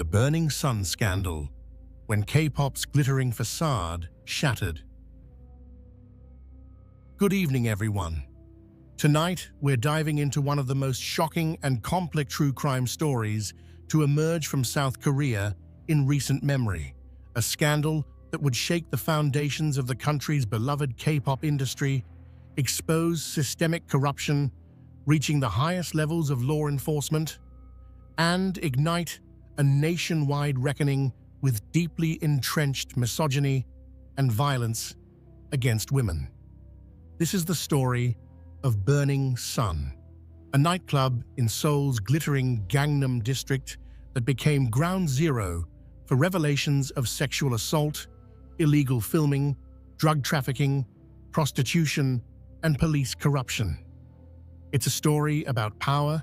The Burning Sun scandal, when K-pop's glittering facade shattered. Good evening, everyone. Tonight, we're diving into one of the most shocking and complex true crime stories to emerge from South Korea in recent memory. A scandal that would shake the foundations of the country's beloved K-pop industry, expose systemic corruption, reaching the highest levels of law enforcement, and ignite a nationwide reckoning with deeply entrenched misogyny and violence against women. This is the story of Burning Sun, a nightclub in Seoul's glittering Gangnam district that became ground zero for revelations of sexual assault, illegal filming, drug trafficking, prostitution, and police corruption. It's a story about power,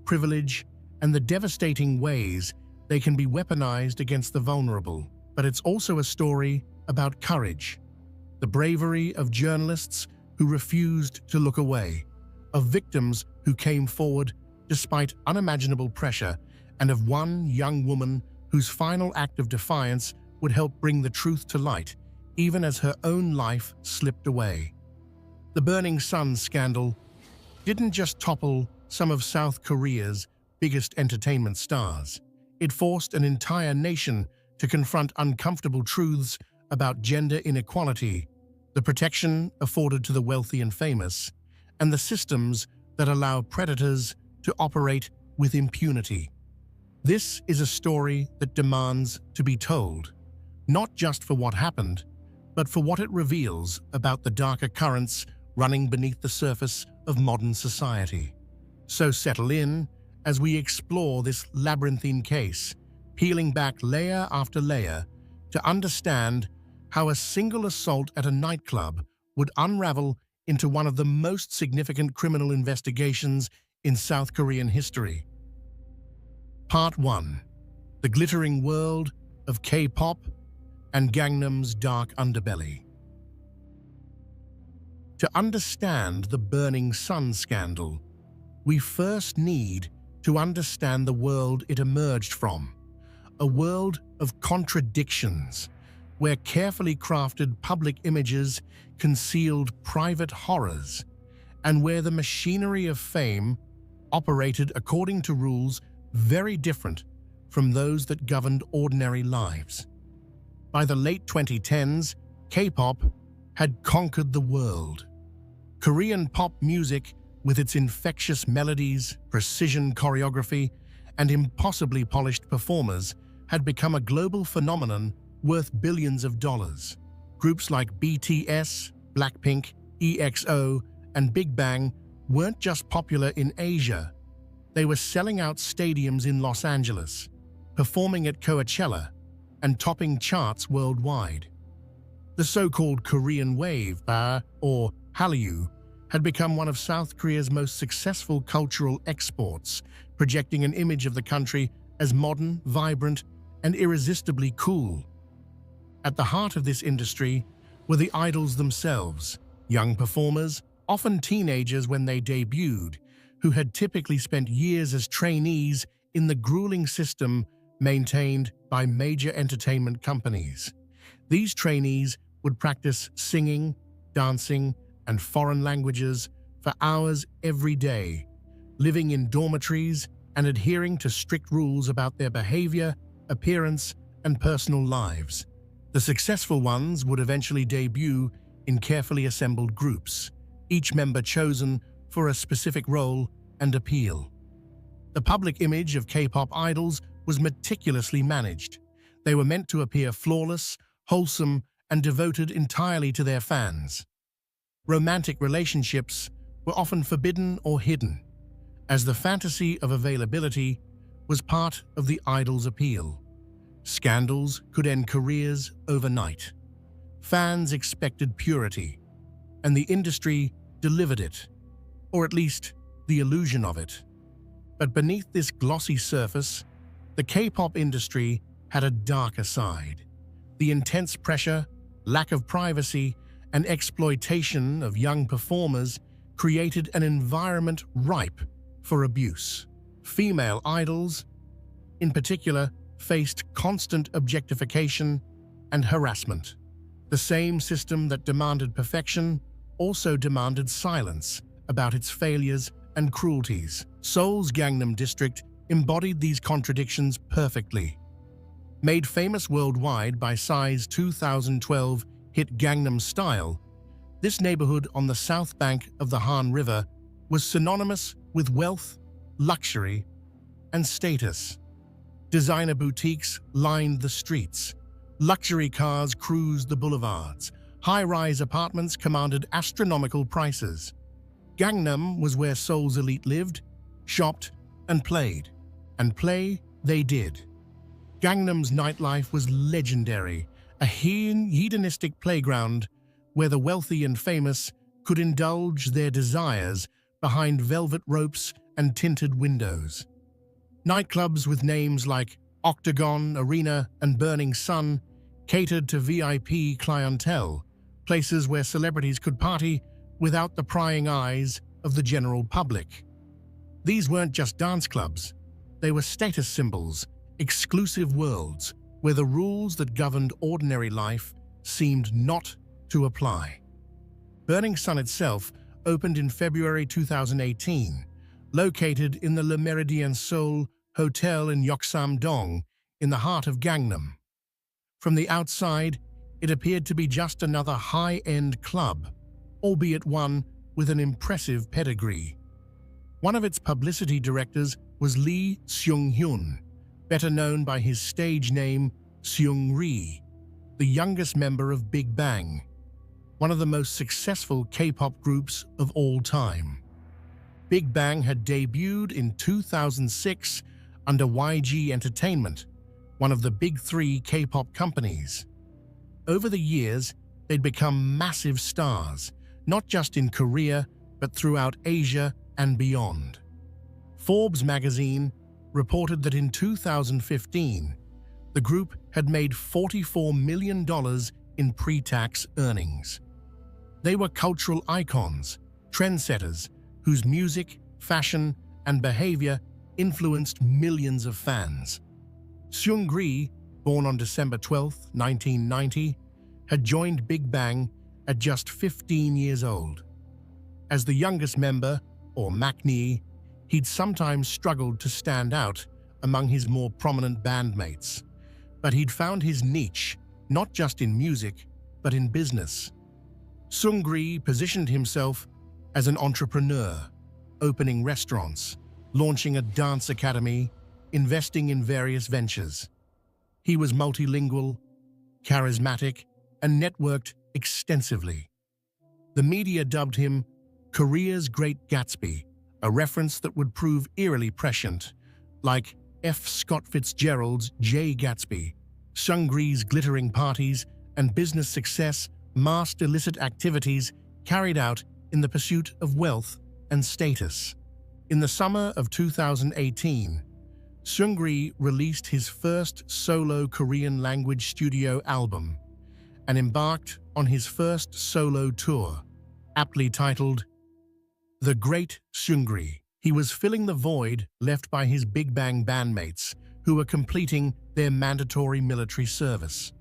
privilege, and the devastating ways they can be weaponized against the vulnerable. But it's also a story about courage, the bravery of journalists who refused to look away, of victims who came forward despite unimaginable pressure, and of one young woman whose final act of defiance would help bring the truth to light, even as her own life slipped away. The Burning Sun scandal didn't just topple some of South Korea's biggest entertainment stars. It forced an entire nation to confront uncomfortable truths about gender inequality, the protection afforded to the wealthy and famous, and the systems that allow predators to operate with impunity. This is a story that demands to be told, not just for what happened, but for what it reveals about the darker currents running beneath the surface of modern society. So settle in as we explore this labyrinthine case, peeling back layer after layer to understand how a single assault at a nightclub would unravel into one of the most significant criminal investigations in South Korean history. Part 1. The glittering world of K-pop and Gangnam's dark underbelly. To understand the Burning Sun scandal, we first need to understand the world it emerged from, a world of contradictions, where carefully crafted public images concealed private horrors, and where the machinery of fame operated according to rules very different from those that governed ordinary lives. By the late 2010s, K-pop had conquered the world. Korean pop music, with its infectious melodies, precision choreography, and impossibly polished performers, had become a global phenomenon worth billions of dollars. Groups like BTS, Blackpink, EXO, and Big Bang weren't just popular in Asia. They were selling out stadiums in Los Angeles, performing at Coachella, and topping charts worldwide. The so-called Korean wave, or Hallyu, had become one of South Korea's most successful cultural exports, projecting an image of the country as modern, vibrant, and irresistibly cool. At the heart of this industry were the idols themselves, young performers, often teenagers when they debuted, who had typically spent years as trainees in the grueling system maintained by major entertainment companies. These trainees would practice singing, dancing, and foreign languages for hours every day, living in dormitories and adhering to strict rules about their behavior, appearance, and personal lives. The successful ones would eventually debut in carefully assembled groups, each member chosen for a specific role and appeal. The public image of K-pop idols was meticulously managed. They were meant to appear flawless, wholesome, and devoted entirely to their fans. Romantic relationships were often forbidden or hidden, as the fantasy of availability was part of the idol's appeal. Scandals could end careers overnight. Fans expected purity, and the industry delivered it, or at least the illusion of it. But beneath this glossy surface, the K-pop industry had a darker side. The intense pressure, lack of privacy, and exploitation of young performers created an environment ripe for abuse. Female idols, in particular faced constant objectification and harassment. The same system that demanded perfection also demanded silence about its failures and cruelties. Seoul's Gangnam District embodied these contradictions perfectly. Made famous worldwide by Psy's 2012 hit Gangnam Style, this neighborhood on the south bank of the Han River was synonymous with wealth, luxury, and status. Designer boutiques lined the streets. Luxury cars cruised the boulevards. High-rise apartments commanded astronomical prices. Gangnam was where Seoul's elite lived, shopped, and played. And play they did. Gangnam's nightlife was legendary, a hedonistic playground where the wealthy and famous could indulge their desires behind velvet ropes and tinted windows. Nightclubs with names like Octagon, Arena, and Burning Sun catered to VIP clientele, places where celebrities could party without the prying eyes of the general public. These weren't just dance clubs, they were status symbols, exclusive worlds where the rules that governed ordinary life seemed not to apply. Burning Sun itself opened in February 2018, located in the Le Méridien Seoul Hotel in Yeoksamdong, in the heart of Gangnam. From the outside, it appeared to be just another high-end club, albeit one with an impressive pedigree. One of its publicity directors was Lee Seung-hyun, better known by his stage name Seungri, the youngest member of Big Bang, one of the most successful K-pop groups of all time. Big Bang had debuted in 2006 under YG Entertainment, one of the big three K-pop companies. Over the years, they'd become massive stars, not just in Korea, but throughout Asia and beyond. Forbes magazine reported that in 2015, the group had made $44 million in pre-tax earnings. They were cultural icons, trendsetters, whose music, fashion, and behavior influenced millions of fans. Seungri, born on December 12, 1990, had joined Big Bang at just 15 years old. As the youngest member, or maknae, he'd sometimes struggled to stand out among his more prominent bandmates. But he'd found his niche, not just in music, but in business. Seungri positioned himself as an entrepreneur, opening restaurants, launching a dance academy, investing in various ventures. He was multilingual, charismatic, and networked extensively. The media dubbed him Korea's Great Gatsby, a reference that would prove eerily prescient, like F. Scott Fitzgerald's J. Gatsby. Seungri's glittering parties and business success masked illicit activities carried out in the pursuit of wealth and status. In the summer of 2018, Seungri released his first solo Korean-language studio album and embarked on his first solo tour, aptly titled The Great Seungri. He was filling the void left by his Big Bang bandmates, who were completing their mandatory military service.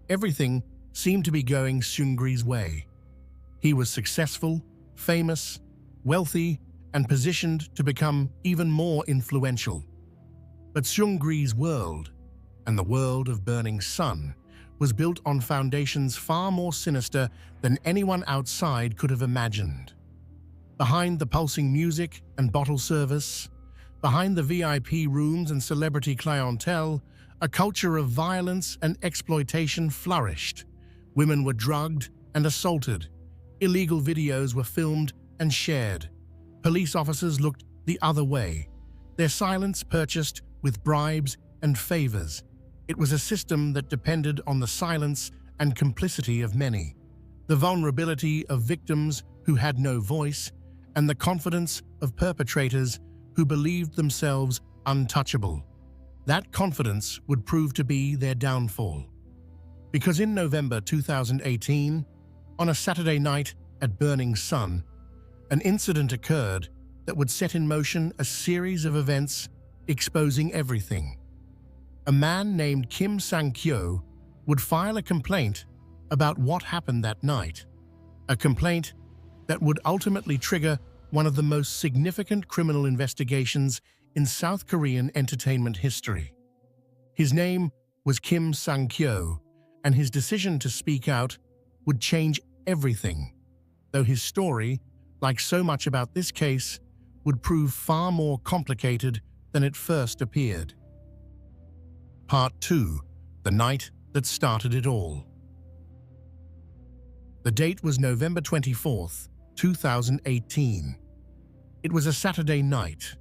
Everything seemed to be going Seungri's way. He was successful, famous, wealthy, and positioned to become even more influential. But Seungri's world, and the world of Burning Sun, was built on foundations far more sinister than anyone outside could have imagined. Behind the pulsing music and bottle service, behind the VIP rooms and celebrity clientele, a culture of violence and exploitation flourished. Women were drugged and assaulted. Illegal videos were filmed and shared. Police officers looked the other way, their silence purchased with bribes and favors. It was a system that depended on the silence and complicity of many, the vulnerability of victims who had no voice, and the confidence of perpetrators who believed themselves untouchable. That confidence would prove to be their downfall. Because in November 2018, on a Saturday night at Burning Sun, an incident occurred that would set in motion a series of events exposing everything. a man named Kim Sang-kyo would file a complaint about what happened that night, a complaint that would ultimately trigger one of the most significant criminal investigations in South Korean entertainment history. His name was Kim Sang-kyo, and his decision to speak out would change everything, though his story, like so much about this case, would prove far more complicated than it first appeared. Part 2. The night that started it all. The date was November 24th, 2018. It was a Saturday night,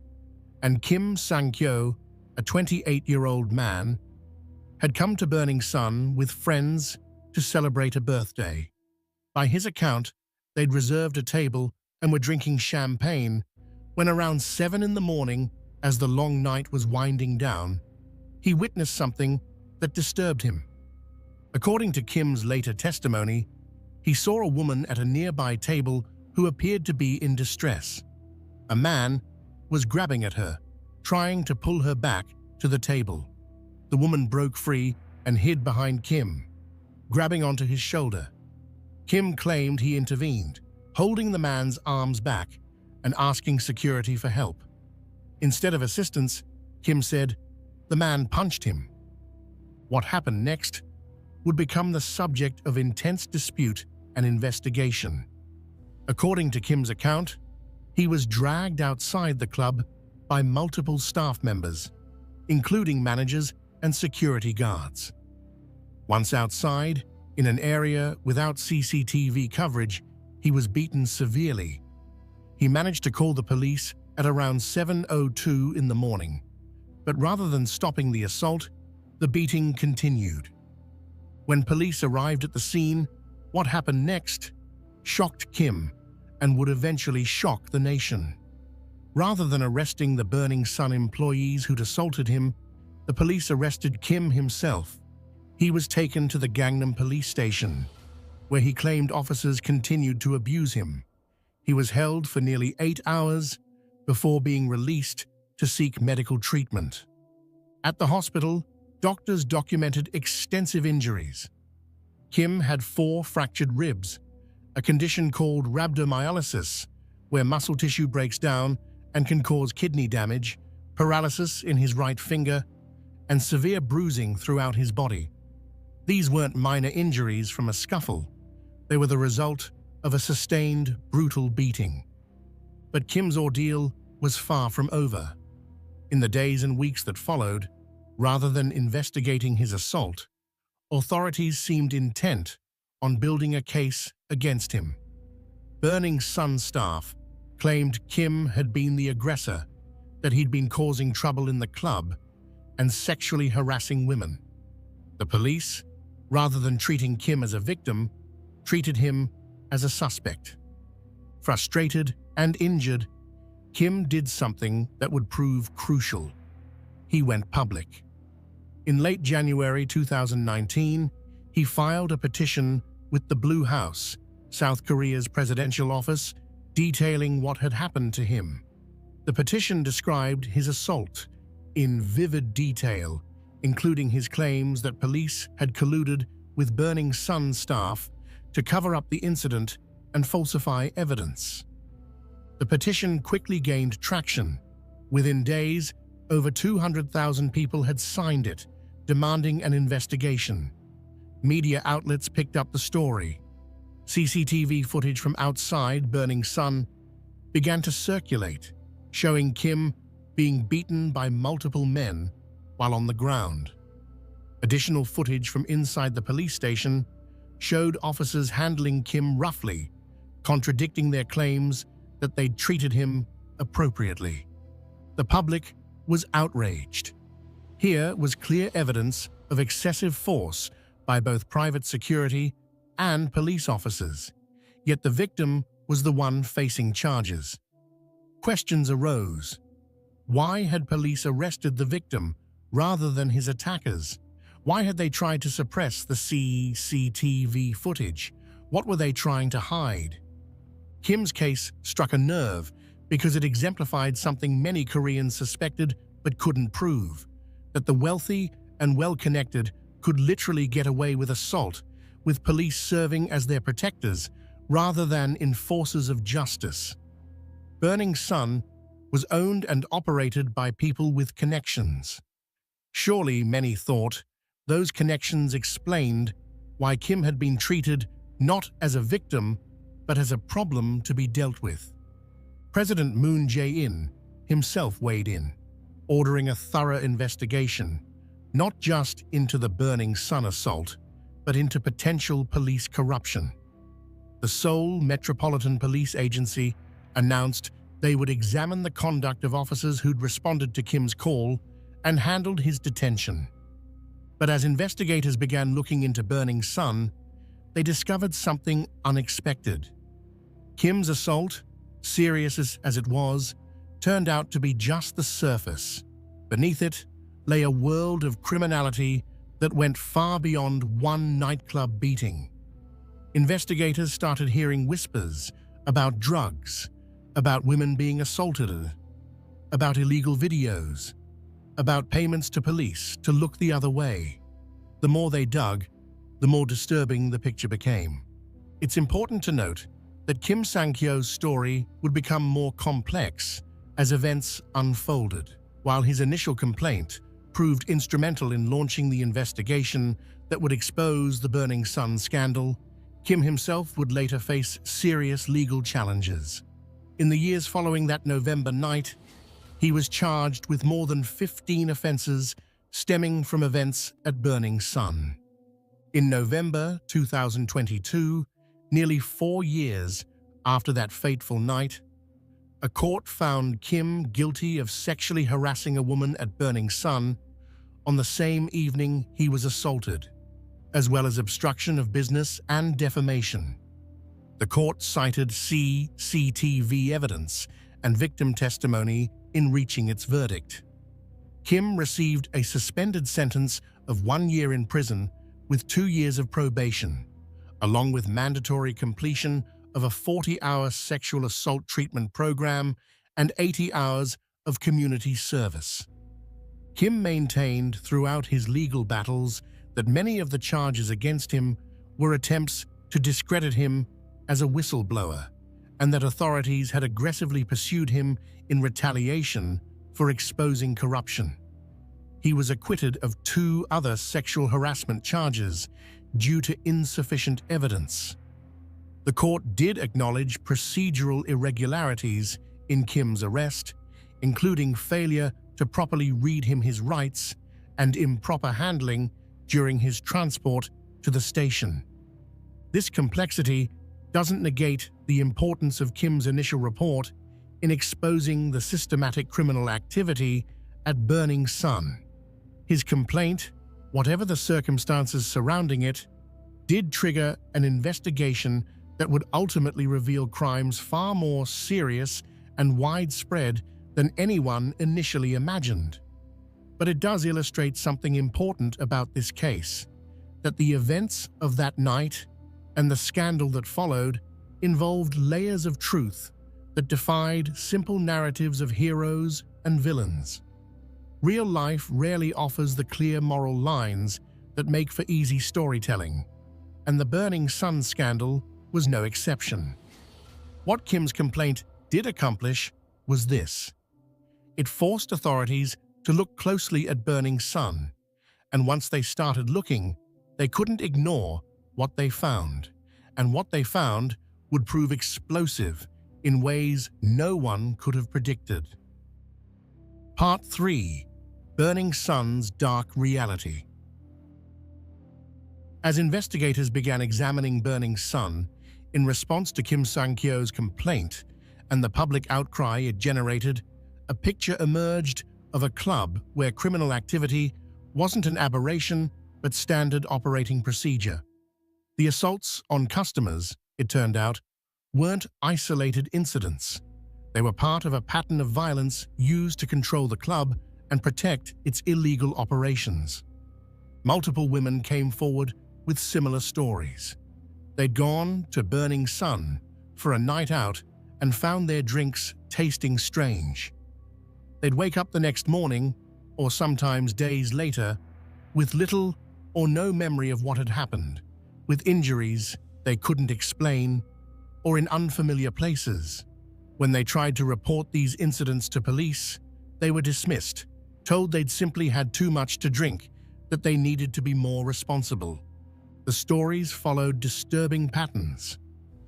and Kim Sang-kyo, a 28-year-old man, had come to Burning Sun with friends to celebrate a birthday. By his account, they'd reserved a table and were drinking champagne when around 7 in the morning, as the long night was winding down, he witnessed something that disturbed him. According to Kim's later testimony, he saw a woman at a nearby table who appeared to be in distress. A man was grabbing at her, trying to pull her back to the table. The woman broke free and hid behind Kim, grabbing onto his shoulder. Kim claimed he intervened, holding the man's arms back and asking security for help. Instead of assistance, Kim said, the man punched him. What happened next would become the subject of intense dispute and investigation. According to Kim's account, he was dragged outside the club by multiple staff members, including managers and security guards. Once outside, in an area without CCTV coverage, he was beaten severely. He managed to call the police at around 7:02 in the morning, but rather than stopping the assault, the beating continued. When police arrived at the scene, what happened next shocked Kim and would eventually shock the nation. Rather than arresting the Burning Sun employees who'd assaulted him, the police arrested Kim himself. He was taken to the Gangnam police station, where he claimed officers continued to abuse him. He was held for nearly 8 hours before being released to seek medical treatment. At the hospital, doctors documented extensive injuries. Kim had 4 fractured ribs, a condition called rhabdomyolysis, where muscle tissue breaks down and can cause kidney damage, paralysis in his right finger, and severe bruising throughout his body. These weren't minor injuries from a scuffle. They were the result of a sustained, brutal beating. But Kim's ordeal was far from over. In the days and weeks that followed, rather than investigating his assault, authorities seemed intent on building a case against him. Burning Sun staff claimed Kim had been the aggressor, that he'd been causing trouble in the club and sexually harassing women. The police, rather than treating Kim as a victim, treated him as a suspect. Frustrated and injured, Kim did something that would prove crucial. He went public. In late January 2019, he filed a petition with the Blue House, South Korea's presidential office, detailing what had happened to him. The petition described his assault in vivid detail, including his claims that police had colluded with Burning Sun staff to cover up the incident and falsify evidence. The petition quickly gained traction. Within days, over 200,000 people had signed it, demanding an investigation. Media outlets picked up the story. CCTV footage from outside Burning Sun began to circulate, showing Kim being beaten by multiple men while on the ground. Additional footage from inside the police station showed officers handling Kim roughly, contradicting their claims that they'd treated him appropriately. The public was outraged. Here was clear evidence of excessive force by both private security and police officers, yet the victim was the one facing charges. Questions arose. Why had police arrested the victim rather than his attackers? Why had they tried to suppress the CCTV footage? What were they trying to hide? Kim's case struck a nerve because it exemplified something many Koreans suspected but couldn't prove, that the wealthy and well-connected could literally get away with assault, with police serving as their protectors rather than enforcers of justice. Burning Sun was owned and operated by people with connections. Surely, many thought, those connections explained why Kim had been treated not as a victim, but as a problem to be dealt with. President Moon Jae-in himself weighed in, ordering a thorough investigation, not just into the Burning Sun assault, but into potential police corruption. The Seoul Metropolitan Police Agency announced they would examine the conduct of officers who'd responded to Kim's call and handled his detention. But as investigators began looking into Burning Sun, they discovered something unexpected. Kim's assault, serious as it was, turned out to be just the surface. Beneath it lay a world of criminality that went far beyond one nightclub beating. Investigators started hearing whispers about drugs, about women being assaulted, about illegal videos, about payments to police to look the other way. The more they dug, the more disturbing the picture became. It's important to note that Kim Sang-kyo's story would become more complex as events unfolded. While his initial complaint proved instrumental in launching the investigation that would expose the Burning Sun scandal, Kim himself would later face serious legal challenges. In the years following that November night, he was charged with more than 15 offenses stemming from events at Burning Sun. In November 2022, nearly 4 years after that fateful night, a court found Kim guilty of sexually harassing a woman at Burning Sun on the same evening he was assaulted, as well as obstruction of business and defamation. The court cited CCTV evidence and victim testimony in reaching its verdict. Kim received a suspended sentence of 1 year in prison with 2 years of probation, along with mandatory completion of a 40-hour sexual assault treatment program and 80 hours of community service. Kim maintained throughout his legal battles that many of the charges against him were attempts to discredit him as a whistleblower, and that authorities had aggressively pursued him in retaliation for exposing corruption. He was acquitted of 2 other sexual harassment charges due to insufficient evidence. The court did acknowledge procedural irregularities in Kim's arrest, including failure to properly read him his rights and improper handling during his transport to the station. This complexity doesn't negate the importance of Kim's initial report in exposing the systematic criminal activity at Burning Sun. His complaint, whatever the circumstances surrounding it, did trigger an investigation that would ultimately reveal crimes far more serious and widespread than anyone initially imagined. But it does illustrate something important about this case, that the events of that night and the scandal that followed involved layers of truth that defied simple narratives of heroes and villains. Real life rarely offers the clear moral lines that make for easy storytelling, and the Burning Sun scandal was no exception. What Kim's complaint did accomplish was this. It forced authorities to look closely at Burning Sun, and once they started looking, they couldn't ignore what they found, and what they found would prove explosive in ways no one could have predicted. Part 3. Burning Sun's Dark Reality. As investigators began examining Burning Sun in response to Kim Sang-kyo's complaint and the public outcry it generated, a picture emerged of a club where criminal activity wasn't an aberration but standard operating procedure. The assaults on customers, it turned out, weren't isolated incidents. They were part of a pattern of violence used to control the club and protect its illegal operations. Multiple women came forward with similar stories. They'd gone to Burning Sun for a night out and found their drinks tasting strange. They'd wake up the next morning, or sometimes days later, with little or no memory of what had happened, with injuries they couldn't explain, or in unfamiliar places. When they tried to report these incidents to police, they were dismissed, told they'd simply had too much to drink, that they needed to be more responsible. The stories followed disturbing patterns.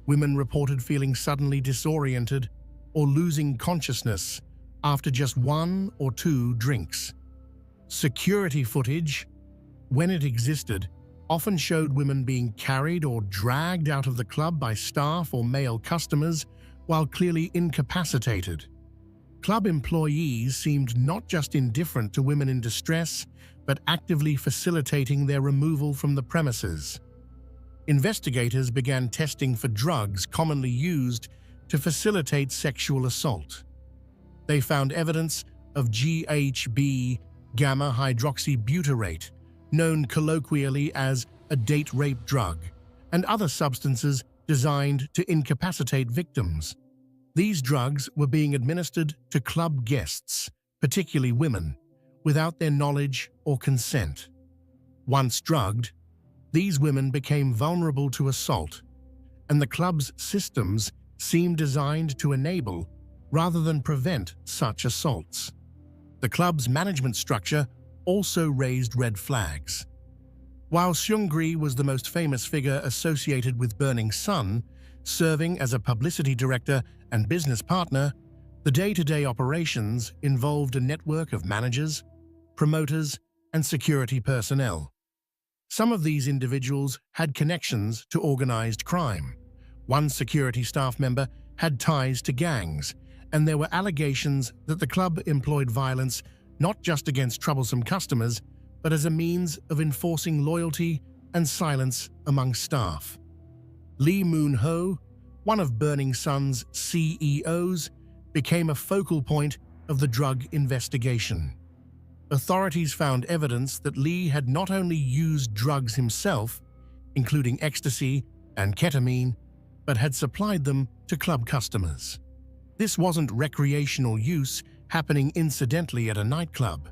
Women reported feeling suddenly disoriented or losing consciousness after just 1 or 2 drinks. Security footage, when it existed, often showed women being carried or dragged out of the club by staff or male customers while clearly incapacitated. Club employees seemed not just indifferent to women in distress, but actively facilitating their removal from the premises. Investigators began testing for drugs commonly used to facilitate sexual assault. They found evidence of GHB gamma hydroxybutyrate, known colloquially as a date rape drug, and other substances designed to incapacitate victims. These drugs were being administered to club guests, particularly women, without their knowledge or consent. Once drugged, these women became vulnerable to assault, and the club's systems seemed designed to enable rather than prevent such assaults. The club's management structure also raised red flags. While Seungri was the most famous figure associated with Burning Sun, serving as a publicity director and business partner, the day-to-day operations involved a network of managers, promoters, and security personnel. Some of these individuals had connections to organized crime. One security staff member had ties to gangs, and there were allegations that the club employed violence not just against troublesome customers, but as a means of enforcing loyalty and silence among staff. Lee Moon-ho, one of Burning Sun's CEOs, became a focal point of the drug investigation. Authorities found evidence that Lee had not only used drugs himself, including ecstasy and ketamine, but had supplied them to club customers. This wasn't recreational use happening incidentally at a nightclub.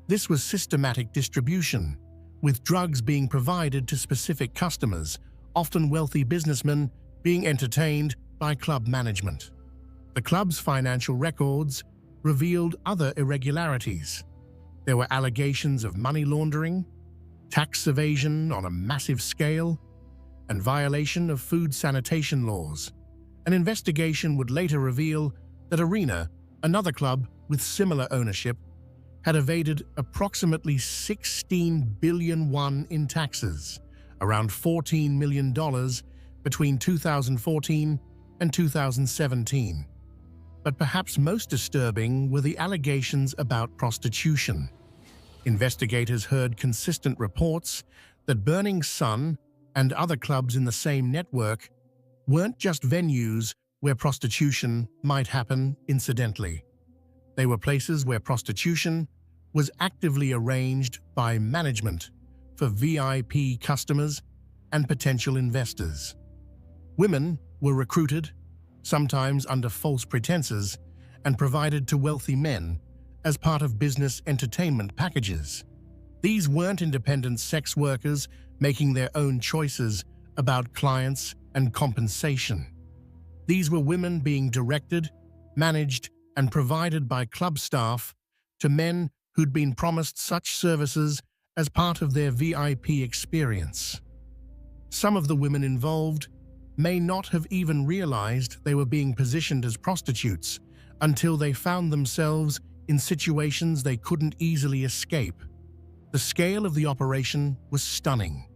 This was systematic distribution, with drugs being provided to specific customers, often wealthy businessmen being entertained by club management. The club's financial records revealed other irregularities. There were allegations of money laundering, tax evasion on a massive scale, and violation of food sanitation laws. An investigation would later reveal that Arena, another club with similar ownership, had evaded approximately 16 billion won in taxes, around $14 million, between 2014 and 2017. But perhaps most disturbing were the allegations about prostitution. Investigators heard consistent reports that Burning Sun and other clubs in the same network weren't just venues where prostitution might happen incidentally. They were places where prostitution was actively arranged by management for VIP customers and potential investors. Women were recruited, sometimes under false pretenses, and provided to wealthy men as part of business entertainment packages. These weren't independent sex workers making their own choices about clients and compensation. These were women being directed, managed, and provided by club staff to men who'd been promised such services as part of their VIP experience. Some of the women involved may not have even realized they were being positioned as prostitutes until they found themselves in situations they couldn't easily escape. The scale of the operation was stunning.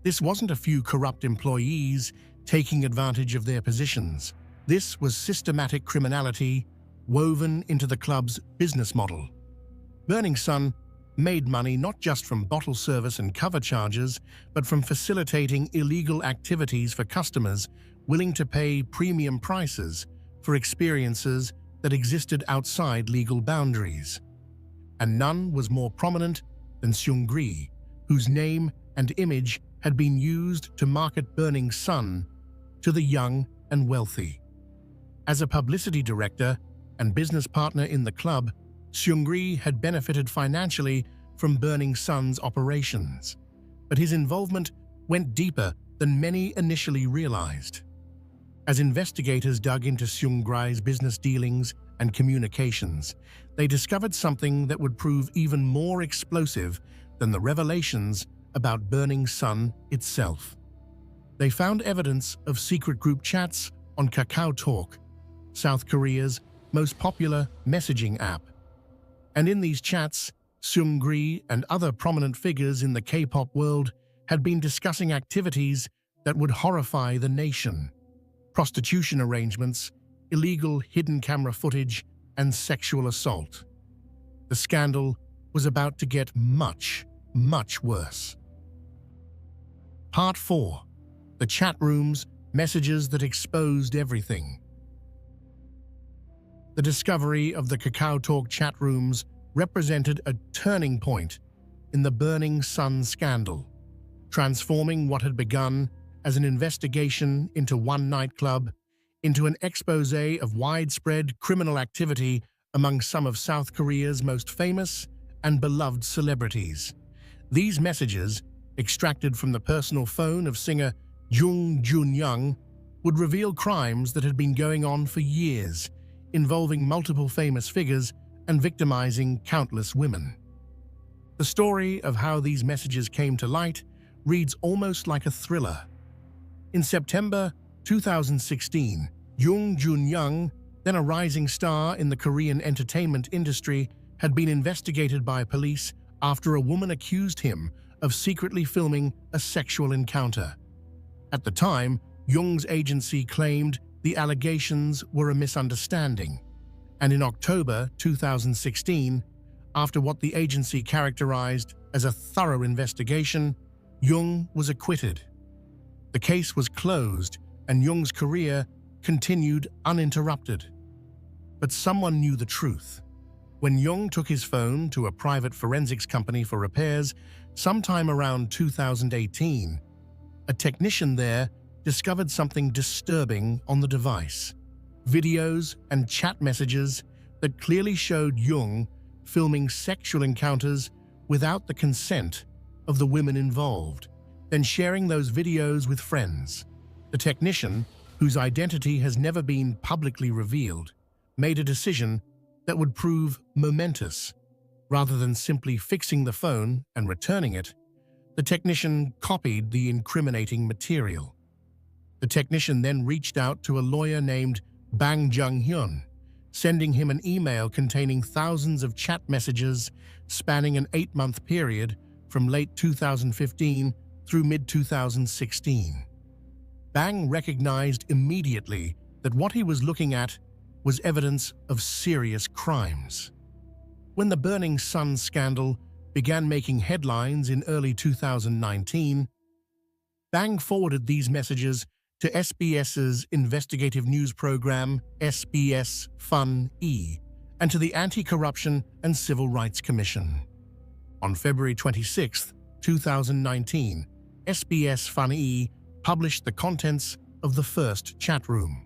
This wasn't a few corrupt employees taking advantage of their positions. This was systematic criminality woven into the club's business model. Burning Sun made money not just from bottle service and cover charges, but from facilitating illegal activities for customers willing to pay premium prices for experiences that existed outside legal boundaries. And none was more prominent than Seungri, whose name and image had been used to market Burning Sun to the young and wealthy. As a publicity director and business partner in the club, Seungri had benefited financially from Burning Sun's operations, but his involvement went deeper than many initially realized. As investigators dug into Seungri's business dealings and communications, they discovered something that would prove even more explosive than the revelations about Burning Sun itself. They found evidence of secret group chats on KakaoTalk, South Korea's most popular messaging app. And in these chats, Seungri and other prominent figures in the K-pop world had been discussing activities that would horrify the nation: prostitution arrangements, illegal hidden camera footage, and sexual assault. The scandal was about to get much, much worse. Part 4. The chat rooms, messages that exposed everything. The discovery of the KakaoTalk chat rooms represented a turning point in the Burning Sun scandal, transforming what had begun as an investigation into one nightclub into an expose of widespread criminal activity among some of South Korea's most famous and beloved celebrities. These messages, extracted from the personal phone of singer Jung Jun-young, would reveal crimes that had been going on for years, involving multiple famous figures and victimizing countless women. The story of how these messages came to light reads almost like a thriller. In September 2016, Jung Jun-young, then a rising star in the Korean entertainment industry, had been investigated by police after a woman accused him of secretly filming a sexual encounter. At the time, Jung's agency claimed the allegations were a misunderstanding, and in October 2016, after what the agency characterized as a thorough investigation, Jung was acquitted. The case was closed, and Jung's career continued uninterrupted. But someone knew the truth. When Jung took his phone to a private forensics company for repairs sometime around 2018, a technician there discovered something disturbing on the device: videos and chat messages that clearly showed Jung filming sexual encounters without the consent of the women involved, then sharing those videos with friends. The technician, whose identity has never been publicly revealed, made a decision that would prove momentous. Rather than simply fixing the phone and returning it, the technician copied the incriminating material. The technician then reached out to a lawyer named Bang Jung-hyun, sending him an email containing thousands of chat messages spanning an 8-month period from late 2015 through mid-2016. Bang recognized immediately that what he was looking at was evidence of serious crimes. When the Burning Sun scandal began making headlines in early 2019, Bang forwarded these messages to SBS's investigative news program SBS Fun-E and to the Anti-Corruption and Civil Rights Commission. On February 26, 2019, SBS Fun-E published the contents of the first chat room.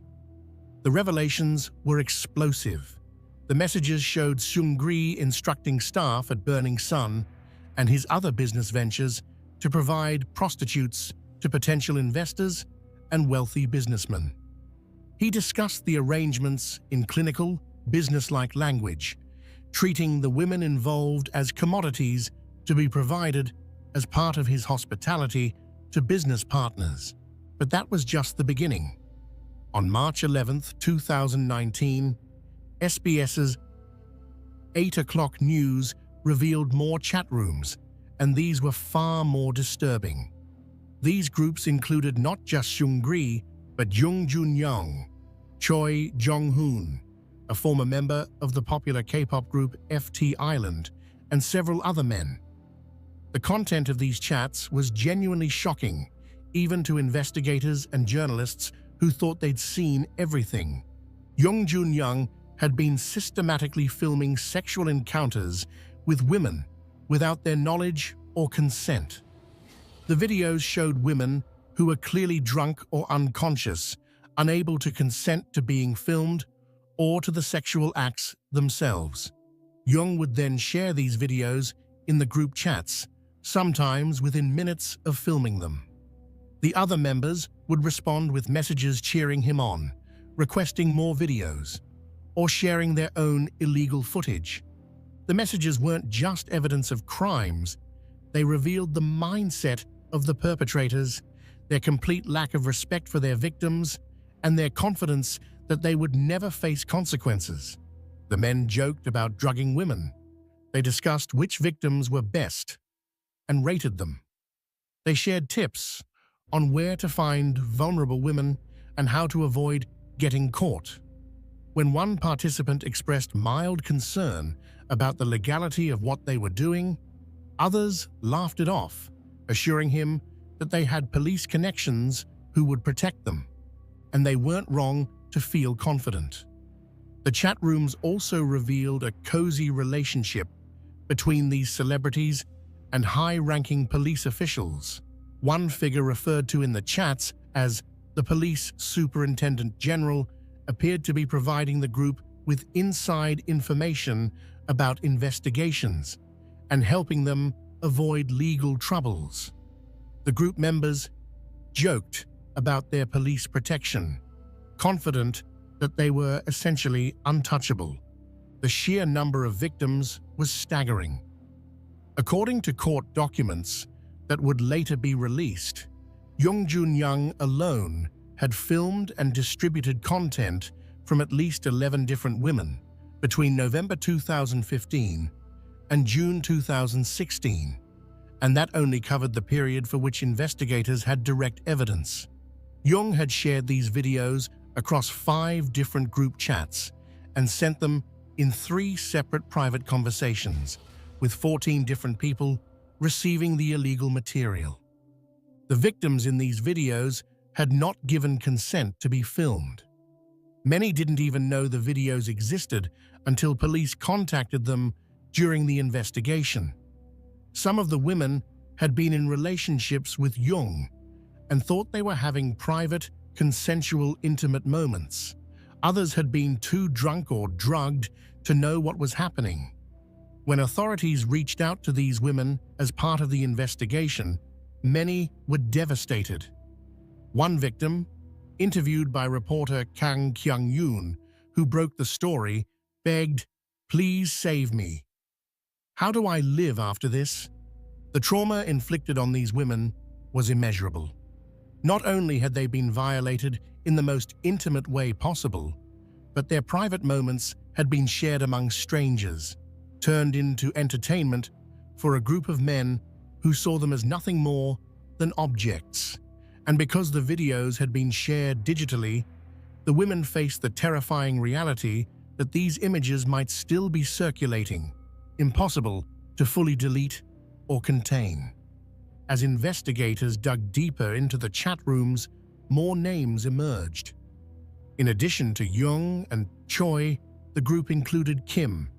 The revelations were explosive. The messages showed Seungri instructing staff at Burning Sun and his other business ventures to provide prostitutes to potential investors and wealthy businessmen. He discussed the arrangements in clinical, business-like language, treating the women involved as commodities to be provided as part of his hospitality to business partners. But that was just the beginning. On March 11, 2019, SBS's 8 o'clock news revealed more chat rooms, and these were far more disturbing. These groups included not just Seungri, but Jung Jun-young, Choi Jong-hoon, a former member of the popular K-pop group FT Island, and several other men. The content of these chats was genuinely shocking, even to investigators and journalists who thought they'd seen everything. Jung Jun-young had been systematically filming sexual encounters with women without their knowledge or consent. The videos showed women who were clearly drunk or unconscious, unable to consent to being filmed or to the sexual acts themselves. Jung would then share these videos in the group chats, sometimes within minutes of filming them. The other members would respond with messages cheering him on, requesting more videos, or sharing their own illegal footage. The messages weren't just evidence of crimes, they revealed the mindset of the perpetrators, their complete lack of respect for their victims, and their confidence that they would never face consequences. The men joked about drugging women. They discussed which victims were best and rated them. They shared tips on where to find vulnerable women and how to avoid getting caught. When one participant expressed mild concern about the legality of what they were doing, others laughed it off, assuring him that they had police connections who would protect them, and they weren't wrong to feel confident. The chat rooms also revealed a cozy relationship between these celebrities and high-ranking police officials. One figure referred to in the chats as the police superintendent general appeared to be providing the group with inside information about investigations and helping them avoid legal troubles. The group members joked about their police protection, confident that they were essentially untouchable. The sheer number of victims was staggering. According to court documents that would later be released, Jung Jun-young alone had filmed and distributed content from at least 11 different women between November 2015 and June 2016, and that only covered the period for which investigators had direct evidence. Jung had shared these videos across 5 different group chats and sent them in 3 separate private conversations, with 14 different people receiving the illegal material. The victims in these videos had not given consent to be filmed. Many didn't even know the videos existed until police contacted them during the investigation. Some of the women had been in relationships with Jung and thought they were having private, consensual, intimate moments. Others had been too drunk or drugged to know what was happening. When authorities reached out to these women as part of the investigation, many were devastated. One victim, interviewed by reporter Kang Kyung-yoon, who broke the story, begged, "Please save me. How do I live after this?" The trauma inflicted on these women was immeasurable. Not only had they been violated in the most intimate way possible, but their private moments had been shared among strangers, turned into entertainment for a group of men who saw them as nothing more than objects. And because the videos had been shared digitally, the women faced the terrifying reality that these images might still be circulating, impossible to fully delete or contain. As investigators dug deeper into the chat rooms, more names emerged. In addition to Jung and Choi, the group included Kim,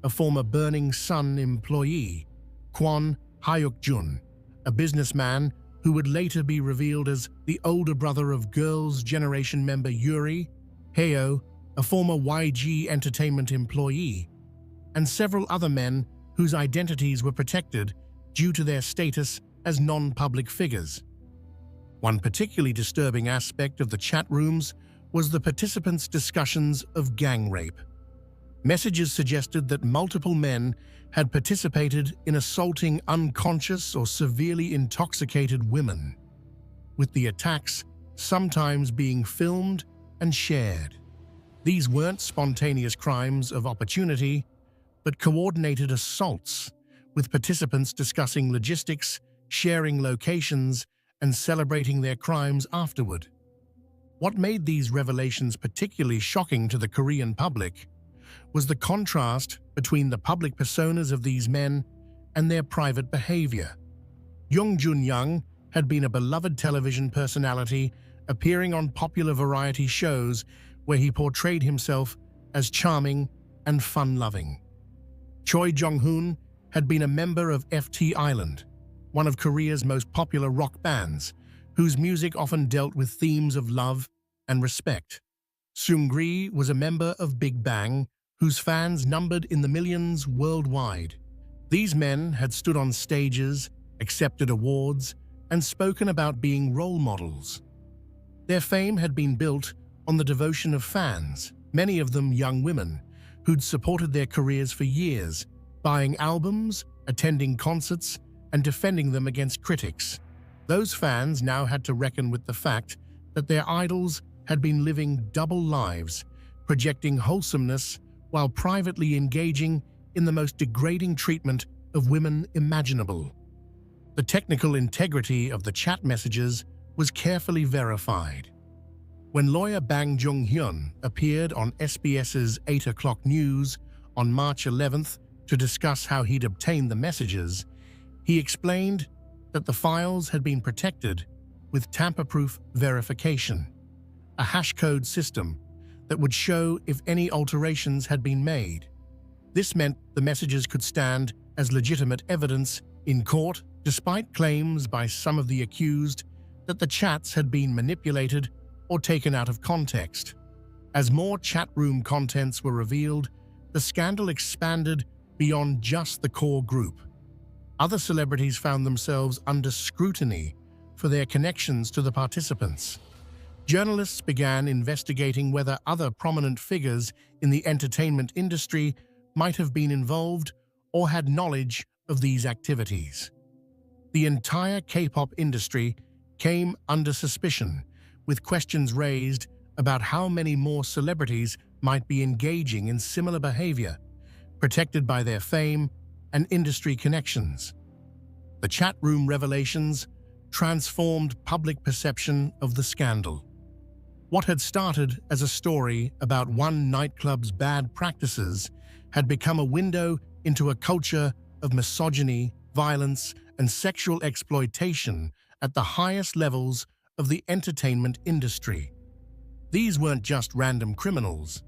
a former Burning Sun employee, Kwon Hyuk-jun, a businessman who would later be revealed as the older brother of Girls' Generation member Yuri, Heo, a former YG Entertainment employee, and several other men whose identities were protected due to their status as non-public figures. One particularly disturbing aspect of the chat rooms was the participants' discussions of gang rape. Messages suggested that multiple men had participated in assaulting unconscious or severely intoxicated women, with the attacks sometimes being filmed and shared. These weren't spontaneous crimes of opportunity, but coordinated assaults, with participants discussing logistics, sharing locations, and celebrating their crimes afterward. What made these revelations particularly shocking to the Korean public was the contrast between the public personas of these men and their private behavior. Jung Jun-young had been a beloved television personality, appearing on popular variety shows where he portrayed himself as charming and fun-loving. Choi Jong-hoon had been a member of FT Island, one of Korea's most popular rock bands, whose music often dealt with themes of love and respect. Seungri was a member of Big Bang, whose fans numbered in the millions worldwide. These men had stood on stages, accepted awards, and spoken about being role models. Their fame had been built on the devotion of fans, many of them young women, who'd supported their careers for years, buying albums, attending concerts, and defending them against critics. Those fans now had to reckon with the fact that their idols had been living double lives, projecting wholesomeness while privately engaging in the most degrading treatment of women imaginable. The technical integrity of the chat messages was carefully verified. When lawyer Bang Jung-hyun appeared on SBS's 8 o'clock news on March 11th to discuss how he'd obtained the messages, he explained that the files had been protected with tamper-proof verification, a hashcode system that would show if any alterations had been made. This meant the messages could stand as legitimate evidence in court, despite claims by some of the accused that the chats had been manipulated or taken out of context. As more chat room contents were revealed, the scandal expanded beyond just the core group. Other celebrities found themselves under scrutiny for their connections to the participants. Journalists began investigating whether other prominent figures in the entertainment industry might have been involved or had knowledge of these activities. The entire K-pop industry came under suspicion, with questions raised about how many more celebrities might be engaging in similar behavior, protected by their fame and industry connections. The chat room revelations transformed public perception of the scandal. What had started as a story about one nightclub's bad practices had become a window into a culture of misogyny, violence, and sexual exploitation at the highest levels of the entertainment industry. These weren't just random criminals.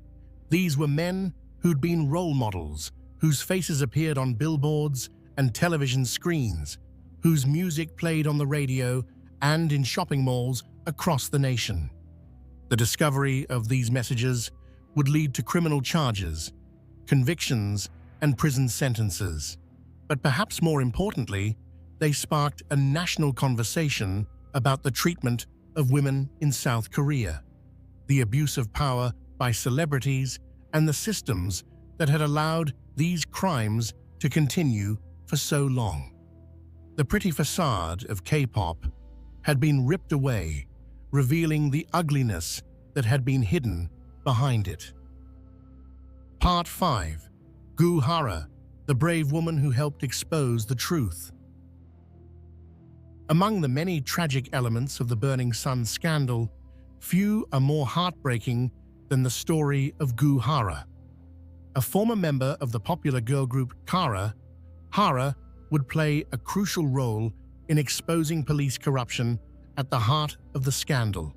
These were men who'd been role models, whose faces appeared on billboards and television screens, whose music played on the radio and in shopping malls across the nation. The discovery of these messages would lead to criminal charges, convictions, and prison sentences. But perhaps more importantly, they sparked a national conversation about the treatment of women in South Korea, the abuse of power by celebrities, and the systems that had allowed these crimes to continue for so long. The pretty facade of K-pop had been ripped away, revealing the ugliness that had been hidden behind it. Part 5. Goo Hara, the brave woman who helped expose the truth. Among the many tragic elements of the Burning Sun scandal, few are more heartbreaking than the story of Goo Hara. A former member of the popular girl group Kara, Hara would play a crucial role in exposing police corruption at the heart of the scandal.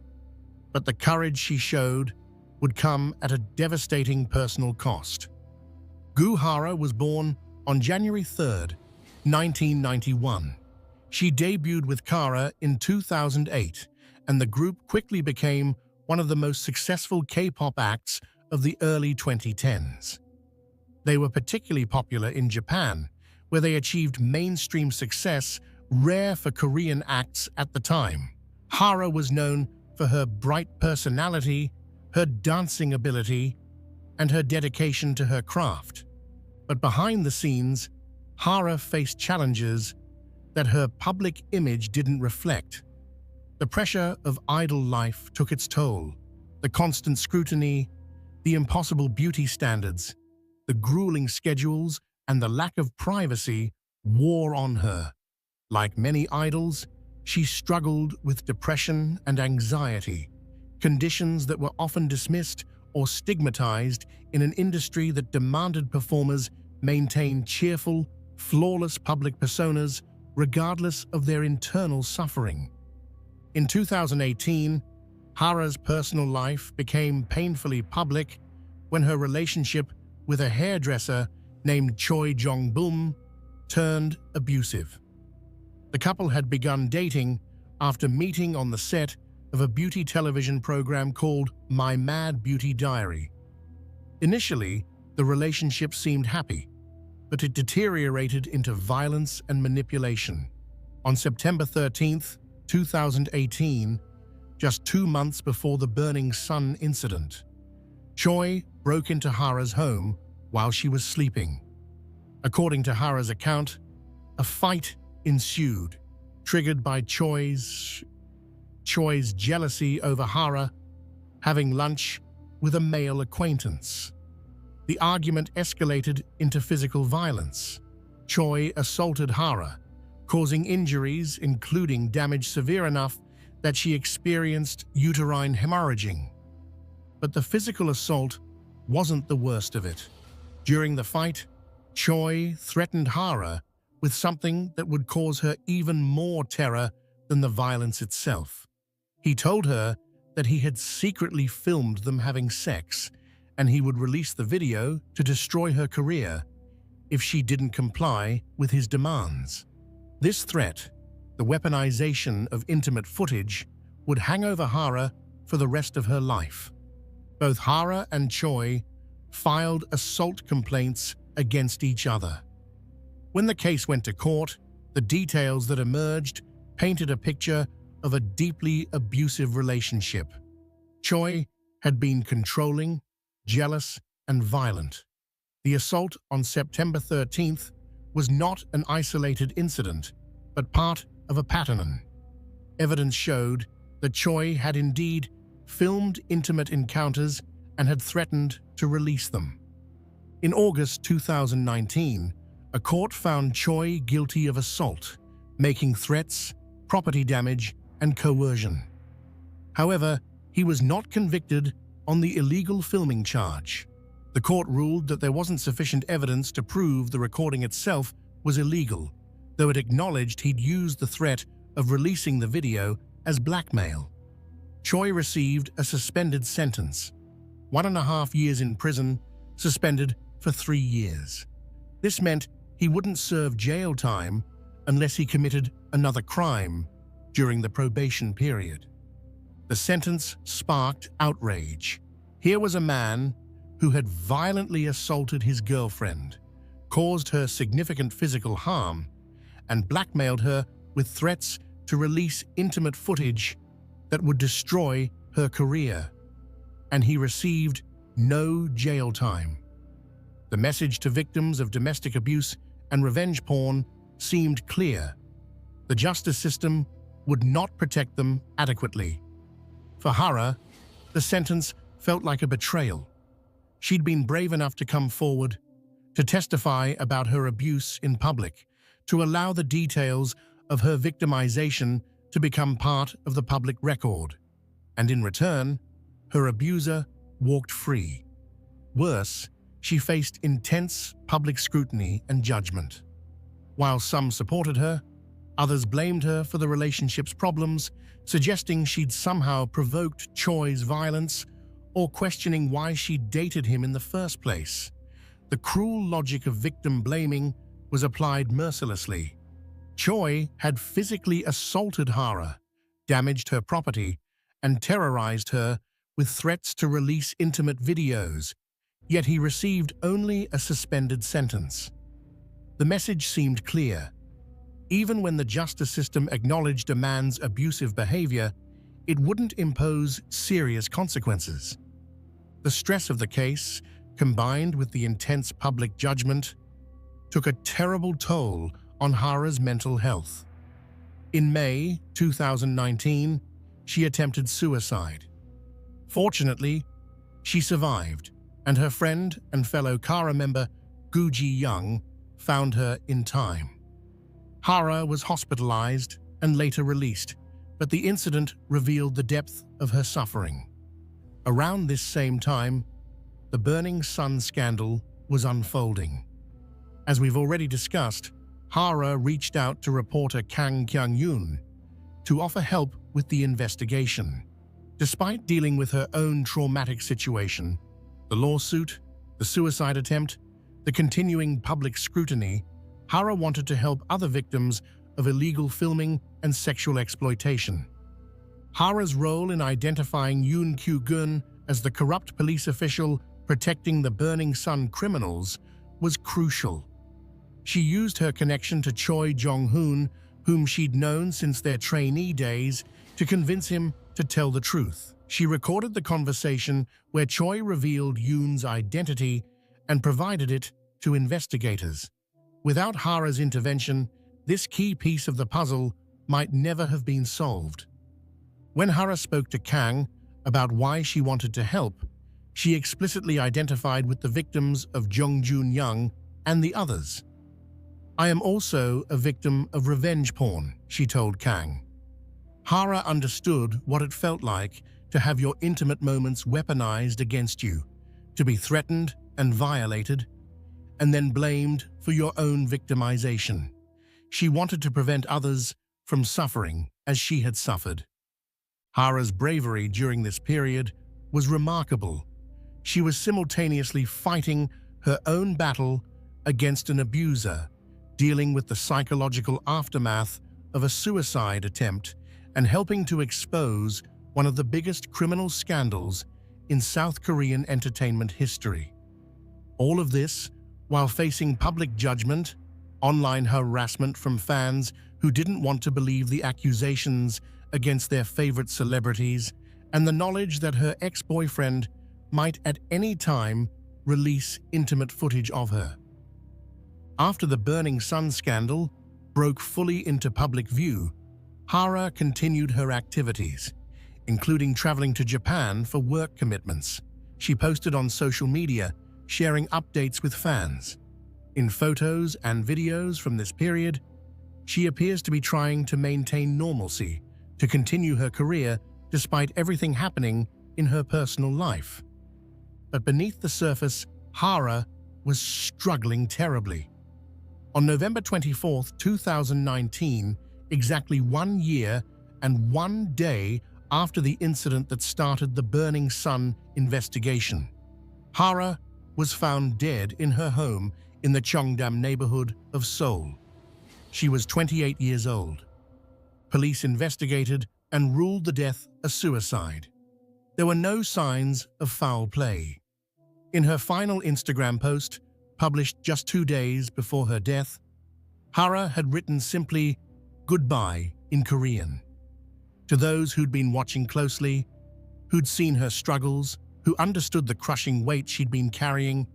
But the courage she showed would come at a devastating personal cost. Goo Hara was born on January 3, 1991. She debuted with Kara in 2008, and the group quickly became one of the most successful K-pop acts of the early 2010s. They were particularly popular in Japan, where they achieved mainstream success rare for Korean acts at the time. Hara was known for her bright personality, her dancing ability, and her dedication to her craft. But behind the scenes, Hara faced challenges that her public image didn't reflect. The pressure of idol life took its toll. The constant scrutiny, the impossible beauty standards, the grueling schedules, and the lack of privacy wore on her. Like many idols, she struggled with depression and anxiety, conditions that were often dismissed or stigmatized in an industry that demanded performers maintain cheerful, flawless public personas regardless of their internal suffering. In 2018, Hara's personal life became painfully public when her relationship with a hairdresser named Choi Jong-bum turned abusive. The couple had begun dating after meeting on the set of a beauty television program called My Mad Beauty Diary. Initially, the relationship seemed happy. but it deteriorated into violence and manipulation. On September 13, 2018, just 2 months before the Burning Sun incident, Choi broke into Hara's home while she was sleeping. According to Hara's account, a fight ensued, triggered by Choi's jealousy over Hara having lunch with a male acquaintance. The argument escalated into physical violence. Choi assaulted Hara, causing injuries including damage severe enough that she experienced uterine hemorrhaging. But the physical assault wasn't the worst of it. During the fight, Choi threatened Hara with something that would cause her even more terror than the violence itself. He told her that he had secretly filmed them having sex, and he would release the video to destroy her career if she didn't comply with his demands. This threat, the weaponization of intimate footage, would hang over Hara for the rest of her life. Both Hara and Choi filed assault complaints against each other. When the case went to court, the details that emerged painted a picture of a deeply abusive relationship. Choi had been controlling, jealous, and violent. The assault on September 13th was not an isolated incident, but part of a pattern. Evidence showed that Choi had indeed filmed intimate encounters and had threatened to release them. In August 2019, a court found Choi guilty of assault, making threats, property damage, and coercion. However, he was not convicted on the illegal filming charge. The court ruled that there wasn't sufficient evidence to prove the recording itself was illegal, though it acknowledged he'd used the threat of releasing the video as blackmail. Choi received a suspended sentence, 1.5 years in prison, suspended for 3 years. This meant he wouldn't serve jail time unless he committed another crime during the probation period. The sentence sparked outrage. Here was a man who had violently assaulted his girlfriend, caused her significant physical harm, and blackmailed her with threats to release intimate footage that would destroy her career. And he received no jail time. The message to victims of domestic abuse and revenge porn seemed clear. The justice system would not protect them adequately. For Hara, the sentence felt like a betrayal. She'd been brave enough to come forward, to testify about her abuse in public, to allow the details of her victimization to become part of the public record. And in return, her abuser walked free. Worse, she faced intense public scrutiny and judgment. While some supported her, others blamed her for the relationship's problems, suggesting she'd somehow provoked Choi's violence or questioning why she dated him in the first place. The cruel logic of victim blaming was applied mercilessly. Choi had physically assaulted Hara, damaged her property, and terrorized her with threats to release intimate videos, yet he received only a suspended sentence. The message seemed clear. Even when the justice system acknowledged a man's abusive behavior, it wouldn't impose serious consequences. The stress of the case, combined with the intense public judgment, took a terrible toll on Hara's mental health. In May 2019, she attempted suicide. Fortunately, she survived, and her friend and fellow Kara member Gu Ji-young found her in time. Hara was hospitalized and later released, but the incident revealed the depth of her suffering. Around this same time, the Burning Sun scandal was unfolding. As we've already discussed, Hara reached out to reporter Kang Kyung-yoon to offer help with the investigation. Despite dealing with her own traumatic situation, the lawsuit, the suicide attempt, the continuing public scrutiny, Hara wanted to help other victims of illegal filming and sexual exploitation. Hara's role in identifying Yoon Kyu-gun as the corrupt police official protecting the Burning Sun criminals was crucial. She used her connection to Choi Jong-hoon, whom she'd known since their trainee days, to convince him to tell the truth. She recorded the conversation where Choi revealed Yoon's identity and provided it to investigators. Without Hara's intervention, this key piece of the puzzle might never have been solved. When Hara spoke to Kang about why she wanted to help, she explicitly identified with the victims of Jung Jun-young and the others. "I am also a victim of revenge porn," she told Kang. Hara understood what it felt like to have your intimate moments weaponized against you, to be threatened and violated, and then blamed for your own victimization. She wanted to prevent others from suffering as she had suffered. Hara's bravery during this period was remarkable. She was simultaneously fighting her own battle against an abuser, dealing with the psychological aftermath of a suicide attempt, and helping to expose one of the biggest criminal scandals in South Korean entertainment history. All of this while facing public judgment, online harassment from fans who didn't want to believe the accusations against their favorite celebrities, and the knowledge that her ex-boyfriend might at any time release intimate footage of her. After the Burning Sun scandal broke fully into public view, Hara continued her activities, including traveling to Japan for work commitments. She posted on social media, sharing updates with fans. In photos and videos from this period, she appears to be trying to maintain normalcy, to continue her career despite everything happening in her personal life. But beneath the surface, Hara was struggling terribly. On November 24, 2019, exactly 1 year and 1 day after the incident that started the Burning Sun investigation, Hara was found dead in her home in the Cheongdam neighborhood of Seoul. She was 28 years old. Police investigated and ruled the death a suicide. There were no signs of foul play. In her final Instagram post, published just 2 days before her death, Hara had written simply, "Goodbye" in Korean. To those who'd been watching closely, who'd seen her struggles, who understood the crushing weight she'd been carrying,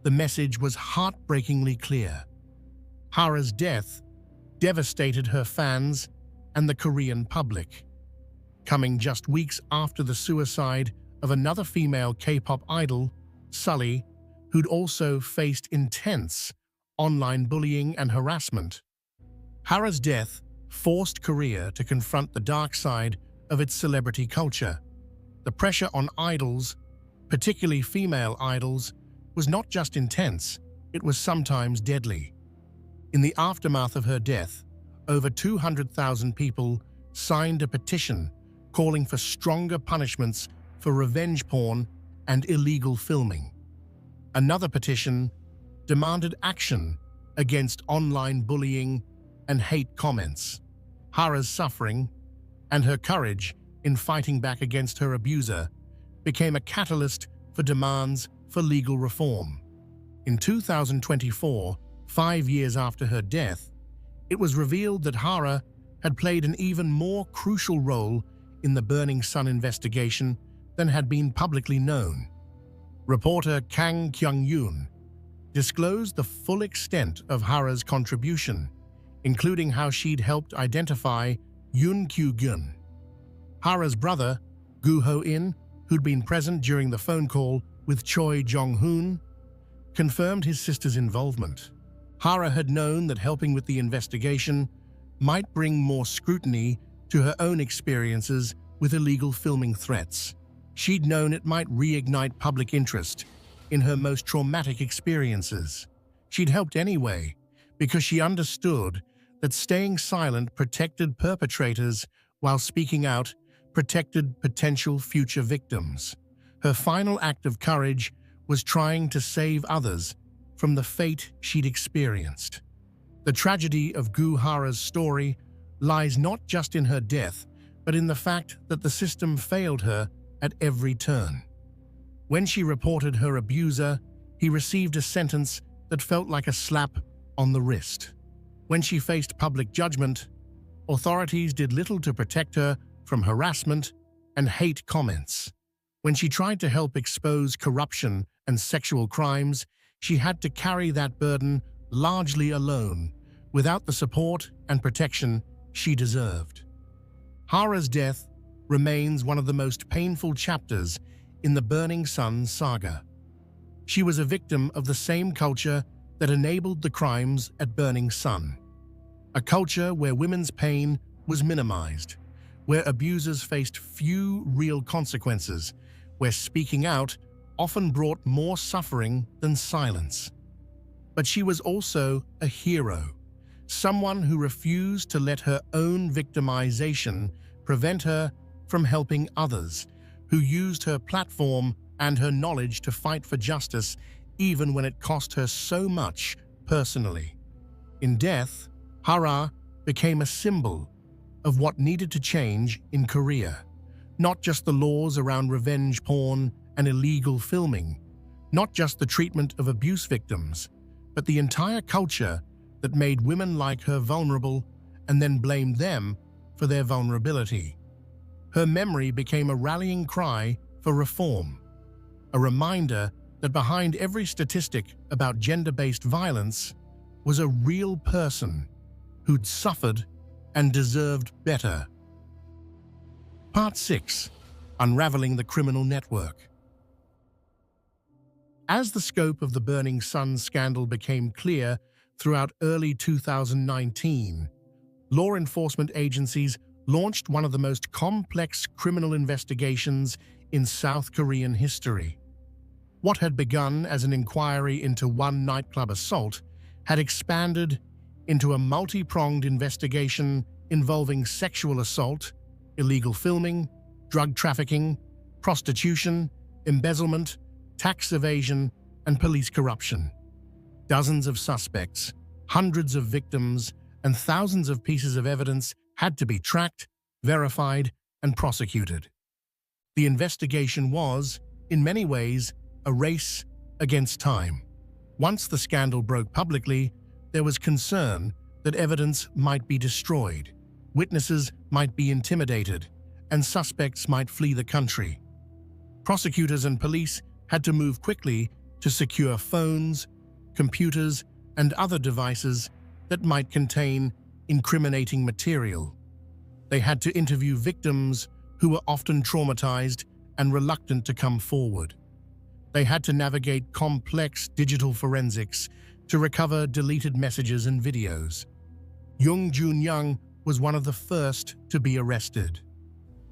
the message was heartbreakingly clear. Hara's death devastated her fans and the Korean public, coming just weeks after the suicide of another female K-pop idol, Sulli, who'd also faced intense online bullying and harassment. Hara's death forced Korea to confront the dark side of its celebrity culture. The pressure on idols, particularly female idols, was not just intense, it was sometimes deadly. In the aftermath of her death, over 200,000 people signed a petition calling for stronger punishments for revenge porn and illegal filming. Another petition demanded action against online bullying and hate comments. Hara's suffering and her courage in fighting back against her abuser became a catalyst for demands for legal reform. In 2024, 5 years after her death, it was revealed that Hara had played an even more crucial role in the Burning Sun investigation than had been publicly known. Reporter Kang Kyung-yoon disclosed the full extent of Hara's contribution, including how she'd helped identify Yoon Kyu-gun, Hara's brother, Gu Ho-in, who'd been present during the phone call with Choi Jong-hoon, confirmed his sister's involvement. Hara had known that helping with the investigation might bring more scrutiny to her own experiences with illegal filming threats. She'd known it might reignite public interest in her most traumatic experiences. She'd helped anyway, because she understood that staying silent protected perpetrators while speaking out protected potential future victims. Her final act of courage was trying to save others from the fate she'd experienced. The tragedy of Gu Hara's story lies not just in her death, but in the fact that the system failed her at every turn. When she reported her abuser, he received a sentence that felt like a slap on the wrist. When she faced public judgment, authorities did little to protect her from harassment and hate comments. When she tried to help expose corruption and sexual crimes, she had to carry that burden largely alone, without the support and protection she deserved. Hara's death remains one of the most painful chapters in the Burning Sun saga. She was a victim of the same culture that enabled the crimes at Burning Sun, a culture where women's pain was minimized, where abusers faced few real consequences, where speaking out often brought more suffering than silence. But she was also a hero, someone who refused to let her own victimization prevent her from helping others, who used her platform and her knowledge to fight for justice even when it cost her so much personally. In death, Hara became a symbol of what needed to change in Korea. Not just the laws around revenge porn and illegal filming, not just the treatment of abuse victims, but the entire culture that made women like her vulnerable and then blamed them for their vulnerability. Her memory became a rallying cry for reform, a reminder that behind every statistic about gender-based violence was a real person who'd suffered and deserved better. Part 6. Unraveling the Criminal Network. As the scope of the Burning Sun scandal became clear throughout early 2019, law enforcement agencies launched one of the most complex criminal investigations in South Korean history. What had begun as an inquiry into one nightclub assault had expanded into a multi-pronged investigation involving sexual assault, illegal filming, drug trafficking, prostitution, embezzlement, tax evasion, and police corruption. Dozens of suspects, hundreds of victims, and thousands of pieces of evidence had to be tracked, verified, and prosecuted. The investigation was, in many ways, a race against time. Once the scandal broke publicly, there was concern that evidence might be destroyed, witnesses might be intimidated, and suspects might flee the country. Prosecutors and police had to move quickly to secure phones, computers, and other devices that might contain incriminating material. They had to interview victims who were often traumatized and reluctant to come forward. They had to navigate complex digital forensics to recover deleted messages and videos. Jung Jun-young was one of the first to be arrested.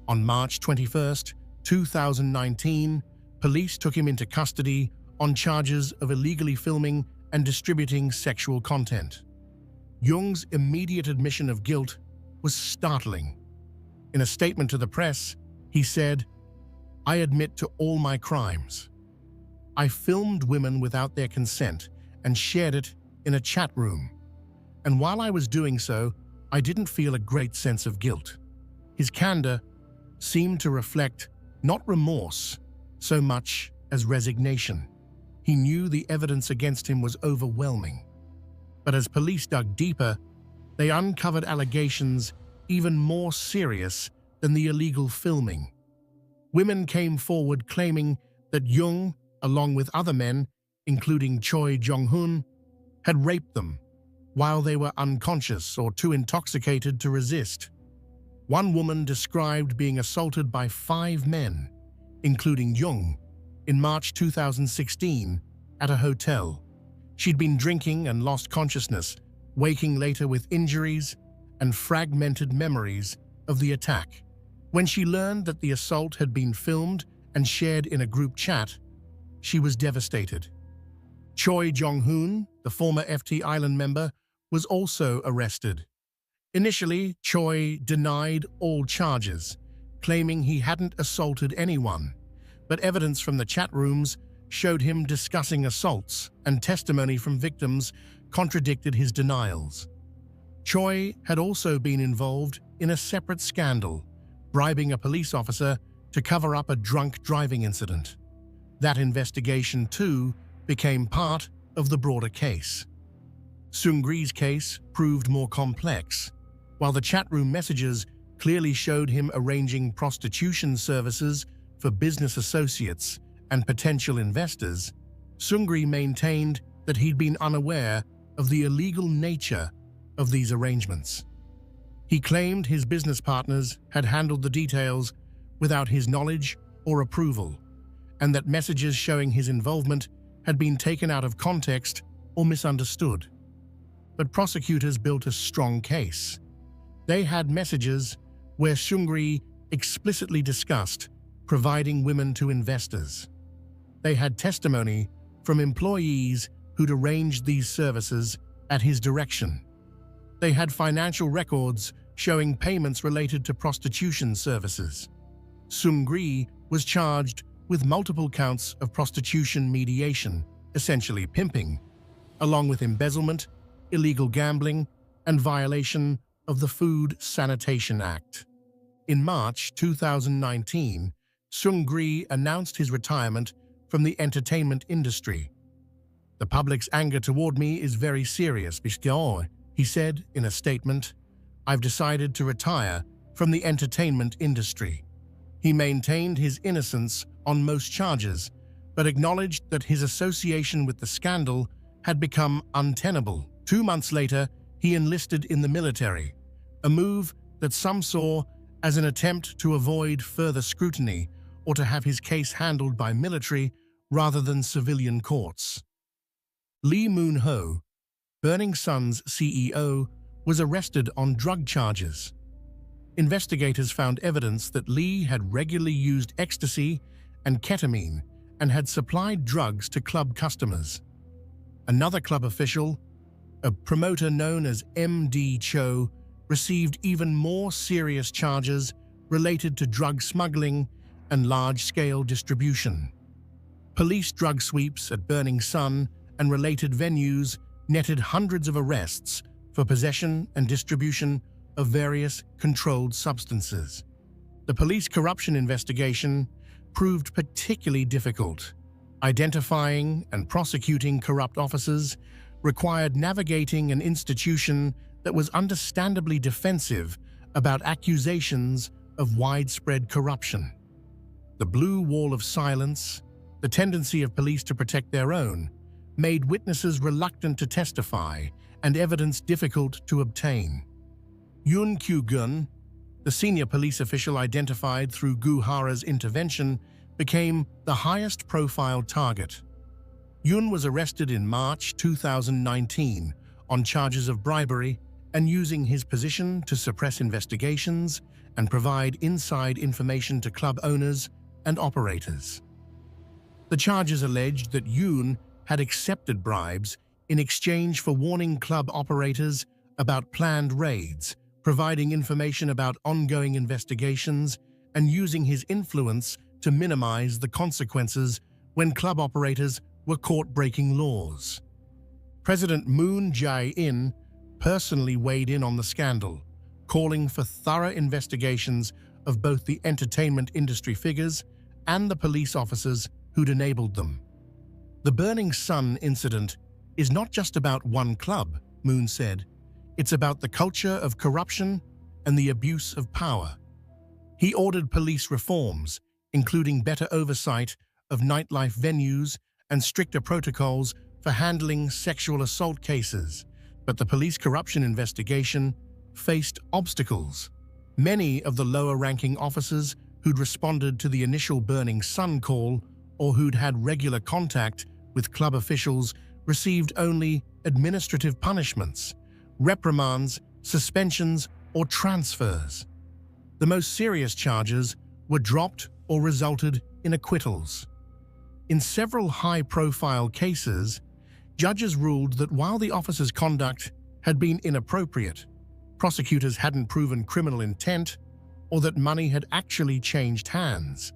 On March 21, 2019, police took him into custody on charges of illegally filming and distributing sexual content. Jung's immediate admission of guilt was startling. In a statement to the press, he said, "I admit to all my crimes. I filmed women without their consent and shared it in a chat room. And while I was doing so, I didn't feel a great sense of guilt." His candor seemed to reflect not remorse so much as resignation. He knew the evidence against him was overwhelming. But as police dug deeper, they uncovered allegations even more serious than the illegal filming. Women came forward claiming that Jung, along with other men, including Choi Jong-hoon, had raped them while they were unconscious or too intoxicated to resist. One woman described being assaulted by 5 men, including Jung, in March 2016 at a hotel. She'd been drinking and lost consciousness, waking later with injuries and fragmented memories of the attack. When she learned that the assault had been filmed and shared in a group chat, she was devastated. Choi Jong-hoon, the former FT Island member, was also arrested. Initially, Choi denied all charges, claiming he hadn't assaulted anyone, but evidence from the chat rooms showed him discussing assaults, and testimony from victims contradicted his denials. Choi had also been involved in a separate scandal, bribing a police officer to cover up a drunk driving incident. That investigation, too, became part of the broader case. Seungri's case proved more complex. While the chat room messages clearly showed him arranging prostitution services for business associates and potential investors, Seungri maintained that he'd been unaware of the illegal nature of these arrangements. He claimed his business partners had handled the details without his knowledge or approval, and that messages showing his involvement had been taken out of context or misunderstood. But prosecutors built a strong case. They had messages where Seungri explicitly discussed providing women to investors. They had testimony from employees who'd arranged these services at his direction. They had financial records showing payments related to prostitution services. Seungri was charged with multiple counts of prostitution mediation, essentially pimping, along with embezzlement, illegal gambling, and violation of the Food Sanitation Act. In March 2019, Seungri announced his retirement from the entertainment industry. "The public's anger toward me is very serious, because," he said in a statement, "I've decided to retire from the entertainment industry." He maintained his innocence on most charges, but acknowledged that his association with the scandal had become untenable. 2 months later, he enlisted in the military, a move that some saw as an attempt to avoid further scrutiny or to have his case handled by military rather than civilian courts. Lee Moon-ho, Burning Sun's CEO, was arrested on drug charges. Investigators found evidence that Lee had regularly used ecstasy and ketamine and had supplied drugs to club customers. Another club official, a promoter known as MD Cho, received even more serious charges related to drug smuggling and large-scale distribution. Police drug sweeps at Burning Sun and related venues netted hundreds of arrests for possession and distribution of various controlled substances. The police corruption investigation proved particularly difficult. Identifying and prosecuting corrupt officers required navigating an institution that was understandably defensive about accusations of widespread corruption. The blue wall of silence, the tendency of police to protect their own, made witnesses reluctant to testify and evidence difficult to obtain. Yoon Kyu-gun, the senior police official identified through Gu Hara's intervention, became the highest-profile target. Yoon was arrested in March 2019 on charges of bribery and using his position to suppress investigations and provide inside information to club owners and operators. The charges alleged that Yoon had accepted bribes in exchange for warning club operators about planned raids, providing information about ongoing investigations, and using his influence to minimize the consequences when club operators were caught breaking laws. President Moon Jae-in personally weighed in on the scandal, calling for thorough investigations of both the entertainment industry figures and the police officers who'd enabled them. The Burning Sun incident is not just about one club, Moon said. It's about the culture of corruption and the abuse of power. He ordered police reforms, including better oversight of nightlife venues and stricter protocols for handling sexual assault cases, but the police corruption investigation faced obstacles. Many of the lower-ranking officers who'd responded to the initial Burning Sun call or who'd had regular contact with club officials received only administrative punishments, reprimands, suspensions, or transfers. The most serious charges were dropped or resulted in acquittals. In several high-profile cases, judges ruled that while the officers' conduct had been inappropriate, prosecutors hadn't proven criminal intent or that money had actually changed hands.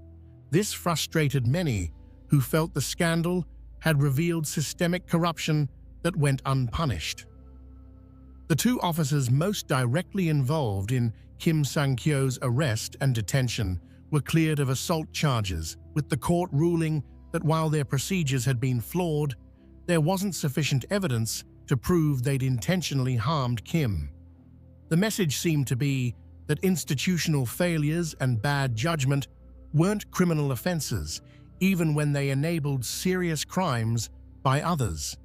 This frustrated many who felt the scandal had revealed systemic corruption that went unpunished. The two officers most directly involved in Kim Sang-kyo's arrest and detention were cleared of assault charges, with the court ruling that while their procedures had been flawed, there wasn't sufficient evidence to prove they'd intentionally harmed Kim. The message seemed to be that institutional failures and bad judgment weren't criminal offenses, even when they enabled serious crimes by others.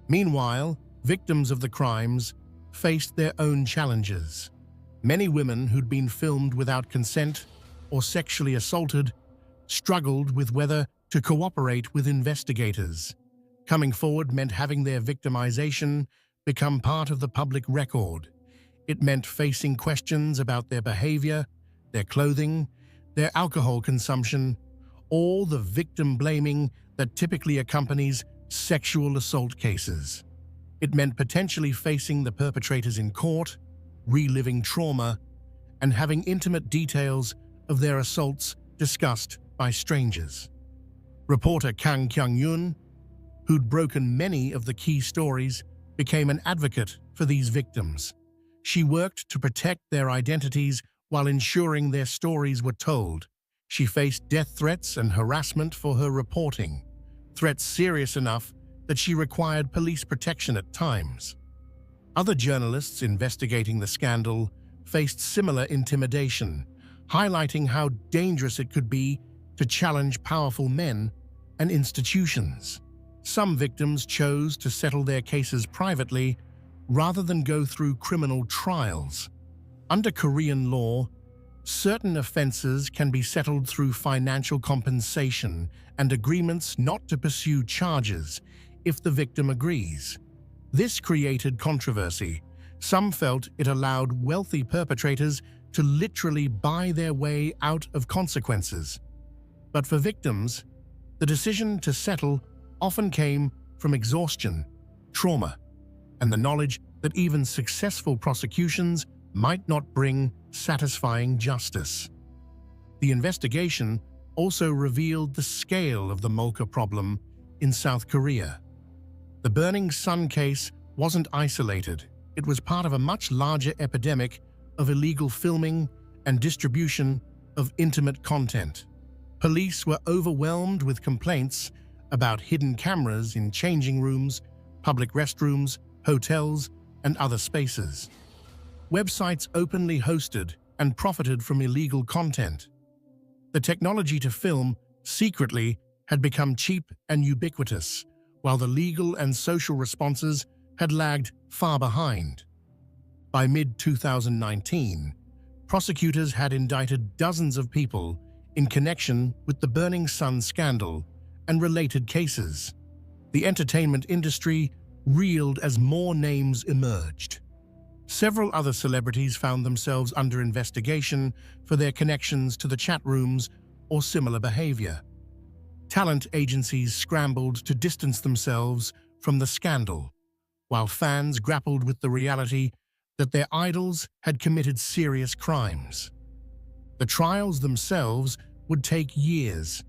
Meanwhile, victims of the crimes faced their own challenges. Many women who'd been filmed without consent or sexually assaulted struggled with whether to cooperate with investigators. Coming forward meant having their victimization become part of the public record. It meant facing questions about their behavior, their clothing, their alcohol consumption, or the victim blaming that typically accompanies sexual assault cases. It meant potentially facing the perpetrators in court, reliving trauma, and having intimate details of their assaults discussed by strangers. Reporter Kang Kyung-yoon, who'd broken many of the key stories, became an advocate for these victims. She worked to protect their identities while ensuring their stories were told. She faced death threats and harassment for her reporting, threats serious enough that she required police protection at times. Other journalists investigating the scandal faced similar intimidation, highlighting how dangerous it could be to challenge powerful men and institutions. Some victims chose to settle their cases privately rather than go through criminal trials. Under Korean law, certain offenses can be settled through financial compensation and agreements not to pursue charges if the victim agrees. This created controversy. Some felt it allowed wealthy perpetrators to literally buy their way out of consequences. But for victims, the decision to settle often came from exhaustion, trauma, and the knowledge that even successful prosecutions might not bring satisfying justice. The investigation also revealed the scale of the Molcha problem in South Korea. The Burning Sun case wasn't isolated. It was part of a much larger epidemic of illegal filming and distribution of intimate content. Police were overwhelmed with complaints about hidden cameras in changing rooms, public restrooms, hotels, and other spaces. Websites openly hosted and profited from illegal content. The technology to film secretly had become cheap and ubiquitous, while the legal and social responses had lagged far behind. By mid-2019, prosecutors had indicted dozens of people in connection with the Burning Sun scandal and related cases. The entertainment industry reeled as more names emerged. Several other celebrities found themselves under investigation for their connections to the chat rooms or similar behavior. Talent agencies scrambled to distance themselves from the scandal, while fans grappled with the reality that their idols had committed serious crimes. The trials themselves would take years.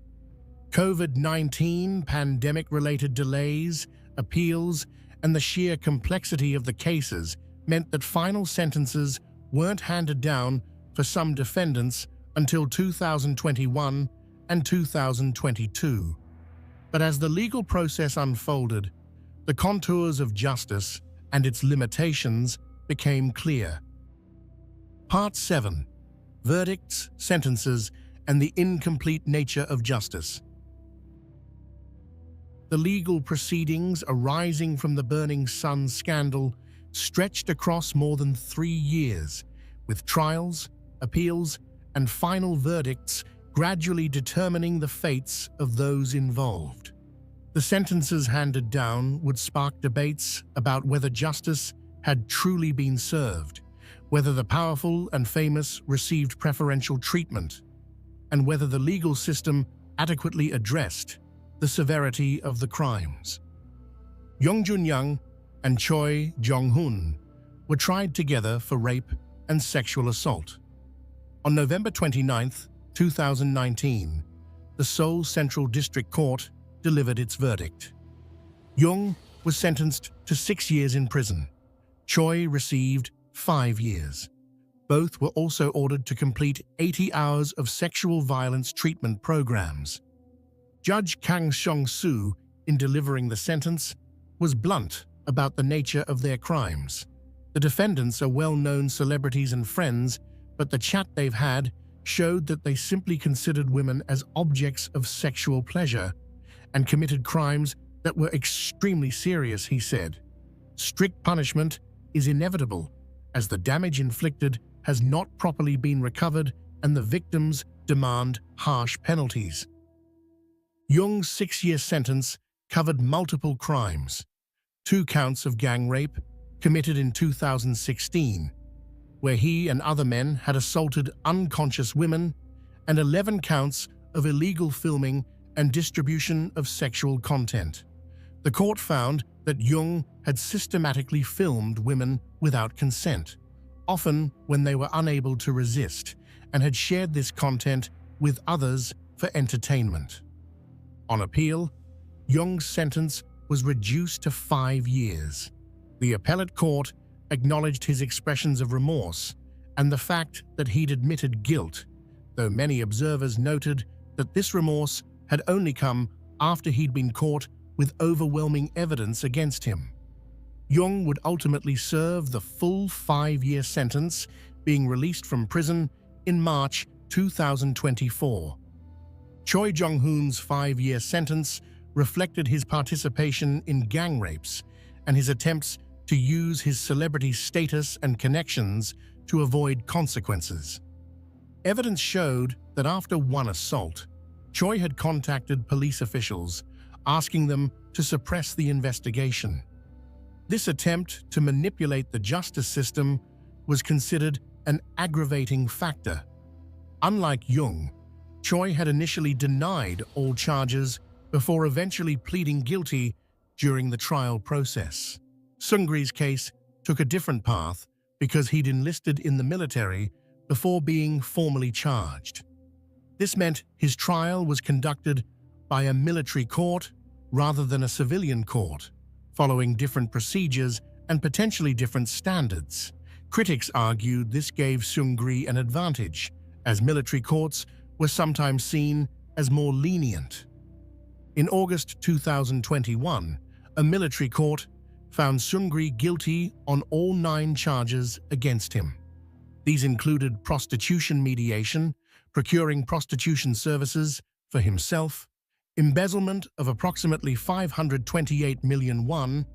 COVID-19 pandemic-related delays, appeals, and the sheer complexity of the cases meant that final sentences weren't handed down for some defendants until 2021 and 2022. But as the legal process unfolded, the contours of justice and its limitations became clear. Part 7. Verdicts, Sentences, and the Incomplete Nature of Justice. The legal proceedings arising from the Burning Sun scandal stretched across more than 3 years, with trials, appeals, and final verdicts gradually determining the fates of those involved. The sentences handed down would spark debates about whether justice had truly been served, whether the powerful and famous received preferential treatment, and whether the legal system adequately addressed the severity of the crimes. Yong Jun-young and Choi Jong-hoon were tried together for rape and sexual assault. On November 29, 2019, the Seoul Central District Court delivered its verdict. Young was sentenced to 6 years in prison. Choi received 5 years. Both were also ordered to complete 80 hours of sexual violence treatment programs. Judge Kang Seong-soo, in delivering the sentence, was blunt about the nature of their crimes. The defendants are well-known celebrities and friends, but the chat they've had showed that they simply considered women as objects of sexual pleasure and committed crimes that were extremely serious, he said. Strict punishment is inevitable, as the damage inflicted has not properly been recovered and the victims demand harsh penalties. Jung's 6-year sentence covered multiple crimes: 2 counts of gang rape committed in 2016, where he and other men had assaulted unconscious women, and 11 counts of illegal filming and distribution of sexual content. The court found that Jung had systematically filmed women without consent, often when they were unable to resist, and had shared this content with others for entertainment. On appeal, Jung's sentence was reduced to 5 years. The appellate court acknowledged his expressions of remorse and the fact that he'd admitted guilt, though many observers noted that this remorse had only come after he'd been caught with overwhelming evidence against him. Jung would ultimately serve the full 5-year sentence, being released from prison in March 2024. Choi Jong-hoon's 5-year sentence reflected his participation in gang rapes and his attempts to use his celebrity status and connections to avoid consequences. Evidence showed that after one assault, Choi had contacted police officials, asking them to suppress the investigation. This attempt to manipulate the justice system was considered an aggravating factor. Unlike Jung, Choi had initially denied all charges before eventually pleading guilty during the trial process. Seungri's case took a different path because he'd enlisted in the military before being formally charged. This meant his trial was conducted by a military court rather than a civilian court, following different procedures and potentially different standards. Critics argued this gave Seungri an advantage, as military courts were sometimes seen as more lenient. In August 2021, a military court found Seungri guilty on all 9 charges against him. These included prostitution mediation, procuring prostitution services for himself, embezzlement of approximately 528 million won,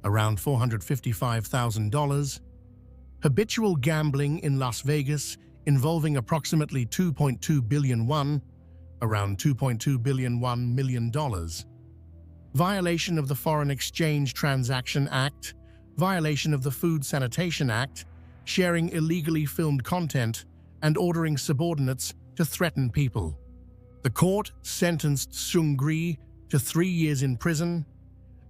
around $455,000, habitual gambling in Las Vegas involving approximately 2.2 billion won, around $2.2 billion million, violation of the Foreign Exchange Transaction Act, violation of the Food Sanitation Act, sharing illegally filmed content, and ordering subordinates to threaten people. The court sentenced Seungri to 3 years in prison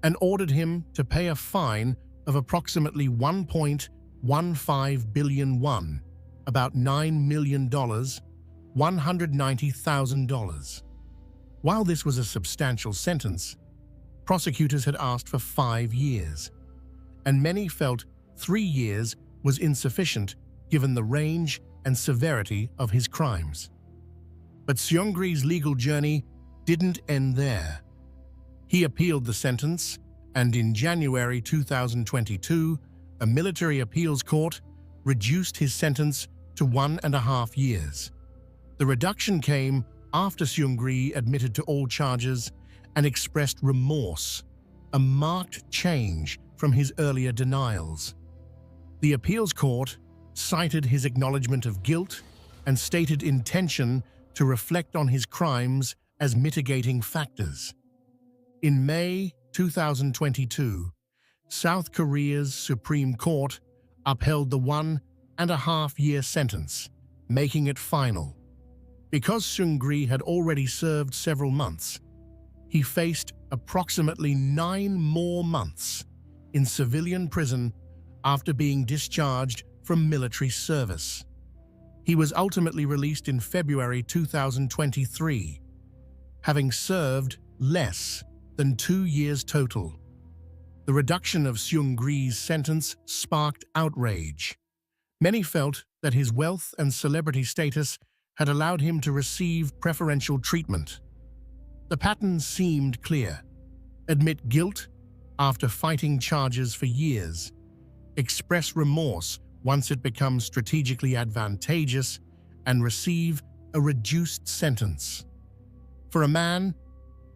and ordered him to pay a fine of approximately 1.15 billion won, about $9 million, $190,000. While this was a substantial sentence, prosecutors had asked for 5 years, and many felt 3 years was insufficient given the range and severity of his crimes. But Seungri's legal journey didn't end there. He appealed the sentence, and in January 2022, a military appeals court reduced his sentence to 1.5 years. The reduction came after Seungri admitted to all charges and expressed remorse, a marked change from his earlier denials. The appeals court cited his acknowledgement of guilt and stated intention to reflect on his crimes as mitigating factors. In May 2022, South Korea's Supreme Court upheld the 1.5-year sentence, making it final. Because Seungri had already served several months, he faced approximately 9 more months in civilian prison after being discharged from military service. He was ultimately released in February 2023, having served less than 2 years total. The reduction of Seungri's sentence sparked outrage. Many felt that his wealth and celebrity status had allowed him to receive preferential treatment. The pattern seemed clear: admit guilt, after fighting charges for years, express remorse once it becomes strategically advantageous, and receive a reduced sentence. For a man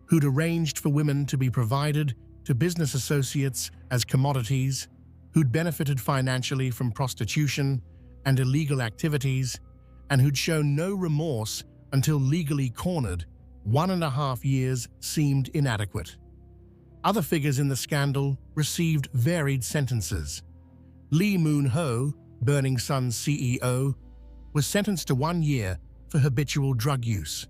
who'd arranged for women to be provided to business associates as commodities, who'd benefited financially from prostitution and illegal activities, and who'd shown no remorse until legally cornered, 1.5 years seemed inadequate. Other figures in the scandal received varied sentences. Lee Moon-ho, Burning Sun's CEO, was sentenced to 1 year for habitual drug use.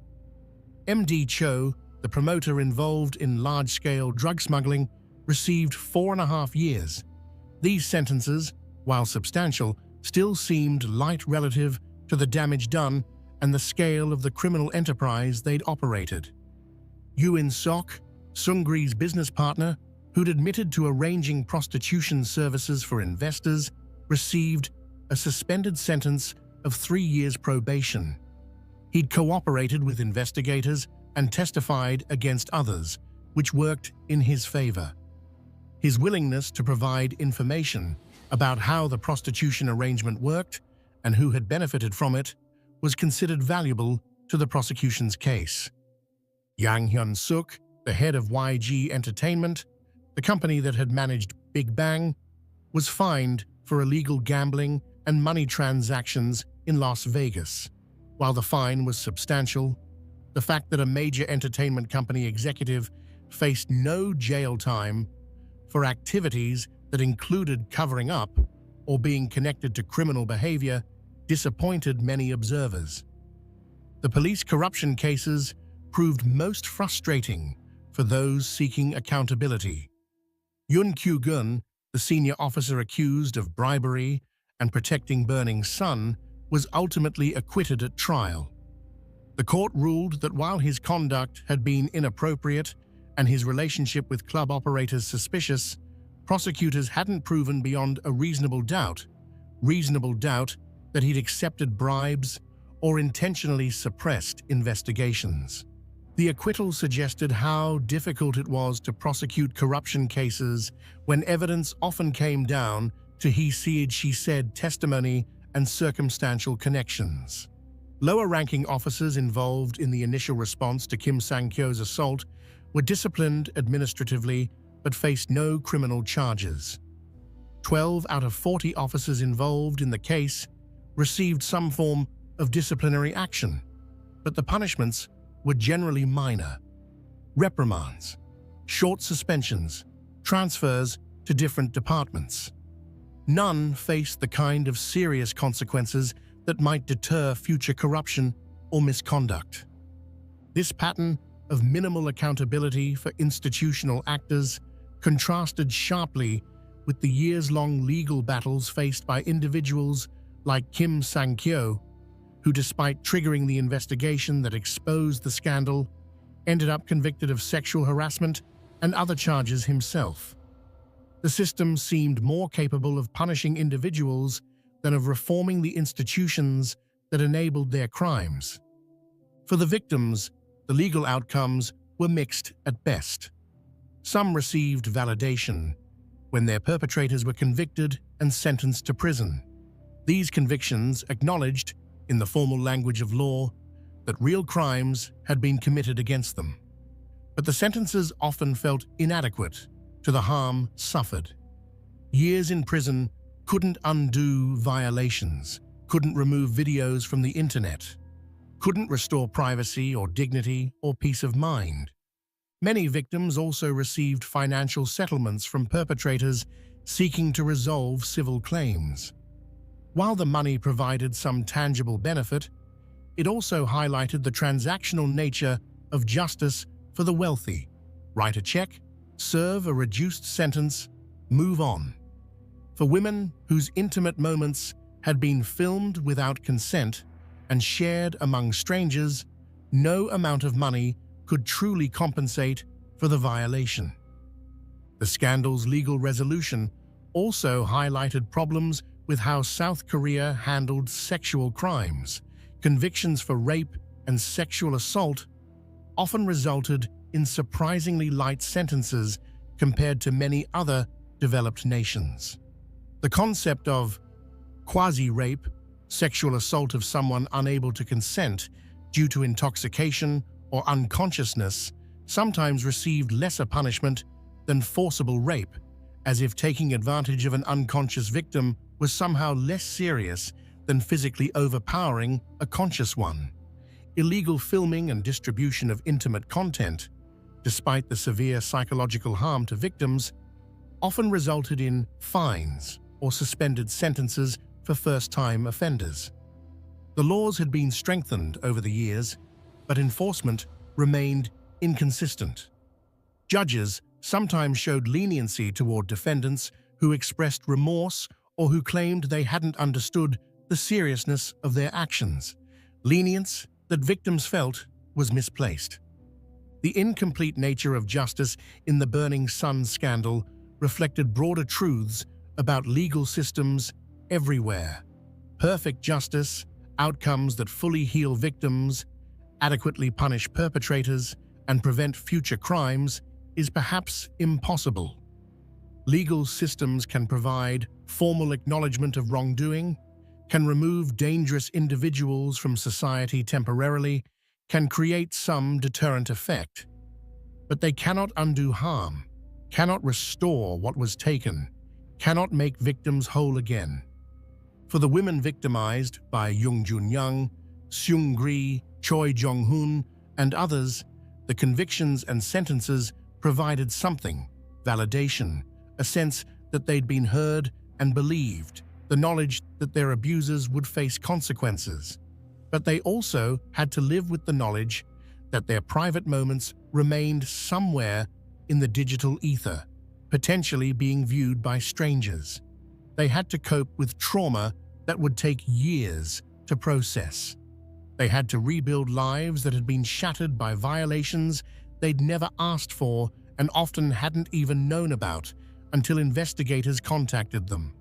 MD Cho, the promoter involved in large-scale drug smuggling, received 4.5 years. These sentences, while substantial, still seemed light relative to the damage done and the scale of the criminal enterprise they'd operated. Yoon Sok, Seungri's business partner, who'd admitted to arranging prostitution services for investors, received a suspended sentence of 3 years probation. He'd cooperated with investigators and testified against others, which worked in his favor. His willingness to provide information about how the prostitution arrangement worked and who had benefited from it was considered valuable to the prosecution's case. Yang Hyun-suk, the head of YG Entertainment, the company that had managed Big Bang, was fined for illegal gambling and money transactions in Las Vegas. While the fine was substantial, the fact that a major entertainment company executive faced no jail time for activities that included covering up or being connected to criminal behavior disappointed many observers. The police corruption cases proved most frustrating for those seeking accountability. Yoon Kyu-gun, the senior officer accused of bribery and protecting Burning Sun, was ultimately acquitted at trial. The court ruled that while his conduct had been inappropriate and his relationship with club operators suspicious, prosecutors hadn't proven beyond a reasonable doubt that he'd accepted bribes or intentionally suppressed investigations. The acquittal suggested how difficult it was to prosecute corruption cases when evidence often came down to he said, she said testimony and circumstantial connections. Lower-ranking officers involved in the initial response to Kim Sang-kyo's assault were disciplined administratively but faced no criminal charges. 12 out of 40 officers involved in the case received some form of disciplinary action, but the punishments were generally minor: reprimands, short suspensions, transfers to different departments. None faced the kind of serious consequences that might deter future corruption or misconduct. This pattern of minimal accountability for institutional actors contrasted sharply with the years-long legal battles faced by individuals like Kim Sang-kyo, who, despite triggering the investigation that exposed the scandal, ended up convicted of sexual harassment and other charges himself. The system seemed more capable of punishing individuals than of reforming the institutions that enabled their crimes. For the victims, the legal outcomes were mixed at best. Some received validation when their perpetrators were convicted and sentenced to prison. These convictions acknowledged, in the formal language of law, that real crimes had been committed against them. But the sentences often felt inadequate to the harm suffered. Years in prison couldn't undo violations, couldn't remove videos from the internet, couldn't restore privacy or dignity or peace of mind. Many victims also received financial settlements from perpetrators seeking to resolve civil claims. While the money provided some tangible benefit, it also highlighted the transactional nature of justice for the wealthy. Write a check, serve a reduced sentence, move on. For women whose intimate moments had been filmed without consent and shared among strangers, no amount of money could truly compensate for the violation. The scandal's legal resolution also highlighted problems with how South Korea handled sexual crimes. Convictions for rape and sexual assault often resulted in surprisingly light sentences compared to many other developed nations. The concept of quasi-rape, sexual assault of someone unable to consent due to intoxication or unconsciousness, sometimes received lesser punishment than forcible rape, as if taking advantage of an unconscious victim was somehow less serious than physically overpowering a conscious one. Illegal filming and distribution of intimate content, despite the severe psychological harm to victims, often resulted in fines or suspended sentences for first-time offenders. The laws had been strengthened over the years, but enforcement remained inconsistent. Judges sometimes showed leniency toward defendants who expressed remorse or who claimed they hadn't understood the seriousness of their actions. Lenience that victims felt was misplaced. The incomplete nature of justice in the Burning Sun scandal reflected broader truths about legal systems everywhere. Perfect justice, outcomes that fully heal victims, adequately punish perpetrators, and prevent future crimes is perhaps impossible. Legal systems can provide formal acknowledgement of wrongdoing, can remove dangerous individuals from society temporarily, can create some deterrent effect. But they cannot undo harm, cannot restore what was taken, cannot make victims whole again. For the women victimized by Yoon Jun-young, Seung-ri, Choi Jong-hoon, and others, the convictions and sentences provided something, validation, a sense that they'd been heard and believed, the knowledge that their abusers would face consequences. But they also had to live with the knowledge that their private moments remained somewhere in the digital ether, potentially being viewed by strangers. They had to cope with trauma that would take years to process. They had to rebuild lives that had been shattered by violations they'd never asked for and often hadn't even known about until investigators contacted them.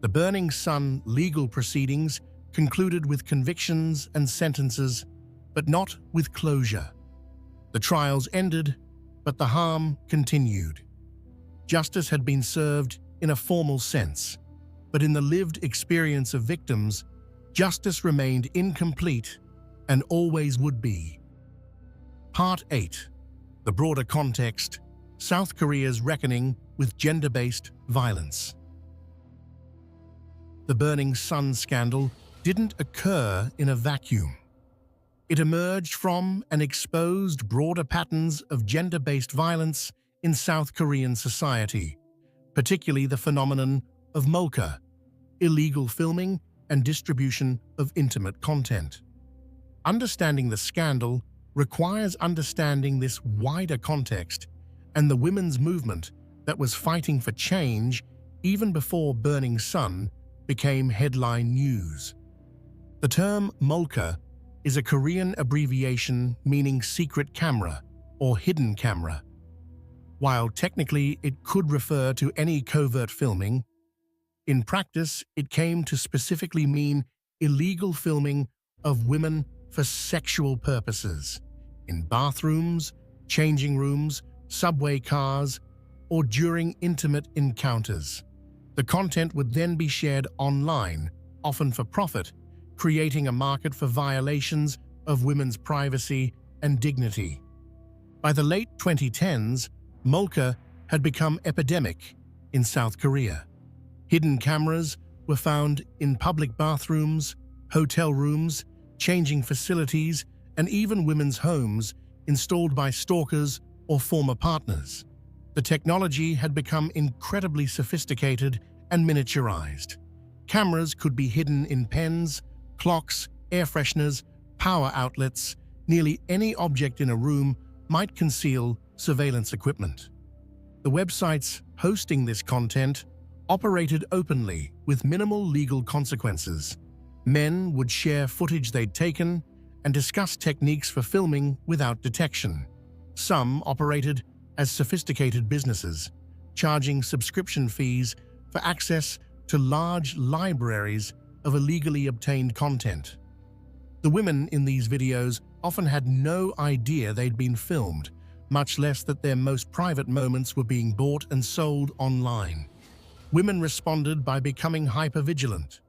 The Burning Sun legal proceedings concluded with convictions and sentences, but not with closure. The trials ended, but the harm continued. Justice had been served in a formal sense, but in the lived experience of victims, justice remained incomplete and always would be. Part 8. The broader context: South Korea's reckoning with gender-based violence. The Burning Sun scandal didn't occur in a vacuum. It emerged from and exposed broader patterns of gender-based violence in South Korean society, particularly the phenomenon of molka, illegal filming and distribution of intimate content. Understanding the scandal requires understanding this wider context and the women's movement that was fighting for change even before Burning Sun became headline news. The term molka is a Korean abbreviation meaning secret camera or hidden camera. While technically it could refer to any covert filming, in practice it came to specifically mean illegal filming of women for sexual purposes in bathrooms, changing rooms, subway cars, or during intimate encounters. The content would then be shared online, often for profit, creating a market for violations of women's privacy and dignity. By the late 2010s, molka had become epidemic in South Korea. Hidden cameras were found in public bathrooms, hotel rooms, changing facilities, and even women's homes, installed by stalkers or former partners. The technology had become incredibly sophisticated and miniaturized. Cameras could be hidden in pens, clocks, air fresheners, power outlets. Nearly any object in a room might conceal surveillance equipment. The websites hosting this content operated openly with minimal legal consequences. Men would share footage they'd taken and discuss techniques for filming without detection. Some operated as sophisticated businesses, charging subscription fees for access to large libraries of illegally obtained content. The women in these videos often had no idea they'd been filmed, much less that their most private moments were being bought and sold online. Women responded by becoming hypervigilant.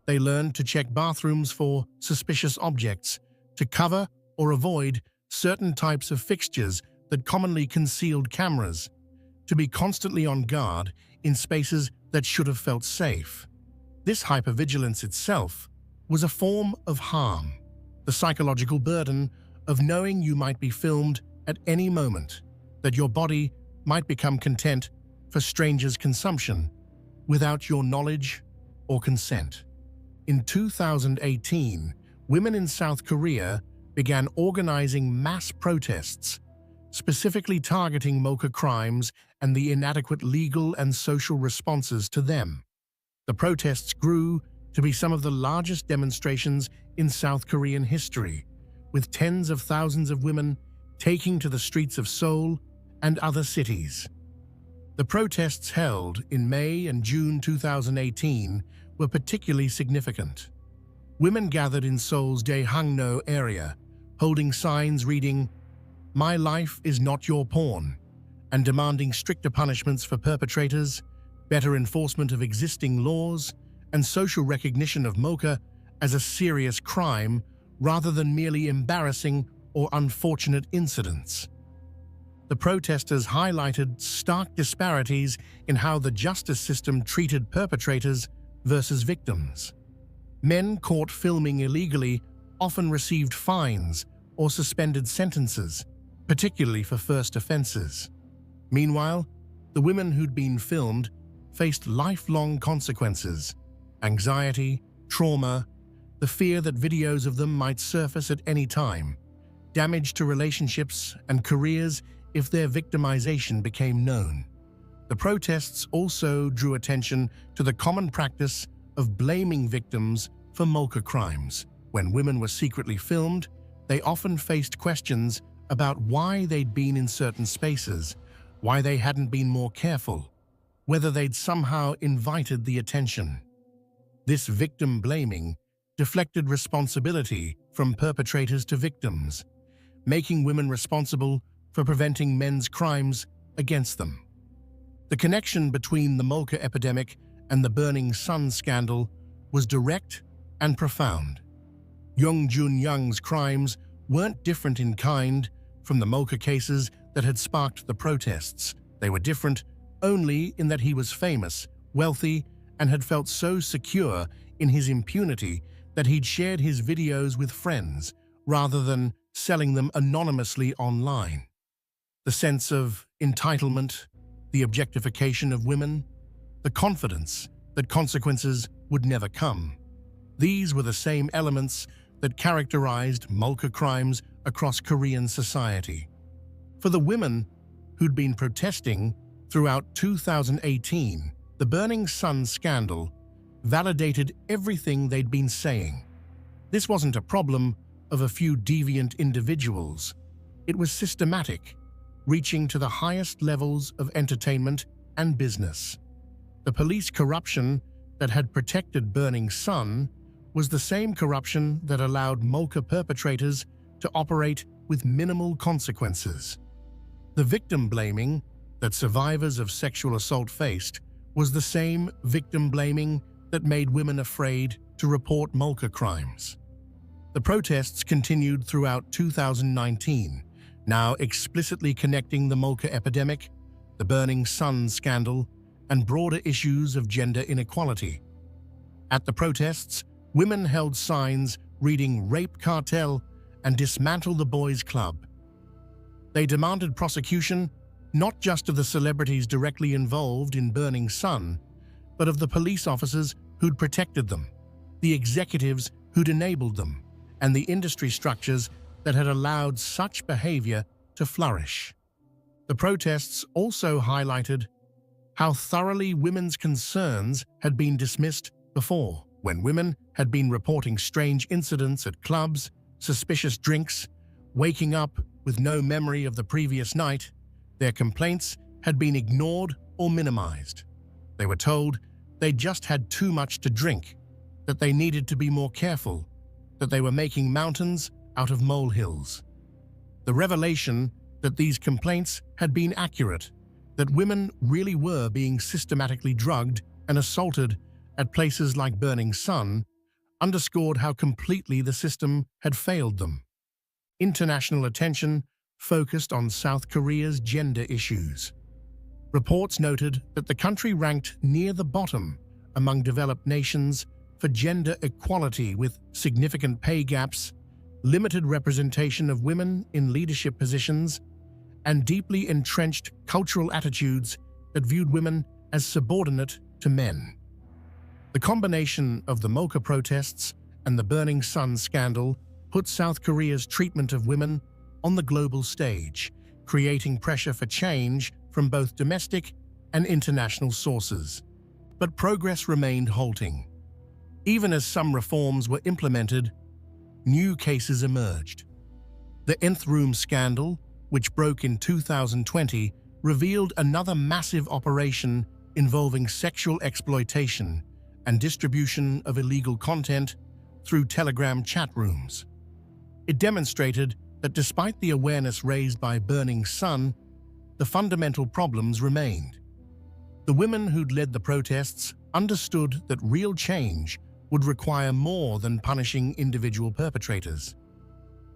They learned to check bathrooms for suspicious objects, to cover or avoid certain types of fixtures that commonly concealed cameras, to be constantly on guard in spaces that should have felt safe. This hypervigilance itself was a form of harm, the psychological burden of knowing you might be filmed at any moment, that your body might become content for strangers' consumption without your knowledge or consent. In 2018, women in South Korea began organizing mass protests, specifically targeting Mocha crimes and the inadequate legal and social responses to them. The protests grew to be some of the largest demonstrations in South Korean history, with tens of thousands of women taking to the streets of Seoul and other cities. The protests held in May and June 2018 were particularly significant. Women gathered in Seoul's Daehangno area, holding signs reading, "My life is not your porn," and demanding stricter punishments for perpetrators, better enforcement of existing laws, and social recognition of Mocha as a serious crime rather than merely embarrassing or unfortunate incidents. The protesters highlighted stark disparities in how the justice system treated perpetrators versus victims. Men caught filming illegally often received fines or suspended sentences, particularly for first offenses. Meanwhile, the women who'd been filmed faced lifelong consequences: anxiety, trauma, the fear that videos of them might surface at any time, damage to relationships and careers if their victimization became known. The protests also drew attention to the common practice of blaming victims for Mocha crimes. When women were secretly filmed, they often faced questions about why they'd been in certain spaces, why they hadn't been more careful, whether they'd somehow invited the attention. This victim blaming deflected responsibility from perpetrators to victims, making women responsible for preventing men's crimes against them. The connection between the Mocha epidemic and the Burning Sun scandal was direct and profound. Young Jun Young's crimes weren't different in kind from the Mocha cases that had sparked the protests. They were different only in that he was famous, wealthy, and had felt so secure in his impunity that he'd shared his videos with friends rather than selling them anonymously online. The sense of entitlement, the objectification of women, the confidence that consequences would never come. These were the same elements that characterized Mocha crimes across Korean society. For the women who'd been protesting throughout 2018, the Burning Sun scandal validated everything they'd been saying. This wasn't a problem of a few deviant individuals. It was systematic, reaching to the highest levels of entertainment and business. The police corruption that had protected Burning Sun was the same corruption that allowed Mocha perpetrators to operate with minimal consequences. The victim blaming that survivors of sexual assault faced was the same victim blaming that made women afraid to report Mocha crimes. The protests continued throughout 2019, now explicitly connecting the Mocha epidemic, the Burning Sun scandal, and broader issues of gender inequality. At the protests, women held signs reading "Rape Cartel" and "Dismantle the Boys Club." They demanded prosecution not just of the celebrities directly involved in Burning Sun, but of the police officers who'd protected them, the executives who'd enabled them, and the industry structures that had allowed such behavior to flourish. The protests also highlighted how thoroughly women's concerns had been dismissed before, when women had been reporting strange incidents at clubs, suspicious drinks, waking up with no memory of the previous night. Their complaints had been ignored or minimized. They were told they just had too much to drink, that they needed to be more careful, that they were making mountains out of molehills. The revelation That these complaints had been accurate, that women really were being systematically drugged and assaulted at places like Burning Sun, underscored how completely the system had failed them. International attention focused on South Korea's gender issues. Reports noted that the country ranked near the bottom among developed nations for gender equality, with significant pay gaps, limited representation of women in leadership positions, and deeply entrenched cultural attitudes that viewed women as subordinate to men. The combination of the Mocha protests and the Burning Sun scandal put South Korea's treatment of women on the global stage, creating pressure for change from both domestic and international sources. But progress remained halting. Even as some reforms were implemented, new cases emerged. The Nth Room scandal, which broke in 2020, revealed another massive operation involving sexual exploitation and distribution of illegal content through Telegram chat rooms. It demonstrated that despite the awareness raised by Burning Sun, the fundamental problems remained. The women who'd led the protests understood that real change would require more than punishing individual perpetrators.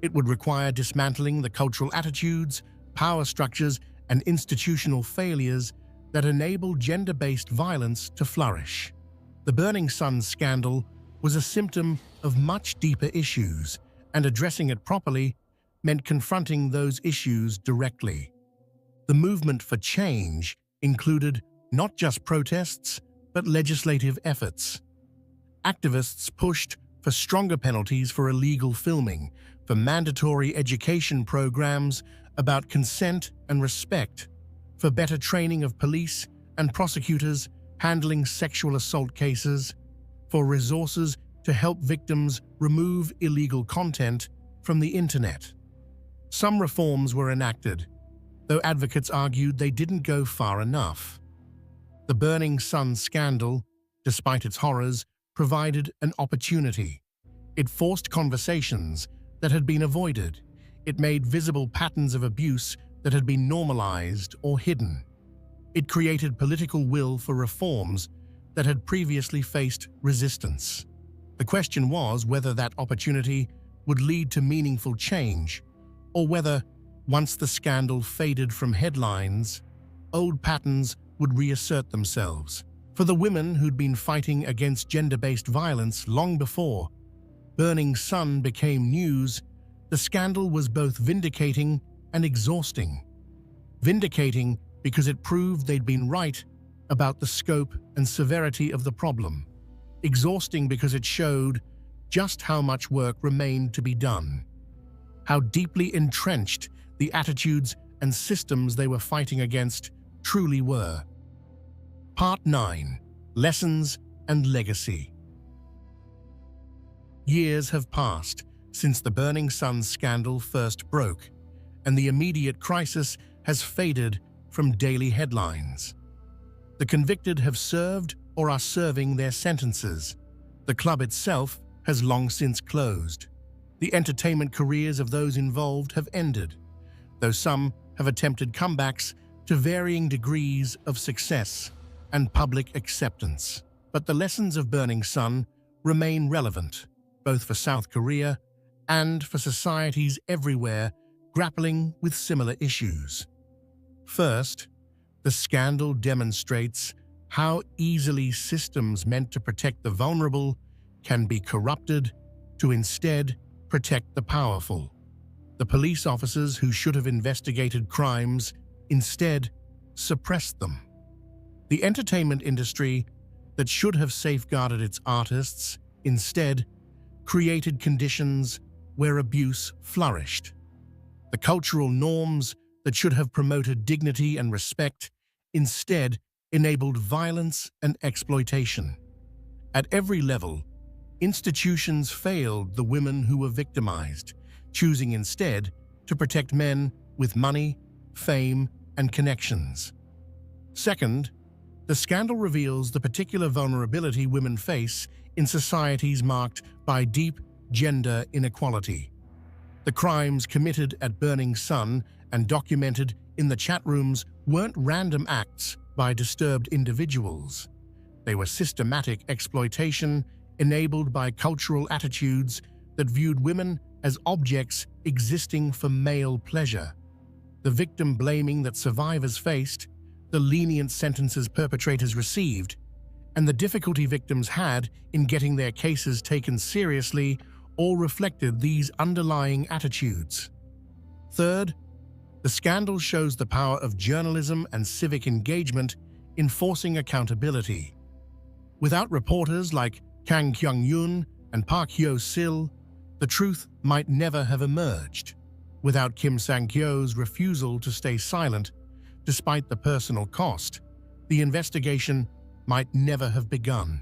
It would require dismantling the cultural attitudes, power structures, and institutional failures that enable gender-based violence to flourish. The Burning Sun scandal was a symptom of much deeper issues, and addressing it properly meant confronting those issues directly. The movement for change included not just protests, but legislative efforts. Activists pushed for stronger penalties for illegal filming, for mandatory education programs about consent and respect, for better training of police and prosecutors handling sexual assault cases, for resources to help victims remove illegal content from the internet. Some reforms were enacted, though advocates argued they didn't go far enough. The Burning Sun scandal, despite its horrors, provided an opportunity. It forced conversations that had been avoided. It made visible patterns of abuse that had been normalized or hidden. It created political will for reforms that had previously faced resistance. The question was whether that opportunity would lead to meaningful change, or whether, once the scandal faded from headlines, old patterns would reassert themselves. For the women who'd been fighting against gender-based violence long before Burning Sun became news, the scandal was both vindicating and exhausting. Vindicating because it proved they'd been right about the scope and severity of the problem. Exhausting because it showed just how much work remained to be done, how deeply entrenched the attitudes and systems they were fighting against truly were. Part 9. Lessons and Legacy. Years have passed since the Burning Sun scandal first broke, and the immediate crisis has faded from daily headlines. The convicted have served or are serving their sentences. The club itself has long since closed. The entertainment careers of those involved have ended, though some have attempted comebacks to varying degrees of success and public acceptance. But the lessons of Burning Sun remain relevant, both for South Korea and for societies everywhere grappling with similar issues. First, the scandal demonstrates how easily systems meant to protect the vulnerable can be corrupted to instead protect the powerful. The police officers who should have investigated crimes instead suppressed them. The entertainment industry that should have safeguarded its artists instead created conditions where abuse flourished. The cultural norms that should have promoted dignity and respect instead enabled violence and exploitation. At every level, institutions failed the women who were victimized, choosing instead to protect men with money, fame, and connections. Second, the scandal reveals the particular vulnerability women face in societies marked by deep gender inequality. The crimes committed at Burning Sun and documented in the chat rooms weren't random acts by disturbed individuals. They were systematic exploitation enabled by cultural attitudes that viewed women as objects existing for male pleasure. The victim blaming that survivors faced, the lenient sentences perpetrators received, and the difficulty victims had in getting their cases taken seriously all reflected these underlying attitudes. Third, the scandal shows the power of journalism and civic engagement in forcing accountability. Without reporters like Kang Kyung-yoon and Park Hyo-sil, the truth might never have emerged. Without Kim Sang-kyo's refusal to stay silent, despite the personal cost, the investigation might never have begun.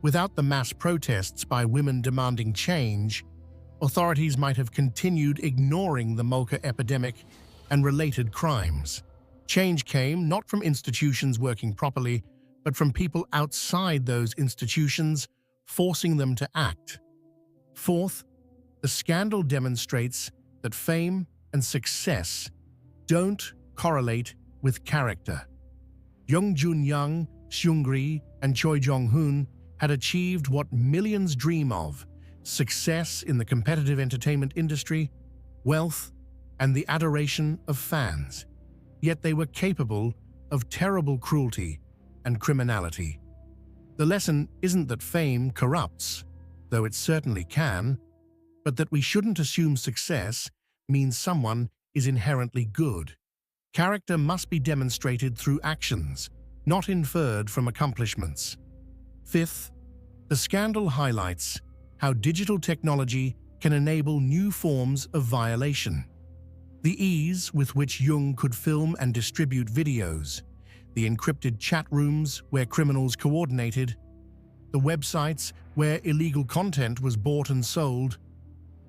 Without the mass protests by women demanding change, authorities might have continued ignoring the Molka epidemic and related crimes. Change came not from institutions working properly, but from people outside those institutions, forcing them to act. Fourth, the scandal demonstrates that fame and success don't correlate with character. Jung Jun-young, Seungri, and Choi Jong-hoon had achieved what millions dream of: success in the competitive entertainment industry, wealth, and the adoration of fans. Yet they were capable of terrible cruelty and criminality. The lesson isn't that fame corrupts, though it certainly can, but that we shouldn't assume success means someone is inherently good. Character must be demonstrated through actions, not inferred from accomplishments. Fifth, the scandal highlights how digital technology can enable new forms of violation. The ease with which Jung could film and distribute videos, the encrypted chat rooms where criminals coordinated, the websites where illegal content was bought and sold,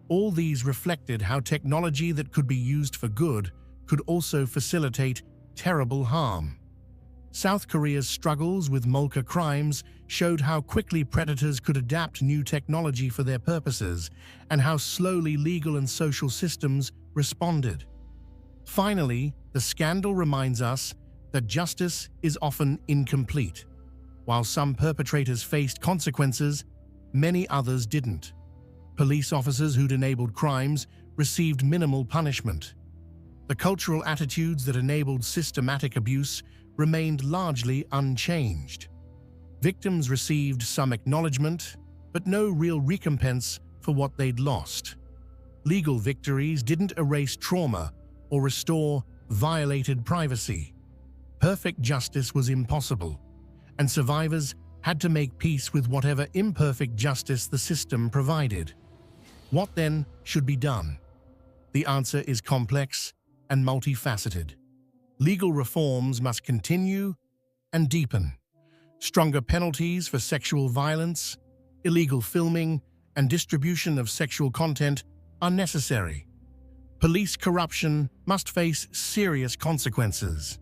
all these reflected how technology that could be used for good could also facilitate terrible harm. South Korea's struggles with Molka crimes showed how quickly predators could adapt new technology for their purposes and how slowly legal and social systems responded. Finally, the scandal reminds us that justice is often incomplete. While some perpetrators faced consequences, many others didn't. Police officers who'd enabled crimes received minimal punishment. The cultural attitudes that enabled systematic abuse remained largely unchanged. Victims received some acknowledgement, but no real recompense for what they'd lost. Legal victories didn't erase trauma or restore violated privacy. Perfect justice was impossible, and survivors had to make peace with whatever imperfect justice the system provided. What then should be done? The answer is complex and multifaceted. Legal reforms must continue and deepen. Stronger penalties for sexual violence, illegal filming, and distribution of sexual content are necessary. Police corruption must face serious consequences.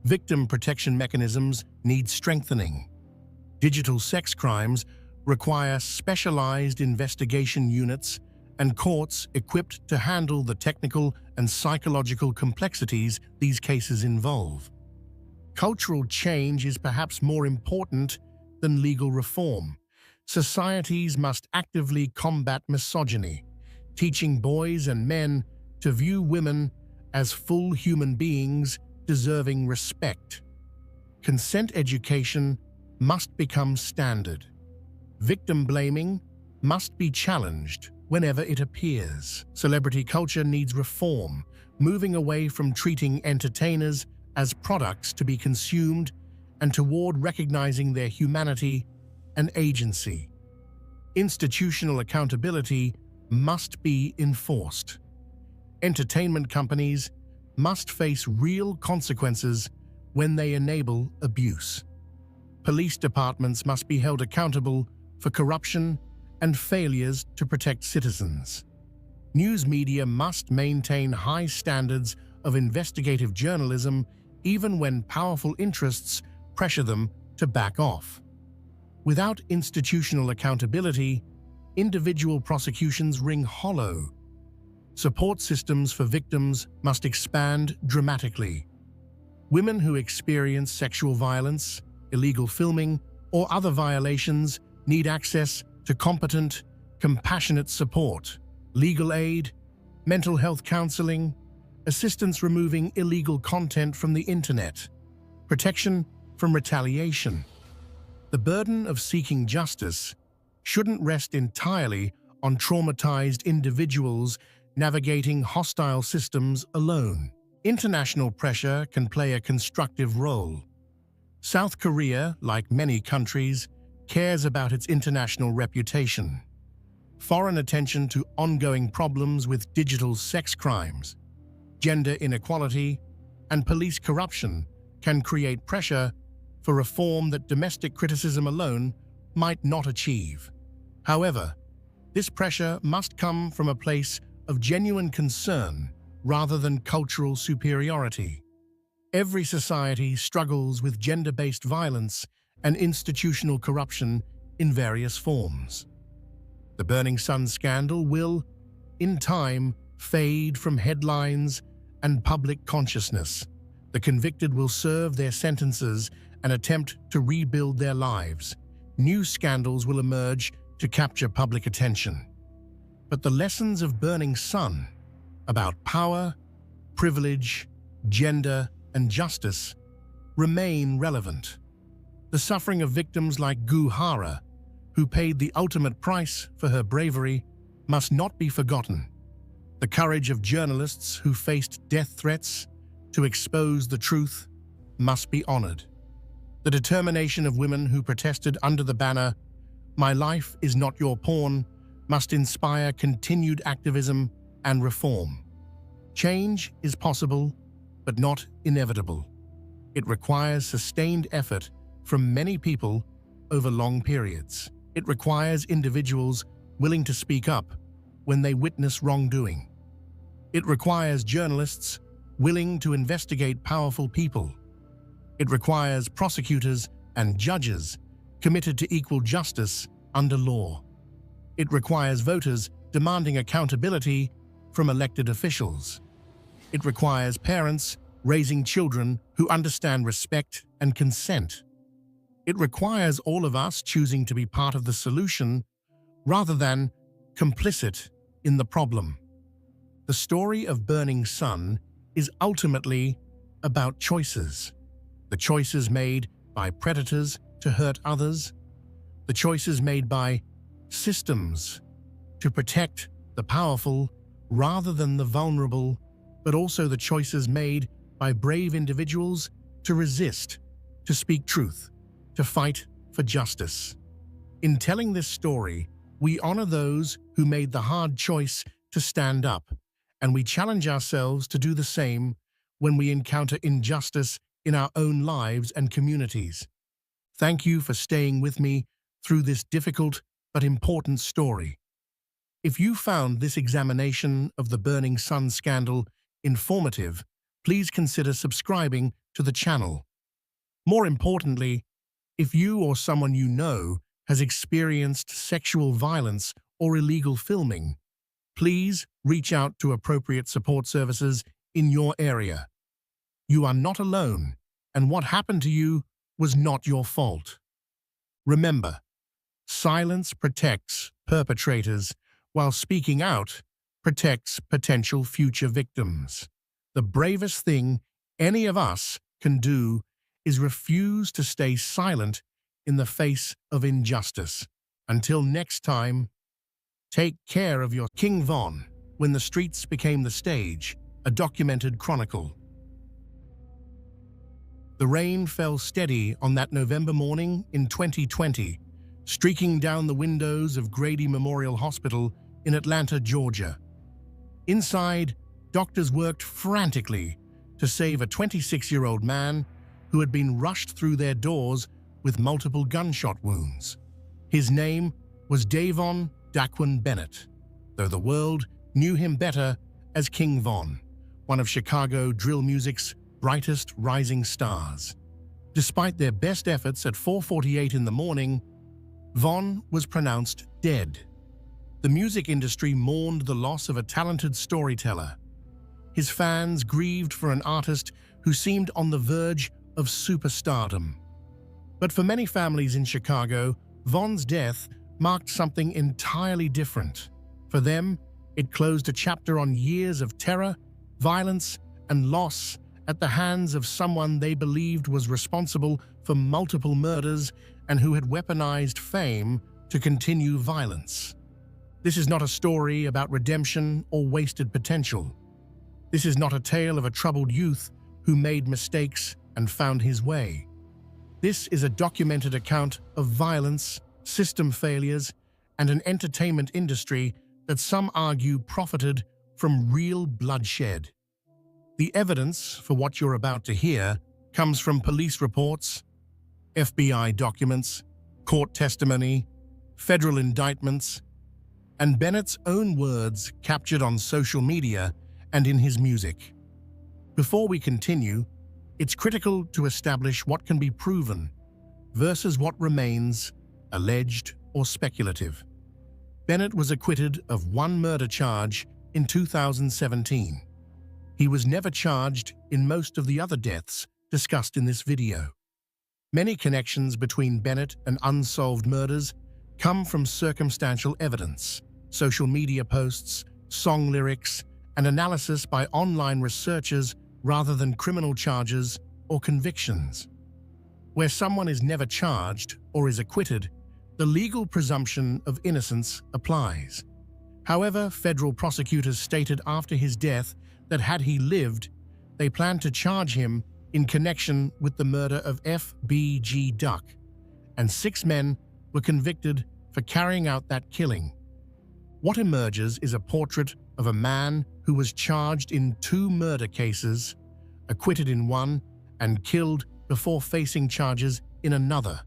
Victim protection mechanisms need strengthening. Digital sex crimes require specialized investigation units and courts equipped to handle the technical and psychological complexities these cases involve. Cultural change is perhaps more important than legal reform. Societies must actively combat misogyny, teaching boys and men to view women as full human beings deserving respect. Consent education must become standard. Victim blaming must be challenged whenever it appears. Celebrity culture needs reform, moving away from treating entertainers as products to be consumed and toward recognizing their humanity and agency. Institutional accountability must be enforced. Entertainment companies must face real consequences when they enable abuse. Police departments must be held accountable for corruption and failures to protect citizens. News media must maintain high standards of investigative journalism even when powerful interests pressure them to back off. Without institutional accountability, individual prosecutions ring hollow. Support systems for victims must expand dramatically. Women who experience sexual violence, illegal filming, or other violations need access to competent, compassionate support, legal aid, mental health counseling, assistance removing illegal content from the internet, protection from retaliation. The burden of seeking justice shouldn't rest entirely on traumatized individuals navigating hostile systems alone. International pressure can play a constructive role. South Korea, like many countries, cares about its international reputation. Foreign attention to ongoing problems with digital sex crimes, gender inequality, and police corruption can create pressure for reform that domestic criticism alone might not achieve. However, this pressure must come from a place of genuine concern rather than cultural superiority. Every society struggles with gender-based violence and institutional corruption in various forms. The Burning Sun scandal will, in time, fade from headlines and public consciousness. The convicted will serve their sentences and attempt to rebuild their lives. New scandals will emerge to capture public attention. But the lessons of Burning Sun about power, privilege, gender, and justice remain relevant. The suffering of victims like Goo Hara, who paid the ultimate price for her bravery, must not be forgotten. The courage of journalists who faced death threats to expose the truth must be honored. The determination of women who protested under the banner, "My life is not your porn," must inspire continued activism and reform. Change is possible, but not inevitable. It requires sustained effort from many people over long periods. It requires individuals willing to speak up when they witness wrongdoing. It requires journalists willing to investigate powerful people. It requires prosecutors and judges committed to equal justice under law. It requires voters demanding accountability from elected officials. It requires parents raising children who understand respect and consent. It requires all of us choosing to be part of the solution rather than complicit in the problem. The story of Burning Sun is ultimately about choices. The choices made by predators to hurt others, the choices made by systems to protect the powerful rather than the vulnerable, but also the choices made by brave individuals to resist, to speak truth, to fight for justice. In telling this story, we honor those who made the hard choice to stand up, and we challenge ourselves to do the same when we encounter injustice in our own lives and communities. Thank you for staying with me through this difficult but important story. If you found this examination of the Burning Sun scandal informative, please consider subscribing to the channel. More importantly, if you or someone you know has experienced sexual violence or illegal filming, please reach out to appropriate support services in your area. You are not alone, and what happened to you was not your fault. Remember, silence protects perpetrators, while speaking out protects potential future victims. The bravest thing any of us can do is refuse to stay silent in the face of injustice. Until next time, take care of your King Von. When the Streets Became the Stage, a documented chronicle. The rain fell steady on that November morning in 2020, streaking down the windows of Grady Memorial Hospital in Atlanta, Georgia. Inside, doctors worked frantically to save a 26-year-old man who had been rushed through their doors with multiple gunshot wounds. His name was Davon Daquan Bennett, though the world knew him better as King Von, one of Chicago drill music's brightest rising stars. Despite their best efforts at 4:48 in the morning, Von was pronounced dead. The music industry mourned the loss of a talented storyteller. His fans grieved for an artist who seemed on the verge of superstardom. But for many families in Chicago, Von's death marked something entirely different. For them, it closed a chapter on years of terror, violence, and loss at the hands of someone they believed was responsible for multiple murders and who had weaponized fame to continue violence. This is not a story about redemption or wasted potential. This is not a tale of a troubled youth who made mistakes and found his way. This is a documented account of violence, system failures, and an entertainment industry that some argue profited from real bloodshed. The evidence for what you're about to hear comes from police reports, FBI documents, court testimony, federal indictments, and Bennett's own words captured on social media and in his music. Before we continue, it's critical to establish what can be proven versus what remains alleged or speculative. Bennett was acquitted of one murder charge in 2017. He was never charged in most of the other deaths discussed in this video. Many connections between Bennett and unsolved murders come from circumstantial evidence, social media posts, song lyrics, and analysis by online researchers rather than criminal charges or convictions. Where someone is never charged or is acquitted, the legal presumption of innocence applies. However, federal prosecutors stated after his death that had he lived, they planned to charge him in connection with the murder of F.B.G. Duck, and 6 men were convicted for carrying out that killing. What emerges is a portrait of a man who was charged in 2 murder cases, acquitted in one, and killed before facing charges in another,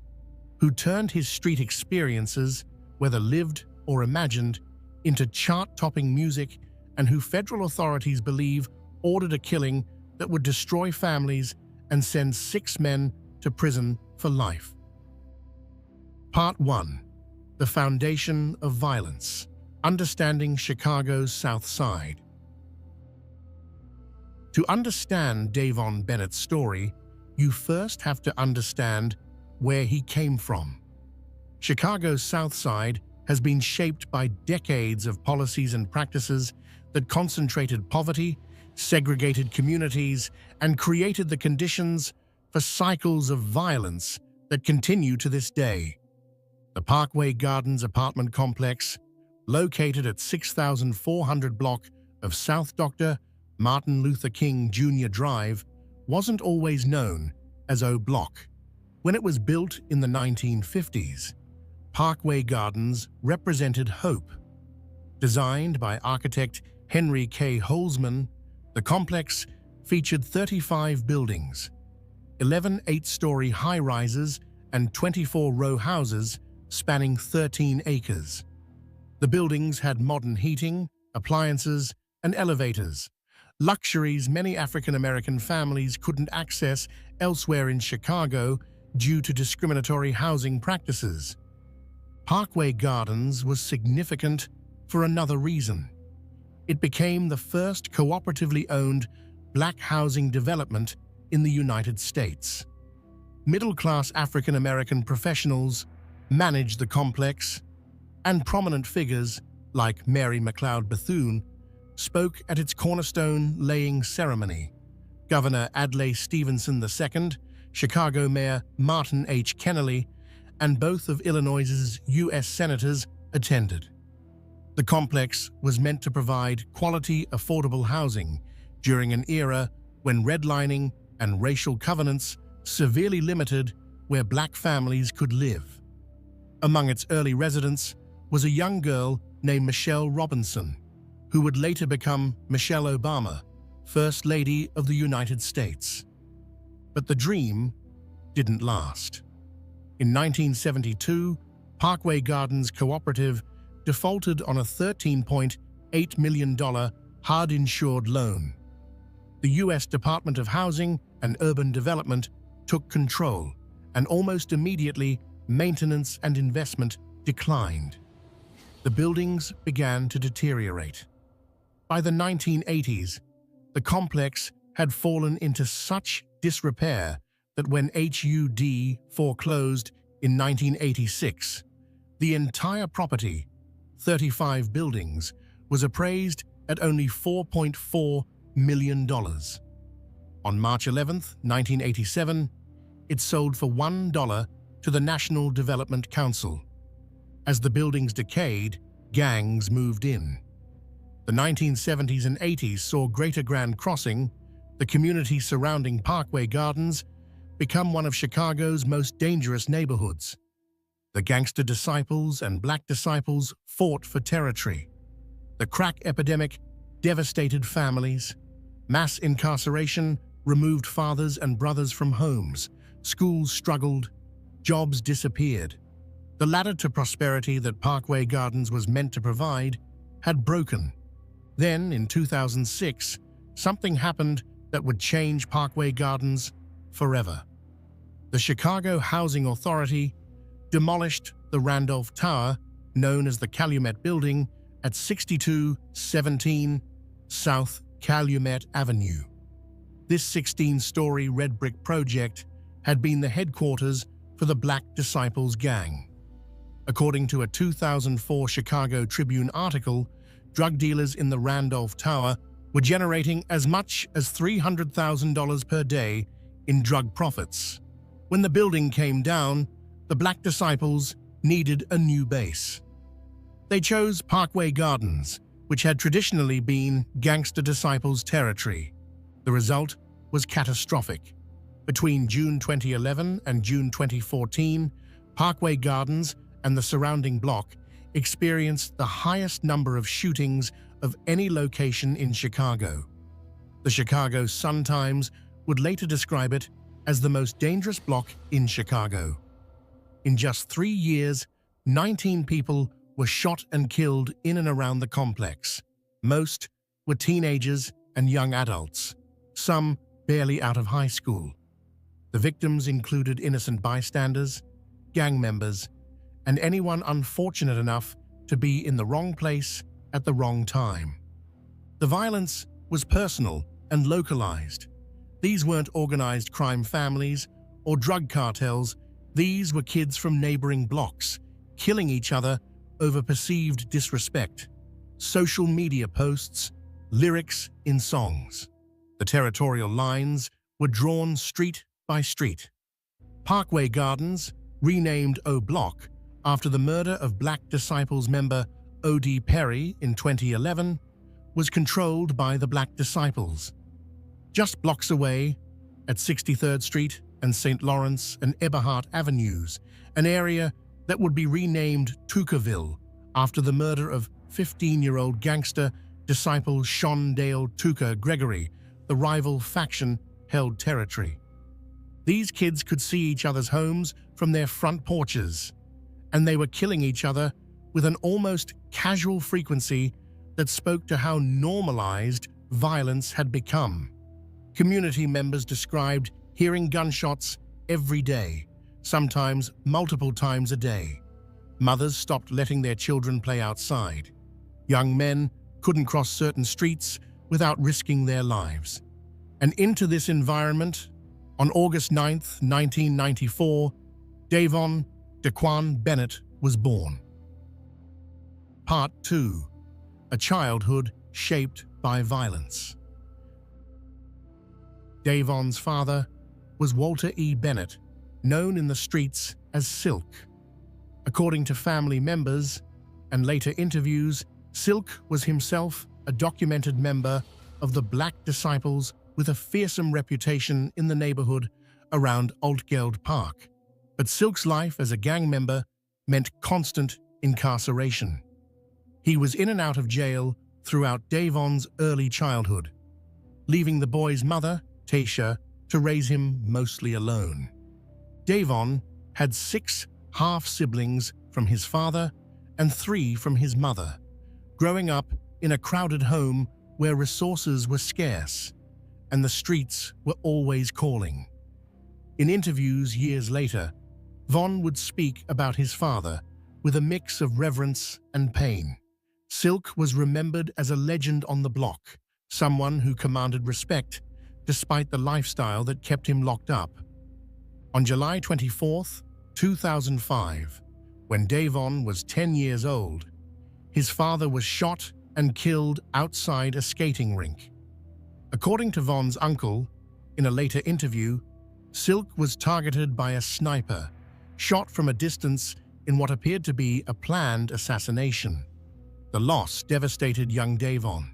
who turned his street experiences, whether lived or imagined, into chart-topping music, and who federal authorities believe ordered a killing that would destroy families and send 6 men to prison for life. Part 1. The Foundation of Violence: Understanding Chicago's South Side. To understand Davon Bennett's story, you first have to understand where he came from. Chicago's South Side has been shaped by decades of policies and practices that concentrated poverty, segregated communities, and created the conditions for cycles of violence that continue to this day. The Parkway Gardens apartment complex, located at 6400 block of South Dr. Martin Luther King Jr. Drive, wasn't always known as O Block. When it was built in the 1950s, Parkway Gardens represented hope. Designed by architect Henry K. Holzman, the complex featured 35 buildings, 11 8-story high-rises, and 24 row houses spanning 13 acres. The buildings had modern heating, appliances, and elevators, luxuries many African-American families couldn't access elsewhere in Chicago due to discriminatory housing practices. Parkway Gardens was significant for another reason. It became the first cooperatively owned black housing development in the United States. Middle-class African-American professionals managed the complex, and prominent figures like Mary McLeod Bethune spoke at its cornerstone-laying ceremony. Governor Adlai Stevenson II, Chicago Mayor Martin H. Kennelly, and both of Illinois's U.S. senators attended. The complex was meant to provide quality, affordable housing during an era when redlining and racial covenants severely limited where black families could live. Among its early residents was a young girl named Michelle Robinson, who would later become Michelle Obama, First Lady of the United States. But the dream didn't last. In 1972, Parkway Gardens Cooperative defaulted on a $13.8 million HUD-insured loan. The U.S. Department of Housing and Urban Development took control, and almost immediately, maintenance and investment declined. the buildings began to deteriorate. By the 1980s, the complex had fallen into such disrepair that when HUD foreclosed in 1986, the entire property, 35 buildings, was appraised at only $4.4 million. On March 11, 1987, it sold for $1 to the National Development Council. As the buildings decayed, gangs moved in. The 1970s and 80s saw Greater Grand Crossing, the community surrounding Parkway Gardens, become one of Chicago's most dangerous neighborhoods. The gangster disciples and black disciples fought for territory. The crack epidemic devastated families. Mass incarceration removed fathers and brothers from homes. Schools struggled. Jobs disappeared. The ladder to prosperity that Parkway Gardens was meant to provide had broken. Then, in 2006, something happened that would change Parkway Gardens forever. The Chicago Housing Authority demolished the Randolph Tower, known as the Calumet Building, at 6217 South Calumet Avenue. This 16-story red brick project had been the headquarters for the Black Disciples Gang. According to a 2004 Chicago Tribune article, drug dealers in the Randolph Tower were generating as much as $300,000 per day in drug profits. When the building came down, the Black Disciples needed a new base. They chose Parkway Gardens, which had traditionally been Gangster Disciples' territory. The result was catastrophic. Between June 2011 and June 2014, Parkway Gardens and the surrounding block experienced the highest number of shootings of any location in Chicago. The Chicago Sun-Times would later describe it as the most dangerous block in Chicago. In just 3 years, 19 people were shot and killed in and around the complex. Most were teenagers and young adults, some barely out of high school. The victims included innocent bystanders, gang members, and anyone unfortunate enough to be in the wrong place at the wrong time. The violence was personal and localized. These weren't organized crime families or drug cartels. These were kids from neighboring blocks, killing each other over perceived disrespect, social media posts, lyrics in songs. The territorial lines were drawn street by street. Parkway Gardens, renamed O Block after the murder of Black Disciples member O.D. Perry in 2011, was controlled by the Black Disciples. Just blocks away, at 63rd Street and St. Lawrence and Eberhart Avenues, an area that would be renamed Tuckerville after the murder of 15-year-old gangster disciple Shondale Tucker Gregory, the rival faction held territory. These kids could see each other's homes from their front porches, and they were killing each other with an almost casual frequency that spoke to how normalized violence had become. Community members described hearing gunshots every day, sometimes multiple times a day. Mothers stopped letting their children play outside. Young men couldn't cross certain streets without risking their lives. And into this environment, on August 9, 1994, Davon Daquan Bennett was born. Part 2. A childhood shaped by violence. Davon's father was Walter E. Bennett, known in the streets as Silk. According to family members and later interviews, Silk was himself a documented member of the Black Disciples with a fearsome reputation in the neighborhood around Altgeld Park. But Silk's life as a gang member meant constant incarceration. He was in and out of jail throughout Davon's early childhood, leaving the boy's mother, Tasha, to raise him mostly alone. Davon had 6 half-siblings from his father and 3 from his mother, growing up in a crowded home where resources were scarce and the streets were always calling. In interviews years later, Von would speak about his father, with a mix of reverence and pain. Silk was remembered as a legend on the block, someone who commanded respect despite the lifestyle that kept him locked up. On July 24, 2005, when Davon was 10 years old, his father was shot and killed outside a skating rink. According to Von's uncle, in a later interview, Silk was targeted by a sniper, shot from a distance in what appeared to be a planned assassination. The loss devastated young Davon.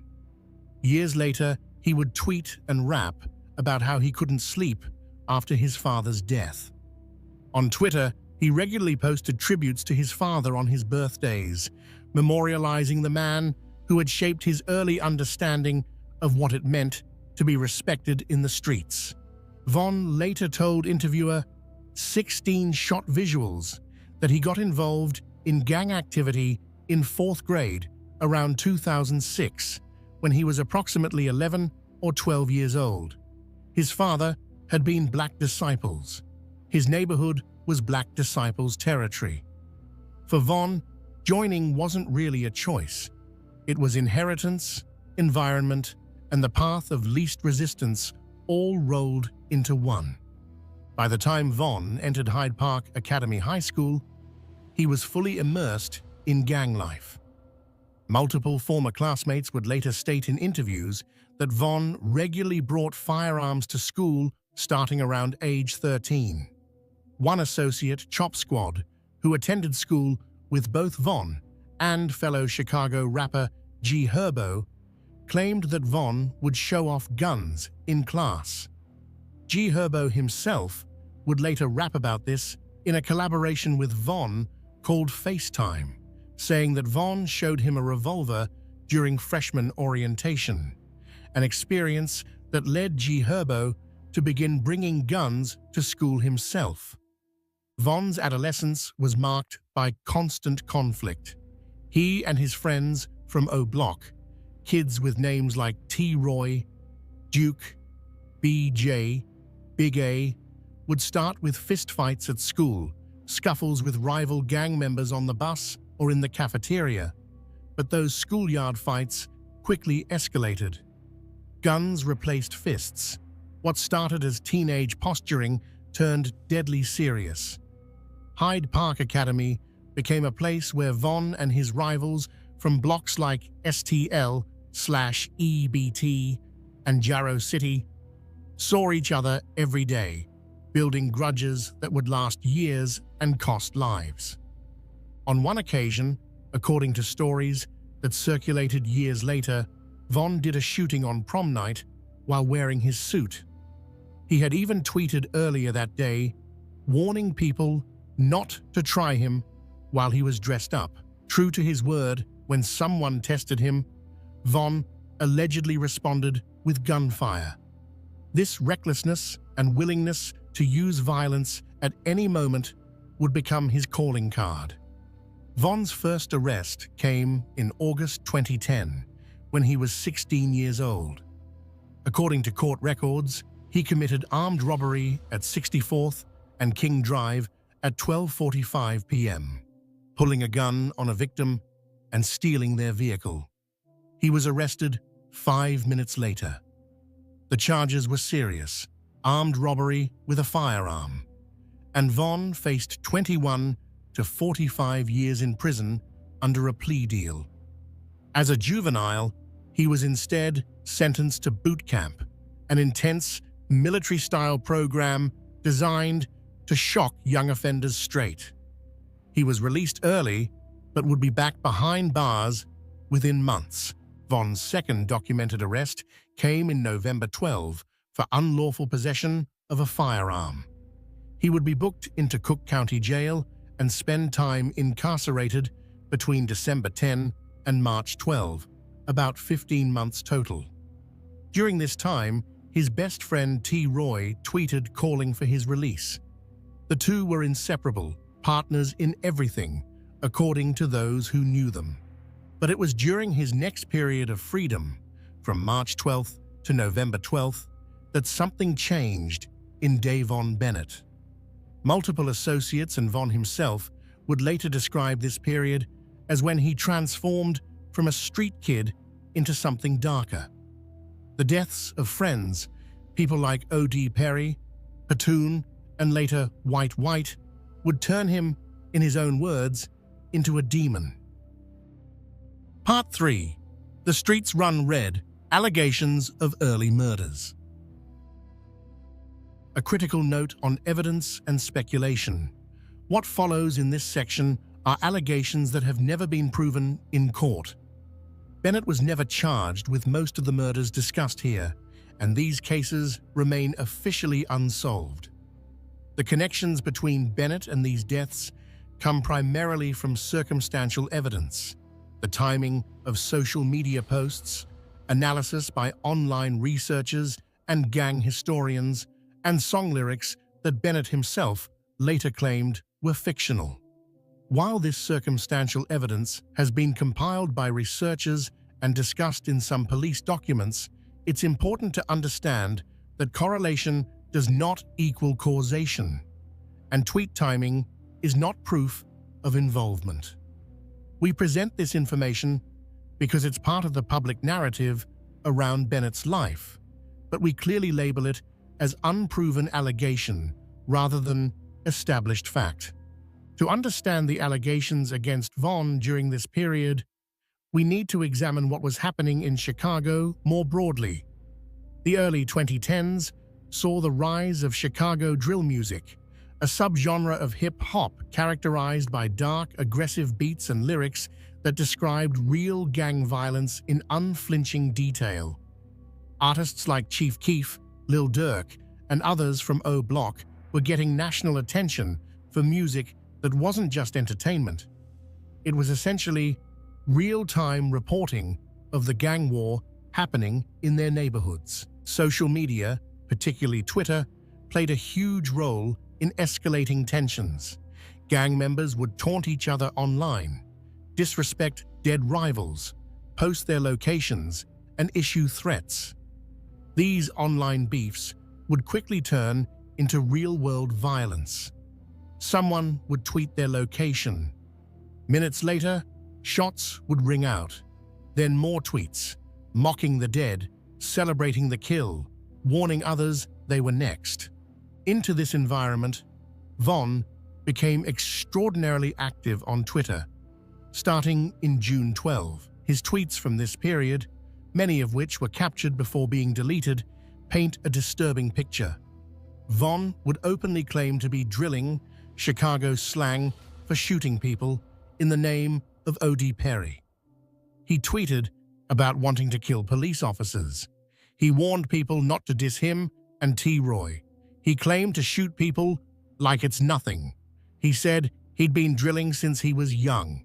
Years later, he would tweet and rap about how he couldn't sleep after his father's death. On Twitter, he regularly posted tributes to his father on his birthdays, memorializing the man who had shaped his early understanding of what it meant to be respected in the streets. Von later told interviewer 16 shot visuals that he got involved in gang activity in 4th grade around 2006, when he was approximately 11 or 12 years old. His father had been Black Disciples. His neighborhood was Black Disciples territory. For Von, joining wasn't really a choice. It was inheritance, environment, and the path of least resistance all rolled into one. By the time Von entered Hyde Park Academy High School, he was fully immersed in gang life. Multiple former classmates would later state in interviews that Von regularly brought firearms to school starting around age 13. One associate, Chop Squad, who attended school with both Von and fellow Chicago rapper G Herbo, claimed that Von would show off guns in class. G Herbo himself would later rap about this in a collaboration with Von called FaceTime, saying that Von showed him a revolver during freshman orientation, an experience that led G Herbo to begin bringing guns to school himself. Von's adolescence was marked by constant conflict. He and his friends from O Block, kids with names like T-Roy, Duke, BJ, Big A, would start with fistfights at school, scuffles with rival gang members on the bus or in the cafeteria. But those schoolyard fights quickly escalated. Guns replaced fists. What started as teenage posturing turned deadly serious. Hyde Park Academy became a place where Von and his rivals from blocks like STL/EBT and Jarrow City saw each other every day, building grudges that would last years and cost lives. On one occasion, according to stories that circulated years later, Von did a shooting on prom night while wearing his suit. He had even tweeted earlier that day, warning people not to try him while he was dressed up. True to his word, when someone tested him, Von allegedly responded with gunfire. This recklessness and willingness to use violence at any moment would become his calling card. Von's first arrest came in August 2010, when he was 16 years old. According to court records, he committed armed robbery at 64th and King Drive at 12:45 p.m., pulling a gun on a victim and stealing their vehicle. He was arrested 5 minutes later. The charges were serious: armed robbery with a firearm, and Von faced 21 to 45 years in prison under a plea deal. As a juvenile, he was instead sentenced to boot camp, an intense military-style program designed to shock young offenders straight. He was released early, but would be back behind bars within months. Von's second documented arrest came in November 12 for unlawful possession of a firearm. He would be booked into Cook County Jail and spend time incarcerated between December 10 and March 12, about 15 months total. During this time, his best friend T-Roy tweeted calling for his release. The two were inseparable, partners in everything, according to those who knew them. But it was during his next period of freedom, from March 12th to November 12th, that something changed in Davon Bennett. Multiple associates and Von himself would later describe this period as when he transformed from a street kid into something darker. The deaths of friends, people like O.D. Perry, Patoon, and later White White, would turn him, in his own words, into a demon. Part 3. The Streets Run Red, Allegations of Early Murders. A critical note on evidence and speculation. What follows in this section are allegations that have never been proven in court. Bennett was never charged with most of the murders discussed here, and these cases remain officially unsolved. The connections between Bennett and these deaths come primarily from circumstantial evidence, the timing of social media posts, analysis by online researchers and gang historians, and song lyrics that Bennett himself later claimed were fictional. While this circumstantial evidence has been compiled by researchers and discussed in some police documents, it's important to understand that correlation does not equal causation, and tweet timing is not proof of involvement. We present this information because it's part of the public narrative around Bennett's life, but we clearly label it as unproven allegation rather than established fact. To understand the allegations against Vaughn during this period, we need to examine what was happening in Chicago more broadly. The early 2010s saw the rise of Chicago drill music, a subgenre of hip-hop characterized by dark, aggressive beats and lyrics that described real gang violence in unflinching detail. Artists like Chief Keef, Lil Durk, and others from O Block were getting national attention for music that wasn't just entertainment. It was essentially real-time reporting of the gang war happening in their neighborhoods. Social media, particularly Twitter, played a huge role in escalating tensions. Gang members would taunt each other online, disrespect dead rivals, post their locations, and issue threats. These online beefs would quickly turn into real-world violence. Someone would tweet their location. Minutes later, shots would ring out. Then more tweets, mocking the dead, celebrating the kill, warning others they were next. Into this environment, Vaughn became extraordinarily active on Twitter. Starting in June 12, his tweets from this period, many of which were captured before being deleted, paint a disturbing picture. Vaughn would openly claim to be drilling, Chicago slang for shooting people, in the name of O.D. Perry. He tweeted about wanting to kill police officers. He warned people not to diss him and T-Roy. He claimed to shoot people like it's nothing. He said he'd been drilling since he was young.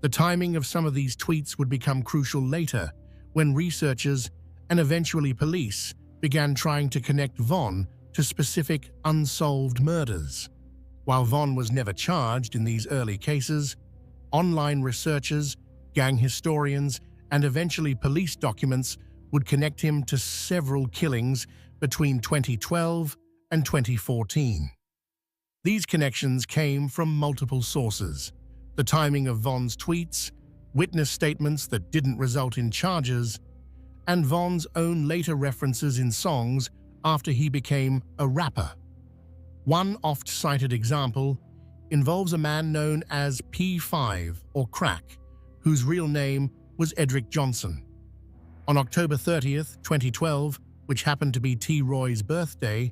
The timing of some of these tweets would become crucial later, when researchers and eventually police began trying to connect Vaughn to specific unsolved murders. While Vaughn was never charged in these early cases, online researchers, gang historians, and eventually police documents would connect him to several killings between 2012 and 2014. These connections came from multiple sources: the timing of Vaughn's tweets, witness statements that didn't result in charges, and Vaughn's own later references in songs after he became a rapper. One oft-cited example involves a man known as P5 or Crack, whose real name was Edric Johnson. On October 30th, 2012, which happened to be T-Roy's birthday,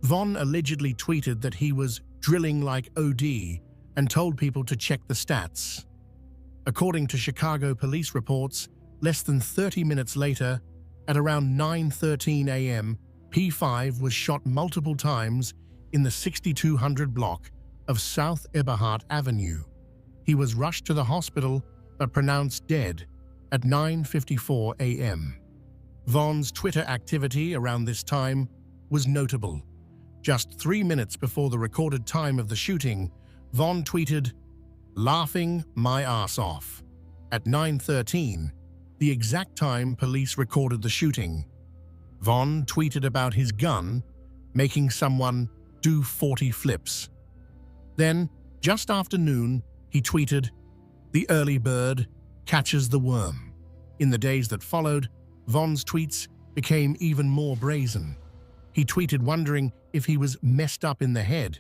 Vaughn allegedly tweeted that he was drilling like OD and told people to check the stats. According to Chicago police reports, less than 30 minutes later, at around 9:13 a.m., P5 was shot multiple times in the 6200 block of South Eberhart Avenue. He was rushed to the hospital but pronounced dead at 9:54 a.m. Vaughn's Twitter activity around this time was notable. Just 3 minutes before the recorded time of the shooting, Vaughn tweeted, "Laughing my ass off," at 9:13, the exact time police recorded the shooting. Vaughn tweeted about his gun making someone do 40 flips. Then, Just after noon, he tweeted, "The early bird catches the worm." In the days that followed, Von's tweets became even more brazen. He tweeted wondering if he was messed up in the head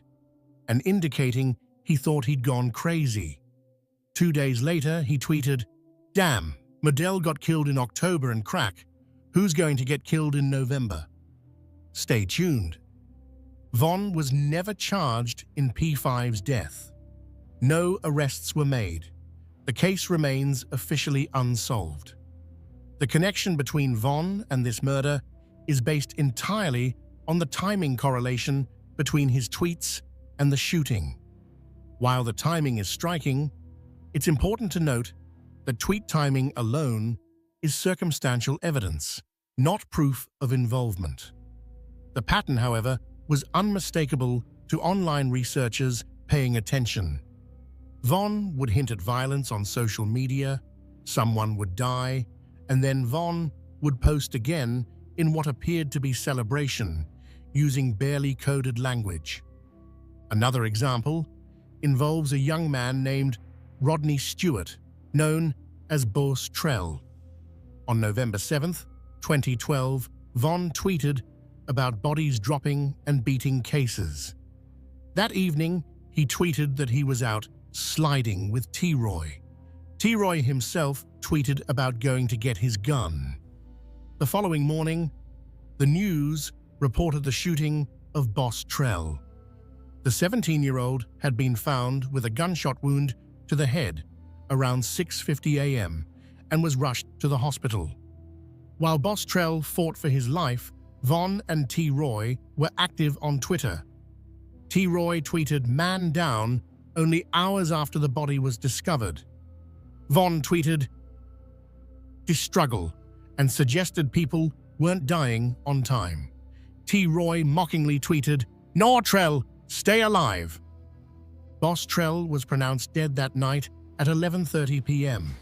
and indicating he thought he'd gone crazy. 2 days later, he tweeted, "Damn, Modell got killed in October and crack. Who's going to get killed in November?" Stay tuned. Von was never charged in P5's death. No arrests were made. The case remains officially unsolved. The connection between Von and this murder is based entirely on the timing correlation between his tweets and the shooting. While the timing is striking, it's important to note that tweet timing alone is circumstantial evidence, not proof of involvement. The pattern, however, was unmistakable to online researchers paying attention. Von would hint at violence on social media, someone would die, and then Von would post again in what appeared to be celebration, using barely coded language. Another example involves a young man named Rodney Stewart, known as Boss Trell. On November 7th, 2012, Von tweeted about bodies dropping and beating cases. That evening, he tweeted that he was out sliding with T-Roy. T-Roy himself tweeted about going to get his gun. The following morning, the news reported the shooting of Boss Trell. The 17-year-old had been found with a gunshot wound to the head around 6:50 a.m. and was rushed to the hospital. While Boss Trell fought for his life, Von and T-Roy were active on Twitter. T-Roy tweeted "Man down" only hours after the body was discovered. Von tweeted "Struggle" and suggested people weren't dying on time. T-Roy mockingly tweeted, "No, Trell, stay alive." Boss Trell was pronounced dead that night at 11:30 p.m.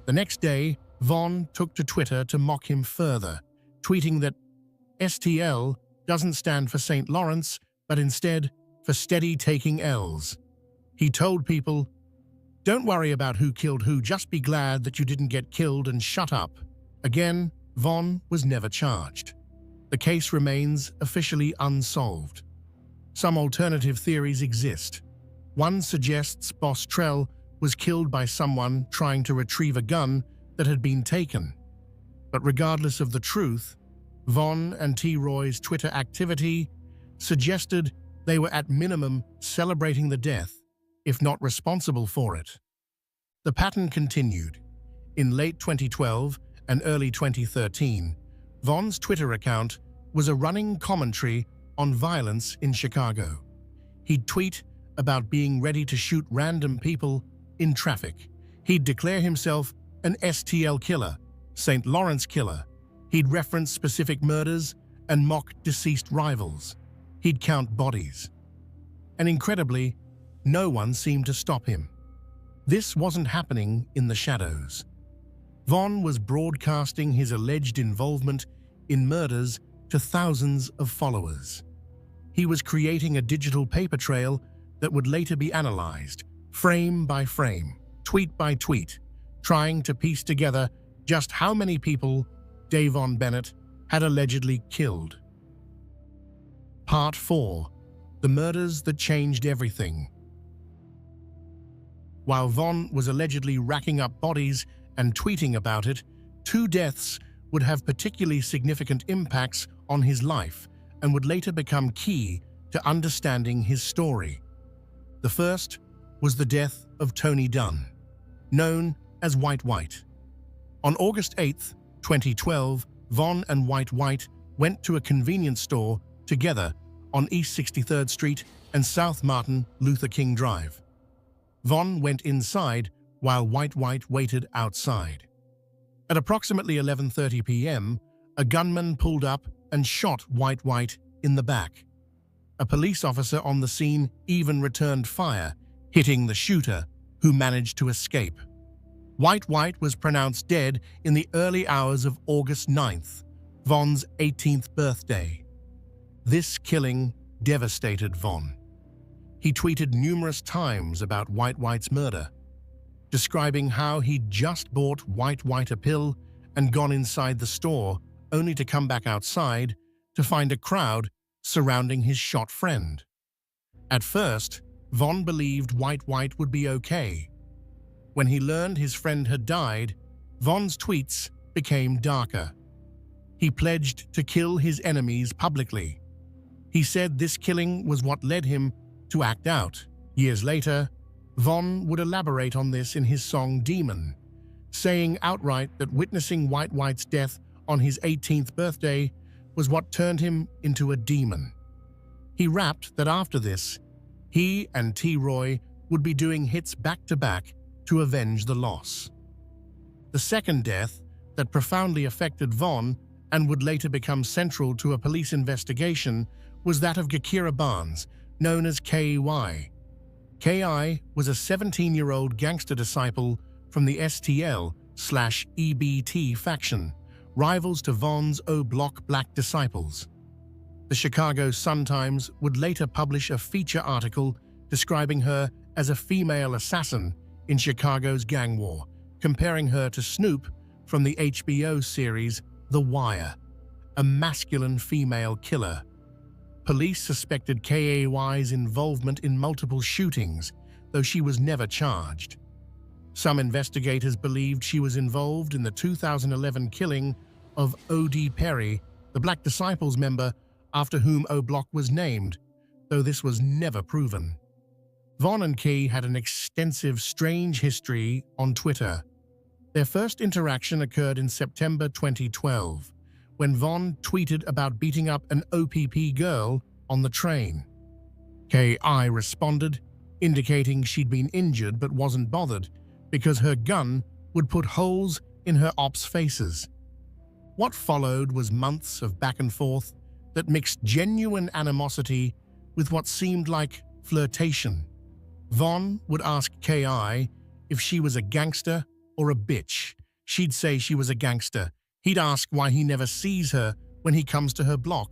The next day, Von took to Twitter to mock him further, tweeting that STL doesn't stand for St. Lawrence, but instead for steady taking L's. He told people, "Don't worry about who killed who, just be glad that you didn't get killed and shut up." Again, Von was never charged. The case remains officially unsolved. Some alternative theories exist. One suggests Boss Trell was killed by someone trying to retrieve a gun that had been taken. But regardless of the truth, Von and T-Roy's Twitter activity suggested they were at minimum celebrating the death, if not responsible for it. The pattern continued. In late 2012 and early 2013, Von's Twitter account was a running commentary on violence in Chicago. He'd tweet about being ready to shoot random people in traffic. He'd declare himself an STL killer, St. Lawrence killer. He'd reference specific murders and mock deceased rivals. He'd count bodies. And incredibly, no one seemed to stop him. This wasn't happening in the shadows. Von was broadcasting his alleged involvement in murders to thousands of followers. He was creating a digital paper trail that would later be analyzed, frame by frame, tweet by tweet, trying to piece together just how many people Davon Bennett had allegedly killed. Part 4. The Murders That Changed Everything. While Von was allegedly racking up bodies and tweeting about it, 2 deaths would have particularly significant impacts on his life and would later become key to understanding his story. The first was the death of Tony Dunn, known as White White. On August 8, 2012, Von and White White went to a convenience store together on East 63rd Street and South Martin Luther King Drive. Von went inside while White White waited outside. At approximately 11:30 p.m., a gunman pulled up and shot White White in the back. A police officer on the scene even returned fire, hitting the shooter, who managed to escape. White White was pronounced dead in the early hours of August 9th, Von's 18th birthday. This killing devastated Von. He tweeted numerous times about White's murder, describing how he'd just bought White a pill and gone inside the store only to come back outside to find a crowd surrounding his shot friend. At first, Von believed White would be okay. When he learned his friend had died, Von's tweets became darker. He pledged to kill his enemies publicly. He said this killing was what led him to act out. Years later, Von would elaborate on this in his song Demon, saying outright that witnessing White's death on his 18th birthday was what turned him into a demon. He rapped that after this, he and T-Roy would be doing hits back-to-back to avenge the loss. The second death that profoundly affected Von and would later become central to a police investigation was that of Gakira Barnes, known as K.I. K.I. was a 17-year-old gangster disciple from the STL/EBT faction, rivals to Von's O Block Black Disciples. The Chicago Sun-Times would later publish a feature article describing her as a female assassin in Chicago's gang war, comparing her to Snoop from the HBO series The Wire, a masculine female killer. Police suspected K.A.Y.'s involvement in multiple shootings, though she was never charged. Some investigators believed she was involved in the 2011 killing of O.D. Perry, the Black Disciples member after whom O Block was named, though this was never proven. Von and Key had an extensive, strange history on Twitter. Their first interaction occurred in September 2012, when Von tweeted about beating up an OPP girl on the train. K.I. responded, indicating she'd been injured but wasn't bothered because her gun would put holes in her ops' faces. What followed was months of back and forth that mixed genuine animosity with what seemed like flirtation. Von would ask K.I. if she was a gangster or a bitch. She'd say she was a gangster. He'd ask why he never sees her when he comes to her block.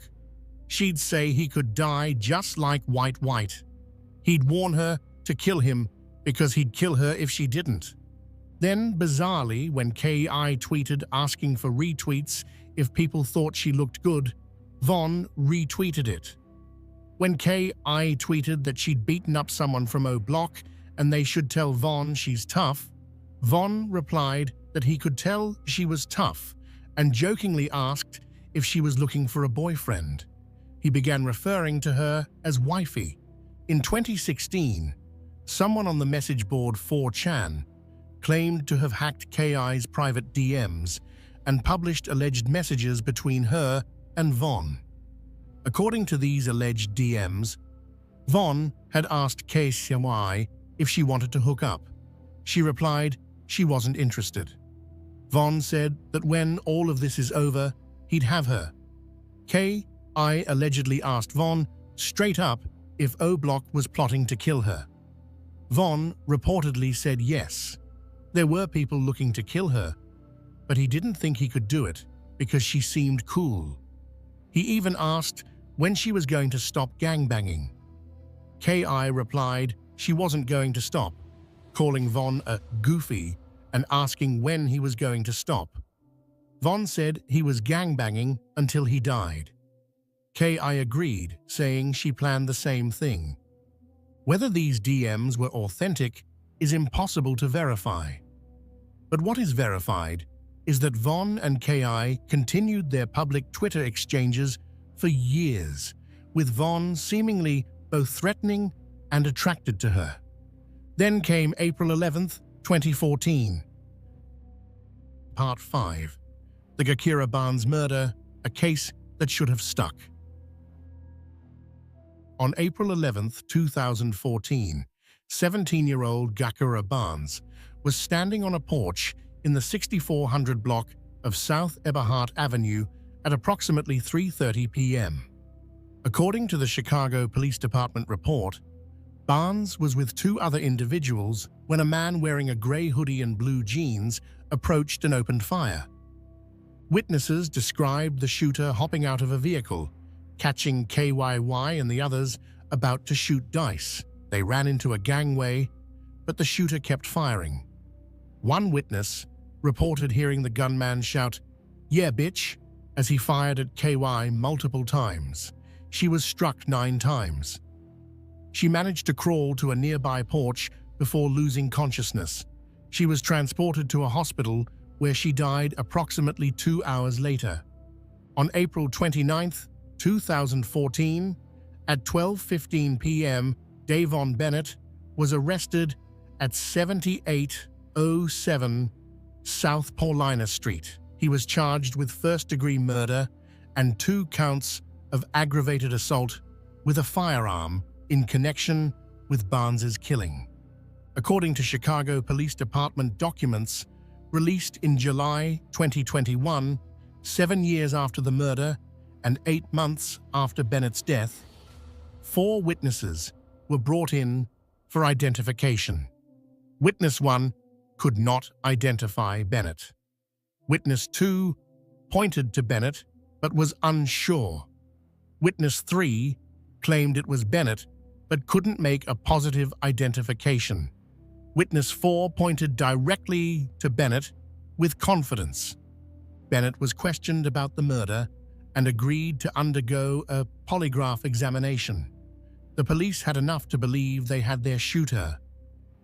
She'd say he could die just like White. He'd warn her to kill him because he'd kill her if she didn't. Then, bizarrely, when K.I. tweeted asking for retweets if people thought she looked good, Von retweeted it. When K.I. tweeted that she'd beaten up someone from O Block and they should tell Von she's tough, Von replied that he could tell she was tough and jokingly asked if she was looking for a boyfriend. He began referring to her as wifey. In 2016, someone on the message board 4chan claimed to have hacked K.I.'s private DMs and published alleged messages between her and Von. According to these alleged DMs, Von had asked K.I. if she wanted to hook up. She replied she wasn't interested. Von said that when all of this is over, he'd have her. K.I. allegedly asked Von straight up if O Block was plotting to kill her. Von reportedly said yes. There were people looking to kill her, but he didn't think he could do it because she seemed cool. He even asked when she was going to stop gangbanging. K.I. replied she wasn't going to stop, calling Von a goofy and asking when he was going to stop. Von said he was gangbanging until he died. K.I. agreed, saying she planned the same thing. Whether these DMs were authentic is impossible to verify. But what is verified is that Von and K.I. continued their public Twitter exchanges for years, with Von seemingly both threatening and attracted to her. Then came April 11th, 2014. Part 5. The Gakira Barnes murder, a case that should have stuck. On April 11th, 2014, 17-year-old Gakira Barnes was standing on a porch in the 6400 block of South Eberhart Avenue at approximately 3:30 p.m. According to the Chicago Police Department report, Barnes was with two other individuals when a man wearing a gray hoodie and blue jeans approached and opened fire. Witnesses described the shooter hopping out of a vehicle, catching KYY and the others about to shoot dice. They ran into a gangway, but the shooter kept firing. One witness reported hearing the gunman shout, "Yeah, bitch," as he fired at KY multiple times. She was struck 9 times. She managed to crawl to a nearby porch before losing consciousness. She was transported to a hospital where she died approximately 2 hours later. On April 29, 2014, at 12:15 p.m., Davon Bennett was arrested at 7807 South Paulina Street. He was charged with first-degree murder and 2 counts of aggravated assault with a firearm in connection with Barnes's killing. According to Chicago Police Department documents released in July 2021, 7 years after the murder and 8 months after Bennett's death, 4 witnesses were brought in for identification. Witness 1 could not identify Bennett. Witness 2 pointed to Bennett but was unsure. Witness 3 claimed it was Bennett but couldn't make a positive identification. Witness 4 pointed directly to Bennett with confidence. Bennett was questioned about the murder and agreed to undergo a polygraph examination. The police had enough to believe they had their shooter.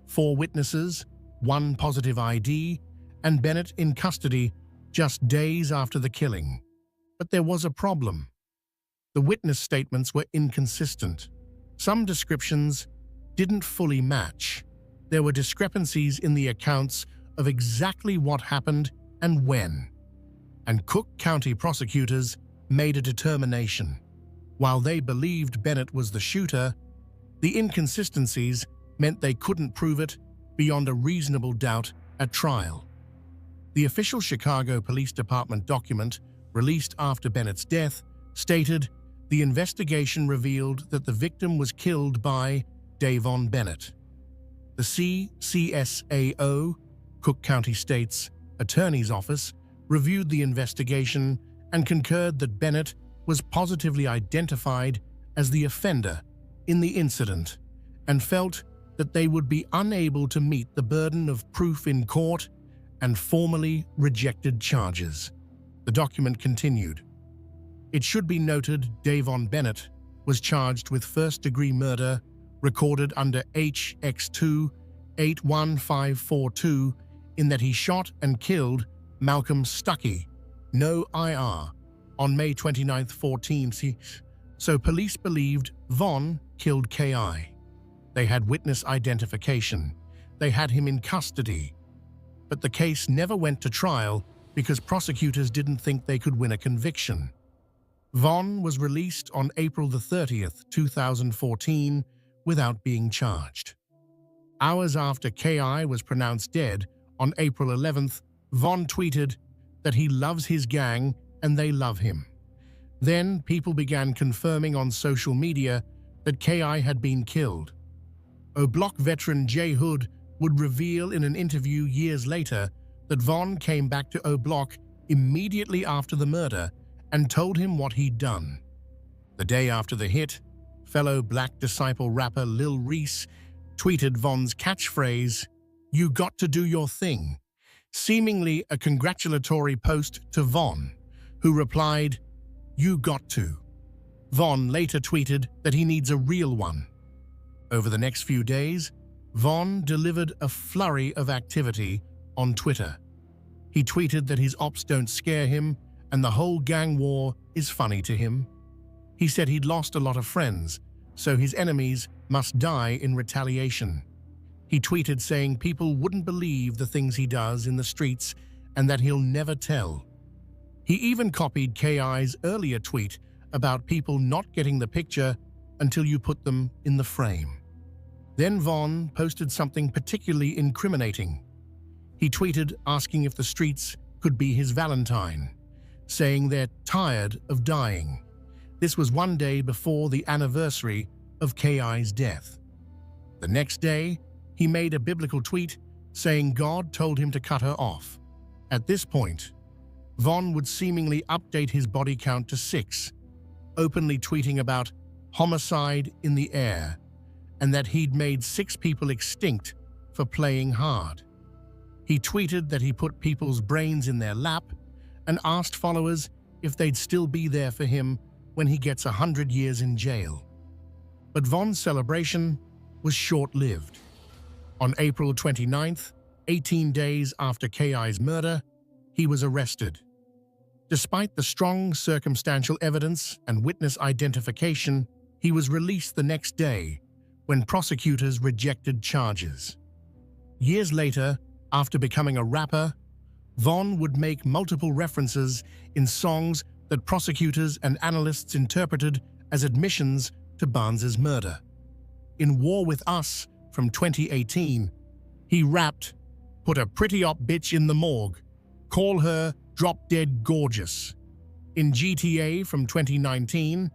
4 witnesses, 1 positive ID, and Bennett in custody just days after the killing. But there was a problem. The witness statements were inconsistent. Some descriptions didn't fully match. There were discrepancies in the accounts of exactly what happened and when. And Cook County prosecutors made a determination. While they believed Bennett was the shooter, the inconsistencies meant they couldn't prove it beyond a reasonable doubt at trial. The official Chicago Police Department document, released after Bennett's death, stated the investigation revealed that the victim was killed by Davon Bennett. The CCSAO, Cook County State's Attorney's Office, reviewed the investigation and concurred that Bennett was positively identified as the offender in the incident and felt that they would be unable to meet the burden of proof in court and formally rejected charges. The document continued. It should be noted Davon Bennett was charged with first-degree murder recorded under HX2 81542 in that he shot and killed Malcolm Stuckey, no IR, on May 29, 14. So police believed Vaughn killed KI. They had witness identification. They had him in custody. But the case never went to trial because prosecutors didn't think they could win a conviction. Vaughn was released on April 30, 2014, without being charged. Hours after KI was pronounced dead, on April 11th, Vaughn tweeted that he loves his gang and they love him. Then people began confirming on social media that KI had been killed. O'Block veteran Jay Hood would reveal in an interview years later that Vaughn came back to O'Block immediately after the murder and told him what he'd done. The day after the hit, fellow Black Disciple rapper Lil Reese tweeted Vaughn's catchphrase, "You got to do your thing," seemingly a congratulatory post to Vaughn, who replied, "You got to." Vaughn later tweeted that he needs a real one. Over the next few days, Vaughn delivered a flurry of activity on Twitter. He tweeted that his ops don't scare him and the whole gang war is funny to him. He said he'd lost a lot of friends, so his enemies must die in retaliation. He tweeted saying people wouldn't believe the things he does in the streets and that he'll never tell. He even copied KI's earlier tweet about people not getting the picture until you put them in the frame. Then Vaughn posted something particularly incriminating. He tweeted asking if the streets could be his Valentine, saying they're tired of dying. This was one day before the anniversary of KI's death. The next day, he made a biblical tweet saying God told him to cut her off. At this point, Vaughn would seemingly update his body count to 6, openly tweeting about homicide in the air and that he'd made 6 people extinct for playing hard. He tweeted that he put people's brains in their lap and asked followers if they'd still be there for him when he gets 100 years in jail. But Von's celebration was short-lived. On April 29th, 18 days after K.I.'s murder, he was arrested. Despite the strong circumstantial evidence and witness identification, he was released the next day when prosecutors rejected charges. Years later, after becoming a rapper, Von would make multiple references in songs that prosecutors and analysts interpreted as admissions to Barnes's murder. In War With Us from 2018, he rapped, "Put a pretty op bitch in the morgue. Call her drop dead gorgeous." In GTA from 2019,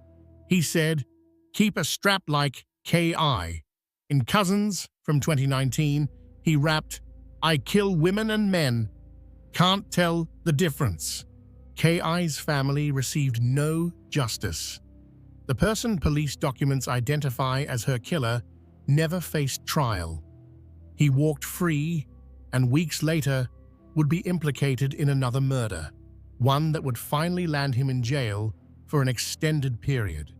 he said, "Keep a strap like K.I." In Cousins from 2019, he rapped, "I kill women and men. Can't tell the difference." K.I.'s family received no justice. The person police documents identify as her killer never faced trial. He walked free and weeks later would be implicated in another murder, one that would finally land him in jail for an extended period.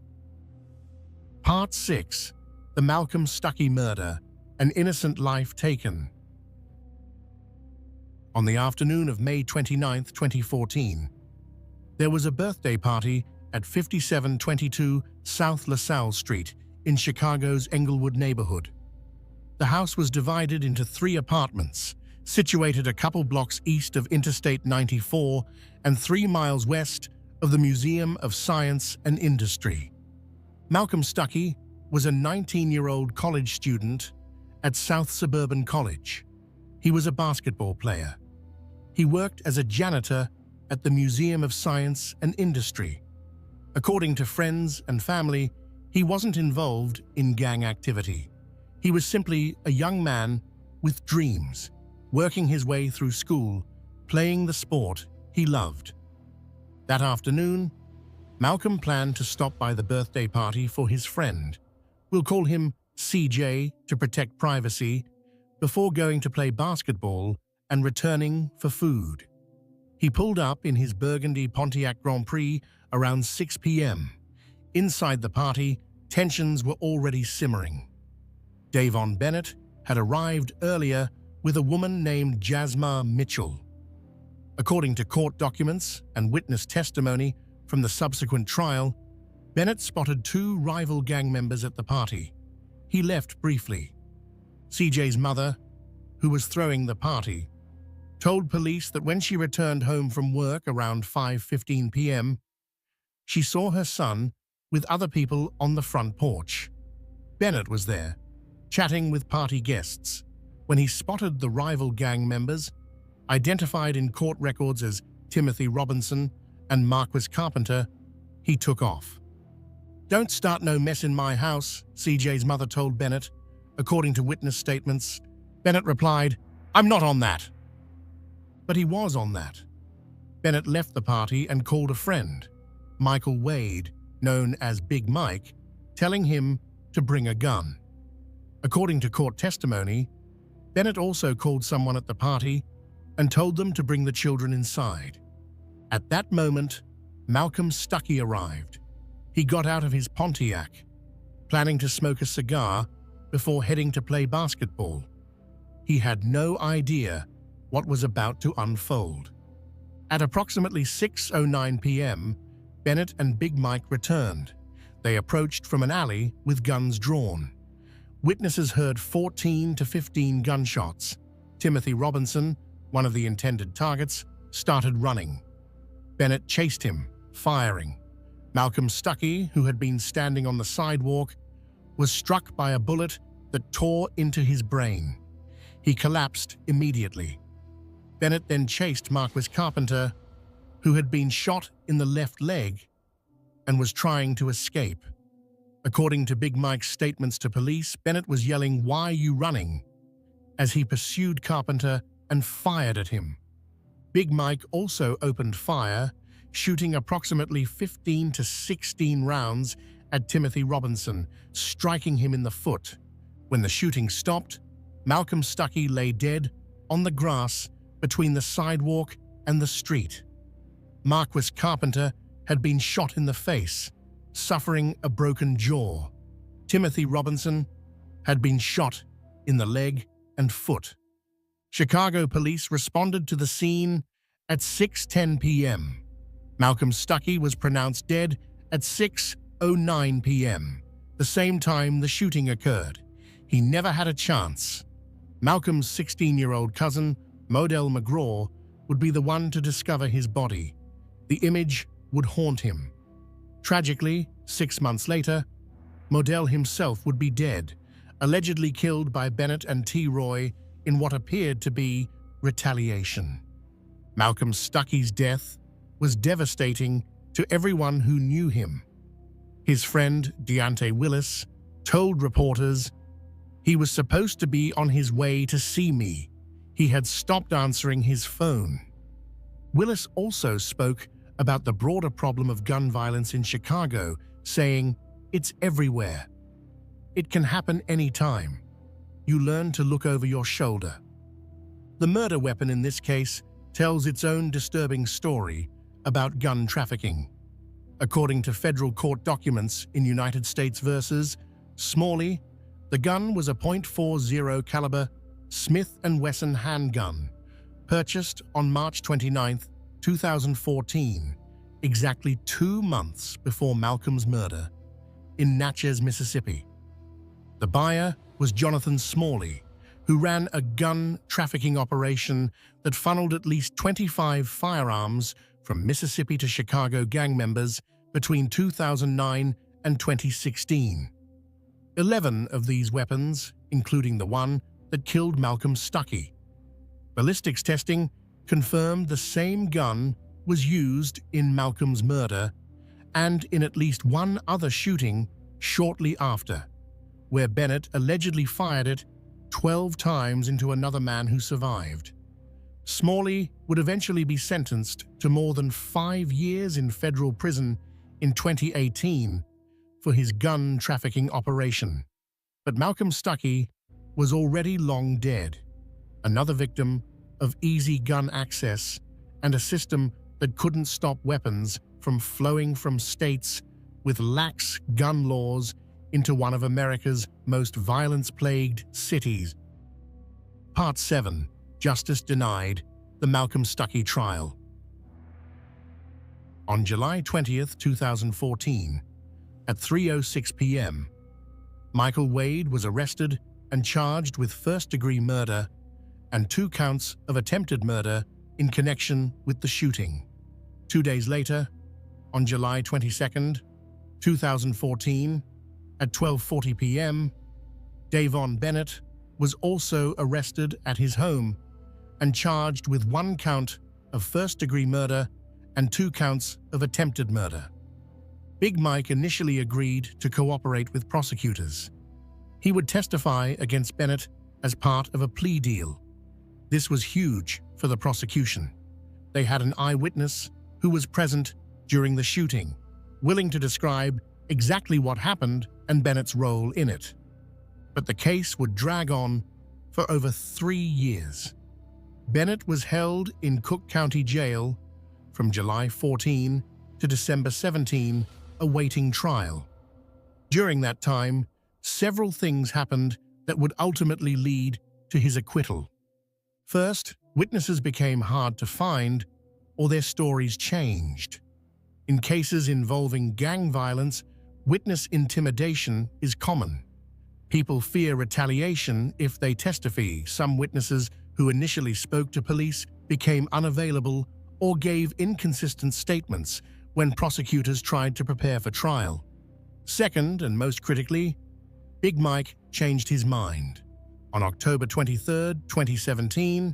Part 6. The Malcolm Stuckey Murder, An Innocent Life Taken. On the afternoon of May 29, 2014, there was a birthday party at 5722 South LaSalle Street in Chicago's Englewood neighborhood. The house was divided into 3 apartments, situated a couple blocks east of Interstate 94 and 3 miles west of the Museum of Science and Industry. Malcolm Stuckey was a 19-year-old college student at South Suburban College. He was a basketball player. He worked as a janitor at the Museum of Science and Industry. According to friends and family, he wasn't involved in gang activity. He was simply a young man with dreams, working his way through school, playing the sport he loved. That afternoon, Malcolm planned to stop by the birthday party for his friend. We'll call him CJ to protect privacy, before going to play basketball and returning for food. He pulled up in his burgundy Pontiac Grand Prix around 6 p.m. Inside the party, tensions were already simmering. Davon Bennett had arrived earlier with a woman named Jasmine Mitchell. According to court documents and witness testimony from the subsequent trial, Bennett spotted 2 rival gang members at the party. He left briefly. CJ's mother, who was throwing the party, told police that when she returned home from work around 5:15 p.m., she saw her son with other people on the front porch. Bennett was there, chatting with party guests, when he spotted the rival gang members, identified in court records as Timothy Robinson and Marquis Carpenter. He took off. "Don't start no mess in my house," CJ's mother told Bennett. According to witness statements, Bennett replied, "I'm not on that." But he was on that. Bennett left the party and called a friend, Michael Wade, known as Big Mike, telling him to bring a gun. According to court testimony, Bennett also called someone at the party and told them to bring the children inside. At that moment, Malcolm Stuckey arrived. He got out of his Pontiac, planning to smoke a cigar before heading to play basketball. He had no idea what was about to unfold. At approximately 6:09 p.m., Bennett and Big Mike returned. They approached from an alley with guns drawn. Witnesses heard 14 to 15 gunshots. Timothy Robinson, one of the intended targets, started running. Bennett chased him, firing. Malcolm Stuckey, who had been standing on the sidewalk, was struck by a bullet that tore into his brain. He collapsed immediately. Bennett then chased Marquis Carpenter, who had been shot in the left leg and was trying to escape. According to Big Mike's statements to police, Bennett was yelling, "Why are you running?" as he pursued Carpenter and fired at him. Big Mike also opened fire, shooting approximately 15 to 16 rounds at Timothy Robinson, striking him in the foot. When the shooting stopped, Malcolm Stuckey lay dead on the grass between the sidewalk and the street. Marquis Carpenter had been shot in the face, suffering a broken jaw. Timothy Robinson had been shot in the leg and foot. Chicago police responded to the scene at 6:10 p.m. Malcolm Stuckey was pronounced dead at 6:09 p.m., the same time the shooting occurred. He never had a chance. Malcolm's 16-year-old cousin, Modell McGraw, would be the one to discover his body. The image would haunt him. Tragically, 6 months later, Modell himself would be dead, allegedly killed by Bennett and T. Roy in what appeared to be retaliation. Malcolm Stuckey's death was devastating to everyone who knew him. His friend, Deontay Willis, told reporters, "He was supposed to be on his way to see me. He had stopped answering his phone." Willis also spoke about the broader problem of gun violence in Chicago, saying, "It's everywhere. It can happen anytime. You learn to look over your shoulder." The murder weapon in this case tells its own disturbing story about gun trafficking. According to federal court documents in United States v. Smalley, the gun was a .40 caliber Smith & Wesson handgun, purchased on March 29, 2014, exactly 2 months before Malcolm's murder, in Natchez, Mississippi. The buyer was Jonathan Smalley, who ran a gun trafficking operation that funneled at least 25 firearms from Mississippi to Chicago gang members between 2009 and 2016. 11 of these weapons, including the one that killed Malcolm Stuckey. Ballistics testing confirmed the same gun was used in Malcolm's murder and in at least one other shooting shortly after, where Bennett allegedly fired it 12 times into another man who survived. Smalley would eventually be sentenced to more than 5 years in federal prison in 2018 for his gun trafficking operation. But Malcolm Stuckey was already long dead, another victim of easy gun access and a system that couldn't stop weapons from flowing from states with lax gun laws into one of America's most violence-plagued cities. Part 7. Justice Denied, the Malcolm Stuckey Trial. On July 20, 2014, at 3:06 p.m., Michael Wade was arrested and charged with first-degree murder and 2 counts of attempted murder in connection with the shooting. 2 days later, on July 22, 2014, at 12:40 p.m., Davon Bennett was also arrested at his home and charged with 1 count of first-degree murder and 2 counts of attempted murder. Big Mike initially agreed to cooperate with prosecutors. He would testify against Bennett as part of a plea deal. This was huge for the prosecution. They had an eyewitness who was present during the shooting, willing to describe exactly what happened and Bennett's role in it. But the case would drag on for over 3 years. Bennett was held in Cook County Jail from July 14 to December 17, awaiting trial. During that time, several things happened that would ultimately lead to his acquittal. First, witnesses became hard to find, or their stories changed. In cases involving gang violence, witness intimidation is common. People fear retaliation if they testify. Some witnesses who initially spoke to police became unavailable or gave inconsistent statements when prosecutors tried to prepare for trial. Second, and most critically, Big Mike changed his mind. On October 23, 2017,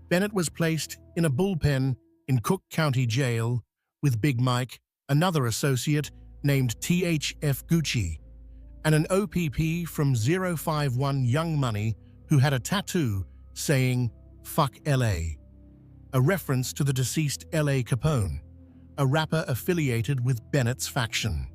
Bennett was placed in a bullpen in Cook County Jail with Big Mike, another associate named T.H.F. Gucci, and an OPP from 051 Young Money who had a tattoo saying, "Fuck L.A., a reference to the deceased L.A. Capone, a rapper affiliated with Bennett's faction.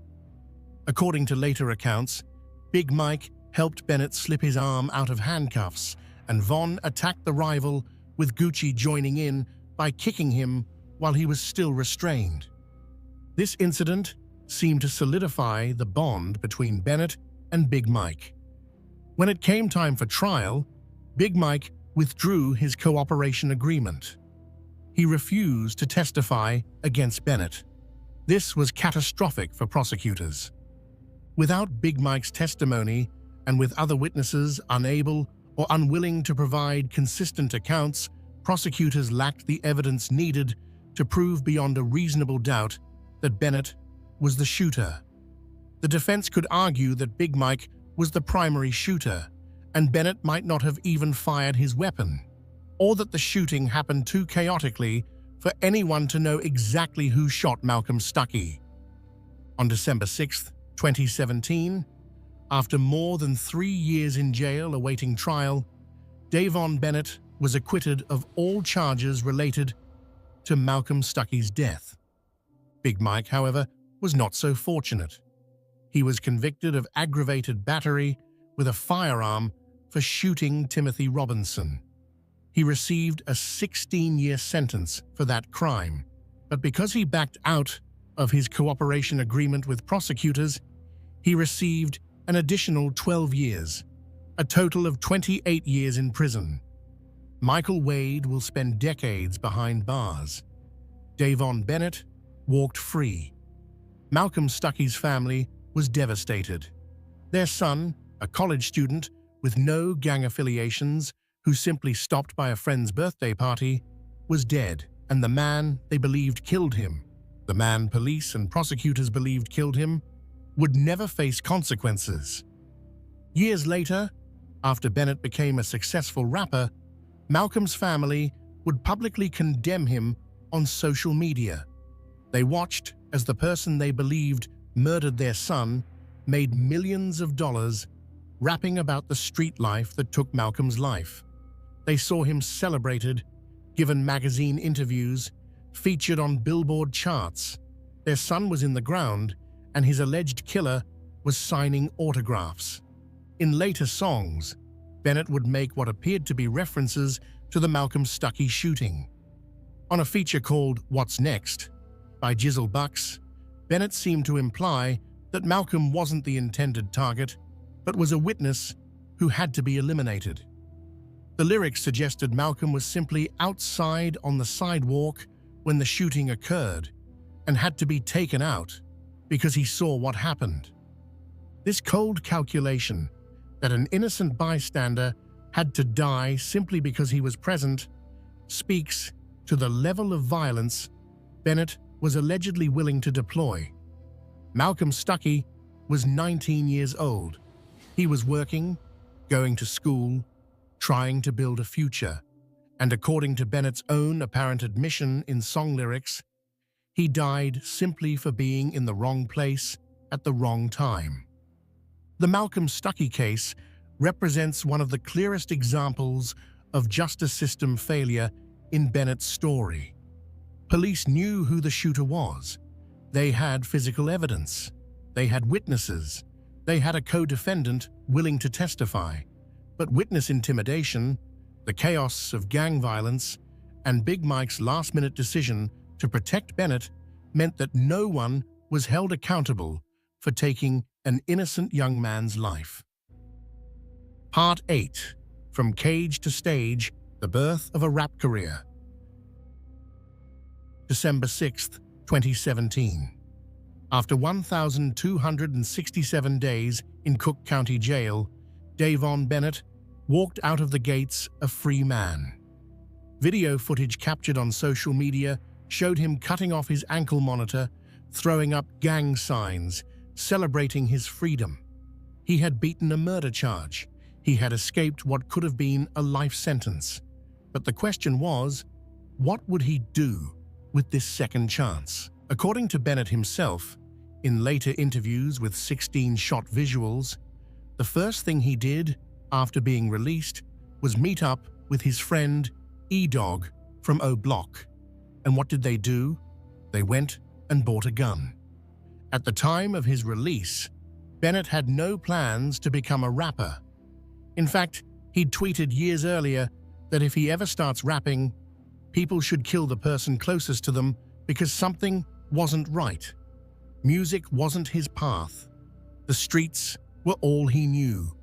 According to later accounts, Big Mike helped Bennett slip his arm out of handcuffs, and Von attacked the rival, with Gucci joining in by kicking him while he was still restrained. This incident seemed to solidify the bond between Bennett and Big Mike. When it came time for trial, Big Mike withdrew his cooperation agreement. He refused to testify against Bennett. This was catastrophic for prosecutors. Without Big Mike's testimony, and with other witnesses unable or unwilling to provide consistent accounts, prosecutors lacked the evidence needed to prove beyond a reasonable doubt that Bennett was the shooter. The defense could argue that Big Mike was the primary shooter, and Bennett might not have even fired his weapon, or that the shooting happened too chaotically for anyone to know exactly who shot Malcolm Stuckey. On December 6, 2017, after more than 3 years in jail awaiting trial, Davon Bennett was acquitted of all charges related to Malcolm Stuckey's death. Big Mike, however, was not so fortunate. He was convicted of aggravated battery with a firearm for shooting Timothy Robinson. He received a 16-year sentence for that crime, but because he backed out of his cooperation agreement with prosecutors, he received an additional 12 years, a total of 28 years in prison. Michael Wade will spend decades behind bars. Davon Bennett walked free. Malcolm Stuckey's family was devastated. Their son, a college student with no gang affiliations who simply stopped by a friend's birthday party, was dead, and the man they believed killed him, the man police and prosecutors believed killed him, would never face consequences. Years later, after Bennett became a successful rapper, Malcolm's family would publicly condemn him on social media. They watched as the person they believed murdered their son made millions of dollars rapping about the street life that took Malcolm's life. They saw him celebrated, given magazine interviews, featured on Billboard charts. Their son was in the ground, and his alleged killer was signing autographs. In later songs, Bennett would make what appeared to be references to the Malcolm Stuckey shooting. On a feature called What's Next by Jizzle Bucks, Bennett seemed to imply that Malcolm wasn't the intended target, but was a witness who had to be eliminated. The lyrics suggested Malcolm was simply outside on the sidewalk when the shooting occurred and had to be taken out because he saw what happened. This cold calculation that an innocent bystander had to die simply because he was present speaks to the level of violence Bennett was allegedly willing to deploy. Malcolm Stuckey was 19 years old. He was working, going to school, trying to build a future, and according to Bennett's own apparent admission in song lyrics, he died simply for being in the wrong place at the wrong time. The Malcolm Stuckey case represents one of the clearest examples of justice system failure in Bennett's story. Police knew who the shooter was. They had physical evidence. They had witnesses. They had a co-defendant willing to testify. But witness intimidation, the chaos of gang violence, and Big Mike's last-minute decision to protect Bennett meant that no one was held accountable for taking an innocent young man's life. Part 8. From Cage to Stage, The Birth of a Rap Career. December 6, 2017. After 1,267 days in Cook County Jail, Davon Bennett walked out of the gates a free man. Video footage captured on social media showed him cutting off his ankle monitor, throwing up gang signs, celebrating his freedom. He had beaten a murder charge. He had escaped what could have been a life sentence. But the question was, what would he do with this second chance? According to Bennett himself, in later interviews with 16-shot visuals, the first thing he did after being released was meet up with his friend E-Dog from O Block. And what did they do? They went and bought a gun. At the time of his release, Bennett had no plans to become a rapper. In fact, he'd tweeted years earlier that if he ever starts rapping, people should kill the person closest to them because something wasn't right. Music wasn't his path. The streets were all he knew.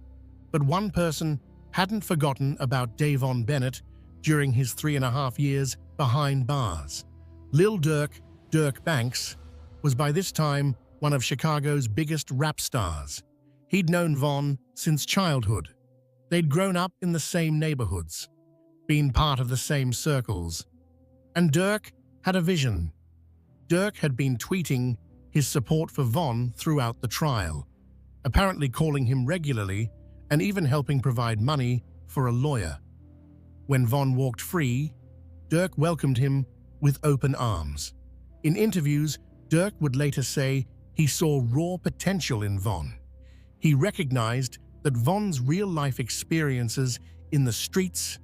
But one person hadn't forgotten about Davon Bennett during his 3.5 years behind bars. Lil Durk, Dirk Banks, was by this time one of Chicago's biggest rap stars. He'd known Von since childhood. They'd grown up in the same neighborhoods, been part of the same circles. And Dirk had a vision. Dirk had been tweeting his support for Von throughout the trial, apparently calling him regularly and even helping provide money for a lawyer. When Von walked free, Dirk welcomed him with open arms. In interviews, Dirk would later say he saw raw potential in Von. He recognized that Von's real-life experiences in the streets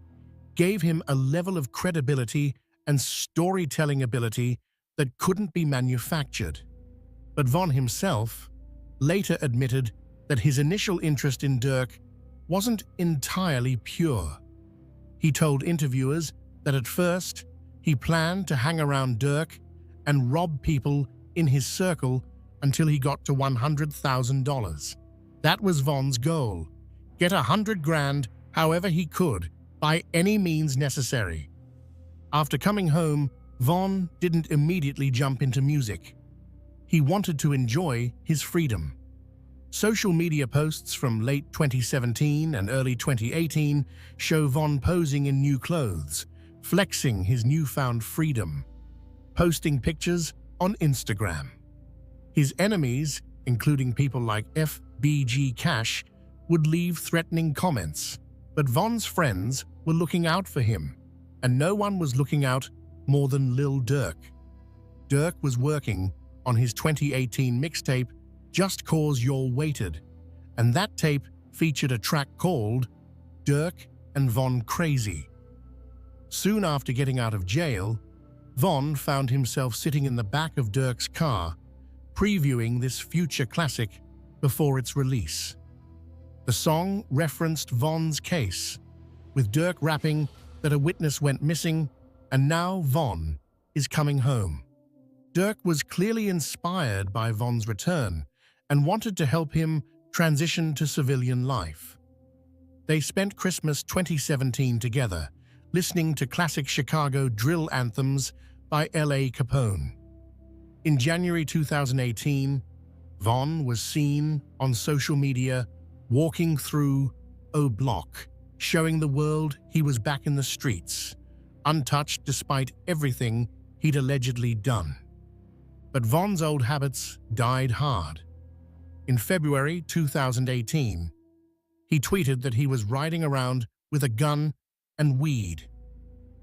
gave him a level of credibility and storytelling ability that couldn't be manufactured. But Von himself later admitted that his initial interest in Dirk wasn't entirely pure. He told interviewers that at first he planned to hang around Dirk and rob people in his circle until he got to $100,000. That was Von's goal. Get 100 grand however he could, by any means necessary. After coming home, Von didn't immediately jump into music. He wanted to enjoy his freedom. Social media posts from late 2017 and early 2018 show Von posing in new clothes, flexing his newfound freedom, posting pictures on Instagram. His enemies, including people like FBG Cash, would leave threatening comments. But Von's friends were looking out for him, and no one was looking out more than Lil Durk. Durk was working on his 2018 mixtape, Just Cause You're Weighted, and that tape featured a track called Durk and Von Crazy. Soon after getting out of jail, Von found himself sitting in the back of Durk's car, previewing this future classic before its release. The song referenced Von's case, with Dirk rapping that a witness went missing and now Von is coming home. Dirk was clearly inspired by Von's return and wanted to help him transition to civilian life. They spent Christmas 2017 together, listening to classic Chicago drill anthems by L.A. Capone. In January 2018, Von was seen on social media walking through O Block, showing the world he was back in the streets, untouched despite everything he'd allegedly done. But Von's old habits died hard. In February 2018, he tweeted that he was riding around with a gun and weed.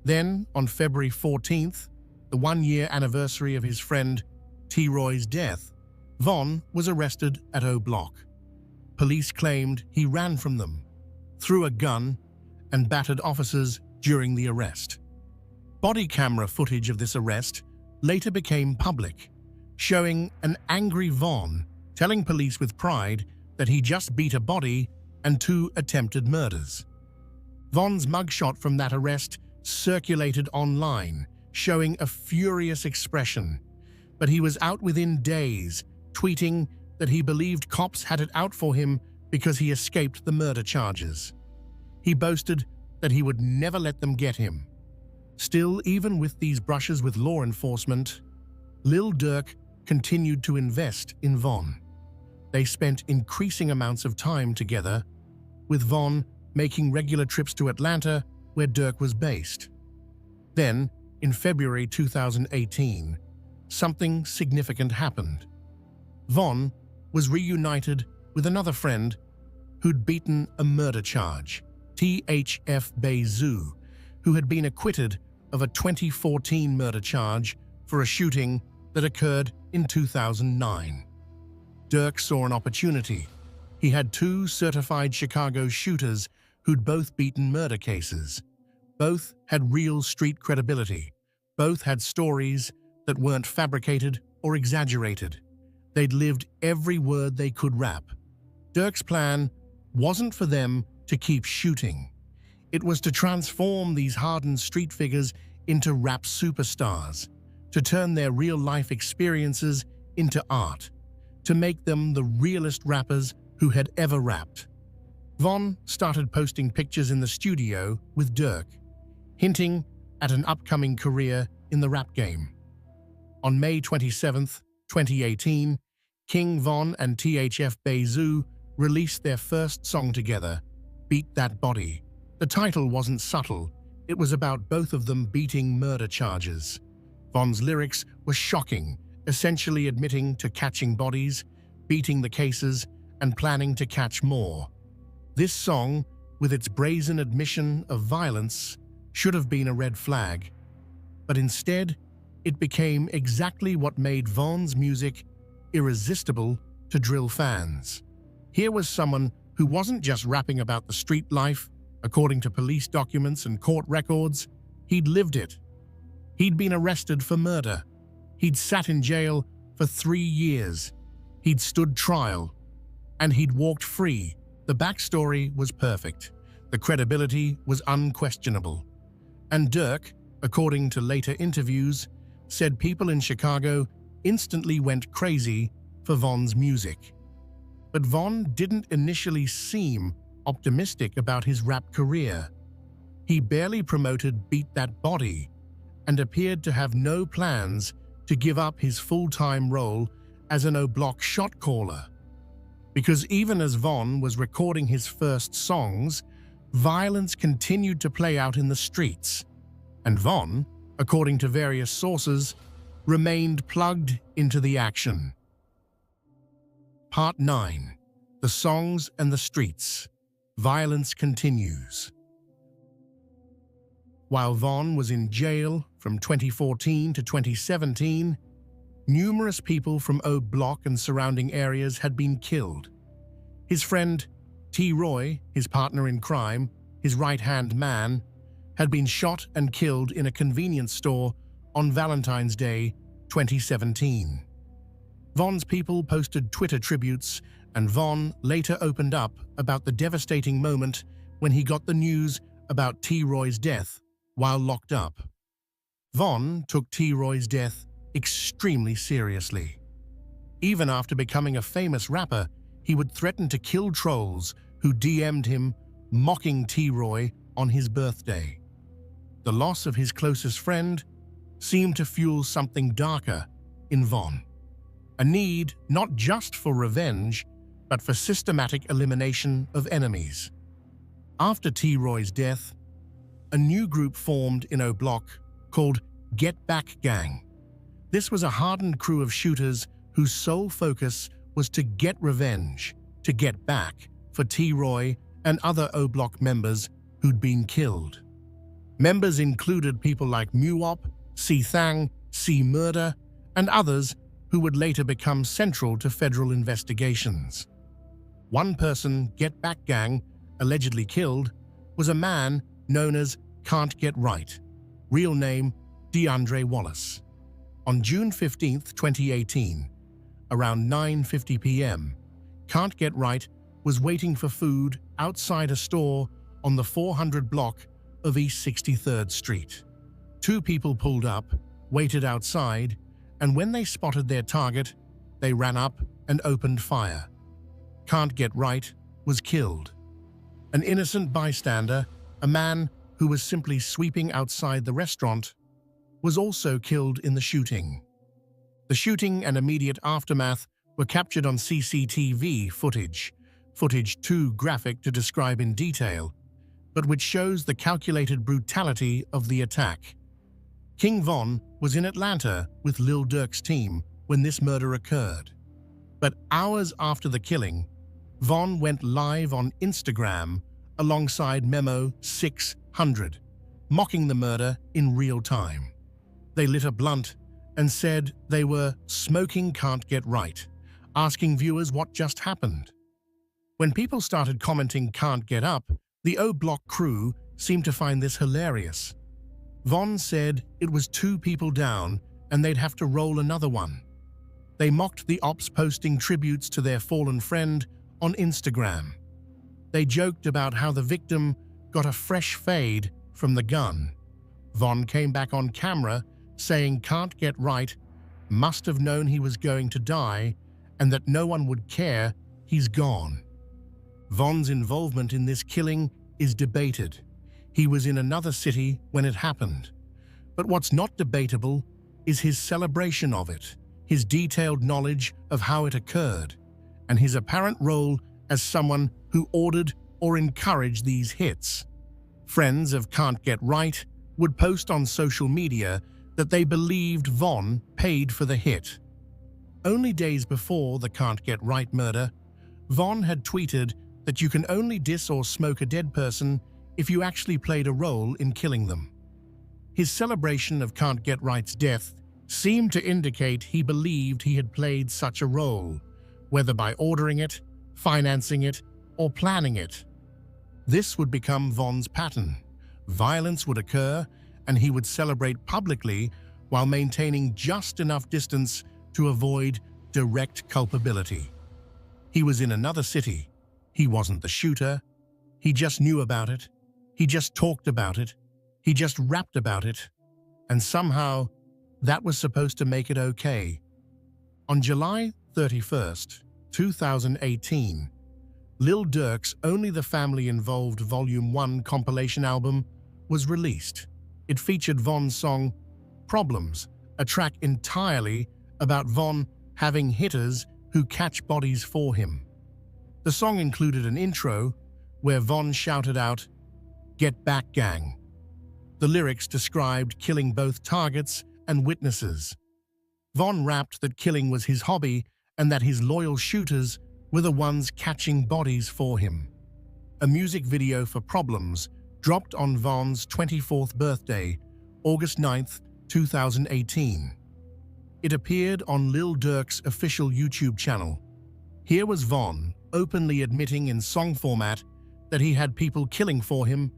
Then, on February 14th, the one-year anniversary of his friend T-Roy's death, Von was arrested at O Block. Police claimed he ran from them, threw a gun, and battered officers during the arrest. Body camera footage of this arrest later became public, showing an angry Von telling police with pride that he just beat a body and 2 attempted murders. Von's mugshot from that arrest circulated online, showing a furious expression, but he was out within days, tweeting that he believed cops had it out for him because he escaped the murder charges. He boasted that he would never let them get him. Still, even with these brushes with law enforcement, Lil Durk continued to invest in Von. They spent increasing amounts of time together, with Von making regular trips to Atlanta, where Durk was based. Then, in February 2018, something significant happened. Von was reunited with another friend who'd beaten a murder charge, THF Beizhu, who had been acquitted of a 2014 murder charge for a shooting that occurred in 2009. Durk saw an opportunity. He had 2 certified Chicago shooters who'd both beaten murder cases. Both had real street credibility. Both had stories that weren't fabricated or exaggerated. They'd lived every word they could rap. Dirk's plan wasn't for them to keep shooting. It was to transform these hardened street figures into rap superstars, to turn their real-life experiences into art, to make them the realest rappers who had ever rapped. Von started posting pictures in the studio with Dirk, hinting at an upcoming career in the rap game. On May 27, 2018, King Von and THF Beizhu released their first song together, Beat That Body. The title wasn't subtle, it was about both of them beating murder charges. Von's lyrics were shocking, essentially admitting to catching bodies, beating the cases, and planning to catch more. This song, with its brazen admission of violence, should have been a red flag, but instead, it became exactly what made Von's music irresistible to drill fans. Here was someone who wasn't just rapping about the street life, according to police documents and court records. He'd lived it. He'd been arrested for murder. He'd sat in jail for 3 years. He'd stood trial. And he'd walked free. The backstory was perfect. The credibility was unquestionable. And Dirk, according to later interviews, said people in Chicago instantly went crazy for Von's music. But Von didn't initially seem optimistic about his rap career. He barely promoted Beat That Body and appeared to have no plans to give up his full-time role as an O-Block shot caller. Because even as Von was recording his first songs, violence continued to play out in the streets, and Von, according to various sources, remained plugged into the action. Part 9. The Songs and the Streets. Violence continues. While Von was in jail from 2014 to 2017, numerous people from O-Block and surrounding areas had been killed. His friend T-Roy, his partner in crime, his right-hand man, had been shot and killed in a convenience store on Valentine's Day 2017. Von's people posted Twitter tributes, and Von later opened up about the devastating moment when he got the news about T-Roy's death while locked up. Von took T-Roy's death extremely seriously. Even after becoming a famous rapper, he would threaten to kill trolls who DM'd him mocking T-Roy on his birthday. The loss of his closest friend seemed to fuel something darker in Von. A need not just for revenge, but for systematic elimination of enemies. After T-Roy's death, a new group formed in O-Block called Get Back Gang. This was a hardened crew of shooters whose sole focus was to get revenge, to get back for T-Roy and other O-Block members who'd been killed. Members included people like Muwop, C-Thang, C-Murder, and others who would later become central to federal investigations. One person Get Back Gang allegedly killed was a man known as Can't Get Right, real name DeAndre Wallace. On June 15, 2018, around 9:50 p.m., Can't Get Right was waiting for food outside a store on the 400 block of East 63rd Street. Two people pulled up, waited outside, and when they spotted their target, they ran up and opened fire. Can't Get Right was killed. An innocent bystander, a man who was simply sweeping outside the restaurant, was also killed in the shooting. The shooting and immediate aftermath were captured on CCTV footage too graphic to describe in detail, but which shows the calculated brutality of the attack. King Von was in Atlanta with Lil Durk's team when this murder occurred. But hours after the killing, Von went live on Instagram alongside Memo 600, mocking the murder in real time. They lit a blunt and said they were smoking Can't Get Right, asking viewers what just happened. When people started commenting Can't Get Up, the O-Block crew seemed to find this hilarious. Von said it was 2 people down and they'd have to roll another one. They mocked the ops posting tributes to their fallen friend on Instagram. They joked about how the victim got a fresh fade from the gun. Von came back on camera saying can't get right, must have known he was going to die, and that no one would care, he's gone. Von's involvement in this killing is debated. He was in another city when it happened. But what's not debatable is his celebration of it, his detailed knowledge of how it occurred, and his apparent role as someone who ordered or encouraged these hits. Friends of Can't Get Right would post on social media that they believed Von paid for the hit. Only days before the Can't Get Right murder, Von had tweeted that you can only diss or smoke a dead person if you actually played a role in killing them. His celebration of Can't Get Right's death seemed to indicate he believed he had played such a role, whether by ordering it, financing it, or planning it. This would become Von's pattern. Violence would occur, and he would celebrate publicly while maintaining just enough distance to avoid direct culpability. He was in another city. He wasn't the shooter. He just knew about it. He just talked about it. He just rapped about it. And somehow, that was supposed to make it okay. On July 31st, 2018, Lil Durk's Only the Family Involved Volume 1 compilation album was released. It featured Von's song, Problems, a track entirely about Von having hitters who catch bodies for him. The song included an intro where Von shouted out, "Get back, gang." The lyrics described killing both targets and witnesses. Von rapped that killing was his hobby and that his loyal shooters were the ones catching bodies for him. A music video for Problems dropped on Von's 24th birthday, August 9th, 2018. It appeared on Lil Durk's official YouTube channel. Here was Von openly admitting in song format that he had people killing for him,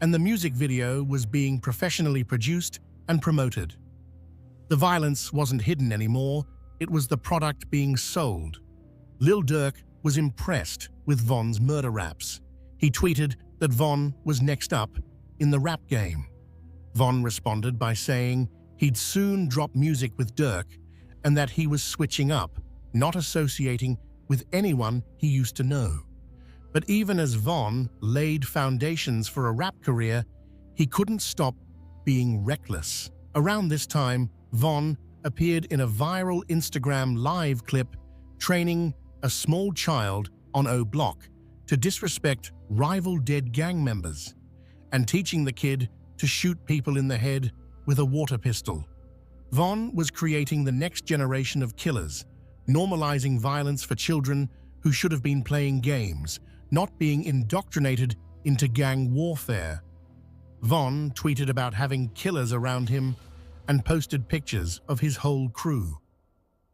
and the music video was being professionally produced and promoted. The violence wasn't hidden anymore, it was the product being sold. Lil Durk was impressed with Von's murder raps. He tweeted that Von was next up in the rap game. Von responded by saying he'd soon drop music with Durk and that he was switching up, not associating with anyone he used to know. But even as Von laid foundations for a rap career, he couldn't stop being reckless. Around this time, Von appeared in a viral Instagram live clip training a small child on O Block to disrespect rival dead gang members and teaching the kid to shoot people in the head with a water pistol. Von was creating the next generation of killers, normalizing violence for children who should have been playing games, not being indoctrinated into gang warfare. Von tweeted about having killers around him and posted pictures of his whole crew.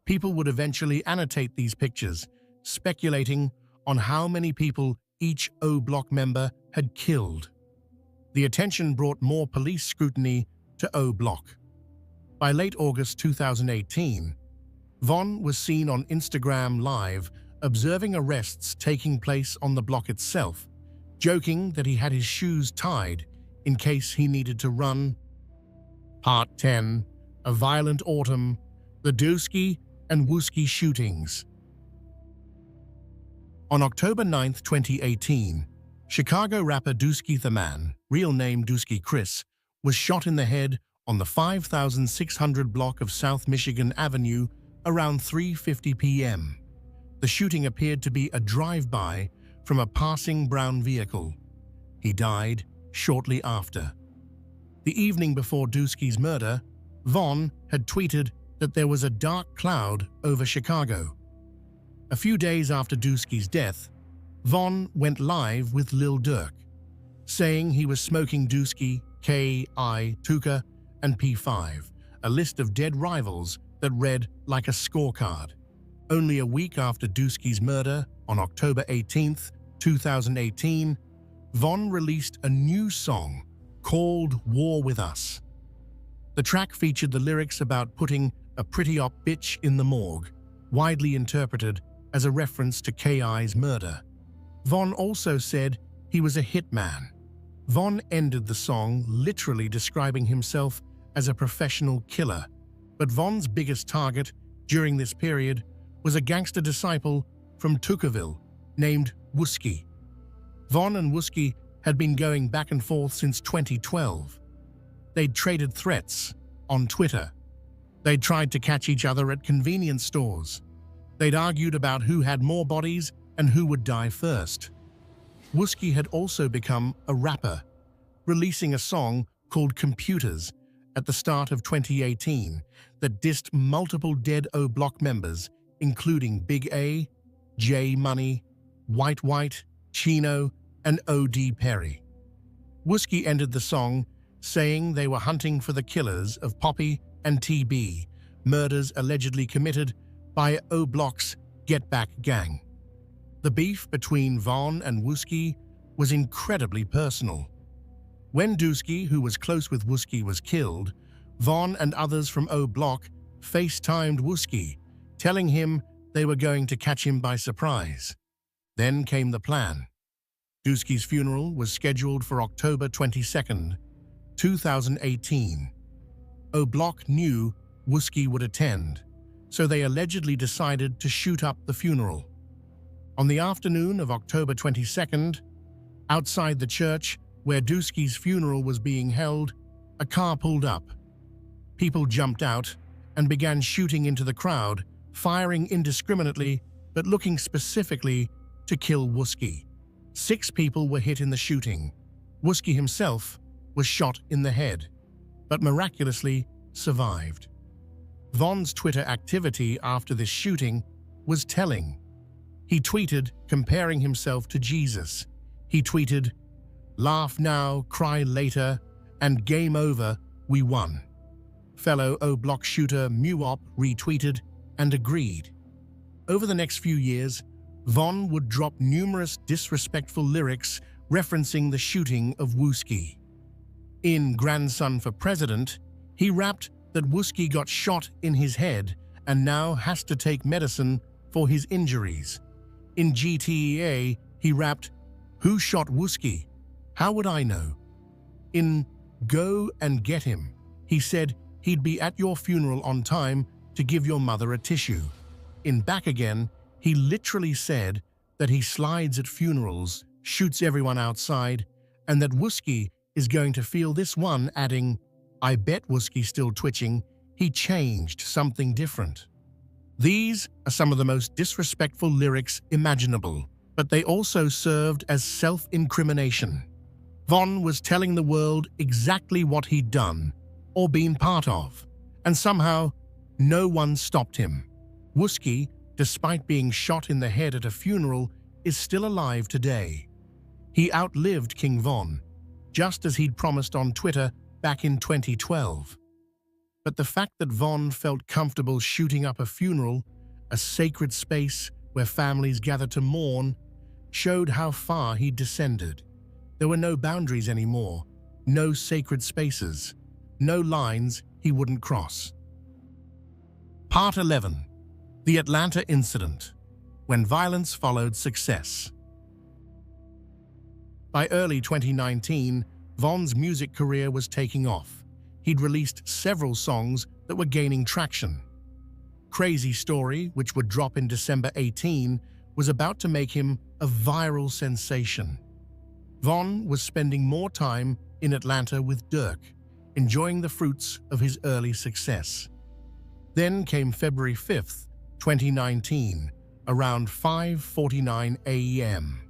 People would eventually annotate these pictures, speculating on how many people each O Block member had killed. The attention brought more police scrutiny to O Block. By late August 2018, Von was seen on Instagram Live observing arrests taking place on the block itself, joking that he had his shoes tied in case he needed to run. Part 10. A Violent Autumn, the Dooski and Wooski shootings. On October 9, 2018, Chicago rapper Dooski the Man, real name Dooski Chris, was shot in the head on the 5600 block of South Michigan Avenue around 3:50 p.m. The shooting appeared to be a drive-by from a passing brown vehicle. He died shortly after. The evening before Dooski's murder, Von had tweeted that there was a dark cloud over Chicago. A few days after Dooski's death, Von went live with Lil Durk, saying he was smoking Dooski, K.I., Tuka, and P5, a list of dead rivals that read like a scorecard. Only a week after Dooski's murder, on October 18, 2018, Von released a new song called War With Us. The track featured the lyrics about putting a pretty op bitch in the morgue, widely interpreted as a reference to K.I.'s murder. Von also said he was a hitman. Von ended the song literally describing himself as a professional killer, but Von's biggest target during this period was a gangster disciple from Tuckerville named Wooski. Von and Wooski had been going back and forth since 2012. They'd traded threats on Twitter. They'd tried to catch each other at convenience stores. They'd argued about who had more bodies and who would die first. Wooski had also become a rapper, releasing a song called Computers at the start of 2018 that dissed multiple dead O Block members, including Big A, J Money, White White, Chino, and O.D. Perry. Wooski ended the song saying they were hunting for the killers of Poppy and TB, murders allegedly committed by O Block's Get Back gang. The beef between Von and Wooski was incredibly personal. When Dusky, who was close with Wooski, was killed, Von and others from O Block FaceTimed Wooski, telling him they were going to catch him by surprise. Then came the plan. Dusky's funeral was scheduled for October 22nd, 2018. O Block knew Wooski would attend, so they allegedly decided to shoot up the funeral. On the afternoon of October 22nd, outside the church where Dusky's funeral was being held, a car pulled up. People jumped out and began shooting into the crowd, firing indiscriminately but looking specifically to kill Wooski. 6 people were hit in the shooting. Wooski himself was shot in the head, but miraculously survived. Von's Twitter activity after this shooting was telling. He tweeted comparing himself to Jesus. He tweeted, "Laugh now, cry later, and game over, we won." Fellow O Block shooter Muop retweeted and agreed. Over the next few years, Von would drop numerous disrespectful lyrics referencing the shooting of Wooski. In Grandson for President, he rapped that Wooski got shot in his head and now has to take medicine for his injuries. In GTA, he rapped, "Who shot Wooski? How would I know?" In Go and Get Him, he said he'd be at your funeral on time to give your mother a tissue. In Back Again, he literally said that he slides at funerals, shoots everyone outside, and that Wooski is going to feel this one, adding, "I bet Wooski's still twitching, he changed something different." These are some of the most disrespectful lyrics imaginable, but they also served as self-incrimination. Von was telling the world exactly what he'd done or been part of, and somehow no one stopped him. Wooski, despite being shot in the head at a funeral, is still alive today. He outlived King Von, just as he'd promised on Twitter back in 2012. But the fact that Von felt comfortable shooting up a funeral, a sacred space where families gather to mourn, showed how far he'd descended. There were no boundaries anymore, no sacred spaces, no lines he wouldn't cross. Part 11. The Atlanta Incident, when violence followed success. By early 2019, Von's music career was taking off. He'd released several songs that were gaining traction. Crazy Story, which would drop in December 18, was about to make him a viral sensation. Von was spending more time in Atlanta with Dirk, enjoying the fruits of his early success. Then came February 5th, 2019, around 5:49 a.m.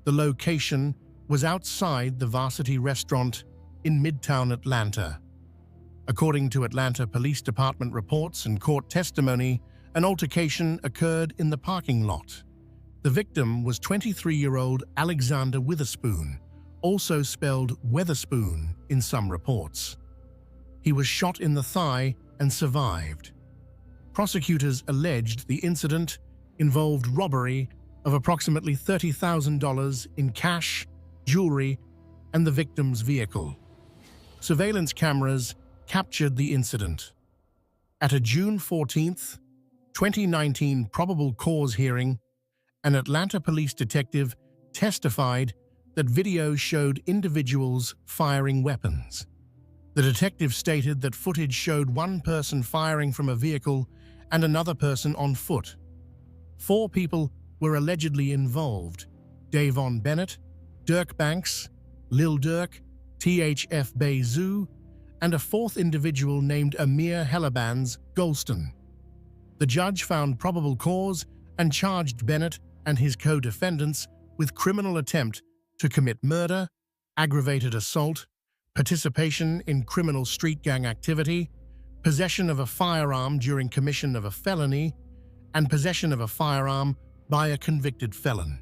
The location was outside the Varsity Restaurant in Midtown Atlanta. According to Atlanta Police Department reports and court testimony, an altercation occurred in the parking lot. The victim was 23-year-old Alexander Witherspoon, also spelled Weatherspoon in some reports. He was shot in the thigh and survived. Prosecutors alleged the incident involved robbery of approximately $30,000 in cash, jewelry, and the victim's vehicle. Surveillance cameras captured the incident. At a June 14, 2019 probable cause hearing, an Atlanta police detective testified that video showed individuals firing weapons. The detective stated that footage showed one person firing from a vehicle and another person on foot. 4 people were allegedly involved: Davon Bennett, Dirk Banks, Lil Durk, THF Bezoo, and a 4th individual named Amir Helabanz Golston. The judge found probable cause and charged Bennett and his co-defendants with criminal attempt to commit murder, aggravated assault, participation in criminal street gang activity, possession of a firearm during commission of a felony, and possession of a firearm by a convicted felon.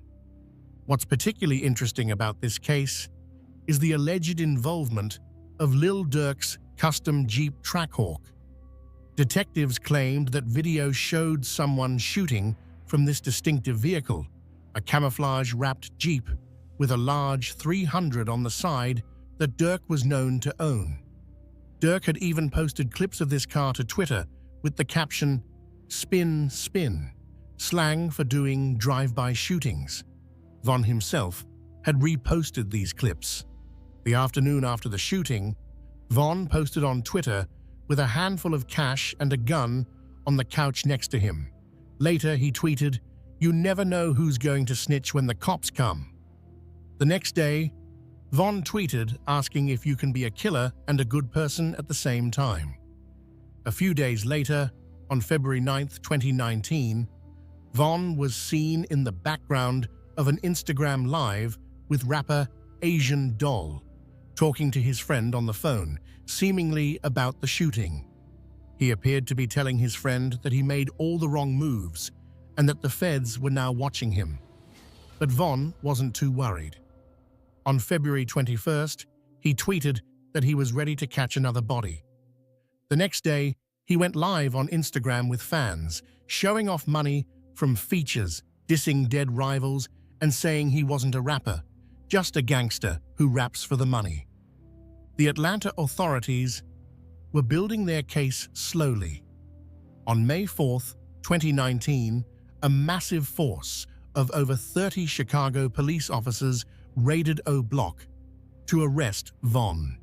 What's particularly interesting about this case is the alleged involvement of Lil Durk's custom Jeep Trackhawk. Detectives claimed that video showed someone shooting from this distinctive vehicle, a camouflage-wrapped Jeep with a large 300 on the side that Durk was known to own. Durk had even posted clips of this car to Twitter with the caption, "Spin, spin," slang for doing drive-by shootings. Von himself had reposted these clips. The afternoon after the shooting, Von posted on Twitter with a handful of cash and a gun on the couch next to him. Later, he tweeted, "You never know who's going to snitch when the cops come." The next day, Von tweeted asking if you can be a killer and a good person at the same time. A few days later, on February 9, 2019, Von was seen in the background of an Instagram Live with rapper Asian Doll, talking to his friend on the phone, seemingly about the shooting. He appeared to be telling his friend that he made all the wrong moves and that the feds were now watching him. But Von wasn't too worried. On February 21st, he tweeted that he was ready to catch another body. The next day, he went live on Instagram with fans, showing off money from features, dissing dead rivals, and saying he wasn't a rapper, just a gangster who raps for the money. The Atlanta authorities were building their case slowly. On May 4th, 2019, a massive force of over 30 Chicago police officers raided O Block to arrest Von.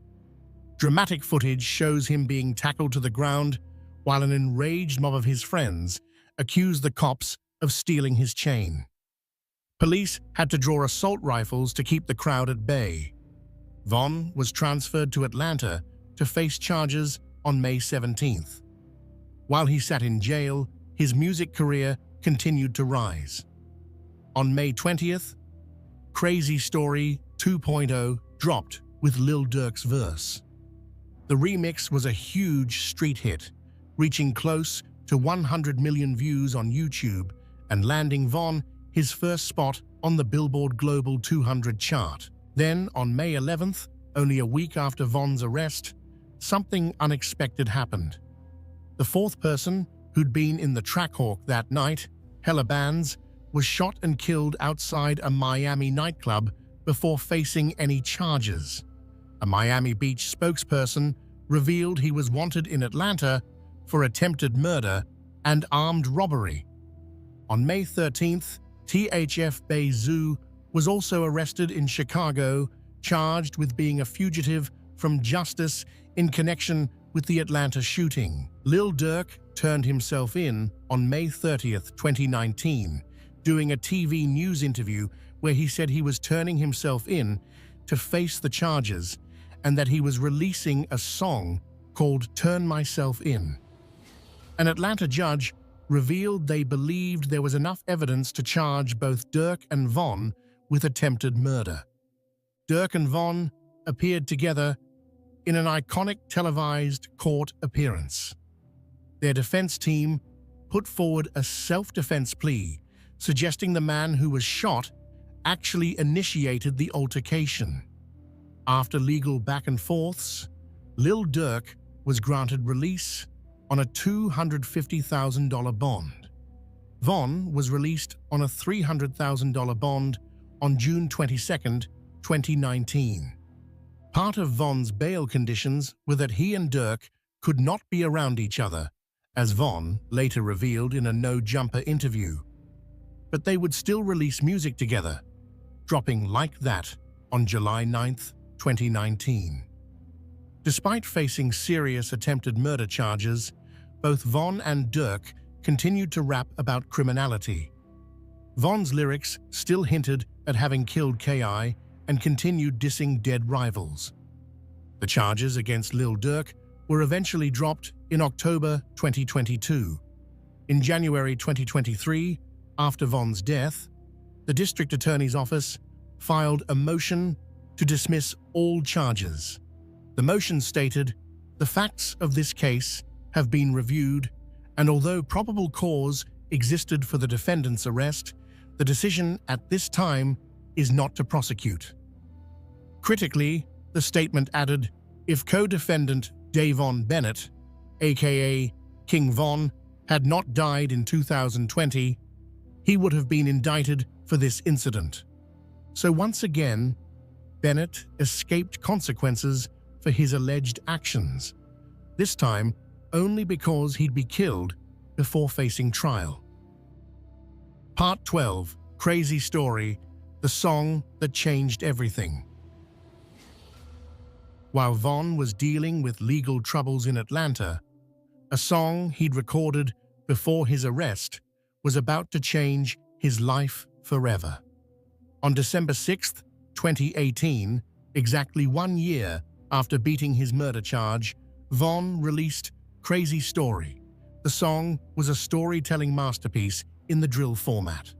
Dramatic footage shows him being tackled to the ground while an enraged mob of his friends accused the cops of stealing his chain. Police had to draw assault rifles to keep the crowd at bay. Von was transferred to Atlanta to face charges on May 17th. While he sat in jail, his music career continued to rise. On May 20th, Crazy Story 2.0 dropped with Lil Durk's verse. The remix was a huge street hit, reaching close to 100 million views on YouTube and landing Von his first spot on the Billboard Global 200 chart. Then, on May 11th, only a week after Von's arrest, something unexpected happened. The 4th person who'd been in the Trackhawk that night, Helabanz, was shot and killed outside a Miami nightclub before facing any charges. A Miami Beach spokesperson revealed he was wanted in Atlanta for attempted murder and armed robbery. On May 13th, THF Bezoo was also arrested in Chicago, charged with being a fugitive from justice in connection with the Atlanta shooting. Lil Durk turned himself in on May 30th, 2019, doing a TV news interview where he said he was turning himself in to face the charges and that he was releasing a song called Turn Myself In. An Atlanta judge revealed they believed there was enough evidence to charge both Durk and Von with attempted murder. Durk and Von appeared together in an iconic televised court appearance. Their defense team put forward a self-defense plea, suggesting the man who was shot actually initiated the altercation. After legal back and forths, Lil Durk was granted release on a $250,000 bond. Von was released on a $300,000 bond on June 22, 2019. Part of Von's bail conditions were that he and Durk could not be around each other as Von later revealed in a No Jumper interview. But they would still release music together, dropping Like That on July 9, 2019. Despite facing serious attempted murder charges, both Von and Durk continued to rap about criminality. Von's lyrics still hinted at having killed K.I. and continued dissing dead rivals. The charges against Lil Durk were eventually dropped in October 2022. In January 2023, after Von's death, the District Attorney's Office filed a motion to dismiss all charges. The motion stated, "The facts of this case have been reviewed, and although probable cause existed for the defendant's arrest, the decision at this time is not to prosecute." Critically, the statement added, if co-defendant Davon Bennett, aka King Von, had not died in 2020, he would have been indicted for this incident. So once again, Bennett escaped consequences for his alleged actions, this time only because he'd be killed before facing trial. Part 12, Crazy Story, the song that changed everything. While Von was dealing with legal troubles in Atlanta, a song he'd recorded before his arrest was about to change his life forever. On December 6, 2018, exactly 1 year after beating his murder charge, Von released Crazy Story. The song was a storytelling masterpiece in the drill format.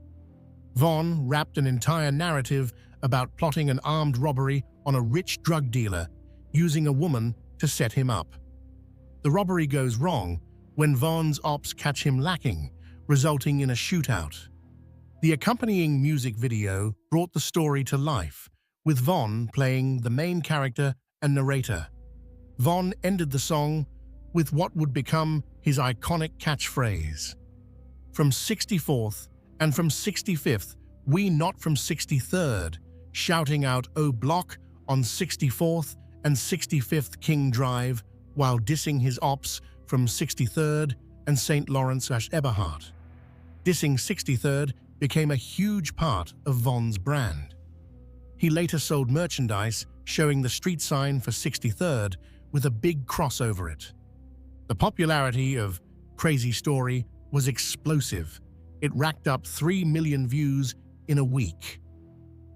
Von rapped an entire narrative about plotting an armed robbery on a rich drug dealer, using a woman to set him up. The robbery goes wrong when Von's ops catch him lacking, resulting in a shootout. The accompanying music video brought the story to life, with Von playing the main character and narrator. Von ended the song with what would become his iconic catchphrase. From 64th and from 65th, we not from 63rd, shouting out "O Block" on 64th and 65th King Drive while dissing his ops from 63rd and St. Lawrence/Eberhart. Dissing 63rd became a huge part of Von's brand. He later sold merchandise showing the street sign for 63rd with a big cross over it. The popularity of Crazy Story was explosive. It racked up 3 million views in a week.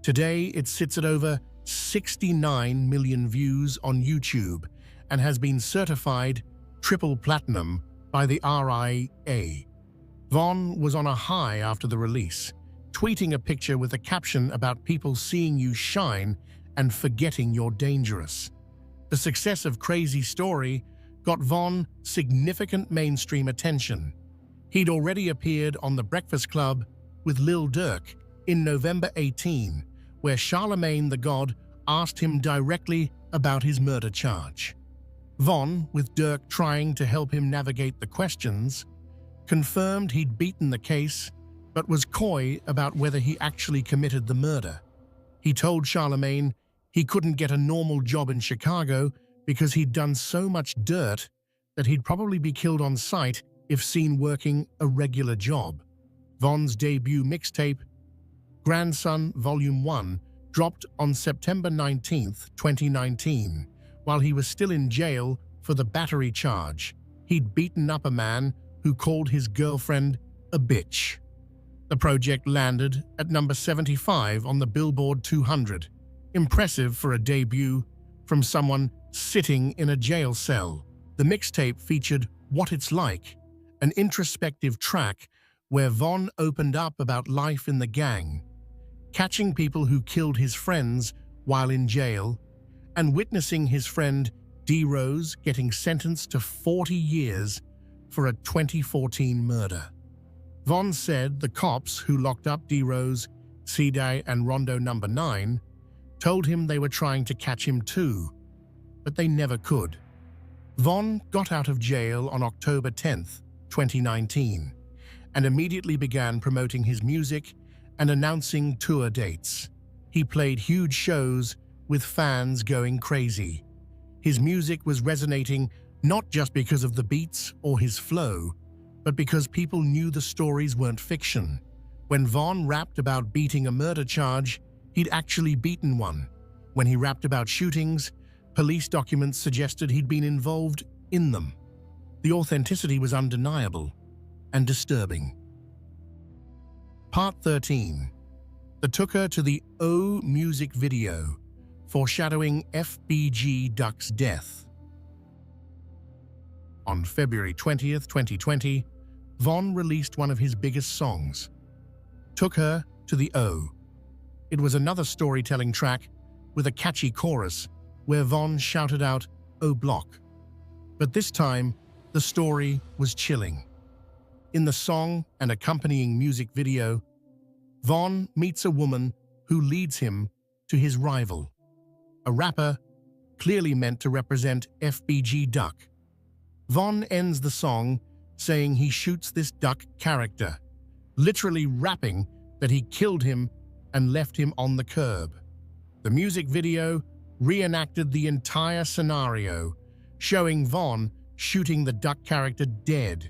Today, it sits at over 69 million views on YouTube and has been certified triple platinum by the RIA. Von was on a high after the release, tweeting a picture with a caption about people seeing you shine and forgetting you're dangerous. The success of Crazy Story got Von significant mainstream attention. He'd already appeared on The Breakfast Club with Lil Durk in November 18, where Charlemagne the God asked him directly about his murder charge. Von, with Durk trying to help him navigate the questions, confirmed he'd beaten the case, but was coy about whether he actually committed the murder. He told Charlemagne he couldn't get a normal job in Chicago because he'd done so much dirt that he'd probably be killed on sight if seen working a regular job. Von's debut mixtape, Grandson Volume 1, dropped on September 19, 2019, while he was still in jail for the battery charge. He'd beaten up a man who called his girlfriend a bitch. The project landed at number 75 on the Billboard 200. Impressive for a debut from someone sitting in a jail cell. The mixtape featured What It's Like, an introspective track where Von opened up about life in the gang, catching people who killed his friends while in jail, and witnessing his friend D-Rose getting sentenced to 40 years for a 2014 murder. Von said the cops who locked up D-Rose, C-Day, and Rondo Number 9 told him they were trying to catch him too, but they never could. Von got out of jail on October 10, 2019, and immediately began promoting his music and announcing tour dates. He played huge shows with fans going crazy. His music was resonating Not just because of the beats or his flow, but because people knew the stories weren't fiction. When Von rapped about beating a murder charge, he'd actually beaten one. When he rapped about shootings, police documents suggested he'd been involved in them. The authenticity was undeniable and disturbing. Part 13. They took her to the O music video, foreshadowing FBG Duck's death. On February 20th, 2020, Von released one of his biggest songs, Took Her to the O. It was another storytelling track with a catchy chorus where Von shouted out, "O Block." But this time, the story was chilling. In the song and accompanying music video, Von meets a woman who leads him to his rival, a rapper clearly meant to represent FBG Duck. Von ends the song saying he shoots this Duck character, literally rapping that he killed him and left him on the curb. The music video reenacted the entire scenario, showing Von shooting the Duck character dead.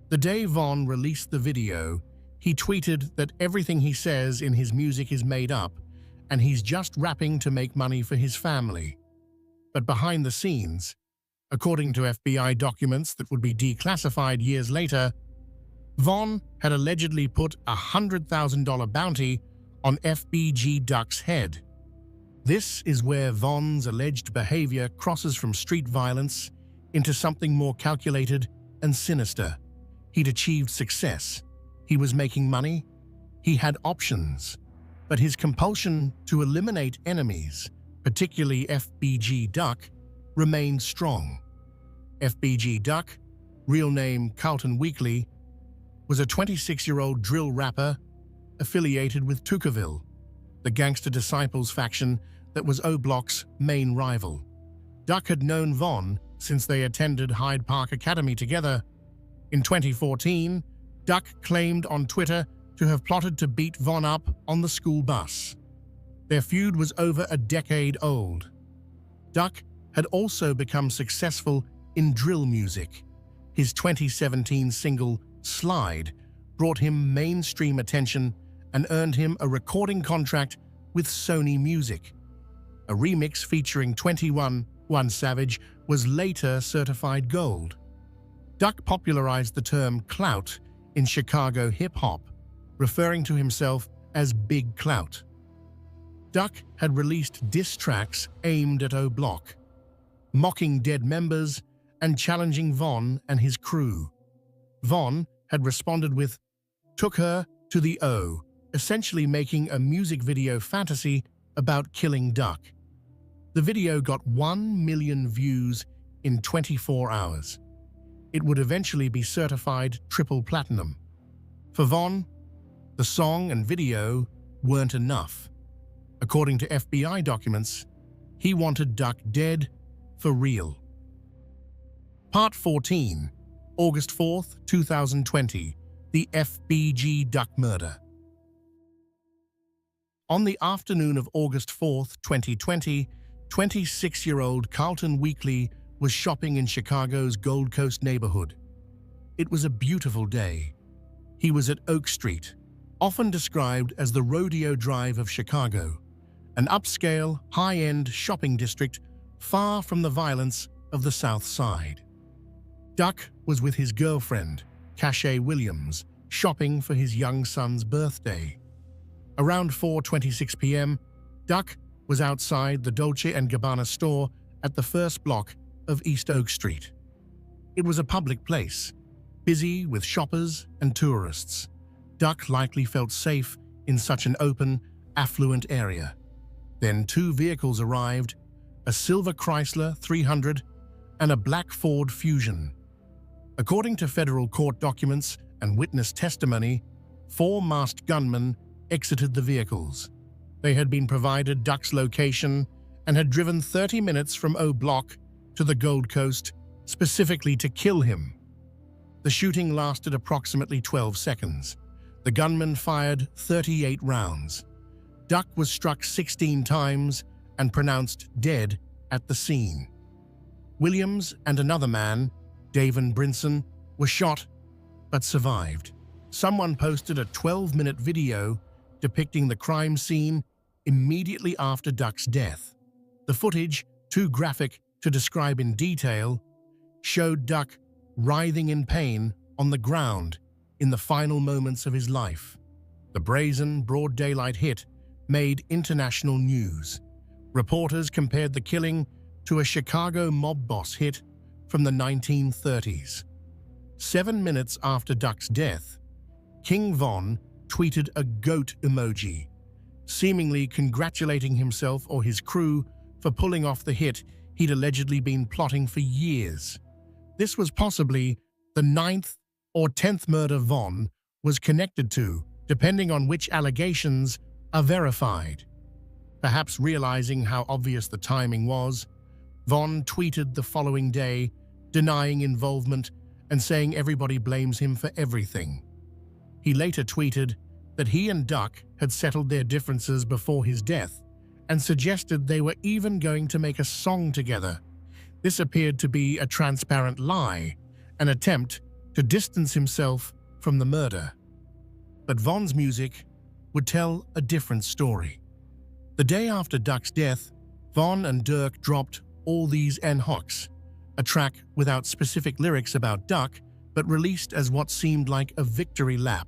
The day Von released the video, he tweeted that everything he says in his music is made up and he's just rapping to make money for his family. But behind the scenes, according to FBI documents that would be declassified years later, Von had allegedly put a $100,000 bounty on FBG Duck's head. This is where Von's alleged behavior crosses from street violence into something more calculated and sinister. He'd achieved success. He was making money. He had options. But his compulsion to eliminate enemies, particularly FBG Duck, remained strong. FBG Duck, real name Carlton Weekly, was a 26-year-old drill rapper affiliated with Tuckerville, the Gangster Disciples faction that was O Block's main rival. Duck had known Von since they attended Hyde Park Academy together. In 2014, Duck claimed on Twitter to have plotted to beat Von up on the school bus. Their feud was over a decade old. Duck had also become successful in drill music. His 2017 single, Slide, brought him mainstream attention and earned him a recording contract with Sony Music. A remix featuring 21 Savage was later certified gold. Duck popularized the term clout in Chicago hip-hop, referring to himself as Big Clout. Duck had released diss tracks aimed at O Block, mocking dead members and challenging Von and his crew. Von had responded with Took Her to the O, essentially making a music video fantasy about killing Duck. The video got 1 million views in 24 hours. It would eventually be certified triple platinum. For Von, the song and video weren't enough. According to FBI documents, he wanted Duck dead for real. Part 14, August 4th, 2020, the FBG Duck murder. On the afternoon of August 4th, 2020, 26-year-old Carlton Weekly was shopping in Chicago's Gold Coast neighborhood. It was a beautiful day. He was at Oak Street, often described as the Rodeo Drive of Chicago, an upscale, high-end shopping district far from the violence of the South Side. Duck was with his girlfriend, Cachet Williams, shopping for his young son's birthday. Around 4:26 p.m., Duck was outside the Dolce & Gabbana store at the first block of East Oak Street. It was a public place, busy with shoppers and tourists. Duck likely felt safe in such an open, affluent area. Then 2 vehicles arrived, a silver Chrysler 300 and a black Ford Fusion. According to federal court documents and witness testimony, 4 masked gunmen exited the vehicles. They had been provided Duck's location and had driven 30 minutes from O Block to the Gold Coast specifically to kill him. The shooting lasted approximately 12 seconds. The gunman fired 38 rounds. Duck was struck 16 times and pronounced dead at the scene. Williams and another man, Davin Brinson, were shot but survived. Someone posted a 12-minute video depicting the crime scene immediately after Duck's death. The footage, too graphic to describe in detail, showed Duck writhing in pain on the ground in the final moments of his life. The brazen, broad daylight hit made international news. Reporters compared the killing to a Chicago mob boss hit from the 1930s. 7 minutes after Duck's death, King Von tweeted a goat emoji, seemingly congratulating himself or his crew for pulling off the hit he'd allegedly been plotting for years. This was possibly the 9th or 10th murder Von was connected to, depending on which allegations are verified. Perhaps realizing how obvious the timing was, Von tweeted the following day, denying involvement and saying everybody blames him for everything. He later tweeted that he and Duck had settled their differences before his death and suggested they were even going to make a song together. This appeared to be a transparent lie, an attempt to distance himself from the murder. But Von's music would tell a different story. The day after Duck's death, Von and Dirk dropped All These N-Hawks, a track without specific lyrics about Duck, but released as what seemed like a victory lap.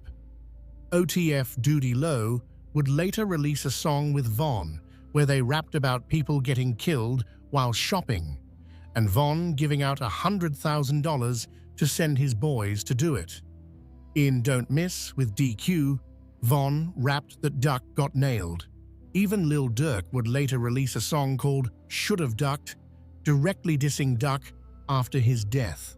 OTF Duty Low would later release a song with Von, where they rapped about people getting killed while shopping, and Von giving out $100,000 to send his boys to do it. In Don't Miss with DQ, Von rapped that Duck got nailed. Even Lil Durk would later release a song called Should've Ducked, directly dissing Duck after his death.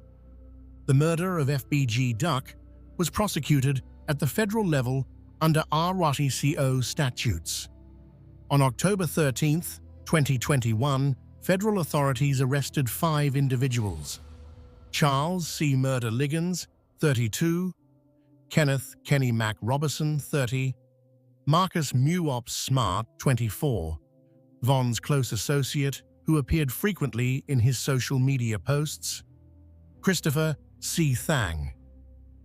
The murder of FBG Duck was prosecuted at the federal level under ROTCO statutes. On October 13, 2021, federal authorities arrested 5 individuals: Charles C. Murder Liggins, 32, Kenneth Kenny Mac Robertson, 30, Marcus Muops Smart, 24, Von's close associate, who appeared frequently in his social media posts, Christopher C. Thang,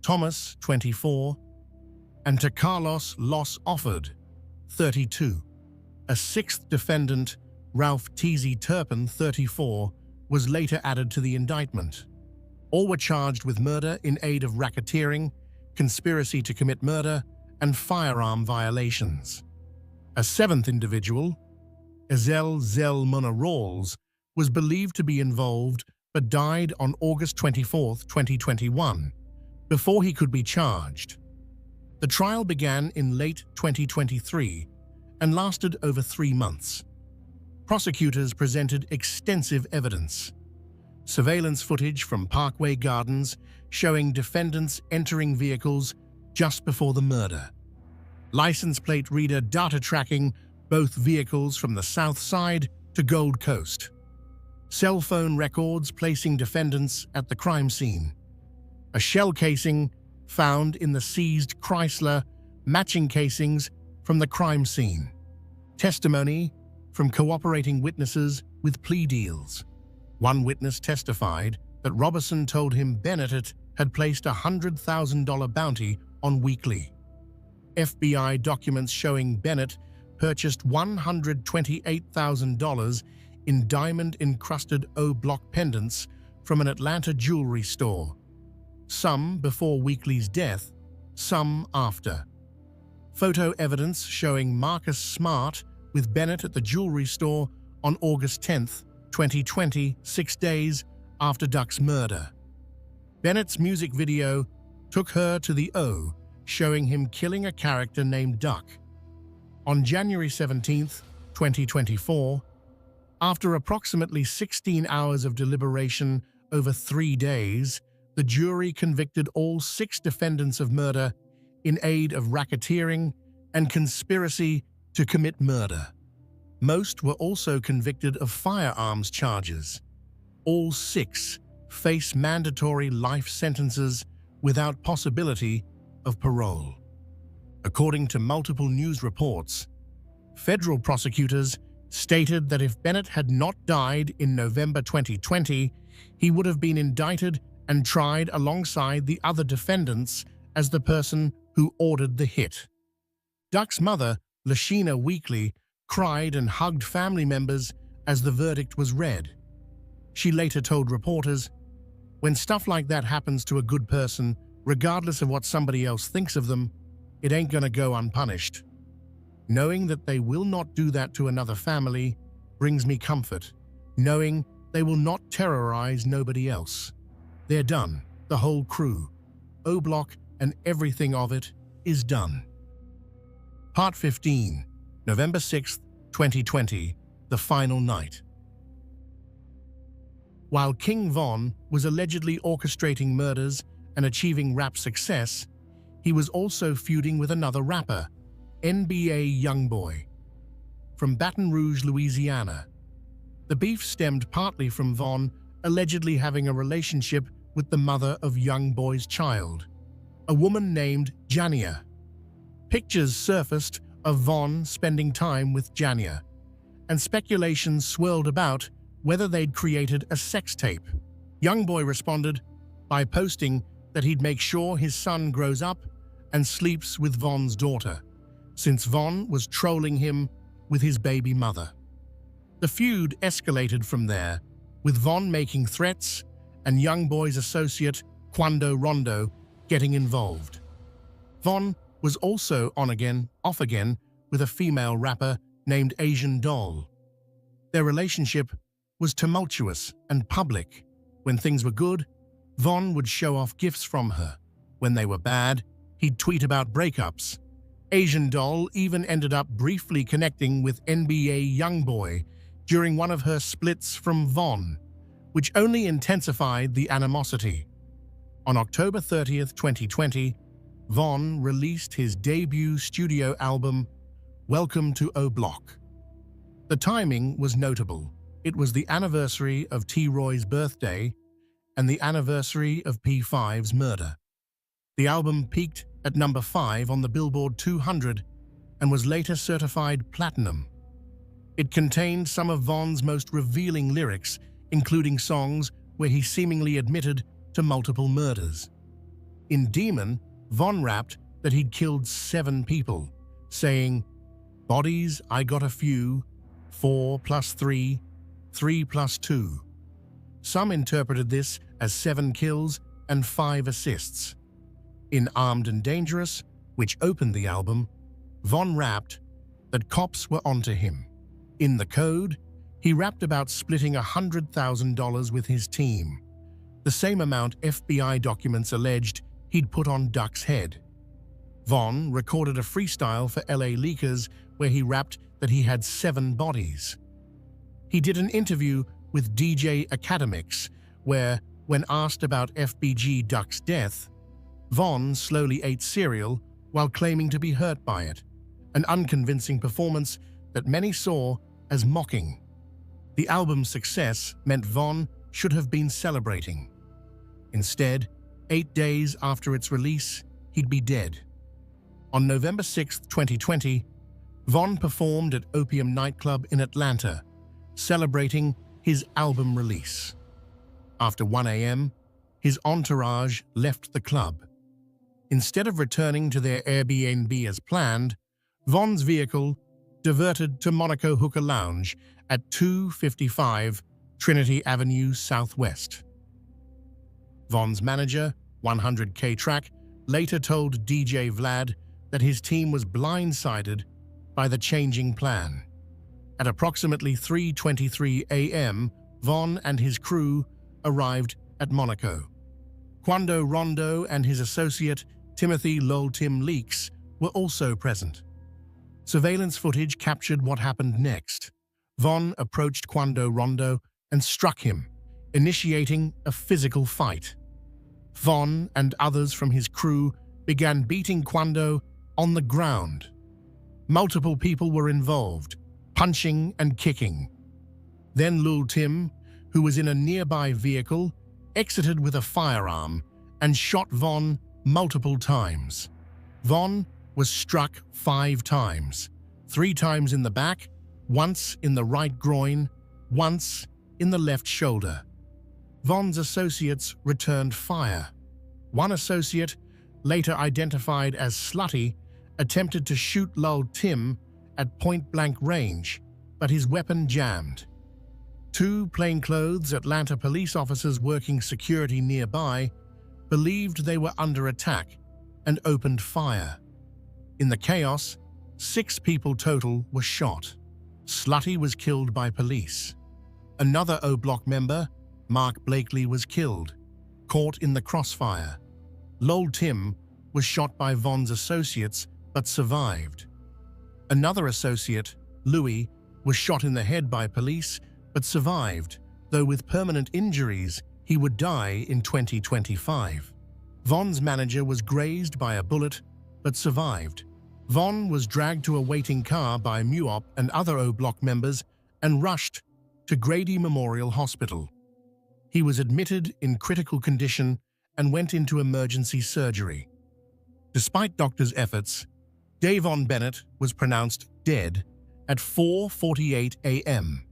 Thomas, 24, and to Carlos Los Offered, 32. A 6th defendant, Ralph T.Z. Turpin, 34, was later added to the indictment. All were charged with murder in aid of racketeering, conspiracy to commit murder, and firearm violations. A 7th individual, Ezel Zel Mona Rawls, was believed to be involved but died on August 24, 2021, before he could be charged. The trial began in late 2023 and lasted over 3 months. Prosecutors presented extensive evidence. Surveillance footage from Parkway Gardens showing defendants entering vehicles just before the murder. License plate reader data tracking both vehicles from the South Side to Gold Coast. Cell phone records placing defendants at the crime scene. A shell casing found in the seized Chrysler matching casings from the crime scene. Testimony from cooperating witnesses with plea deals. One witness testified that Robertson told him Bennett had placed a $100,000 bounty on Weekly. FBI documents showing Bennett purchased $128,000 in diamond-encrusted O-block pendants from an Atlanta jewelry store, some before Weekly's death, some after. Photo evidence showing Marcus Smart with Bennett at the jewelry store on August 10, 2020, 6 days after Duck's murder. Bennett's music video took her to the O, showing him killing a character named Duck. On January 17, 2024, after approximately 16 hours of deliberation over 3 days, the jury convicted all 6 defendants of murder in aid of racketeering and conspiracy to commit murder. Most were also convicted of firearms charges. All 6 face mandatory life sentences without possibility of parole. According to multiple news reports, federal prosecutors stated that if Bennett had not died in November 2020, he would have been indicted and tried alongside the other defendants as the person who ordered the hit. Duck's mother, Lashina Weekly, cried and hugged family members as the verdict was read. She later told reporters, "When stuff like that happens to a good person, regardless of what somebody else thinks of them, it ain't gonna go unpunished. Knowing that they will not do that to another family brings me comfort, knowing they will not terrorize nobody else. They're done, the whole crew. O-Block and everything of it is done." Part 15, November 6, 2020, the final night. While King Von was allegedly orchestrating murders and achieving rap success, he was also feuding with another rapper, NBA Youngboy, from Baton Rouge, Louisiana. The beef stemmed partly from Von allegedly having a relationship with the mother of Youngboy's child, a woman named Jania. Pictures surfaced of Von spending time with Jania, and speculations swirled about whether they'd created a sex tape. Youngboy responded by posting that he'd make sure his son grows up and sleeps with Von's daughter, since Von was trolling him with his baby mother. The feud escalated from there, with Von making threats and Youngboy's associate, Quando Rondo, getting involved. Von was also on again, off again with a female rapper named Asian Doll. Their relationship was tumultuous and public. When things were good, Von would show off gifts from her. When they were bad, he'd tweet about breakups. Asian Doll even ended up briefly connecting with NBA Youngboy during one of her splits from Von, which only intensified the animosity. On October 30th, 2020, Von released his debut studio album, Welcome to O-Block. The timing was notable. It was the anniversary of T-Roy's birthday and the anniversary of P5's murder. The album peaked at number 5 on the Billboard 200 and was later certified platinum. It contained some of Von's most revealing lyrics, including songs where he seemingly admitted to multiple murders. In Demon, Von rapped that he'd killed 7 people, saying, "Bodies, I got a few, 4 plus 3, 3 plus 2. Some interpreted this as 7 kills and 5 assists. In Armed and Dangerous, which opened the album, Von rapped that cops were onto him. In The Code, he rapped about splitting $100,000 with his team, the same amount FBI documents alleged he'd put on Duck's head. Von recorded a freestyle for LA Leakers where he rapped that he had 7 bodies. He did an interview with DJ Academics where, when asked about FBG Duck's death, Von slowly ate cereal while claiming to be hurt by it, an unconvincing performance that many saw as mocking. The album's success meant Von should have been celebrating. Instead, 8 days after its release, he'd be dead. On November 6, 2020, Von performed at Opium nightclub in Atlanta, celebrating his album release. After 1 a.m., his entourage left the club. Instead of returning to their Airbnb as planned, Von's vehicle diverted to Monaco Hookah Lounge at 255 Trinity Avenue Southwest. Von's manager, 100K Track, later told DJ Vlad that his team was blindsided by the changing plan. At approximately 3:23 a.m., Von and his crew arrived at Monaco. Quando Rondo and his associate, Timothy Lol Tim Leaks, were also present. Surveillance footage captured what happened next. Von approached Quando Rondo and struck him, initiating a physical fight. Von and others from his crew began beating Quando on the ground. Multiple people were involved, punching and kicking. Then Lul Tim, who was in a nearby vehicle, exited with a firearm and shot Von multiple times. Von was struck 5 times, 3 times in the back once in the right groin, once in the left shoulder. Von's associates returned fire. One associate, later identified as Slutty, attempted to shoot Lul Tim at point-blank range, but his weapon jammed. Two plainclothes Atlanta police officers working security nearby believed they were under attack and opened fire. In the chaos, 6 people total were shot. Slutty was killed by police. Another O Block member, Mark Blakely, was killed, caught in the crossfire. Lul Tim was shot by Von's associates but survived. Another associate, Louis, was shot in the head by police but survived, though with permanent injuries he would die in 2025. Von's manager was grazed by a bullet but survived. Von was dragged to a waiting car by MUOP and other O Block members and rushed to Grady Memorial Hospital. He was admitted in critical condition and went into emergency surgery. Despite doctors' efforts, Davon Bennett was pronounced dead at 4:48 a.m.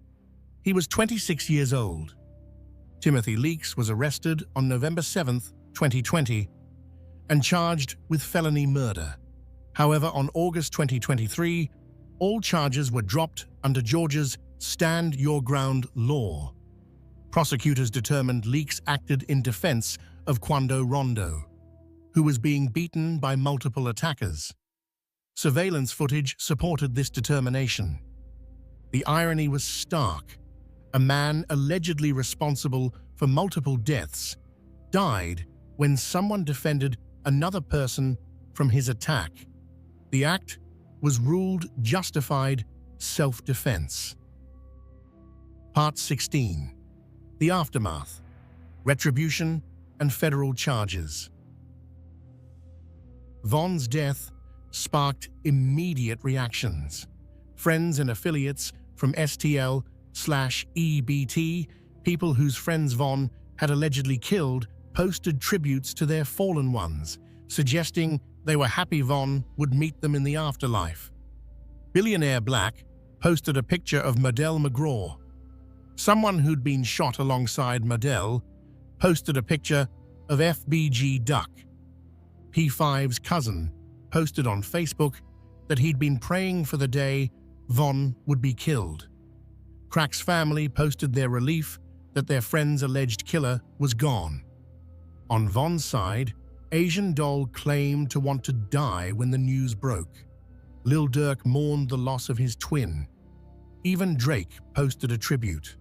He was 26 years old. Timothy Leaks was arrested on November 7, 2020, and charged with felony murder. However, on August 2023, all charges were dropped under Georgia's Stand Your Ground law. Prosecutors determined Leaks acted in defense of Quando Rondo, who was being beaten by multiple attackers. Surveillance footage supported this determination. The irony was stark. A man allegedly responsible for multiple deaths died when someone defended another person from his attack. The act was ruled justified self-defense. Part 16. The Aftermath, Retribution and Federal Charges. Von's death sparked immediate reactions. Friends and affiliates from STL/EBT, people whose friends Von had allegedly killed, posted tributes to their fallen ones, suggesting they were happy Von would meet them in the afterlife. Billionaire Black posted a picture of Modell McGraw. Someone who'd been shot alongside Modell posted a picture of FBG Duck. P5's cousin posted on Facebook that he'd been praying for the day Von would be killed. Crack's family posted their relief that their friend's alleged killer was gone. On Von's side, Asian Doll claimed to want to die when the news broke. Lil Durk mourned the loss of his twin. Even Drake posted a tribute.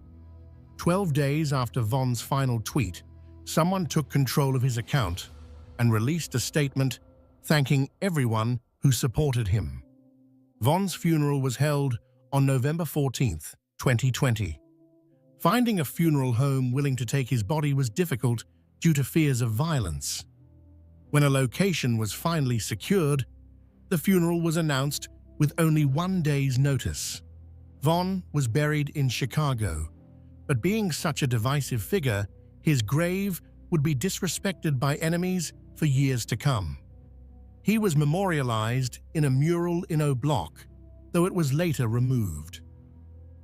12 days after Von's final tweet, someone took control of his account and released a statement thanking everyone who supported him. Von's funeral was held on November 14, 2020. Finding a funeral home willing to take his body was difficult due to fears of violence. When a location was finally secured, the funeral was announced with only 1 day's notice. Von was buried in Chicago, but being such a divisive figure, his grave would be disrespected by enemies for years to come. He was memorialized in a mural in O Block, though it was later removed.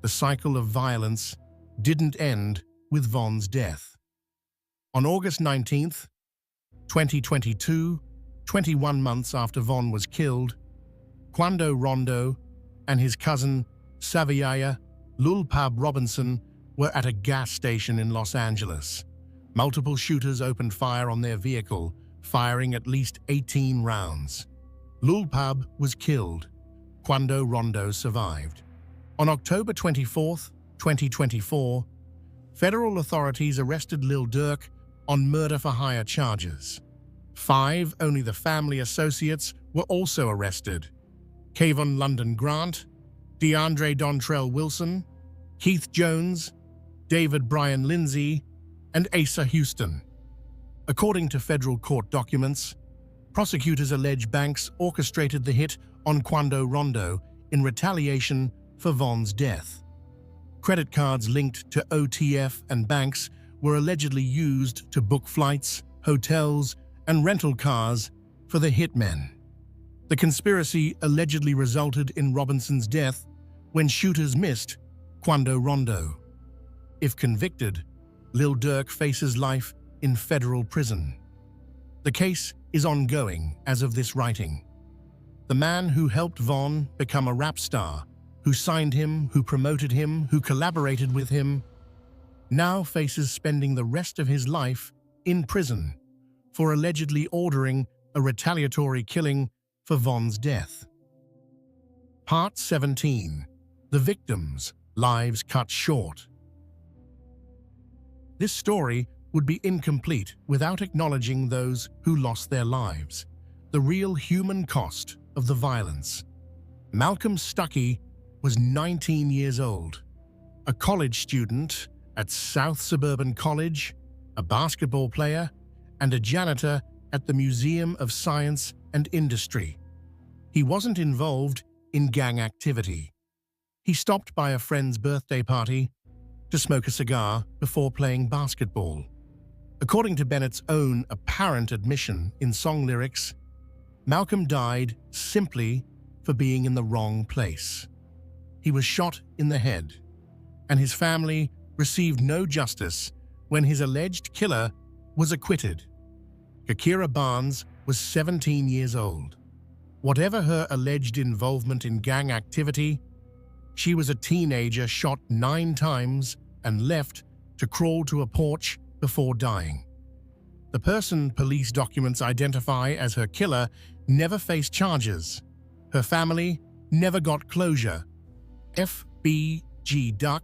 The cycle of violence didn't end with Von's death. On August 19, 2022, 21 months after Von was killed, Quando Rondo and his cousin Saviaya Lulpab Robinson were at a gas station in Los Angeles. Multiple shooters opened fire on their vehicle, firing at least 18 rounds. Lulpab was killed. Quando Rondo survived. On October 24, 2024, federal authorities arrested Lil Durk on murder-for-hire charges. 5 only the family associates were also arrested: Kayvon London Grant, DeAndre Dontrell Wilson, Keith Jones, David Brian Lindsay, and Asa Houston. According to federal court documents, prosecutors allege Banks orchestrated the hit on Quando Rondo in retaliation for Von's death. Credit cards linked to OTF and Banks were allegedly used to book flights, hotels, and rental cars for the hitmen. The conspiracy allegedly resulted in Robinson's death, When shooters missed, Quando Rondo. If convicted, Lil Durk faces life in federal prison. The case is ongoing as of this writing. The man who helped Von become a rap star, who signed him, who promoted him, who collaborated with him, now faces spending the rest of his life in prison for allegedly ordering a retaliatory killing for Von's death. Part 17. The Victims' Lives Cut Short. This story would be incomplete without acknowledging those who lost their lives, the real human cost of the violence. Malcolm Stuckey was 19 years old, a college student at South Suburban College, a basketball player, and a janitor at the Museum of Science and Industry. He wasn't involved in gang activity. He stopped by a friend's birthday party to smoke a cigar before playing basketball. According to Bennett's own apparent admission in song lyrics, Malcolm died simply for being in the wrong place. He was shot in the head, and his family received no justice when his alleged killer was acquitted. Kakira Barnes was 17 years old. Whatever her alleged involvement in gang activity, she was a teenager shot 9 times and left to crawl to a porch before dying. The person police documents identify as her killer never faced charges. Her family never got closure. FBG Duck,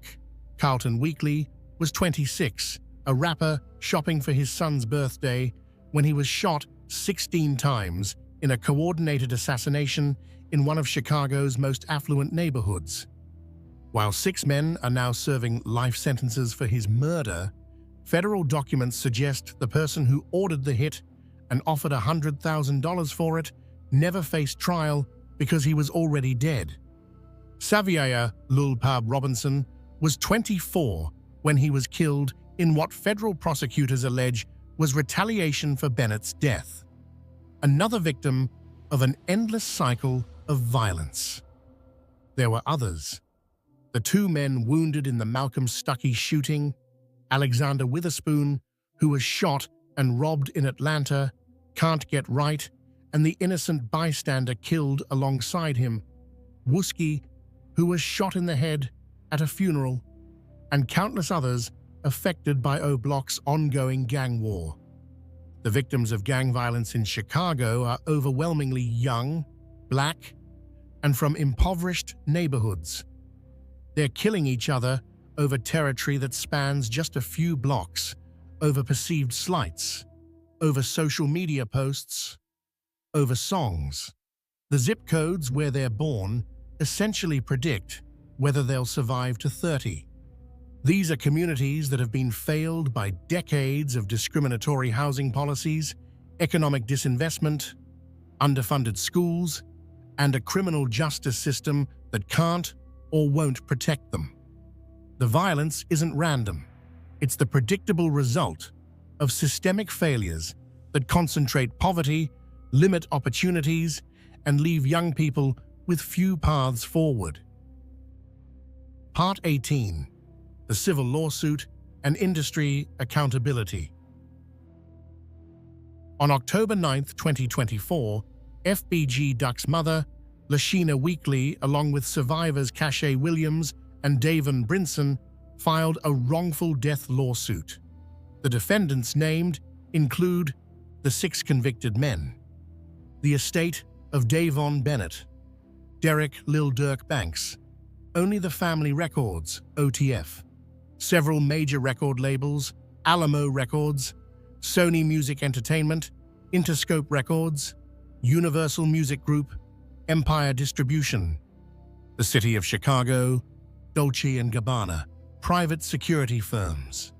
Carlton Weekly, was 26, a rapper shopping for his son's birthday when he was shot 16 times in a coordinated assassination in one of Chicago's most affluent neighborhoods. While 6 men are now serving life sentences for his murder, federal documents suggest the person who ordered the hit and offered $100,000 for it never faced trial because he was already dead. Xavier Lulpab Robinson was 24 when he was killed in what federal prosecutors allege was retaliation for Bennett's death. Another victim of an endless cycle of violence. There were others. The 2 men wounded in the Malcolm Stuckey shooting, Alexander Witherspoon, who was shot and robbed in Atlanta, Can't Get Right, and the innocent bystander killed alongside him, Wooski, who was shot in the head at a funeral, and countless others affected by O Block's ongoing gang war. The victims of gang violence in Chicago are overwhelmingly young, black, and from impoverished neighborhoods. They're killing each other over territory that spans just a few blocks, over perceived slights, over social media posts, over songs. The zip codes where they're born essentially predict whether they'll survive to 30. These are communities that have been failed by decades of discriminatory housing policies, economic disinvestment, underfunded schools, and a criminal justice system that can't or won't protect them. The violence isn't random. It's the predictable result of systemic failures that concentrate poverty, limit opportunities, and leave young people with few paths forward. Part 18. The Civil Lawsuit and Industry Accountability. On October 9, 2024, FBG Duck's mother, Lashina Weekly, along with survivors Cache Williams and Davon Brinson, filed a wrongful death lawsuit. The defendants named include the 6 convicted men, the estate of Davon Bennett, Derek Lil Durk Banks, Only the Family Records, OTF, several major record labels, Alamo Records, Sony Music Entertainment, Interscope Records, Universal Music Group, Empire Distribution, the City of Chicago, Dolce & Gabbana, private security firms.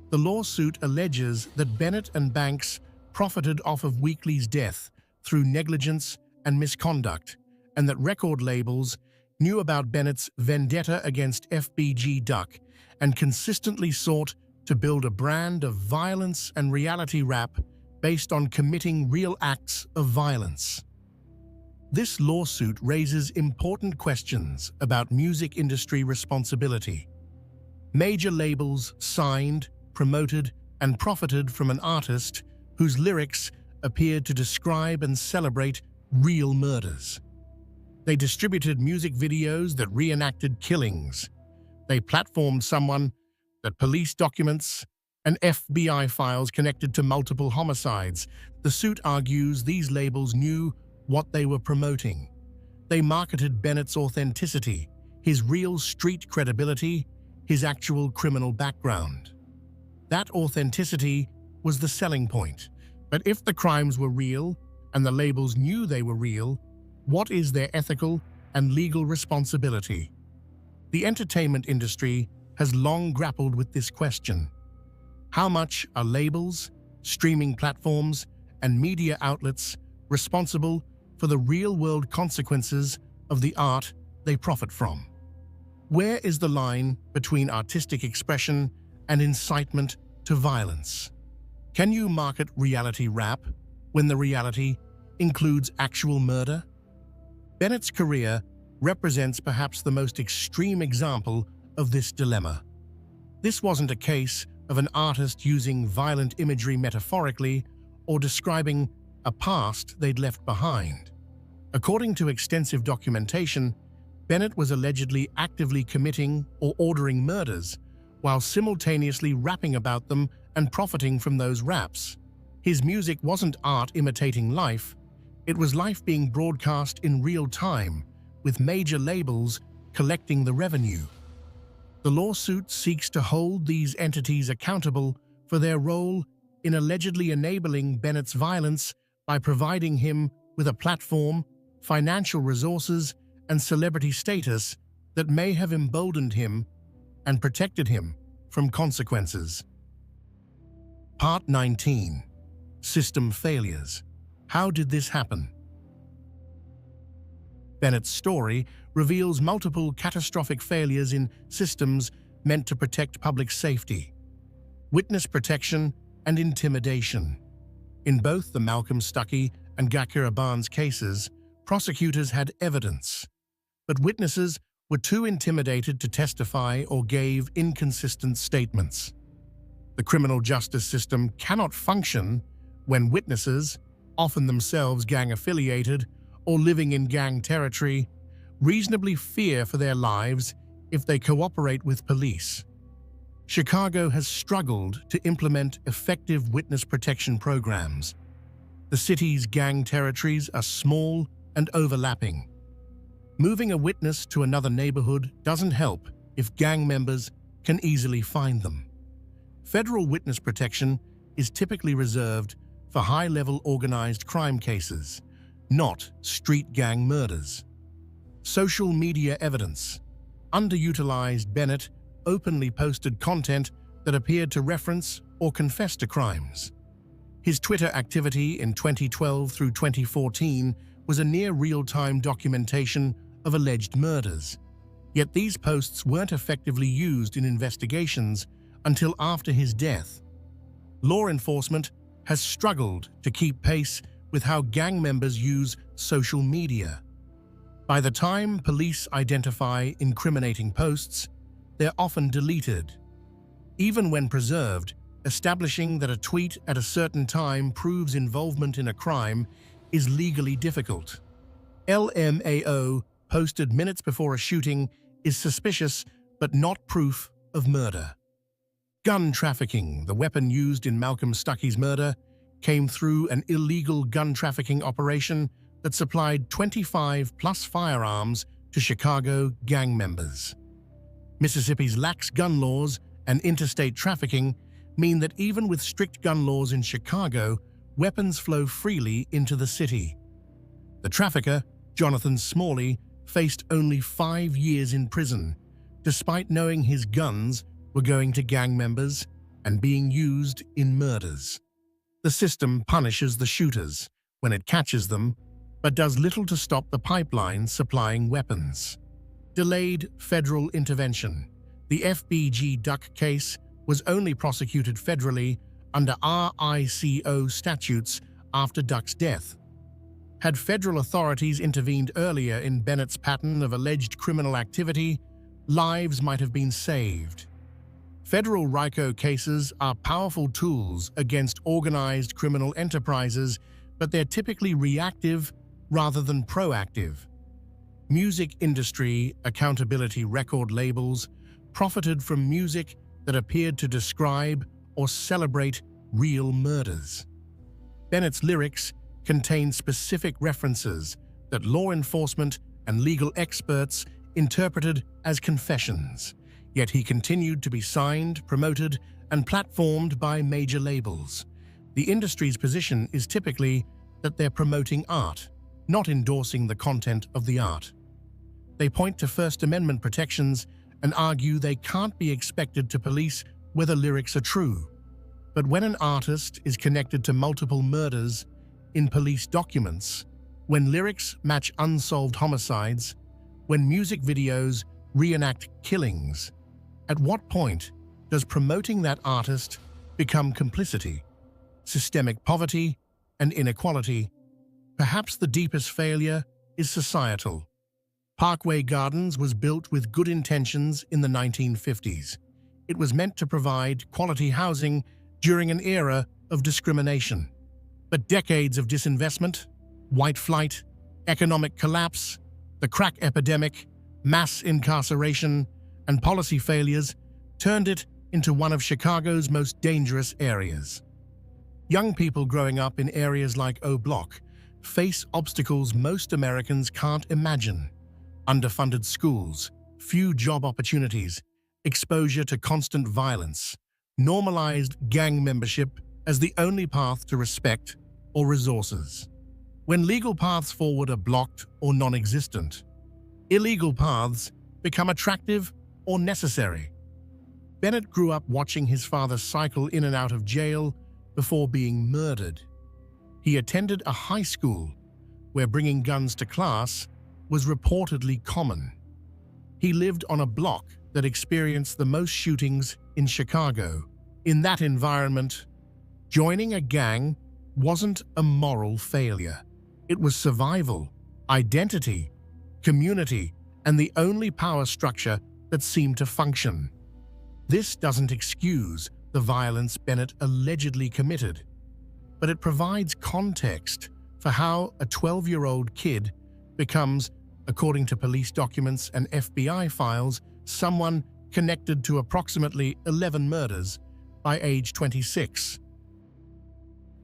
The lawsuit alleges that Bennett and Banks profited off of Weekly's death through negligence and misconduct, and that record labels knew about Bennett's vendetta against FBG Duck and consistently sought to build a brand of violence and reality rap based on committing real acts of violence. This lawsuit raises important questions about music industry responsibility. Major labels signed, promoted, and profited from an artist whose lyrics appeared to describe and celebrate real murders. They distributed music videos that reenacted killings. They platformed someone that police documents and FBI files connected to multiple homicides. The suit argues these labels knew what they were promoting. They marketed Bennett's authenticity, his real street credibility, his actual criminal background. That authenticity was the selling point. But if the crimes were real, and the labels knew they were real, what is their ethical and legal responsibility? The entertainment industry has long grappled with this question. How much are labels, streaming platforms, and media outlets responsible for the real-world consequences of the art they profit from? Where is the line between artistic expression and incitement to violence? Can you market reality rap when the reality includes actual murder? Bennett's career represents perhaps the most extreme example of this dilemma. This wasn't a case of an artist using violent imagery metaphorically or describing a past they'd left behind. According to extensive documentation, Bennett was allegedly actively committing or ordering murders while simultaneously rapping about them and profiting from those raps. His music wasn't art imitating life, it was life being broadcast in real time, with major labels collecting the revenue. The lawsuit seeks to hold these entities accountable for their role in allegedly enabling Bennett's violence by providing him with a platform, financial resources, and celebrity status that may have emboldened him and protected him from consequences. Part 19. System Failures. How did this happen? Bennett's story reveals multiple catastrophic failures in systems meant to protect public safety, witness protection, and intimidation. In both the Malcolm Stuckey and Gakura Barnes cases, prosecutors had evidence, but witnesses were too intimidated to testify or gave inconsistent statements. The criminal justice system cannot function when witnesses, often themselves gang-affiliated or living in gang territory, reasonably fear for their lives if they cooperate with police. Chicago has struggled to implement effective witness protection programs. The city's gang territories are small and overlapping. Moving a witness to another neighborhood doesn't help if gang members can easily find them. Federal witness protection is typically reserved for high-level organized crime cases, not street gang murders. Social media evidence. Underutilized Bennett openly posted content that appeared to reference or confess to crimes. His Twitter activity in 2012 through 2014 was a near real-time documentation of alleged murders. Yet these posts weren't effectively used in investigations until after his death. Law enforcement has struggled to keep pace with how gang members use social media. By the time police identify incriminating posts, they're often deleted. Even when preserved, establishing that a tweet at a certain time proves involvement in a crime is legally difficult. LMAO posted minutes before a shooting is suspicious but not proof of murder. Gun trafficking, the weapon used in Malcolm Stuckey's murder, came through an illegal gun trafficking operation that supplied 25+ firearms to Chicago gang members. Mississippi's lax gun laws and interstate trafficking mean that even with strict gun laws in Chicago, weapons flow freely into the city. The trafficker, Jonathan Smalley, faced only 5 years in prison, despite knowing his guns were going to gang members and being used in murders. The system punishes the shooters when it catches them, but does little to stop the pipeline supplying weapons. Delayed federal intervention. The FBG Duck case was only prosecuted federally under RICO statutes after Duck's death. Had federal authorities intervened earlier in Bennett's pattern of alleged criminal activity, lives might have been saved. Federal RICO cases are powerful tools against organized criminal enterprises, but they're typically reactive rather than proactive. Music industry accountability record labels profited from music that appeared to describe or celebrate real murders. Bennett's lyrics contain specific references that law enforcement and legal experts interpreted as confessions, yet he continued to be signed, promoted, and platformed by major labels. The industry's position is typically that they're promoting art, not endorsing the content of the art. They point to First Amendment protections and argue they can't be expected to police whether lyrics are true. But when an artist is connected to multiple murders in police documents, when lyrics match unsolved homicides, when music videos reenact killings, at what point does promoting that artist become complicity? Systemic poverty and inequality. Perhaps the deepest failure is societal. Parkway Gardens was built with good intentions in the 1950s. It was meant to provide quality housing during an era of discrimination. But decades of disinvestment, white flight, economic collapse, the crack epidemic, mass incarceration, and policy failures turned it into one of Chicago's most dangerous areas. Young people growing up in areas like O Block face obstacles most Americans can't imagine. Underfunded schools, few job opportunities, exposure to constant violence, normalized gang membership as the only path to respect or resources. When legal paths forward are blocked or non-existent, illegal paths become attractive or necessary. Bennett grew up watching his father cycle in and out of jail before being murdered. He attended a high school where bringing guns to class was reportedly common. He lived on a block that experienced the most shootings in Chicago. In that environment, joining a gang wasn't a moral failure. It was survival, identity, community, and the only power structure that seemed to function. This doesn't excuse the violence Bennett allegedly committed, but it provides context for how a 12-year-old kid becomes, according to police documents and FBI files, someone connected to approximately 11 murders by age 26.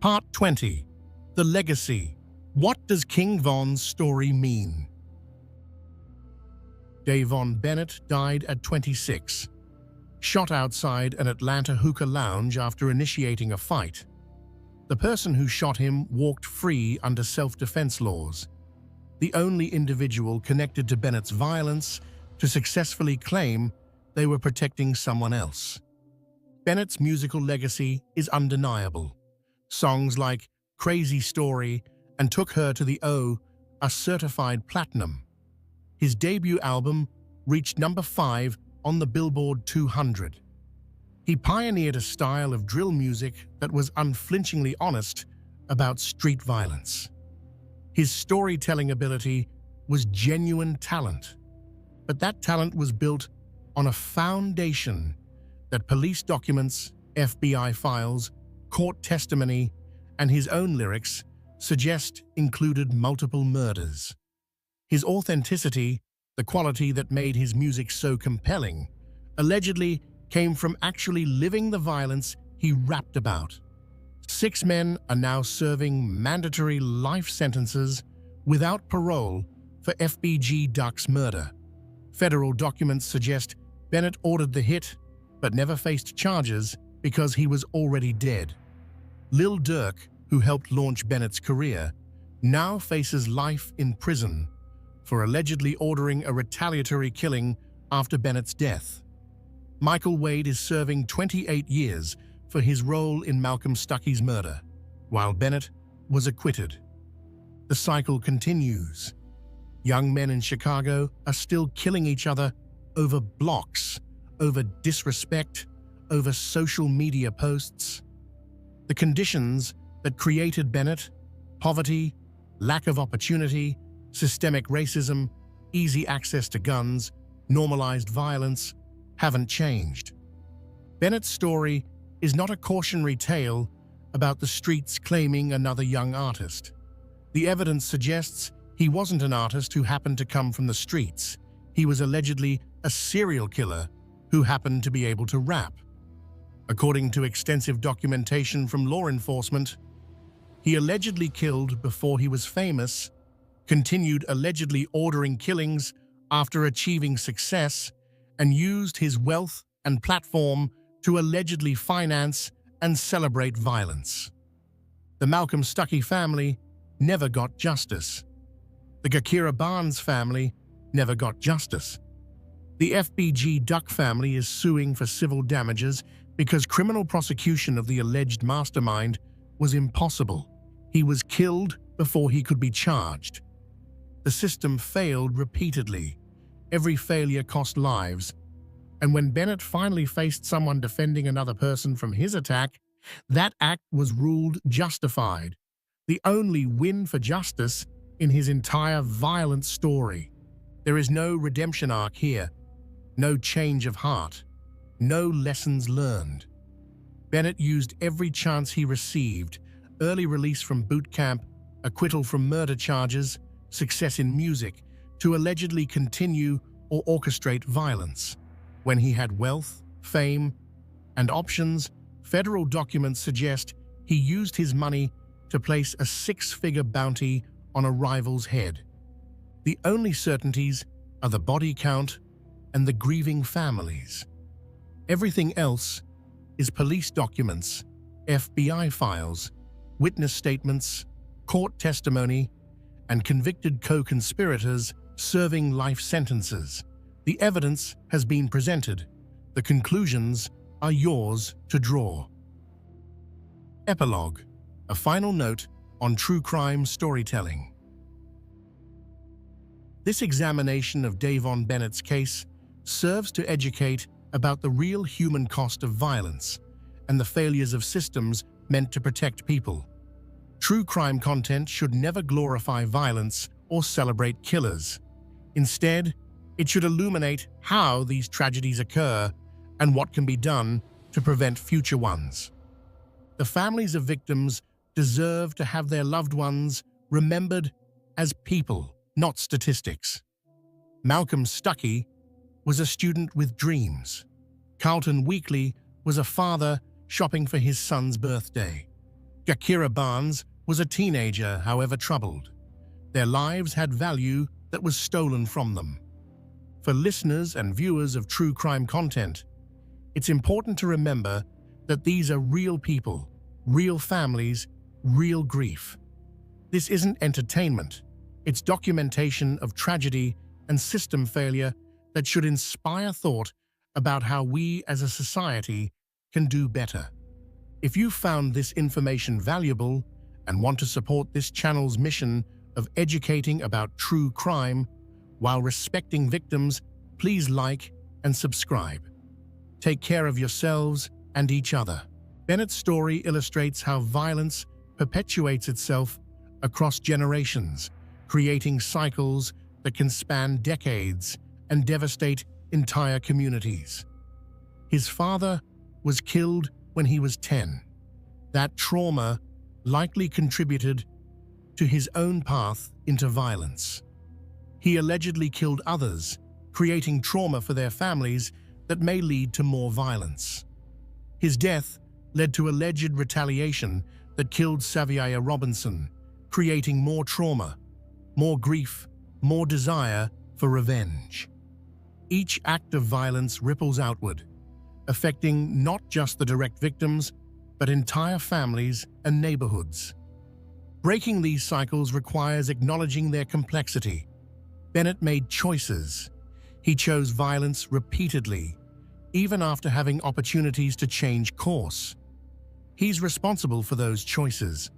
Part 20. The Legacy. What does King Von's story mean? Davon Bennett died at 26, shot outside an Atlanta hookah lounge after initiating a fight. The person who shot him walked free under self-defense laws, the only individual connected to Bennett's violence to successfully claim they were protecting someone else. Bennett's musical legacy is undeniable. Songs like Crazy Story and Took Her to the O are certified platinum. His debut album reached number 5 on the Billboard 200. He pioneered a style of drill music that was unflinchingly honest about street violence. His storytelling ability was genuine talent, but that talent was built on a foundation that police documents, FBI files, court testimony, and his own lyrics suggest included multiple murders. His authenticity, the quality that made his music so compelling, allegedly came from actually living the violence he rapped about. 6 men are now serving mandatory life sentences without parole for FBG Duck's murder. Federal documents suggest Bennett ordered the hit, but never faced charges because he was already dead. Lil Durk, who helped launch Bennett's career, now faces life in prison for allegedly ordering a retaliatory killing after Bennett's death. Michael Wade is serving 28 years for his role in Malcolm Stuckey's murder, while Bennett was acquitted. The cycle continues. Young men in Chicago are still killing each other over blocks, over disrespect, over social media posts. The conditions that created Bennett, poverty, Lack of opportunity, systemic racism, easy access to guns, normalized violence haven't changed. Bennett's story is not a cautionary tale about the streets claiming another young artist. The evidence suggests he wasn't an artist who happened to come from the streets. He was allegedly a serial killer who happened to be able to rap. According to extensive documentation from law enforcement, he allegedly killed before he was famous, continued allegedly ordering killings after achieving success, and used his wealth and platform to allegedly finance and celebrate violence. The Malcolm Stuckey family never got justice. The Gakira Barnes family never got justice. The FBG Duck family is suing for civil damages because criminal prosecution of the alleged mastermind was impossible. He was killed before he could be charged. The system failed repeatedly. Every failure cost lives. And when Bennett finally faced someone defending another person from his attack, that act was ruled justified. The only win for justice in his entire violent story. There is no redemption arc here, no change of heart, no lessons learned. Bennett used every chance he received: early release from boot camp, acquittal from murder charges, success in music, to allegedly continue or orchestrate violence. When he had wealth, fame, and options, federal documents suggest he used his money to place a six-figure bounty on a rival's head. The only certainties are the body count and the grieving families. Everything else is police documents, FBI files, witness statements, court testimony, and convicted co-conspirators serving life sentences. The evidence has been presented. The conclusions are yours to draw. Epilogue: a final note on true crime storytelling. This examination of Davon Bennett's case serves to educate about the real human cost of violence and the failures of systems meant to protect people. True crime content should never glorify violence or celebrate killers. Instead, it should illuminate how these tragedies occur and what can be done to prevent future ones. The families of victims deserve to have their loved ones remembered as people, not statistics. Malcolm Stuckey was a student with dreams. Carlton Weekly was a father shopping for his son's birthday. Gakira Barnes was a teenager, however troubled. Their lives had value that was stolen from them. For listeners and viewers of true crime content, it's important to remember that these are real people, real families, real grief. This isn't entertainment. It's documentation of tragedy and system failure that should inspire thought about how we as a society can do better. If you found this information valuable and want to support this channel's mission of educating about true crime while respecting victims, please like and subscribe. Take care of yourselves and each other. Bennett's story illustrates how violence perpetuates itself across generations, creating cycles that can span decades and devastate entire communities. His father was killed when he was 10. That trauma likely contributed to his own path into violence. He allegedly killed others, creating trauma for their families that may lead to more violence. His death led to alleged retaliation that killed Saviaya Robinson, creating more trauma, more grief, more desire for revenge. Each act of violence ripples outward, affecting not just the direct victims, but entire families and neighborhoods. Breaking these cycles requires acknowledging their complexity. Bennett made choices. He chose violence repeatedly, even after having opportunities to change course. He's responsible for those choices.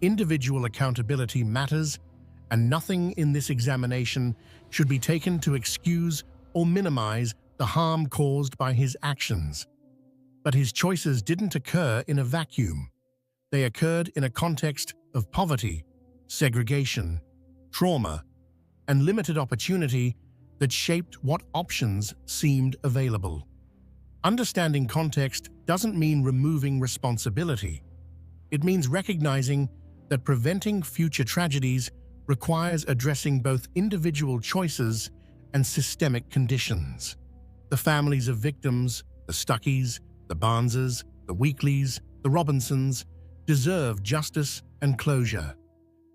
Individual accountability matters, and nothing in this examination should be taken to excuse or minimize the harm caused by his actions. But his choices didn't occur in a vacuum. They occurred in a context of poverty, segregation, trauma, and limited opportunity that shaped what options seemed available. Understanding context doesn't mean removing responsibility. It means recognizing that preventing future tragedies requires addressing both individual choices and systemic conditions. The families of victims, the Stuckeys, the Barneses, the Weekleys, the Robinsons, deserve justice and closure.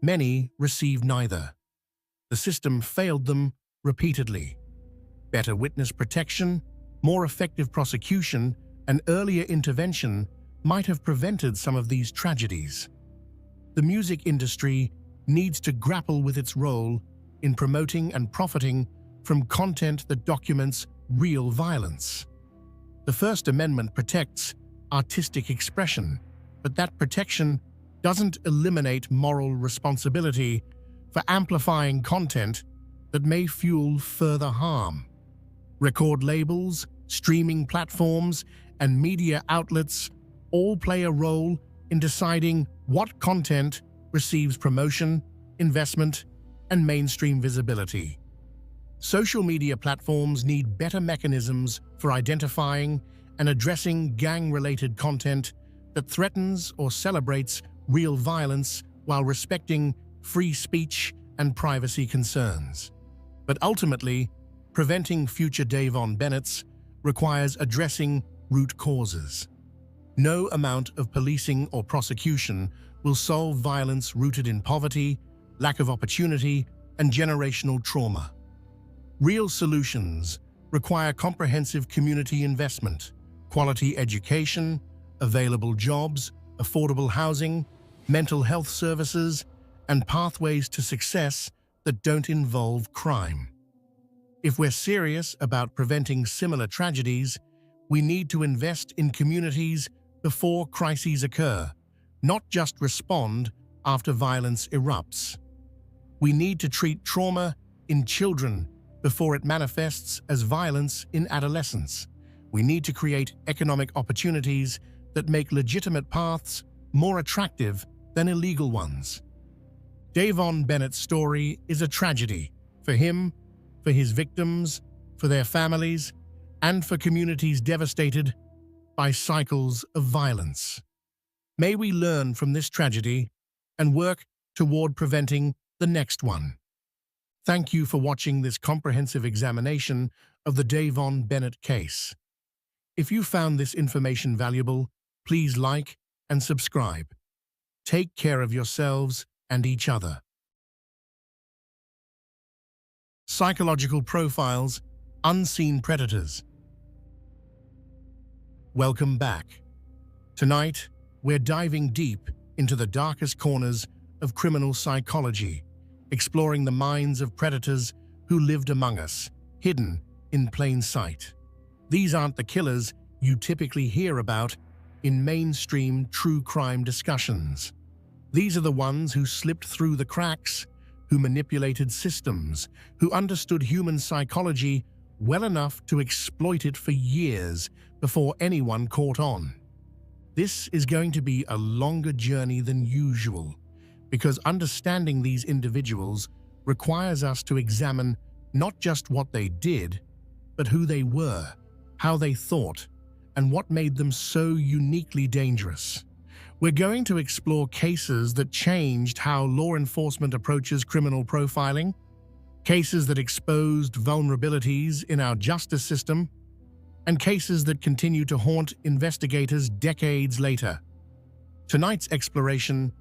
Many received neither. The system failed them repeatedly. Better witness protection, more effective prosecution, and earlier intervention might have prevented some of these tragedies. The music industry needs to grapple with its role in promoting and profiting from content that documents real violence. The First Amendment protects artistic expression, but that protection doesn't eliminate moral responsibility for amplifying content that may fuel further harm. Record labels, streaming platforms, and media outlets all play a role in deciding what content receives promotion, investment, and mainstream visibility. Social media platforms need better mechanisms for identifying and addressing gang-related content that threatens or celebrates real violence while respecting free speech and privacy concerns. But ultimately, preventing future Davon Bennett's requires addressing root causes. No amount of policing or prosecution will solve violence rooted in poverty, lack of opportunity, and generational trauma. Real solutions require comprehensive community investment, quality education, available jobs, affordable housing, mental health services, and pathways to success that don't involve crime. If we're serious about preventing similar tragedies, we need to invest in communities before crises occur, not just respond after violence erupts. We need to treat trauma in children before it manifests as violence in adolescence. We need to create economic opportunities that make legitimate paths more attractive than illegal ones. Davon Bennett's story is a tragedy for him, for his victims, for their families, and for communities devastated by cycles of violence. May we learn from this tragedy and work toward preventing the next one. Thank you for watching this comprehensive examination of the Davon Bennett case. If you found this information valuable, please like and subscribe. Take care of yourselves and each other. Psychological Profiles: Unseen Predators. Welcome back. Tonight, we're diving deep into the darkest corners of criminal psychology, exploring the minds of predators who lived among us, hidden in plain sight. These aren't the killers you typically hear about in mainstream true crime discussions. These are the ones who slipped through the cracks, who manipulated systems, who understood human psychology well enough to exploit it for years before anyone caught on. This is going to be a longer journey than usual, because understanding these individuals requires us to examine not just what they did, but who they were, how they thought, and what made them so uniquely dangerous. We're going to explore cases that changed how law enforcement approaches criminal profiling, cases that exposed vulnerabilities in our justice system, and cases that continue to haunt investigators decades later. Tonight's exploration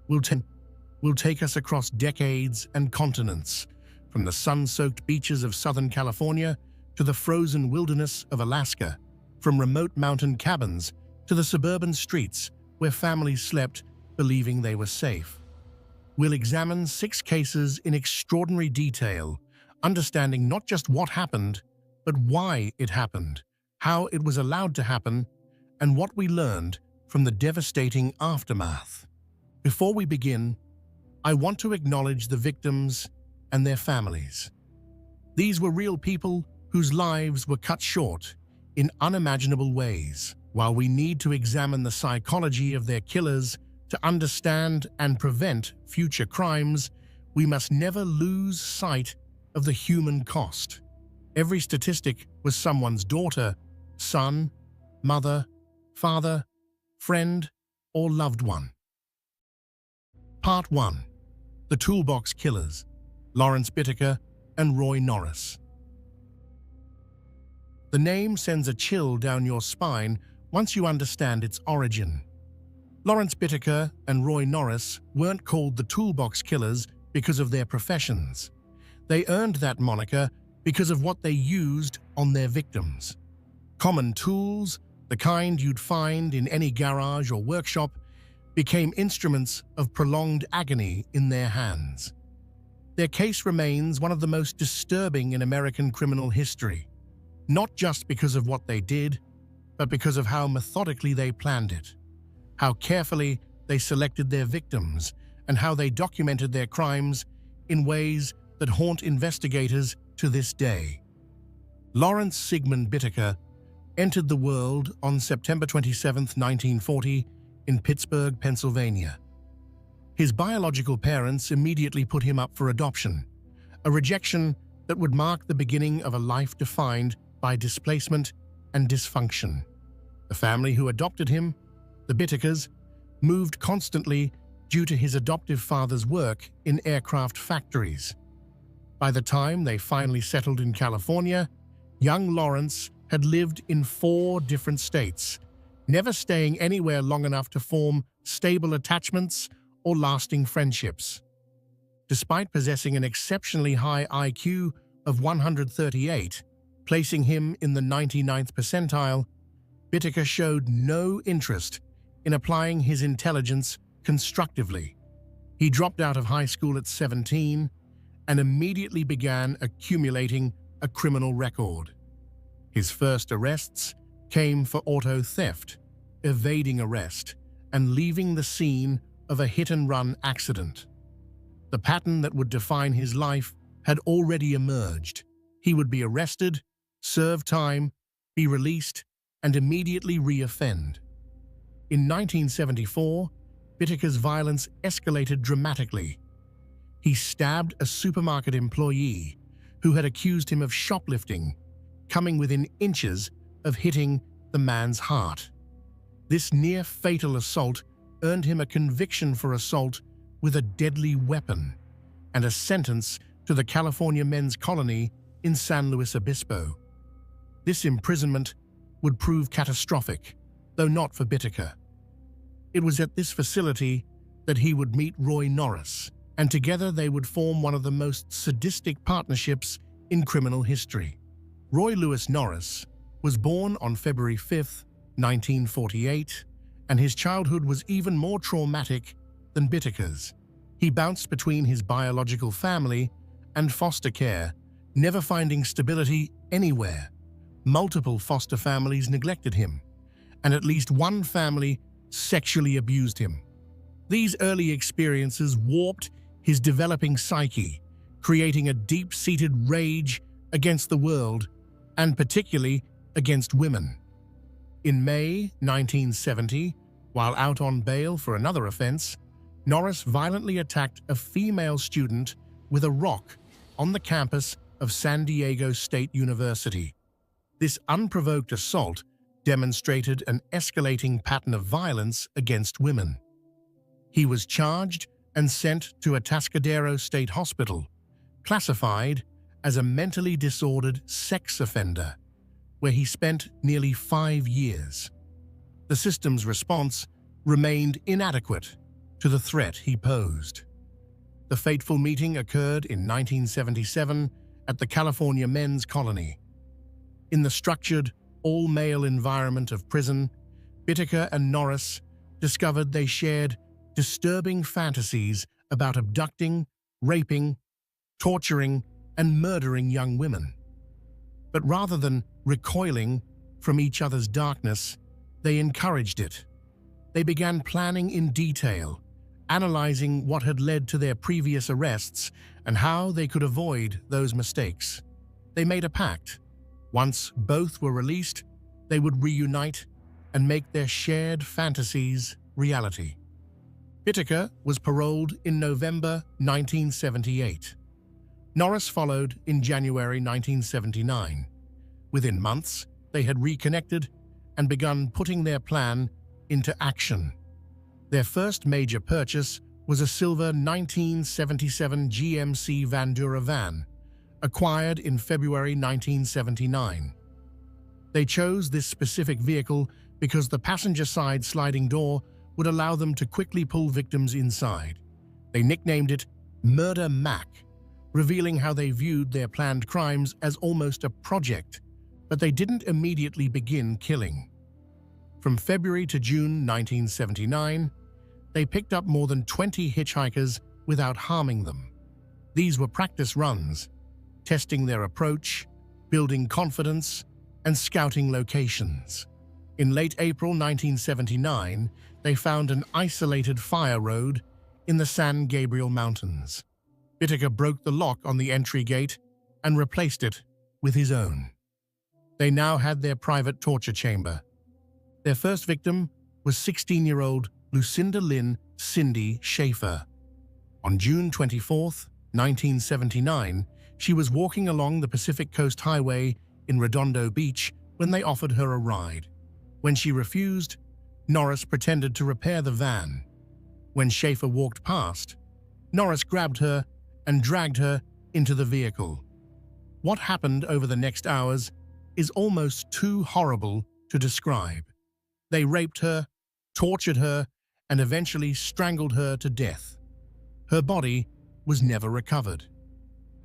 will take us across decades and continents, from the sun-soaked beaches of Southern California to the frozen wilderness of Alaska, from remote mountain cabins to the suburban streets where families slept believing they were safe. We'll examine 6 cases in extraordinary detail, understanding not just what happened, but why it happened, how it was allowed to happen, and what we learned from the devastating aftermath. Before we begin, I want to acknowledge the victims and their families. These were real people whose lives were cut short in unimaginable ways. While we need to examine the psychology of their killers to To understand and prevent future crimes, we must never lose sight of the human cost. Every statistic was someone's daughter, son, mother, father, friend, or loved one. Part 1. The Toolbox Killers, Lawrence Bittaker and Roy Norris. The name sends a chill down your spine once you understand its origin. Lawrence Bittaker and Roy Norris weren't called the Toolbox Killers because of their professions. They earned that moniker because of what they used on their victims. Common tools, the kind you'd find in any garage or workshop, became instruments of prolonged agony in their hands. Their case remains one of the most disturbing in American criminal history, not just because of what they did, but because of how methodically they planned it, how carefully they selected their victims, and how they documented their crimes in ways that haunt investigators to this day. Lawrence Sigmund Bittaker entered the world on September 27, 1940, in Pittsburgh, Pennsylvania. His biological parents immediately put him up for adoption, a rejection that would mark the beginning of a life defined by displacement and dysfunction. The family who adopted him, the Bittakers, moved constantly due to his adoptive father's work in aircraft factories. By the time they finally settled in California, young Lawrence had lived in 4 different states, never staying anywhere long enough to form stable attachments or lasting friendships. Despite possessing an exceptionally high IQ of 138, placing him in the 99th percentile, Bittaker showed no interest in applying his intelligence constructively. He dropped out of high school at 17 and immediately began accumulating a criminal record. His first arrests came for auto theft, evading arrest, and leaving the scene of a hit-and-run accident. The pattern that would define his life had already emerged. He would be arrested, serve time, be released, and immediately re-offend. In 1974, Bittaker's violence escalated dramatically. He stabbed a supermarket employee who had accused him of shoplifting, coming within inches of hitting the man's heart. This near-fatal assault earned him a conviction for assault with a deadly weapon and a sentence to the California Men's Colony in San Luis Obispo. This imprisonment would prove catastrophic, though not for Bittaker. It was at this facility that he would meet Roy Norris, and together they would form one of the most sadistic partnerships in criminal history. Roy Lewis Norris was born on February 5, 1948, and his childhood was even more traumatic than Bittaker's. He bounced between his biological family and foster care, never finding stability anywhere. Multiple foster families neglected him, and at least one family sexually abused him. These early experiences warped his developing psyche, creating a deep-seated rage against the world, and particularly against women. In May 1970, while out on bail for another offense, Norris violently attacked a female student with a rock on the campus of San Diego State University. This unprovoked assault demonstrated an escalating pattern of violence against women. He was charged and sent to Atascadero State Hospital, classified as a mentally disordered sex offender, where he spent nearly 5 years. The system's response remained inadequate to the threat he posed. The fateful meeting occurred in 1977 at the California Men's Colony. In the structured, all-male environment of prison, Bittaker and Norris discovered they shared disturbing fantasies about abducting, raping, torturing, and murdering young women. But rather than recoiling from each other's darkness, they encouraged it. They began planning in detail, analyzing what had led to their previous arrests and how they could avoid those mistakes. They made a pact. Once both were released, they would reunite and make their shared fantasies reality. Bittaker was paroled in November 1978. Norris followed in January 1979. Within months, they had reconnected and begun putting their plan into action. Their first major purchase was a silver 1977 GMC Vandura van, acquired in February 1979. They chose this specific vehicle because the passenger-side sliding door would allow them to quickly pull victims inside. They nicknamed it Murder Mac, revealing how they viewed their planned crimes as almost a project, but they didn't immediately begin killing. From February to June 1979, they picked up more than 20 hitchhikers without harming them. These were practice runs, testing their approach, building confidence, and scouting locations. In late April 1979, they found an isolated fire road in the San Gabriel Mountains. Bittaker broke the lock on the entry gate and replaced it with his own. They now had their private torture chamber. Their first victim was 16-year-old Lucinda Lynn Cindy Schaefer. On June 24, 1979, she was walking along the Pacific Coast Highway in Redondo Beach when they offered her a ride. When she refused, Norris pretended to repair the van. When Schaefer walked past, Norris grabbed her and dragged her into the vehicle. What happened over the next hours is almost too horrible to describe. They raped her, tortured her, and eventually strangled her to death. Her body was never recovered.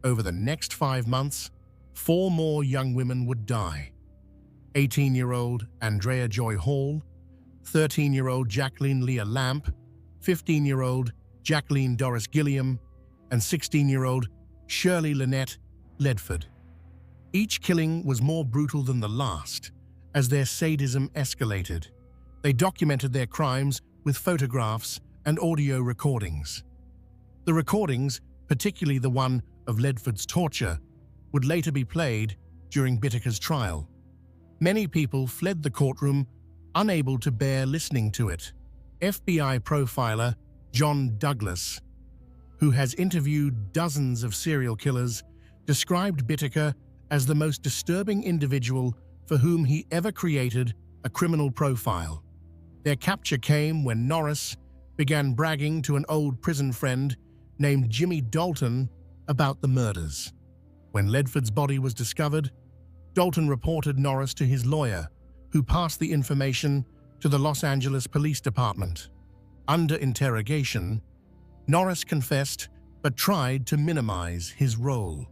Over the next 5 months, 4 more young women would die. 18-year-old Andrea Joy Hall, 13-year-old Jacqueline Leah Lamp, 15-year-old Jacqueline Doris Gilliam, and 16-year-old Shirley Lynette Ledford. Each killing was more brutal than the last, as their sadism escalated. They documented their crimes with photographs and audio recordings. The recordings, particularly the one of Ledford's torture, would later be played during Bittaker's trial. Many people fled the courtroom, unable to bear listening to it. FBI profiler John Douglas, who has interviewed dozens of serial killers, described Bittaker as the most disturbing individual for whom he ever created a criminal profile. Their capture came when Norris began bragging to an old prison friend named Jimmy Dalton about the murders. When Ledford's body was discovered, Dalton reported Norris to his lawyer, who passed the information to the Los Angeles Police Department. Under interrogation, Norris confessed but tried to minimize his role.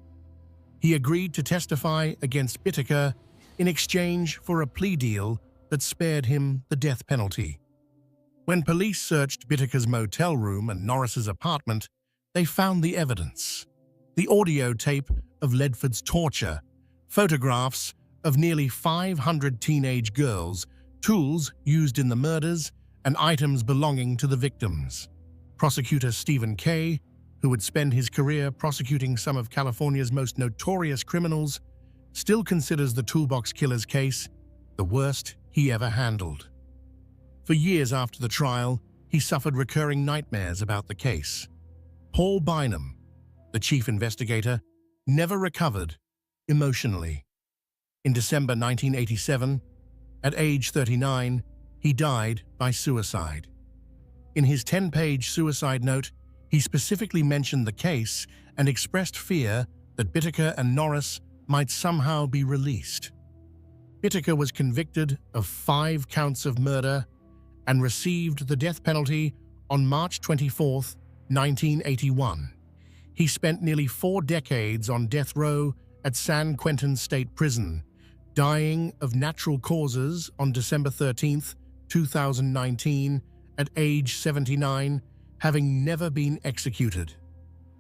He agreed to testify against Bittaker in exchange for a plea deal that spared him the death penalty. When police searched Bittaker's motel room and Norris's apartment, they found the evidence: the audio tape of Ledford's torture, photographs of nearly 500 teenage girls, tools used in the murders, and items belonging to the victims. Prosecutor Stephen Kay, who would spend his career prosecuting some of California's most notorious criminals, still considers the Toolbox Killers case the worst he ever handled. For years after the trial, he suffered recurring nightmares about the case. Paul Bynum, the chief investigator, never recovered emotionally. In December 1987, at age 39, he died by suicide. In his 10-page suicide note, he specifically mentioned the case and expressed fear that Bittaker and Norris might somehow be released. Bittaker was convicted of 5 counts of murder and received the death penalty on March 24, 1981. He spent nearly 4 decades on death row at San Quentin State Prison, dying of natural causes on December 13, 2019, at age 79, having never been executed.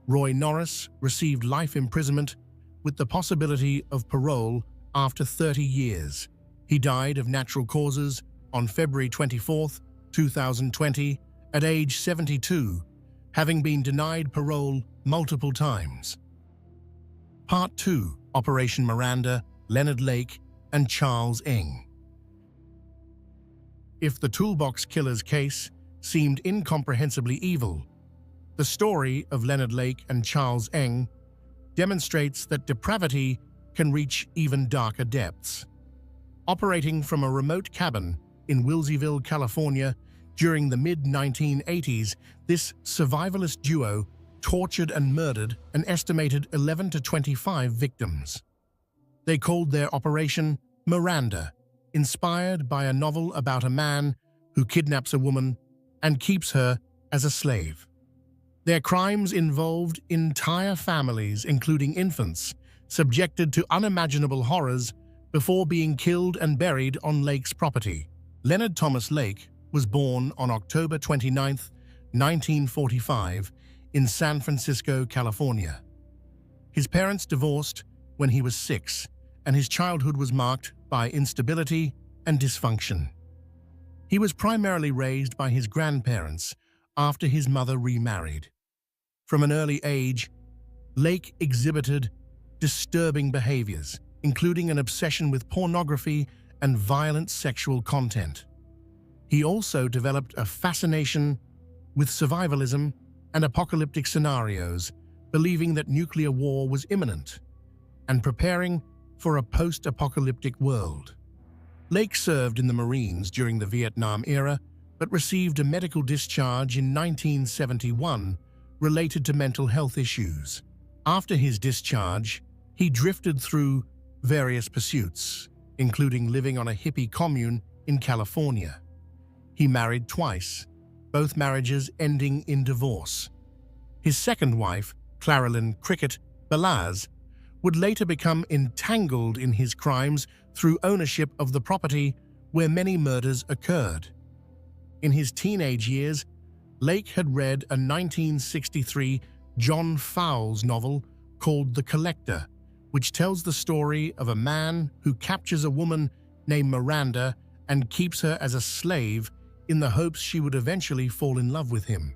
Roy Norris received life imprisonment with the possibility of parole after 30 years. He died of natural causes on February 24, 2020, at age 72, having been denied parole multiple times. Part 2: Operation Miranda, Leonard Lake, and Charles Ng. If the Toolbox Killers case seemed incomprehensibly evil. The story of Leonard Lake and Charles Ng demonstrates that depravity can reach even darker depths. Operating from a remote cabin in Wilseyville, California, during the mid-1980s, this survivalist duo tortured and murdered an estimated 11 to 25 victims. They called their operation Miranda, inspired by a novel about a man who kidnaps a woman and keeps her as a slave. Their crimes involved entire families, including infants, subjected to unimaginable horrors before being killed and buried on Lake's property. Leonard Thomas Lake was born on October 29, 1945, in San Francisco, California. His parents divorced when he was 6, and his childhood was marked by instability and dysfunction. He was primarily raised by his grandparents after his mother remarried. From an early age, Lake exhibited disturbing behaviors, including an obsession with pornography and violent sexual content. He also developed a fascination with survivalism and apocalyptic scenarios, believing that nuclear war was imminent and preparing for a post-apocalyptic world. Lake served in the Marines during the Vietnam era, but received a medical discharge in 1971 related to mental health issues. After his discharge, he drifted through various pursuits, including living on a hippie commune in California. He married twice, both marriages ending in divorce. His second wife, Claralyn Cricket Balaz, would later become entangled in his crimes through ownership of the property where many murders occurred. In his teenage years, Lake had read a 1963 John Fowles novel called The Collector, which tells the story of a man who captures a woman named Miranda and keeps her as a slave in the hopes she would eventually fall in love with him.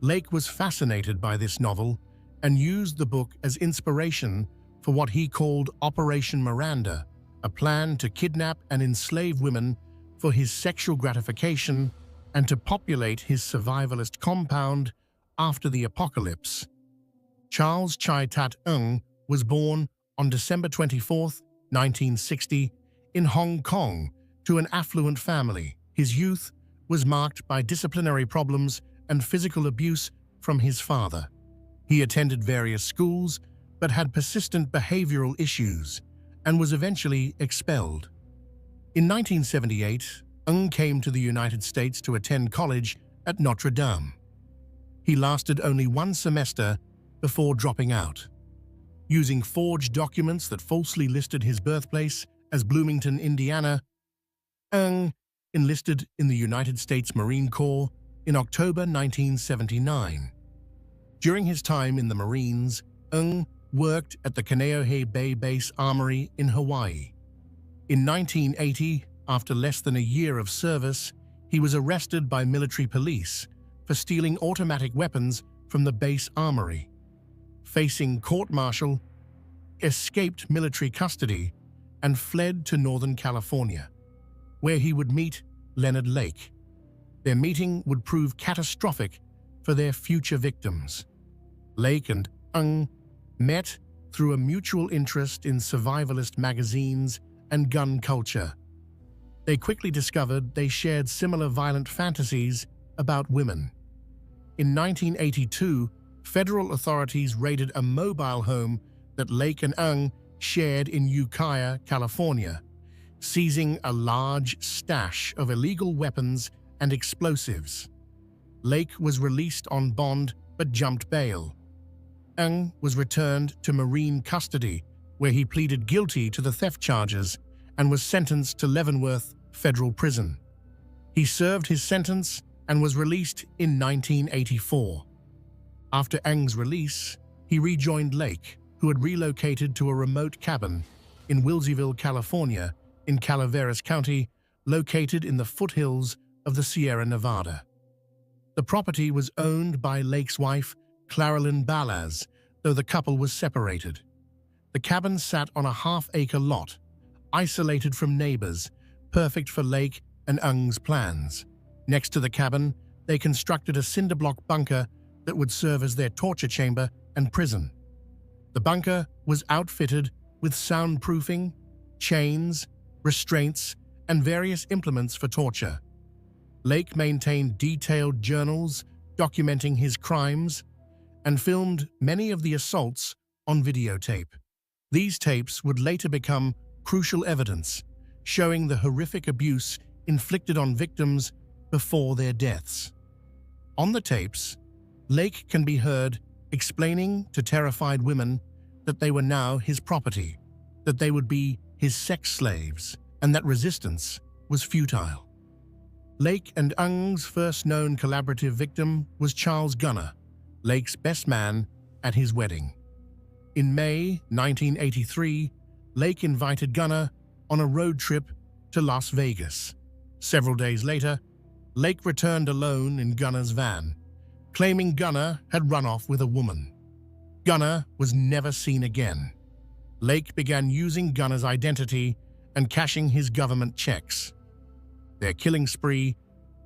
Lake was fascinated by this novel and used the book as inspiration for what he called Operation Miranda, a plan to kidnap and enslave women for his sexual gratification and to populate his survivalist compound after the apocalypse. Charles Chai Tat Ng was born on December 24, 1960, in Hong Kong to an affluent family. His youth was marked by disciplinary problems and physical abuse from his father. He attended various schools but had persistent behavioral issues and was eventually expelled. In 1978, Ng came to the United States to attend college at Notre Dame. He lasted only one semester before dropping out. Using forged documents that falsely listed his birthplace as Bloomington, Indiana, Ng enlisted in the United States Marine Corps in October 1979. During his time in the Marines, Ng worked at the Kaneohe Bay Base Armory in Hawaii. In 1980, after less than a year of service, he was arrested by military police for stealing automatic weapons from the base armory. Facing court-martial, escaped military custody and fled to Northern California, where he would meet Leonard Lake. Their meeting would prove catastrophic for their future victims. Lake and Ng met through a mutual interest in survivalist magazines and gun culture. They quickly discovered they shared similar violent fantasies about women. In 1982, federal authorities raided a mobile home that Lake and Ng shared in Ukiah, California, seizing a large stash of illegal weapons and explosives. Lake was released on bond but jumped bail. Ng was returned to Marine custody, where he pleaded guilty to the theft charges and was sentenced to Leavenworth Federal Prison. He served his sentence and was released in 1984. After Ng's release, he rejoined Lake, who had relocated to a remote cabin in Wilseyville, California, in Calaveras County, located in the foothills of the Sierra Nevada. The property was owned by Lake's wife, Claralyn Balaz, though the couple was separated. The cabin sat on a half-acre lot, isolated from neighbors, perfect for Lake and Ng's plans. Next to the cabin, they constructed a cinder-block bunker that would serve as their torture chamber and prison. The bunker was outfitted with soundproofing, chains, restraints, and various implements for torture. Lake maintained detailed journals documenting his crimes and filmed many of the assaults on videotape. These tapes would later become crucial evidence, showing the horrific abuse inflicted on victims before their deaths. On the tapes, Lake can be heard explaining to terrified women that they were now his property, that they would be his sex slaves, and that resistance was futile. Lake and Ng's first known collaborative victim was Charles Gunner, Lake's best man at his wedding. In May 1983, Lake invited Gunner on a road trip to Las Vegas. Several days later, Lake returned alone in Gunner's van, claiming Gunner had run off with a woman. Gunner was never seen again. Lake began using Gunner's identity and cashing his government checks. Their killing spree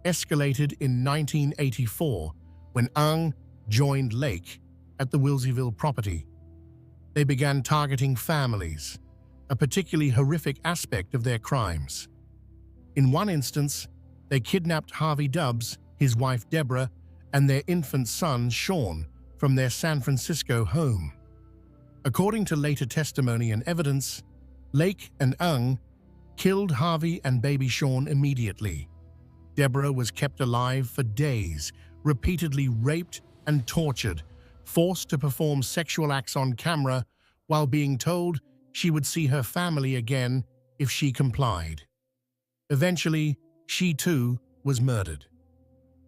escalated in 1984 when Ng joined Lake at the Wilseyville property. They began targeting families, a particularly horrific aspect of their crimes. In one instance, they kidnapped Harvey Dubbs, his wife Deborah, and their infant son Sean from their San Francisco home. According to later testimony and evidence, Lake and Ng killed Harvey and baby Sean immediately. Deborah was kept alive for days, repeatedly raped and tortured, forced to perform sexual acts on camera while being told she would see her family again if she complied. Eventually, she too was murdered.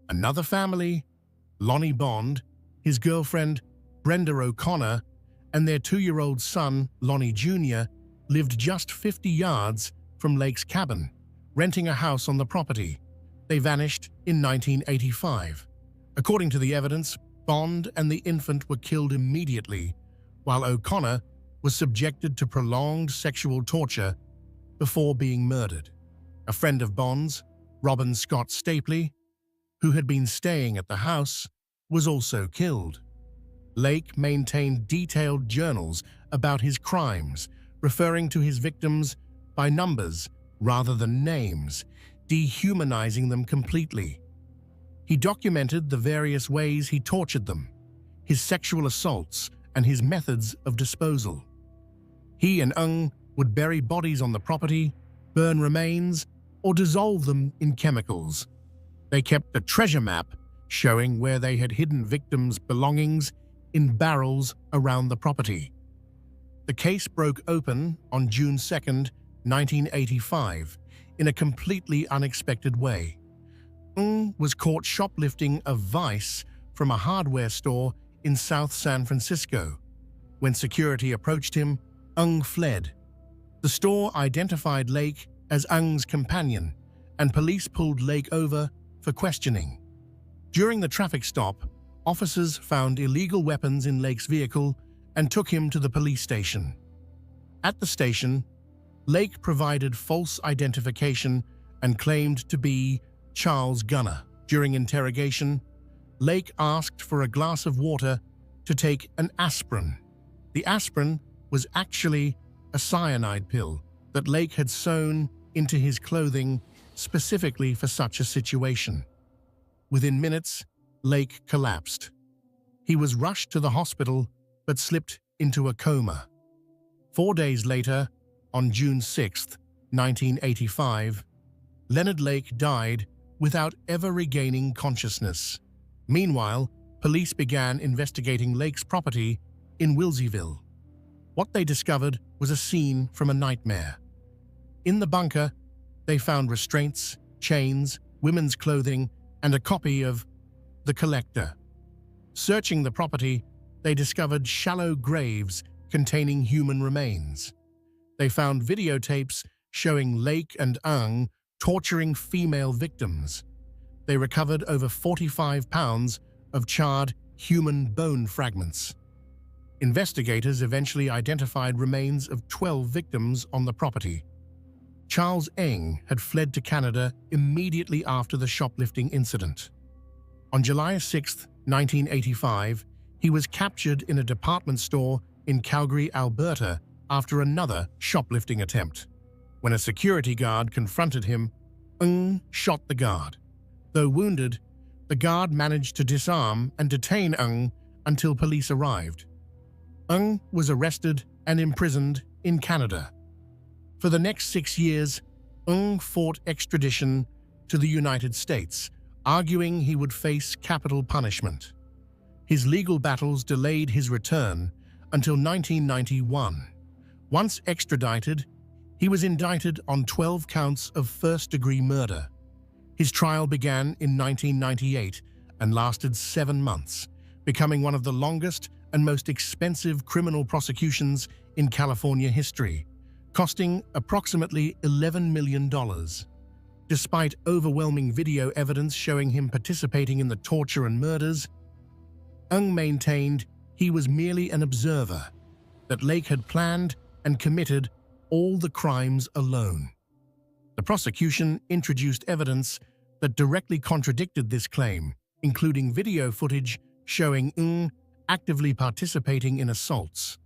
Another family, Lonnie Bond, his girlfriend Brenda O'Connor, and their 2-year-old son, Lonnie Jr., lived just 50 yards from Lake's cabin, renting a house on the property. They vanished in 1985. According to the evidence, Bond and the infant were killed immediately, while O'Connor was subjected to prolonged sexual torture before being murdered. A friend of Bond's, Robin Scott Stapley, who had been staying at the house, was also killed. Lake maintained detailed journals about his crimes, referring to his victims by numbers rather than names, dehumanizing them completely. He documented the various ways he tortured them, his sexual assaults, and his methods of disposal. He and Ng would bury bodies on the property, burn remains, or dissolve them in chemicals. They kept a treasure map showing where they had hidden victims' belongings in barrels around the property. The case broke open on June 2, 1985, in a completely unexpected way. Ng was caught shoplifting a vice from a hardware store in South San Francisco. When security approached him, Ng fled. The store identified Lake as Ng's companion, and police pulled Lake over for questioning. During the traffic stop, officers found illegal weapons in Lake's vehicle and took him to the police station. At the station, Lake provided false identification and claimed to be Charles Gunner. During interrogation, Lake asked for a glass of water to take an aspirin. The aspirin was actually a cyanide pill that Lake had sewn into his clothing specifically for such a situation. Within minutes, Lake collapsed. He was rushed to the hospital but slipped into a coma. 4 days later, on June 6, 1985, Leonard Lake died without ever regaining consciousness. Meanwhile, police began investigating Lake's property in Wilseyville. What they discovered was a scene from a nightmare. In the bunker, they found restraints, chains, women's clothing, and a copy of The Collector. Searching the property, they discovered shallow graves containing human remains. They found videotapes showing Lake and Ng torturing female victims. They recovered over 45 pounds of charred human bone fragments. Investigators eventually identified remains of 12 victims on the property. Charles Ng had fled to Canada immediately after the shoplifting incident. On July 6, 1985, he was captured in a department store in Calgary, Alberta, after another shoplifting attempt. When a security guard confronted him, Ng shot the guard. Though wounded, the guard managed to disarm and detain Ng until police arrived. Ng was arrested and imprisoned in Canada. For the next 6 years, Ng fought extradition to the United States, arguing he would face capital punishment. His legal battles delayed his return until 1991. Once extradited, he was indicted on 12 counts of first-degree murder. His trial began in 1998 and lasted 7 months, becoming one of the longest and most expensive criminal prosecutions in California history, costing approximately $11 million. Despite overwhelming video evidence showing him participating in the torture and murders, Ng maintained he was merely an observer, that Lake had planned and committed all the crimes alone. The prosecution introduced evidence that directly contradicted this claim, including video footage showing Ng actively participating in assaults.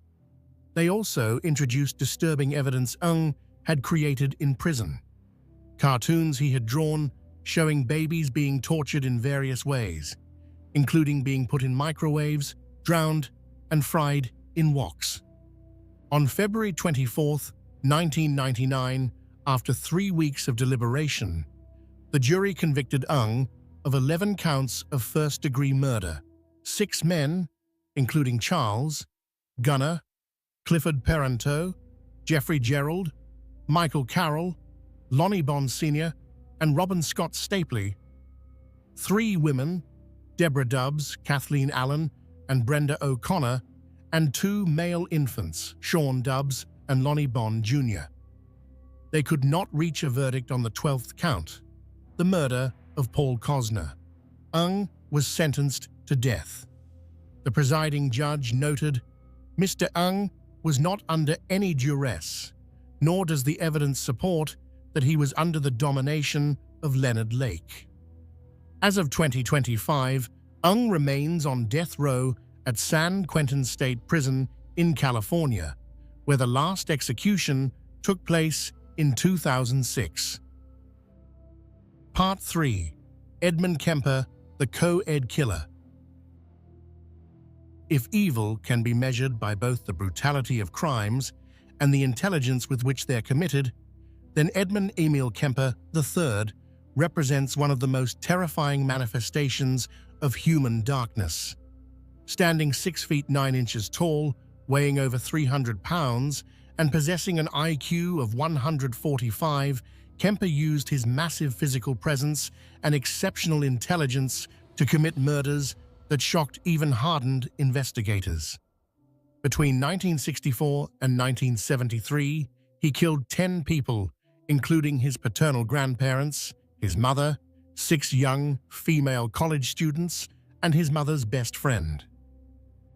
They also introduced disturbing evidence Ng had created in prison. Cartoons he had drawn showing babies being tortured in various ways, including being put in microwaves, drowned, and fried in woks. On February 24, 1999, after 3 weeks of deliberation, the jury convicted Ng of 11 counts of first-degree murder. 6 men, including Charles, Gunnar, Clifford Peranteau, Jeffrey Gerald, Michael Carroll, Lonnie Bond Sr., and Robin Scott Stapley. 3 women, Deborah Dubbs, Kathleen Allen, and Brenda O'Connor, and 2 male infants, Sean Dubbs and Lonnie Bond Jr. They could not reach a verdict on the 12th count, the murder of Paul Cosner. Ng was sentenced to death. The presiding judge noted, "Mr. Ng was not under any duress, nor does the evidence support that he was under the domination of Leonard Lake." As of 2025, Ng remains on death row at San Quentin State Prison in California, where the last execution took place in 2006. Part 3. Edmund Kemper, the co-ed killer. If evil can be measured by both the brutality of crimes and the intelligence with which they're committed, then Edmund Emil Kemper III represents one of the most terrifying manifestations of human darkness. Standing 6 feet 9 inches tall, weighing over 300 pounds, and possessing an IQ of 145, Kemper used his massive physical presence and exceptional intelligence to commit murders that shocked even hardened investigators. Between 1964 and 1973, he killed 10 people, including his paternal grandparents, his mother, 6 young female college students, and his mother's best friend.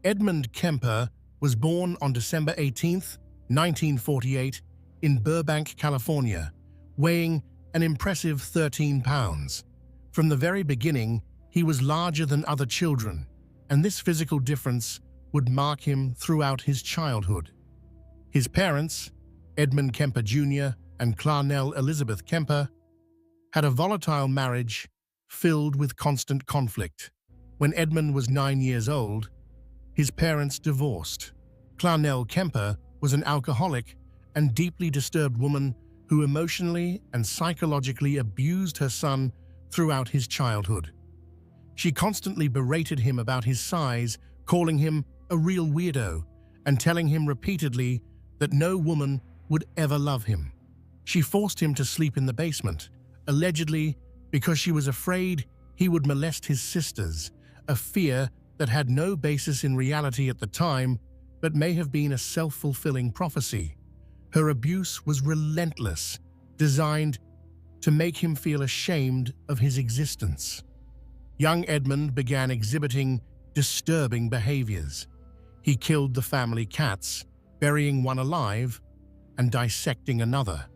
Edmund Kemper was born on December 18, 1948, in Burbank, California, weighing an impressive 13 pounds. From the very beginning, he was larger than other children, and this physical difference would mark him throughout his childhood. His parents, Edmund Kemper Jr. and Clarnell Elizabeth Kemper, had a volatile marriage filled with constant conflict. When Edmund was 9 years old, his parents divorced. Clarnell Kemper was an alcoholic and deeply disturbed woman who emotionally and psychologically abused her son throughout his childhood. She constantly berated him about his size, calling him a real weirdo and telling him repeatedly that no woman would ever love him. She forced him to sleep in the basement, allegedly because she was afraid he would molest his sisters, a fear that had no basis in reality at the time, but may have been a self-fulfilling prophecy. Her abuse was relentless, designed to make him feel ashamed of his existence. Young Edmund began exhibiting disturbing behaviors. He killed the family cats, burying one alive and dissecting another.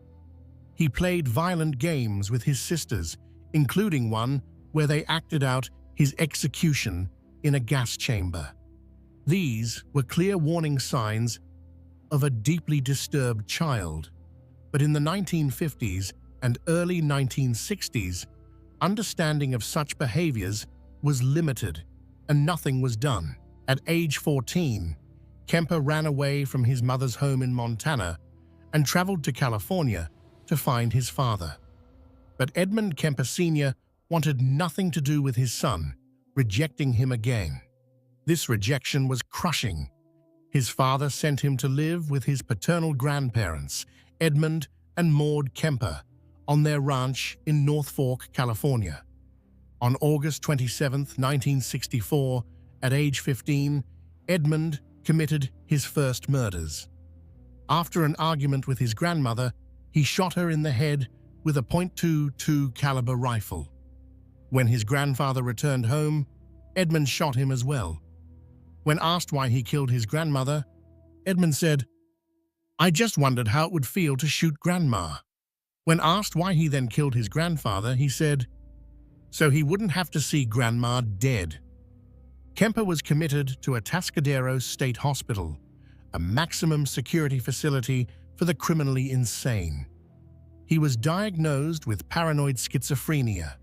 He played violent games with his sisters, including one where they acted out his execution in a gas chamber. These were clear warning signs of a deeply disturbed child. But in the 1950s and early 1960s, understanding of such behaviors was limited and nothing was done. At age 14, Kemper ran away from his mother's home in Montana and traveled to California to find his father. But Edmund Kemper Sr. wanted nothing to do with his son, rejecting him again. This rejection was crushing. His father sent him to live with his paternal grandparents, Edmund and Maud Kemper, on their ranch in North Fork, California. On August 27, 1964, at age 15, Edmund committed his first murders. After an argument with his grandmother, he shot her in the head with a .22 caliber rifle. When his grandfather returned home, Edmund shot him as well. When asked why he killed his grandmother, Edmund said, "I just wondered how it would feel to shoot Grandma." When asked why he then killed his grandfather, he said, "So he wouldn't have to see Grandma dead." Kemper was committed to Atascadero State Hospital, a maximum security facility for the criminally insane. He was diagnosed with paranoid schizophrenia,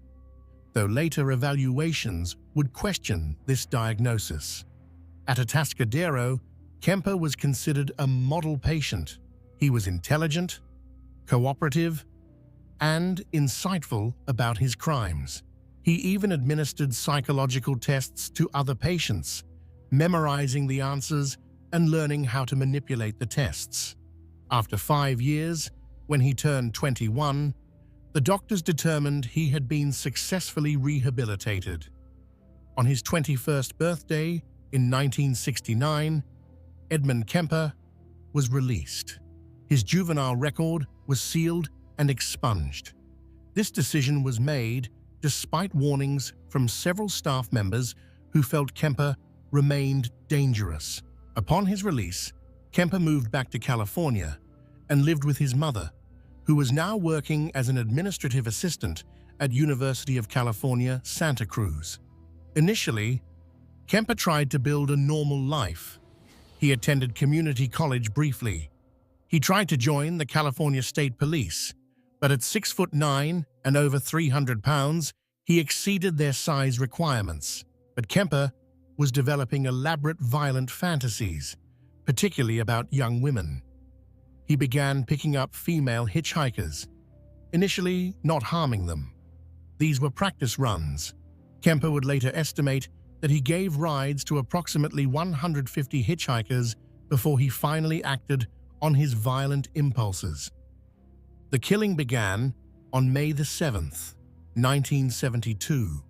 though later evaluations would question this diagnosis. At Atascadero, Kemper was considered a model patient. He was intelligent, cooperative, and insightful about his crimes. He even administered psychological tests to other patients, memorizing the answers and learning how to manipulate the tests. After 5 years, when he turned 21, the doctors determined he had been successfully rehabilitated. On his 21st birthday in 1969, Edmund Kemper was released. His juvenile record was sealed and expunged. This decision was made despite warnings from several staff members who felt Kemper remained dangerous. Upon his release, Kemper moved back to California and lived with his mother, who was now working as an administrative assistant at University of California, Santa Cruz. Initially, Kemper tried to build a normal life. He attended community college briefly. He tried to join the California State Police, but at 6'9" and over 300 pounds, he exceeded their size requirements. But Kemper was developing elaborate violent fantasies, particularly about young women. He began picking up female hitchhikers, initially not harming them. These were practice runs. Kemper would later estimate that he gave rides to approximately 150 hitchhikers before he finally acted on his violent impulses. The killing began on May 7th, 1972.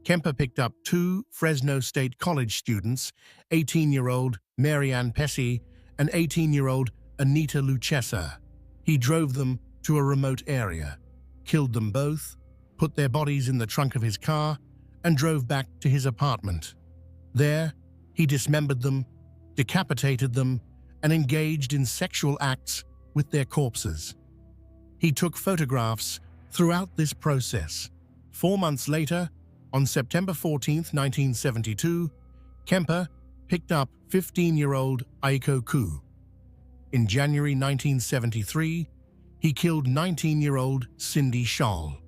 Kemper picked up 2 Fresno State College students, 18-year-old Marianne Pesce and 18-year-old Anita Lucchesa. He drove them to a remote area, killed them both, put their bodies in the trunk of his car, and drove back to his apartment. There, he dismembered them, decapitated them, and engaged in sexual acts with their corpses. He took photographs throughout this process. 4 months later, on September 14, 1972, Kemper picked up 15-year-old Aiko Koo. In January 1973, he killed 19-year-old Cindy Scholl.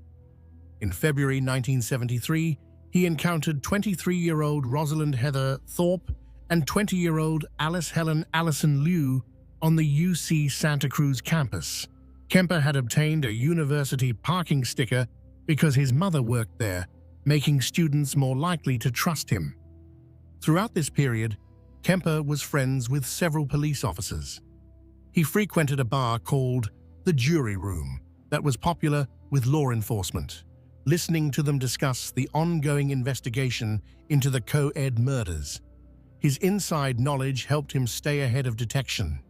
In February 1973, he encountered 23-year-old Rosalind Heather Thorpe and 20-year-old Alice Helen Allison Liu on the UC Santa Cruz campus. Kemper had obtained a university parking sticker because his mother worked there, making students more likely to trust him. Throughout this period, Kemper was friends with several police officers. He frequented a bar called the Jury Room that was popular with law enforcement, listening to them discuss the ongoing investigation into the co-ed murders. His inside knowledge helped him stay ahead of detection.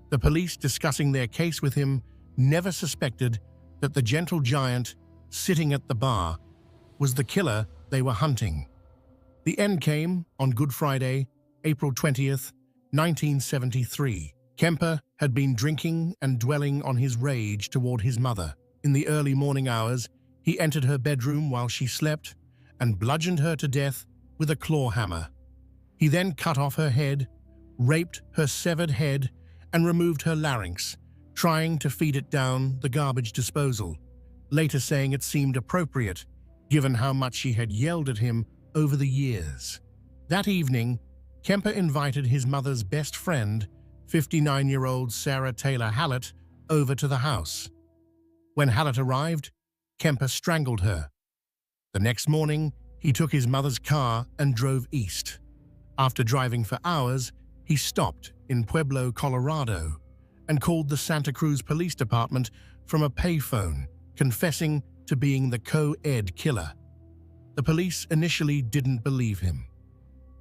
The police discussing their case with him never suspected that the gentle giant sitting at the bar was the killer they were hunting. The end came on Good Friday, April 20th, 1973. Kemper had been drinking and dwelling on his rage toward his mother. In the early morning hours, he entered her bedroom while she slept and bludgeoned her to death with a claw hammer. He then cut off her head, raped her severed head, and removed her larynx, trying to feed it down the garbage disposal, later saying it seemed appropriate, given how much she had yelled at him over the years. That evening, Kemper invited his mother's best friend, 59-year-old Sarah Taylor Hallett, over to the house. When Hallett arrived, Kemper strangled her. The next morning, he took his mother's car and drove east. After driving for hours, he stopped in Pueblo, Colorado, and called the Santa Cruz Police Department from a payphone, confessing to being the co-ed killer. The police initially didn't believe him.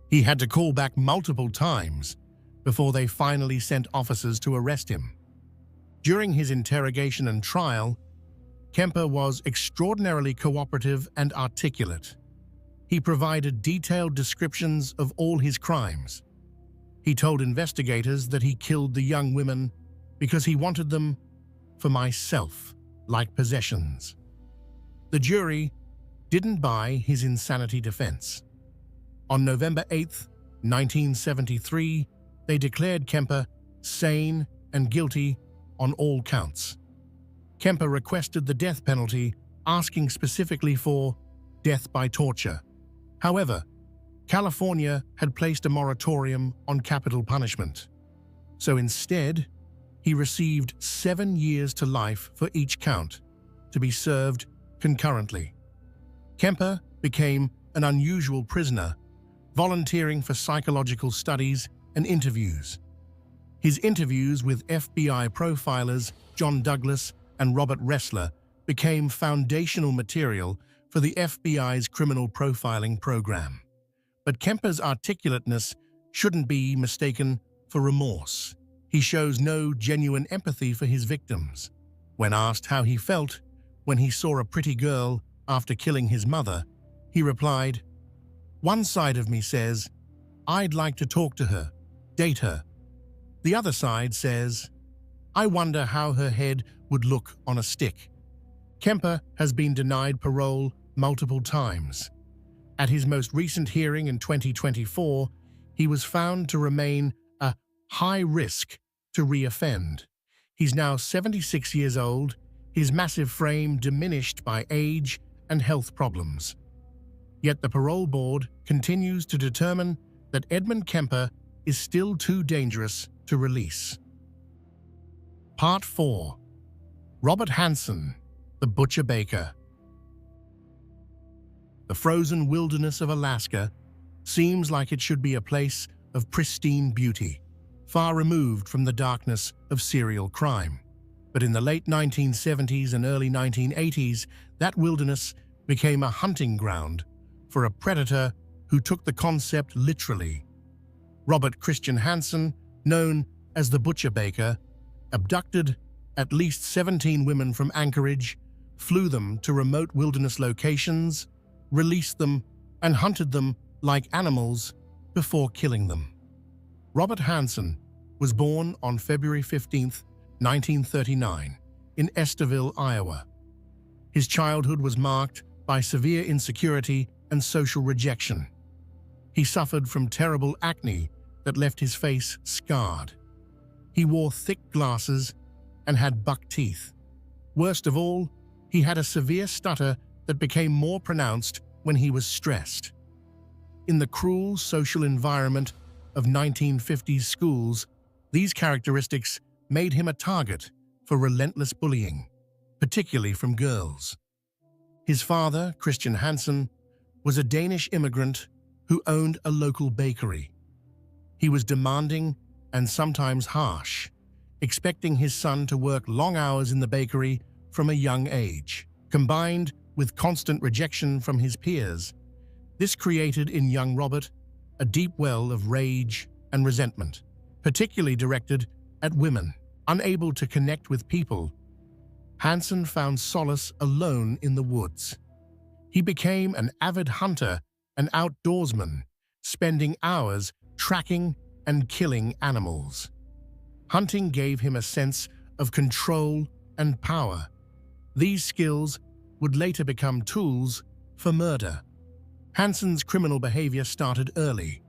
He had to call back multiple times before they finally sent officers to arrest him. During his interrogation and trial, Kemper was extraordinarily cooperative and articulate. He provided detailed descriptions of all his crimes. He told investigators that he killed the young women because he wanted them for myself, like possessions. The jury didn't buy his insanity defense. On November 8, 1973, they declared Kemper sane and guilty on all counts. Kemper requested the death penalty, asking specifically for death by torture. However, California had placed a moratorium on capital punishment. So instead, he received 7 years to life for each count, to be served concurrently. Kemper became an unusual prisoner, volunteering for psychological studies and interviews. His interviews with FBI profilers John Douglas and Robert Ressler became foundational material for the FBI's criminal profiling program. But Kemper's articulateness shouldn't be mistaken for remorse. He shows no genuine empathy for his victims. When asked how he felt when he saw a pretty girl after killing his mother, he replied, "One side of me says, I'd like to talk to her, date her. The other side says, I wonder how her head would look on a stick." Kemper has been denied parole multiple times. At his most recent hearing in 2024, he was found to remain a high risk to reoffend. He's now 76 years old, his massive frame diminished by age and health problems. Yet the parole board continues to determine that Edmund Kemper is still too dangerous to release. Part 4. Robert Hansen, the Butcher Baker. The frozen wilderness of Alaska seems like it should be a place of pristine beauty, far removed from the darkness of serial crime. But in the late 1970s and early 1980s, that wilderness became a hunting ground for a predator who took the concept literally. Robert Christian Hansen, known as the Butcher Baker, abducted at least 17 women from Anchorage, flew them to remote wilderness locations, released them, and hunted them like animals before killing them. Robert Hansen was born on February 15, 1939, in Estherville, Iowa. His childhood was marked by severe insecurity and social rejection. He suffered from terrible acne that left his face scarred. He wore thick glasses and had buck teeth. Worst of all, he had a severe stutter that became more pronounced when he was stressed. In the cruel social environment of 1950s schools, these characteristics made him a target for relentless bullying, particularly from girls. His father, Christian Hansen, was a Danish immigrant who owned a local bakery. He was demanding and sometimes harsh, expecting his son to work long hours in the bakery from a young age. Combined with constant rejection from his peers, this created in young Robert a deep well of rage and resentment, particularly directed at women. Unable to connect with people, Hansen found solace alone in the woods. He became an avid hunter and outdoorsman, spending hours tracking and killing animals. Hunting gave him a sense of control and power. These skills would later become tools for murder. Hansen's criminal behavior started early.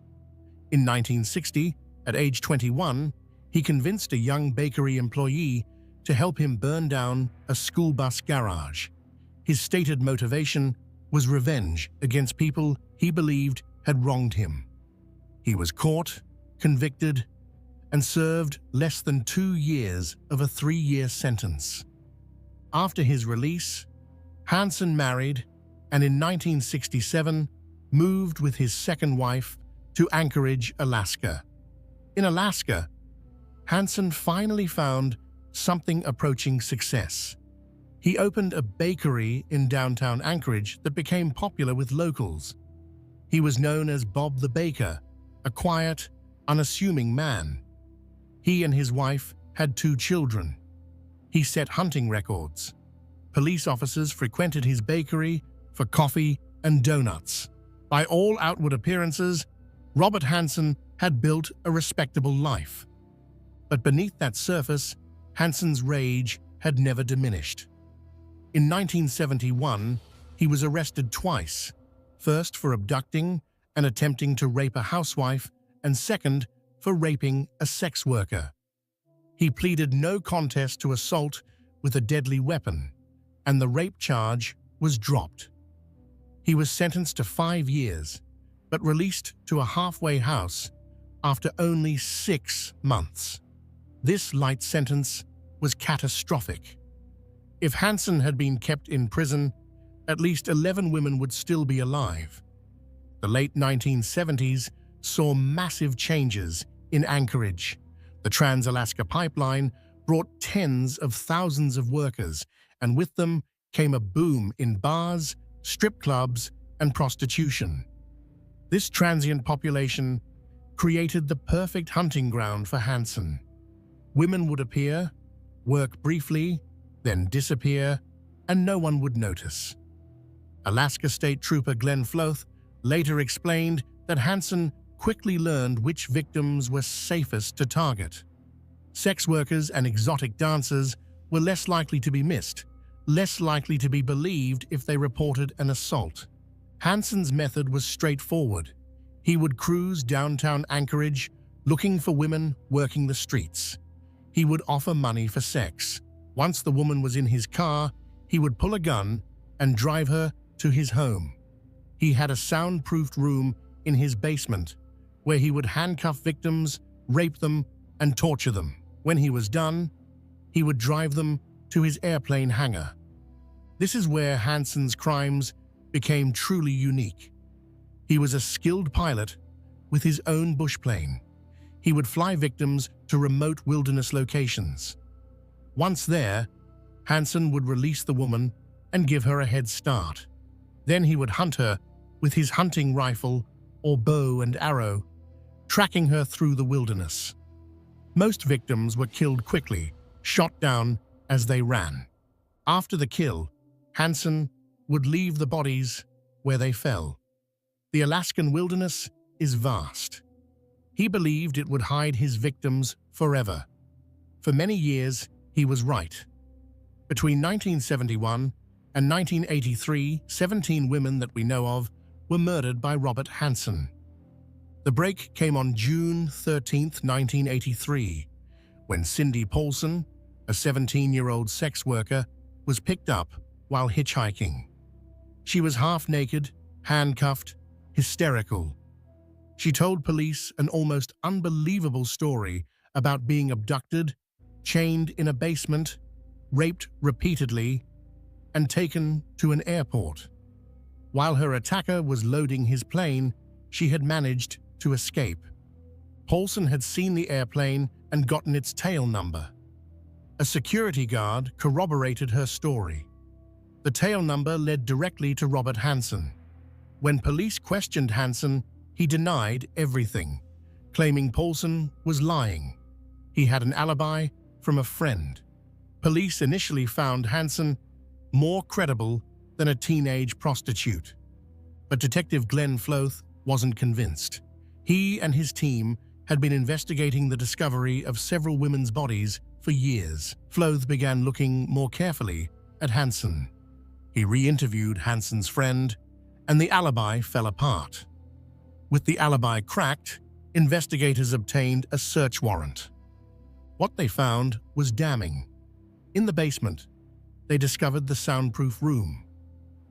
In 1960, at age 21, he convinced a young bakery employee to help him burn down a school bus garage. His stated motivation was revenge against people he believed had wronged him. He was caught, convicted, and served less than 2 years of a 3-year sentence. After his release, Hansen married and in 1967 moved with his second wife to Anchorage, Alaska. In Alaska, Hansen finally found something approaching success. He opened a bakery in downtown Anchorage that became popular with locals. He was known as Bob the Baker, a quiet, unassuming man. He and his wife had 2 children. He set hunting records. Police officers frequented his bakery for coffee and donuts. By all outward appearances, Robert Hansen had built a respectable life. But beneath that surface, Hansen's rage had never diminished. In 1971, he was arrested twice, first for abducting and attempting to rape a housewife, and second for raping a sex worker. He pleaded no contest to assault with a deadly weapon, and the rape charge was dropped. He was sentenced to 5 years, but released to a halfway house after only 6 months. This light sentence was catastrophic. If Hansen had been kept in prison, at least 11 women would still be alive. The late 1970s saw massive changes in Anchorage. The Trans-Alaska Pipeline brought tens of thousands of workers, and with them came a boom in bars, strip clubs, and prostitution. This transient population created the perfect hunting ground for Hansen. Women would appear, work briefly, then disappear, and no one would notice. Alaska State Trooper Glenn Floth later explained that Hansen quickly learned which victims were safest to target. Sex workers and exotic dancers were less likely to be missed, less likely to be believed if they reported an assault. Hansen's method was straightforward. He would cruise downtown Anchorage looking for women working the streets. He would offer money for sex. Once the woman was in his car, he would pull a gun and drive her to his home. He had a soundproofed room in his basement where he would handcuff victims, rape them, and torture them. When he was done, he would drive them to his airplane hangar. This is where Hansen's crimes became truly unique. He was a skilled pilot with his own bush plane. He would fly victims to remote wilderness locations. Once there, Hansen would release the woman and give her a head start. Then he would hunt her with his hunting rifle or bow and arrow, tracking her through the wilderness. Most victims were killed quickly, shot down as they ran. After the kill, Hansen would leave the bodies where they fell. The Alaskan wilderness is vast. He believed it would hide his victims forever. For many years, he was right. Between 1971 and 1983, 17 women that we know of were murdered by Robert Hansen. The break came on June 13, 1983, when Cindy Paulson, a 17-year-old sex worker, was picked up while hitchhiking. She was half-naked, handcuffed, hysterical. She told police an almost unbelievable story about being abducted, chained in a basement, raped repeatedly, and taken to an airport. While her attacker was loading his plane, she had managed to escape. Paulson had seen the airplane and gotten its tail number. A security guard corroborated her story. The tail number led directly to Robert Hansen. When police questioned Hansen, he denied everything, claiming Paulson was lying. He had an alibi from a friend. Police initially found Hansen more credible than a teenage prostitute. But Detective Glenn Floth wasn't convinced. He and his team had been investigating the discovery of several women's bodies for years. Floth began looking more carefully at Hansen. He re-interviewed Hansen's friend and the alibi fell apart. With the alibi cracked, investigators obtained a search warrant. What they found was damning. In the basement, they discovered the soundproof room.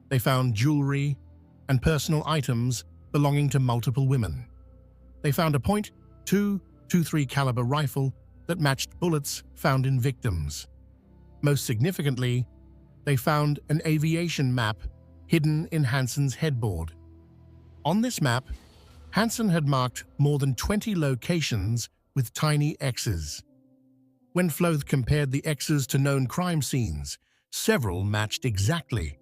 They found jewelry and personal items belonging to multiple women. They found a .223 caliber rifle that matched bullets found in victims. Most significantly, they found an aviation map hidden in Hansen's headboard. On this map, Hansen had marked more than 20 locations with tiny X's. When Floth compared the X's to known crime scenes, several matched exactly.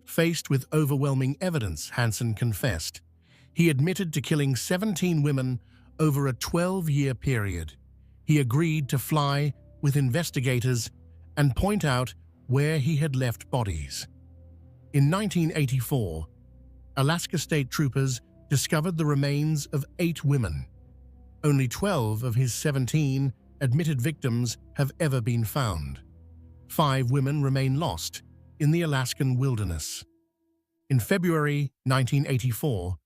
Faced with overwhelming evidence, Hansen confessed. He admitted to killing 17 women over a 12-year period. He agreed to fly with investigators and point out where he had left bodies. In 1984, Alaska State Troopers discovered the remains of 8 women. Only 12 of his 17 admitted victims have ever been found. 5 women remain lost in the Alaskan wilderness. In February 1984,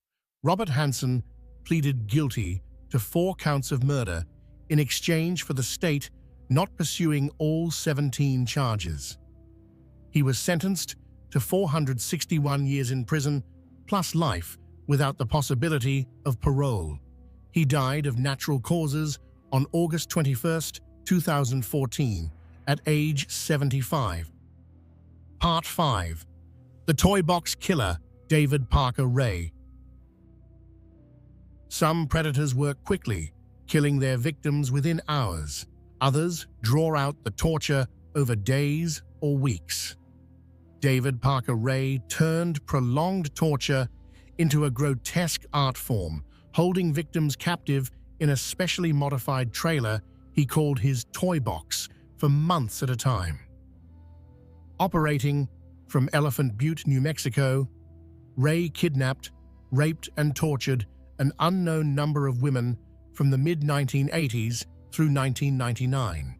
Robert Hansen pleaded guilty to 4 counts of murder in exchange for the state not pursuing all 17 charges. He was sentenced to 461 years in prison plus life without the possibility of parole. He died of natural causes on August 21, 2014, at age 75. Part 5. The Toy Box Killer, David Parker Ray. Some predators work quickly, killing their victims within hours. Others draw out the torture over days or weeks. David Parker Ray turned prolonged torture into a grotesque art form, holding victims captive in a specially modified trailer he called his toy box for months at a time. Operating from Elephant Butte, New Mexico, Ray kidnapped, raped, and tortured an unknown number of women from the mid-1980s through 1999.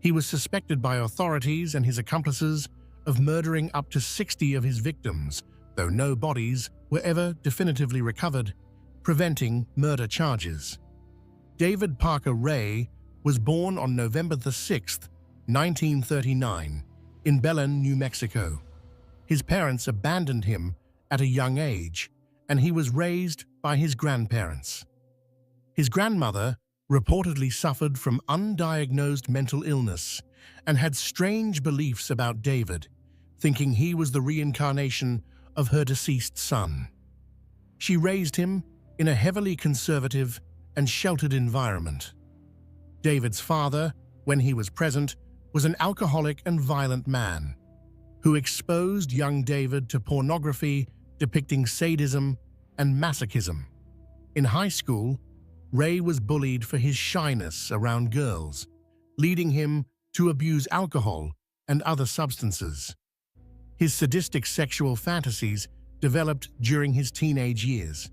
He was suspected by authorities and his accomplices of murdering up to 60 of his victims, though no bodies were ever definitively recovered, preventing murder charges. David Parker Ray was born on November 6, 1939, in Belen, New Mexico. His parents abandoned him at a young age, and he was raised by his grandparents. His grandmother reportedly suffered from undiagnosed mental illness and had strange beliefs about David, thinking he was the reincarnation of her deceased son. She raised him in a heavily conservative and sheltered environment. David's father, when he was present, was an alcoholic and violent man who exposed young David to pornography depicting sadism and masochism. In high school, Ray was bullied for his shyness around girls, leading him to abuse alcohol and other substances. His sadistic sexual fantasies developed during his teenage years.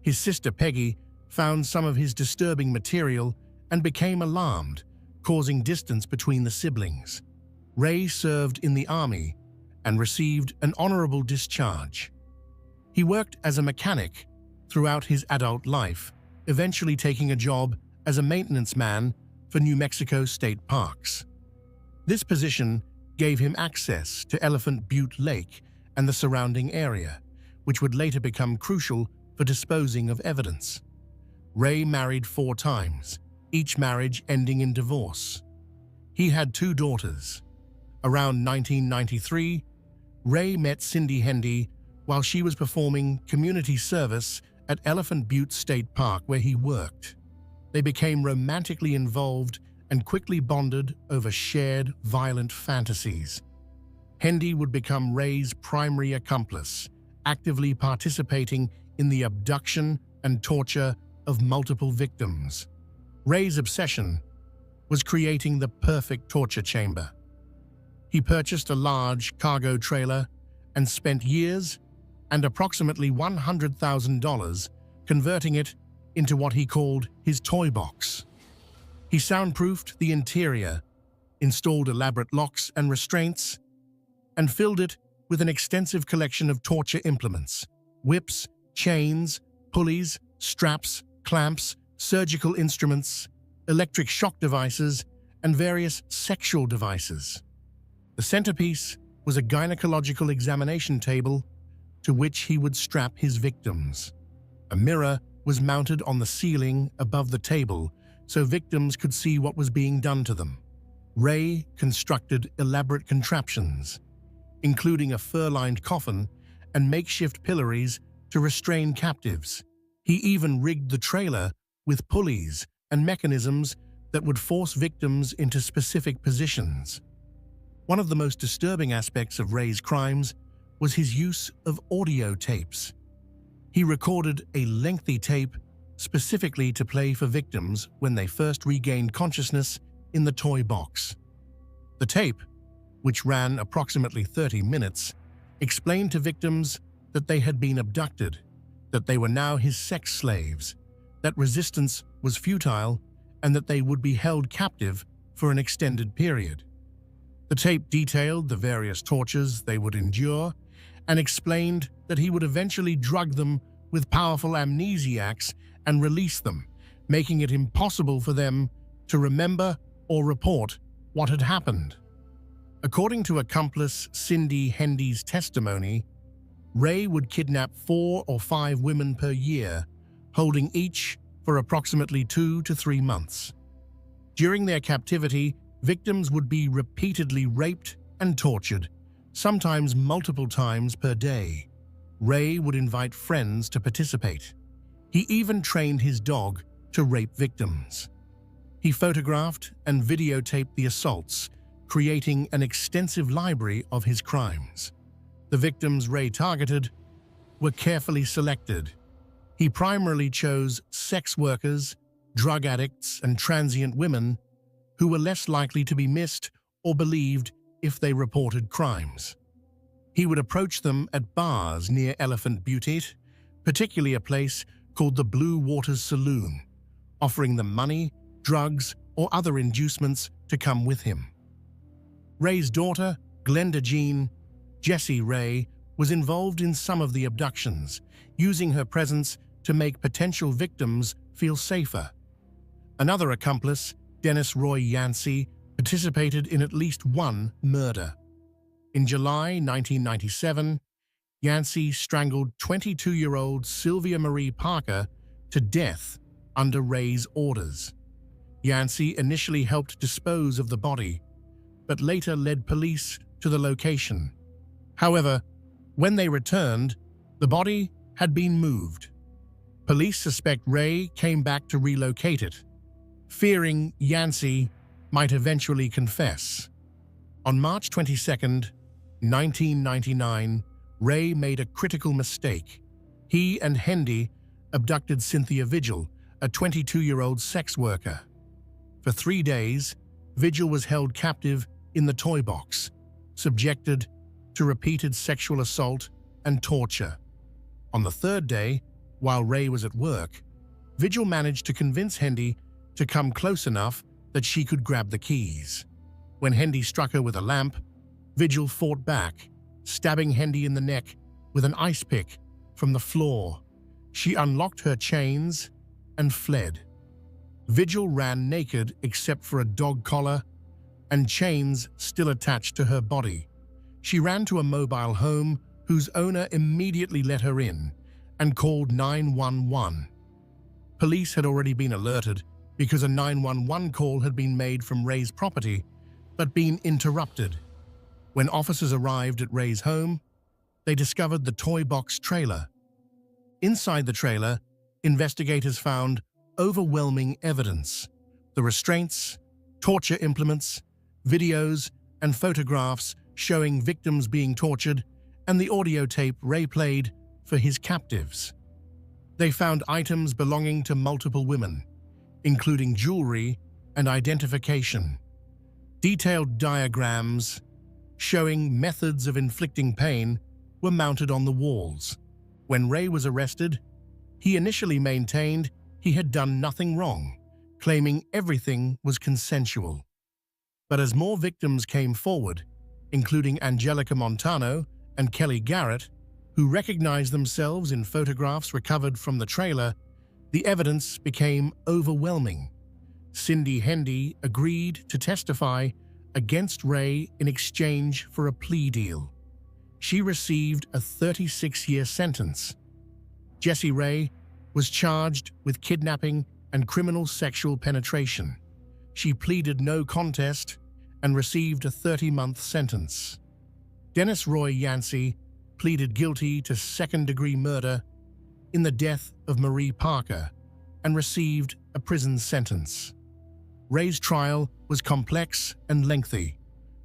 His sister Peggy found some of his disturbing material and became alarmed, causing distance between the siblings. Ray served in the Army and received an honorable discharge. He worked as a mechanic throughout his adult life, eventually taking a job as a maintenance man for New Mexico state parks. This position gave him access to Elephant Butte Lake and the surrounding area, which would later become crucial for disposing of evidence. Ray married 4 times, each marriage ending in divorce. He had 2 daughters. Around 1993, Ray met Cindy Hendy while she was performing community service at Elephant Butte State Park where he worked. They became romantically involved and quickly bonded over shared violent fantasies. Hendy would become Ray's primary accomplice, actively participating in the abduction and torture of multiple victims. Ray's obsession was creating the perfect torture chamber. He purchased a large cargo trailer and spent years and approximately $100,000 converting it into what he called his toy box. He soundproofed the interior, installed elaborate locks and restraints, and filled it with an extensive collection of torture implements: whips, chains, pulleys, straps, clamps, surgical instruments, electric shock devices, and various sexual devices. The centerpiece was a gynecological examination table to which he would strap his victims. A mirror was mounted on the ceiling above the table so victims could see what was being done to them. Ray constructed elaborate contraptions, including a fur-lined coffin and makeshift pillories to restrain captives. He even rigged the trailer with pulleys and mechanisms that would force victims into specific positions. One of the most disturbing aspects of Ray's crimes was his use of audio tapes. He recorded a lengthy tape specifically to play for victims when they first regained consciousness in the toy box. The tape, which ran approximately 30 minutes, explained to victims that they had been abducted, that they were now his sex slaves, that resistance was futile, and that they would be held captive for an extended period. The tape detailed the various tortures they would endure and explained that he would eventually drug them with powerful amnesiacs and release them, making it impossible for them to remember or report what had happened. According to accomplice Cindy Hendy's testimony, Ray would kidnap 4 or 5 women per year, holding each for approximately 2 to 3 months. During their captivity, victims would be repeatedly raped and tortured, sometimes multiple times per day. Ray would invite friends to participate. He even trained his dog to rape victims. He photographed and videotaped the assaults, creating an extensive library of his crimes. The victims Ray targeted were carefully selected. He primarily chose sex workers, drug addicts, and transient women who were less likely to be missed or believed if they reported crimes. He would approach them at bars near Elephant Butte, particularly a place called the Blue Waters Saloon, offering them money, drugs, or other inducements to come with him. Ray's daughter, Glenda Jean Jessie Ray, was involved in some of the abductions, using her presence to make potential victims feel safer. Another accomplice, Dennis Roy Yancey, participated in at least one murder. In July 1997, Yancey strangled 22-year-old Sylvia Marie Parker to death under Ray's orders. Yancey initially helped dispose of the body, but later led police to the location. However, when they returned, the body had been moved. Police suspect Ray came back to relocate it, fearing Yancey might eventually confess. On March 22, 1999, Ray made a critical mistake. He and Hendy abducted Cynthia Vigil, a 22-year-old sex worker. For 3 days, Vigil was held captive in the toy box, subjected to repeated sexual assault and torture. On the 3rd day, while Ray was at work, Vigil managed to convince Hendy to come close enough that she could grab the keys. When Hendy struck her with a lamp, Vigil fought back, stabbing Hendy in the neck with an ice pick from the floor. She unlocked her chains and fled. Vigil ran naked except for a dog collar and chains still attached to her body. She ran to a mobile home whose owner immediately let her in and called 911. Police had already been alerted because a 911 call had been made from Ray's property but been interrupted. When officers arrived at Ray's home, they discovered the toy box trailer. Inside the trailer, investigators found overwhelming evidence: the restraints, torture implements, videos, and photographs showing victims being tortured, and the audio tape Ray played for his captives. They found items belonging to multiple women, including jewelry and identification. Detailed diagrams showing methods of inflicting pain were mounted on the walls. When Ray was arrested, he initially maintained he had done nothing wrong, claiming everything was consensual. But as more victims came forward, including Angelica Montano and Kelly Garrett, who recognized themselves in photographs recovered from the trailer, the evidence became overwhelming. Cindy Hendy agreed to testify against Ray in exchange for a plea deal. She received a 36-year sentence. Jessie Ray was charged with kidnapping and criminal sexual penetration. She pleaded no contest and received a 30-month sentence. Dennis Roy Yancey pleaded guilty to second-degree murder in the death of Marie Parker and received a prison sentence. Ray's trial was complex and lengthy.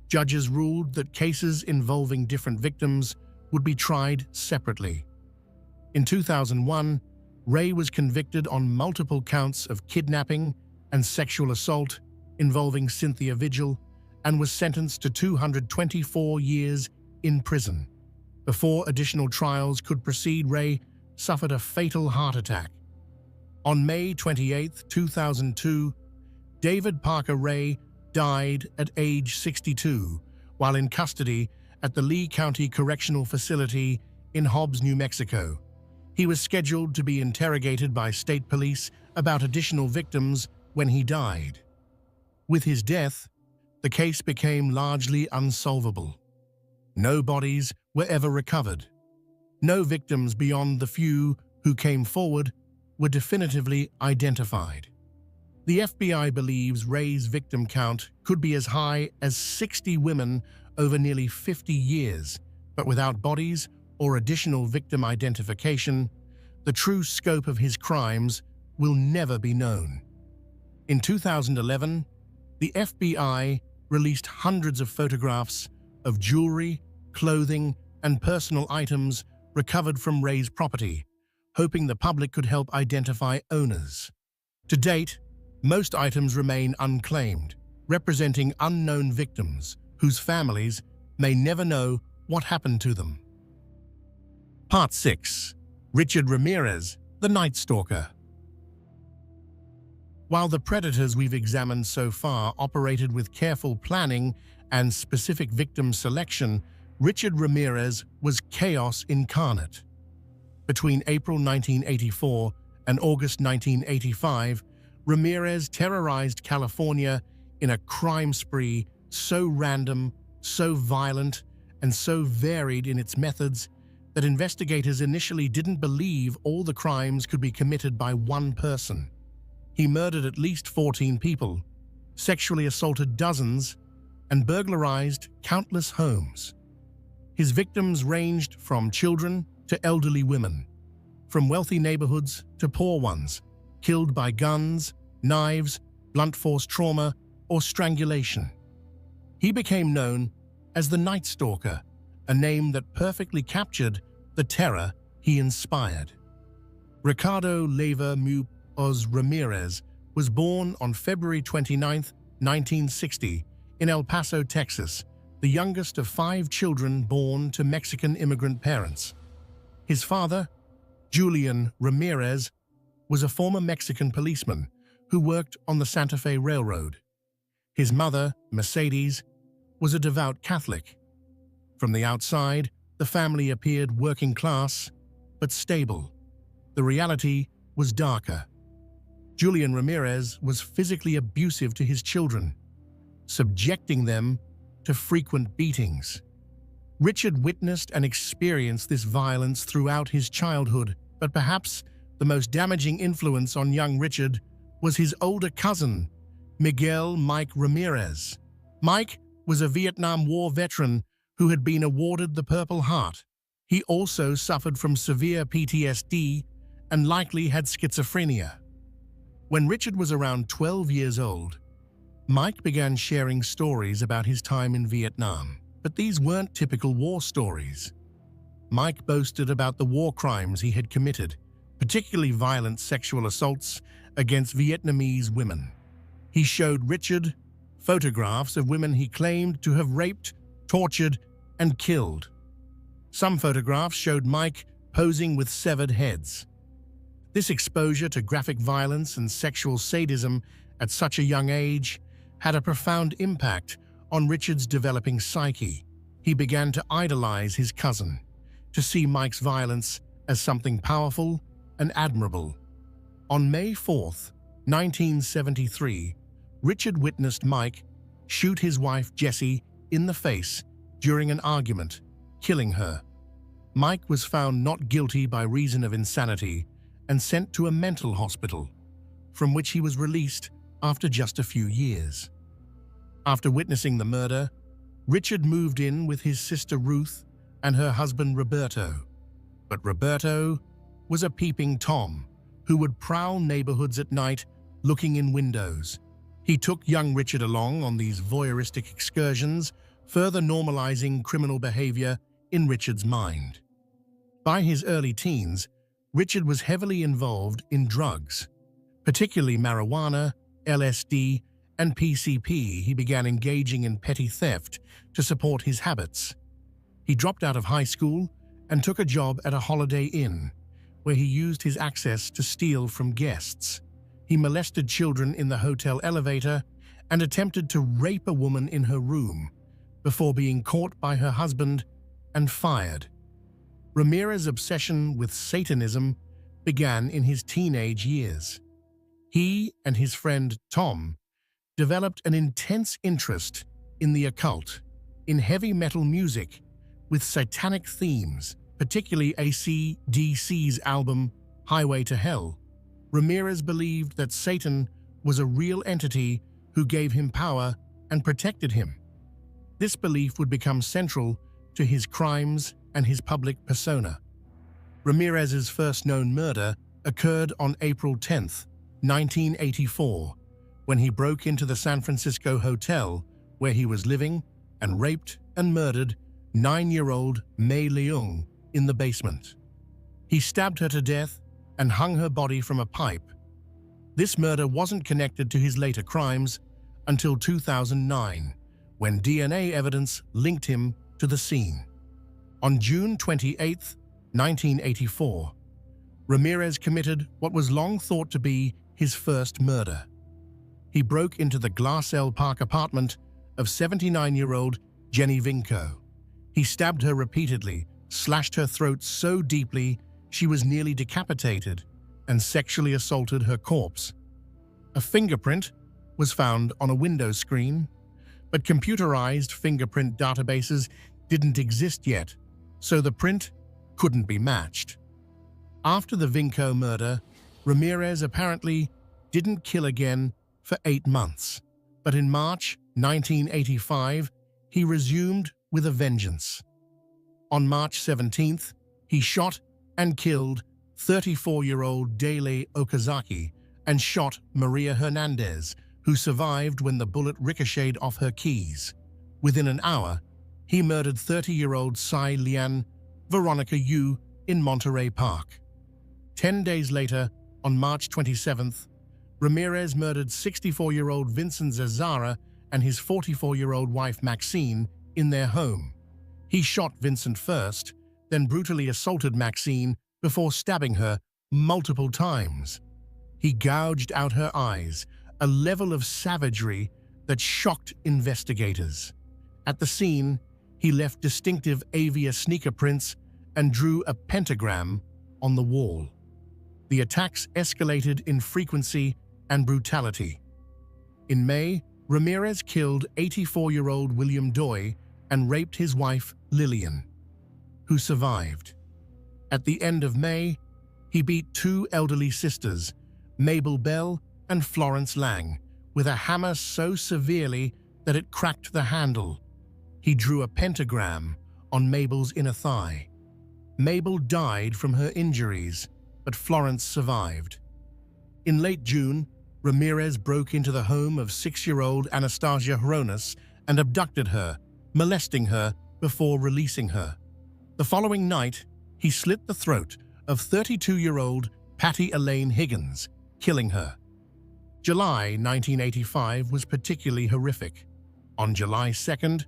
Judges ruled that cases involving different victims would be tried separately. In 2001, Ray was convicted on multiple counts of kidnapping and sexual assault involving Cynthia Vigil and was sentenced to 224 years in prison. Before additional trials could proceed, Ray suffered a fatal heart attack. On May 28, 2002, David Parker Ray died at age 62 while in custody at the Lee County Correctional Facility in Hobbs, New Mexico. He was scheduled to be interrogated by state police about additional victims when he died. With his death, the case became largely unsolvable. No bodies were ever recovered. No victims beyond the few who came forward were definitively identified. The FBI believes Ray's victim count could be as high as 60 women over nearly 50 years, but without bodies or additional victim identification, the true scope of his crimes will never be known. In 2011, the FBI released hundreds of photographs of jewelry, clothing, and personal items recovered from Ray's property, hoping the public could help identify owners. To date, most items remain unclaimed, representing unknown victims whose families may never know what happened to them. Part 6. Richard Ramirez, the Night Stalker. While the predators we've examined so far operated with careful planning and specific victim selection, Richard Ramirez was chaos incarnate. Between April 1984 and August 1985, Ramirez terrorized California in a crime spree so random, so violent, and so varied in its methods that investigators initially didn't believe all the crimes could be committed by one person. He murdered at least 14 people, sexually assaulted dozens, and burglarized countless homes. His victims ranged from children to elderly women, from wealthy neighborhoods to poor ones, killed by guns, knives, blunt force trauma, or strangulation. He became known as the Night Stalker, a name that perfectly captured the terror he inspired. Ricardo Leyva Muoz Ramirez was born on February 29, 1960, in El Paso, Texas, the youngest of 5 children born to Mexican immigrant parents. His father, Julian Ramirez, was a former Mexican policeman who worked on the Santa Fe Railroad. His mother, Mercedes, was a devout Catholic. From the outside, the family appeared working class, but stable. The reality was darker. Julian Ramirez was physically abusive to his children, subjecting them to frequent beatings. Richard witnessed and experienced this violence throughout his childhood, but perhaps the most damaging influence on young Richard was his older cousin, Miguel Mike Ramirez. Mike was a Vietnam War veteran who had been awarded the Purple Heart. He also suffered from severe PTSD and likely had schizophrenia. When Richard was around 12 years old, Mike began sharing stories about his time in Vietnam. But these weren't typical war stories. Mike boasted about the war crimes he had committed, particularly violent sexual assaults against Vietnamese women. He showed Richard photographs of women he claimed to have raped, tortured, and killed. Some photographs showed Mike posing with severed heads. This exposure to graphic violence and sexual sadism at such a young age had a profound impact on Richard's developing psyche. He began to idolize his cousin, to see Mike's violence as something powerful and admirable. On May 4th, 1973, Richard witnessed Mike shoot his wife Jessie in the face during an argument, killing her. Mike was found not guilty by reason of insanity and sent to a mental hospital, from which he was released after just a few years. After witnessing the murder, Richard moved in with his sister Ruth and her husband Roberto. But Roberto was a peeping Tom who would prowl neighborhoods at night looking in windows. He took young Richard along on these voyeuristic excursions, further normalizing criminal behavior in Richard's mind. By his early teens, Richard was heavily involved in drugs, particularly marijuana, LSD, and PCP. He began engaging in petty theft to support his habits. He dropped out of high school and took a job at a Holiday Inn, where he used his access to steal from guests. He molested children in the hotel elevator and attempted to rape a woman in her room before being caught by her husband and fired. Ramirez's obsession with Satanism began in his teenage years. He and his friend Tom developed an intense interest in the occult, in heavy metal music with satanic themes, particularly AC/DC's album Highway to Hell. Ramirez believed that Satan was a real entity who gave him power and protected him. This belief would become central to his crimes and his public persona. Ramirez's first known murder occurred on April 10, 1984, when he broke into the San Francisco hotel where he was living and raped and murdered 9-year-old Mei Leung in the basement. He stabbed her to death and hung her body from a pipe. This murder wasn't connected to his later crimes until 2009, when DNA evidence linked him to the scene. On June 28, 1984, Ramirez committed what was long thought to be his first murder. He broke into the Glassell Park apartment of 79-year-old Jenny Vinco. He stabbed her repeatedly, slashed her throat so deeply she was nearly decapitated, and sexually assaulted her corpse. A fingerprint was found on a window screen, but computerized fingerprint databases didn't exist yet, so the print couldn't be matched. After the Vinco murder, Ramirez apparently didn't kill again for 8 months, but in March 1985, he resumed with a vengeance. On March 17th, he shot and killed 34-year-old Dele Okazaki and shot Maria Hernandez, who survived when the bullet ricocheted off her keys. Within an hour, he murdered 30-year-old Tsai Lian Veronica Yu in Monterey Park. 10 days later, on March 27th, Ramirez murdered 64-year-old Vincent Zazara and his 44-year-old wife Maxine in their home. He shot Vincent first, then brutally assaulted Maxine before stabbing her multiple times. He gouged out her eyes, a level of savagery that shocked investigators. At the scene, he left distinctive Avia sneaker prints and drew a pentagram on the wall. The attacks escalated in frequency and brutality. In May, Ramirez killed 84-year-old William Doi and raped his wife, Lillian, who survived. At the end of May, he beat 2 elderly sisters, Mabel Bell and Florence Lang, with a hammer so severely that it cracked the handle. He drew a pentagram on Mabel's inner thigh. Mabel died from her injuries, but Florence survived. In late June, Ramirez broke into the home of 6-year-old Anastasia Hronis and abducted her, molesting her before releasing her. The following night, he slit the throat of 32-year-old Patty Elaine Higgins, killing her. July 1985 was particularly horrific. On July 2nd,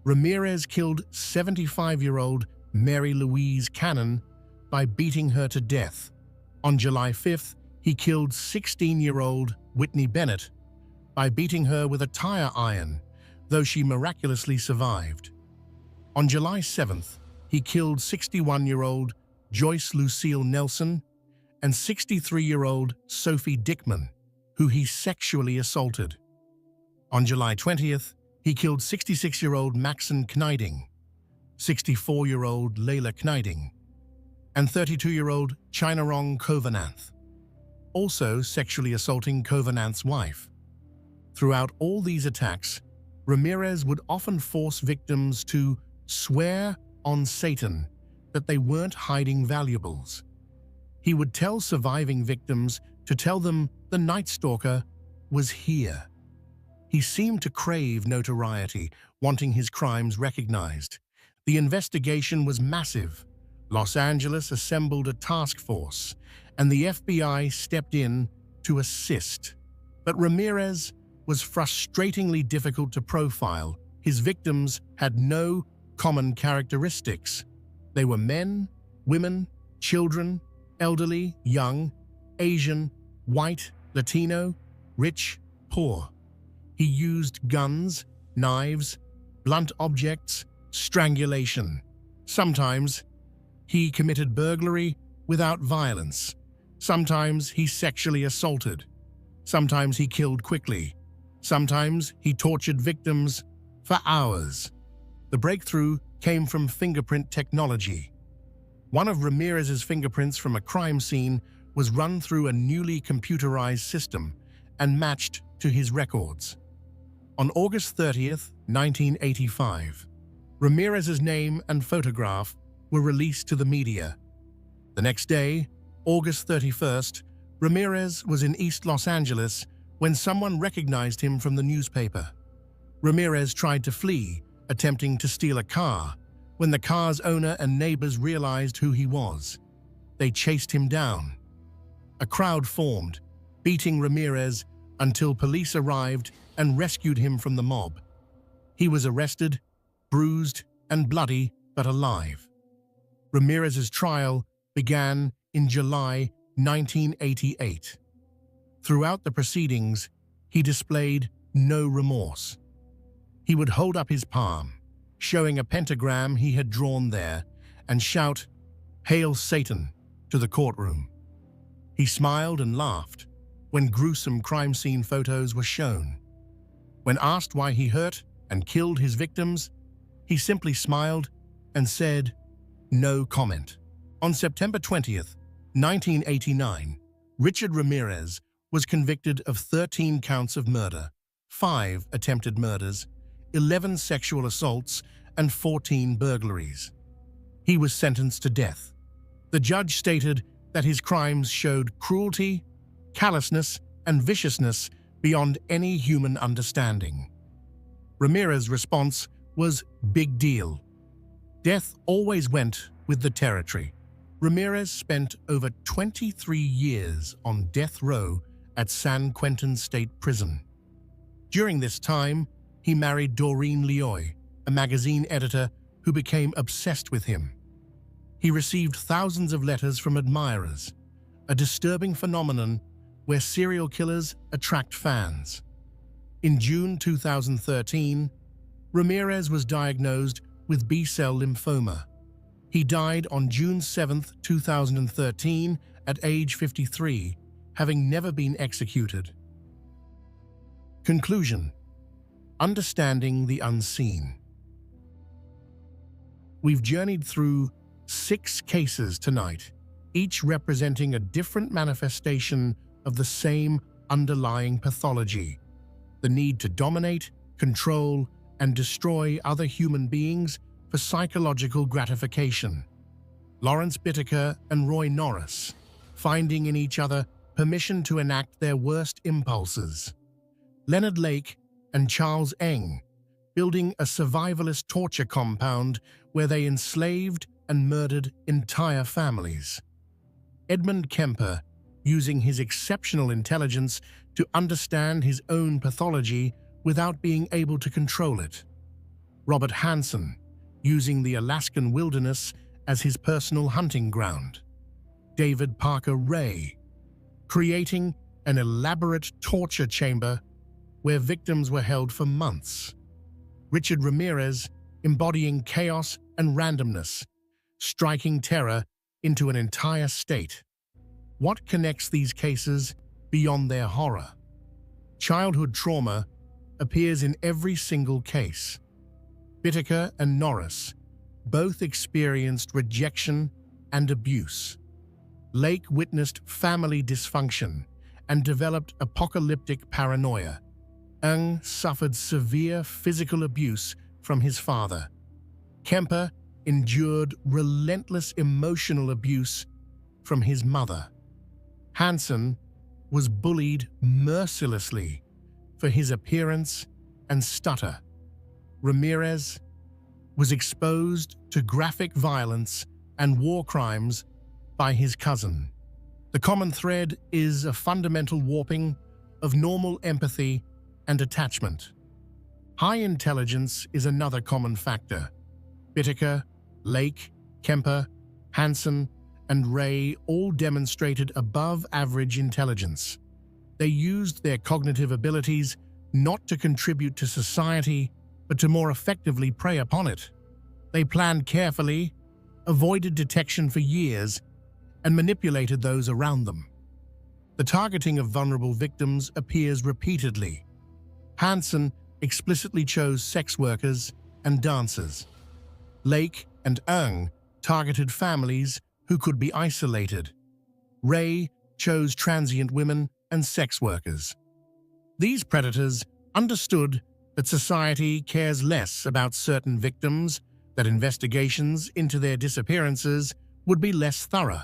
Ramirez killed 75-year-old Mary Louise Cannon by beating her to death. On July 5th, he killed 16-year-old Whitney Bennett by beating her with a tire iron, though she miraculously survived. On July 7th, he killed 61-year-old Joyce Lucille Nelson and 63-year-old Sophie Dickman, who he sexually assaulted. On July 20th, he killed 66-year-old Maxine Kneiding, 64-year-old Layla Kneiding, and 32-year-old Chynarong Kovananth, also sexually assaulting Kovananth's wife. Throughout all these attacks, Ramirez would often force victims to swear on Satan that they weren't hiding valuables. He would tell surviving victims to tell them the Night Stalker was here. He seemed to crave notoriety, wanting his crimes recognized. The investigation was massive. Los Angeles assembled a task force, and the FBI stepped in to assist. But Ramirez was frustratingly difficult to profile. His victims had no common characteristics. They were men, women, children, elderly, young, Asian, white, Latino, rich, poor. He used guns, knives, blunt objects, strangulation. Sometimes he committed burglary without violence. Sometimes he sexually assaulted. Sometimes he killed quickly. Sometimes he tortured victims for hours. The breakthrough came from fingerprint technology. One of Ramirez's fingerprints from a crime scene was run through a newly computerized system and matched to his records. On August 30th, 1985, Ramirez's name and photograph were released to the media. The next day, August 31st, Ramirez was in East Los Angeles when someone recognized him from the newspaper. Ramirez tried to flee, attempting to steal a car. When the car's owner and neighbors realized who he was, they chased him down. A crowd formed, beating Ramirez until police arrived and rescued him from the mob. He was arrested, bruised and bloody, but alive. Ramirez's trial began in July 1988. Throughout the proceedings, he displayed no remorse. He would hold up his palm, showing a pentagram he had drawn there, and shout, "Hail Satan," to the courtroom. He smiled and laughed when gruesome crime scene photos were shown. When asked why he hurt and killed his victims, he simply smiled and said, "No comment." On September 20th, 1989, Richard Ramirez was convicted of 13 counts of murder, 5 attempted murders, 11 sexual assaults, and 14 burglaries. He was sentenced to death. The judge stated that his crimes showed cruelty, callousness, and viciousness beyond any human understanding. Ramirez's response was big deal. Death always went with the territory. Ramirez spent over 23 years on death row at San Quentin State Prison. During this time, he married Doreen Lioy, a magazine editor who became obsessed with him. He received thousands of letters from admirers, a disturbing phenomenon where serial killers attract fans. In June 2013, Ramirez was diagnosed with B-cell lymphoma. He died on June 7, 2013, at age 53, having never been executed. Conclusion: understanding the unseen. We've journeyed through 6 cases tonight, each representing a different manifestation of the same underlying pathology: the need to dominate, control, and destroy other human beings for psychological gratification. Lawrence Bittaker and Roy Norris, finding in each other permission to enact their worst impulses. Leonard Lake and Charles Eng, building a survivalist torture compound where they enslaved and murdered entire families. Edmund Kemper, using his exceptional intelligence to understand his own pathology without being able to control it. Robert Hansen, using the Alaskan wilderness as his personal hunting ground. David Parker Ray, creating an elaborate torture chamber where victims were held for months. Richard Ramirez, embodying chaos and randomness, striking terror into an entire state. What connects these cases beyond their horror? Childhood trauma appears in every single case. Whittaker and Norris both experienced rejection and abuse. Lake witnessed family dysfunction and developed apocalyptic paranoia. Ng suffered severe physical abuse from his father. Kemper endured relentless emotional abuse from his mother. Hansen was bullied mercilessly for his appearance and stutter. Ramirez was exposed to graphic violence and war crimes by his cousin. The common thread is a fundamental warping of normal empathy and attachment. High intelligence is another common factor. Whittaker, Lake, Kemper, Hansen, and Ray all demonstrated above-average intelligence. They used their cognitive abilities not to contribute to society, but to more effectively prey upon it. They planned carefully, avoided detection for years, and manipulated those around them. The targeting of vulnerable victims appears repeatedly. Hansen explicitly chose sex workers and dancers. Lake and Ng targeted families who could be isolated. Ray chose transient women and sex workers. These predators understood that society cares less about certain victims, that investigations into their disappearances would be less thorough.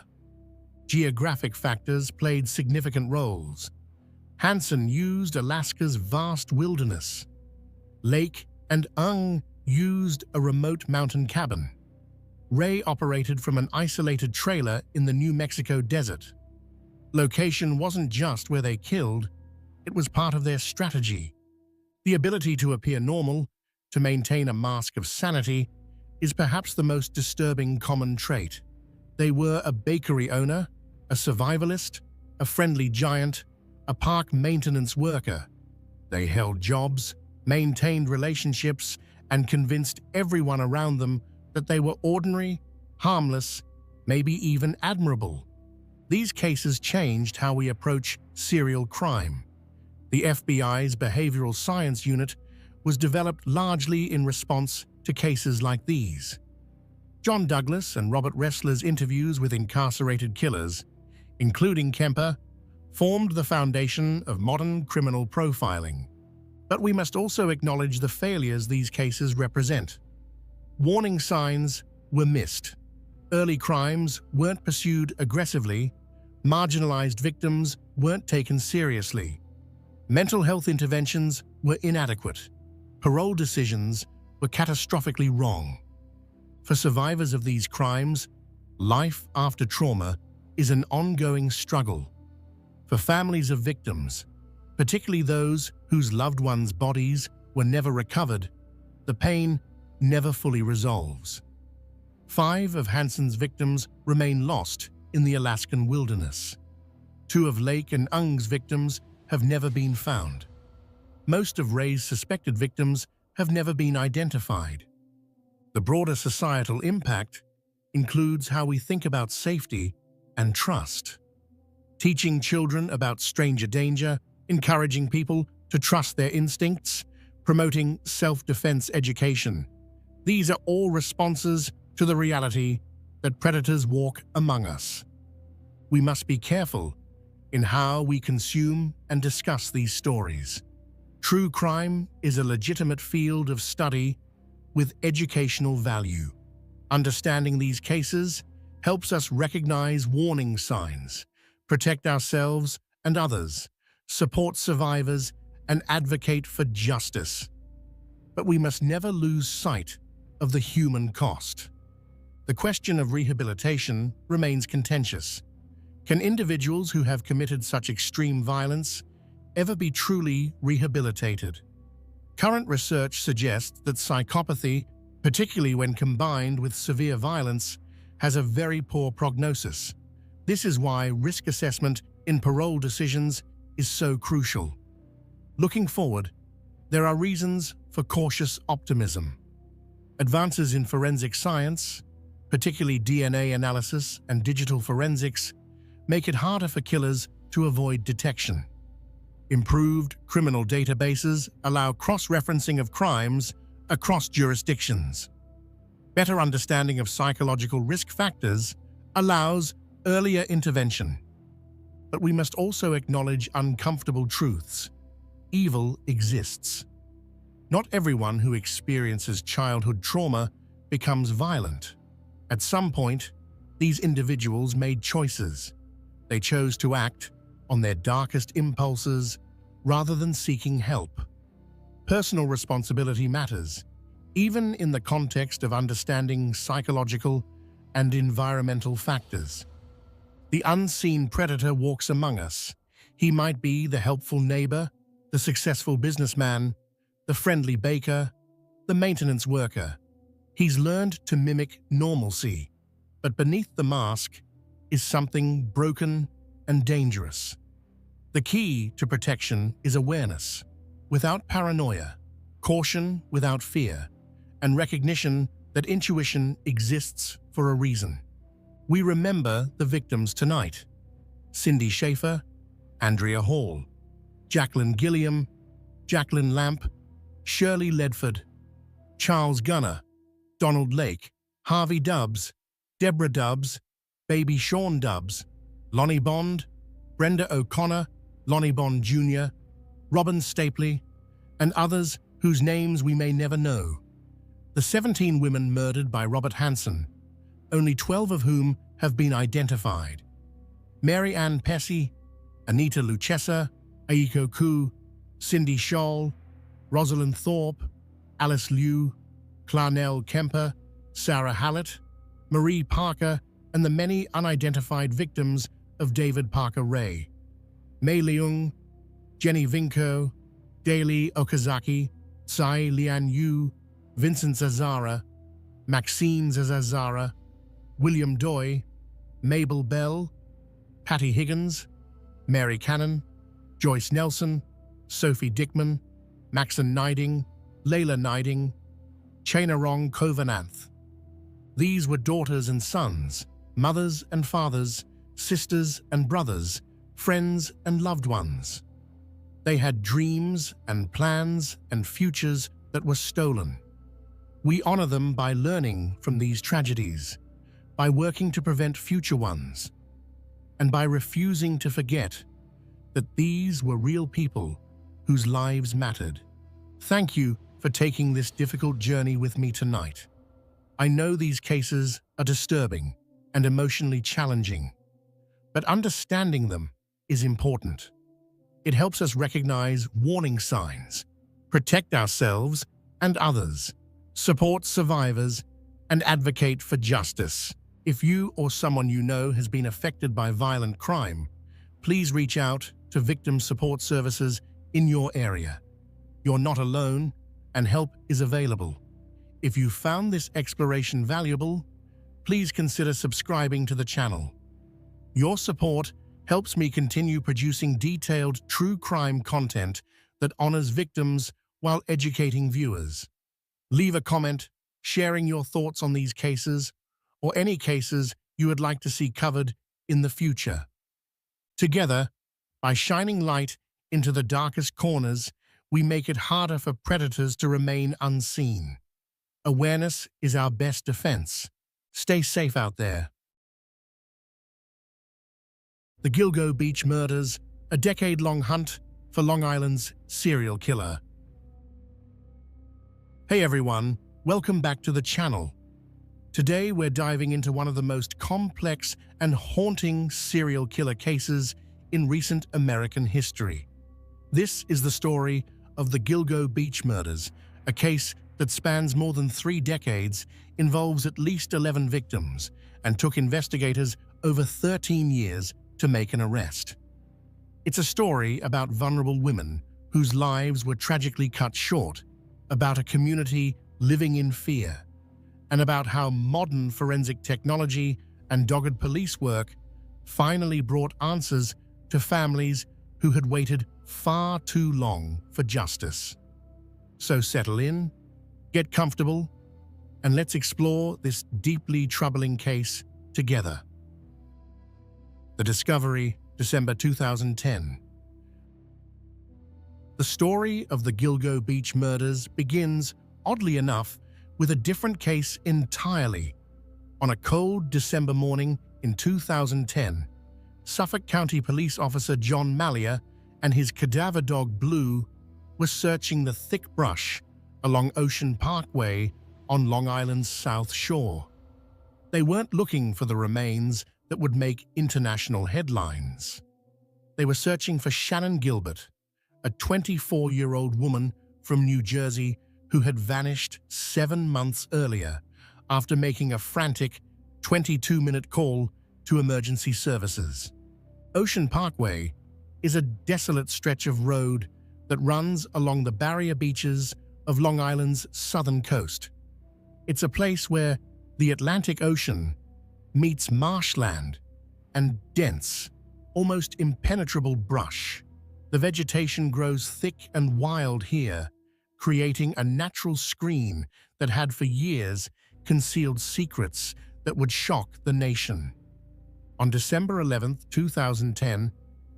Geographic factors played significant roles. Hansen used Alaska's vast wilderness. Lake and Ng used a remote mountain cabin. Ray operated from an isolated trailer in the New Mexico desert. Location wasn't just where they killed, it was part of their strategy. The ability to appear normal, to maintain a mask of sanity, is perhaps the most disturbing common trait. They were a bakery owner, a survivalist, a friendly giant, a park maintenance worker. They held jobs, maintained relationships, and convinced everyone around them that they were ordinary, harmless, maybe even admirable. These cases changed how we approach serial crime. The FBI's Behavioral Science Unit was developed largely in response to cases like these. John Douglas and Robert Ressler's interviews with incarcerated killers, including Kemper, formed the foundation of modern criminal profiling. But we must also acknowledge the failures these cases represent. Warning signs were missed. Early crimes weren't pursued aggressively. Marginalized victims weren't taken seriously. Mental health interventions were inadequate. Parole decisions were catastrophically wrong. For survivors of these crimes, life after trauma is an ongoing struggle. For families of victims, particularly those whose loved ones' bodies were never recovered, the pain never fully resolves. 5 of Hansen's victims remain lost in the Alaskan wilderness. 2 of Lake and Ng's victims have never been found. Most of Ray's suspected victims have never been identified. The broader societal impact includes how we think about safety and trust. Teaching children about stranger danger, encouraging people to trust their instincts, promoting self-defense education. These are all responses to the reality that predators walk among us. We must be careful in how we consume and discuss these stories. True crime is a legitimate field of study with educational value. Understanding these cases helps us recognize warning signs, protect ourselves and others, support survivors, and advocate for justice. But we must never lose sight of the human cost. The question of rehabilitation remains contentious. Can individuals who have committed such extreme violence ever be truly rehabilitated? Current research suggests that psychopathy, particularly when combined with severe violence, has a very poor prognosis. This is why risk assessment in parole decisions is so crucial. Looking forward, there are reasons for cautious optimism. Advances in forensic science, particularly DNA analysis and digital forensics, make it harder for killers to avoid detection. Improved criminal databases allow cross-referencing of crimes across jurisdictions. Better understanding of psychological risk factors allows earlier intervention. But we must also acknowledge uncomfortable truths. Evil exists. Not everyone who experiences childhood trauma becomes violent. At some point, these individuals made choices. They chose to act on their darkest impulses rather than seeking help. Personal responsibility matters, even in the context of understanding psychological and environmental factors. The unseen predator walks among us. He might be the helpful neighbor, the successful businessman, the friendly baker, the maintenance worker. He's learned to mimic normalcy, but beneath the mask is something broken and dangerous. The key to protection is awareness, without paranoia, caution without fear, and recognition that intuition exists for a reason. We remember the victims tonight: Cindy Schaefer, Andrea Hall, Jacqueline Gilliam, Jacqueline Lamp, Shirley Ledford, Charles Gunner, Donald Lake, Harvey Dubbs, Deborah Dubbs, Baby Sean Dubbs, Lonnie Bond, Brenda O'Connor, Lonnie Bond Jr., Robin Stapley, and others whose names we may never know. The 17 women murdered by Robert Hansen, only 12 of whom have been identified. Mary Ann Pesce, Anita Luchessa, Aiko Koo, Cindy Scholl, Rosalind Thorpe, Alice Liu, Clarnell Kemper, Sarah Hallett, Marie Parker, and the many unidentified victims of David Parker Ray. Mei Leung, Jenny Vinko, Daily Okazaki, Tsai Lian Yu, Vincent Zazara, Maxine Zazara, William Doi, Mabel Bell, Patty Higgins, Mary Cannon, Joyce Nelson, Sophie Dickman, Maxon Niding, Layla Niding, Chainarong Kovananth. These were daughters and sons, mothers and fathers, sisters and brothers, friends and loved ones. They had dreams and plans and futures that were stolen. We honor them by learning from these tragedies, by working to prevent future ones, and by refusing to forget that these were real people whose lives mattered. Thank you for taking this difficult journey with me tonight. I know these cases are disturbing and emotionally challenging, but understanding them is important. It helps us recognize warning signs, protect ourselves and others, support survivors, and advocate for justice. If you or someone you know has been affected by violent crime, please reach out to victim support services in your area. You're not alone, and help is available. If you found this exploration valuable, please consider subscribing to the channel. Your support helps me continue producing detailed true crime content that honors victims while educating viewers. Leave a comment sharing your thoughts on these cases or any cases you would like to see covered in the future. Together, by shining light into the darkest corners, we make it harder for predators to remain unseen. Awareness is our best defense. Stay safe out there. The Gilgo Beach Murders, a decade-long hunt for Long Island's serial killer. Hey everyone, welcome back to the channel. Today we're diving into one of the most complex and haunting serial killer cases in recent American history. This is the story of the Gilgo Beach Murders, a case that spans more than 3 decades, involves at least 11 victims, and took investigators over 13 years to make an arrest. It's a story about vulnerable women whose lives were tragically cut short, about a community living in fear, and about how modern forensic technology and dogged police work finally brought answers to families who had waited far too long for justice. So settle in, get comfortable, and let's explore this deeply troubling case together. The discovery, December 2010. The story of the Gilgo Beach murders begins, oddly enough, with a different case entirely. On a cold December morning in 2010, Suffolk County Police Officer John Mallia and his cadaver dog Blue were searching the thick brush along Ocean Parkway on Long Island's South Shore. They weren't looking for the remains that would make international headlines. They were searching for Shannon Gilbert, a 24-year-old woman from New Jersey who had vanished 7 months earlier after making a frantic 22-minute call to emergency services. Ocean Parkway is a desolate stretch of road that runs along the barrier beaches of Long Island's southern coast. It's a place where the Atlantic Ocean meets marshland and dense, almost impenetrable brush. The vegetation grows thick and wild here, creating a natural screen that had for years concealed secrets that would shock the nation. On December 11, 2010,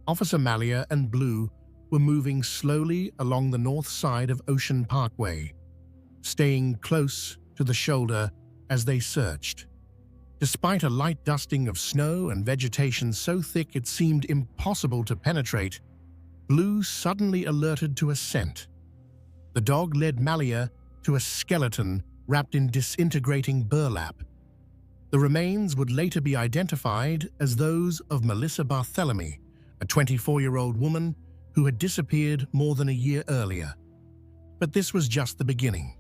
Officer Mallia and Blue were moving slowly along the north side of Ocean Parkway, staying close to the shoulder as they searched. Despite a light dusting of snow and vegetation so thick it seemed impossible to penetrate, Blue suddenly alerted to a scent. The dog led Mallia to a skeleton wrapped in disintegrating burlap. The remains would later be identified as those of Melissa Barthelemy, a 24-year-old woman who had disappeared more than a year earlier. But this was just the beginning.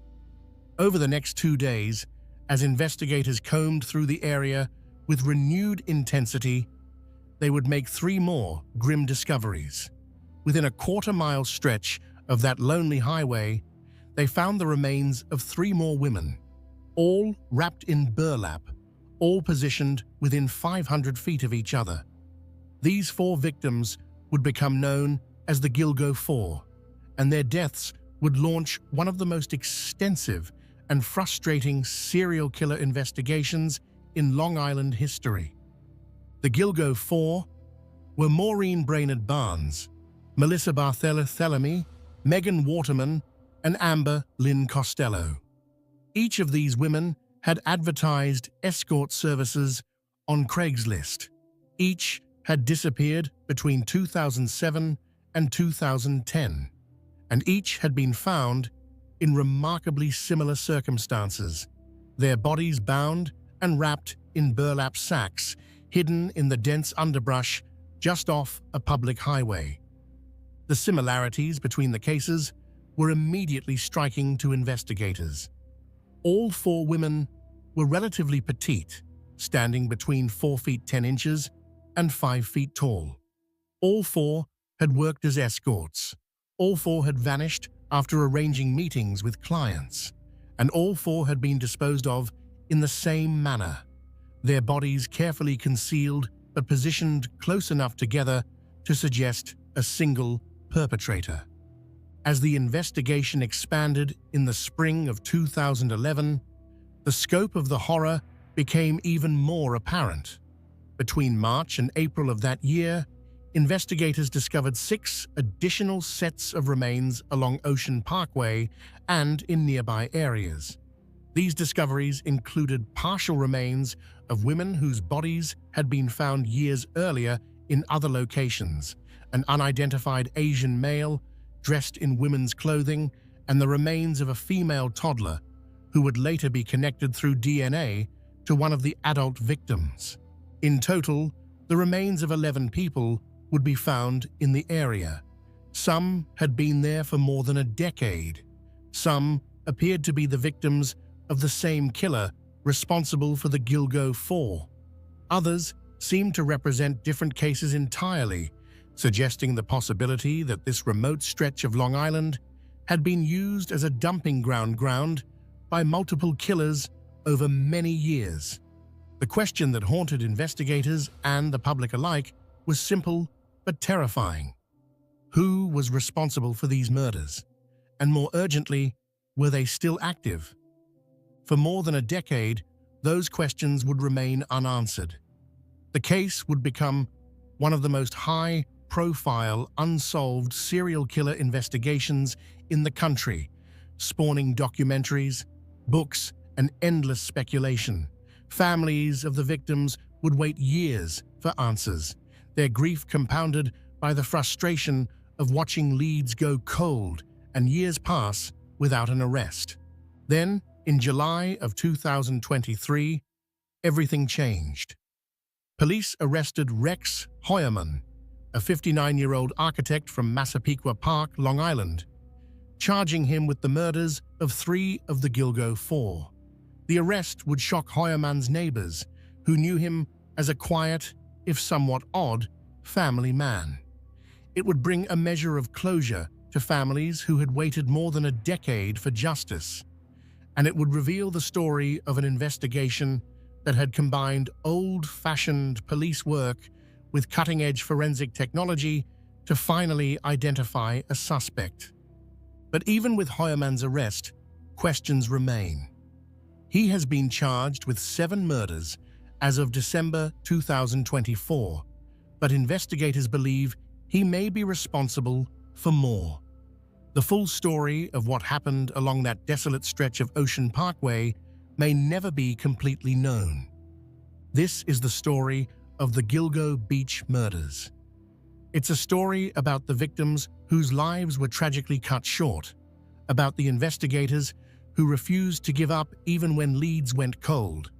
Over the next 2 days, as investigators combed through the area with renewed intensity, they would make 3 more grim discoveries. Within a quarter-mile stretch of that lonely highway, they found the remains of 3 more women, all wrapped in burlap, all positioned within 500 feet of each other. These 4 victims would become known as the Gilgo Four, and their deaths would launch one of the most extensive and frustrating serial killer investigations in Long Island history. The Gilgo Four were Maureen Brainerd Barnes, Melissa Barthelemy, Megan Waterman, and Amber Lynn Costello. Each of these women had advertised escort services on Craigslist. Each had disappeared between 2007 and 2010, and each had been found in remarkably similar circumstances, their bodies bound and wrapped in burlap sacks hidden in the dense underbrush just off a public highway. The similarities between the cases were immediately striking to investigators. All 4 women were relatively petite, standing between 4 feet 10 inches and 5 feet tall. All 4 had worked as escorts. All 4 had vanished after arranging meetings with clients, and all 4 had been disposed of in the same manner, their bodies carefully concealed but positioned close enough together to suggest a single perpetrator. As the investigation expanded in the spring of 2011, the scope of the horror became even more apparent. Between March and April of that year, investigators discovered 6 additional sets of remains along Ocean Parkway and in nearby areas. These discoveries included partial remains of women whose bodies had been found years earlier in other locations, an unidentified Asian male dressed in women's clothing, and the remains of a female toddler who would later be connected through DNA to one of the adult victims. In total, the remains of 11 people would be found in the area. Some had been there for more than a decade. Some appeared to be the victims of the same killer responsible for the Gilgo Four. Others seemed to represent different cases entirely, suggesting the possibility that this remote stretch of Long Island had been used as a dumping ground by multiple killers over many years. The question that haunted investigators and the public alike was simple but terrifying. Who was responsible for these murders? And more urgently, were they still active? For more than a decade, those questions would remain unanswered. The case would become one of the most high-profile, unsolved serial killer investigations in the country, spawning documentaries, books, and endless speculation. Families of the victims would wait years for answers, their grief compounded by the frustration of watching leads go cold and years pass without an arrest. Then, in July of 2023, everything changed. Police arrested Rex Heuermann, a 59-year-old architect from Massapequa Park, Long Island, charging him with the murders of 3 of the Gilgo Four. The arrest would shock Heuermann's neighbors, who knew him as a quiet, if somewhat odd, family man. It would bring a measure of closure to families who had waited more than a decade for justice, and it would reveal the story of an investigation that had combined old-fashioned police work with cutting-edge forensic technology to finally identify a suspect. But even with Heuermann's arrest, questions remain. He has been charged with 7 murders as of December 2024, but investigators believe he may be responsible for more. The full story of what happened along that desolate stretch of Ocean Parkway may never be completely known. This is the story of the Gilgo Beach murders. It's a story about the victims whose lives were tragically cut short, about the investigators who refused to give up even when leads went cold,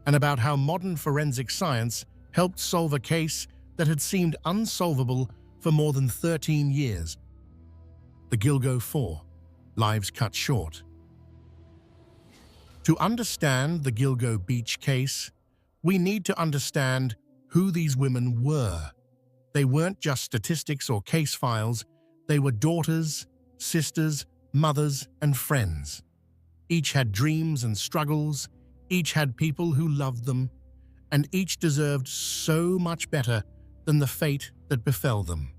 and about how modern forensic science helped solve a case that had seemed unsolvable for more than 13 years. The Gilgo Four, lives cut short. To understand the Gilgo Beach case, we need to understand who these women were. They weren't just statistics or case files, they were daughters, sisters, mothers, and friends. Each had dreams and struggles, each had people who loved them, and each deserved so much better than the fate that befell them.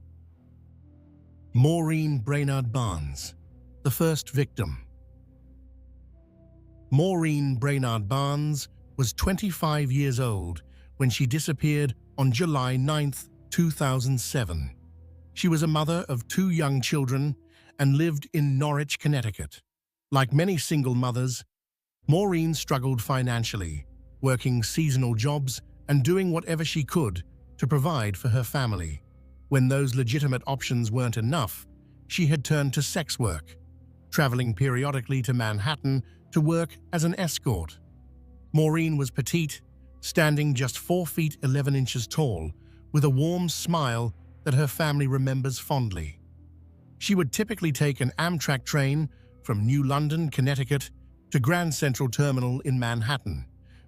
Maureen Brainard Barnes, the first victim. Maureen Brainard Barnes was 25 years old when she disappeared on July 9, 2007. She was a mother of 2 young children and lived in Norwich, Connecticut. Like many single mothers, Maureen struggled financially, working seasonal jobs and doing whatever she could to provide for her family. When those legitimate options weren't enough, she had turned to sex work, traveling periodically to Manhattan to work as an escort. Maureen was petite, standing just 4 feet 11 inches tall, with a warm smile that her family remembers fondly. She would typically take an Amtrak train from New London, Connecticut, to Grand Central Terminal in Manhattan,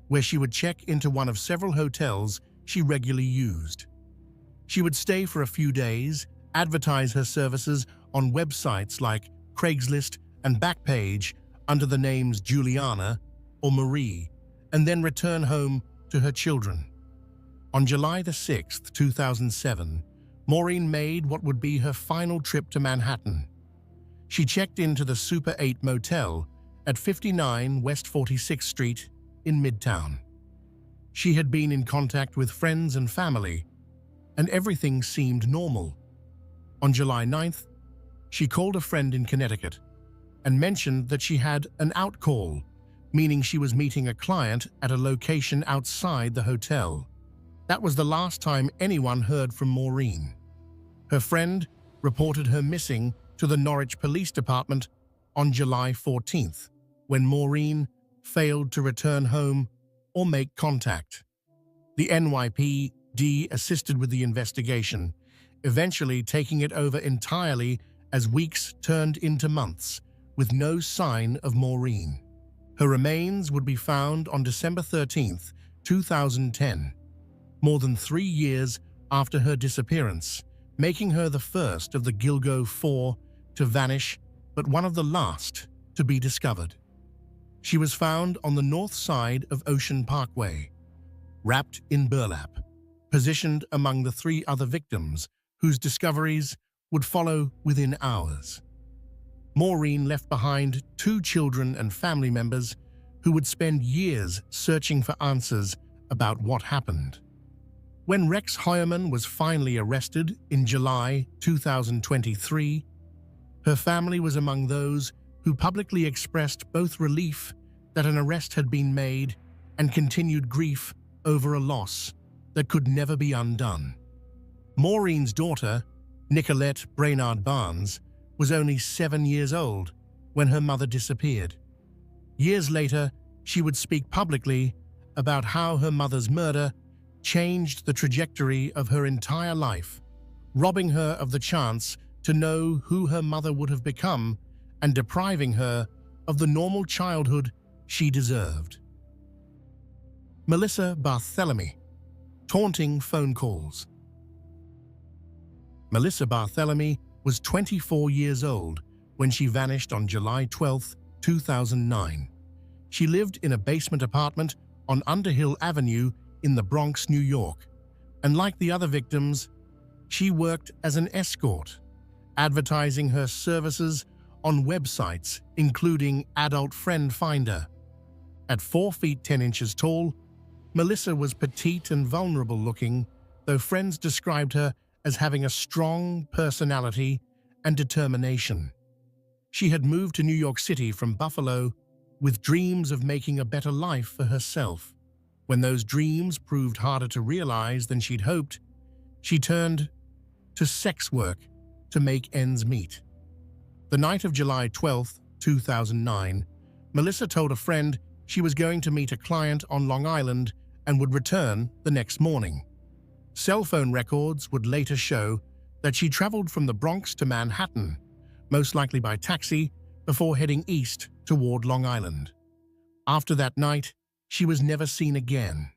where she would check into one of several hotels she regularly used. She would stay for a few days, advertise her services on websites like Craigslist and Backpage under the names Juliana or Marie, and then return home to her children. On July 6, 2007, Maureen made what would be her final trip to Manhattan. She checked into the Super 8 Motel at 59 West 46th Street in Midtown. She had been in contact with friends and family, and everything seemed normal. On July 9th, she called a friend in Connecticut and mentioned that she had an out call, meaning she was meeting a client at a location outside the hotel. That was the last time anyone heard from Maureen. Her friend reported her missing to the Norwich Police Department on July 14th, when Maureen failed to return home or make contact. The NYPD assisted with the investigation, eventually taking it over entirely as weeks turned into months, with no sign of Maureen. Her remains would be found on December 13th, 2010, more than 3 years after her disappearance, making her the first of the Gilgo Four to vanish, but one of the last to be discovered. She was found on the north side of Ocean Parkway, wrapped in burlap, positioned among the 3 other victims whose discoveries would follow within hours. Maureen left behind 2 children and family members who would spend years searching for answers about what happened. When Rex Heuermann was finally arrested in July 2023, her family was among those who publicly expressed both relief that an arrest had been made and continued grief over a loss that could never be undone. Maureen's daughter, Nicolette Brainard Barnes, was only 7 years old when her mother disappeared. Years later, she would speak publicly about how her mother's murder changed the trajectory of her entire life, robbing her of the chance to know who her mother would have become and depriving her of the normal childhood she deserved. Melissa Barthelemy, taunting phone calls. Melissa Barthelemy was 24 years old when she vanished on July 12, 2009. She lived in a basement apartment on Underhill Avenue in the Bronx, New York, and like the other victims, she worked as an escort, advertising her services on websites including Adult Friend Finder. At 4 feet 10 inches tall, Melissa was petite and vulnerable looking, though friends described her as having a strong personality and determination. She had moved to New York City from Buffalo with dreams of making a better life for herself. When those dreams proved harder to realize than she'd hoped, she turned to sex work to make ends meet. The night of July 12, 2009, Melissa told a friend she was going to meet a client on Long Island and would return the next morning. Cell phone records would later show that she traveled from the Bronx to Manhattan, most likely by taxi, before heading east toward Long Island. After that night, she was never seen again.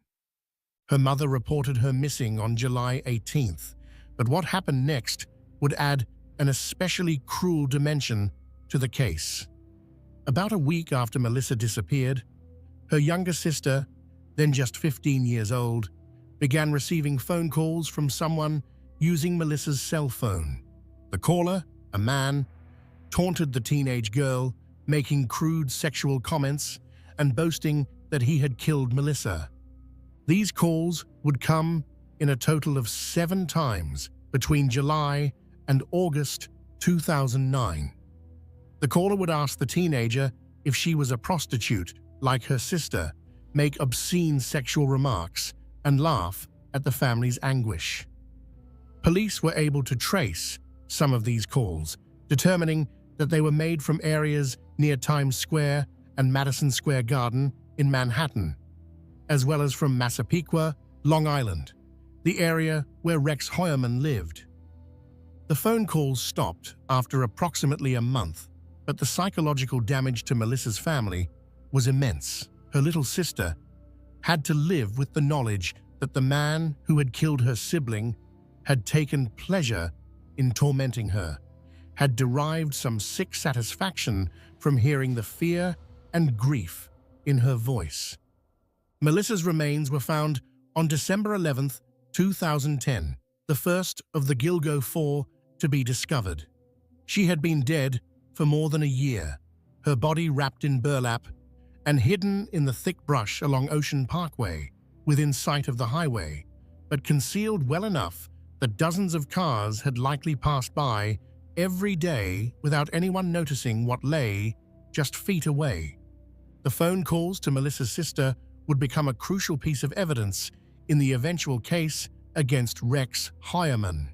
Her mother reported her missing on July 18th, but what happened next would add an especially cruel dimension to the case. About a week after Melissa disappeared, her younger sister, then just 15 years old, began receiving phone calls from someone using Melissa's cell phone. The caller, a man, taunted the teenage girl, making crude sexual comments and boasting that he had killed Melissa. These calls would come in a total of 7 times between July and August 2009. The caller would ask the teenager if she was a prostitute like her sister, make obscene sexual remarks, and laugh at the family's anguish. Police were able to trace some of these calls, determining that they were made from areas near Times Square and Madison Square Garden in Manhattan, as well as from Massapequa, Long Island, the area where Rex Heuermann lived. The phone calls stopped after approximately a month, but the psychological damage to Melissa's family was immense. Her little sister had to live with the knowledge that the man who had killed her sibling had taken pleasure in tormenting her, had derived some sick satisfaction from hearing the fear and grief in her voice. Melissa's remains were found on December 11, 2010, the first of the Gilgo Four to be discovered. She had been dead for more than a year, her body wrapped in burlap and hidden in the thick brush along Ocean Parkway, within sight of the highway, but concealed well enough that dozens of cars had likely passed by every day without anyone noticing what lay just feet away. The phone calls to Melissa's sister would become a crucial piece of evidence in the eventual case against Rex Heuermann.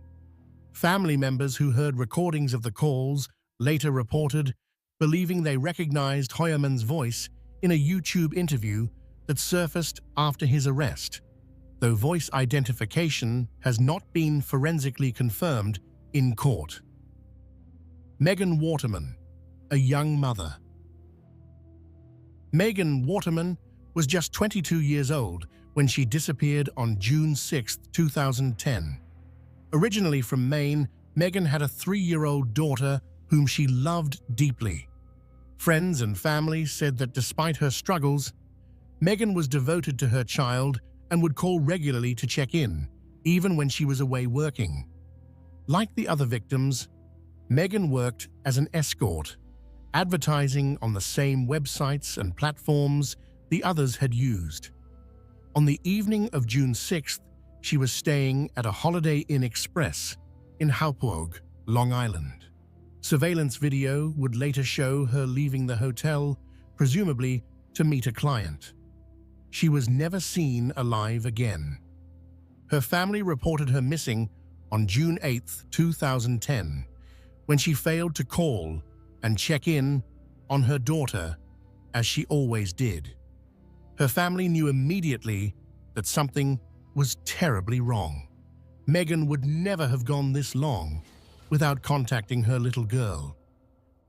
Family members who heard recordings of the calls later reported believing they recognized Heuermann's voice in a YouTube interview that surfaced after his arrest, though voice identification has not been forensically confirmed in court. Megan Waterman, a young mother. Megan Waterman was just 22 years old when she disappeared on June 6, 2010. Originally from Maine, Megan had a 3-year-old daughter whom she loved deeply. Friends and family said that despite her struggles, Megan was devoted to her child and would call regularly to check in, even when she was away working. Like the other victims, Megan worked as an escort, advertising on the same websites and platforms the others had used. On the evening of June 6th, she was staying at a Holiday Inn Express in Hauppauge, Long Island. Surveillance video would later show her leaving the hotel, presumably to meet a client. She was never seen alive again. Her family reported her missing on June 8, 2010, when she failed to call and check in on her daughter, as she always did. Her family knew immediately that something was terribly wrong. Megan would never have gone this long without contacting her little girl.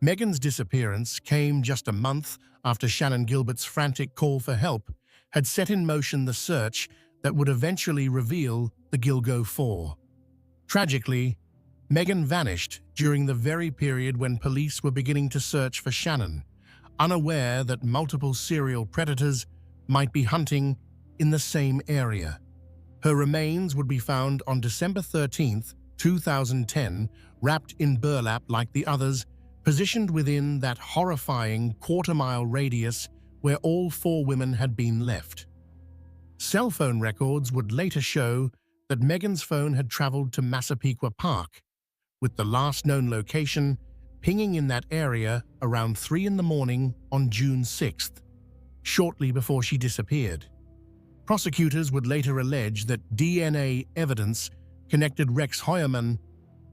Megan's disappearance came just a month after Shannan Gilbert's frantic call for help had set in motion the search that would eventually reveal the Gilgo Four. Tragically, Megan vanished during the very period when police were beginning to search for Shannan, unaware that multiple serial predators might be hunting in the same area. Her remains would be found on December 13, 2010, wrapped in burlap like the others, positioned within that horrifying quarter-mile radius where all four women had been left. Cell phone records would later show that Megan's phone had traveled to Massapequa Park, with the last known location pinging in that area around 3 in the morning on June 6th, shortly before she disappeared. Prosecutors would later allege that DNA evidence connected Rex Heuermann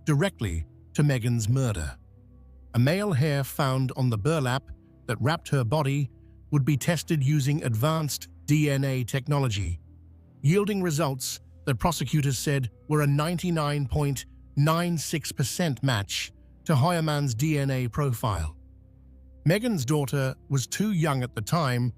directly to Megan's murder. A male hair found on the burlap that wrapped her body would be tested using advanced DNA technology, yielding results that prosecutors said were a 99.96% match to Heuermann's DNA profile. Megan's daughter was too young at the time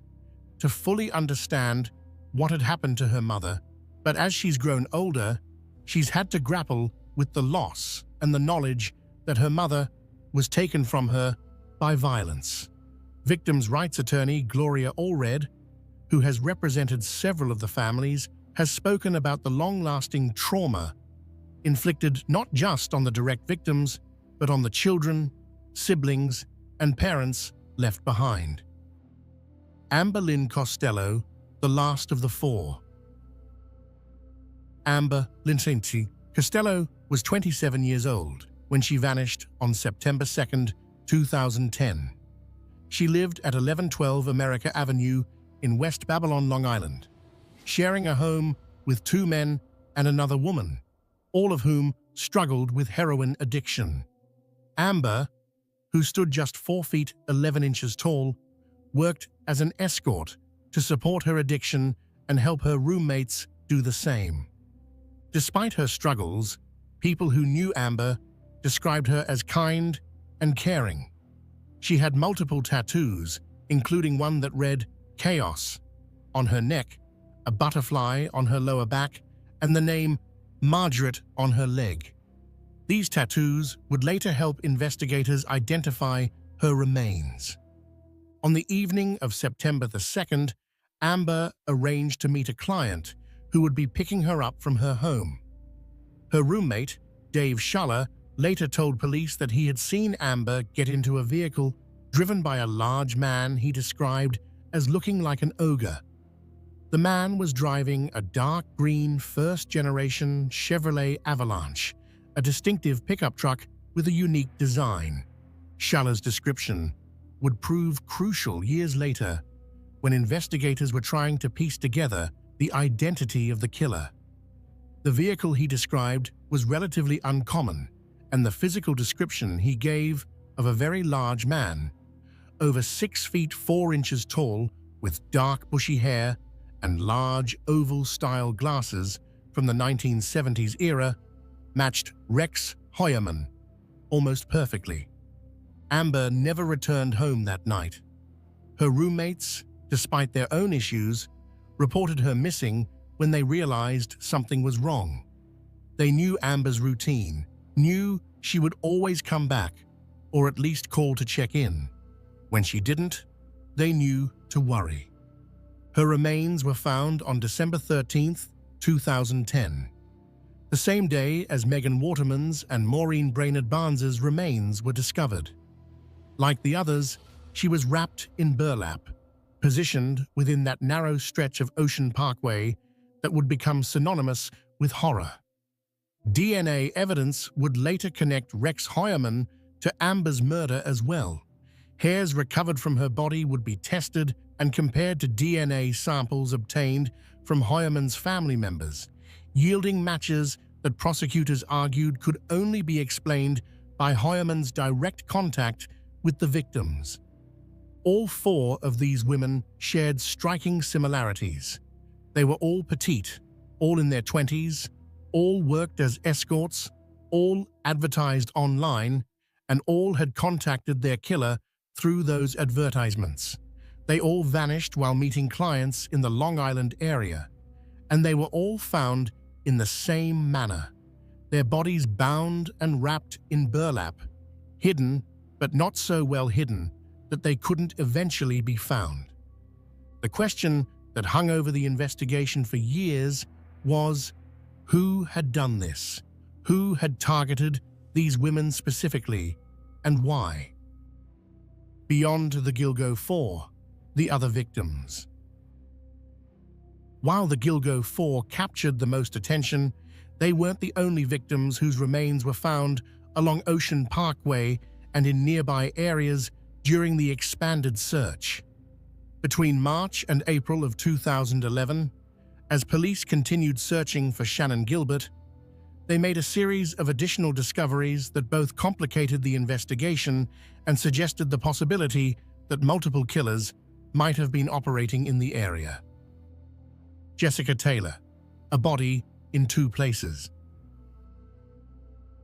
to fully understand what had happened to her mother, but as she's grown older, she's had to grapple with the loss and the knowledge that her mother was taken from her by violence. Victims' rights attorney Gloria Allred, who has represented several of the families, has spoken about the long-lasting trauma inflicted not just on the direct victims, but on the children, siblings, and parents left behind. Amber Lynn Costello, the last of the four. Amber Lynn Costello was 27 years old when she vanished on September 2, 2010. She lived at 1112 America Avenue in West Babylon, Long Island, sharing a home with 2 men and another woman, all of whom struggled with heroin addiction. Amber, who stood just 4 feet 11 inches tall, worked as an escort to support her addiction and help her roommates do the same. Despite her struggles, people who knew Amber described her as kind and caring. She had multiple tattoos, including one that read "Chaos" on her neck, a butterfly on her lower back, and the name Margaret on her leg. These tattoos would later help investigators identify her remains. On the evening of September the 2nd, Amber arranged to meet a client who would be picking her up from her home. Her roommate, Dave Schaller, later told police that he had seen Amber get into a vehicle driven by a large man he described as looking like an ogre. The man was driving a dark green first-generation Chevrolet Avalanche, a distinctive pickup truck with a unique design. Schaller's description would prove crucial years later when investigators were trying to piece together the identity of the killer. The vehicle he described was relatively uncommon, and the physical description he gave of a very large man, over 6 feet 4 inches tall, with dark bushy hair and large oval-style glasses from the 1970s era, matched Rex Heuermann almost perfectly. Amber never returned home that night. Her roommates, despite their own issues, reported her missing when they realized something was wrong. They knew Amber's routine, knew she would always come back, or at least call to check in. When she didn't, they knew to worry. Her remains were found on December 13, 2010, the same day as Megan Waterman's and Maureen Brainerd Barnes's remains were discovered. Like the others, she was wrapped in burlap, positioned within that narrow stretch of Ocean Parkway that would become synonymous with horror. DNA evidence would later connect Rex Heuermann to Amber's murder as well. Hairs recovered from her body would be tested and compared to DNA samples obtained from Heuermann's family members, yielding matches that prosecutors argued could only be explained by Heuermann's direct contact with the victims. All four of these women shared striking similarities. They were all petite, all in their 20s, all worked as escorts, all advertised online, and all had contacted their killer through those advertisements. They all vanished while meeting clients in the Long Island area, and they were all found in the same manner, their bodies bound and wrapped in burlap, hidden but not so well hidden that they couldn't eventually be found. The question that hung over the investigation for years was, who had done this? Who had targeted these women specifically, and why? Beyond the Gilgo Four, the other victims. While the Gilgo Four captured the most attention, they weren't the only victims whose remains were found along Ocean Parkway and in nearby areas during the expanded search. Between March and April of 2011, as police continued searching for Shannan Gilbert, they made a series of additional discoveries that both complicated the investigation and suggested the possibility that multiple killers might have been operating in the area. Jessica Taylor, a body in two places.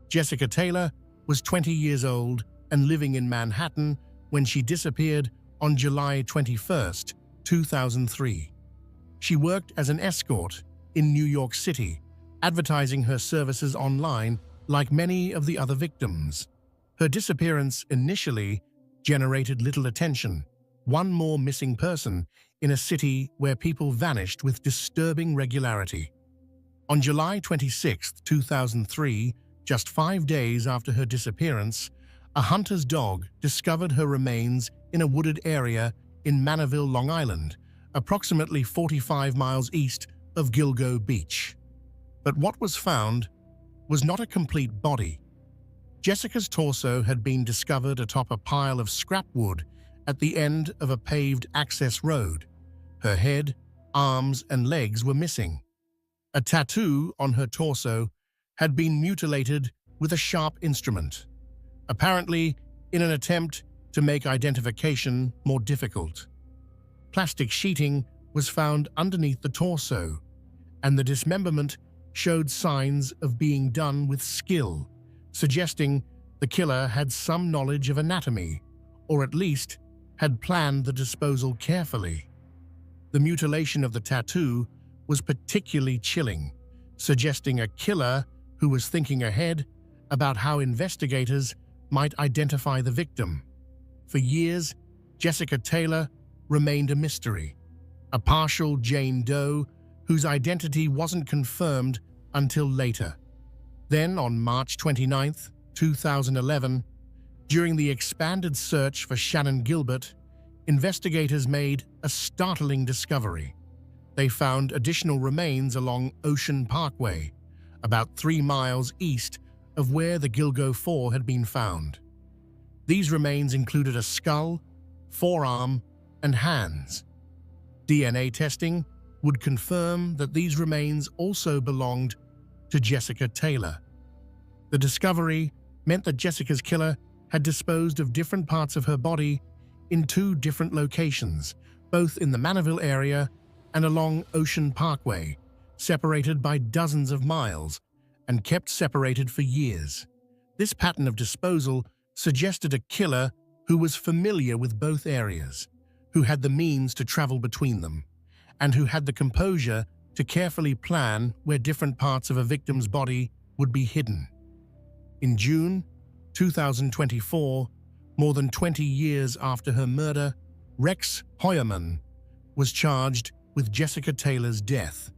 Jessica Taylor was 20 years old and living in Manhattan when she disappeared on July 21, 2003. She worked as an escort in New York City, advertising her services online like many of the other victims. Her disappearance initially generated little attention, one more missing person in a city where people vanished with disturbing regularity. On July 26, 2003, just 5 days after her disappearance, a hunter's dog discovered her remains in a wooded area in Manorville, Long Island, approximately 45 miles east of Gilgo Beach. But what was found was not a complete body. Jessica's torso had been discovered atop a pile of scrap wood at the end of a paved access road. Her head, arms, and legs were missing. A tattoo on her torso had been mutilated with a sharp instrument, apparently in an attempt to make identification more difficult. Plastic sheeting was found underneath the torso, and the dismemberment showed signs of being done with skill, suggesting the killer had some knowledge of anatomy, or at least had planned the disposal carefully. The mutilation of the tattoo was particularly chilling, suggesting a killer who was thinking ahead about how investigators might identify the victim. For years, Jessica Taylor remained a mystery, a partial Jane Doe whose identity wasn't confirmed until later. Then, on March 29, 2011, during the expanded search for Shannan Gilbert, investigators made a startling discovery. They found additional remains along Ocean Parkway, about 3 miles east of where the Gilgo Four had been found. These remains included a skull, forearm, and hands. DNA testing would confirm that these remains also belonged to Jessica Taylor. The discovery meant that Jessica's killer had disposed of different parts of her body in 2 different locations, both in the Manorville area and along Ocean Parkway, separated by dozens of miles and kept separated for years. This pattern of disposal suggested a killer who was familiar with both areas, who had the means to travel between them, and who had the composure to carefully plan where different parts of a victim's body would be hidden. In June 2024, more than 20 years after her murder, Rex Heuermann was charged with Jessica Taylor's death.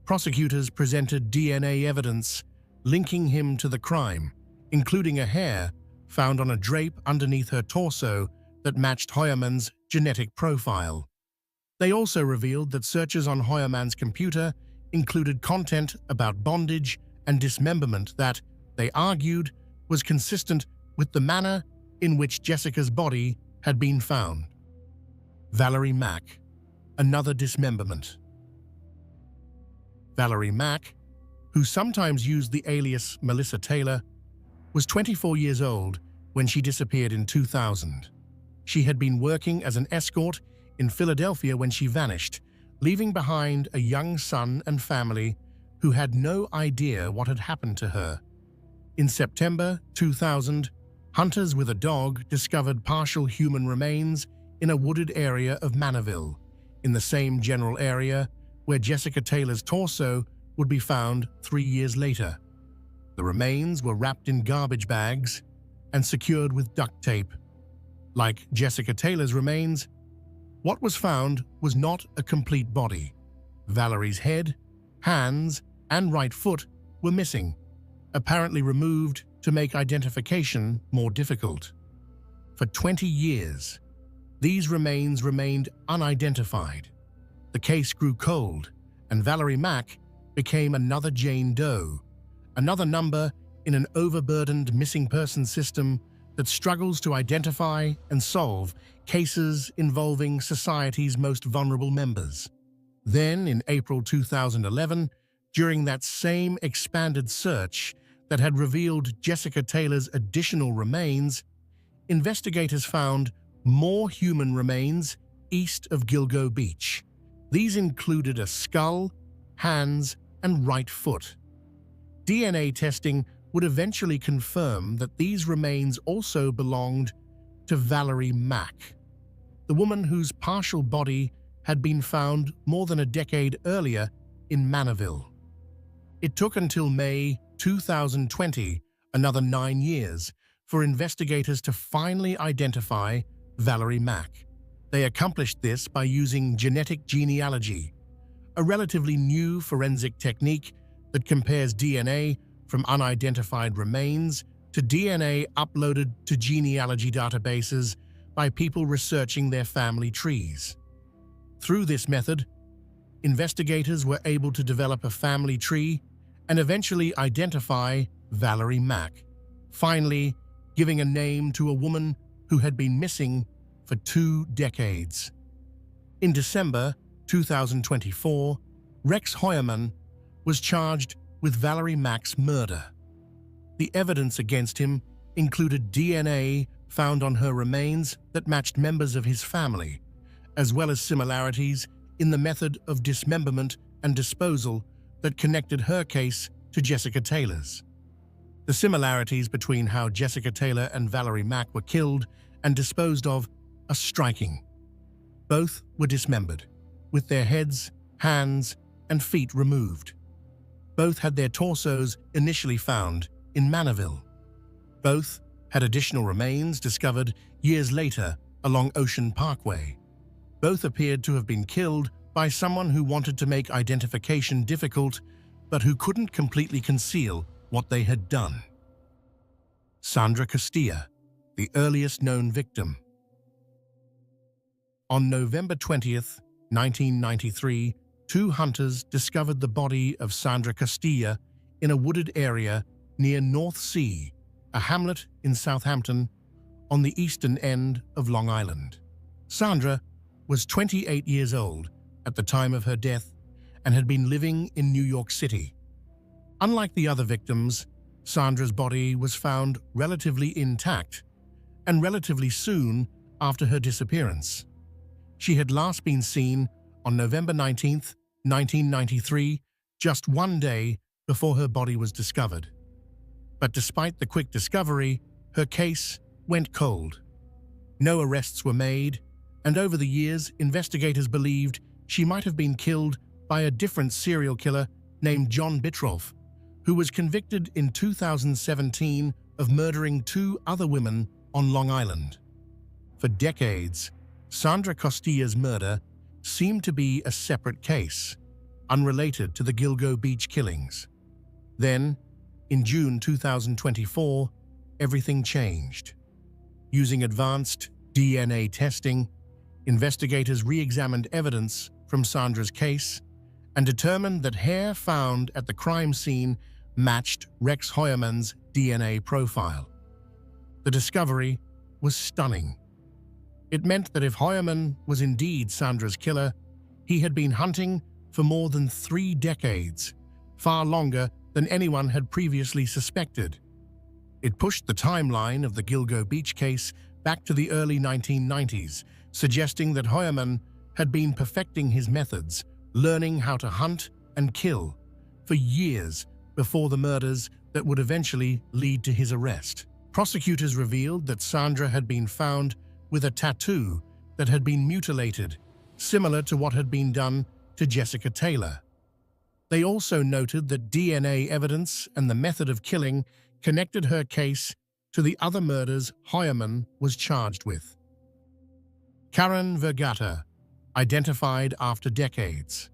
Prosecutors presented DNA evidence linking him to the crime, including a hair found on a drape underneath her torso that matched Heuermann's genetic profile. They also revealed that searches on Hoyerman's computer included content about bondage and dismemberment that, they argued, was consistent with the manner in which Jessica's body had been found. Valerie Mack, another dismemberment. Valerie Mack, who sometimes used the alias Melissa Taylor, was 24 years old when she disappeared in 2000. She had been working as an escort in Philadelphia when she vanished, leaving behind a young son and family who had no idea what had happened to her. In September 2000, hunters with a dog discovered partial human remains in a wooded area of Manorville, in the same general area where Jessica Taylor's torso would be found 3 years later. The remains were wrapped in garbage bags and secured with duct tape. Like Jessica Taylor's remains, what was found was not a complete body. Valerie's head, hands, and right foot were missing, apparently removed to make identification more difficult. For 20 years, these remains remained unidentified. The case grew cold, and Valerie Mack became another Jane Doe, another number in an overburdened missing person system that struggles to identify and solve cases involving society's most vulnerable members. Then, in April 2011, during that same expanded search that had revealed Jessica Taylor's additional remains, investigators found more human remains east of Gilgo Beach. These included a skull, hands, and right foot. DNA testing would eventually confirm that these remains also belonged to Valerie Mack, the woman whose partial body had been found more than a decade earlier in Manorville. It took until May 2020, another 9 years, for investigators to finally identify Valerie Mack. They accomplished this by using genetic genealogy, a relatively new forensic technique that compares DNA from unidentified remains to DNA uploaded to genealogy databases by people researching their family trees. Through this method, investigators were able to develop a family tree and eventually identify Valerie Mack, finally giving a name to a woman who had been missing for 2 decades. In December 2024, Rex Hoyerman was charged with Valerie Mack's murder. The evidence against him included DNA found on her remains that matched members of his family, as well as similarities in the method of dismemberment and disposal that connected her case to Jessica Taylor's. The similarities between how Jessica Taylor and Valerie Mack were killed and disposed of are striking. Both were dismembered, with their heads, hands, and feet removed. Both had their torsos initially found in Manorville. Both had additional remains discovered years later along Ocean Parkway. Both appeared to have been killed by someone who wanted to make identification difficult, but who couldn't completely conceal what they had done. Sandra Castilla, the earliest known victim. On November 20th, 1993, 2 hunters discovered the body of Sandra Castilla in a wooded area near North Sea, a hamlet in Southampton on the eastern end of Long Island. Sandra was 28 years old at the time of her death and had been living in New York City. Unlike the other victims, Sandra's body was found relatively intact and relatively soon after her disappearance. She had last been seen on November 19, 1993, just 1 day before her body was discovered. But despite the quick discovery, her case went cold. No arrests were made, and over the years, investigators believed she might have been killed by a different serial killer named John Bittrolff, who was convicted in 2017 of murdering 2 other women on Long Island. For decades, Sandra Castilla's murder seemed to be a separate case, unrelated to the Gilgo Beach killings. Then, in June 2024, everything changed. Using advanced DNA testing, Investigators re-examined evidence from Sandra's case and determined that hair found at the crime scene matched Rex Heuermann's DNA profile. The discovery was stunning. It meant that if Heuermann was indeed Sandra's killer, he had been hunting for more than 3 decades, far longer than anyone had previously suspected. It pushed the timeline of the Gilgo Beach case back to the early 1990s, suggesting that Heuermann had been perfecting his methods, learning how to hunt and kill for years before the murders that would eventually lead to his arrest. Prosecutors revealed that Sandra had been found with a tattoo that had been mutilated, similar to what had been done to Jessica Taylor. They also noted that DNA evidence and the method of killing connected her case to the other murders Heuermann was charged with. Karen Vergata, identified after decades.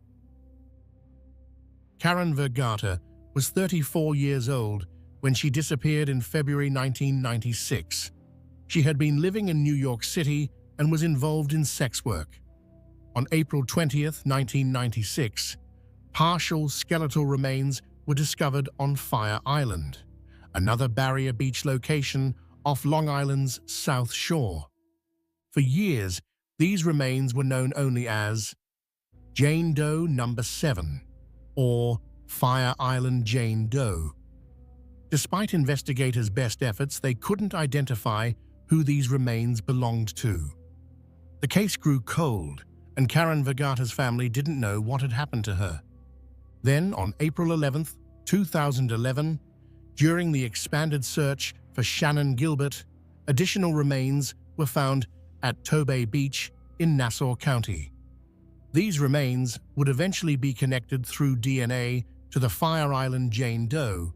Karen Vergata was 34 years old when she disappeared in February 1996. She had been living in New York City and was involved in sex work. On April 20, 1996, partial skeletal remains were discovered on Fire Island, another Barrier Beach location off Long Island's South Shore. For years, these remains were known only as Jane Doe No. 7 or Fire Island Jane Doe. Despite investigators' best efforts, they couldn't identify who these remains belonged to. The case grew cold, and Karen Vergata's family didn't know what had happened to her. Then, on April 11, 2011, during the expanded search for Shannan Gilbert, additional remains were found at Tobay Beach in Nassau County. These remains would eventually be connected through DNA to the Fire Island Jane Doe,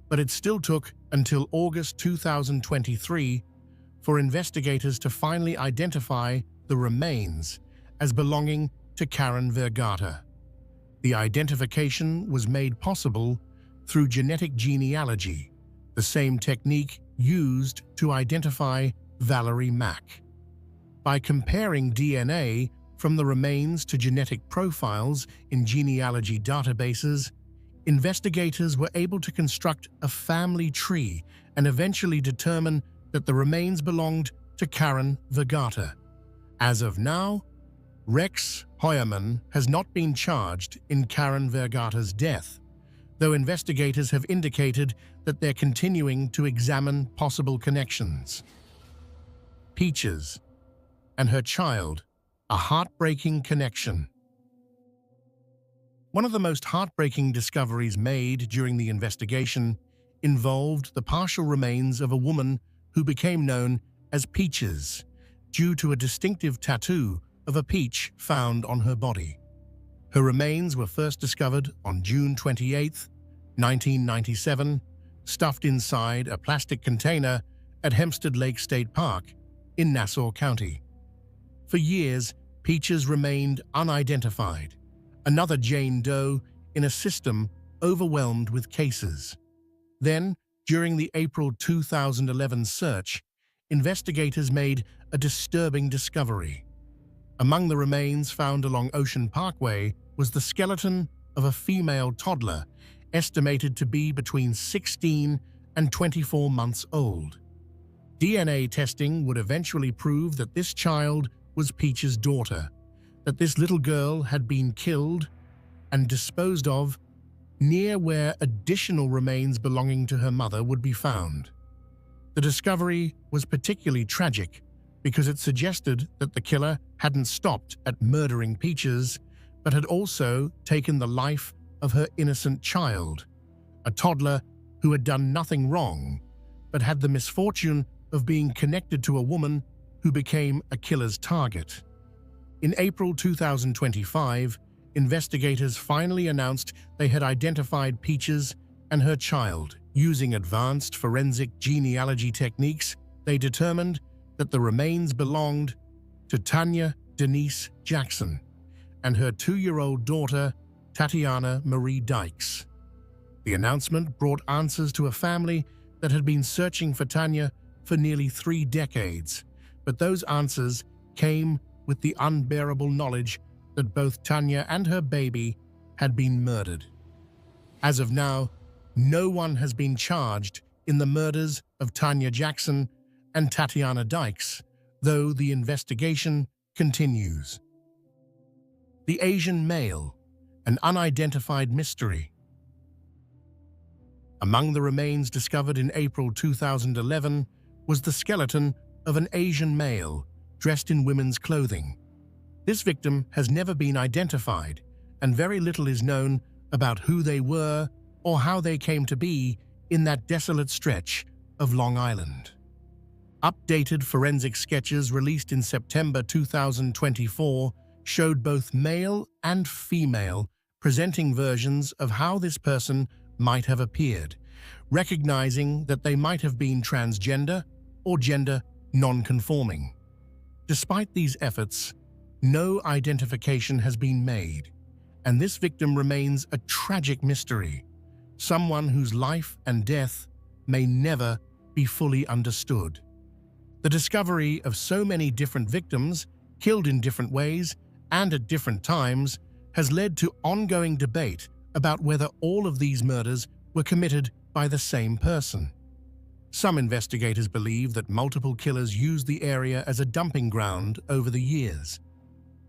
but it still took until August 2023 for investigators to finally identify the remains as belonging to Karen Vergata. The identification was made possible through genetic genealogy, the same technique used to identify Valerie Mack. By comparing DNA from the remains to genetic profiles in genealogy databases, investigators were able to construct a family tree and eventually determine that the remains belonged to Karen Vergata. As of now, Rex Heuermann has not been charged in Karen Vergata's death, though investigators have indicated that they're continuing to examine possible connections. Peaches and her child, a heartbreaking connection. One of the most heartbreaking discoveries made during the investigation involved the partial remains of a woman who became known as Peaches due to a distinctive tattoo of a peach found on her body. Her remains were first discovered on June 28, 1997, stuffed inside a plastic container at Hempstead Lake State Park in Nassau County. For years, Peaches remained unidentified, another Jane Doe in a system overwhelmed with cases. Then, during the April 2011 search, investigators made a disturbing discovery. Among the remains found along Ocean Parkway was the skeleton of a female toddler, estimated to be between 16 and 24 months old. DNA testing would eventually prove that this child was Peach's daughter, that this little girl had been killed and disposed of near where additional remains belonging to her mother would be found. The discovery was particularly tragic because it suggested that the killer hadn't stopped at murdering Peaches, but had also taken the life of her innocent child, a toddler who had done nothing wrong, but had the misfortune of being connected to a woman who became a killer's target. In April 2025, investigators finally announced they had identified Peaches and her child. Using advanced forensic genealogy techniques, they determined that the remains belonged to Tanya Denise Jackson and her 2-year-old daughter, Tatiana Marie Dykes. The announcement brought answers to a family that had been searching for Tanya for nearly 3 decades, but those answers came with the unbearable knowledge that both Tanya and her baby had been murdered. As of now, no one has been charged in the murders of Tanya Jackson and Tatiana Dykes, though the investigation continues. The Asian male, an unidentified mystery. Among the remains discovered in April 2011 was the skeleton of an Asian male dressed in women's clothing. This victim has never been identified, and very little is known about who they were or how they came to be in that desolate stretch of Long Island. Updated forensic sketches released in September 2024 showed both male and female presenting versions of how this person might have appeared, recognizing that they might have been transgender or gender non-conforming. Despite these efforts, no identification has been made, and this victim remains a tragic mystery, someone whose life and death may never be fully understood. The discovery of so many different victims, killed in different ways and at different times, has led to ongoing debate about whether all of these murders were committed by the same person. Some investigators believe that multiple killers used the area as a dumping ground over the years.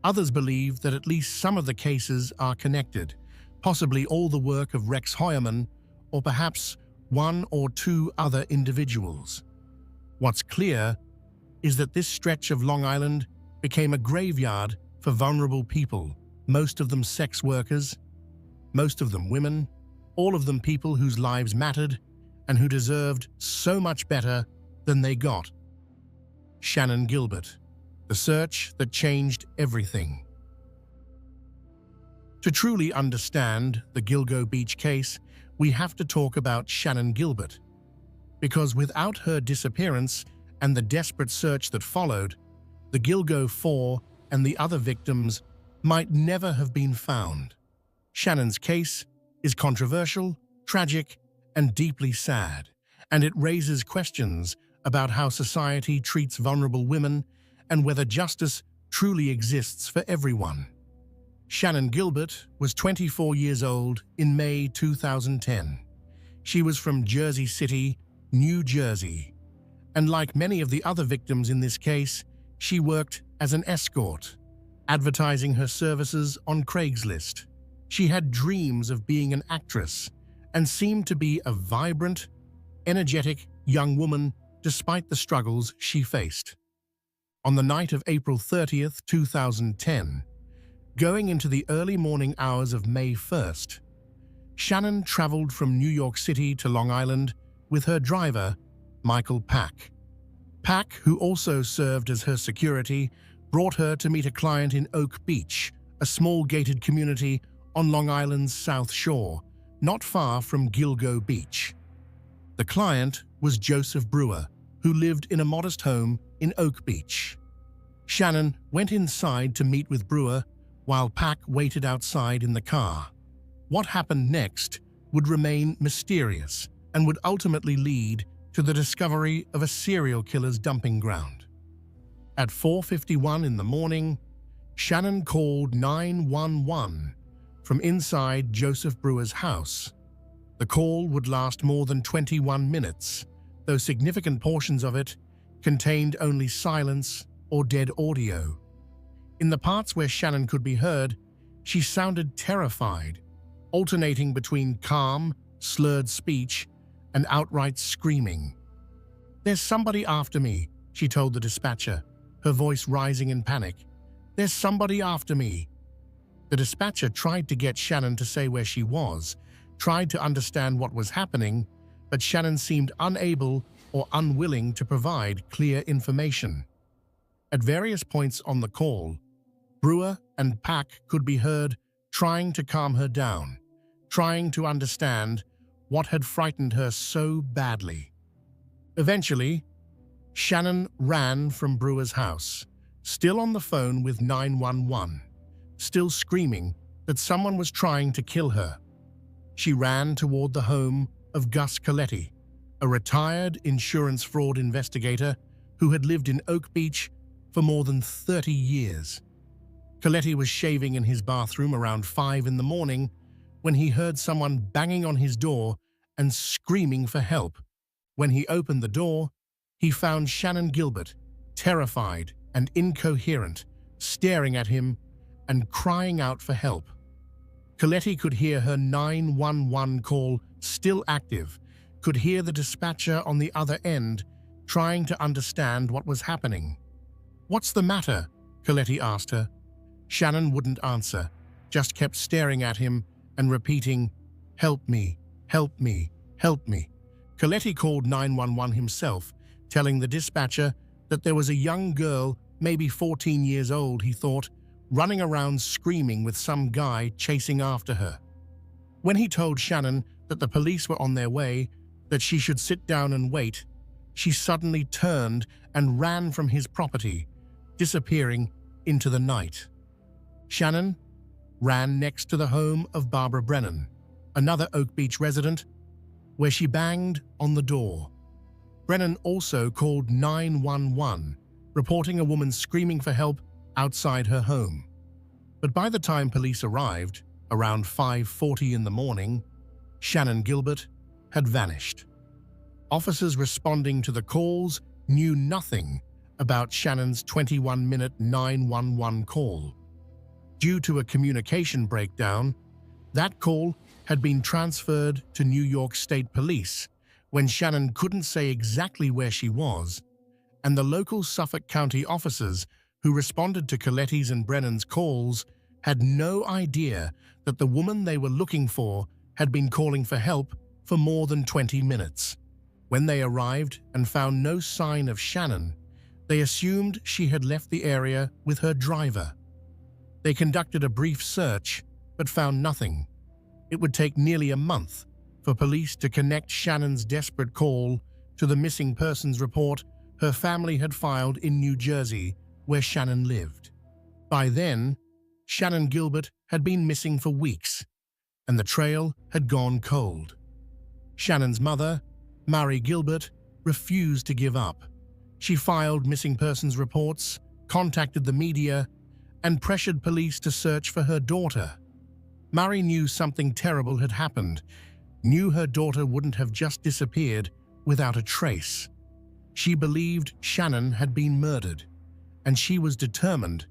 Others believe that at least some of the cases are connected, possibly all the work of Rex Heuermann, or perhaps one or two other individuals. What's clear is that this stretch of Long Island became a graveyard for vulnerable people, most of them sex workers, most of them women, all of them people whose lives mattered and who deserved so much better than they got. Shannan Gilbert, the search that changed everything. To truly understand the Gilgo Beach case, we have to talk about Shannan Gilbert, because without her disappearance and the desperate search that followed, the Gilgo Four and the other victims might never have been found. Shannan's case is controversial, tragic, and deeply sad, and it raises questions about how society treats vulnerable women and whether justice truly exists for everyone. Shannan Gilbert was 24 years old in May 2010. She was from Jersey City, New Jersey, and like many of the other victims in this case, she worked as an escort, advertising her services on Craigslist. She had dreams of being an actress and seemed to be a vibrant, energetic young woman despite the struggles she faced. On the night of April 30th, 2010, going into the early morning hours of May 1st, Shannan traveled from New York City to Long Island with her driver, Michael Pack. Pack, who also served as her security, brought her to meet a client in Oak Beach, a small gated community on Long Island's South Shore, not far from Gilgo Beach. The client was Joseph Brewer, who lived in a modest home in Oak Beach. Shannan went inside to meet with Brewer while Pack waited outside in the car. What happened next would remain mysterious and would ultimately lead to the discovery of a serial killer's dumping ground. At 4:51 in the morning, Shannan called 911 from inside Joseph Brewer's house. The call would last more than 21 minutes, though significant portions of it contained only silence or dead audio. In the parts where Shannan could be heard, she sounded terrified, alternating between calm, slurred speech and outright screaming. "There's somebody after me," she told the dispatcher, her voice rising in panic. "There's somebody after me." The dispatcher tried to get Shannan to say where she was, tried to understand what was happening, but Shannan seemed unable or unwilling to provide clear information. At various points on the call, Brewer and Pack could be heard trying to calm her down, trying to understand what had frightened her so badly. Eventually, Shannan ran from Brewer's house, still on the phone with 911, still screaming that someone was trying to kill her. She ran toward the home of Gus Coletti, a retired insurance fraud investigator who had lived in Oak Beach for more than 30 years. Coletti was shaving in his bathroom around 5 in the morning when he heard someone banging on his door and screaming for help. When he opened the door, he found Shannan Gilbert, terrified and incoherent, staring at him and crying out for help. Coletti could hear her 911 call still active, could hear the dispatcher on the other end trying to understand what was happening. "What's the matter?" Coletti asked her. Shannan wouldn't answer, just kept staring at him and repeating, "Help me, help me, help me." Coletti called 911 himself, telling the dispatcher that there was a young girl, maybe 14 years old, he thought, running around screaming with some guy chasing after her. When he told Shannan that the police were on their way, that she should sit down and wait, she suddenly turned and ran from his property, disappearing into the night. Shannan ran next to the home of Barbara Brennan, another Oak Beach resident, where she banged on the door. Brennan also called 911, reporting a woman screaming for help outside her home. But by the time police arrived, around 5:40 in the morning, Shannan Gilbert had vanished. Officers responding to the calls knew nothing about Shannan's 21-minute 911 call. Due to a communication breakdown, that call had been transferred to New York State Police when Shannan couldn't say exactly where she was, and the local Suffolk County officers who responded to Coletti's and Brennan's calls had no idea that the woman they were looking for had been calling for help for more than 20 minutes. When they arrived and found no sign of Shannan, they assumed she had left the area with her driver. They conducted a brief search, but found nothing. It would take nearly a month for police to connect Shannan's desperate call to the missing persons report her family had filed in New Jersey, where Shannan lived. By then, Shannan Gilbert had been missing for weeks, and the trail had gone cold. Shannan's mother, Mary Gilbert, refused to give up. She filed missing persons reports, contacted the media, and pressured police to search for her daughter. Mary knew something terrible had happened, knew her daughter wouldn't have just disappeared without a trace. She believed Shannan had been murdered, and she was determined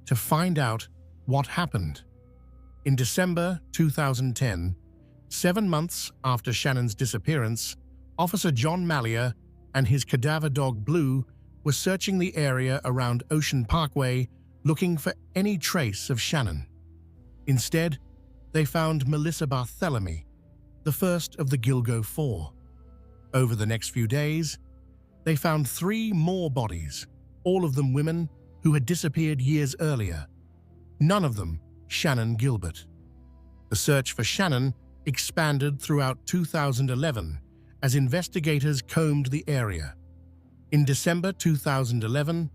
to find out what happened. In December 2010, 7 months after Shannan's disappearance, Officer John Mallier and his cadaver dog Blue were searching the area around Ocean Parkway looking for any trace of Shannan. Instead, they found Melissa Barthelemy, the first of the Gilgo Four. Over the next few days, they found 3 more bodies, all of them women who had disappeared years earlier. None of them Shannan Gilbert. The search for Shannan expanded throughout 2011 as investigators combed the area. In December 2011,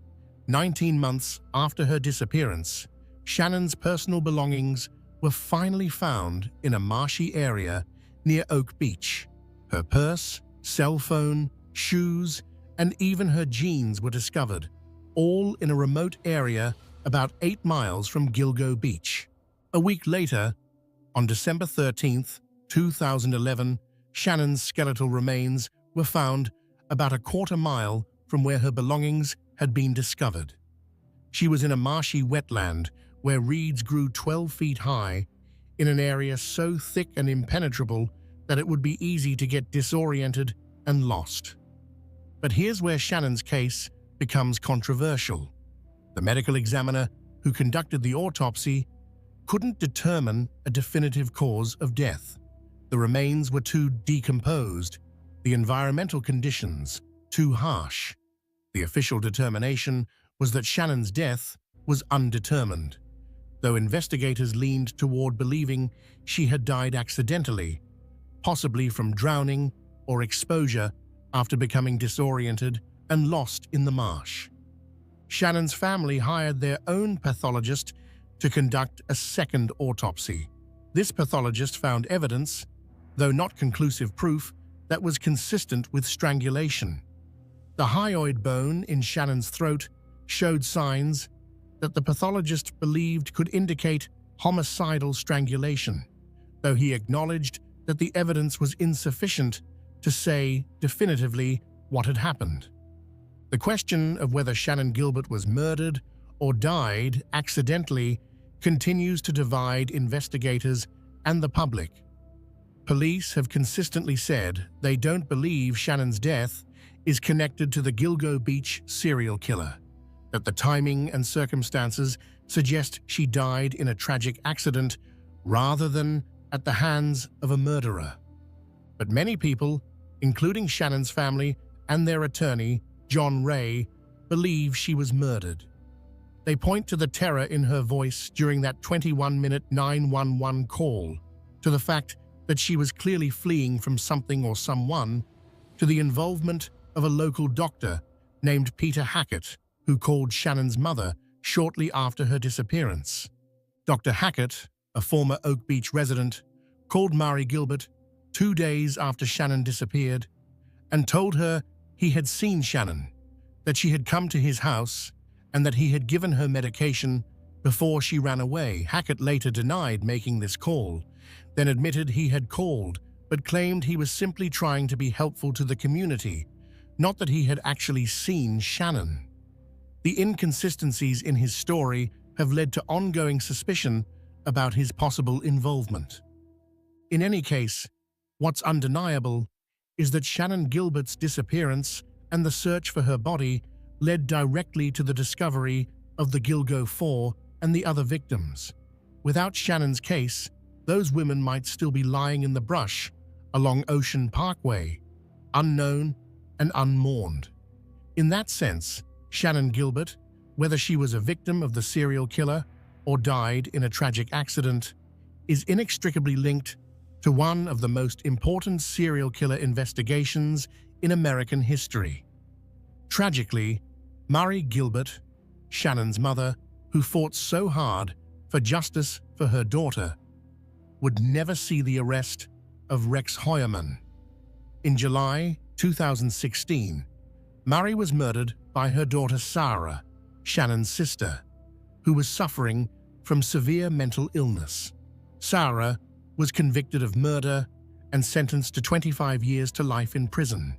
19 months after her disappearance, Shannan's personal belongings were finally found in a marshy area near Oak Beach. Her purse, cell phone, shoes, and even her jeans were discovered, all in a remote area about 8 miles from Gilgo Beach. A week later, on December 13, 2011, Shannan's skeletal remains were found about a quarter mile from where her belongings had been discovered. She was in a marshy wetland where reeds grew 12 feet high, in an area so thick and impenetrable that it would be easy to get disoriented and lost. But here's where Shannan's case becomes controversial. The medical examiner who conducted the autopsy couldn't determine a definitive cause of death. The remains were too decomposed, the environmental conditions too harsh. The official determination was that Shannan's death was undetermined, though investigators leaned toward believing she had died accidentally, possibly from drowning or exposure after becoming disoriented and lost in the marsh. Shannan's family hired their own pathologist to conduct a second autopsy. This pathologist found evidence, though not conclusive proof, that was consistent with strangulation. The hyoid bone in Shannan's throat showed signs that the pathologist believed could indicate homicidal strangulation, though he acknowledged that the evidence was insufficient to say definitively what had happened. The question of whether Shannan Gilbert was murdered or died accidentally continues to divide investigators and the public. Police have consistently said they don't believe Shannan's death is connected to the Gilgo Beach serial killer, that the timing and circumstances suggest she died in a tragic accident rather than at the hands of a murderer. But many people, including Shannan's family and their attorney, John Ray, believe she was murdered. They point to the terror in her voice during that 21-minute 911 call, to the fact that she was clearly fleeing from something or someone, to the involvement of a local doctor named Peter Hackett, who called Shannan's mother shortly after her disappearance. Dr. Hackett, a former Oak Beach resident, called Mari Gilbert 2 days after Shannan disappeared and told her he had seen Shannan, that she had come to his house, and that he had given her medication before she ran away. Hackett later denied making this call, then admitted he had called, but claimed he was simply trying to be helpful to the community, not that he had actually seen Shannan. The inconsistencies in his story have led to ongoing suspicion about his possible involvement. In any case, what's undeniable is that Shannan Gilbert's disappearance and the search for her body led directly to the discovery of the Gilgo 4 and the other victims. Without Shannan's case, those women might still be lying in the brush along Ocean Parkway, unknown and unmourned. In that sense, Shannan Gilbert, whether she was a victim of the serial killer or died in a tragic accident, is inextricably linked to one of the most important serial killer investigations in American history. Tragically, Mari Gilbert, Shannan's mother, who fought so hard for justice for her daughter, would never see the arrest of Rex Heuermann. In July 2016, Mari was murdered by her daughter Sarah, Shannan's sister, who was suffering from severe mental illness. Sarah was convicted of murder and sentenced to 25 years to life in prison.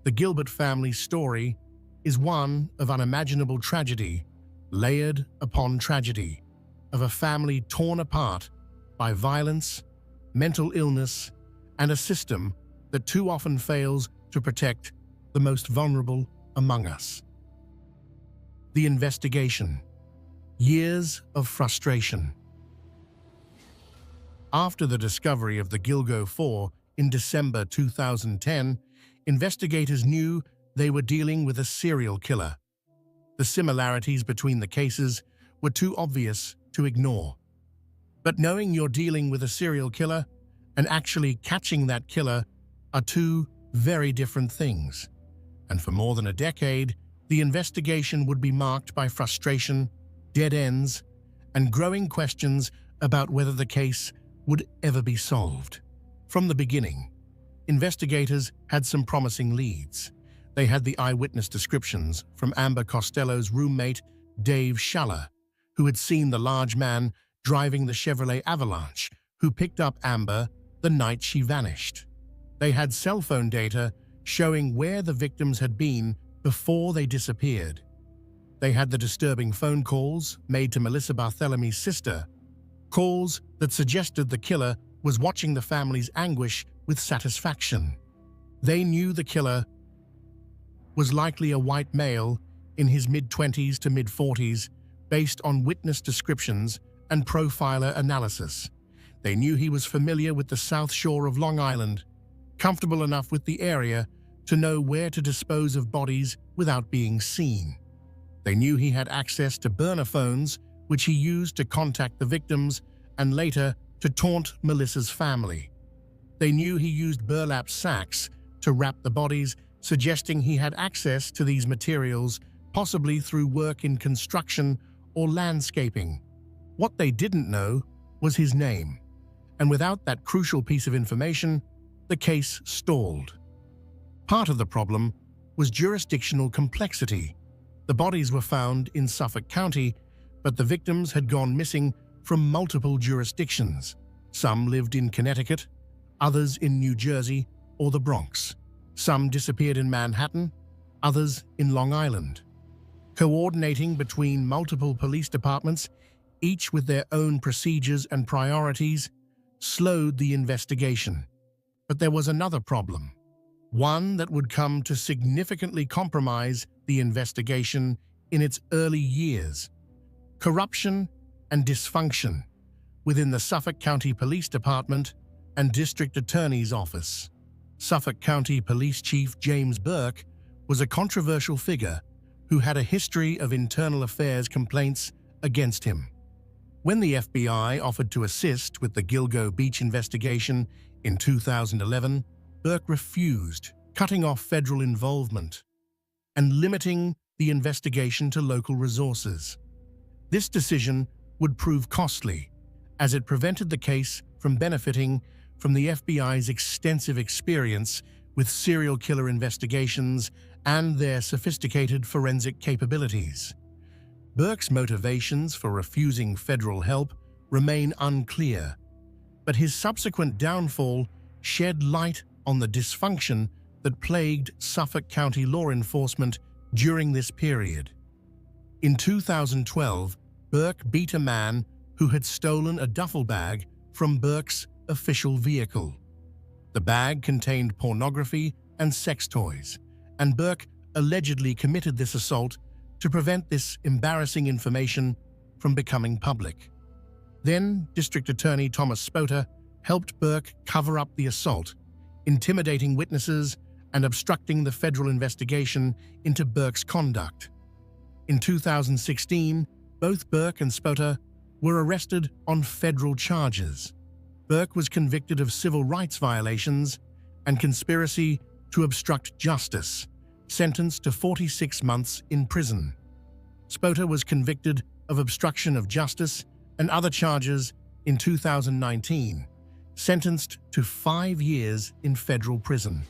The Gilbert family's story is one of unimaginable tragedy, layered upon tragedy, of a family torn apart by violence, mental illness, and a system that too often fails to protect the most vulnerable among us. The investigation. Years of frustration. After the discovery of the Gilgo 4 in December 2010, investigators knew they were dealing with a serial killer. The similarities between the cases were too obvious to ignore. But knowing you're dealing with a serial killer and actually catching that killer are two very different things. And for more than a decade, the investigation would be marked by frustration, dead ends, and growing questions about whether the case would ever be solved. From the beginning, investigators had some promising leads. They had the eyewitness descriptions from Amber Costello's roommate, Dave Schaller, who had seen the large man driving the Chevrolet Avalanche, who picked up Amber the night she vanished. They had cell phone data showing where the victims had been before they disappeared. They had the disturbing phone calls made to Melissa Barthelomy's sister, calls that suggested the killer was watching the family's anguish with satisfaction. They knew the killer was likely a white male in his mid-20s to mid-40s based on witness descriptions and profiler analysis. They knew he was familiar with the South Shore of Long Island, comfortable enough with the area to know where to dispose of bodies without being seen. They knew he had access to burner phones, which he used to contact the victims and later to taunt Melissa's family. They knew he used burlap sacks to wrap the bodies, suggesting he had access to these materials, possibly through work in construction or landscaping. What they didn't know was his name, and without that crucial piece of information, the case stalled. Part of the problem was jurisdictional complexity. The The bodies were found in Suffolk County, but the victims had gone missing from multiple jurisdictions. Some lived in Connecticut, others in New Jersey or the Bronx. Some disappeared in Manhattan, others in Long Island. Coordinating between multiple police departments, each with their own procedures and priorities, slowed the investigation. But there was another problem, one that would come to significantly compromise the investigation in its early years: corruption and dysfunction within the Suffolk County Police Department and District Attorney's Office. Suffolk County Police Chief James Burke was a controversial figure who had a history of internal affairs complaints against him. When the FBI offered to assist with the Gilgo Beach investigation in 2011, Burke refused, cutting off federal involvement and limiting the investigation to local resources. This decision would prove costly, as it prevented the case from benefiting from the FBI's extensive experience with serial killer investigations and their sophisticated forensic capabilities. Burke's motivations for refusing federal help remain unclear, but his subsequent downfall shed light on the dysfunction that plagued Suffolk County law enforcement during this period. In 2012, Burke beat a man who had stolen a duffel bag from Burke's official vehicle. The bag contained pornography and sex toys, and Burke allegedly committed this assault to prevent this embarrassing information from becoming public. Then, District Attorney Thomas Spota helped Burke cover up the assault, intimidating witnesses and obstructing the federal investigation into Burke's conduct. In 2016, both Burke and Spota were arrested on federal charges. Burke was convicted of civil rights violations and conspiracy to obstruct justice, sentenced to 46 months in prison. Spota was convicted of obstruction of justice and other charges in 2019, sentenced to 5 years in federal prison.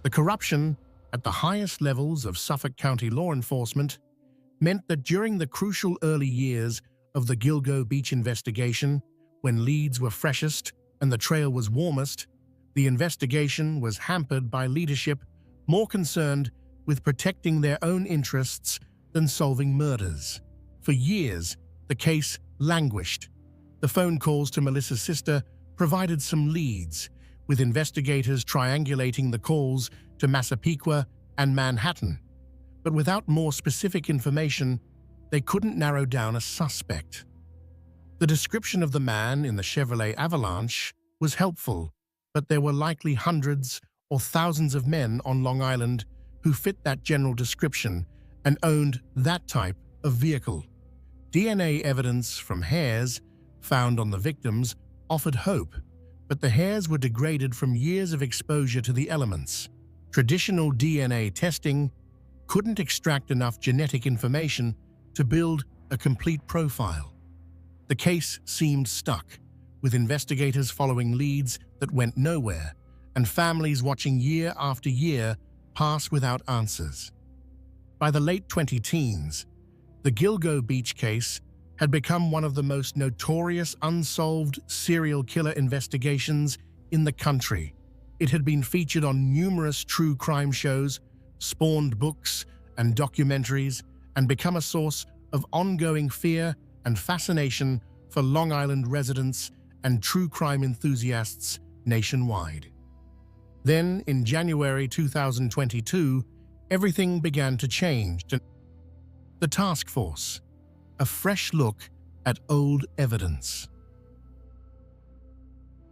The corruption at the highest levels of Suffolk County law enforcement meant that during the crucial early years of the Gilgo Beach investigation, when leads were freshest and the trail was warmest, the investigation was hampered by leadership more concerned with protecting their own interests than solving murders. For years, the case languished. The phone calls to Melissa's sister provided some leads, with investigators triangulating the calls to Massapequa and Manhattan. But without more specific information, they couldn't narrow down a suspect. The description of the man in the Chevrolet Avalanche was helpful, but there were likely hundreds or thousands of men on Long Island who fit that general description and owned that type of vehicle. DNA evidence from hairs found on the victims offered hope, but the hairs were degraded from years of exposure to the elements. Traditional DNA testing couldn't extract enough genetic information to build a complete profile. The case seemed stuck, with investigators following leads that went nowhere and families watching year after year pass without answers. By the late 20-teens, the Gilgo Beach case had become one of the most notorious unsolved serial killer investigations in the country. It had been featured on numerous true crime shows, spawned books and documentaries, and become a source of ongoing fear and fascination for Long Island residents and true crime enthusiasts nationwide. Then, in January 2022, everything began to change. The task force, a fresh look at old evidence.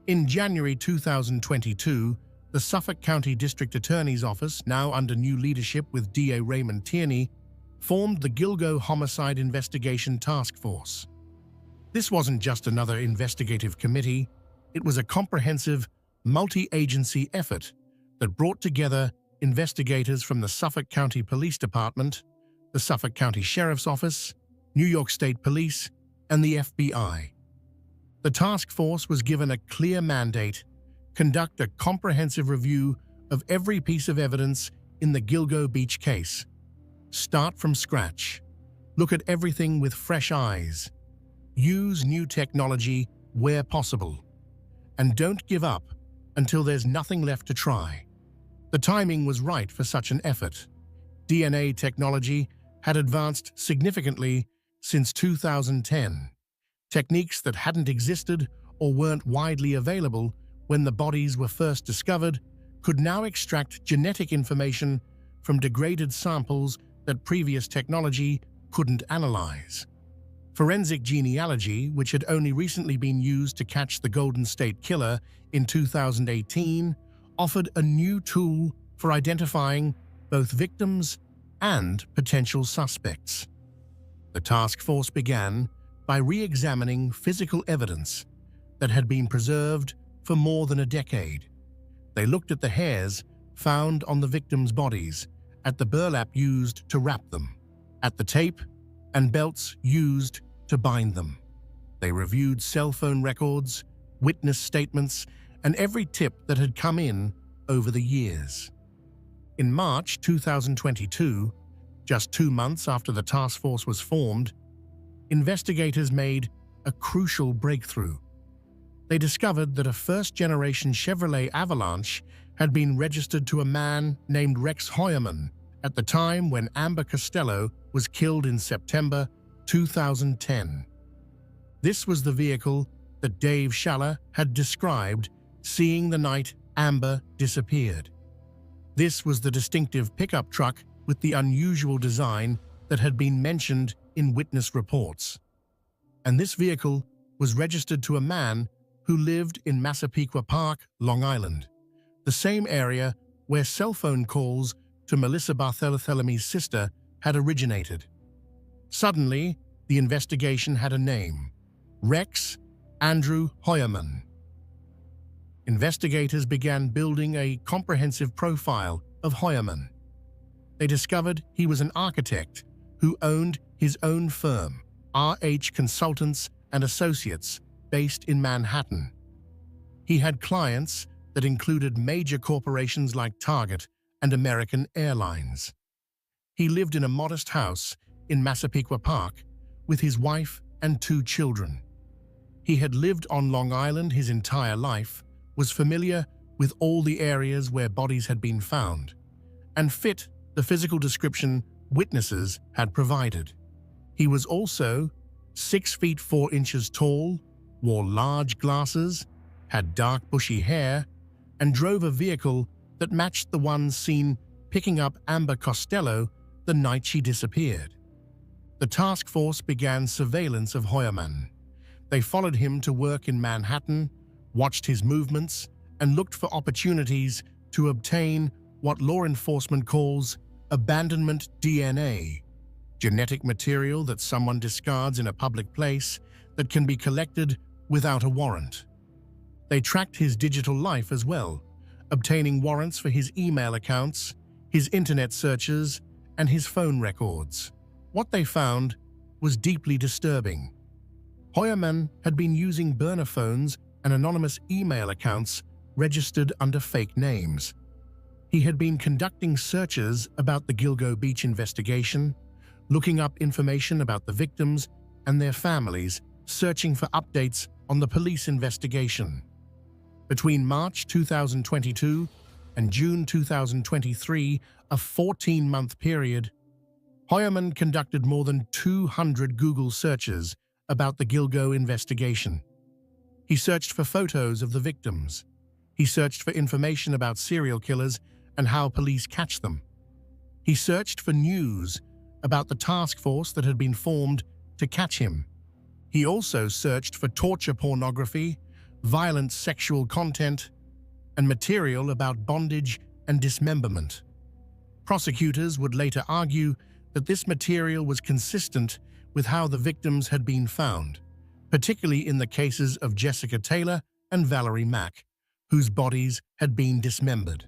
In January 2022, the Suffolk County District Attorney's Office, now under new leadership with DA Raymond Tierney, formed the Gilgo Homicide Investigation Task Force. This wasn't just another investigative committee, it was a comprehensive, multi-agency effort that brought together investigators from the Suffolk County Police Department, the Suffolk County Sheriff's Office, New York State Police, and the FBI. The task force was given a clear mandate: conduct a comprehensive review of every piece of evidence in the Gilgo Beach case, Start from scratch. Look at everything with fresh eyes. Use new technology where possible. And don't give up until there's nothing left to try. The timing was right for such an effort. DNA technology had advanced significantly since 2010. Techniques that hadn't existed or weren't widely available when the bodies were first discovered could now extract genetic information from degraded samples that previous technology couldn't analyze. Forensic genealogy, which had only recently been used to catch the Golden State Killer in 2018, offered a new tool for identifying both victims and potential suspects. The task force began by re-examining physical evidence that had been preserved for more than a decade. They looked at the hairs found on the victims' bodies, at the burlap used to wrap them, at the tape and belts used to bind them. They reviewed cell phone records, witness statements, and every tip that had come in over the years. In March 2022, just 2 months after the task force was formed, investigators made a crucial breakthrough. They discovered that a first-generation Chevrolet Avalanche had been registered to a man named Rex Heuermann at the time when Amber Costello was killed in September 2010. This was the vehicle that Dave Schaller had described seeing the night Amber disappeared. This was the distinctive pickup truck with the unusual design that had been mentioned in witness reports. And this vehicle was registered to a man who lived in Massapequa Park, Long Island, the same area where cell phone calls to Melissa Barthellemy's sister had originated. Suddenly, the investigation had a name: Rex Andrew Heuermann. Investigators began building a comprehensive profile of Heuermann. They discovered he was an architect who owned his own firm, RH Consultants and Associates, based in Manhattan. He had clients that included major corporations like Target and American Airlines. He lived in a modest house in Massapequa Park with his wife and 2 children. He had lived on Long Island his entire life, was familiar with all the areas where bodies had been found, and fit the physical description witnesses had provided. He was also 6 feet 4 inches tall, wore large glasses, had dark bushy hair, and drove a vehicle that matched the one seen picking up Amber Costello the night she disappeared. The task force began surveillance of Heuermann. They followed him to work in Manhattan, watched his movements, and looked for opportunities to obtain what law enforcement calls abandonment DNA, genetic material that someone discards in a public place that can be collected without a warrant. They tracked his digital life as well, obtaining warrants for his email accounts, his internet searches, and his phone records. What they found was deeply disturbing. Heuermann had been using burner phones and anonymous email accounts registered under fake names. He had been conducting searches about the Gilgo Beach investigation, looking up information about the victims and their families, searching for updates on the police investigation. Between March 2022 and June 2023, a 14-month period, Heuermann conducted more than 200 Google searches about the Gilgo investigation. He searched for photos of the victims. He searched for information about serial killers and how police catch them. He searched for news about the task force that had been formed to catch him. He also searched for torture pornography, violent sexual content, and material about bondage and dismemberment. Prosecutors would later argue that this material was consistent with how the victims had been found, particularly in the cases of Jessica Taylor and Valerie Mack, whose bodies had been dismembered.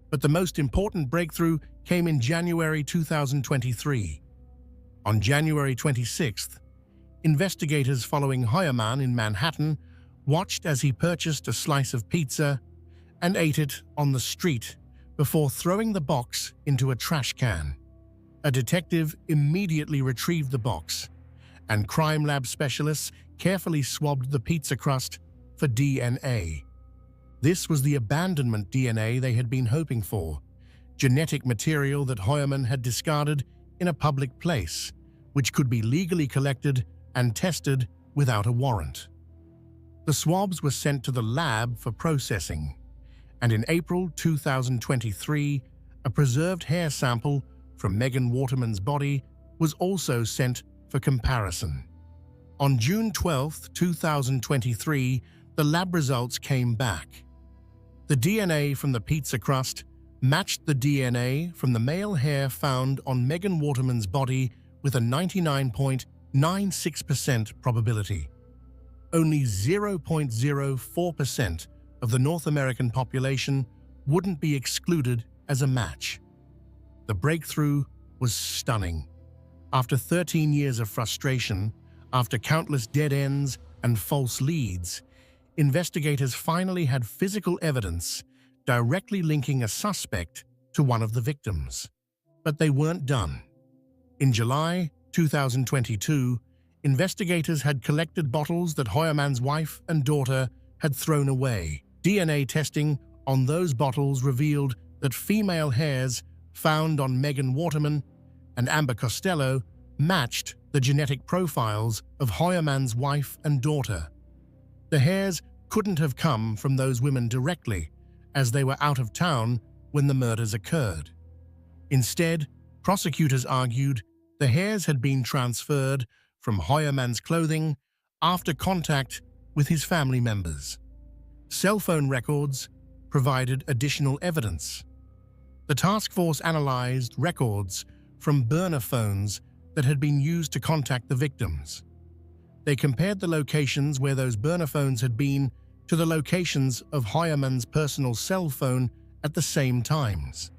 But the most important breakthrough came in January 2023. On January 26th, investigators following Heuermann in Manhattan watched as he purchased a slice of pizza and ate it on the street before throwing the box into a trash can. A detective immediately retrieved the box, and crime lab specialists carefully swabbed the pizza crust for DNA. This was the abandonment DNA they had been hoping for, genetic material that Heuermann had discarded in a public place, which could be legally collected and tested without a warrant. The swabs were sent to the lab for processing, and in April 2023, a preserved hair sample from Megan Waterman's body was also sent for comparison. On June 12, 2023, the lab results came back. The DNA from the pizza crust matched the DNA from the male hair found on Megan Waterman's body with a 99.96% probability. Only 0.04% of the North American population wouldn't be excluded as a match. The breakthrough was stunning. After 13 years of frustration, after countless dead ends and false leads, investigators finally had physical evidence directly linking a suspect to one of the victims. But they weren't done. In July 2022, investigators had collected bottles that Heuermann's wife and daughter had thrown away. DNA testing on those bottles revealed that female hairs found on Megan Waterman and Amber Costello matched the genetic profiles of Heuermann's wife and daughter. The hairs couldn't have come from those women directly, as they were out of town when the murders occurred. Instead, prosecutors argued the hairs had been transferred from Heuermann's clothing after contact with his family members. Cell phone records provided additional evidence. The task force analyzed records from burner phones that had been used to contact the victims. They compared the locations where those burner phones had been to the locations of Heuermann's personal cell phone at the same times.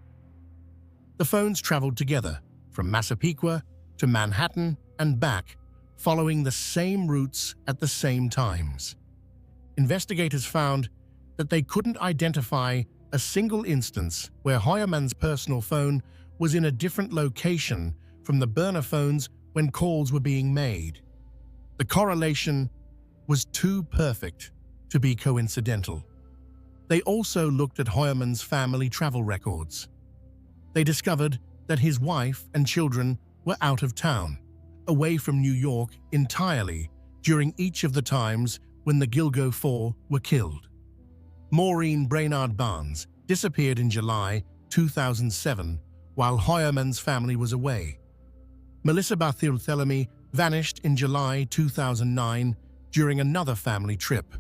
The phones traveled together from Massapequa to Manhattan and back, following the same routes at the same times. Investigators found that they couldn't identify a single instance where Heuermann's personal phone was in a different location from the burner phones when calls were being made. The correlation was too perfect to be coincidental. They also looked at Heuermann's family travel records. They discovered that his wife and children were out of town, away from New York entirely during each of the times when the Gilgo Four were killed. Maureen Brainard Barnes disappeared in July 2007 while Heuermann's family was away. Melissa Bartholomew vanished in July 2009 during another family trip.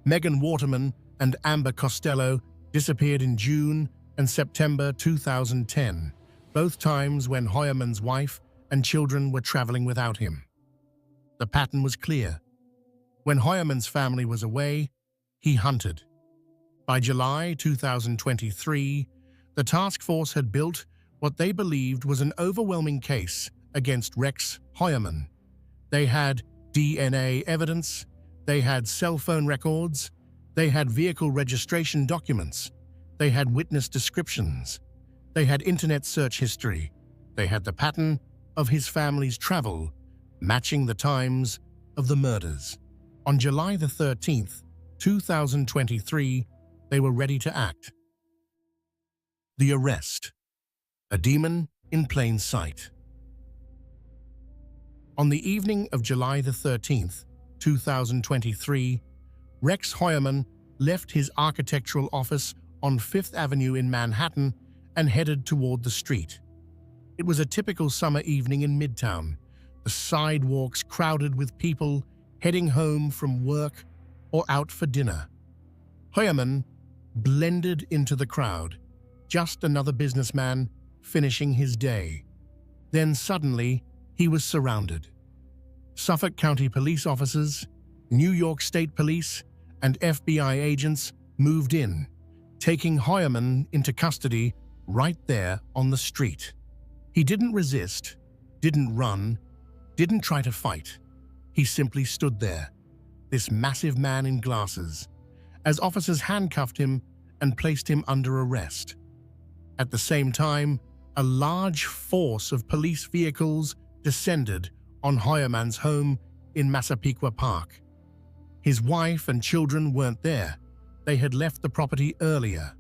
Megan Waterman and Amber Costello disappeared in June and September 2010, both times when Heuermann's wife and children were traveling without him. The pattern was clear. When Heuermann's family was away, he hunted. By July 2023, the task force had built what they believed was an overwhelming case against Rex Heuermann. They had DNA evidence, they had cell phone records, they had vehicle registration documents, they had witness descriptions, they had internet search history, they had the pattern of his family's travel, matching the times of the murders. On July the 13th, 2023, they were ready to act. The arrest. A demon in plain sight. On the evening of July the 13th, 2023, Rex Heuermann left his architectural office on Fifth Avenue in Manhattan and headed toward the street. It was a typical summer evening in Midtown, the sidewalks crowded with people heading home from work or out for dinner. Heuermann blended into the crowd, just another businessman finishing his day. Then suddenly, he was surrounded. Suffolk County police officers, New York State Police, and FBI agents moved in, taking Heuermann into custody right there on the street. He didn't resist, didn't run, didn't try to fight. He simply stood there, this massive man in glasses, as officers handcuffed him and placed him under arrest. At the same time, a large force of police vehicles descended on Hoyerman's home in Massapequa Park. His wife and children weren't there. They had left the property earlier.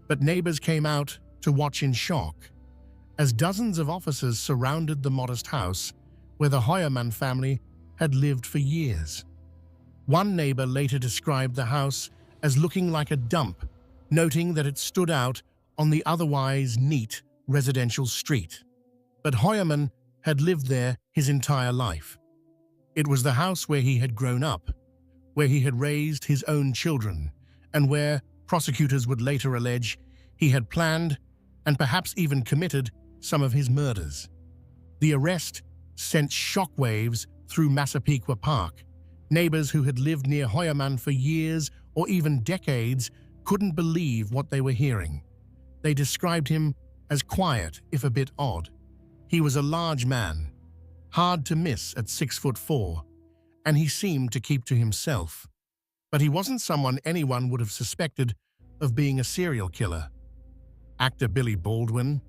But neighbors came out to watch in shock as dozens of officers surrounded the modest house where the Hoyerman family had lived for years. One neighbor later described the house as looking like a dump, noting that it stood out on the otherwise neat residential street. But Hoyerman had lived there his entire life. It was the house where he had grown up, where he had raised his own children, and where, prosecutors would later allege, he had planned and perhaps even committed some of his murders. The arrest sent shockwaves through Massapequa Park. Neighbors who had lived near Hoyerman for years or even decades couldn't believe what they were hearing. They described him as quiet, if a bit odd. He was a large man, hard to miss at 6'4", and he seemed to keep to himself. But he wasn't someone anyone would have suspected of being a serial killer. Actor Billy Baldwin,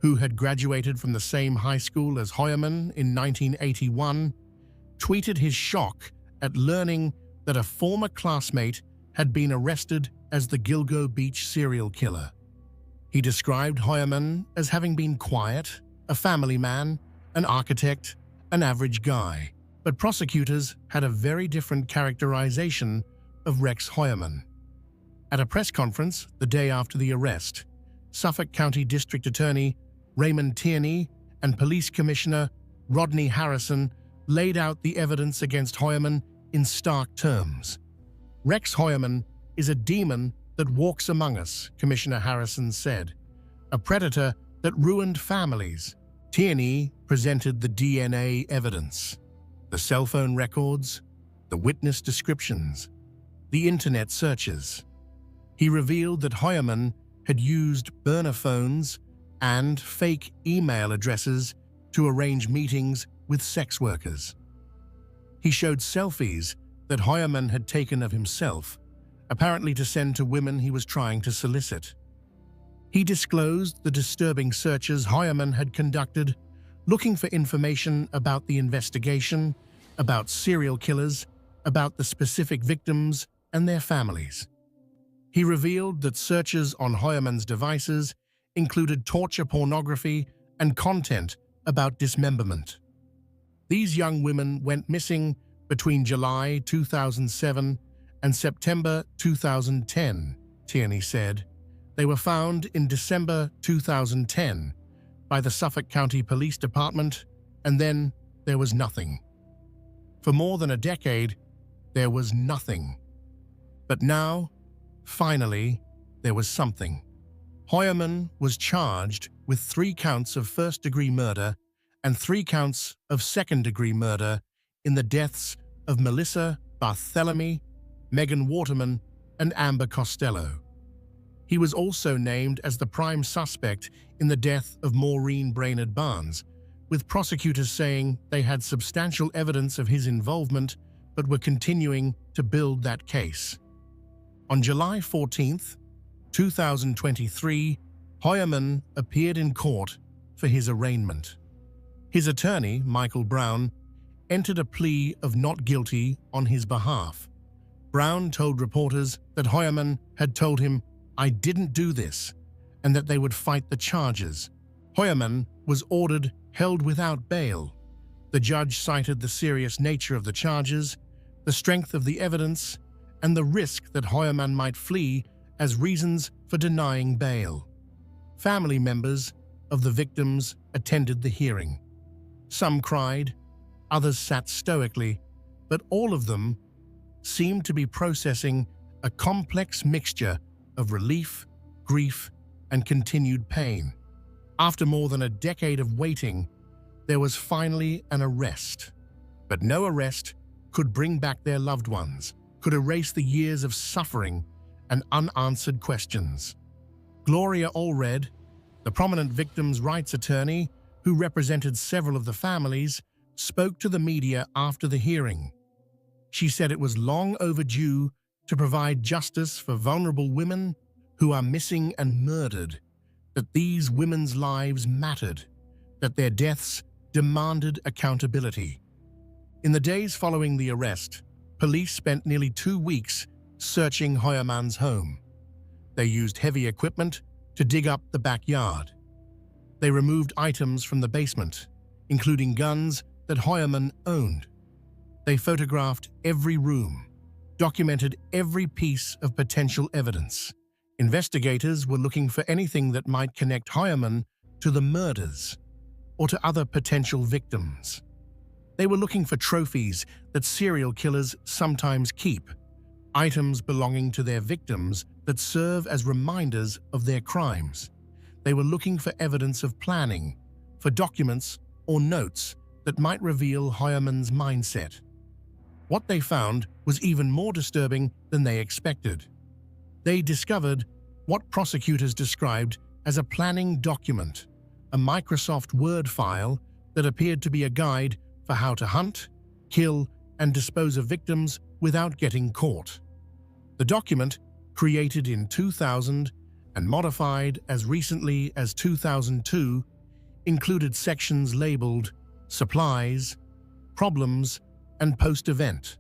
who had graduated from the same high school as Hoyerman in 1981, tweeted his shock at learning that a former classmate had been arrested as the Gilgo Beach serial killer. He described Hoyerman as having been quiet, a family man, an architect, an average guy. But prosecutors had a very different characterization of Rex Hoyerman. At a press conference the day after the arrest, Suffolk County District Attorney Raymond Tierney and Police Commissioner Rodney Harrison laid out the evidence against Hoyerman in stark terms. Rex Hoyerman is a demon that walks among us, Commissioner Harrison said, a predator that ruined families. Tierney presented the DNA evidence, the cell phone records, the witness descriptions, the internet searches. He revealed that Hoyerman had used burner phones and fake email addresses to arrange meetings with sex workers. He showed selfies that Hoyerman had taken of himself, apparently to send to women he was trying to solicit. He disclosed the disturbing searches Hoyerman had conducted, looking for information about the investigation, about serial killers, about the specific victims and their families. He revealed that searches on Hoyerman's devices included torture pornography and content about dismemberment. These young women went missing between July 2007 and September 2010, Tierney said. They were found in December 2010 by the Suffolk County Police Department, and then there was nothing. For more than a decade, there was nothing. But now, finally, there was something. Hoyerman was charged with 3 counts of first-degree murder and 3 counts of second-degree murder in the deaths of Melissa Barthelemy, Megan Waterman, and Amber Costello. He was also named as the prime suspect in the death of Maureen Brainerd Barnes, with prosecutors saying they had substantial evidence of his involvement but were continuing to build that case. On July 14, 2023, Hoyerman appeared in court for his arraignment. His attorney, Michael Brown, entered a plea of not guilty on his behalf. Brown told reporters that Hoyerman had told him, "I didn't do this," and that they would fight the charges. Hoyerman was ordered held without bail. The judge cited the serious nature of the charges, the strength of the evidence, and the risk that Hoyerman might flee as reasons for denying bail. Family members of the victims attended the hearing. Some cried, others sat stoically, but all of them seemed to be processing a complex mixture of relief, grief, and continued pain. After more than a decade of waiting, there was finally an arrest. But no arrest could bring back their loved ones, could erase the years of suffering and unanswered questions. Gloria Allred, the prominent victims' rights attorney who represented several of the families, spoke to the media after the hearing. She said it was long overdue to provide justice for vulnerable women who are missing and murdered, that these women's lives mattered, that their deaths demanded accountability. In the days following the arrest, police spent nearly 2 weeks searching Heuermann's home. They used heavy equipment to dig up the backyard. They removed items from the basement, including guns that Heuermann owned. They photographed every room, documented every piece of potential evidence. Investigators were looking for anything that might connect Heuermann to the murders or to other potential victims. They were looking for trophies that serial killers sometimes keep, items belonging to their victims that serve as reminders of their crimes. They were looking for evidence of planning, for documents or notes that might reveal Heuermann's mindset. What they found was even more disturbing than they expected. They discovered what prosecutors described as a planning document, a Microsoft Word file that appeared to be a guide for how to hunt, kill, and dispose of victims without getting caught. The document, created in 2000 and modified as recently as 2002, included sections labeled Supplies, Problems, and Post-Event.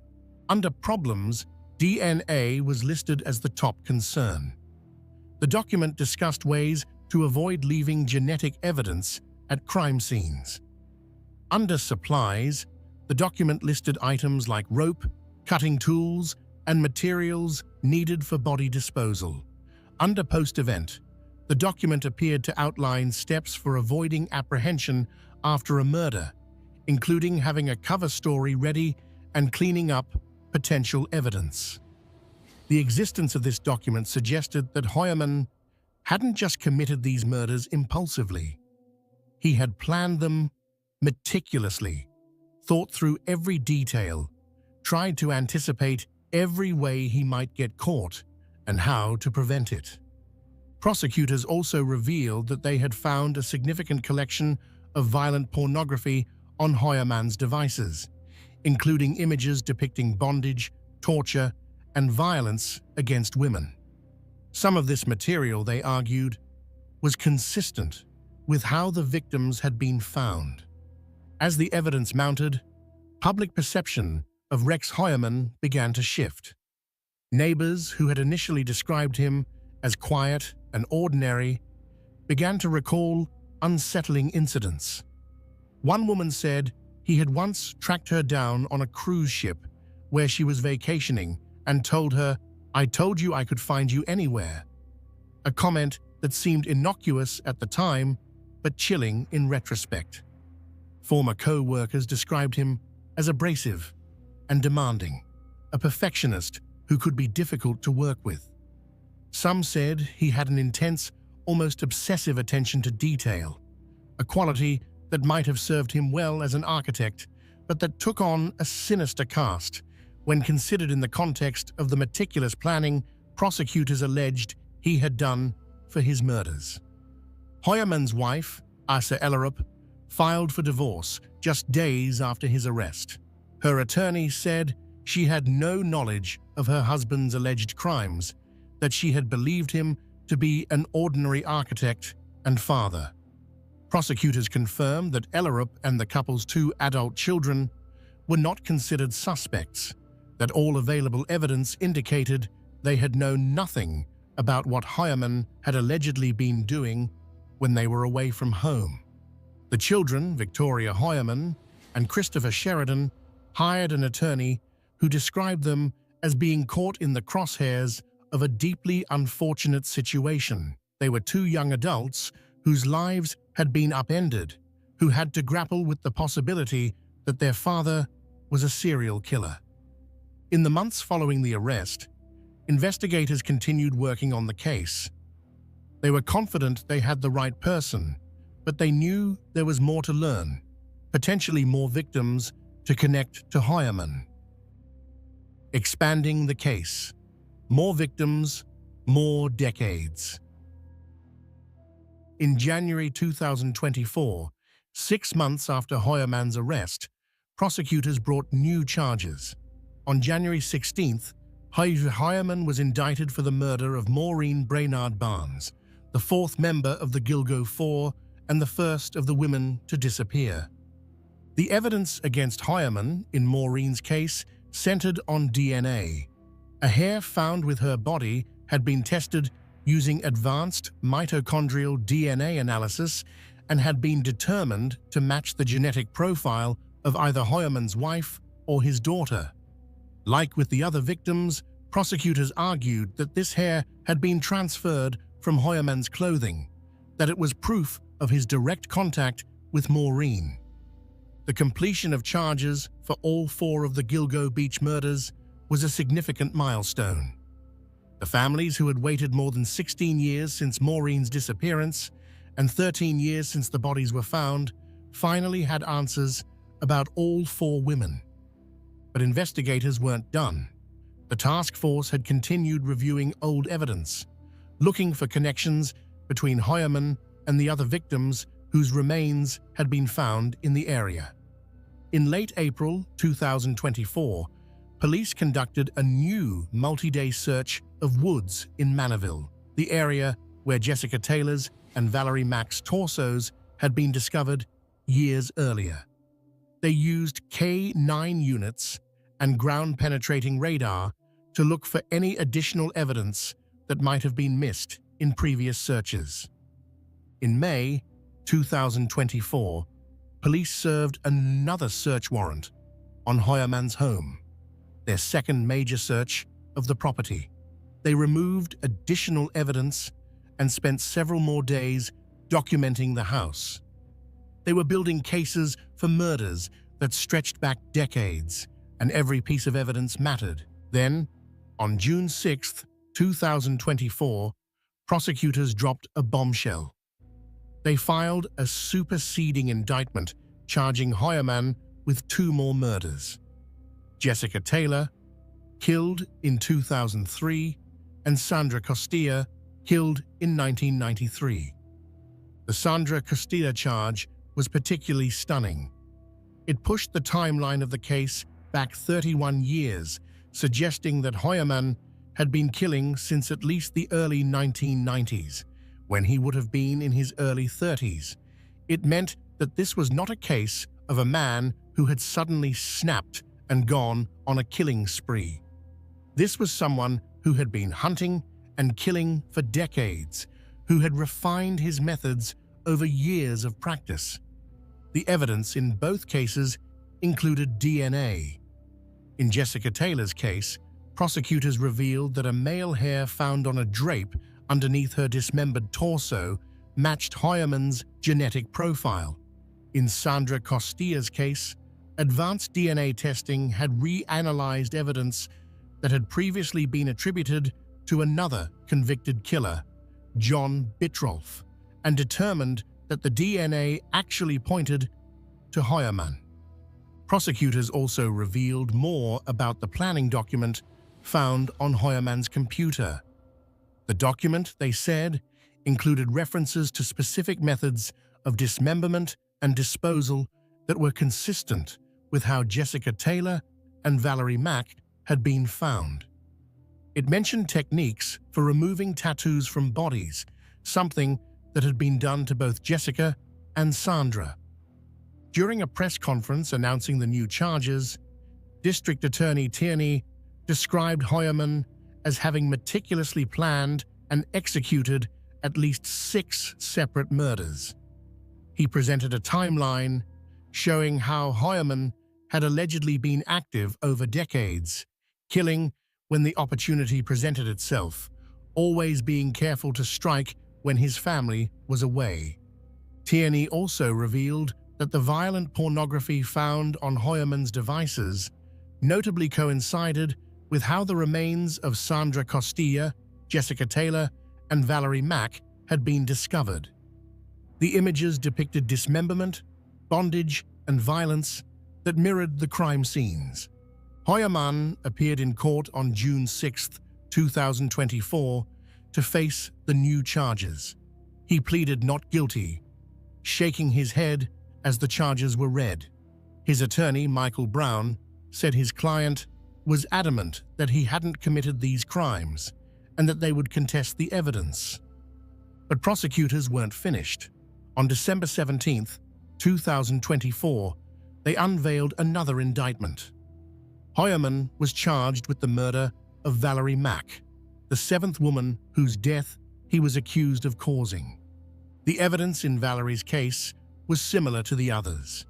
Under Problems, DNA was listed as the top concern. The document discussed ways to avoid leaving genetic evidence at crime scenes. Under Supplies, the document listed items like rope, cutting tools, and materials needed for body disposal. Under Post-Event, the document appeared to outline steps for avoiding apprehension after a murder, including having a cover story ready and cleaning up potential evidence. The existence of this document suggested that Heuermann hadn't just committed these murders impulsively. He had planned them meticulously, thought through every detail, tried to anticipate every way he might get caught and how to prevent it. Prosecutors also revealed that they had found a significant collection of violent pornography on Heuermann's devices, including images depicting bondage, torture, and violence against women. Some of this material, they argued, was consistent with how the victims had been found. As the evidence mounted, public perception of Rex Heuermann began to shift. Neighbors who had initially described him as quiet and ordinary began to recall unsettling incidents. One woman said he had once tracked her down on a cruise ship where she was vacationing and told her, "I told you I could find you anywhere," a comment that seemed innocuous at the time but chilling in retrospect. Former co-workers described him as abrasive and demanding, a perfectionist who could be difficult to work with. Some said he had an intense, almost obsessive attention to detail, a quality that might have served him well as an architect, but that took on a sinister cast when considered in the context of the meticulous planning prosecutors alleged he had done for his murders. Heuermann's wife, Asa Ellerup, filed for divorce just days after his arrest. Her attorney said she had no knowledge of her husband's alleged crimes, that she had believed him to be an ordinary architect and father. Prosecutors confirmed that Ellerup and the couple's 2 adult children were not considered suspects, that all available evidence indicated they had known nothing about what Heuermann had allegedly been doing when they were away from home. The children, Victoria Heuermann and Christopher Sheridan, hired an attorney who described them as being caught in the crosshairs of a deeply unfortunate situation. They were 2 young adults whose lives had been upended, who had to grapple with the possibility that their father was a serial killer. In the months following the arrest, investigators continued working on the case. They were confident they had the right person, but they knew there was more to learn, potentially more victims to connect to Heuermann. Expanding the case. More victims, more decades. In January 2024, 6 months after Heuermann's arrest, prosecutors brought new charges. On January 16th, Heuermann was indicted for the murder of Maureen Brainard Barnes, the fourth member of the Gilgo Four and the first of the women to disappear. The evidence against Heuermann in Maureen's case centered on DNA. A hair found with her body had been tested using advanced mitochondrial DNA analysis and had been determined to match the genetic profile of either Heuermann's wife or his daughter. Like with the other victims, prosecutors argued that this hair had been transferred from Heuermann's clothing, that it was proof of his direct contact with Maureen. The completion of charges for all four of the Gilgo Beach murders was a significant milestone. The families who had waited more than 16 years since Maureen's disappearance and 13 years since the bodies were found finally had answers about all four women. But investigators weren't done. The task force had continued reviewing old evidence, looking for connections between Heuermann and the other victims whose remains had been found in the area. In late April 2024, police conducted a new multi-day search of woods in Manorville, the area where Jessica Taylor's and Valerie Mack's torsos had been discovered years earlier. They used K-9 units and ground-penetrating radar to look for any additional evidence that might have been missed in previous searches. In May 2024, police served another search warrant on Heuermann's home, their second major search of the property. They removed additional evidence and spent several more days documenting the house. They were building cases for murders that stretched back decades, and every piece of evidence mattered. Then, on June 6, 2024, prosecutors dropped a bombshell. They filed a superseding indictment charging Heuermann with 2 more murders. Jessica Taylor, killed in 2003, and Sandra Costilla, killed in 1993. The Sandra Costilla charge was particularly stunning. It pushed the timeline of the case back 31 years, suggesting that Heuermann had been killing since at least the early 1990s, when he would have been in his early 30s. It meant that this was not a case of a man who had suddenly snapped and gone on a killing spree. This was someone who had been hunting and killing for decades, who had refined his methods over years of practice. The evidence in both cases included DNA. In Jessica Taylor's case, prosecutors revealed that a male hair found on a drape underneath her dismembered torso matched Heuermann's genetic profile. In Sandra Costilla's case, advanced DNA testing had reanalyzed evidence that had previously been attributed to another convicted killer, John Bittrolff, and determined that the DNA actually pointed to Heuermann. Prosecutors also revealed more about the planning document found on Heuermann's computer. The document, they said, included references to specific methods of dismemberment and disposal that were consistent with how Jessica Taylor and Valerie Mack had been found. It mentioned techniques for removing tattoos from bodies, something that had been done to both Jessica and Sandra. During a press conference announcing the new charges, District Attorney Tierney described Heuermann as having meticulously planned and executed at least 6 separate murders. He presented a timeline showing how Heuermann had allegedly been active over decades, killing when the opportunity presented itself, always being careful to strike when his family was away. Tierney also revealed that the violent pornography found on Heuermann's devices notably coincided with how the remains of Sandra Costilla, Jessica Taylor, and Valerie Mack had been discovered. The images depicted dismemberment, bondage, and violence that mirrored the crime scenes. Heuermann appeared in court on June 6, 2024, to face the new charges. He pleaded not guilty, shaking his head as the charges were read. His attorney, Michael Brown, said his client was adamant that he hadn't committed these crimes and that they would contest the evidence. But prosecutors weren't finished. On December 17, 2024, they unveiled another indictment. Hoyerman was charged with the murder of Valerie Mack, the seventh woman whose death he was accused of causing. The evidence in Valerie's case was similar to the others.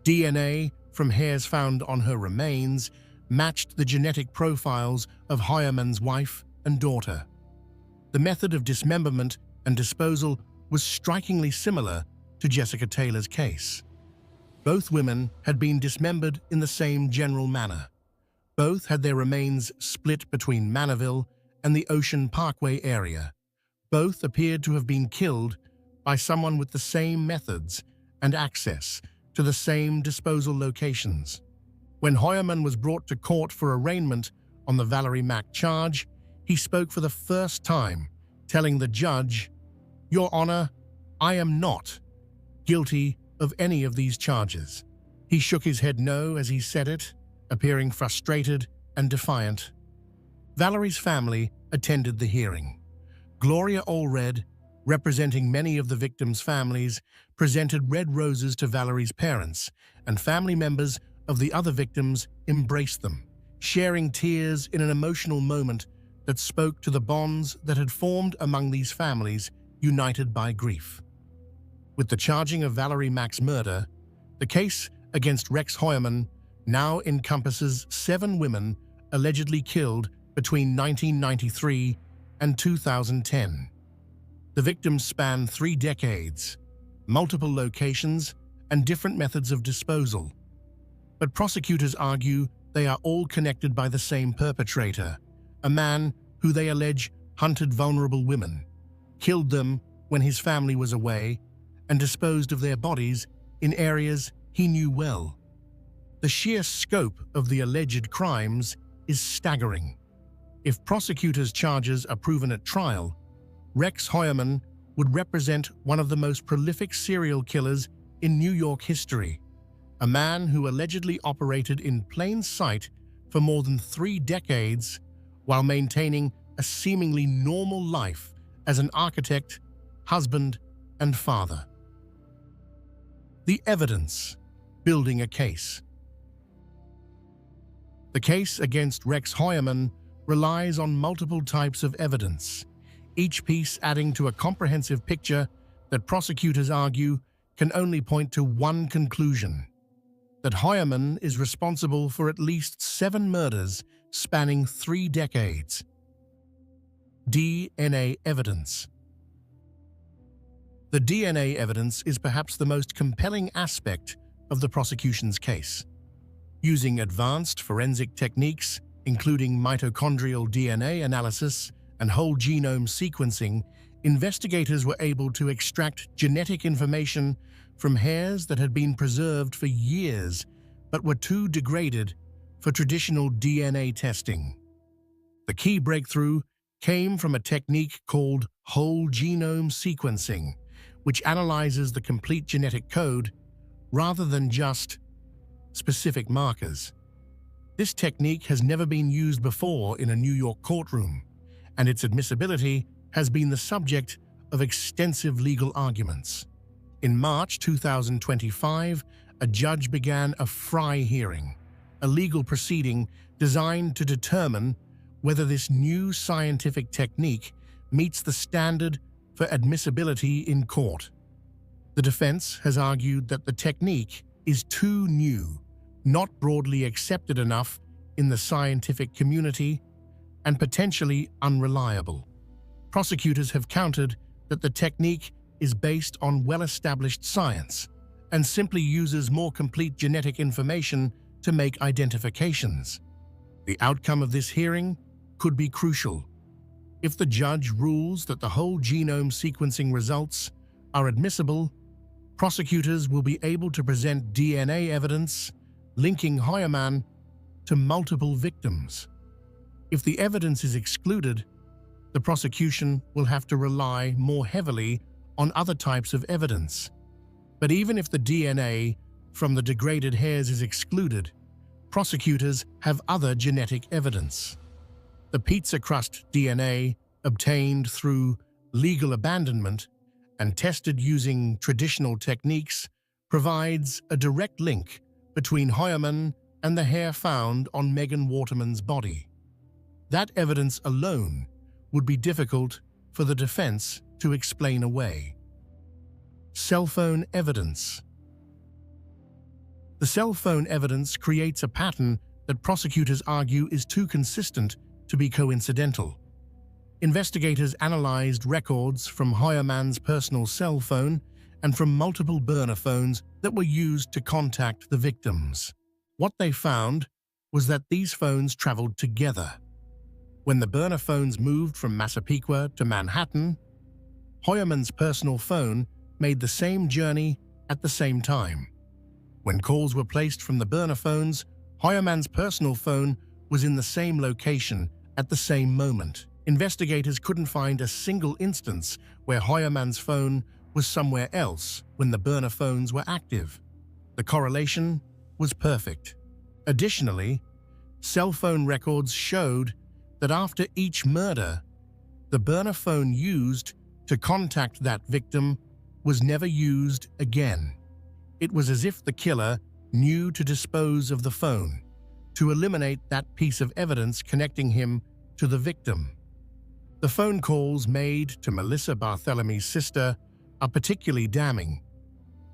DNA from hairs found on her remains matched the genetic profiles of Hoyerman's wife and daughter. The method of dismemberment and disposal was strikingly similar to Jessica Taylor's case. Both women had been dismembered in the same general manner. Both had their remains split between Manorville and the Ocean Parkway area. Both appeared to have been killed by someone with the same methods and access to the same disposal locations. When Hoyerman was brought to court for arraignment on the Valerie Mack charge, he spoke for the first time, telling the judge, "Your Honor, I am not guilty of any of these charges." He shook his head no as he said it, appearing frustrated and defiant. Valerie's family attended the hearing. Gloria Allred, representing many of the victims' families, presented red roses to Valerie's parents, and family members of the other victims embraced them, sharing tears in an emotional moment that spoke to the bonds that had formed among these families united by grief. With the charging of Valerie Mack's murder, the case against Rex Hoyerman now encompasses 7 women allegedly killed between 1993 and 2010. The victims span 3 decades, multiple locations, and different methods of disposal. But prosecutors argue they are all connected by the same perpetrator, a man who they allege hunted vulnerable women, killed them when his family was away, and disposed of their bodies in areas he knew well. The sheer scope of the alleged crimes is staggering. If prosecutors' charges are proven at trial, Rex Hoyerman would represent one of the most prolific serial killers in New York history, a man who allegedly operated in plain sight for more than 3 decades while maintaining a seemingly normal life as an architect, husband, and father. The evidence building a case. The case against Rex Hoyerman relies on multiple types of evidence, each piece adding to a comprehensive picture that prosecutors argue can only point to one conclusion: that Hoyerman is responsible for at least 7 murders spanning 3 decades. DNA evidence. The DNA evidence is perhaps the most compelling aspect of the prosecution's case. Using advanced forensic techniques, including mitochondrial DNA analysis and whole genome sequencing, investigators were able to extract genetic information from hairs that had been preserved for years but were too degraded for traditional DNA testing. The key breakthrough came from a technique called whole genome sequencing, which analyzes the complete genetic code rather than just specific markers. This technique has never been used before in a New York courtroom, and its admissibility has been the subject of extensive legal arguments. In March 2025, a judge began a Fry hearing, a legal proceeding designed to determine whether this new scientific technique meets the standard for admissibility in court. The defense has argued that the technique is too new, not broadly accepted enough in the scientific community, and potentially unreliable. Prosecutors have countered that the technique is based on well-established science and simply uses more complete genetic information to make identifications. The outcome of this hearing could be crucial. If the judge rules that the whole genome sequencing results are admissible, prosecutors will be able to present DNA evidence linking Hoyerman to multiple victims. If the evidence is excluded, the prosecution will have to rely more heavily on other types of evidence. But even if the DNA from the degraded hairs is excluded, prosecutors have other genetic evidence. The pizza crust DNA obtained through legal abandonment, and tested using traditional techniques, provides a direct link between Heuermann and the hair found on Megan Waterman's body. That evidence alone would be difficult for the defense to explain away. Cell phone evidence. The cell phone evidence creates a pattern that prosecutors argue is too consistent to be coincidental. Investigators analyzed records from Heuermann's personal cell phone and from multiple burner phones that were used to contact the victims. What they found was that these phones traveled together. When the burner phones moved from Massapequa to Manhattan, Heuermann's personal phone made the same journey at the same time. When calls were placed from the burner phones, Heuermann's personal phone was in the same location at the same moment. Investigators couldn't find a single instance where Heuermann's phone was somewhere else when the burner phones were active. The correlation was perfect. Additionally, cell phone records showed that after each murder, the burner phone used to contact that victim was never used again. It was as if the killer knew to dispose of the phone, to eliminate that piece of evidence connecting him to the victim. The phone calls made to Melissa Barthelемy's sister are particularly damning.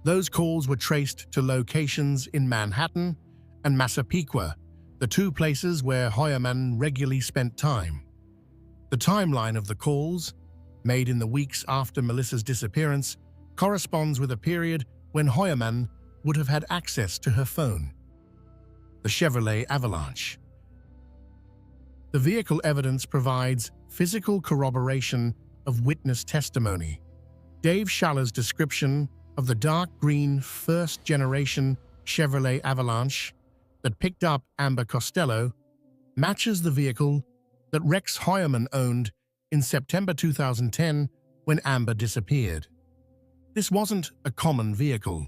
Those calls were traced to locations in Manhattan and Massapequa, the two places where Heuermann regularly spent time. The timeline of the calls, made in the weeks after Melissa's disappearance, corresponds with a period when Heuermann would have had access to her phone. The Chevrolet Avalanche. The vehicle evidence provides physical corroboration of witness testimony. Dave Schaller's description of the dark green first-generation Chevrolet Avalanche that picked up Amber Costello matches the vehicle that Rex Heuermann owned in September 2010 when Amber disappeared. This wasn't a common vehicle.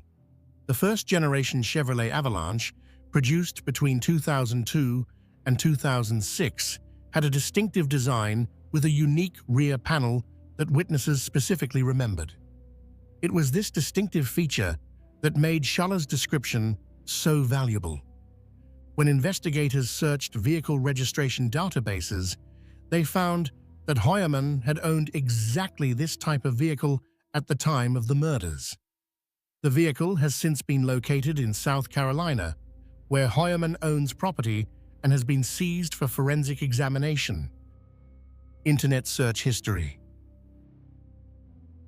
The first-generation Chevrolet Avalanche, produced between 2002 and 2006, had a distinctive design with a unique rear panel that witnesses specifically remembered. It was this distinctive feature that made Schaller's description so valuable. When investigators searched vehicle registration databases, they found that Heuermann had owned exactly this type of vehicle at the time of the murders. The vehicle has since been located in South Carolina, where Heuermann owns property and has been seized for forensic examination. Internet search history.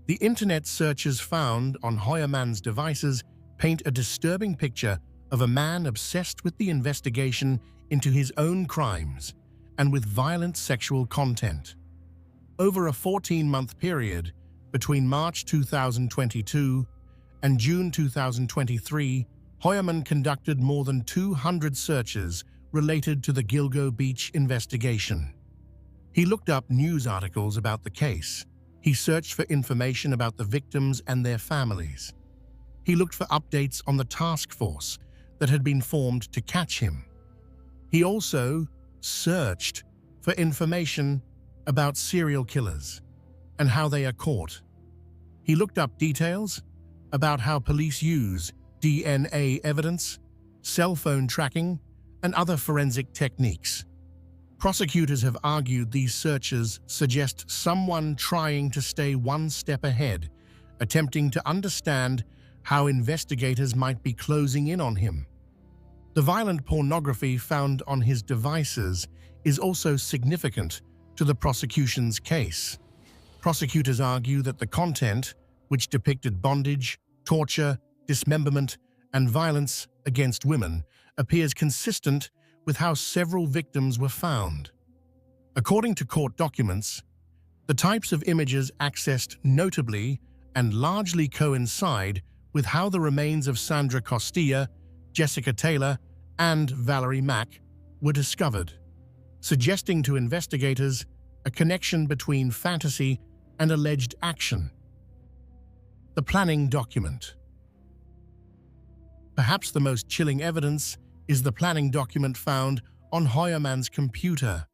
The internet searches found on Heuermann's devices paint a disturbing picture of a man obsessed with the investigation into his own crimes and with violent sexual content. Over a 14-month period between March 2022 and June 2023, Heuermann conducted more than 200 searches related to the Gilgo Beach investigation. He looked up news articles about the case. He searched for information about the victims and their families. He looked for updates on the task force that had been formed to catch him. He also searched for information about serial killers and how they are caught. He looked up details about how police use DNA evidence, cell phone tracking, and other forensic techniques. Prosecutors have argued these searches suggest someone trying to stay one step ahead, attempting to understand how investigators might be closing in on him. The violent pornography found on his devices is also significant to the prosecution's case. Prosecutors argue that the content, which depicted bondage, torture, dismemberment, and violence against women, appears consistent with how several victims were found. According to court documents, the types of images accessed notably and largely coincide with how the remains of Sandra Costilla, Jessica Taylor, and Valerie Mack were discovered, suggesting to investigators a connection between fantasy and alleged action. The planning document. Perhaps the most chilling evidence is the planning document found on Heuermann's computer.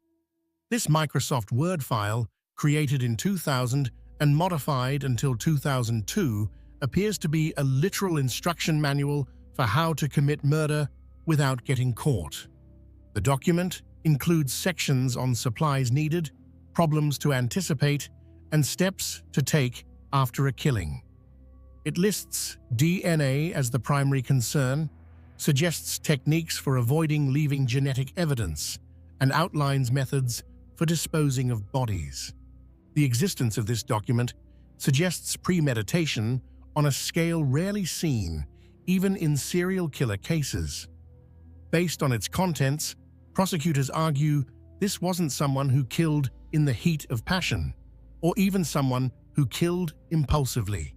This Microsoft Word file, created in 2000 and modified until 2002, appears to be a literal instruction manual for how to commit murder without getting caught. The document includes sections on supplies needed, problems to anticipate, and steps to take after a killing. It lists DNA as the primary concern, suggests techniques for avoiding leaving genetic evidence, and outlines methods for disposing of bodies. The existence of this document suggests premeditation on a scale rarely seen, even in serial killer cases. Based on its contents, prosecutors argue this wasn't someone who killed in the heat of passion, or even someone who killed impulsively.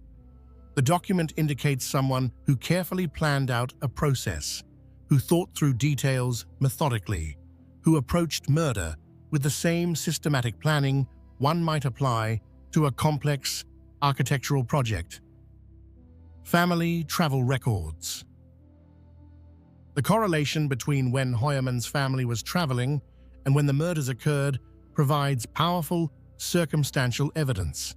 The document indicates someone who carefully planned out a process, who thought through details methodically, who approached murder with the same systematic planning one might apply to a complex architectural project. Family travel records. The correlation between when Heuermann's family was traveling and when the murders occurred provides powerful circumstantial evidence.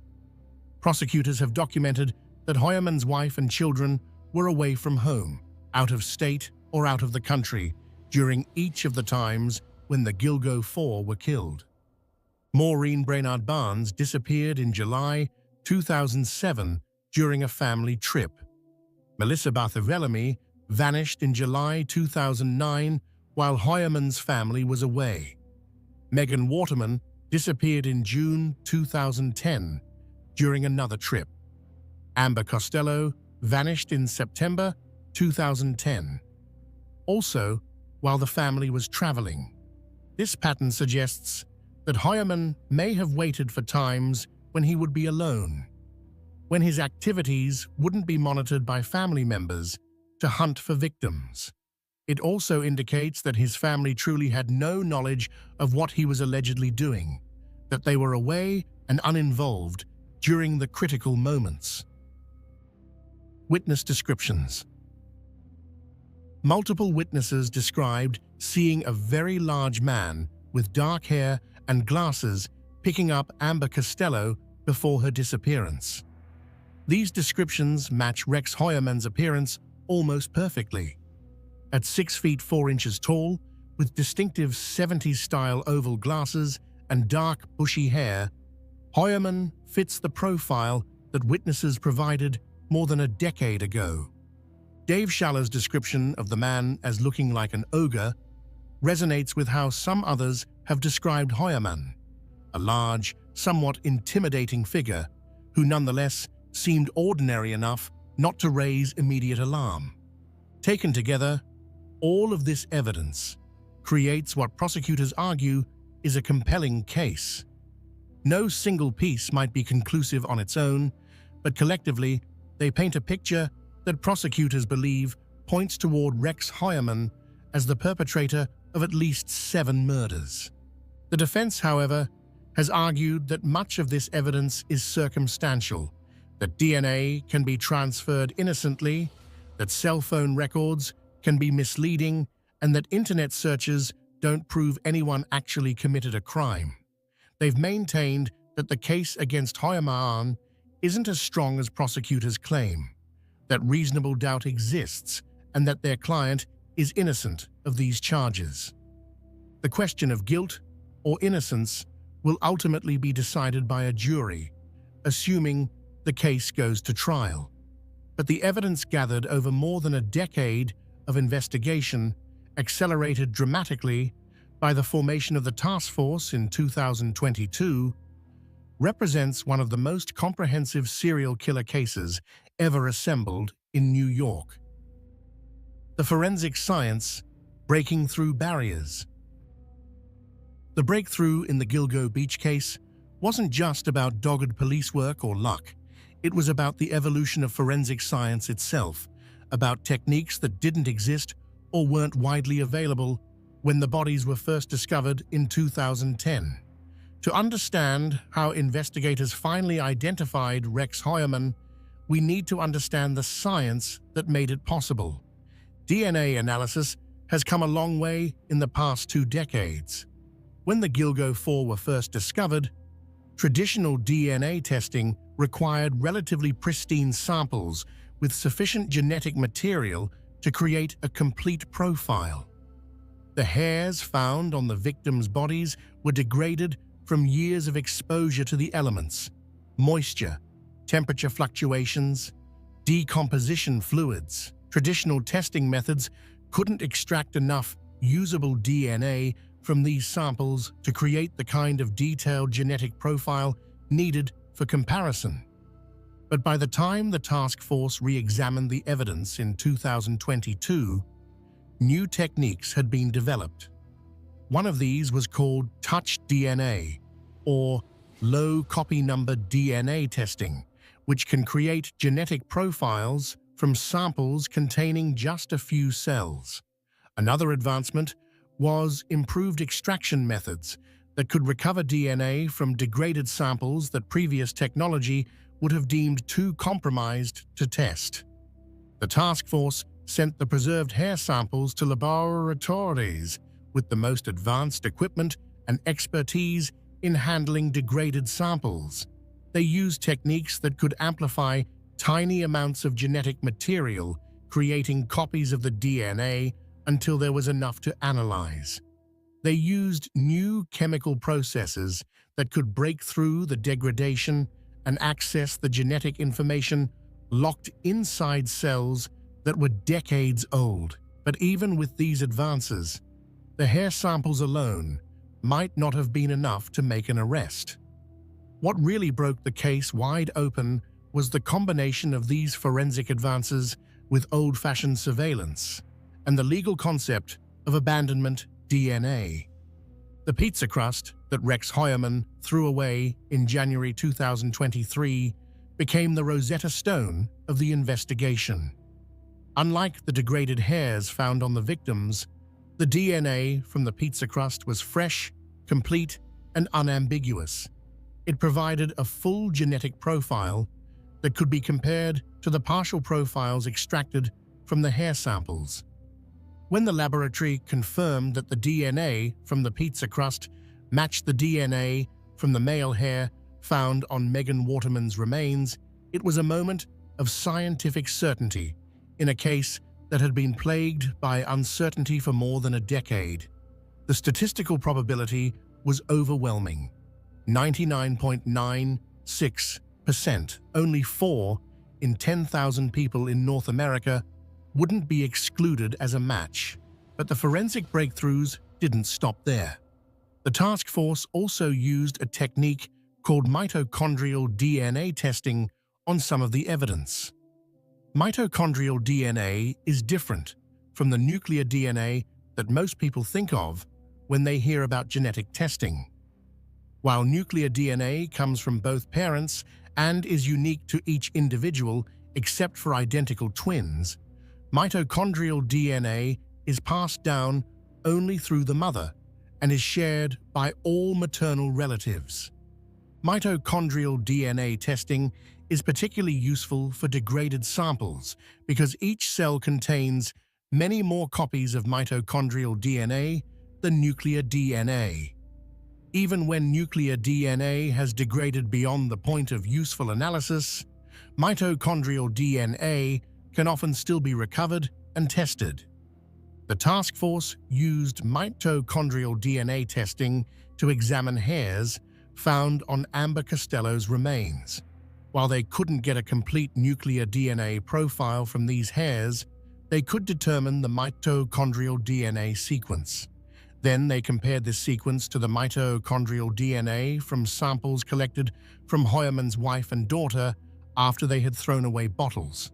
Prosecutors have documented that Heuermann's wife and children were away from home, out of state or out of the country, during each of the times when the Gilgo Four were killed. Maureen Brainard Barnes disappeared in July 2007 during a family trip. Melissa Bartholomew vanished in July 2009 while Heuermann's family was away. Megan Waterman disappeared in June 2010 during another trip. Amber Costello vanished in September 2010, also while the family was traveling. This pattern suggests that Heuermann may have waited for times when he would be alone, when his activities wouldn't be monitored by family members to hunt for victims. It also indicates that his family truly had no knowledge of what he was allegedly doing, that they were away and uninvolved during the critical moments. Witness descriptions. Multiple witnesses described seeing a very large man with dark hair and glasses picking up Amber Costello before her disappearance. These descriptions match Rex Heuermann's appearance almost perfectly. At 6 feet 4 inches tall, with distinctive 70s-style oval glasses and dark, bushy hair, Heuermann fits the profile that witnesses provided more than a decade ago. Dave Schaller's description of the man as looking like an ogre resonates with how some others have described Heuermann, a large, somewhat intimidating figure who nonetheless seemed ordinary enough not to raise immediate alarm. Taken together, all of this evidence creates what prosecutors argue is a compelling case. No single piece might be conclusive on its own, but collectively, they paint a picture that prosecutors believe points toward Rex Heuermann as the perpetrator of at least 7 murders. The defense, however, has argued that much of this evidence is circumstantial, that DNA can be transferred innocently, that cell phone records can be misleading, and that internet searches don't prove anyone actually committed a crime. They've maintained that the case against Heuermann isn't as strong as prosecutors claim, that reasonable doubt exists, and that their client is innocent of these charges. The question of guilt or innocence will ultimately be decided by a jury, assuming the case goes to trial. But the evidence gathered over more than a decade of investigation, accelerated dramatically by the formation of the task force in 2022, represents one of the most comprehensive serial killer cases ever assembled in New York. The forensic science breaking through barriers. The breakthrough in the Gilgo Beach case wasn't just about dogged police work or luck. It was about the evolution of forensic science itself, about techniques that didn't exist or weren't widely available when the bodies were first discovered in 2010. To understand how investigators finally identified Rex Heuermann, we need to understand the science that made it possible. DNA analysis has come a long way in the past 2 decades. When the Gilgo Four were first discovered, Traditional DNA testing required relatively pristine samples with sufficient genetic material to create a complete profile. The hairs found on the victims' bodies were degraded from years of exposure to the elements, moisture, temperature fluctuations, decomposition fluids. Traditional testing methods couldn't extract enough usable DNA from these samples to create the kind of detailed genetic profile needed for comparison. But by the time the task force re-examined the evidence in 2022, new techniques had been developed. One of these was called touch DNA, or low copy number DNA testing, which can create genetic profiles from samples containing just a few cells. Another advancement was improved extraction methods that could recover DNA from degraded samples that previous technology would have deemed too compromised to test. The task force sent the preserved hair samples to laboratories with the most advanced equipment and expertise in handling degraded samples. They used techniques that could amplify tiny amounts of genetic material, creating copies of the DNA until there was enough to analyze. They used new chemical processes that could break through the degradation and access the genetic information locked inside cells that were decades old. But even with these advances, the hair samples alone might not have been enough to make an arrest. What really broke the case wide open was the combination of these forensic advances with old-fashioned surveillance and the legal concept of abandonment DNA. The pizza crust that Rex Heuermann threw away in January 2023 became the Rosetta Stone of the investigation. Unlike the degraded hairs found on the victims, the DNA from the pizza crust was fresh, complete, and unambiguous. It provided a full genetic profile that could be compared to the partial profiles extracted from the hair samples. When the laboratory confirmed that the DNA from the pizza crust matched the DNA from the male hair found on Megan Waterman's remains, it was a moment of scientific certainty in a case that had been plagued by uncertainty for more than a decade. The statistical probability was overwhelming. 99.96%, only 4 in 10,000 people in North America wouldn't be excluded as a match. But the forensic breakthroughs didn't stop there. The task force also used a technique called mitochondrial DNA testing on some of the evidence. Mitochondrial DNA is different from the nuclear DNA that most people think of when they hear about genetic testing. While nuclear DNA comes from both parents and is unique to each individual except for identical twins, mitochondrial DNA is passed down only through the mother and is shared by all maternal relatives. Mitochondrial DNA testing is particularly useful for degraded samples because each cell contains many more copies of mitochondrial DNA than nuclear DNA. Even when nuclear DNA has degraded beyond the point of useful analysis, mitochondrial DNA can often still be recovered and tested. The task force used mitochondrial DNA testing to examine hairs found on Amber Costello's remains. While they couldn't get a complete nuclear DNA profile from these hairs, they could determine the mitochondrial DNA sequence. Then they compared this sequence to the mitochondrial DNA from samples collected from Heuermann's wife and daughter after they had thrown away bottles.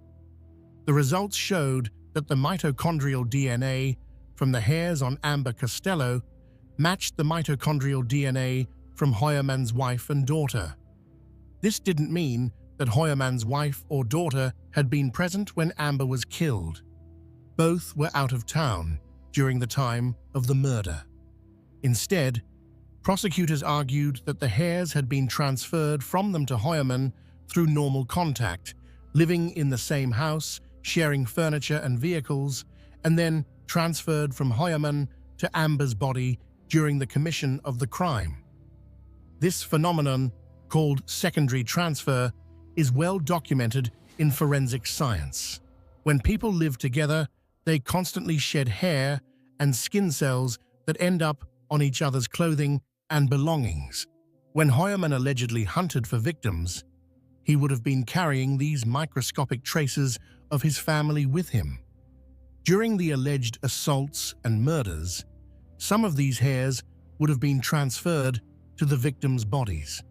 The results showed that the mitochondrial DNA from the hairs on Amber Costello matched the mitochondrial DNA from Heuermann's wife and daughter. This didn't mean that Heuermann's wife or daughter had been present when Amber was killed. Both were out of town during the time of the murder. Instead, prosecutors argued that the hairs had been transferred from them to Heuermann through normal contact, living in the same house, sharing furniture and vehicles, and then transferred from Heuermann to Amber's body during the commission of the crime. This phenomenon called secondary transfer, is well documented in forensic science. When people live together, they constantly shed hair and skin cells that end up on each other's clothing and belongings. When Hoyerman allegedly hunted for victims, he would have been carrying these microscopic traces of his family with him. During the alleged assaults and murders, some of these hairs would have been transferred to the victims' bodies.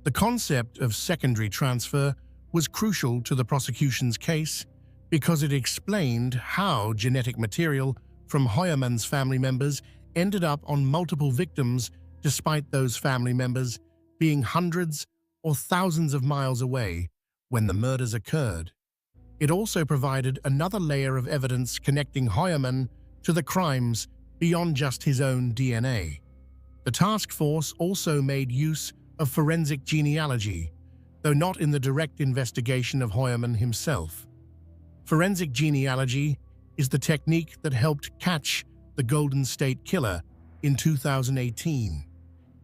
The concept of secondary transfer was crucial to the prosecution's case because it explained how genetic material from Hoyerman's family members ended up on multiple victims despite those family members being hundreds or thousands of miles away when the murders occurred. It also provided another layer of evidence connecting Hoyerman to the crimes beyond just his own DNA. The task force also made use of forensic genealogy, though not in the direct investigation of Hoyerman himself. Forensic genealogy is the technique that helped catch the Golden State Killer in 2018.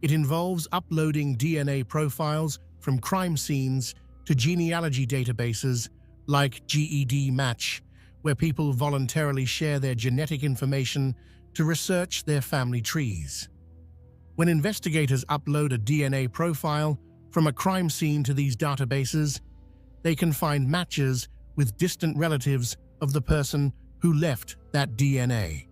It involves uploading DNA profiles from crime scenes to genealogy databases like GEDmatch, where people voluntarily share their genetic information to research their family trees. When investigators upload a DNA profile from a crime scene to these databases, they can find matches with distant relatives of the person who left that DNA.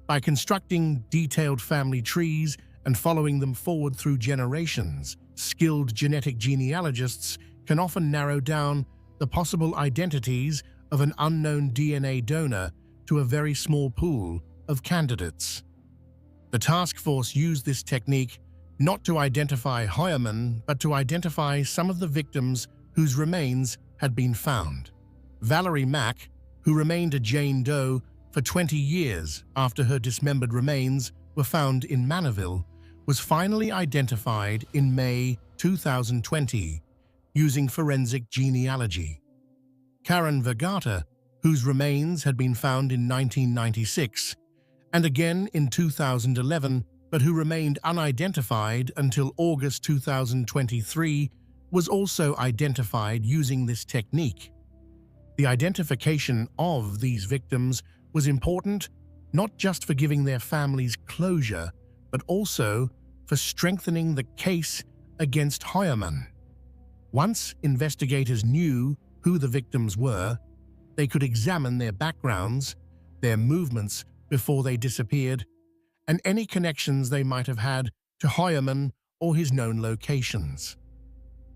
By constructing detailed family trees and following them forward through generations, skilled genetic genealogists can often narrow down the possible identities of an unknown DNA donor to a very small pool of candidates. The task force used this technique not to identify Hoyerman, but to identify some of the victims whose remains had been found. Valerie Mack, who remained a Jane Doe for 20 years after her dismembered remains were found in Manorville, was finally identified in May 2020 using forensic genealogy. Karen Vergata, whose remains had been found in 1996, and again in 2011, but who remained unidentified until August 2023, was also identified using this technique. The identification of these victims was important not just for giving their families closure, but also for strengthening the case against Hoyerman. Once investigators knew who the victims were, they could examine their backgrounds, their movements before they disappeared, and any connections they might have had to Hoyerman or his known locations.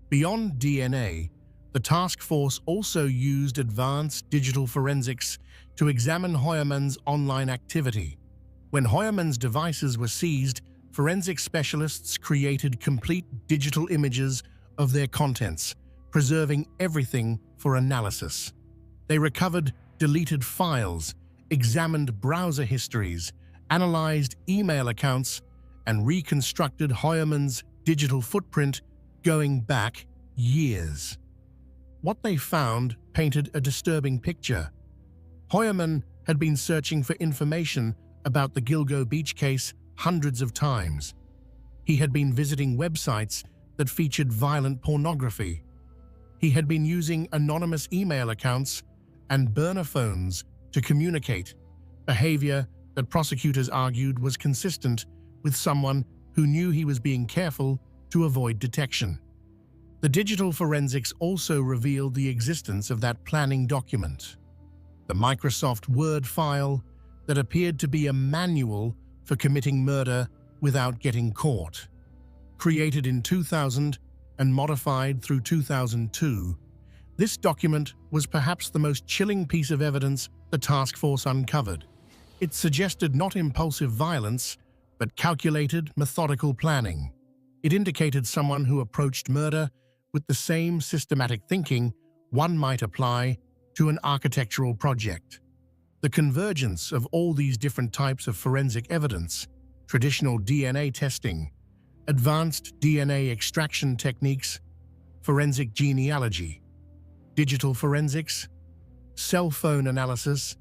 Beyond DNA, the task force also used advanced digital forensics to examine Hoyerman's online activity. When Hoyerman's devices were seized, forensic specialists created complete digital images of their contents, preserving everything for analysis. They recovered deleted files, examined browser histories, analyzed email accounts, and reconstructed Hoyerman's digital footprint going back years. What they found painted a disturbing picture. Hoyerman had been searching for information about the Gilgo Beach case hundreds of times. He had been visiting websites that featured violent pornography. He had been using anonymous email accounts and burner phones to communicate, behavior that prosecutors argued was consistent with someone who knew he was being careful to avoid detection. The digital forensics also revealed the existence of that planning document, the Microsoft Word file that appeared to be a manual for committing murder without getting caught. Created in 2000 and modified through 2002, this document was perhaps the most chilling piece of evidence the task force uncovered. It suggested not impulsive violence, but calculated, methodical planning. It indicated someone who approached murder with the same systematic thinking one might apply to an architectural project. The convergence of all these different types of forensic evidence, traditional DNA testing, advanced DNA extraction techniques, forensic genealogy, digital forensics, cell phone analysis,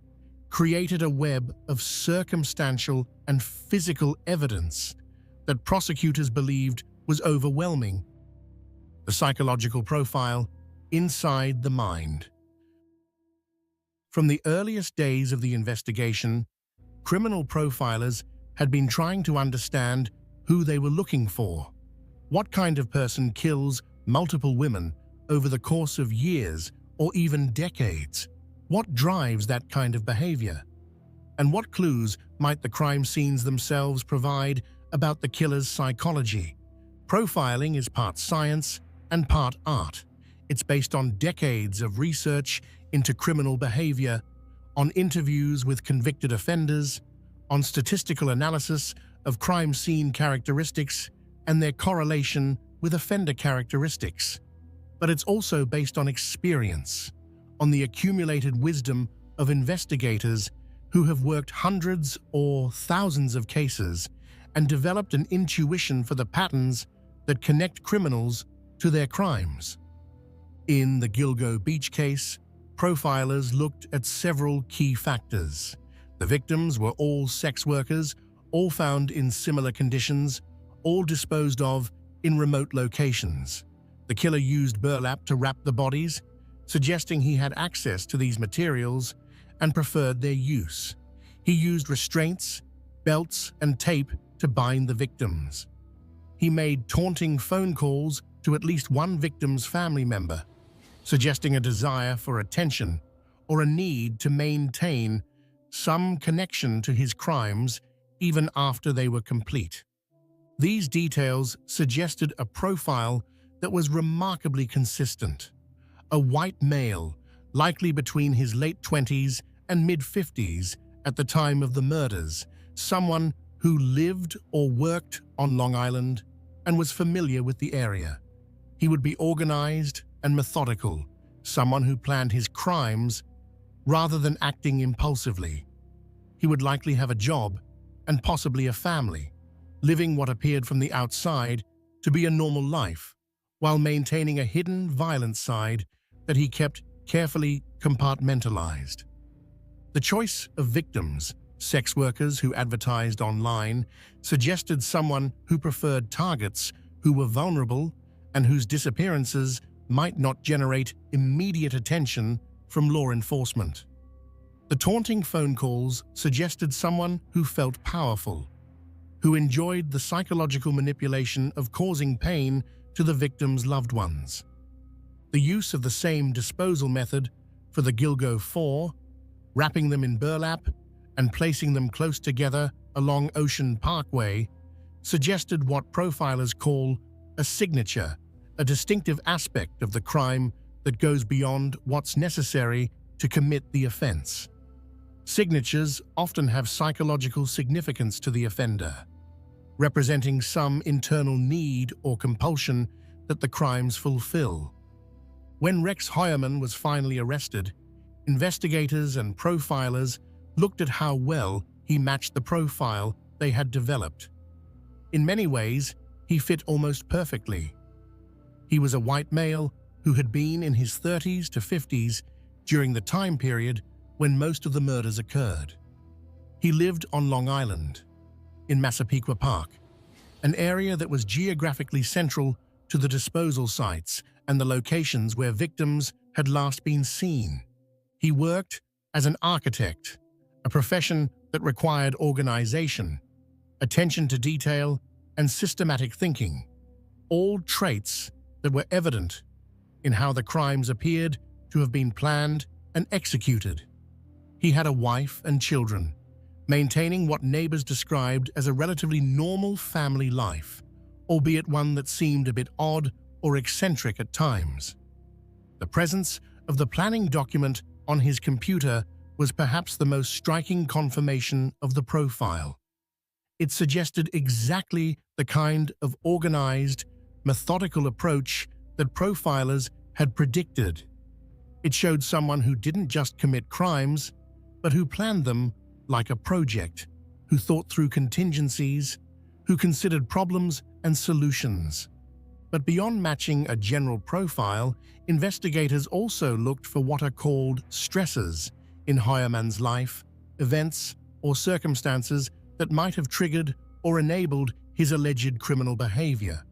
created a web of circumstantial and physical evidence that prosecutors believed was overwhelming. The psychological profile inside the mind. From the earliest days of the investigation, criminal profilers had been trying to understand who they were looking for. What kind of person kills multiple women over the course of years or even decades? What drives that kind of behavior? And what clues might the crime scenes themselves provide about the killer's psychology? Profiling is part science and part art. It's based on decades of research into criminal behavior, on interviews with convicted offenders, on statistical analysis of crime scene characteristics and their correlation with offender characteristics. But it's also based on experience, on the accumulated wisdom of investigators who have worked hundreds or thousands of cases and developed an intuition for the patterns that connect criminals to their crimes. In the Gilgo Beach case, profilers looked at several key factors. The victims were all sex workers, all found in similar conditions, all disposed of in remote locations. The killer used burlap to wrap the bodies, suggesting he had access to these materials and preferred their use. He used restraints, belts, and tape to bind the victims. He made taunting phone calls to at least one victim's family member, suggesting a desire for attention or a need to maintain some connection to his crimes even after they were complete. These details suggested a profile that was remarkably consistent. A white male, likely between his late 20s and mid-50s at the time of the murders, someone who lived or worked on Long Island and was familiar with the area. He would be organized and methodical, someone who planned his crimes rather than acting impulsively. He would likely have a job and possibly a family, living what appeared from the outside to be a normal life, while maintaining a hidden violent side that he kept carefully compartmentalized. The choice of victims, sex workers who advertised online, suggested someone who preferred targets who were vulnerable and whose disappearances might not generate immediate attention from law enforcement. The taunting phone calls suggested someone who felt powerful, who enjoyed the psychological manipulation of causing pain to the victim's loved ones. The use of the same disposal method for the Gilgo 4, wrapping them in burlap and placing them close together along Ocean Parkway, suggested what profilers call a signature, a distinctive aspect of the crime that goes beyond what's necessary to commit the offense. Signatures often have psychological significance to the offender, representing some internal need or compulsion that the crimes fulfill. When Rex Heuermann was finally arrested, investigators and profilers looked at how well he matched the profile they had developed. In many ways, he fit almost perfectly. He was a white male who had been in his 30s to 50s during the time period when most of the murders occurred. He lived on Long Island, in Massapequa Park, an area that was geographically central to the disposal sites and the locations where victims had last been seen. He worked as an architect, a profession that required organization, attention to detail, and systematic thinking, all traits that were evident in how the crimes appeared to have been planned and executed. He had a wife and children, maintaining what neighbors described as a relatively normal family life, albeit one that seemed a bit odd or eccentric at times. The presence of the planning document on his computer was perhaps the most striking confirmation of the profile. It suggested exactly the kind of organized, methodical approach that profilers had predicted. It showed someone who didn't just commit crimes, but who planned them like a project, who thought through contingencies, who considered problems and solutions. But beyond matching a general profile, investigators also looked for what are called stressors in Heuermann's life, events or circumstances that might have triggered or enabled his alleged criminal behavior.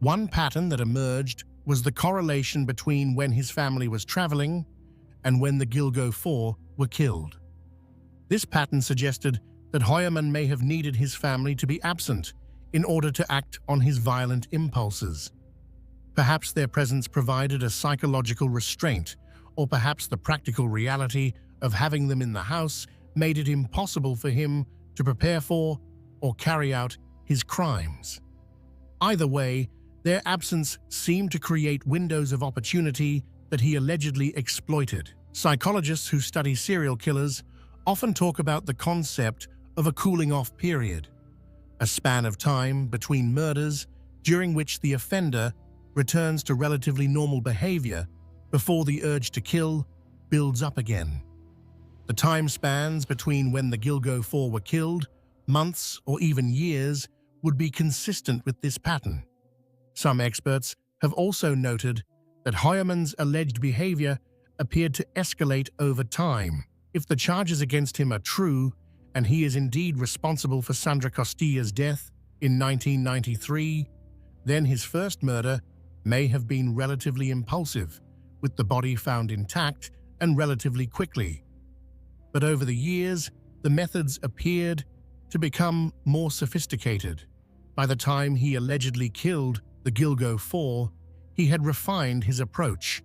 One pattern that emerged was the correlation between when his family was traveling and when the Gilgo Four were killed. This pattern suggested that Hoyerman may have needed his family to be absent in order to act on his violent impulses. Perhaps their presence provided a psychological restraint, or perhaps the practical reality of having them in the house made it impossible for him to prepare for or carry out his crimes. Either way, their absence seemed to create windows of opportunity that he allegedly exploited. Psychologists who study serial killers often talk about the concept of a cooling-off period, a span of time between murders during which the offender returns to relatively normal behavior before the urge to kill builds up again. The time spans between when the Gilgo Four were killed, months or even years, would be consistent with this pattern. Some experts have also noted that Hoyerman's alleged behavior appeared to escalate over time. If the charges against him are true, and he is indeed responsible for Sandra Costilla's death in 1993, then his first murder may have been relatively impulsive, with the body found intact and relatively quickly. But over the years, the methods appeared to become more sophisticated. By the time he allegedly killed the Gilgo Four, he had refined his approach: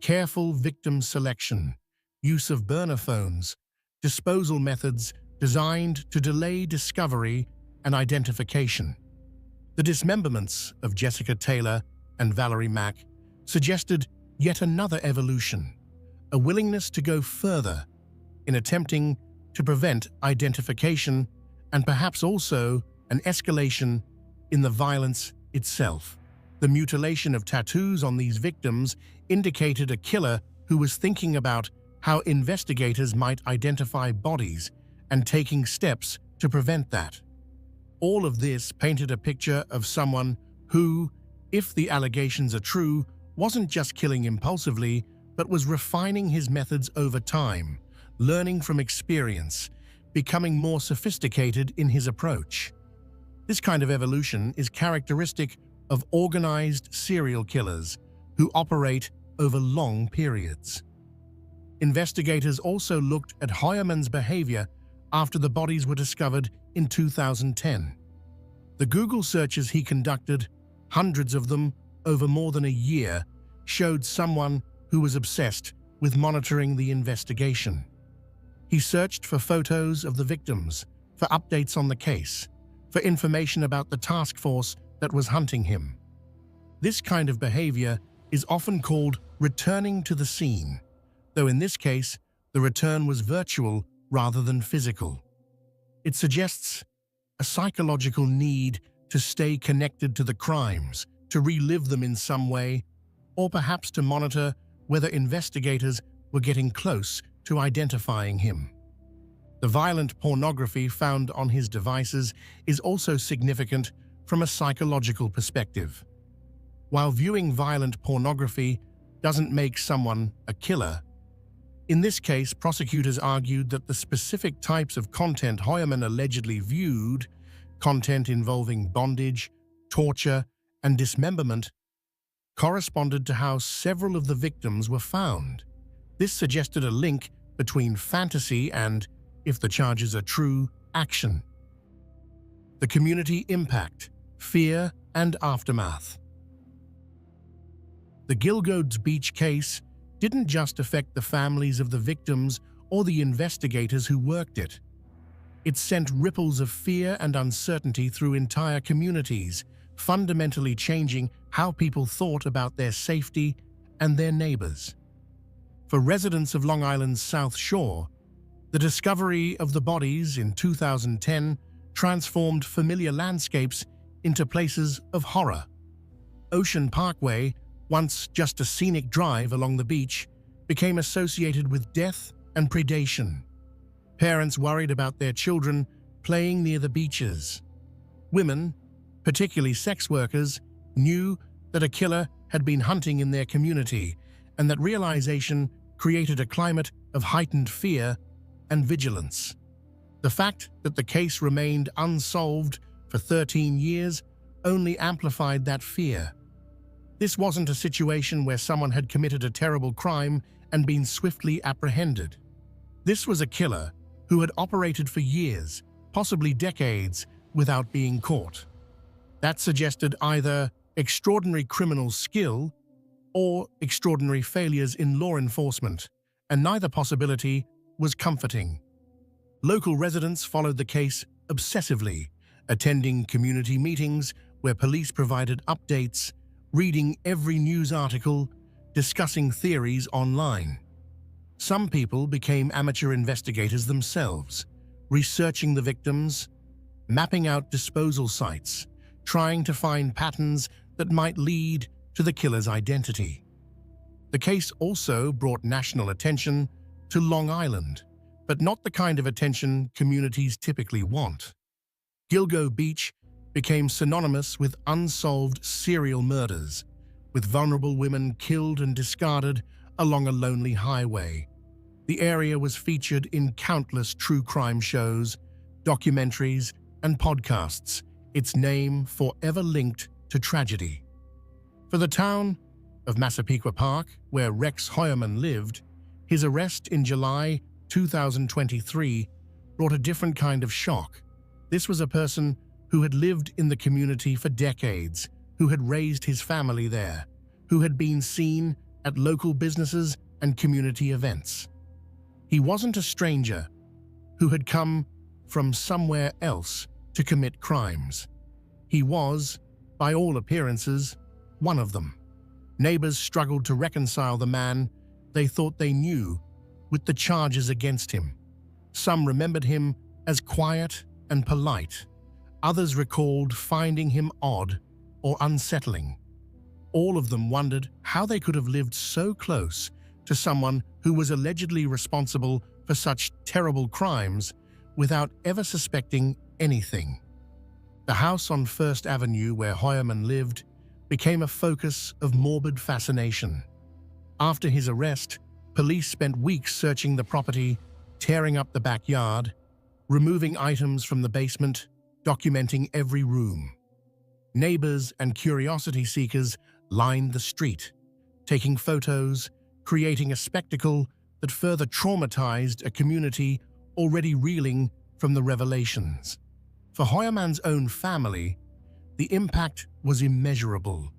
careful victim selection, use of burner phones, disposal methods designed to delay discovery and identification. The dismemberments of Jessica Taylor and Valerie Mack suggested yet another evolution, a willingness to go further in attempting to prevent identification and perhaps also an escalation in the violence itself. The mutilation of tattoos on these victims indicated a killer who was thinking about how investigators might identify bodies and taking steps to prevent that. All of this painted a picture of someone who, if the allegations are true, wasn't just killing impulsively, but was refining his methods over time, learning from experience, becoming more sophisticated in his approach. This kind of evolution is characteristic of organized serial killers who operate over long periods. Investigators also looked at Hoyerman's behavior after the bodies were discovered in 2010. The Google searches he conducted, hundreds of them over more than a year, showed someone who was obsessed with monitoring the investigation. He searched for photos of the victims, for updates on the case, for information about the task force that was hunting him. This kind of behavior is often called returning to the scene, though in this case, the return was virtual rather than physical. It suggests a psychological need to stay connected to the crimes, to relive them in some way, or perhaps to monitor whether investigators were getting close to identifying him. The violent pornography found on his devices is also significant from a psychological perspective. While viewing violent pornography doesn't make someone a killer, in this case, prosecutors argued that the specific types of content Hoyerman allegedly viewed, content involving bondage, torture, and dismemberment, corresponded to how several of the victims were found. This suggested a link between fantasy and, if the charges are true, action. The community impact, fear, and aftermath. The Gilgo's Beach case didn't just affect the families of the victims or the investigators who worked it. It sent ripples of fear and uncertainty through entire communities, fundamentally changing how people thought about their safety and their neighbors. For residents of Long Island's South Shore, the discovery of the bodies in 2010 transformed familiar landscapes into places of horror. Ocean Parkway, once just a scenic drive along the beach, became associated with death and predation. Parents worried about their children playing near the beaches. Women, particularly sex workers, knew that a killer had been hunting in their community, and that realization created a climate of heightened fear and vigilance. The fact that the case remained unsolved for 13 years only amplified that fear. This wasn't a situation where someone had committed a terrible crime and been swiftly apprehended. This was a killer who had operated for years, possibly decades, without being caught. That suggested either extraordinary criminal skill or extraordinary failures in law enforcement, and neither possibility was comforting. Local residents followed the case obsessively, attending community meetings where police provided updates, reading every news article, discussing theories online. Some people became amateur investigators themselves, researching the victims, mapping out disposal sites, trying to find patterns that might lead to the killer's identity. The case also brought national attention to Long Island, but not the kind of attention communities typically want. Gilgo Beach became synonymous with unsolved serial murders, with vulnerable women killed and discarded along a lonely highway. The area was featured in countless true crime shows, documentaries, and podcasts, its name forever linked to tragedy. For the town of Massapequa Park, where Rex Heuermann lived, his arrest in July 2023 brought a different kind of shock. This was a person who had lived in the community for decades, who had raised his family there, who had been seen at local businesses and community events. He wasn't a stranger who had come from somewhere else to commit crimes. He was, by all appearances, one of them. Neighbors struggled to reconcile the man they thought they knew with the charges against him. Some remembered him as quiet and polite. Others recalled finding him odd or unsettling. All of them wondered how they could have lived so close to someone who was allegedly responsible for such terrible crimes without ever suspecting anything. The house on First Avenue where Heuermann lived became a focus of morbid fascination. After his arrest, police spent weeks searching the property, tearing up the backyard, removing items from the basement, documenting every room. Neighbors and curiosity seekers lined the street, taking photos, creating a spectacle that further traumatized a community already reeling from the revelations. For Heuermann's own family, the impact was immeasurable.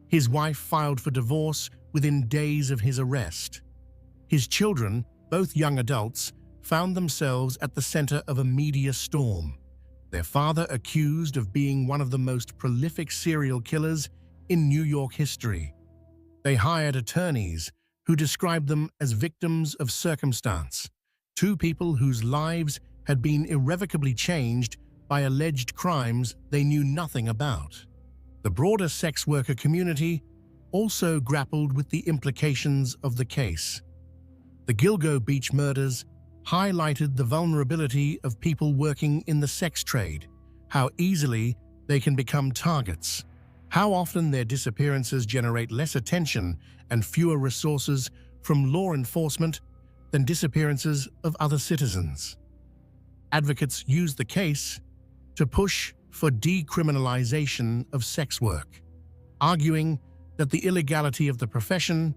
His wife filed for divorce within days of his arrest. His children, both young adults, found themselves at the center of a media storm. Their father accused of being one of the most prolific serial killers in New York history. They hired attorneys who described them as victims of circumstance, two people whose lives had been irrevocably changed by alleged crimes they knew nothing about. The broader sex worker community also grappled with the implications of the case. The Gilgo Beach murders highlighted the vulnerability of people working in the sex trade, how easily they can become targets, how often their disappearances generate less attention and fewer resources from law enforcement than disappearances of other citizens. Advocates used the case to push for decriminalization of sex work, arguing that the illegality of the profession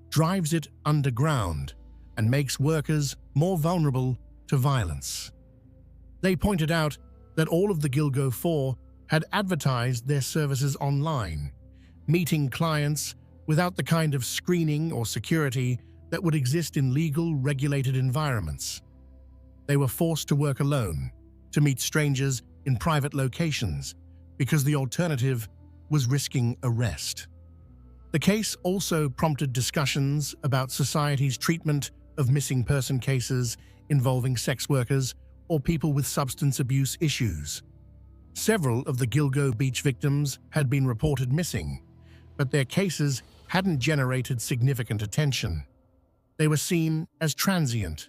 drives it underground and makes workers more vulnerable to violence. They pointed out that all of the Gilgo Four had advertised their services online, meeting clients without the kind of screening or security that would exist in legal, regulated environments. They were forced to work alone, to meet strangers in private locations, because the alternative was risking arrest. The case also prompted discussions about society's treatment of missing person cases involving sex workers or people with substance abuse issues. Several of the Gilgo Beach victims had been reported missing, but their cases hadn't generated significant attention. They were seen as transient,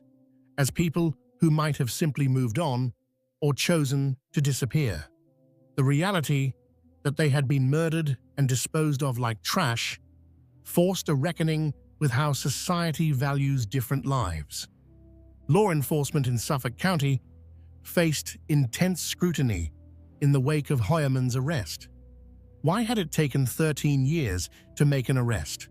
as people who might have simply moved on or chosen to disappear. The reality that they had been murdered and disposed of like trash forced a reckoning with how society values different lives. Law enforcement in Suffolk County faced intense scrutiny in the wake of Heuermann's arrest. Why had it taken 13 years to make an arrest?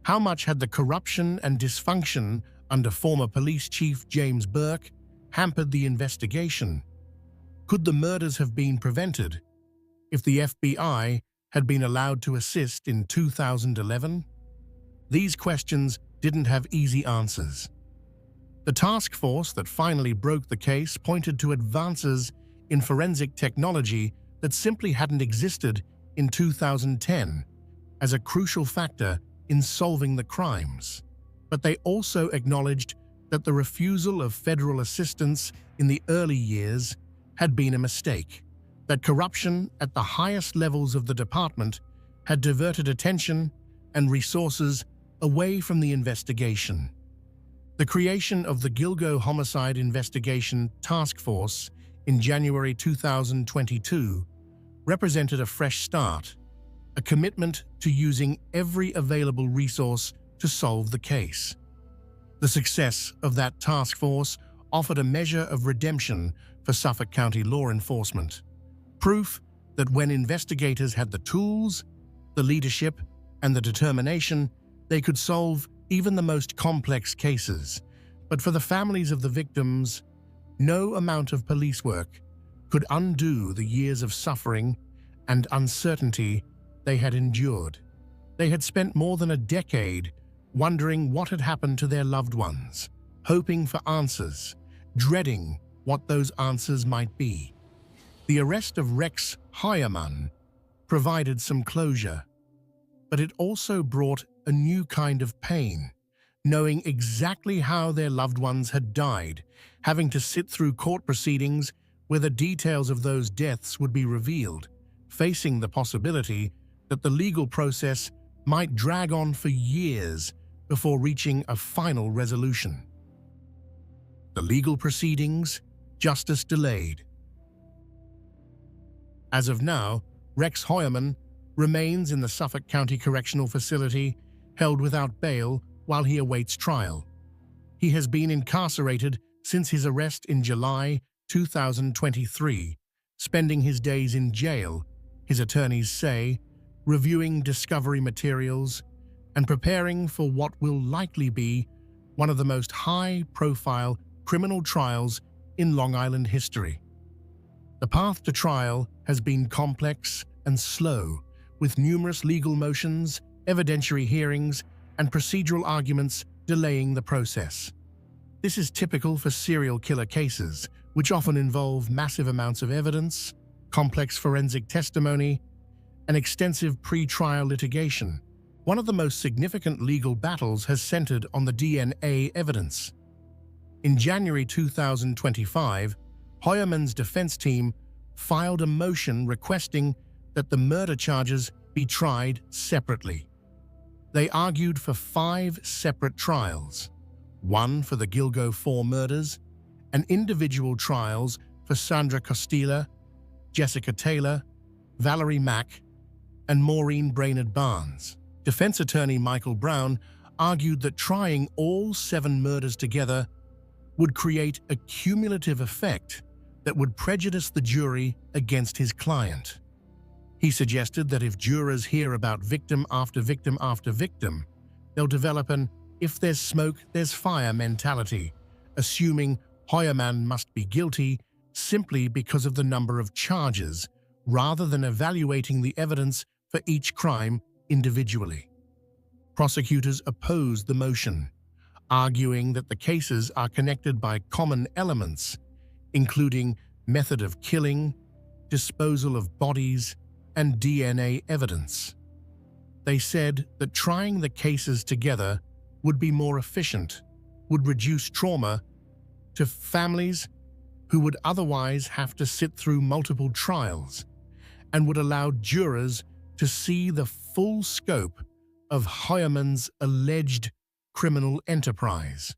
How much had the corruption and dysfunction under former police chief James Burke hampered the investigation? Could the murders have been prevented if the FBI had been allowed to assist in 2011? These questions didn't have easy answers. The task force that finally broke the case pointed to advances in forensic technology that simply hadn't existed in 2010 as a crucial factor in solving the crimes. But they also acknowledged that the refusal of federal assistance in the early years had been a mistake, that corruption at the highest levels of the department had diverted attention and resources away from the investigation. The creation of the Gilgo Homicide Investigation Task Force in January 2022 represented a fresh start, a commitment to using every available resource to solve the case. The success of that task force offered a measure of redemption for Suffolk County law enforcement, proof that when investigators had the tools, the leadership, and the determination, they could solve even the most complex cases. But for the families of the victims, no amount of police work could undo the years of suffering and uncertainty they had endured. They had spent more than a decade wondering what had happened to their loved ones, hoping for answers, dreading what those answers might be. The arrest of Rex Heuermann provided some closure, but it also brought a new kind of pain, knowing exactly how their loved ones had died, having to sit through court proceedings where the details of those deaths would be revealed, facing the possibility that the legal process might drag on for years before reaching a final resolution. The legal proceedings, justice delayed. As of now, Rex Heuermann remains in the Suffolk County Correctional Facility, held without bail while he awaits trial. He has been incarcerated since his arrest in July 2023, spending his days in jail, his attorneys say, reviewing discovery materials and preparing for what will likely be one of the most high-profile criminal trials in Long Island history. The path to trial has been complex and slow, with numerous legal motions, evidentiary hearings, and procedural arguments delaying the process. This is typical for serial killer cases, which often involve massive amounts of evidence, complex forensic testimony, and extensive pre-trial litigation. One of the most significant legal battles has centered on the DNA evidence. In January 2025, Heuermann's defense team filed a motion requesting that the murder charges be tried separately. They argued for 5 separate trials, one for the Gilgo 4 murders, and individual trials for Sandra Costilla, Jessica Taylor, Valerie Mack, and Maureen Brainerd Barnes. Defense attorney Michael Brown argued that trying all 7 murders together would create a cumulative effect that would prejudice the jury against his client. He suggested that if jurors hear about victim after victim after victim, they'll develop an "if there's smoke, there's fire" mentality, assuming Heuermann must be guilty simply because of the number of charges, rather than evaluating the evidence for each crime individually. Prosecutors opposed the motion, arguing that the cases are connected by common elements, including method of killing, disposal of bodies, and DNA evidence. They said that trying the cases together would be more efficient, would reduce trauma to families who would otherwise have to sit through multiple trials, and would allow jurors to see the full scope of Heuermann's alleged criminal enterprise.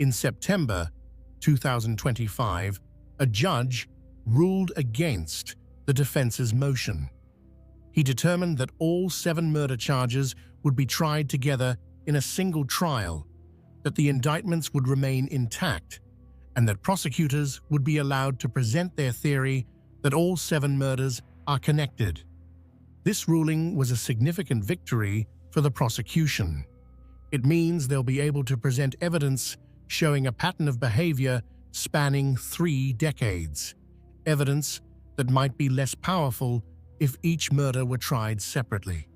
In September 2025, a judge ruled against the defense's motion. He determined that all 7 murder charges would be tried together in a single trial, that the indictments would remain intact, and that prosecutors would be allowed to present their theory that all 7 murders are connected. This ruling was a significant victory for the prosecution. It means they'll be able to present evidence showing a pattern of behavior spanning 3 decades, evidence that might be less powerful if each murder were tried separately.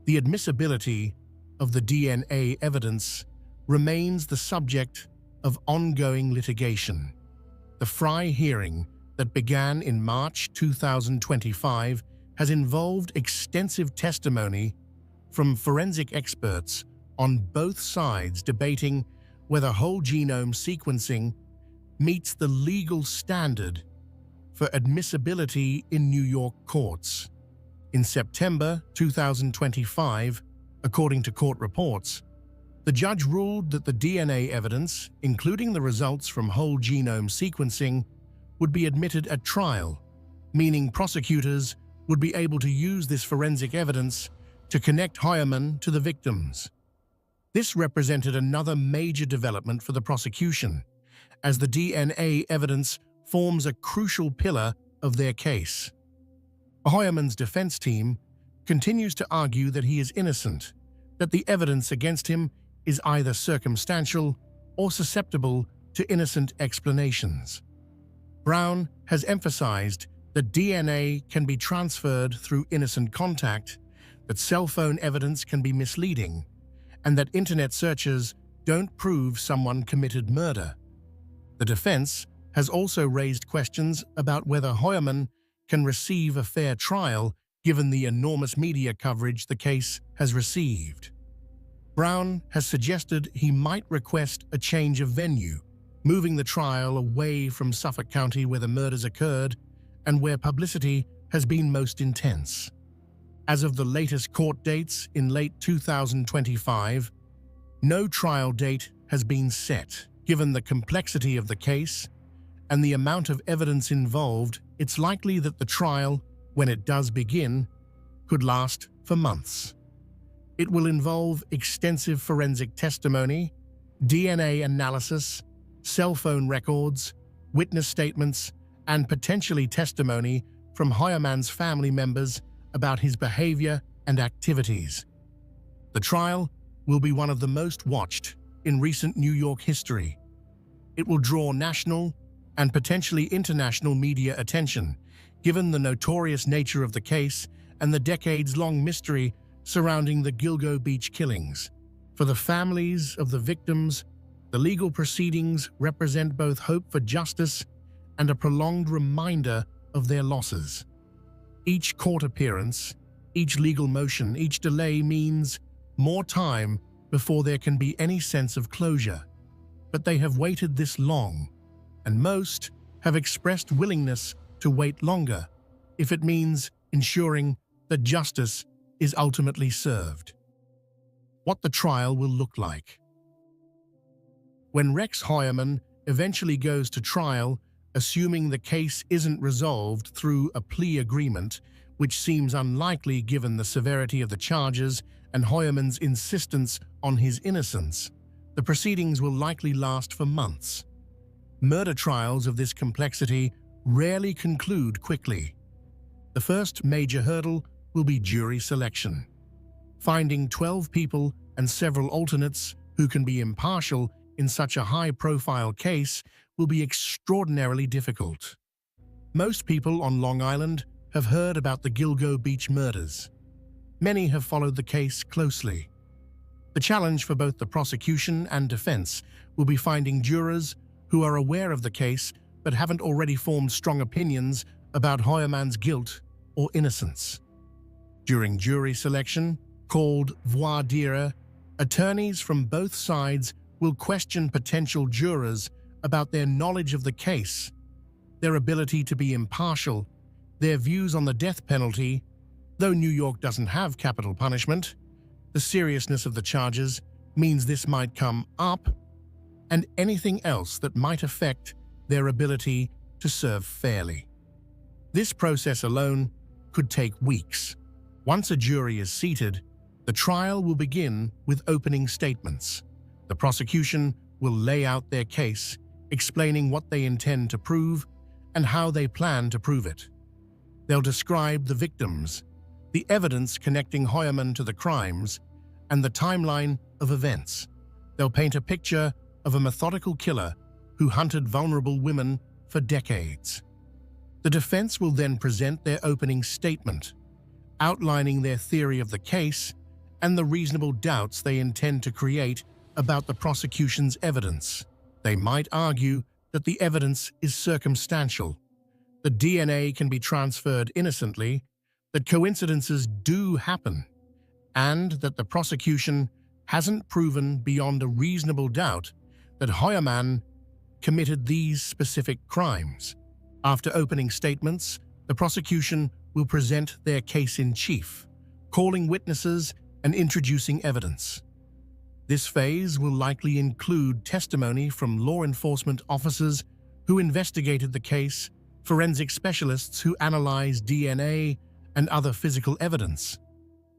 The admissibility of the DNA evidence remains the subject of ongoing litigation. The Fry hearing that began in March 2025 has involved extensive testimony from forensic experts on both sides debating whether whole genome sequencing meets the legal standard for admissibility in New York courts. In September 2025, according to court reports, the judge ruled that the DNA evidence, including the results from whole genome sequencing, would be admitted at trial, meaning prosecutors would be able to use this forensic evidence to connect Hoyerman to the victims. This represented another major development for the prosecution, as the DNA evidence forms a crucial pillar of their case. Hoyerman's defense team continues to argue that he is innocent, that the evidence against him is either circumstantial or susceptible to innocent explanations. Brown has emphasized that DNA can be transferred through innocent contact, that cell phone evidence can be misleading, and that internet searches don't prove someone committed murder. The defense has also raised questions about whether Hoyerman can receive a fair trial given the enormous media coverage the case has received. Brown has suggested he might request a change of venue, moving the trial away from Suffolk County where the murders occurred and where publicity has been most intense. As of the latest court dates in late 2025, no trial date has been set. Given the complexity of the case and the amount of evidence involved, it's likely that the trial, when it does begin, could last for months. It will involve extensive forensic testimony, DNA analysis, cell phone records, witness statements, and potentially testimony from Hoyerman's family members about his behavior and activities. The trial will be one of the most watched in recent New York history. It will draw national and potentially international media attention, given the notorious nature of the case and the decades-long mystery surrounding the Gilgo Beach killings. For the families of the victims, the legal proceedings represent both hope for justice and a prolonged reminder of their losses. Each court appearance, each legal motion, each delay means more time before there can be any sense of closure. But they have waited this long, and most have expressed willingness to wait longer, if it means ensuring that justice is ultimately served. What the trial will look like. When Rex Hoyerman eventually goes to trial, assuming the case isn't resolved through a plea agreement, which seems unlikely given the severity of the charges and Hoyerman's insistence on his innocence, the proceedings will likely last for months. Murder trials of this complexity rarely conclude quickly. The first major hurdle will be jury selection. Finding 12 people and several alternates who can be impartial in such a high-profile case will be extraordinarily difficult. Most people on Long Island have heard about the Gilgo Beach murders. Many have followed the case closely. The challenge for both the prosecution and defense will be finding jurors who are aware of the case but haven't already formed strong opinions about Hoyerman's guilt or innocence. During jury selection, called voir dire, attorneys from both sides will question potential jurors about their knowledge of the case, their ability to be impartial, their views on the death penalty. Though New York doesn't have capital punishment, the seriousness of the charges means this might come up, and anything else that might affect their ability to serve fairly. This process alone could take weeks. Once a jury is seated, the trial will begin with opening statements. The prosecution will lay out their case, explaining what they intend to prove and how they plan to prove it. They'll describe the victims, the evidence connecting Heuermann to the crimes, and the timeline of events. They'll paint a picture of a methodical killer who hunted vulnerable women for decades. The defense will then present their opening statement, outlining their theory of the case and the reasonable doubts they intend to create about the prosecution's evidence. They might argue that the evidence is circumstantial, that DNA can be transferred innocently, that coincidences do happen, and that the prosecution hasn't proven beyond a reasonable doubt that Heuermann committed these specific crimes. After opening statements, the prosecution will present their case in chief, calling witnesses and introducing evidence. This phase will likely include testimony from law enforcement officers who investigated the case, forensic specialists who analyzed DNA and other physical evidence,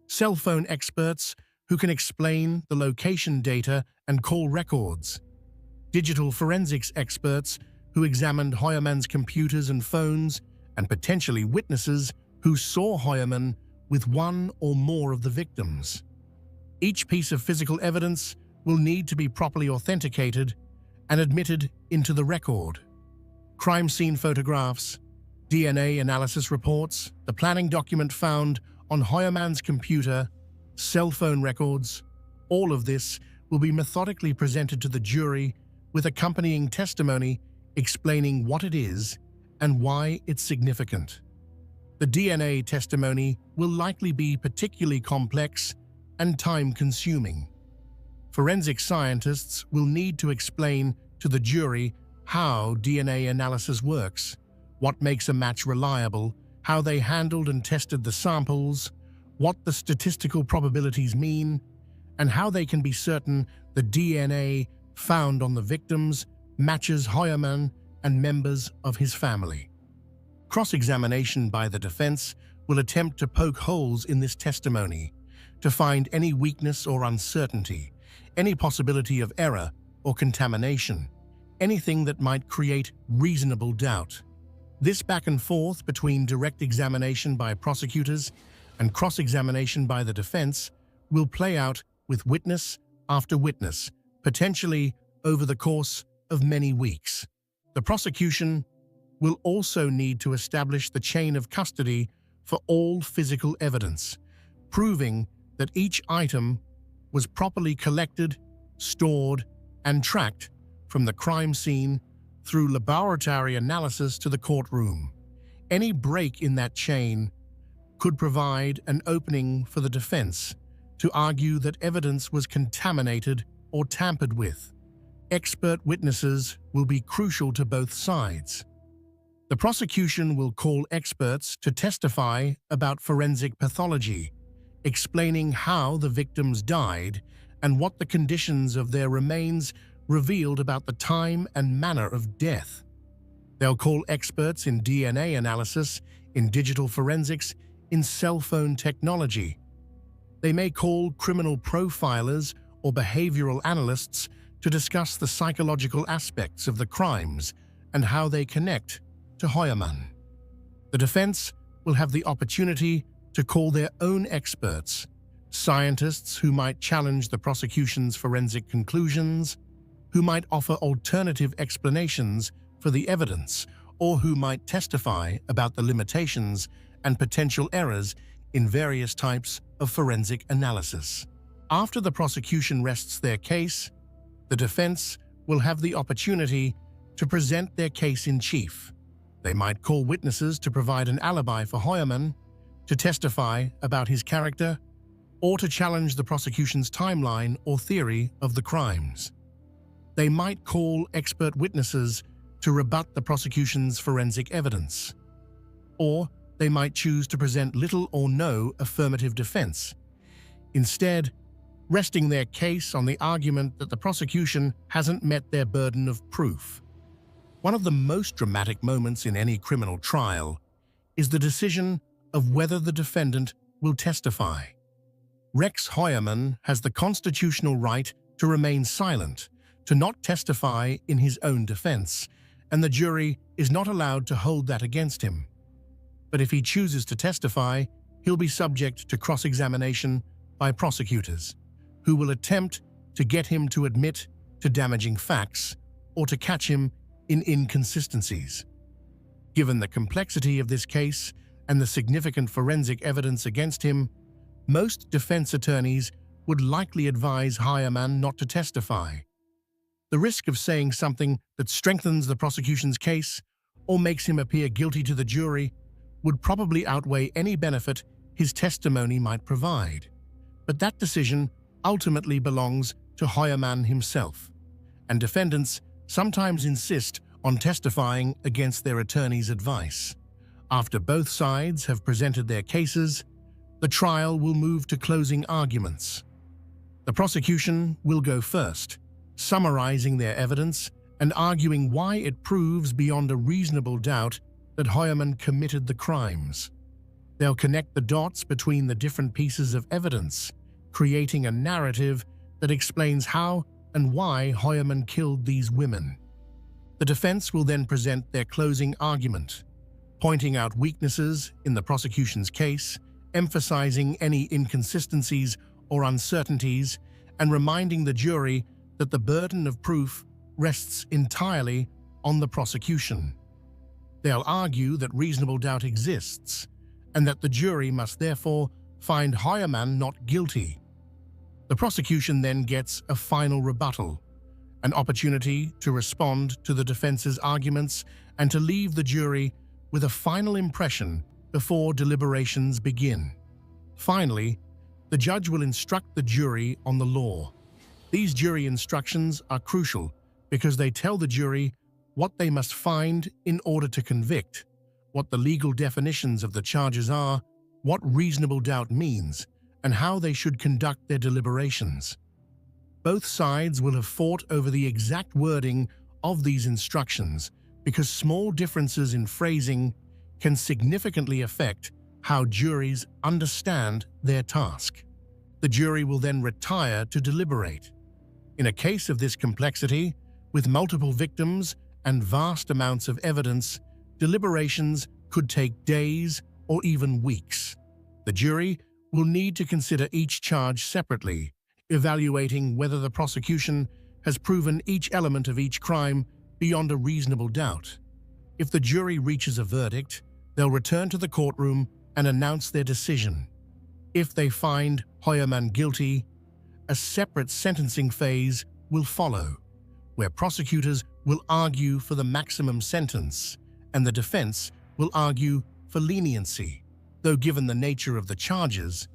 cell phone experts who can explain the location data and call records, digital forensics experts who examined Heuermann's computers and phones, and potentially witnesses who saw Heuermann with one or more of the victims. Each piece of physical evidence will need to be properly authenticated and admitted into the record. Crime scene photographs, DNA analysis reports, the planning document found on Heuermann's computer, cell phone records, all of this will be methodically presented to the jury with accompanying testimony explaining what it is and why it's significant. The DNA testimony will likely be particularly complex and time-consuming. Forensic scientists will need to explain to the jury how DNA analysis works, what makes a match reliable, how they handled and tested the samples, what the statistical probabilities mean, and how they can be certain the DNA found on the victims matches Heuermann and members of his family. Cross-examination by the defense will attempt to poke holes in this testimony, to find any weakness or uncertainty, any possibility of error or contamination, anything that might create reasonable doubt. This back and forth between direct examination by prosecutors and cross-examination by the defense will play out with witness after witness, potentially over the course of many weeks. The prosecution will also need to establish the chain of custody for all physical evidence, proving that each item was properly collected, stored, and tracked from the crime scene through laboratory analysis to the courtroom. Any break in that chain could provide an opening for the defense to argue that evidence was contaminated or tampered with. Expert witnesses will be crucial to both sides. The prosecution will call experts to testify about forensic pathology, explaining how the victims died and what the conditions of their remains revealed about the time and manner of death. They'll call experts in DNA analysis, in digital forensics, in cell phone technology. They may call criminal profilers or behavioral analysts to discuss the psychological aspects of the crimes and how they connect to Heuermann. The defense will have the opportunity to call their own experts, scientists who might challenge the prosecution's forensic conclusions, who might offer alternative explanations for the evidence, or who might testify about the limitations and potential errors in various types of forensic analysis. After the prosecution rests their case, the defense will have the opportunity to present their case in chief. They might call witnesses to provide an alibi for Heuermann, to testify about his character, or to challenge the prosecution's timeline or theory of the crimes. They might call expert witnesses to rebut the prosecution's forensic evidence. Or they might choose to present little or no affirmative defense, instead resting their case on the argument that the prosecution hasn't met their burden of proof. One of the most dramatic moments in any criminal trial is the decision of whether the defendant will testify. Rex Heuermann has the constitutional right to remain silent, to not testify in his own defense, and the jury is not allowed to hold that against him. But if he chooses to testify, he'll be subject to cross-examination by prosecutors, who will attempt to get him to admit to damaging facts or to catch him in inconsistencies. Given the complexity of this case and the significant forensic evidence against him, most defense attorneys would likely advise Heuermann not to testify. The risk of saying something that strengthens the prosecution's case or makes him appear guilty to the jury would probably outweigh any benefit his testimony might provide. But that decision ultimately belongs to Heuermann himself, and defendants sometimes insist on testifying against their attorney's advice. After both sides have presented their cases, the trial will move to closing arguments. The prosecution will go first, summarizing their evidence and arguing why it proves beyond a reasonable doubt that Heuermann committed the crimes. They'll connect the dots between the different pieces of evidence, creating a narrative that explains how and why Heuermann killed these women. The defense will then present their closing argument, pointing out weaknesses in the prosecution's case, emphasizing any inconsistencies or uncertainties, and reminding the jury that the burden of proof rests entirely on the prosecution. They'll argue that reasonable doubt exists, and that the jury must therefore find Heuermann not guilty. The prosecution then gets a final rebuttal, an opportunity to respond to the defense's arguments and to leave the jury with a final impression before deliberations begin. Finally, the judge will instruct the jury on the law. These jury instructions are crucial because they tell the jury what they must find in order to convict, what the legal definitions of the charges are, what reasonable doubt means, and how they should conduct their deliberations. Both sides will have fought over the exact wording of these instructions because small differences in phrasing can significantly affect how juries understand their task. The jury will then retire to deliberate. In a case of this complexity, with multiple victims and vast amounts of evidence, deliberations could take days or even weeks. The jury will need to consider each charge separately, evaluating whether the prosecution has proven each element of each crime beyond a reasonable doubt. If the jury reaches a verdict, they'll return to the courtroom and announce their decision. If they find Heuermann guilty, a separate sentencing phase will follow, where prosecutors will argue for the maximum sentence and the defense will argue for leniency. Though given the nature of the charges,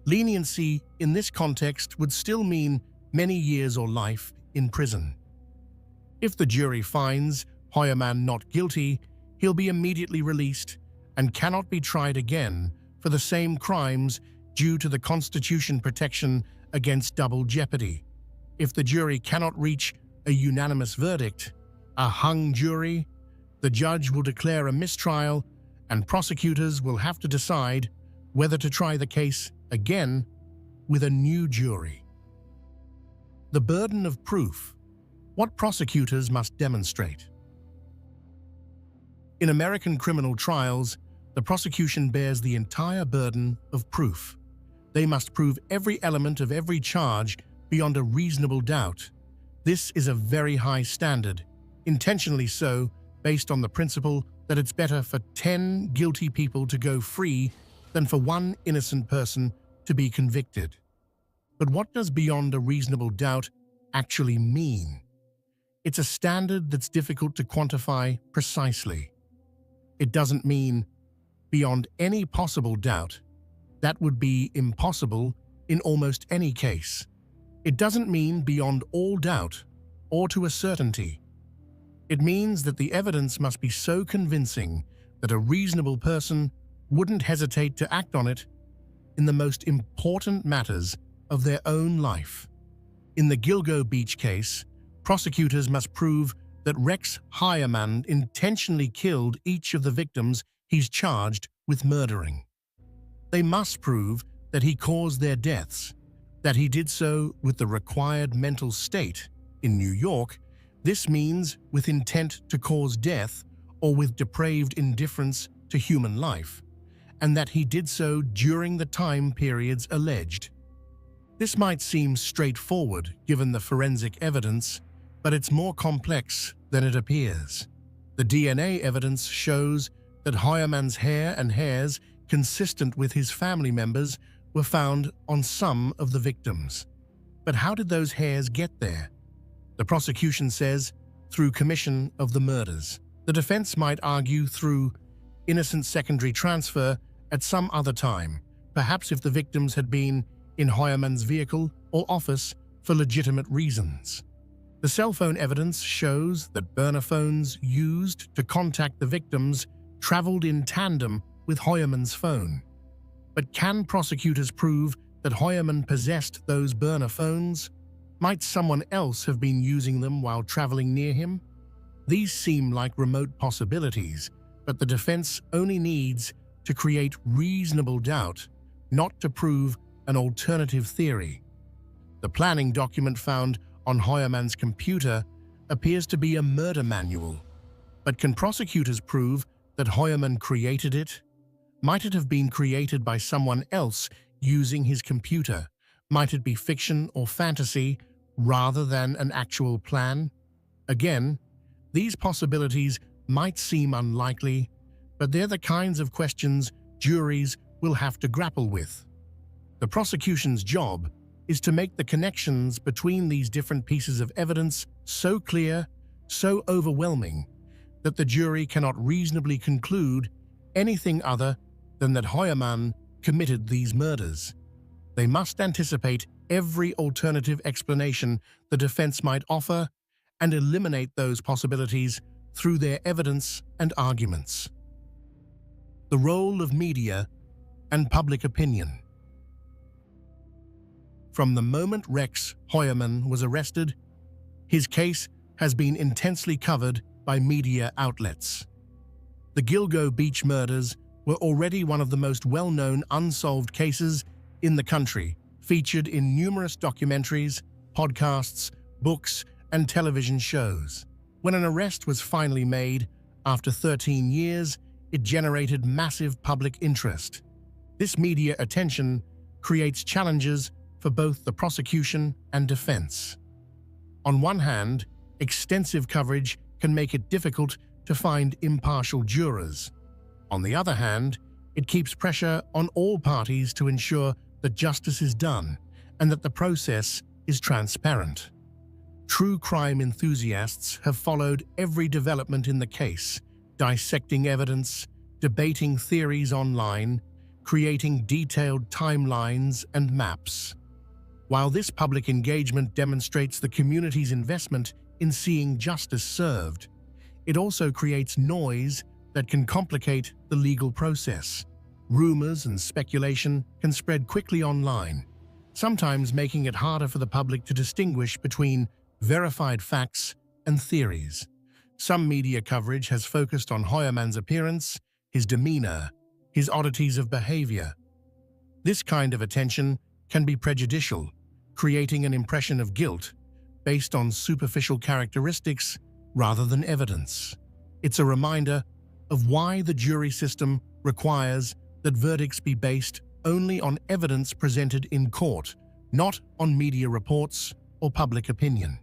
leniency in this context would still mean many years or life in prison. If the jury finds Heuermann not guilty, he'll be immediately released and cannot be tried again for the same crimes due to the Constitution protection against double jeopardy. If the jury cannot reach a unanimous verdict, a hung jury, the judge will declare a mistrial and prosecutors will have to decide whether to try the case again with a new jury. The burden of proof. What prosecutors must demonstrate. In American criminal trials, the prosecution bears the entire burden of proof. They must prove every element of every charge beyond a reasonable doubt. This is a very high standard, intentionally so, based on the principle that it's better for 10 guilty people to go free than for one innocent person to be convicted. But what does beyond a reasonable doubt actually mean? It's a standard that's difficult to quantify precisely. It doesn't mean beyond any possible doubt. That would be impossible in almost any case. It doesn't mean beyond all doubt or to a certainty. It means that the evidence must be so convincing that a reasonable person wouldn't hesitate to act on it in the most important matters of their own life. In the Gilgo Beach case, prosecutors must prove that Rex Heuermann intentionally killed each of the victims he's charged with murdering. They must prove that he caused their deaths, that he did so with the required mental state. In New York, this means with intent to cause death or with depraved indifference to human life. and that he did so during the time periods alleged. This might seem straightforward given the forensic evidence, but it's more complex than it appears. The DNA evidence shows that Hoyerman's hair and hairs consistent with his family members were found on some of the victims. But how did those hairs get there? The prosecution says through commission of the murders. The defense might argue through innocent secondary transfer at some other time, perhaps if the victims had been in Hoyerman's vehicle or office for legitimate reasons. The cell phone evidence shows that burner phones used to contact the victims traveled in tandem with Hoyerman's phone. But can prosecutors prove that Hoyerman possessed those burner phones? Might someone else have been using them while traveling near him? These seem like remote possibilities, but the defense only needs to create reasonable doubt, not to prove an alternative theory. The planning document found on Hoyerman's computer appears to be a murder manual. But can prosecutors prove that Hoyerman created it? Might it have been created by someone else using his computer? Might it be fiction or fantasy rather than an actual plan? Again, these possibilities might seem unlikely, but they're the kinds of questions juries will have to grapple with. The prosecution's job is to make the connections between these different pieces of evidence so clear, so overwhelming, that the jury cannot reasonably conclude anything other than that Hoyerman committed these murders. They must anticipate every alternative explanation the defense might offer and eliminate those possibilities through their evidence and arguments. The role of media and public opinion. From the moment Rex Hoyerman was arrested, his case has been intensely covered by media outlets. The Gilgo Beach murders were already one of the most well-known unsolved cases in the country, featured in numerous documentaries, podcasts, books, and television shows. When an arrest was finally made, after 13 years, it generated massive public interest. This media attention creates challenges for both the prosecution and defense. On one hand, extensive coverage can make it difficult to find impartial jurors. On the other hand, it keeps pressure on all parties to ensure that justice is done and that the process is transparent. True crime enthusiasts have followed every development in the case, dissecting evidence, debating theories online, creating detailed timelines and maps. While this public engagement demonstrates the community's investment in seeing justice served, it also creates noise that can complicate the legal process. Rumors and speculation can spread quickly online, sometimes making it harder for the public to distinguish between verified facts and theories. Some media coverage has focused on Hoyerman's appearance, his demeanor, his oddities of behavior. This kind of attention can be prejudicial, creating an impression of guilt based on superficial characteristics rather than evidence. It's a reminder of why the jury system requires that verdicts be based only on evidence presented in court, not on media reports or public opinion.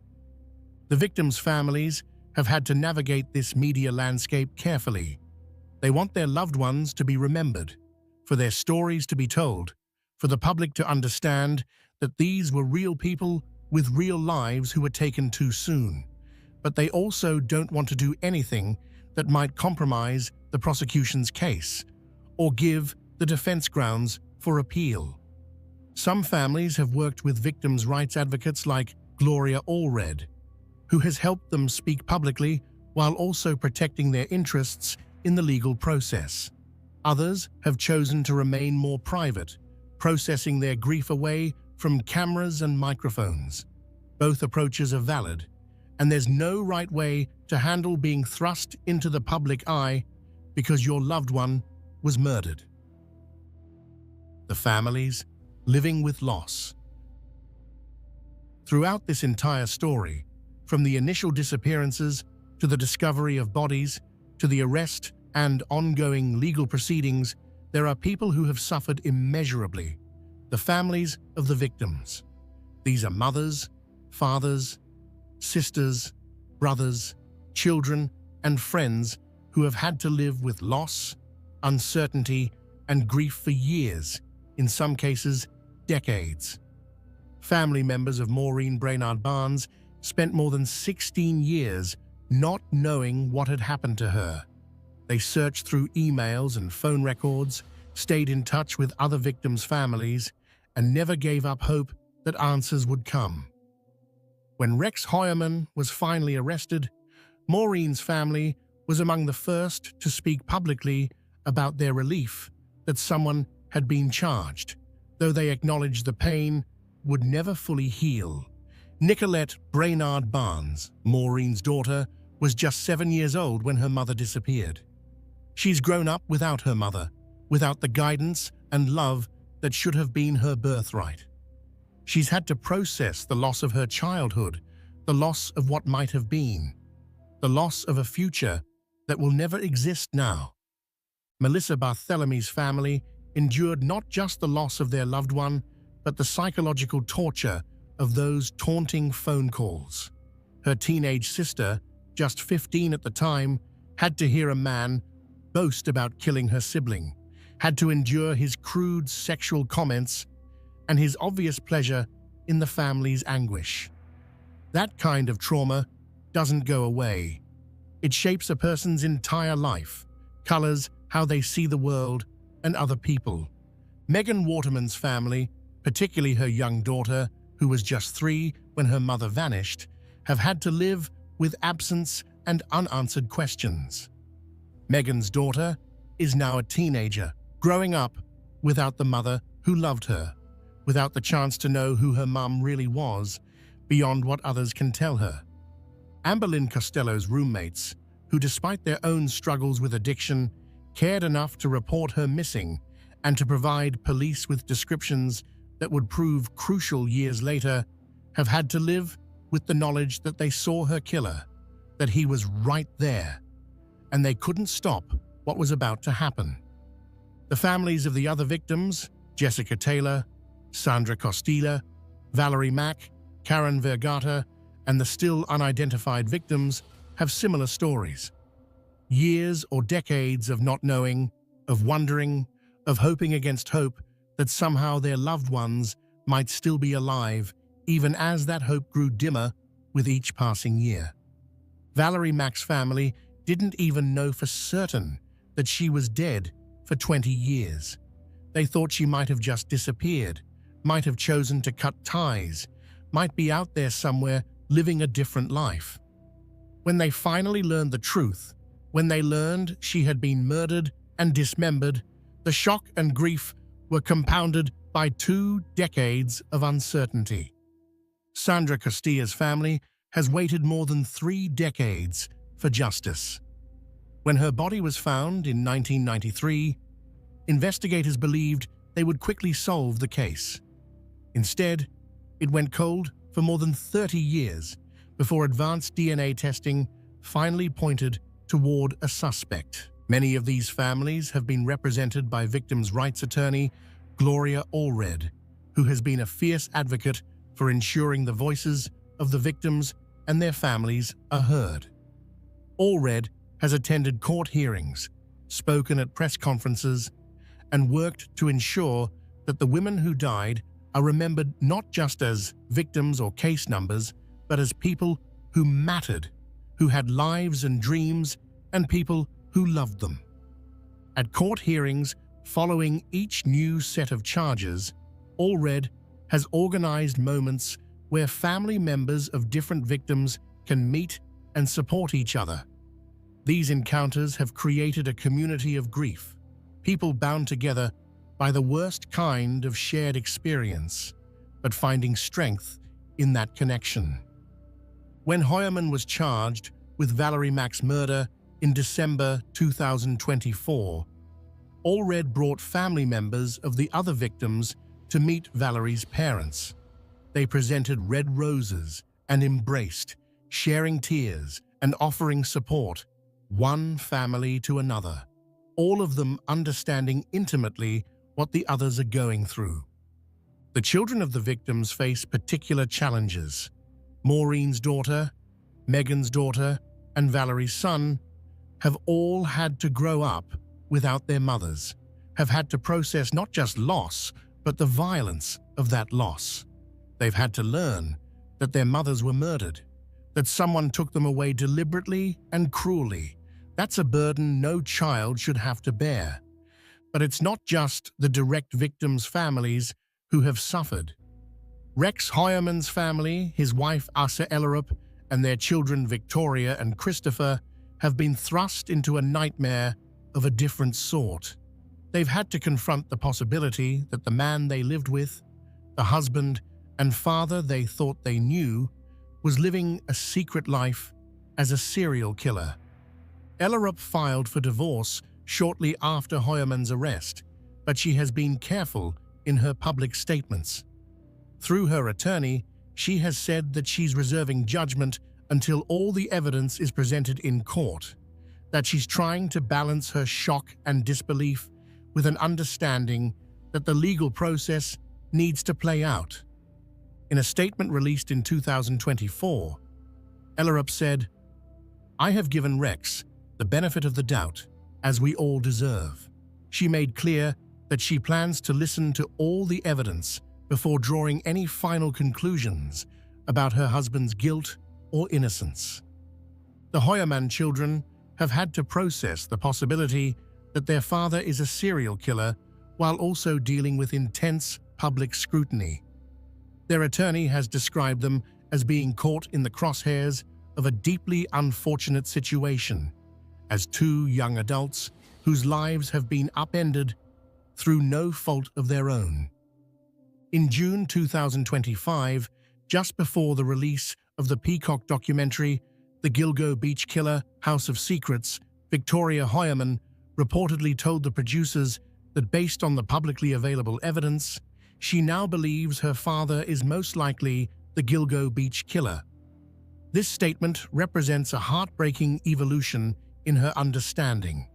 The victims' families have had to navigate this media landscape carefully. They want their loved ones to be remembered, for their stories to be told, for the public to understand that these were real people with real lives who were taken too soon. But they also don't want to do anything that might compromise the prosecution's case or give the defense grounds for appeal. Some families have worked with victims' rights advocates like Gloria Allred, who has helped them speak publicly while also protecting their interests in the legal process. Others have chosen to remain more private, processing their grief away from cameras and microphones. Both approaches are valid, and there's no right way to handle being thrust into the public eye because your loved one was murdered. The families living with loss. Throughout this entire story, from the initial disappearances to the discovery of bodies to the arrest and ongoing legal proceedings, There are people who have suffered immeasurably, the families of the victims. These are mothers, fathers, sisters, brothers, children, and friends who have had to live with loss, uncertainty, and grief for years, in some cases, decades. Family members of Maureen Brainard Barnes spent more than 16 years not knowing what had happened to her. They searched through emails and phone records, stayed in touch with other victims' families, and never gave up hope that answers would come. When Rex Heuermann was finally arrested, Maureen's family was among the first to speak publicly about their relief that someone had been charged, though they acknowledged the pain would never fully heal. Nicolette Brainard Barnes, Maureen's daughter, was just 7 years old when her mother disappeared. She's grown up without her mother, without the guidance and love that should have been her birthright. She's had to process the loss of her childhood, the loss of what might have been, the loss of a future that will never exist now. Melissa Barthelemy's family endured not just the loss of their loved one, but the psychological torture of those taunting phone calls. Her teenage sister, just 15 at the time, had to hear a man boast about killing her sibling, had to endure his crude sexual comments and his obvious pleasure in the family's anguish. That kind of trauma doesn't go away. It shapes a person's entire life, colors how they see the world and other people. Megan Waterman's family, particularly her young daughter, who was just 3 when her mother vanished, have had to live with absence and unanswered questions. Megan's daughter is now a teenager, growing up without the mother who loved her, without the chance to know who her mum really was, beyond what others can tell her. Amberlynn Costello's roommates, who despite their own struggles with addiction, cared enough to report her missing and to provide police with descriptions that would prove crucial years later, have had to live with the knowledge that they saw her killer, that he was right there, and they couldn't stop what was about to happen. The families of the other victims, Jessica Taylor, Sandra Costilla, Valerie Mack, Karen Vergata, and the still unidentified victims have similar stories. Years or decades of not knowing, of wondering, of hoping against hope that somehow their loved ones might still be alive, even as that hope grew dimmer with each passing year. Valerie Mack's family didn't even know for certain that she was dead for 20 years. They thought she might have just disappeared, might have chosen to cut ties, might be out there somewhere living a different life. When they finally learned the truth, when they learned she had been murdered and dismembered, the shock and grief were compounded by 2 decades of uncertainty. Sandra Costilla's family has waited more than 3 decades for justice. When her body was found in 1993, investigators believed they would quickly solve the case. Instead, it went cold for more than 30 years before advanced DNA testing finally pointed toward a suspect. Many of these families have been represented by victims' rights attorney Gloria Allred, who has been a fierce advocate for ensuring the voices of the victims and their families are heard. Allred has attended court hearings, spoken at press conferences, and worked to ensure that the women who died are remembered not just as victims or case numbers, but as people who mattered, who had lives and dreams, and people who loved them. At court hearings following each new set of charges, Allred has organized moments where family members of different victims can meet and support each other. These encounters have created a community of grief, people bound together by the worst kind of shared experience, but finding strength in that connection. When Heuermann was charged with Valerie Mack's murder in December 2024, Allred brought family members of the other victims to meet Valerie's parents. They presented red roses and embraced, sharing tears and offering support, one family to another. all of them understanding intimately what the others are going through. The children of the victims face particular challenges. Maureen's daughter, Megan's daughter, and Valerie's son have all had to grow up without their mothers, have had to process not just loss, but the violence of that loss. They've had to learn that their mothers were murdered, that someone took them away deliberately and cruelly. That's a burden no child should have to bear. But it's not just the direct victims' families who have suffered. Rex Heuermann's family, his wife Asa Ellerup, and their children Victoria and Christopher have been thrust into a nightmare of a different sort. They've had to confront the possibility that the man they lived with, the husband and father they thought they knew, was living a secret life as a serial killer. Ellerup filed for divorce shortly after Heuermann's arrest, but she has been careful in her public statements. Through her attorney, she has said that she's reserving judgment until all the evidence is presented in court, that she's trying to balance her shock and disbelief with an understanding that the legal process needs to play out. In a statement released in 2024, Ellerup said, "I have given Rex the benefit of the doubt, as we all deserve." She made clear that she plans to listen to all the evidence before drawing any final conclusions about her husband's guilt or innocence. The Heuermann children have had to process the possibility that their father is a serial killer while also dealing with intense public scrutiny. Their attorney has described them as being caught in the crosshairs of a deeply unfortunate situation, as two young adults whose lives have been upended through no fault of their own. In June 2025, just before the release of the Peacock documentary, The Gilgo Beach Killer: House of Secrets, Victoria Heuermann reportedly told the producers that based on the publicly available evidence, she now believes her father is most likely the Gilgo Beach Killer. This statement represents a heartbreaking evolution in her understanding,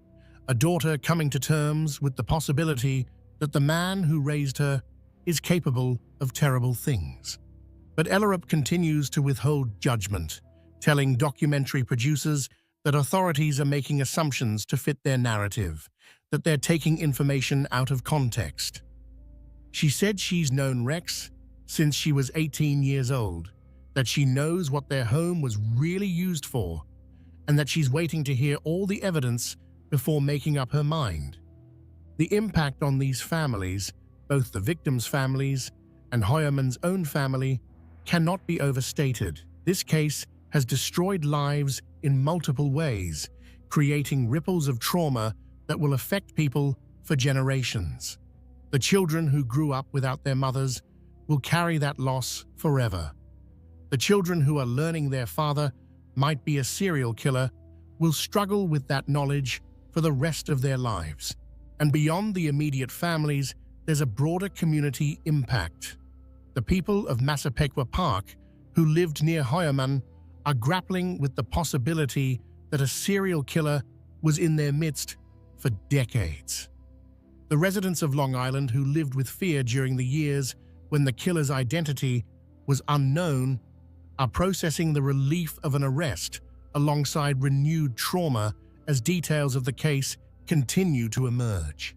a daughter coming to terms with the possibility that the man who raised her is capable of terrible things. But Ellerup continues to withhold judgment, telling documentary producers that authorities are making assumptions to fit their narrative, that they're taking information out of context. She said she's known Rex since she was 18 years old, that she knows what their home was really used for, and that she's waiting to hear all the evidence before making up her mind. The impact on these families, both the victims' families and Heuermann's own family, cannot be overstated. This case has destroyed lives in multiple ways, creating ripples of trauma that will affect people for generations. The children who grew up without their mothers will carry that loss forever. The children who are learning their father might be a serial killer will struggle with that knowledge for the rest of their lives. And beyond the immediate families, there's a broader community impact. The people of Massapequa Park, who lived near Heuermann, are grappling with the possibility that a serial killer was in their midst for decades. The residents of Long Island who lived with fear during the years when the killer's identity was unknown are processing the relief of an arrest alongside renewed trauma as details of the case continue to emerge.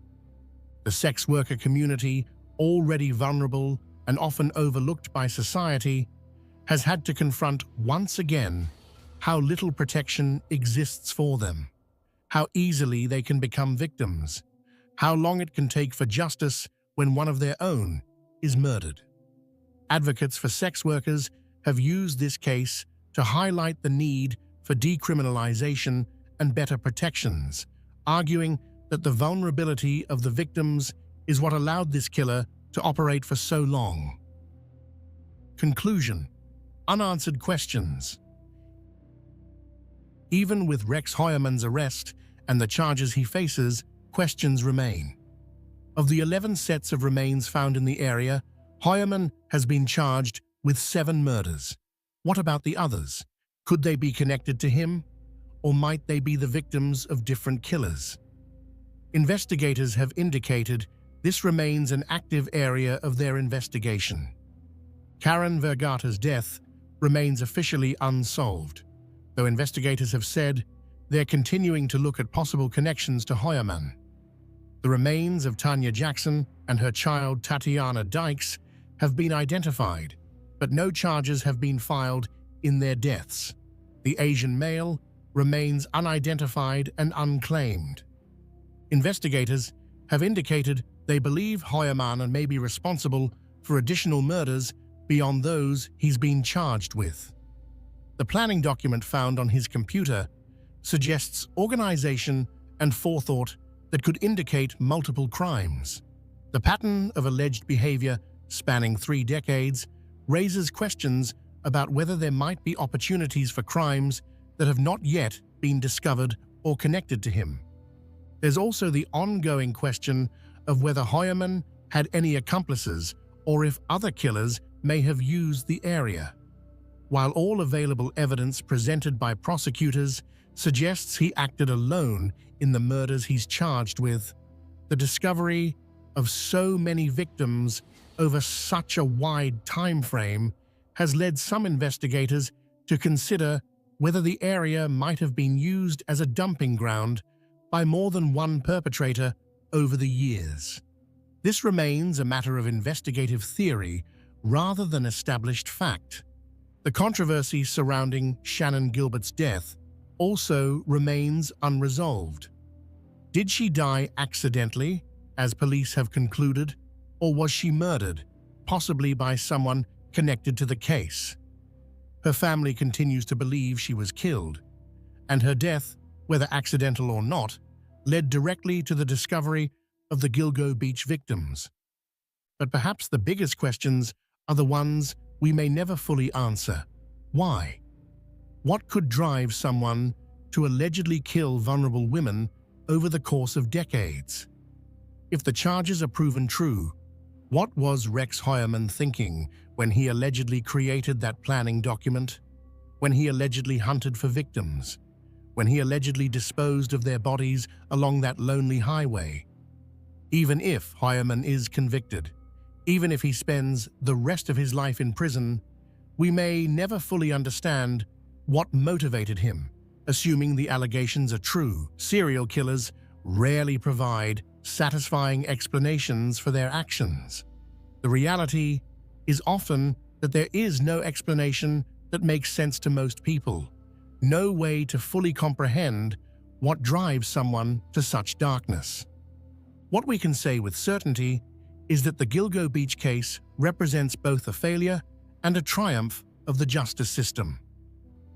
The sex worker community, already vulnerable and often overlooked by society, has had to confront once again how little protection exists for them, how easily they can become victims, how long it can take for justice when one of their own is murdered. Advocates for sex workers have used this case to highlight the need for decriminalization and better protections, arguing that the vulnerability of the victims is what allowed this killer to operate for so long. Conclusion: unanswered questions. Even with Rex Heuermann's arrest and the charges he faces, questions remain. Of the 11 sets of remains found in the area, Heuermann has been charged with 7 murders. What about the others? Could they be connected to him? Or might they be the victims of different killers? Investigators have indicated this remains an active area of their investigation. Karen Vergata's death remains officially unsolved, though investigators have said they're continuing to look at possible connections to Heuermann. The remains of Tanya Jackson and her child Tatiana Dykes have been identified, but no charges have been filed in their deaths. The Asian male remains unidentified and unclaimed. Investigators have indicated they believe Heuermann may be responsible for additional murders beyond those he's been charged with. The planning document found on his computer suggests organization and forethought that could indicate multiple crimes. The pattern of alleged behavior spanning 3 decades raises questions about whether there might be opportunities for crimes that have not yet been discovered or connected to him. There's also the ongoing question of whether Heuermann had any accomplices or if other killers may have used the area. While all available evidence presented by prosecutors suggests he acted alone in the murders he's charged with, the discovery of so many victims over such a wide time frame has led some investigators to consider whether the area might have been used as a dumping ground by more than one perpetrator over the years. This remains a matter of investigative theory rather than established fact. The controversy surrounding Shannan Gilbert's death also remains unresolved. Did she die accidentally, as police have concluded, or was she murdered, possibly by someone connected to the case? Her family continues to believe she was killed, and her death, whether accidental or not, led directly to the discovery of the Gilgo Beach victims. But perhaps the biggest questions are the ones we may never fully answer. Why? What could drive someone to allegedly kill vulnerable women over the course of decades? If the charges are proven true, what was Rex Heuermann thinking when he allegedly created that planning document? When he allegedly hunted for victims? When he allegedly disposed of their bodies along that lonely highway? Even if Heuermann is convicted, even if he spends the rest of his life in prison, we may never fully understand what motivated him. Assuming the allegations are true, serial killers rarely provide satisfying explanations for their actions. The reality is often that there is no explanation that makes sense to most people, no way to fully comprehend what drives someone to such darkness. What we can say with certainty is that the Gilgo Beach case represents both a failure and a triumph of the justice system.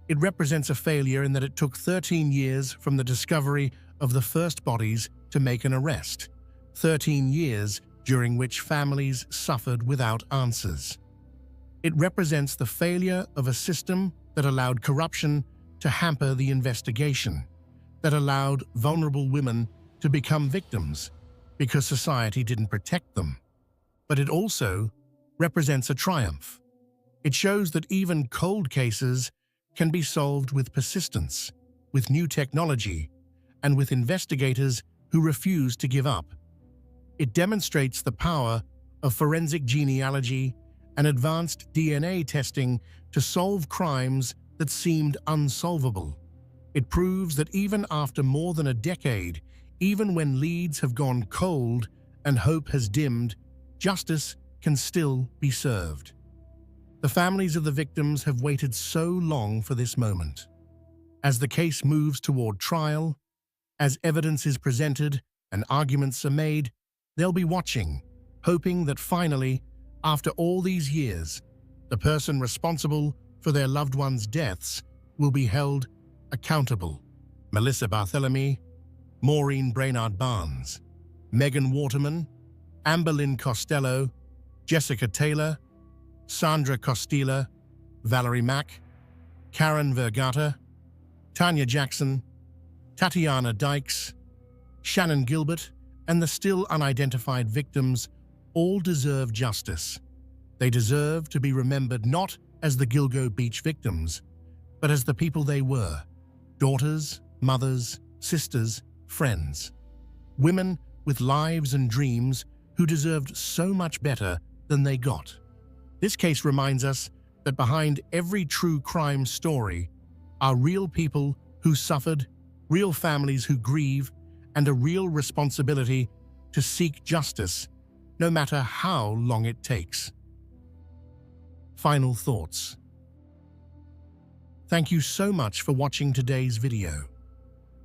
It represents a failure in that it took 13 years from the discovery of the first bodies to make an arrest, 13 years during which families suffered without answers. It represents the failure of a system that allowed corruption to hamper the investigation, that allowed vulnerable women to become victims because society didn't protect them. But it also represents a triumph. It shows that even cold cases can be solved with persistence, with new technology, and with investigators who refuse to give up. It demonstrates the power of forensic genealogy and advanced DNA testing to solve crimes that seemed unsolvable. It proves that even after more than a decade, even when leads have gone cold and hope has dimmed, justice can still be served. The families of the victims have waited so long for this moment. As the case moves toward trial, as evidence is presented and arguments are made, they'll be watching, hoping that finally, after all these years, the person responsible for their loved ones' deaths will be held accountable. Melissa Barthelemy, Maureen Brainard Barnes, Megan Waterman, Amber Lynn Costello, Jessica Taylor, Sandra Costilla, Valerie Mack, Karen Vergata, Tanya Jackson, Tatiana Dykes, Shannan Gilbert, and the still unidentified victims all deserve justice. They deserve to be remembered not as the Gilgo Beach victims, but as the people they were: daughters, mothers, sisters, friends. women with lives and dreams who deserved so much better than they got. This case reminds us that behind every true crime story are real people who suffered, real families who grieve, and a real responsibility to seek justice, no matter how long it takes. Final thoughts. Thank you so much for watching today's video.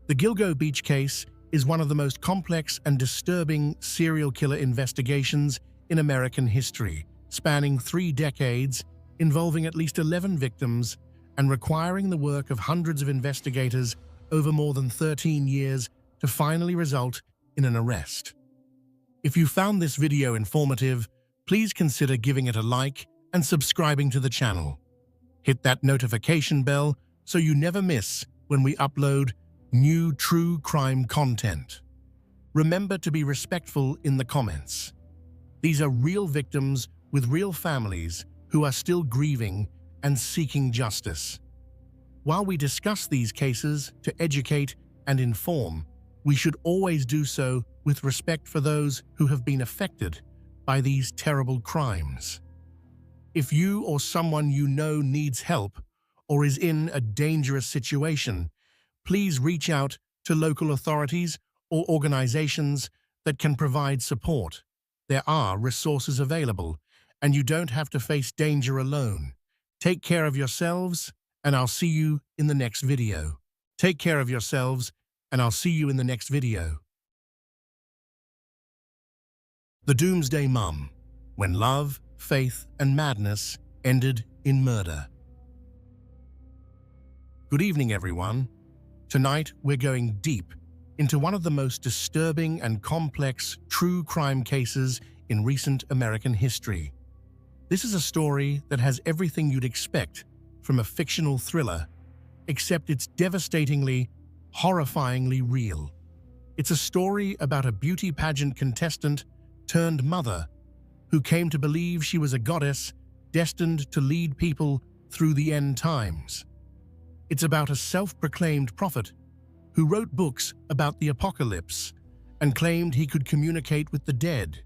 The Gilgo Beach case is one of the most complex and disturbing serial killer investigations in American history, spanning 3 decades, involving at least 11 victims, and requiring the work of hundreds of investigators over more than 13 years to finally result in an arrest. If you found this video informative, please consider giving it a like and subscribing to the channel. Hit that notification bell so you never miss when we upload new true crime content. Remember to be respectful in the comments. These are real victims with real families who are still grieving and seeking justice. While we discuss these cases to educate and inform, we should always do so with respect for those who have been affected by these terrible crimes. If you or someone you know needs help or is in a dangerous situation, please reach out to local authorities or organizations that can provide support. There are resources available, and you don't have to face danger alone. Take care of yourselves, and I'll see you in the next video. Take care of yourselves, and I'll see you in the next video. The Doomsday Mum, when love, faith, and madness ended in murder. Good evening, everyone. Tonight, we're going deep into one of the most disturbing and complex true crime cases in recent American history. This is a story that has everything you'd expect from a fictional thriller, except it's devastatingly, horrifyingly real. It's a story about a beauty pageant contestant turned mother who came to believe she was a goddess destined to lead people through the end times. It's about a self-proclaimed prophet who wrote books about the apocalypse and claimed he could communicate with the dead.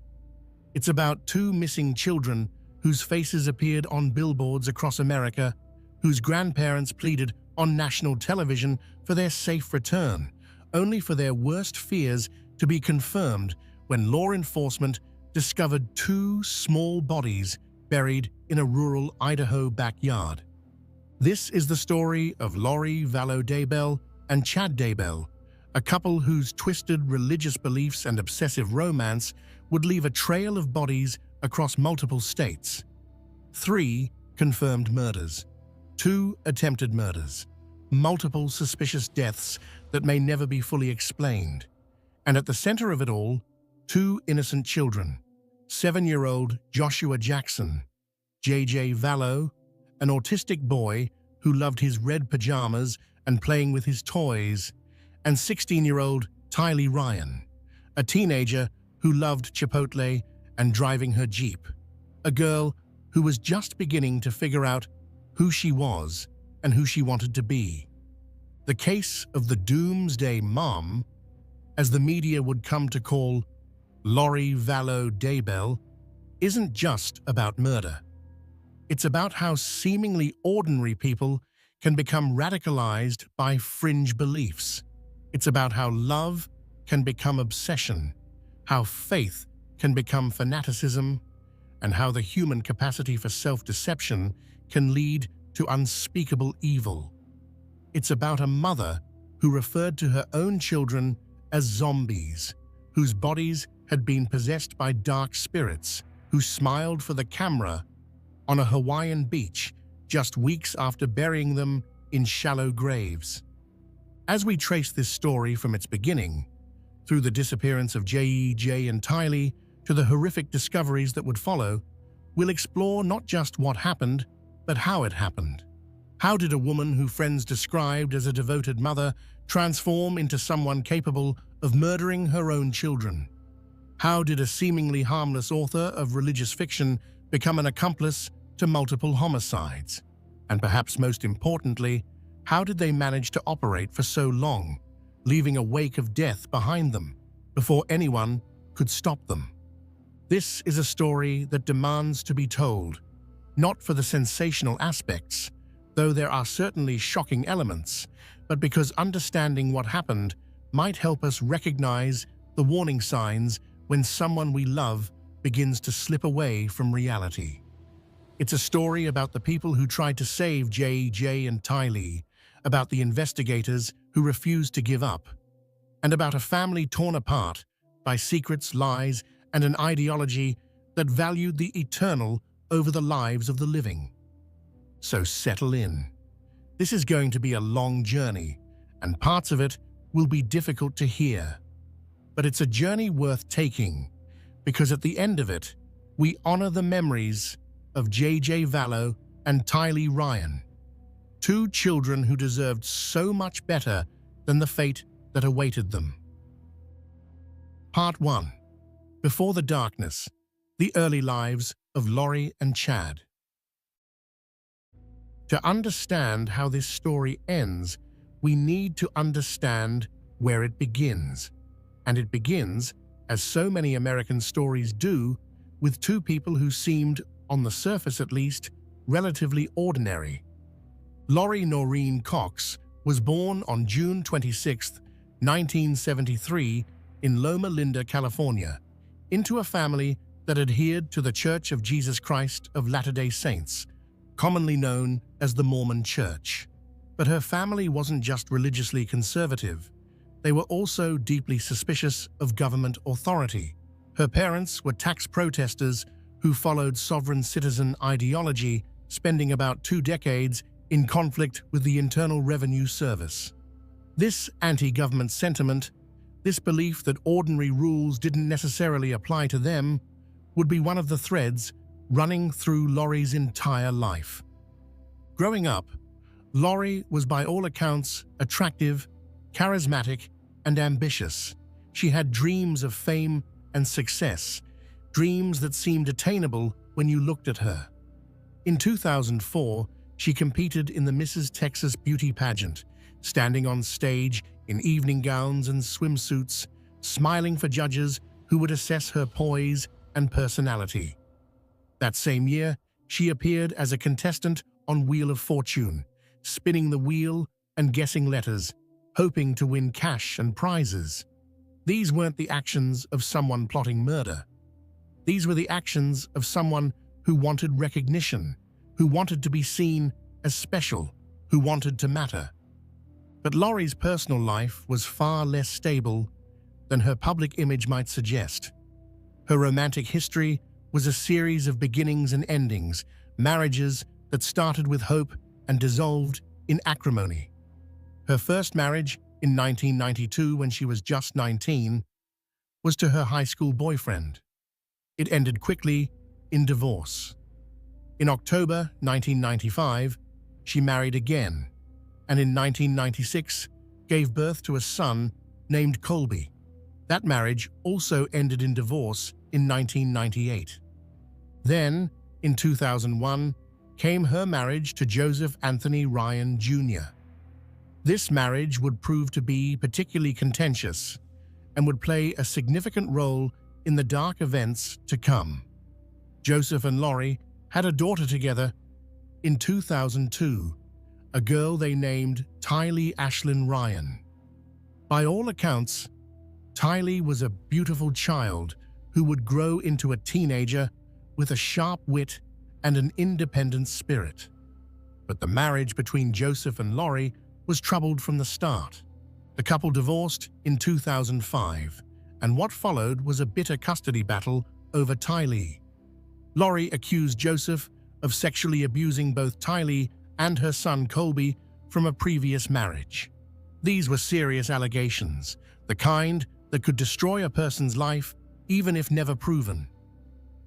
It's about 2 missing children whose faces appeared on billboards across America, whose grandparents pleaded on national television for their safe return, only for their worst fears to be confirmed when law enforcement discovered 2 small bodies buried in a rural Idaho backyard. This is the story of Lori Vallow Daybell and Chad Daybell, a couple whose twisted religious beliefs and obsessive romance would leave a trail of bodies across multiple states. 3 confirmed murders, 2 attempted murders, multiple suspicious deaths that may never be fully explained, and at the center of it all, 2 innocent children, 7-year-old Joshua Jackson, J.J. Vallow, an autistic boy who loved his red pajamas and playing with his toys, and 16-year-old Tylee Ryan, a teenager who loved Chipotle and driving her Jeep, a girl who was just beginning to figure out who she was and who she wanted to be. The case of the Doomsday Mom, as the media would come to call Lori Vallow Daybell, isn't just about murder. It's about how seemingly ordinary people can become radicalized by fringe beliefs. It's about how love can become obsession, how faith can become fanaticism, and how the human capacity for self-deception can lead to unspeakable evil. It's about a mother who referred to her own children as zombies, whose bodies had been possessed by dark spirits, who smiled for the camera on a Hawaiian beach just weeks after burying them in shallow graves. As we trace this story from its beginning, through the disappearance of J.E.J. and Tylee to the horrific discoveries that would follow, we'll explore not just what happened, but how it happened. How did a woman who friends described as a devoted mother transform into someone capable of murdering her own children? How did a seemingly harmless author of religious fiction become an accomplice to multiple homicides? And perhaps most importantly, how did they manage to operate for so long, leaving a wake of death behind them, before anyone could stop them. This is a story that demands to be told, not for the sensational aspects, though there are certainly shocking elements, but because understanding what happened might help us recognize the warning signs when someone we love begins to slip away from reality. It's a story about the people who tried to save JJ and Tylee, about the investigators who refused to give up, and about a family torn apart by secrets, lies, and an ideology that valued the eternal over the lives of the living. So settle in. This is going to be a long journey, and parts of it will be difficult to hear. But it's a journey worth taking, because at the end of it, we honor the memories of JJ Vallow and Tylee Ryan, two children who deserved so much better than the fate that awaited them. Part 1. Before the Darkness, the early lives of Lori and Chad. To understand how this story ends, we need to understand where it begins. And it begins, as so many American stories do, with two people who seemed, on the surface at least, relatively ordinary. Lori Noreen Cox was born on June 26, 1973, in Loma Linda, California, into a family that adhered to the Church of Jesus Christ of Latter-day Saints, commonly known as the Mormon Church. But her family wasn't just religiously conservative. They were also deeply suspicious of government authority. Her parents were tax protesters who followed sovereign citizen ideology, spending about 2 decades in conflict with the Internal Revenue Service. This anti-government sentiment, this belief that ordinary rules didn't necessarily apply to them, would be one of the threads running through Lori's entire life. Growing up, Lori was by all accounts attractive, charismatic, and ambitious. She had dreams of fame and success, dreams that seemed attainable when you looked at her. In 2004, she competed in the Mrs. Texas beauty pageant, standing on stage in evening gowns and swimsuits, smiling for judges who would assess her poise and personality. That same year, she appeared as a contestant on Wheel of Fortune, spinning the wheel and guessing letters, hoping to win cash and prizes. These weren't the actions of someone plotting murder. These were the actions of someone who wanted recognition, who wanted to be seen as special, who wanted to matter. But Lori's personal life was far less stable than her public image might suggest. Her romantic history was a series of beginnings and endings, marriages that started with hope and dissolved in acrimony. Her first marriage, in 1992 when she was just 19, was to her high school boyfriend. It ended quickly in divorce. In October 1995, she married again, and in 1996 gave birth to a son named Colby. That marriage also ended in divorce in 1998. Then, in 2001, came her marriage to Joseph Anthony Ryan Jr. This marriage would prove to be particularly contentious and would play a significant role in the dark events to come. Joseph and Lori had a daughter together in 2002, a girl they named Tylee Ashlyn Ryan. By all accounts, Tylee was a beautiful child who would grow into a teenager with a sharp wit and an independent spirit. But the marriage between Joseph and Lori was troubled from the start. The couple divorced in 2005, and what followed was a bitter custody battle over Tylee. Lori accused Joseph of sexually abusing both Tylee and her son Colby from a previous marriage. These were serious allegations, the kind that could destroy a person's life even if never proven.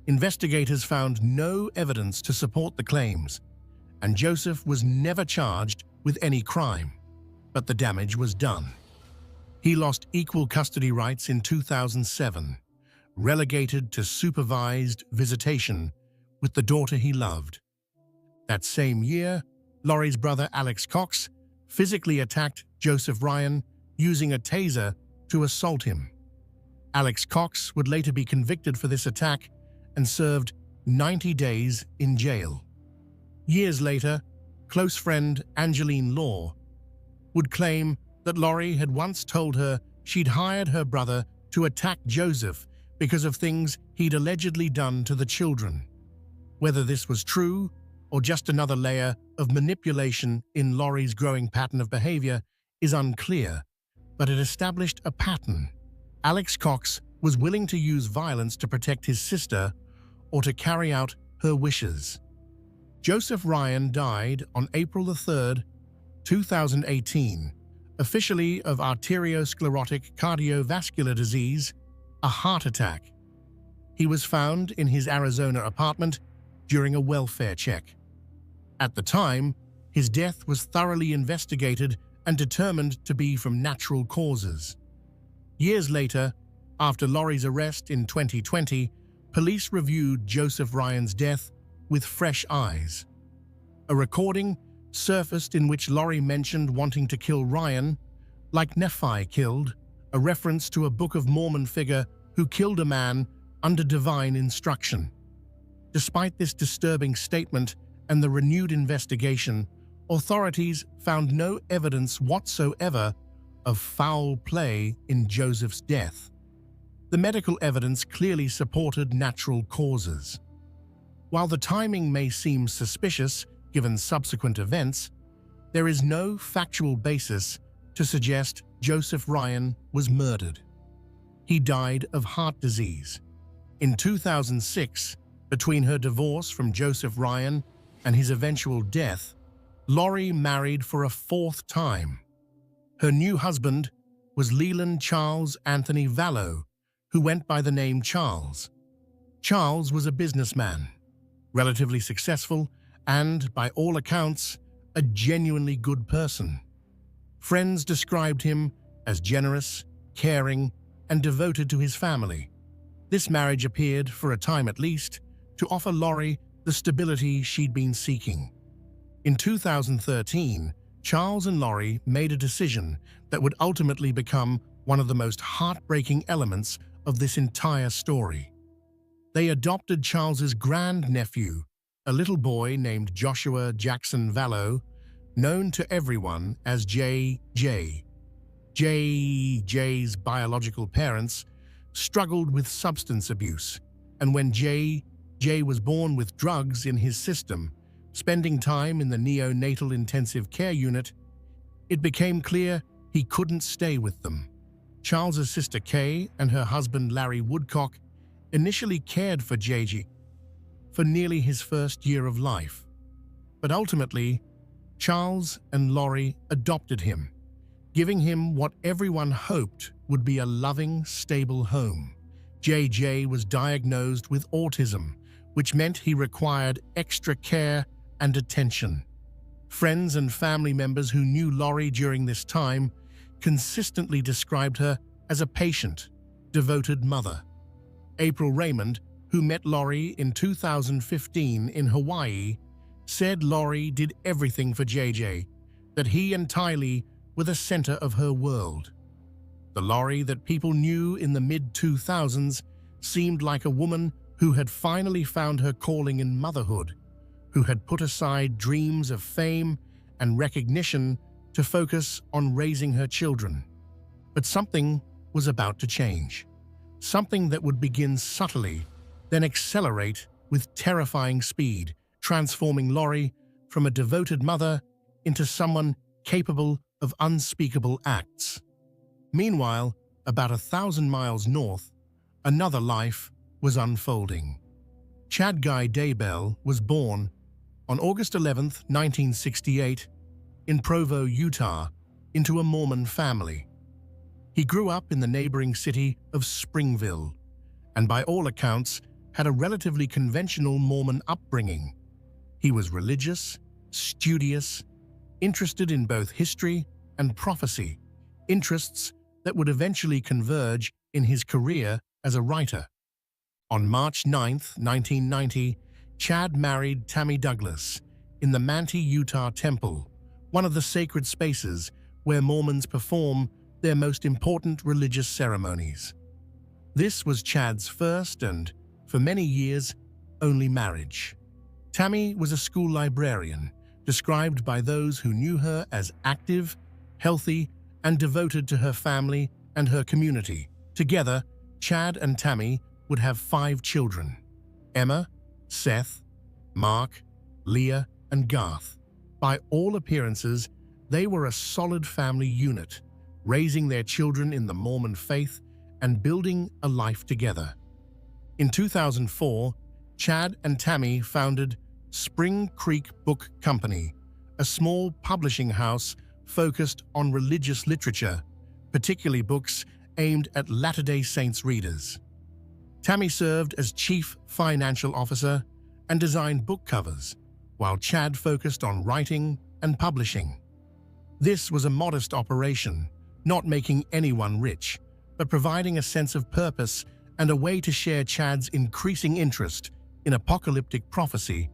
Investigators found no evidence to support the claims, and Joseph was never charged with any crime, but the damage was done. He lost equal custody rights in 2007, relegated to supervised visitation with the daughter he loved. That same year, Lori's brother Alex Cox physically attacked Joseph Ryan using a taser to assault him. Alex Cox would later be convicted for this attack and served 90 days in jail. Years later, close friend Angeline Law would claim that Lori had once told her she'd hired her brother to attack Joseph because of things he'd allegedly done to the children. Whether this was true or just another layer of manipulation in Lori's growing pattern of behavior is unclear, but it established a pattern. Alex Cox was willing to use violence to protect his sister or to carry out her wishes. Joseph Ryan died on April 3, 2018, officially of arteriosclerotic cardiovascular disease, a heart attack. He was found in his Arizona apartment during a welfare check. At the time, his death was thoroughly investigated and determined to be from natural causes. Years later, after Lori's arrest in 2020, police reviewed Joseph Ryan's death with fresh eyes. A recording surfaced in which Lori mentioned wanting to kill Ryan, like Nephi killed, a reference to a Book of Mormon figure who killed a man under divine instruction. Despite this disturbing statement and the renewed investigation, authorities found no evidence whatsoever of foul play in Joseph's death. The medical evidence clearly supported natural causes. While the timing may seem suspicious given subsequent events, there is no factual basis to suggest Joseph Ryan was murdered. He died of heart disease. In 2006, between her divorce from Joseph Ryan and his eventual death, Lori married for a fourth time. Her new husband was Leland Charles Anthony Vallow, who went by the name Charles. Charles was a businessman, relatively successful, and, by all accounts, a genuinely good person. Friends described him as generous, caring, and devoted to his family. This marriage appeared, for a time at least, to offer Lori the stability she'd been seeking. In 2013, Charles and Lori made a decision that would ultimately become one of the most heartbreaking elements of this entire story. They adopted Charles's grandnephew, a little boy named Joshua Jackson Vallow, known to everyone as JJ. JJ's biological parents struggled with substance abuse, and when JJ was born with drugs in his system, spending time in the neonatal intensive care unit, it became clear he couldn't stay with them. Charles's sister Kay and her husband Larry Woodcock initially cared for JJ for nearly his first year of life, but ultimately, Charles and Lori adopted him, giving him what everyone hoped would be a loving, stable home. JJ was diagnosed with autism, which meant he required extra care and attention. Friends and family members who knew Lori during this time consistently described her as a patient, devoted mother. April Raymond, who met Lori in 2015 in Hawaii, said Lori did everything for JJ, that he and Tylee were the center of her world. The Lori that people knew in the mid-2000s seemed like a woman who had finally found her calling in motherhood, who had put aside dreams of fame and recognition to focus on raising her children. But something was about to change. Something that would begin subtly, then accelerate with terrifying speed, transforming Lori from a devoted mother into someone capable of unspeakable acts. Meanwhile, about 1,000 miles north, another life was unfolding. Chad Guy Daybell was born on August 11, 1968, in Provo, Utah, into a Mormon family. He grew up in the neighboring city of Springville, and by all accounts, had a relatively conventional Mormon upbringing. He was religious, studious, interested in both history and prophecy, interests that would eventually converge in his career as a writer. On March 9, 1990, Chad married Tammy Douglas in the Manti, Utah Temple, one of the sacred spaces where Mormons perform their most important religious ceremonies. This was Chad's first and, for many years, only marriage. Tammy was a school librarian, described by those who knew her as active, healthy, and devoted to her family and her community. Together, Chad and Tammy would have 5 children: Emma, Seth, Mark, Leah, and Garth. By all appearances, they were a solid family unit, raising their children in the Mormon faith and building a life together. In 2004, Chad and Tammy founded Spring Creek Book Company, a small publishing house focused on religious literature, particularly books aimed at Latter-day Saints readers. Tammy served as Chief Financial Officer and designed book covers, while Chad focused on writing and publishing. This was a modest operation, not making anyone rich, but providing a sense of purpose and a way to share Chad's increasing interest in apocalyptic prophecy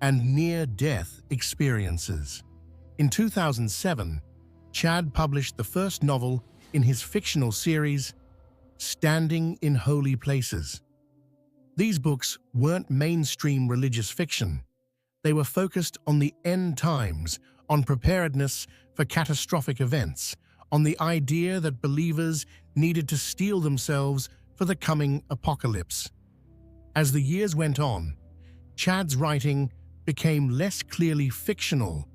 and near-death experiences. In 2007, Chad published the first novel in his fictional series, Standing in Holy Places. These books weren't mainstream religious fiction. They were focused on the end times, on preparedness for catastrophic events, on the idea that believers needed to steel themselves for the coming apocalypse. As the years went on, Chad's writing became less clearly fictional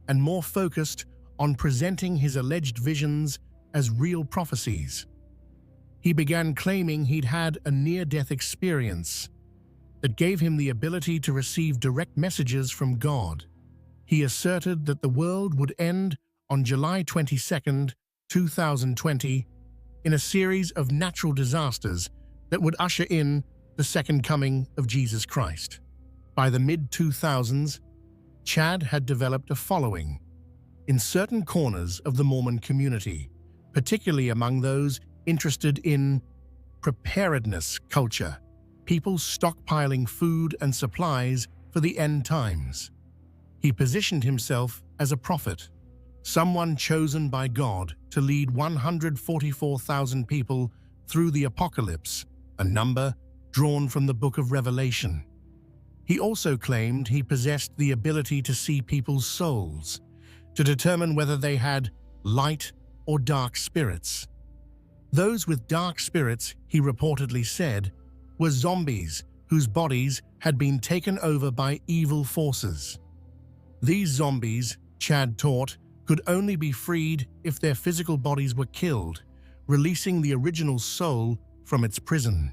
and more focused on presenting his alleged visions as real prophecies. He began claiming he'd had a near-death experience that gave him the ability to receive direct messages from God. He asserted that the world would end on July 22, 2020, in a series of natural disasters that would usher in the second coming of Jesus Christ. By the mid-2000s, Chad had developed a following in certain corners of the Mormon community, particularly among those interested in preparedness culture, people stockpiling food and supplies for the end times. He positioned himself as a prophet, someone chosen by God to lead 144,000 people through the apocalypse, a number drawn from the Book of Revelation. He also claimed he possessed the ability to see people's souls, to determine whether they had light or dark spirits. Those with dark spirits, he reportedly said, were zombies whose bodies had been taken over by evil forces. These zombies, Chad taught, could only be freed if their physical bodies were killed, releasing the original soul from its prison.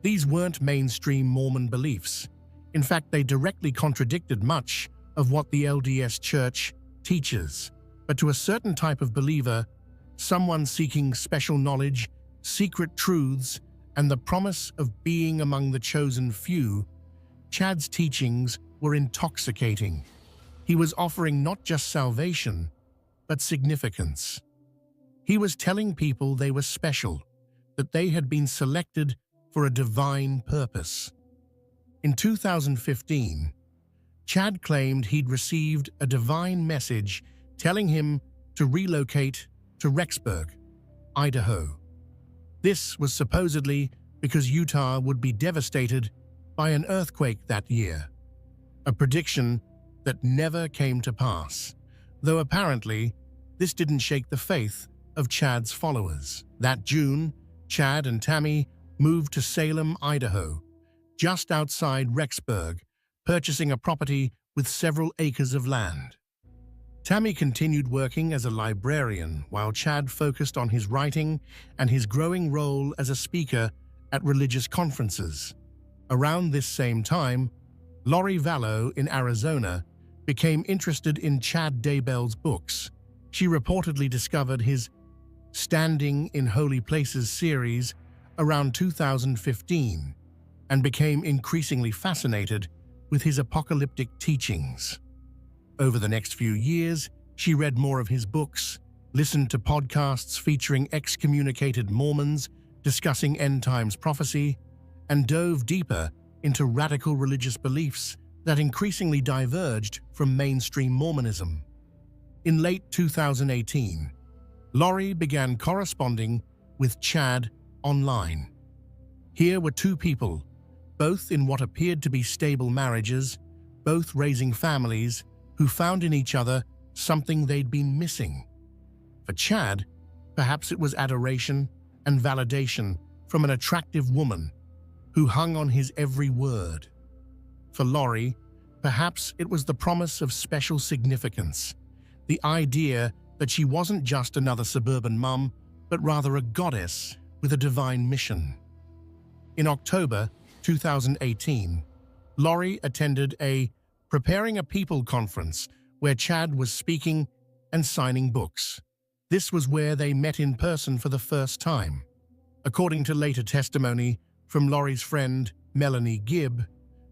These weren't mainstream Mormon beliefs. In fact, they directly contradicted much of what the LDS Church teaches. But to a certain type of believer, someone seeking special knowledge, secret truths, and the promise of being among the chosen few, Chad's teachings were intoxicating. He was offering not just salvation, but significance. He was telling people they were special, that they had been selected for a divine purpose. In 2015, Chad claimed he'd received a divine message telling him to relocate to Rexburg, Idaho. This was supposedly because Utah would be devastated by an earthquake that year, a prediction that never came to pass, though apparently this didn't shake the faith of Chad's followers. That June, Chad and Tammy moved to Salem, Idaho, just outside Rexburg, purchasing a property with several acres of land. Tammy continued working as a librarian while Chad focused on his writing and his growing role as a speaker at religious conferences. Around this same time, Lori Vallow in Arizona became interested in Chad Daybell's books. She reportedly discovered his Standing in Holy Places series around 2015 and became increasingly fascinated with his apocalyptic teachings. Over the next few years, she read more of his books, listened to podcasts featuring excommunicated Mormons discussing end times prophecy, and dove deeper into radical religious beliefs that increasingly diverged from mainstream Mormonism. In late 2018, Lori began corresponding with Chad online. Here were two people, both in what appeared to be stable marriages, both raising families, who found in each other something they'd been missing. For Chad, perhaps it was adoration and validation from an attractive woman who hung on his every word. For Lori, perhaps it was the promise of special significance, the idea that she wasn't just another suburban mum, but rather a goddess with a divine mission. In October 2018, Lori attended a Preparing a People conference where Chad was speaking and signing books. This was where they met in person for the first time. According to later testimony from Lori's friend, Melanie Gibb,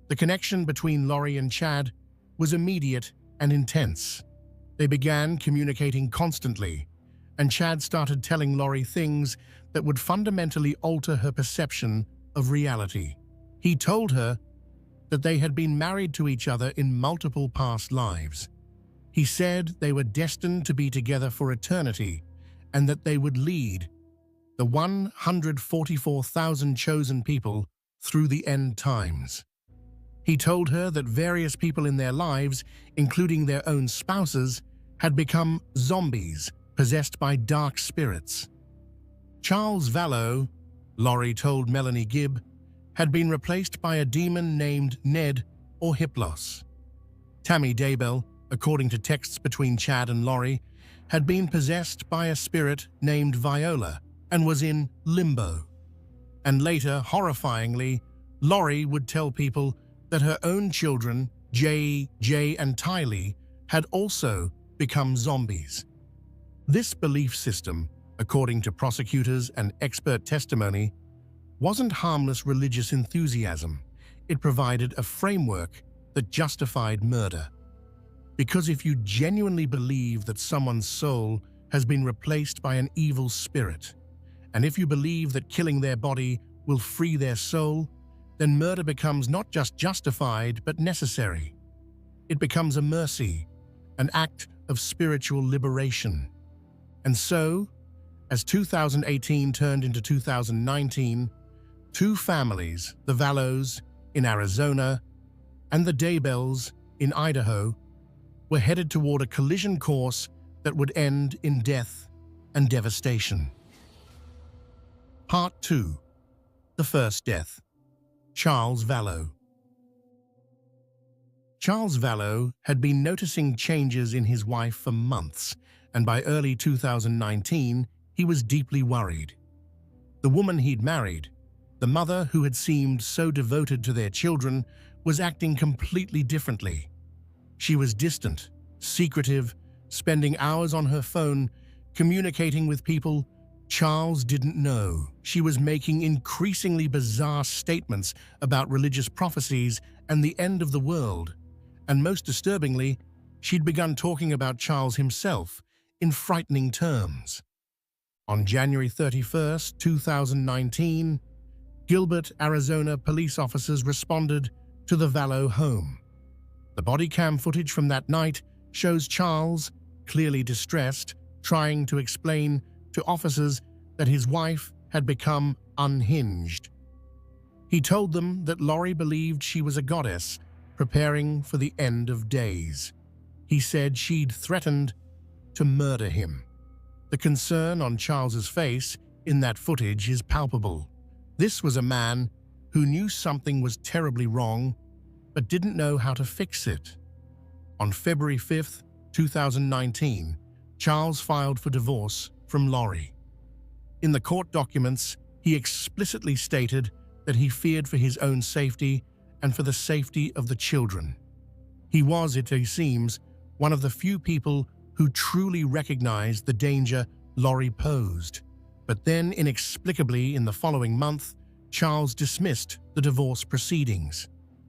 the connection between Lori and Chad was immediate and intense. They began communicating constantly, and Chad started telling Lori things that would fundamentally alter her perception of reality. He told her that they had been married to each other in multiple past lives. He said they were destined to be together for eternity and that they would lead the 144,000 chosen people through the end times. He told her that various people in their lives, including their own spouses, had become zombies possessed by dark spirits. Charles Vallow, Lori told Melanie Gibb, had been replaced by a demon named Ned or Hiplos. Tammy Daybell, according to texts between Chad and Lori, had been possessed by a spirit named Viola and was in limbo. And later, horrifyingly, Lori would tell people that her own children, Jay, and Tylee, had also become zombies. This belief system, according to prosecutors and expert testimony, wasn't harmless religious enthusiasm. It provided a framework that justified murder. Because if you genuinely believe that someone's soul has been replaced by an evil spirit, and if you believe that killing their body will free their soul, then murder becomes not just justified but necessary. It becomes a mercy, an act of spiritual liberation. And so, as 2018 turned into 2019, two families, the Vallows in Arizona and the Daybells in Idaho, were headed toward a collision course that would end in death and devastation. Part 2. The First Death. Charles Vallow. Charles Vallow had been noticing changes in his wife for months, and by early 2019, he was deeply worried. The woman he'd married, the mother who had seemed so devoted to their children, was acting completely differently. She was distant, secretive, spending hours on her phone, communicating with people Charles didn't know. She was making increasingly bizarre statements about religious prophecies and the end of the world. And most disturbingly, she'd begun talking about Charles himself in frightening terms. On January 31st, 2019, Gilbert, Arizona police officers responded to the Vallow home. The body cam footage from that night shows Charles, clearly distressed, trying to explain to officers that his wife had become unhinged. He told them that Lori believed she was a goddess, preparing for the end of days. He said she'd threatened to murder him. The concern on Charles's face in that footage is palpable. This was a man who knew something was terribly wrong, but didn't know how to fix it. On February 5th, 2019, Charles filed for divorce from Lori. In the court documents, he explicitly stated that he feared for his own safety and for the safety of the children. He was, it seems, one of the few people who truly recognized the danger Lori posed. But then, inexplicably, in the following month, Charles dismissed the divorce proceedings.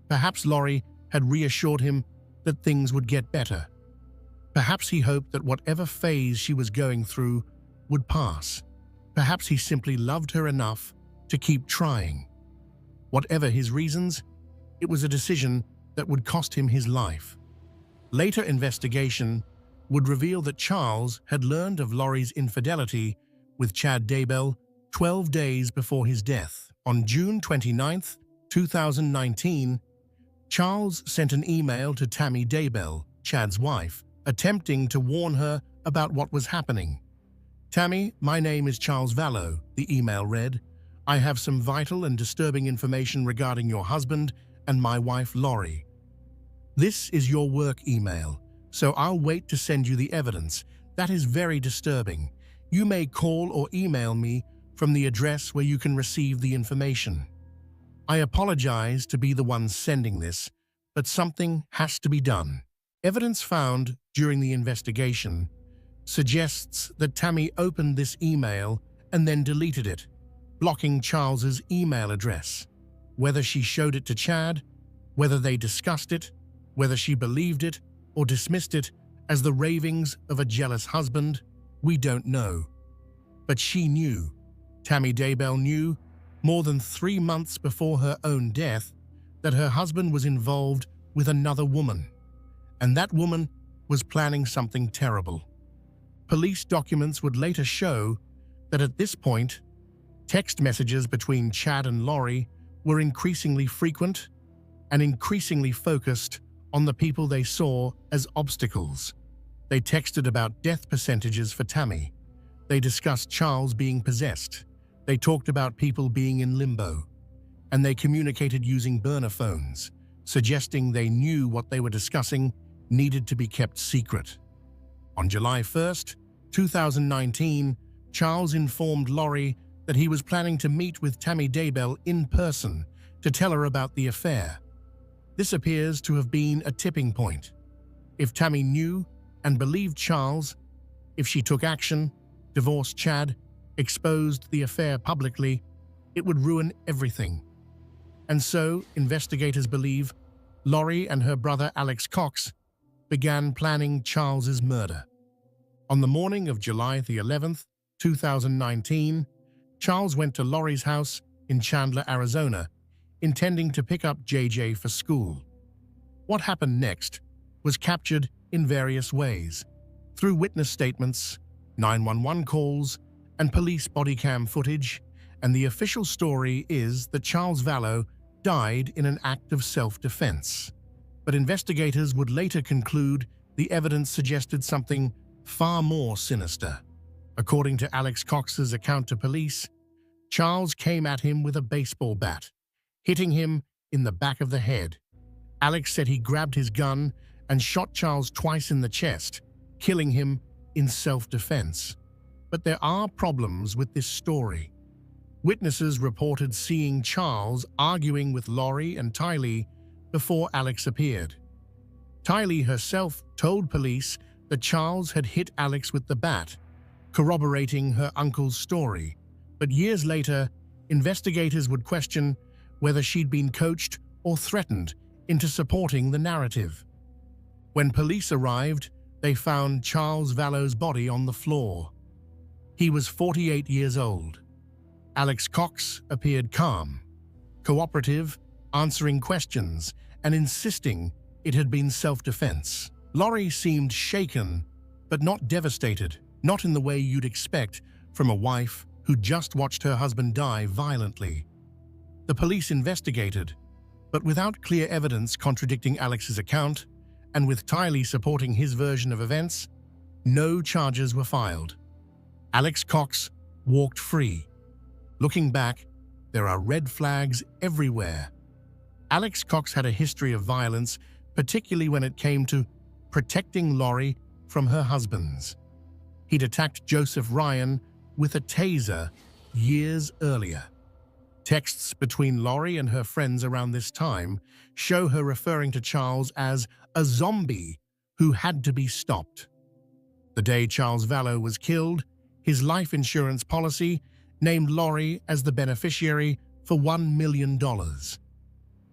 Perhaps Lori had reassured him that things would get better. Perhaps he hoped that whatever phase she was going through would pass. Perhaps he simply loved her enough to keep trying. Whatever his reasons, it was a decision that would cost him his life. Later investigation would reveal that Charles had learned of Lori's infidelity with Chad Daybell 12 days before his death. On June 29, 2019, Charles sent an email to Tammy Daybell, Chad's wife, attempting to warn her about what was happening. "Tammy, my name is Charles Vallow," the email read. "I have some vital and disturbing information regarding your husband and my wife Lori. This is your work email, so I'll wait to send you the evidence. That is very disturbing. You may call or email me from the address where you can receive the information. I apologize to be the one sending this, but something has to be done." Evidence found during the investigation suggests that Tammy opened this email and then deleted it, blocking Charles's email address. Whether she showed it to Chad, whether they discussed it, whether she believed it or dismissed it as the ravings of a jealous husband, we don't know. But she knew. Tammy Daybell knew, more than 3 months before her own death, that her husband was involved with another woman, and that woman was planning something terrible. Police documents would later show that at this point, text messages between Chad and Lori were increasingly frequent and increasingly focused on the people they saw as obstacles. They texted about death percentages for Tammy. They discussed Charles being possessed. They talked about people being in limbo. And they communicated using burner phones, suggesting they knew what they were discussing needed to be kept secret. On July 1st, 2019, Charles informed Lori that he was planning to meet with Tammy Daybell in person to tell her about the affair. This appears to have been a tipping point. If Tammy knew and believed Charles, if she took action, divorced Chad, exposed the affair publicly, it would ruin everything. And so, investigators believe, Lori and her brother Alex Cox began planning Charles's murder. On the morning of July the 11th, 2019, Charles went to Lori's house in Chandler, Arizona, intending to pick up JJ for school. What happened next was captured in various ways, through witness statements, 911 calls, and police body cam footage, and the official story is that Charles Vallow died in an act of self-defense. But investigators would later conclude the evidence suggested something far more sinister. According to Alex Cox's account to police, Charles came at him with a baseball bat, hitting him in the back of the head. Alex said he grabbed his gun and shot Charles twice in the chest, killing him in self-defense. But there are problems with this story. Witnesses reported seeing Charles arguing with Lori and Tylee before Alex appeared. Tylee herself told police that Charles had hit Alex with the bat, corroborating her uncle's story. But years later, investigators would question whether she'd been coached or threatened into supporting the narrative. When police arrived, they found Charles Vallow's body on the floor. He was 48 years old. Alex Cox appeared calm, cooperative, answering questions and insisting it had been self-defense. Lori seemed shaken, but not devastated, not in the way you'd expect from a wife who just watched her husband die violently. The police investigated, but without clear evidence contradicting Alex's account, and with Tylee supporting his version of events, no charges were filed. Alex Cox walked free. Looking back, there are red flags everywhere. Alex Cox had a history of violence, particularly when it came to protecting Lori from her husbands. He'd attacked Joseph Ryan with a taser years earlier. Texts between Lori and her friends around this time show her referring to Charles as a zombie who had to be stopped. The day Charles Vallow was killed, his life insurance policy named Lori as the beneficiary for $1 million.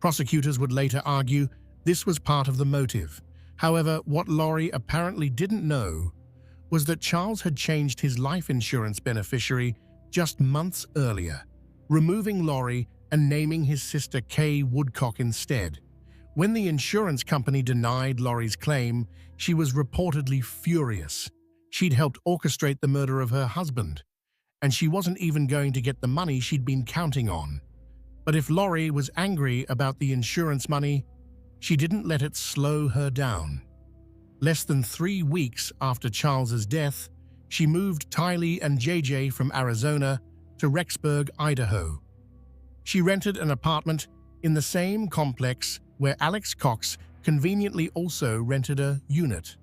Prosecutors would later argue this was part of the motive. However, what Lori apparently didn't know was that Charles had changed his life insurance beneficiary just months earlier, removing Lori and naming his sister Kay Woodcock instead. When the insurance company denied Lori's claim, she was reportedly furious. She'd helped orchestrate the murder of her husband, and she wasn't even going to get the money she'd been counting on. But if Lori was angry about the insurance money, she didn't let it slow her down. Less than 3 weeks after Charles's death, she moved Tylee and JJ from Arizona to Rexburg, Idaho. She rented an apartment in the same complex where Alex Cox conveniently also rented a unit.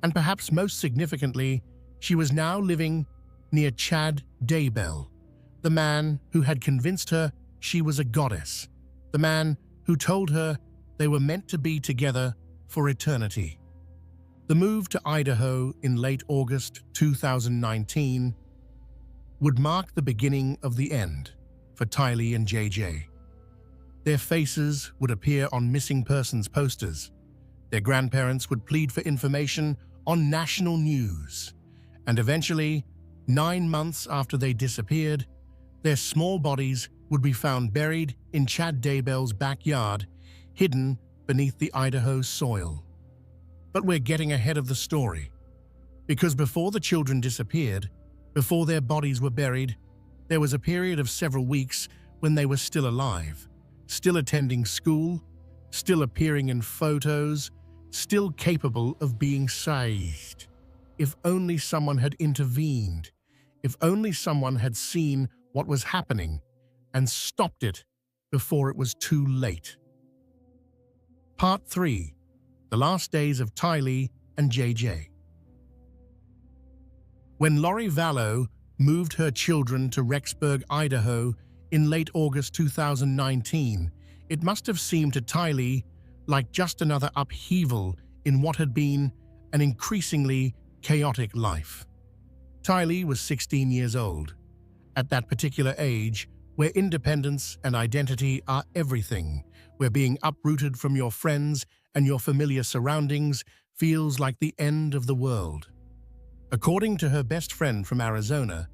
And perhaps most significantly, she was now living near Chad Daybell, the man who had convinced her she was a goddess, the man who told her they were meant to be together for eternity. The move to Idaho in late August 2019 would mark the beginning of the end for Tylee and JJ. Their faces would appear on missing persons posters. Their grandparents would plead for information on national news. And eventually, 9 months after they disappeared, their small bodies would be found buried in Chad Daybell's backyard, hidden beneath the Idaho soil. But we're getting ahead of the story, because before the children disappeared, before their bodies were buried, there was a period of several weeks when they were still alive, still attending school, still appearing in photos, still capable of being saved. If only someone had intervened, if only someone had seen what was happening and stopped it before it was too late. Part 3. The Last Days of Tylee and JJ. When Lori Vallow moved her children to Rexburg, Idaho in late August 2019, it must have seemed to Tylee like just another upheaval in what had been an increasingly chaotic life. Tylee was 16 years old. At that particular age, where independence and identity are everything, where being uprooted from your friends and your familiar surroundings feels like the end of the world. According to her best friend from Arizona,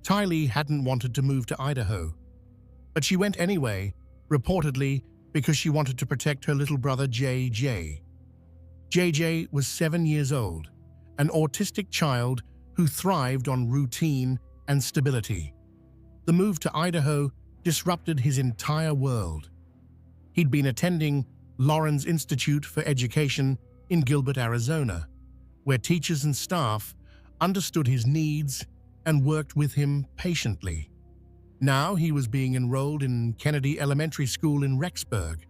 Tylee hadn't wanted to move to Idaho. But she went anyway, reportedly because she wanted to protect her little brother JJ. JJ was 7 years old, an autistic child who thrived on routine and stability. The move to Idaho disrupted his entire world. He'd been attending Lawrence Institute for Education in Gilbert, Arizona, where teachers and staff understood his needs and worked with him patiently. Now he was being enrolled in Kennedy Elementary School in Rexburg,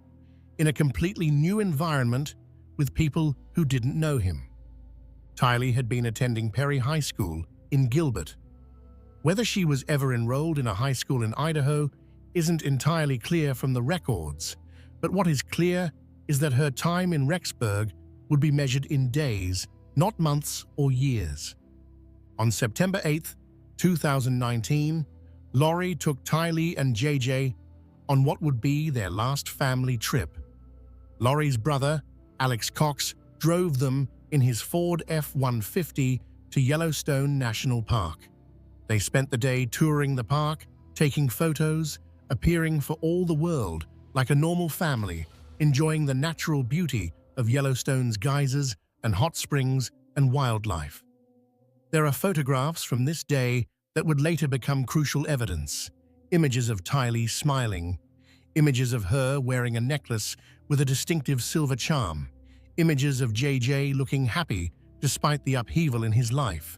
in a completely new environment with people who didn't know him. Tylee had been attending Perry High School in Gilbert. Whether she was ever enrolled in a high school in Idaho isn't entirely clear from the records, but what is clear is that her time in Rexburg would be measured in days, not months or years. On September 8, 2019, Lori took Tylee and JJ on what would be their last family trip. Lori's brother, Alex Cox, drove them in his Ford F-150 to Yellowstone National Park. They spent the day touring the park, taking photos, appearing for all the world like a normal family, enjoying the natural beauty of Yellowstone's geysers and hot springs and wildlife. There are photographs from this day that would later become crucial evidence. Images of Tylee smiling, images of her wearing a necklace with a distinctive silver charm, images of JJ looking happy despite the upheaval in his life.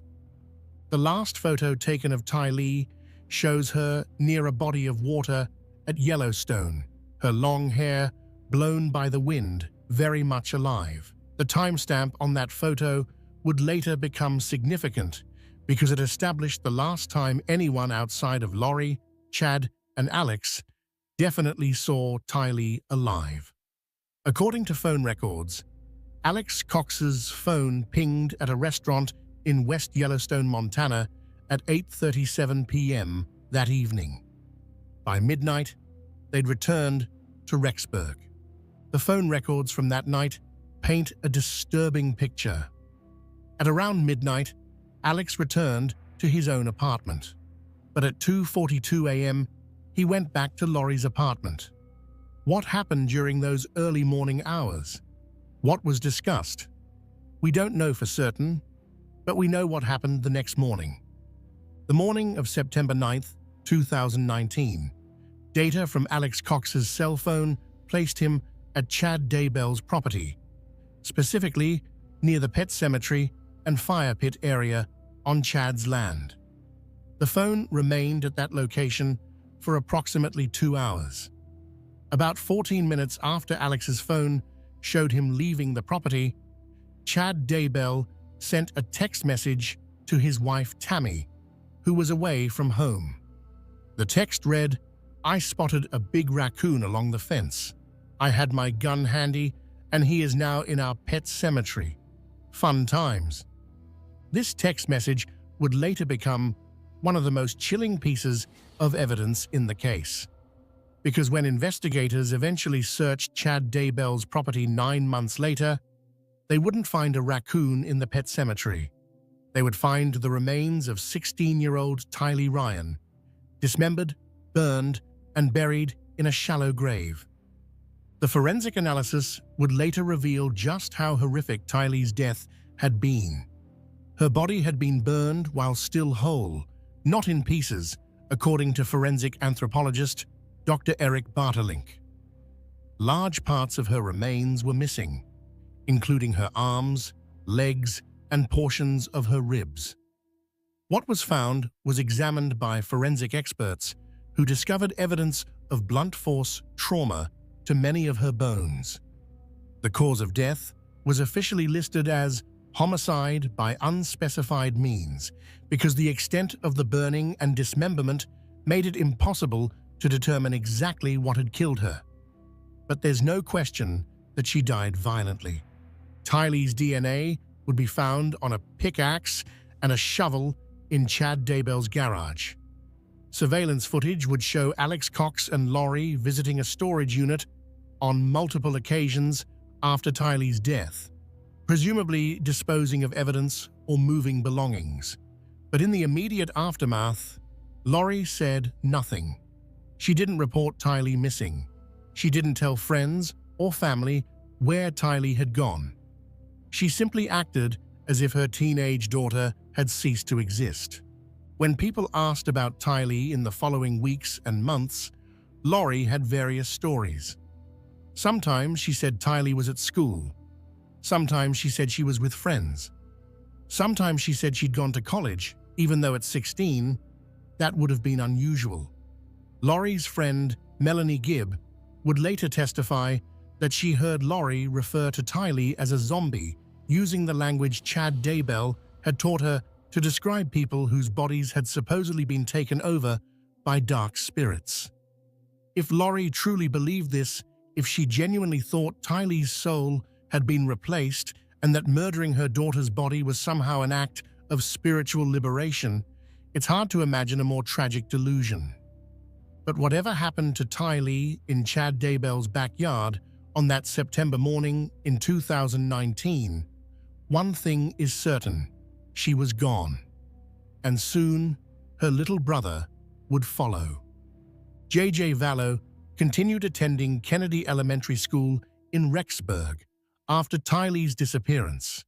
The last photo taken of Tylee shows her near a body of water at Yellowstone, her long hair blown by the wind, very much alive. The timestamp on that photo would later become significant because it established the last time anyone outside of Lori, Chad, and Alex definitely saw Tylee alive. According to phone records, Alex Cox's phone pinged at a restaurant in West Yellowstone, Montana at 8:37 p.m. that evening. By midnight, they'd returned to Rexburg. The phone records from that night paint a disturbing picture. At around midnight, Alex returned to his own apartment. But at 2:42 a.m., he went back to Lori's apartment. What happened during those early morning hours? What was discussed? We don't know for certain, but we know what happened the next morning. The morning of September 9th, 2019, Data from Alex Cox's cell phone placed him at Chad Daybell's property, specifically near the pet cemetery and fire pit area on Chad's land. The phone remained at that location for approximately 2 hours. About 14 minutes after Alex's phone showed him leaving the property, Chad Daybell sent a text message to his wife Tammy, who was away from home. The text read, "I spotted a big raccoon along the fence. I had my gun handy, and he is now in our pet cemetery. Fun times." This text message would later become one of the most chilling pieces of evidence in the case. Because when investigators eventually searched Chad Daybell's property 9 months later, they wouldn't find a raccoon in the pet cemetery. They would find the remains of 16-year-old Tylee Ryan, dismembered, burned, and buried in a shallow grave. The forensic analysis would later reveal just how horrific Tylee's death had been. Her body had been burned while still whole, not in pieces, according to forensic anthropologist Dr. Eric Bartelink. Large parts of her remains were missing, including her arms, legs, and portions of her ribs. What was found was examined by forensic experts who discovered evidence of blunt force trauma to many of her bones. The cause of death was officially listed as homicide by unspecified means because the extent of the burning and dismemberment made it impossible to determine exactly what had killed her. But there's no question that she died violently. Tylee's DNA would be found on a pickaxe and a shovel in Chad Daybell's garage. Surveillance footage would show Alex Cox and Lori visiting a storage unit on multiple occasions after Tylee's death, presumably disposing of evidence or moving belongings. But in the immediate aftermath, Lori said nothing. She didn't report Tylee missing. She didn't tell friends or family where Tylee had gone. She simply acted as if her teenage daughter had ceased to exist. When people asked about Tylee in the following weeks and months, Lori had various stories. Sometimes she said Tylee was at school. Sometimes she said she was with friends. Sometimes she said she'd gone to college, even though at 16, that would have been unusual. Lori's friend, Melanie Gibb, would later testify that she heard Lori refer to Tylee as a zombie, using the language Chad Daybell had taught her to describe people whose bodies had supposedly been taken over by dark spirits. If Lori truly believed this, if she genuinely thought Tylee's soul had been replaced and that murdering her daughter's body was somehow an act of spiritual liberation, it's hard to imagine a more tragic delusion. But whatever happened to Tylee in Chad Daybell's backyard on that September morning in 2019, one thing is certain: she was gone. And soon, her little brother would follow. J.J. Vallow continued attending Kennedy Elementary School in Rexburg after Tylee's disappearance,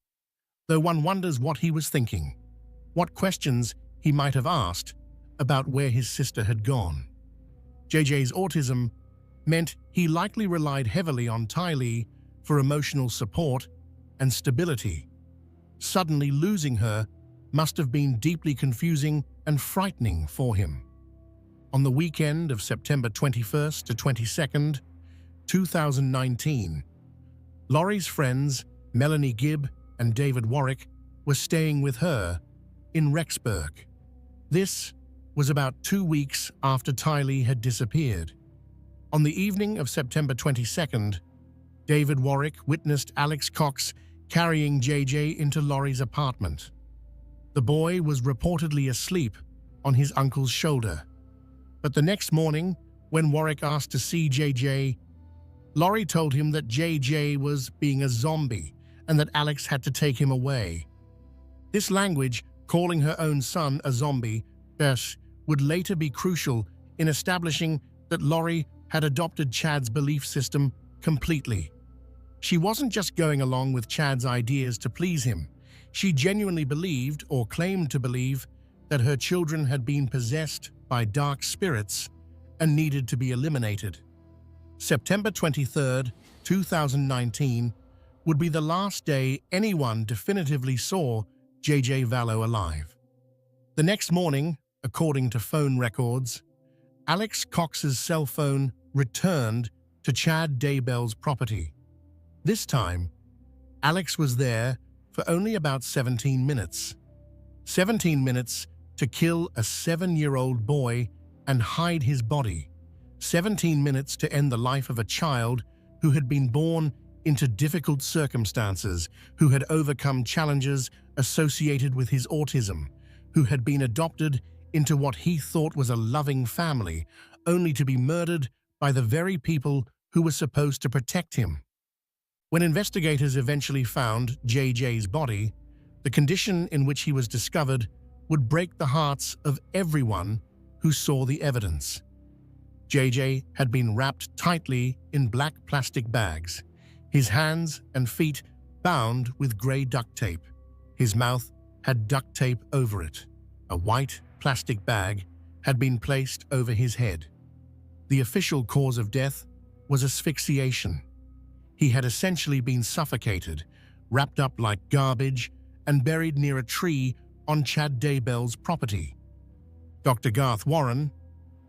though one wonders what he was thinking, what questions he might have asked about where his sister had gone. JJ's autism meant he likely relied heavily on Tylee for emotional support and stability. Suddenly losing her must have been deeply confusing and frightening for him. On the weekend of September 21st to 22nd, 2019, Lori's friends, Melanie Gibb and David Warwick, were staying with her in Rexburg. This was about 2 weeks after Tylee had disappeared. On the evening of September 22nd, David Warwick witnessed Alex Cox carrying JJ into Lori's apartment. The boy was reportedly asleep on his uncle's shoulder. But the next morning, when Warwick asked to see JJ, Lori told him that JJ was being a zombie and that Alex had to take him away. This language, calling her own son a zombie, would later be crucial in establishing that Lori had adopted Chad's belief system completely. She wasn't just going along with Chad's ideas to please him. She genuinely believed, or claimed to believe, that her children had been possessed by dark spirits and needed to be eliminated. September 23, 2019, would be the last day anyone definitively saw J.J. Vallow alive. The next morning, according to phone records, Alex Cox's cell phone returned to Chad Daybell's property. This time, Alex was there for only about 17 minutes. 17 minutes to kill a 7-year-old boy and hide his body. 17 minutes to end the life of a child who had been born into difficult circumstances, who had overcome challenges associated with his autism, who had been adopted into what he thought was a loving family, only to be murdered by the very people who were supposed to protect him. When investigators eventually found JJ's body, the condition in which he was discovered would break the hearts of everyone who saw the evidence. JJ had been wrapped tightly in black plastic bags, his hands and feet bound with grey duct tape. His mouth had duct tape over it. A white plastic bag had been placed over his head. The official cause of death was asphyxiation. He had essentially been suffocated, wrapped up like garbage, and buried near a tree on Chad Daybell's property. Dr. Garth Warren,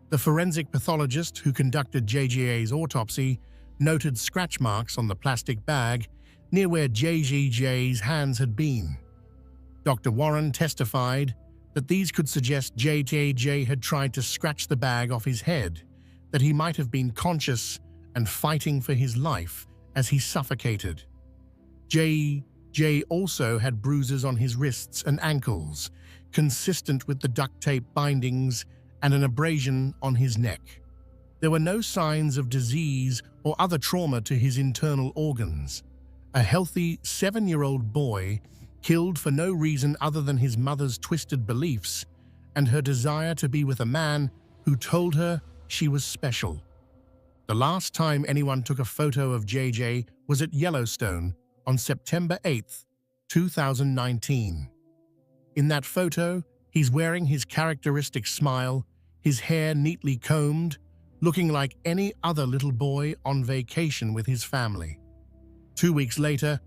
the forensic pathologist who conducted JJ's autopsy, noted scratch marks on the plastic bag near where JJ's hands had been. Dr. Warren testified that these could suggest JJ had tried to scratch the bag off his head, that he might have been conscious and fighting for his life as he suffocated. JJ also had bruises on his wrists and ankles, consistent with the duct tape bindings, and an abrasion on his neck. There were no signs of disease or other trauma to his internal organs. A healthy 7-year-old boy killed for no reason other than his mother's twisted beliefs and her desire to be with a man who told her she was special. The last time anyone took a photo of JJ was at Yellowstone on September 8, 2019. In that photo, he's wearing his characteristic smile, his hair neatly combed, looking like any other little boy on vacation with his family. 2 weeks later,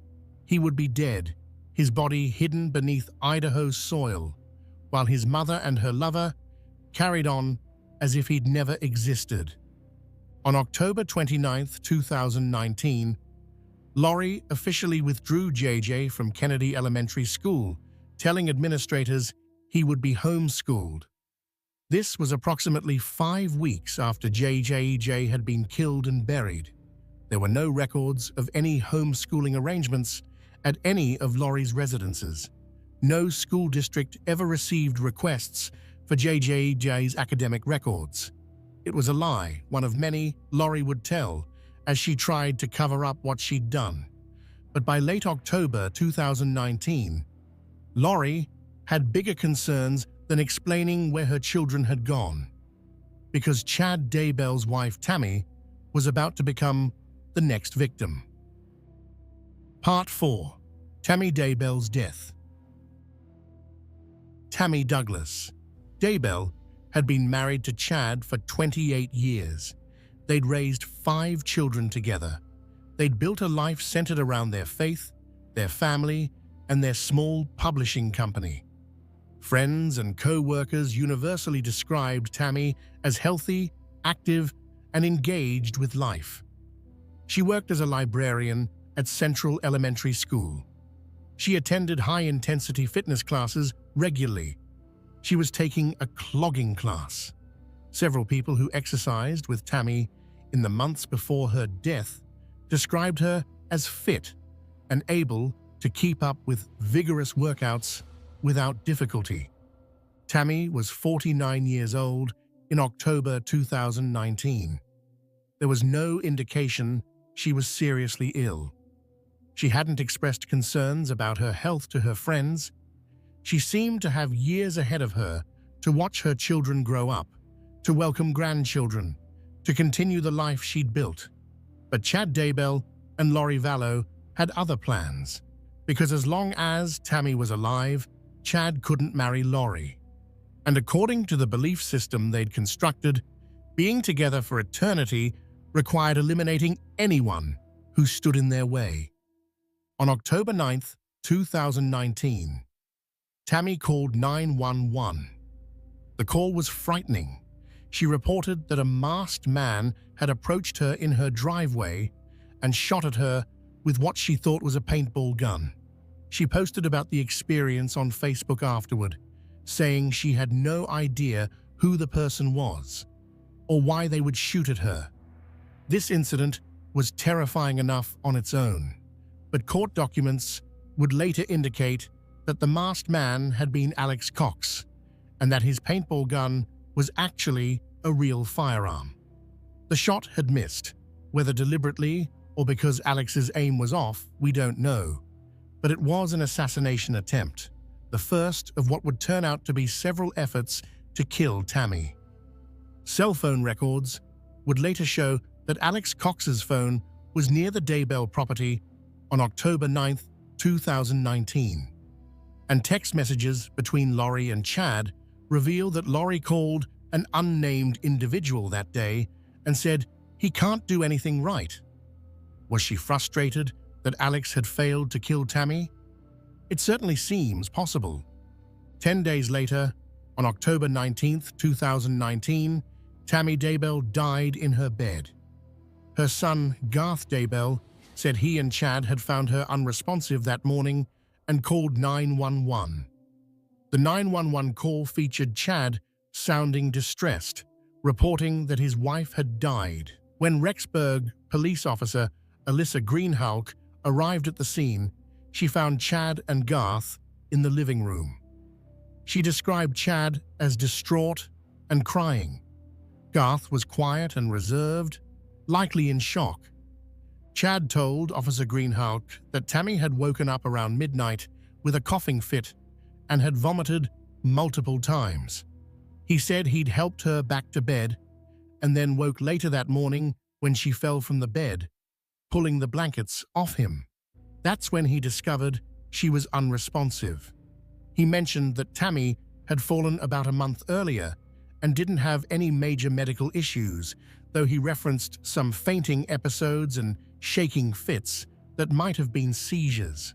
he would be dead, his body hidden beneath Idaho's soil, while his mother and her lover carried on as if he'd never existed. On October 29, 2019, Lori officially withdrew JJ from Kennedy Elementary School, telling administrators he would be homeschooled. This was approximately 5 weeks after JJ had been killed and buried. There were no records of any homeschooling arrangements at any of Lori's residences. No school district ever received requests for JJ's academic records. It was a lie, one of many Lori would tell, as she tried to cover up what she'd done. But by late October 2019, Lori had bigger concerns than explaining where her children had gone, because Chad Daybell's wife Tammy was about to become the next victim. Part 4. Tammy Daybell's death. Tammy Douglas. Daybell had been married to Chad for 28 years. They'd raised 5 children together. They'd built a life centered around their faith, their family, and their small publishing company. Friends and co-workers universally described Tammy as healthy, active, and engaged with life. She worked as a librarian at Central Elementary School. She attended high-intensity fitness classes regularly. She was taking a clogging class. Several people who exercised with Tammy in the months before her death described her as fit and able to keep up with vigorous workouts without difficulty. Tammy was 49 years old in October 2019. There was no indication she was seriously ill. She hadn't expressed concerns about her health to her friends. She seemed to have years ahead of her to watch her children grow up, to welcome grandchildren, to continue the life she'd built. But Chad Daybell and Lori Vallow had other plans, because as long as Tammy was alive, Chad couldn't marry Lori. And according to the belief system they'd constructed, Being together for eternity required eliminating anyone who stood in their way. On October 9th, 2019, Tammy called 911. The call was frightening. She reported that a masked man had approached her in her driveway and shot at her with what she thought was a paintball gun. She posted about the experience on Facebook afterward, saying she had no idea who the person was or why they would shoot at her. This incident was terrifying enough on its own, but court documents would later indicate that the masked man had been Alex Cox and that his paintball gun was actually a real firearm. The shot had missed. Whether deliberately or because Alex's aim was off, we don't know. But it was an assassination attempt, the first of what would turn out to be several efforts to kill Tammy. Cell phone records would later show that Alex Cox's phone was near the Daybell property on October 9th, 2019. And text messages between Lori and Chad reveal that Lori called an unnamed individual that day and said he can't do anything right. Was she frustrated that Alex had failed to kill Tammy? It certainly seems possible. 10 days later, on October 19th, 2019, Tammy Daybell died in her bed. Her son, Garth Daybell, said he and Chad had found her unresponsive that morning and called 911. The 911 call featured Chad sounding distressed, reporting that his wife had died. When Rexburg police officer Alyssa Greenhalgh arrived at the scene, she found Chad and Garth in the living room. She described Chad as distraught and crying. Garth was quiet and reserved, likely in shock. Chad told Officer Greenhalgh that Tammy had woken up around midnight with a coughing fit and had vomited multiple times. He said he'd helped her back to bed and then woke later that morning when she fell from the bed, pulling the blankets off him. That's when he discovered she was unresponsive. He mentioned that Tammy had fallen about a month earlier and didn't have any major medical issues, though he referenced some fainting episodes and shaking fits that might have been seizures.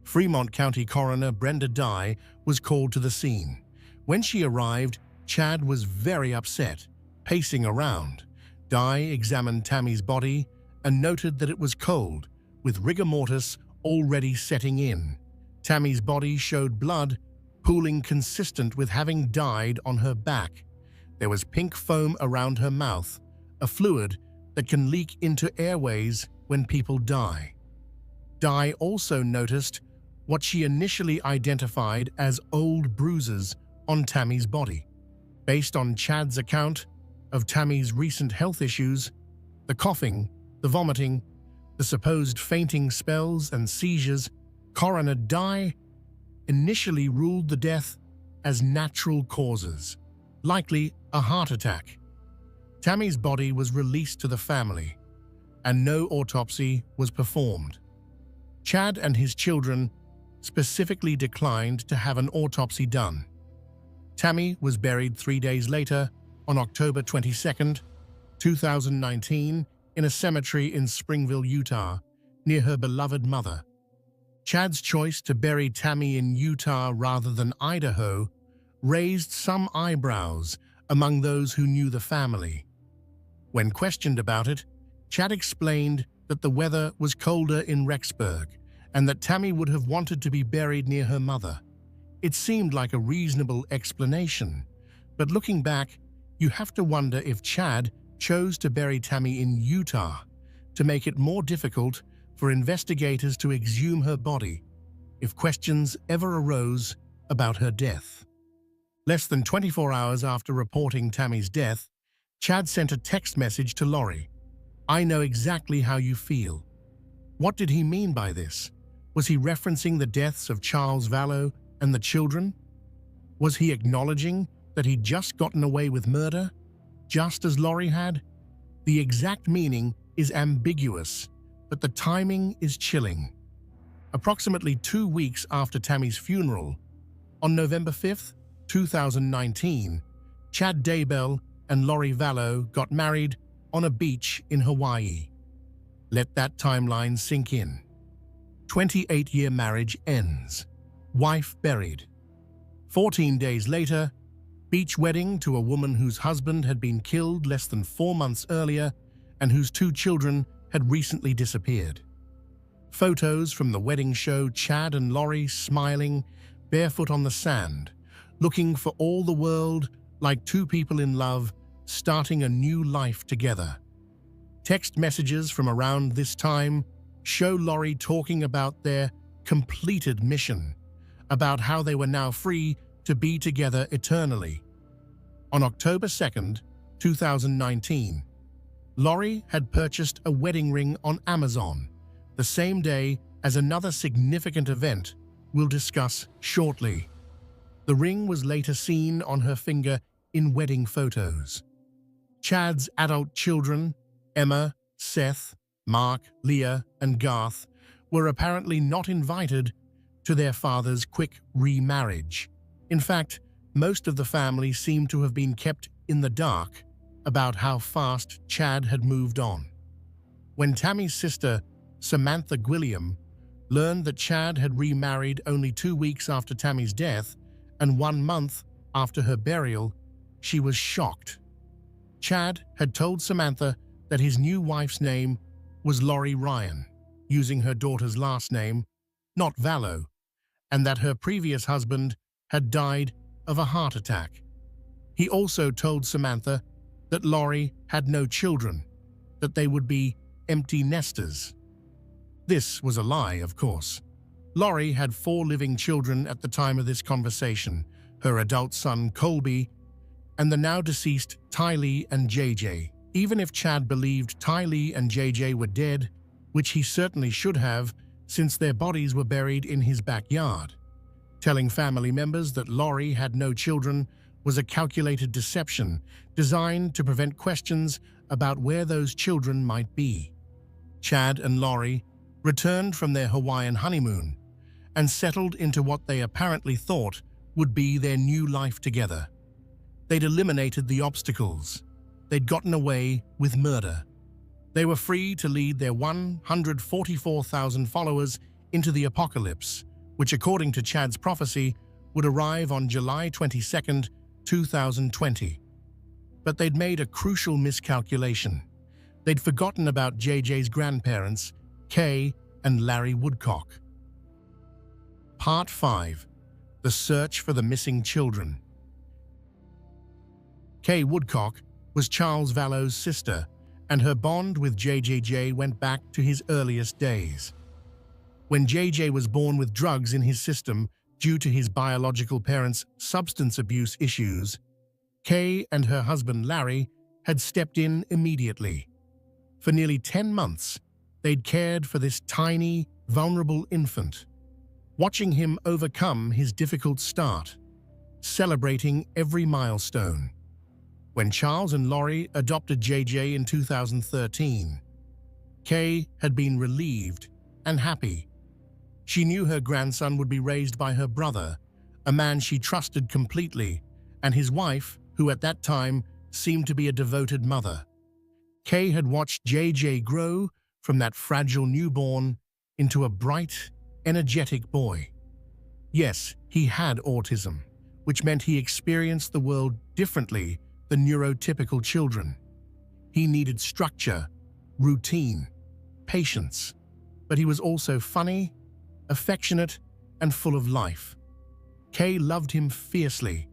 Fremont County Coroner Brenda Dye was called to the scene. When she arrived, Chad was very upset, pacing around. Dye examined Tammy's body and noted that it was cold, with rigor mortis already setting in. Tammy's body showed blood pooling consistent with having died on her back. There was pink foam around her mouth, a fluid that can leak into airways when people die. Dye also noticed what she initially identified as old bruises on Tammy's body. Based on Chad's account of Tammy's recent health issues, the coughing, the vomiting, the supposed fainting spells and seizures, Coroner Dye initially ruled the death as natural causes, likely a heart attack. Tammy's body was released to the family, and no autopsy was performed. Chad and his children specifically declined to have an autopsy done. Tammy was buried 3 days later, on October 22, 2019, in a cemetery in Springville, Utah, near her beloved mother. Chad's choice to bury Tammy in Utah rather than Idaho raised some eyebrows among those who knew the family. When questioned about it, Chad explained that the weather was colder in Rexburg and that Tammy would have wanted to be buried near her mother. It seemed like a reasonable explanation, but looking back, you have to wonder if Chad chose to bury Tammy in Utah to make it more difficult for investigators to exhume her body if questions ever arose about her death. Less than 24 hours after reporting Tammy's death, Chad sent a text message to Lori. "I know exactly how you feel." What did he mean by this? Was he referencing the deaths of Charles Vallow and the children? Was he acknowledging that he'd just gotten away with murder, just as Lori had? The exact meaning is ambiguous, but the timing is chilling. Approximately 2 weeks after Tammy's funeral, on November 5th, 2019, Chad Daybell and Lori Vallow got married on a beach in Hawaii. Let that timeline sink in. 28-year marriage ends. Wife buried. 14 days later, beach wedding to a woman whose husband had been killed less than 4 months earlier and whose 2 children had recently disappeared. Photos from the wedding show Chad and Lori smiling, barefoot on the sand, looking for all the world like 2 people in love, starting a new life together. Text messages from around this time show Lori talking about their completed mission, about how they were now free to be together eternally. On October 2nd, 2019, Lori had purchased a wedding ring on Amazon, the same day as another significant event we'll discuss shortly. The ring was later seen on her finger in wedding photos. Chad's adult children, Emma, Seth, Mark, Leah, and Garth, were apparently not invited to their father's quick remarriage. In fact, most of the family seemed to have been kept in the dark about how fast Chad had moved on. When Tammy's sister, Samantha Gwilliam, learned that Chad had remarried only 2 weeks after Tammy's death and 1 month after her burial, she was shocked. Chad had told Samantha that his new wife's name was Lori Ryan, using her daughter's last name, not Vallow, and that her previous husband had died of a heart attack. He also told Samantha that Lori had no children, that they would be empty nesters. This was a lie, of course. Lori had 4 living children at the time of this conversation, her adult son Colby, and the now deceased Tylee and JJ. Even if Chad believed Tylee and JJ were dead, which he certainly should have, since their bodies were buried in his backyard. Telling family members that Lori had no children was a calculated deception designed to prevent questions about where those children might be. Chad and Lori returned from their Hawaiian honeymoon and settled into what they apparently thought would be their new life together. They'd eliminated the obstacles. They'd gotten away with murder. They were free to lead their 144,000 followers into the apocalypse, which, according to Chad's prophecy, would arrive on July 22, 2020. But they'd made a crucial miscalculation. They'd forgotten about JJ's grandparents, Kay and Larry Woodcock. Part 5. The Search for the Missing Children. Kay Woodcock was Charles Vallow's sister, and her bond with JJJ went back to his earliest days. When JJ was born with drugs in his system due to his biological parents' substance abuse issues, Kay and her husband Larry had stepped in immediately. For nearly 10 months, they'd cared for this tiny, vulnerable infant, watching him overcome his difficult start, celebrating every milestone. When Charles and Lori adopted JJ in 2013, Kay had been relieved and happy. She knew her grandson would be raised by her brother, a man she trusted completely, and his wife, who at that time seemed to be a devoted mother. Kay had watched JJ grow from that fragile newborn into a bright, energetic boy. Yes, he had autism, which meant he experienced the world differently than neurotypical children. He needed structure, routine, patience, but he was also funny, affectionate, and full of life. Kay loved him fiercely,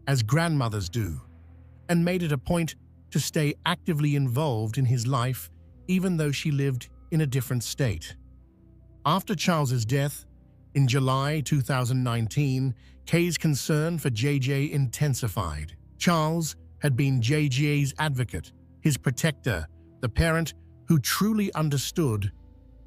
as grandmothers do, and made it a point to stay actively involved in his life even though she lived in a different state. After Charles's death, in July 2019, Kay's concern for JJ intensified. Charles had been JJ's advocate, his protector, the parent who truly understood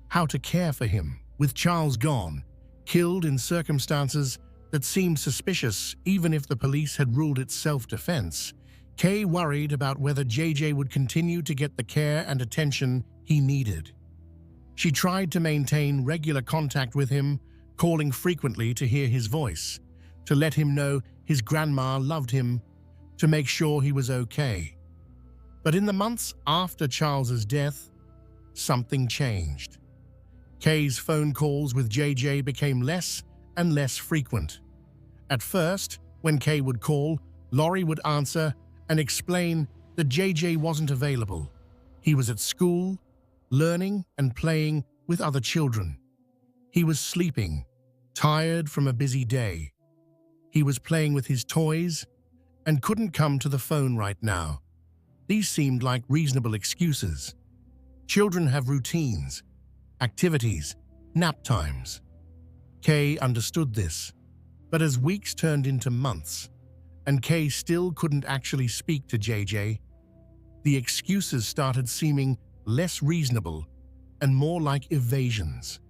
how to care for him. With Charles gone, killed in circumstances that seemed suspicious even if the police had ruled it self-defense, Kay worried about whether JJ would continue to get the care and attention he needed. She tried to maintain regular contact with him, calling frequently to hear his voice, to let him know his grandma loved him, to make sure he was okay. But in the months after Charles's death, something changed. Kay's phone calls with JJ became less and less frequent. At first, when Kay would call, Lori would answer and explain that JJ wasn't available. He was at school, learning and playing with other children. He was sleeping, tired from a busy day. He was playing with his toys and couldn't come to the phone right now. These seemed like reasonable excuses. Children have routines, activities, nap times. Kay understood this, but as weeks turned into months, and Kay still couldn't actually speak to JJ, the excuses started seeming less reasonable and more like evasions.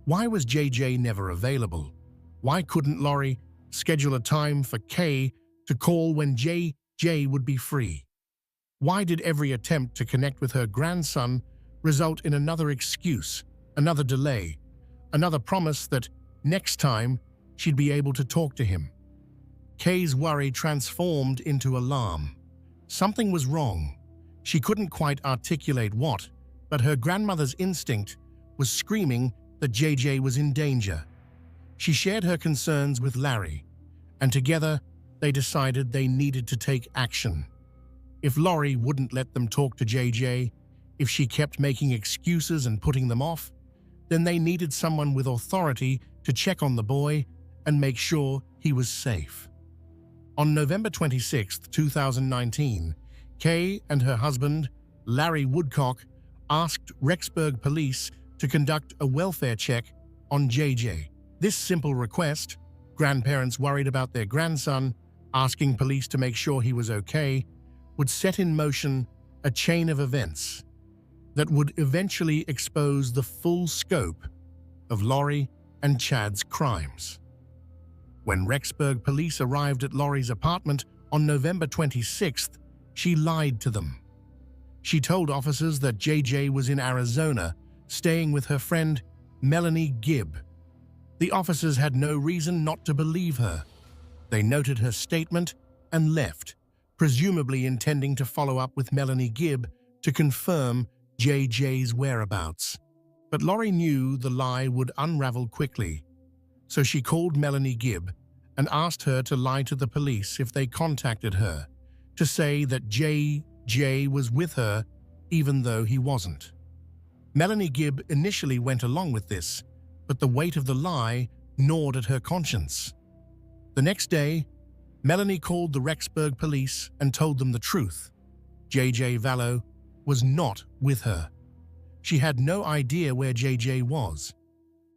Why was JJ never available? Why couldn't Lori schedule a time for Kay to call when JJ would be free? Why did every attempt to connect with her grandson result in another excuse, another delay, another promise that next time she'd be able to talk to him? Kay's worry transformed into alarm. Something was wrong. She couldn't quite articulate what, but her grandmother's instinct was screaming that JJ was in danger. She shared her concerns with Larry, and together they decided they needed to take action. If Lori wouldn't let them talk to JJ, if she kept making excuses and putting them off, then they needed someone with authority to check on the boy and make sure he was safe. On November 26, 2019, Kay and her husband, Larry Woodcock, asked Rexburg police to conduct a welfare check on JJ. This simple request, grandparents worried about their grandson, asking police to make sure he was okay, would set in motion a chain of events that would eventually expose the full scope of Lori and Chad's crimes. When Rexburg police arrived at Lori's apartment on November 26th, she lied to them. She told officers that JJ was in Arizona, staying with her friend Melanie Gibb. The officers had no reason not to believe her. They noted her statement and left, presumably intending to follow up with Melanie Gibb to confirm JJ's whereabouts. But Lori knew the lie would unravel quickly, so she called Melanie Gibb and asked her to lie to the police if they contacted her, to say that JJ was with her even though he wasn't. Melanie Gibb initially went along with this, but the weight of the lie gnawed at her conscience. The next day, Melanie called the Rexburg police and told them the truth. JJ Vallow was not with her. She had no idea where JJ was.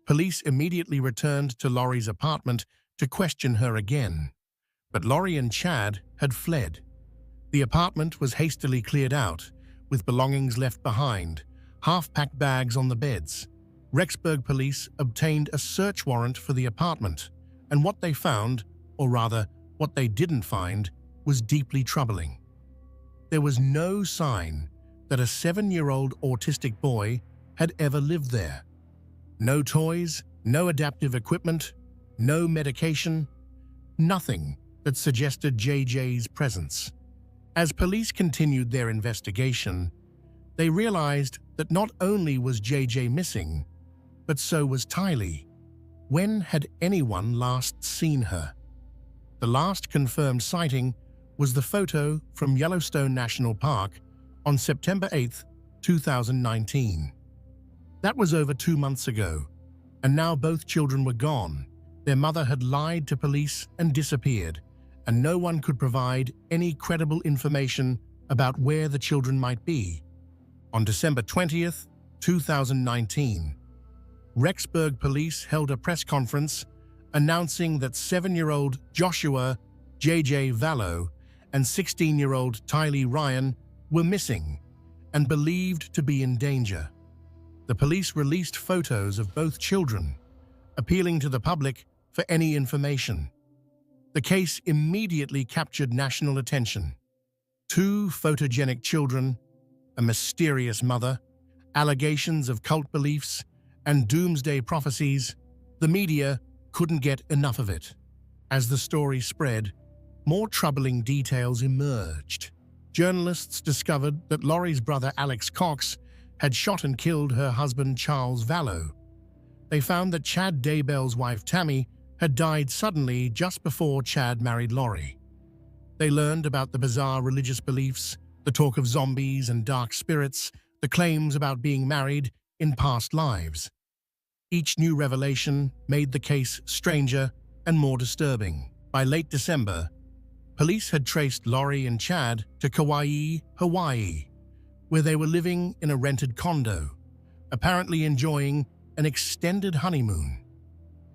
Police immediately returned to Lori's apartment to question her again. But Lori and Chad had fled. The apartment was hastily cleared out, with belongings left behind, half-packed bags on the beds. Rexburg police obtained a search warrant for the apartment, and what they found, or rather, what they didn't find, was deeply troubling. There was no sign that a 7-year-old autistic boy had ever lived there. No toys, no adaptive equipment, no medication, nothing that suggested JJ's presence. As police continued their investigation, they realized that not only was JJ missing, but so was Tylee. When had anyone last seen her? The last confirmed sighting was the photo from Yellowstone National Park on September 8, 2019. That was over 2 months ago, and now both children were gone. Their mother had lied to police and disappeared, and no one could provide any credible information about where the children might be. On December 20th, 2019, Rexburg police held a press conference announcing that 7-year-old Joshua JJ Vallow and 16-year-old Tylee Ryan were missing and believed to be in danger. The police released photos of both children, appealing to the public for any information. The case immediately captured national attention. 2 photogenic children, a mysterious mother, allegations of cult beliefs, and doomsday prophecies. The media couldn't get enough of it. As the story spread, more troubling details emerged. Journalists discovered that Lori's brother Alex Cox had shot and killed her husband Charles Vallow. They found that Chad Daybell's wife Tammy had died suddenly just before Chad married Lori. They learned about the bizarre religious beliefs, the talk of zombies and dark spirits, the claims about being married in past lives. Each new revelation made the case stranger and more disturbing. By late December, police had traced Lori and Chad to Kauai, Hawaii, where they were living in a rented condo, apparently enjoying an extended honeymoon.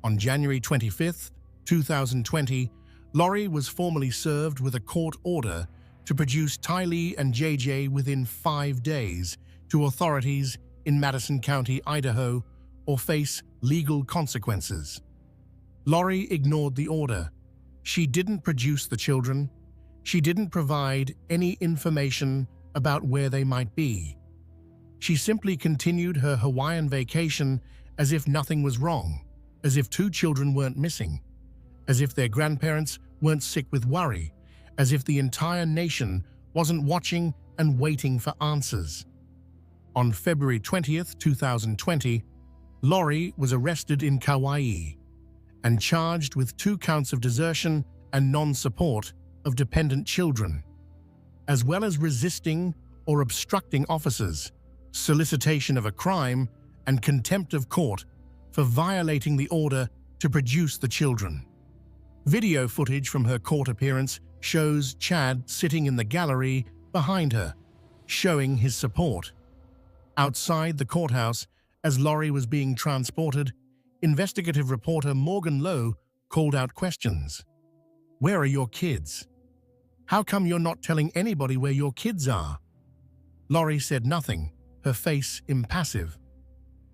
On January 25, 2020, Lori was formally served with a court order to produce Tylee and JJ within 5 days to authorities in Madison County, Idaho, or face legal consequences. Lori ignored the order. She didn't produce the children. She didn't provide any information about where they might be. She simply continued her Hawaiian vacation as if nothing was wrong, as if 2 children weren't missing, as if their grandparents weren't sick with worry, as if the entire nation wasn't watching and waiting for answers. On February 20th, 2020, Lori was arrested in Kauai and charged with 2 counts of desertion and non-support of dependent children, as well as resisting or obstructing officers, solicitation of a crime, and contempt of court for violating the order to produce the children. Video footage from her court appearance shows Chad sitting in the gallery behind her, showing his support. Outside the courthouse, as Lori was being transported, investigative reporter Morgan Lowe called out questions. "Where are your kids? How come you're not telling anybody where your kids are?" Lori said nothing, her face impassive.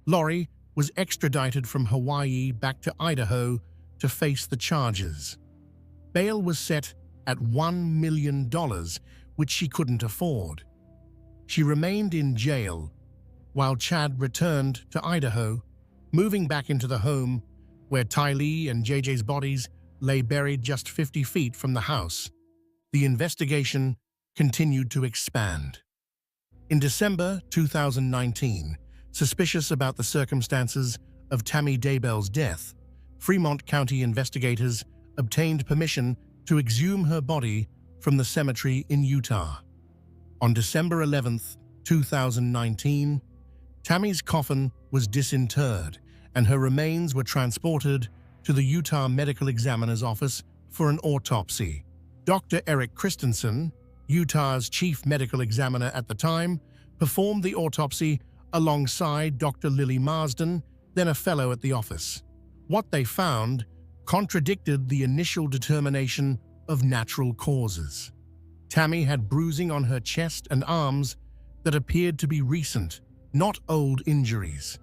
Lori was extradited from Hawaii back to Idaho to face the charges. Bail was set at $1 million, which she couldn't afford. She remained in jail while Chad returned to Idaho, moving back into the home where Tylee and JJ's bodies lay buried just 50 feet from the house. The investigation continued to expand. In December 2019, suspicious about the circumstances of Tammy Daybell's death, Fremont County investigators obtained permission to exhume her body from the cemetery in Utah. On December 11, 2019, Tammy's coffin was disinterred and her remains were transported to the Utah Medical Examiner's office for an autopsy. Dr. Eric Christensen, Utah's chief medical examiner at the time, performed the autopsy alongside Dr. Lily Marsden, then a fellow at the office. What they found contradicted the initial determination of natural causes. Tammy had bruising on her chest and arms that appeared to be recent, not old injuries.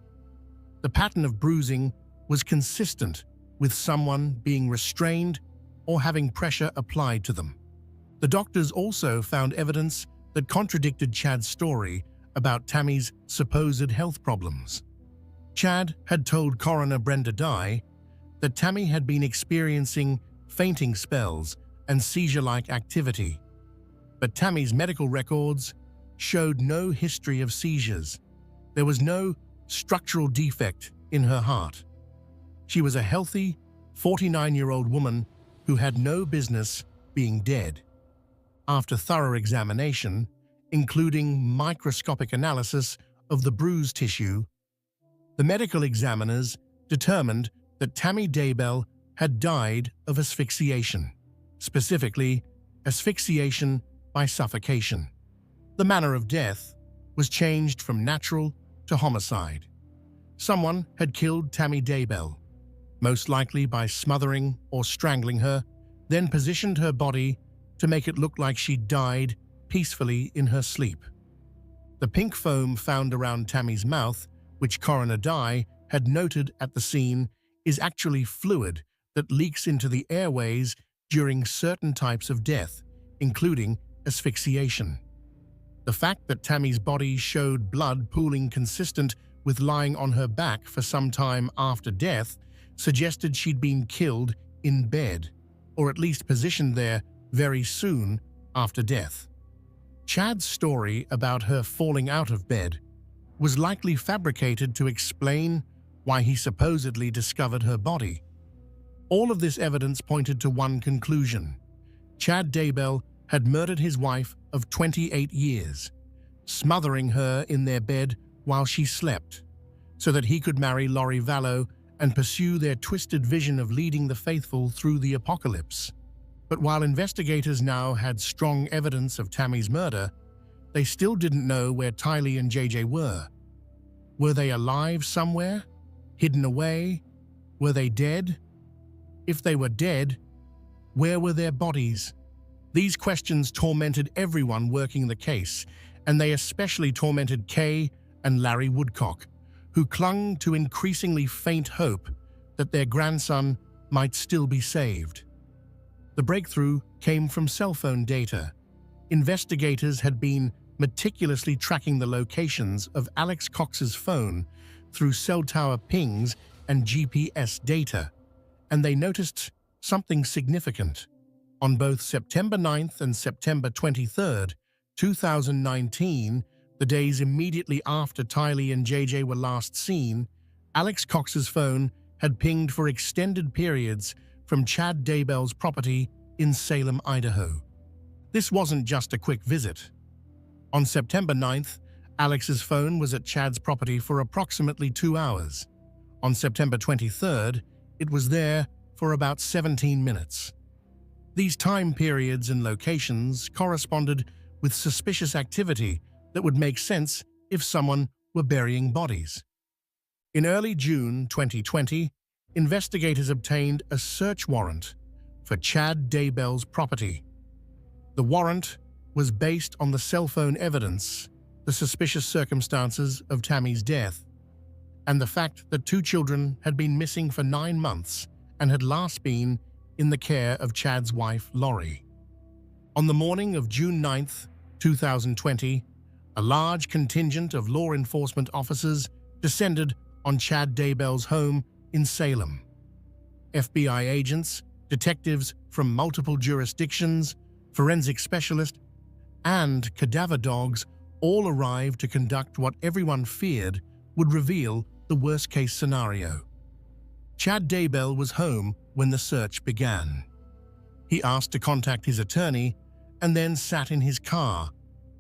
The pattern of bruising was consistent with someone being restrained or having pressure applied to them. The doctors also found evidence that contradicted Chad's story about Tammy's supposed health problems. Chad had told coroner Brenda Dye that Tammy had been experiencing fainting spells and seizure-like activity, but Tammy's medical records showed no history of seizures. There was no structural defect in her heart. She was a healthy, 49-year-old woman who had no business being dead. After thorough examination, including microscopic analysis of the bruised tissue, the medical examiners determined that Tammy Daybell had died of asphyxiation, specifically asphyxiation by suffocation. The manner of death was changed from natural to homicide. Someone had killed Tammy Daybell, most likely by smothering or strangling her, then positioned her body to make it look like she died peacefully in her sleep. The pink foam found around Tammy's mouth, which Coroner Dye had noted at the scene, is actually fluid that leaks into the airways during certain types of death, including asphyxiation. The fact that Tammy's body showed blood pooling consistent with lying on her back for some time after death suggested she'd been killed in bed, or at least positioned there very soon after death. Chad's story about her falling out of bed was likely fabricated to explain why he supposedly discovered her body. All of this evidence pointed to one conclusion: Chad Daybell had murdered his wife of 28 years, smothering her in their bed while she slept, so that he could marry Lori Vallow and pursue their twisted vision of leading the faithful through the apocalypse. But while investigators now had strong evidence of Tammy's murder, they still didn't know where Tylee and JJ were. Were they alive somewhere? Hidden away? Were they dead? If they were dead, where were their bodies? These questions tormented everyone working the case, and they especially tormented Kay and Larry Woodcock, who clung to increasingly faint hope that their grandson might still be saved. The breakthrough came from cell phone data. Investigators had been meticulously tracking the locations of Alex Cox's phone through cell tower pings and GPS data, and they noticed something significant. On both September 9th and September 23rd, 2019, the days immediately after Tylee and JJ were last seen, Alex Cox's phone had pinged for extended periods from Chad Daybell's property in Salem, Idaho. This wasn't just a quick visit. On September 9th, Alex's phone was at Chad's property for approximately 2 hours. On September 23rd, it was there for about 17 minutes. These time periods and locations corresponded with suspicious activity that would make sense if someone were burying bodies. In early June 2020, investigators obtained a search warrant for Chad Daybell's property. The warrant was based on the cell phone evidence, the suspicious circumstances of Tammy's death, and the fact that 2 children had been missing for 9 months and had last been in the care of Chad's wife, Lori. On the morning of June 9th, 2020, a large contingent of law enforcement officers descended on Chad Daybell's home in Salem. FBI agents, detectives from multiple jurisdictions, forensic specialists, and cadaver dogs all arrived to conduct what everyone feared would reveal the worst-case scenario. Chad Daybell was home when the search began. He asked to contact his attorney and then sat in his car,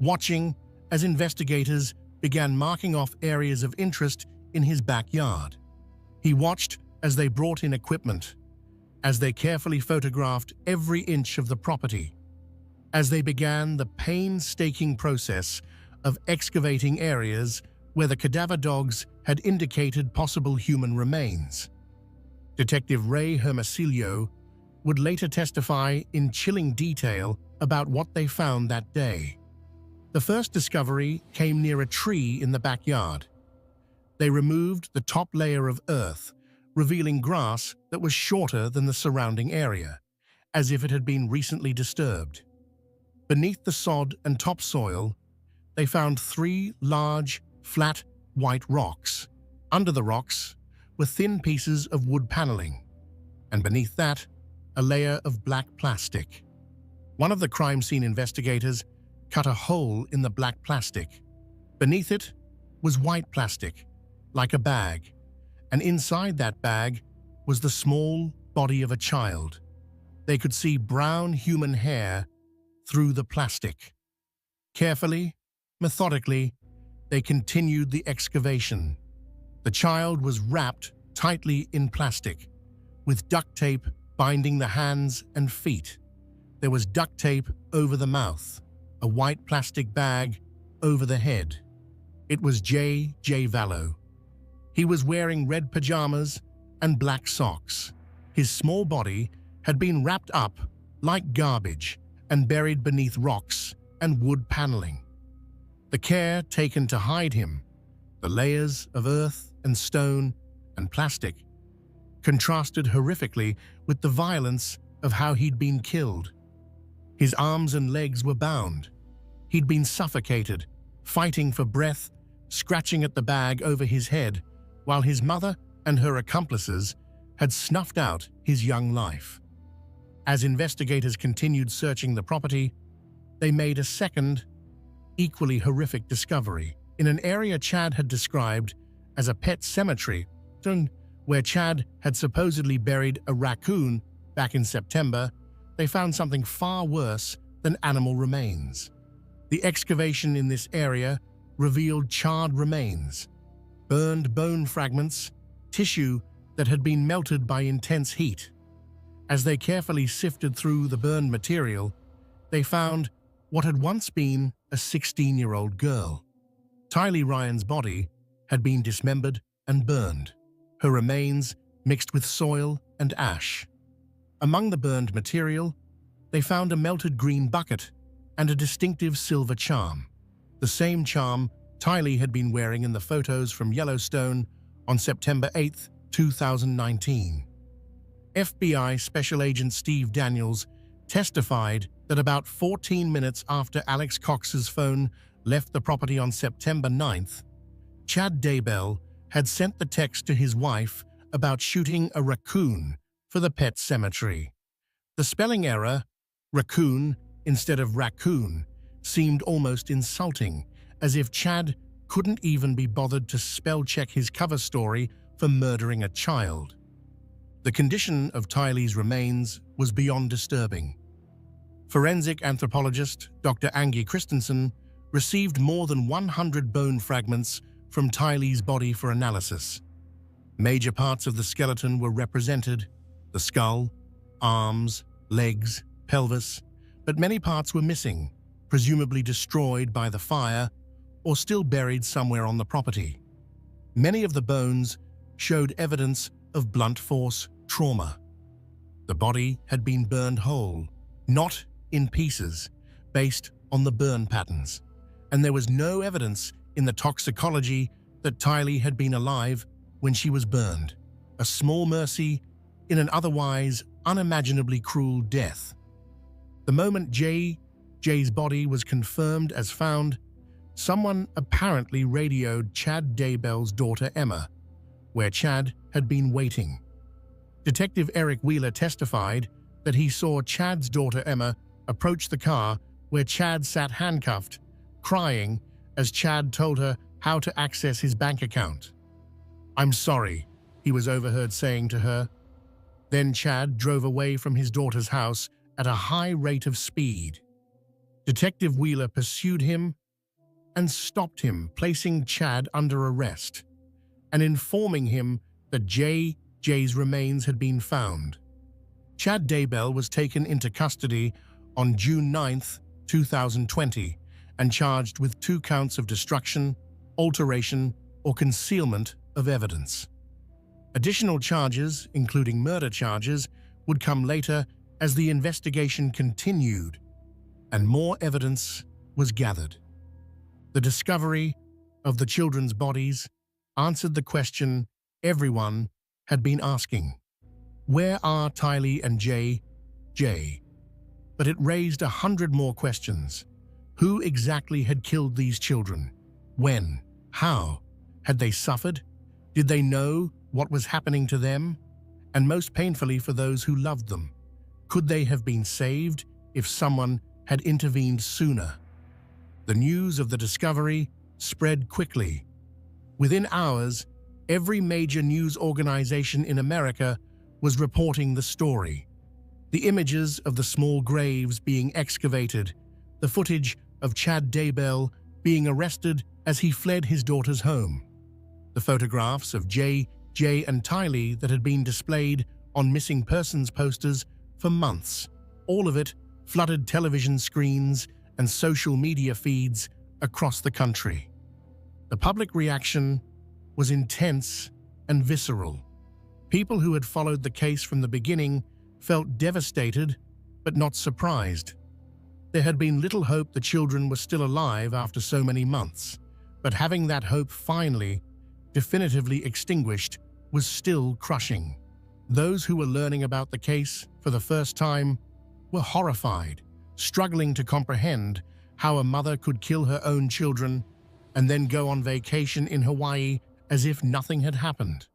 watching as investigators began marking off areas of interest in his backyard. He watched as they brought in equipment, as they carefully photographed every inch of the property, as they began the painstaking process of excavating areas where the cadaver dogs had indicated possible human remains. Detective Ray Hermosillo would later testify in chilling detail about what they found that day. The first discovery came near a tree in the backyard. They removed the top layer of earth, revealing grass that was shorter than the surrounding area, as if it had been recently disturbed. Beneath the sod and topsoil, they found 3 large, flat, white rocks. Under the rocks were thin pieces of wood paneling, and beneath that, a layer of black plastic. One of the crime scene investigators cut a hole in the black plastic. Beneath it was white plastic, like a bag, and inside that bag was the small body of a child. They could see brown human hair through the plastic. Carefully, methodically, they continued the excavation. The child was wrapped tightly in plastic, with duct tape binding the hands and feet. There was duct tape over the mouth, a white plastic bag over the head. It was J.J. Vallow. He was wearing red pajamas and black socks. His small body had been wrapped up like garbage and buried beneath rocks and wood paneling. The care taken to hide him, the layers of earth and stone and plastic, contrasted horrifically with the violence of how he'd been killed. His arms and legs were bound. He'd been suffocated, fighting for breath, scratching at the bag over his head, while his mother and her accomplices had snuffed out his young life. As investigators continued searching the property, they made a second, equally horrific discovery. In an area Chad had described as a pet cemetery, where Chad had supposedly buried a raccoon back in September, they found something far worse than animal remains. The excavation in this area revealed charred remains, burned bone fragments, tissue that had been melted by intense heat. As they carefully sifted through the burned material, they found what had once been a 16-year-old girl. Tylee Ryan's body had been dismembered and burned, her remains mixed with soil and ash. Among the burned material, they found a melted green bucket and a distinctive silver charm, the same charm Tylee had been wearing in the photos from Yellowstone on September 8, 2019. FBI Special Agent Steve Daniels testified that about 14 minutes after Alex Cox's phone left the property on September 9th, Chad Daybell had sent the text to his wife about shooting a raccoon for the pet cemetery. The spelling error, raccoon instead of raccoon, seemed almost insulting, as if Chad couldn't even be bothered to spell-check his cover story for murdering a child. The condition of Tylee's remains was beyond disturbing. Forensic anthropologist Dr. Angie Christensen received more than 100 bone fragments from Tylee's body for analysis. Major parts of the skeleton were represented: the skull, arms, legs, pelvis, but many parts were missing, presumably destroyed by the fire or still buried somewhere on the property. Many of the bones showed evidence of blunt force trauma. The body had been burned whole, not in pieces, based on the burn patterns, and there was no evidence in the toxicology that Tylee had been alive when she was burned. A small mercy in an otherwise unimaginably cruel death. The moment Jay's body was confirmed as found, someone apparently radioed Chad Daybell's daughter Emma, where Chad had been waiting. Detective Eric Wheeler testified that he saw Chad's daughter Emma approach the car where Chad sat handcuffed, crying as Chad told her how to access his bank account. "I'm sorry," he was overheard saying to her. Then Chad drove away from his daughter's house at a high rate of speed. Detective Wheeler pursued him and stopped him, placing Chad under arrest and informing him that Jay's remains had been found. Chad Daybell was taken into custody on June 9, 2020, and charged with 2 counts of destruction, alteration, or concealment of evidence. Additional charges, including murder charges, would come later as the investigation continued and more evidence was gathered. The discovery of the children's bodies answered the question everyone had been asking: where are Tylee and Jay? But it raised 100 more questions. Who exactly had killed these children? When? How? Had they suffered? Did they know what was happening to them? And most painfully for those who loved them, could they have been saved if someone had intervened sooner? The news of the discovery spread quickly. Within hours, every major news organization in America was reporting the story. The images of the small graves being excavated, the footage of Chad Daybell being arrested as he fled his daughter's home, the photographs of Jay and Tylee that had been displayed on missing persons posters for months. All of it flooded television screens and social media feeds across the country. The public reaction was intense and visceral. People who had followed the case from the beginning felt devastated but not surprised. There had been little hope the children were still alive after so many months, but having that hope finally, definitively extinguished was still crushing. Those who were learning about the case for the first time were horrified, struggling to comprehend how a mother could kill her own children and then go on vacation in Hawaii as if nothing had happened.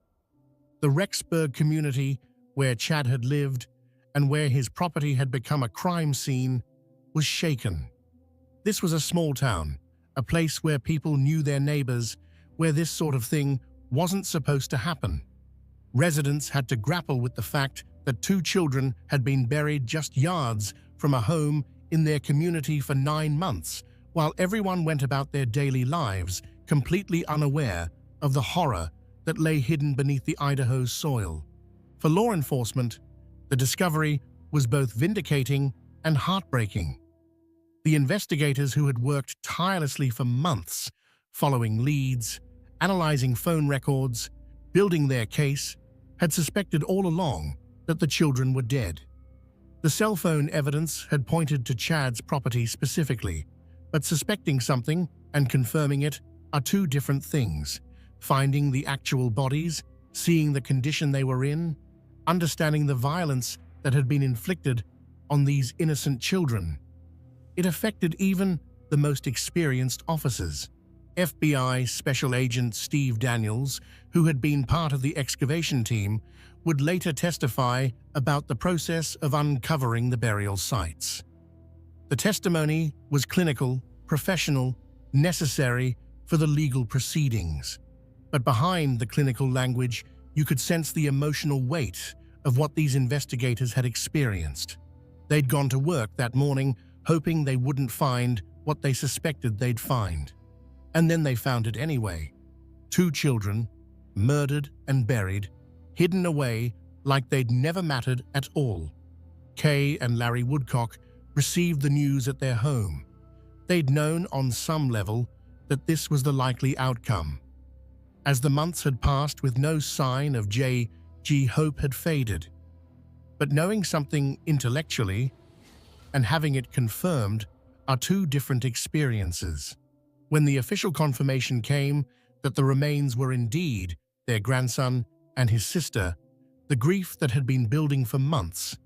The Rexburg community, where Chad had lived and where his property had become a crime scene, was shaken. This was a small town, a place where people knew their neighbors, where this sort of thing wasn't supposed to happen. Residents had to grapple with the fact that 2 children had been buried just yards from a home in their community for 9 months, while everyone went about their daily lives completely unaware of the horror that lay hidden beneath the Idaho soil. For law enforcement, the discovery was both vindicating and heartbreaking. The investigators who had worked tirelessly for months, following leads, analyzing phone records, building their case, had suspected all along that the children were dead. The cell phone evidence had pointed to Chad's property specifically, but suspecting something and confirming it are 2 different things. Finding the actual bodies, seeing the condition they were in, understanding the violence that had been inflicted on these innocent children. It affected even the most experienced officers. FBI Special Agent Steve Daniels, who had been part of the excavation team, would later testify about the process of uncovering the burial sites. The testimony was clinical, professional, necessary for the legal proceedings. But behind the clinical language, you could sense the emotional weight of what these investigators had experienced. They'd gone to work that morning hoping they wouldn't find what they suspected they'd find. And then they found it anyway. 2 children, murdered and buried, hidden away like they'd never mattered at all. Kay and Larry Woodcock received the news at their home. They'd known on some level that this was the likely outcome. As the months had passed with no sign of J.G., hope had faded. But knowing something intellectually and having it confirmed are 2 different experiences. When the official confirmation came that the remains were indeed their grandson and his sister, the grief that had been building for months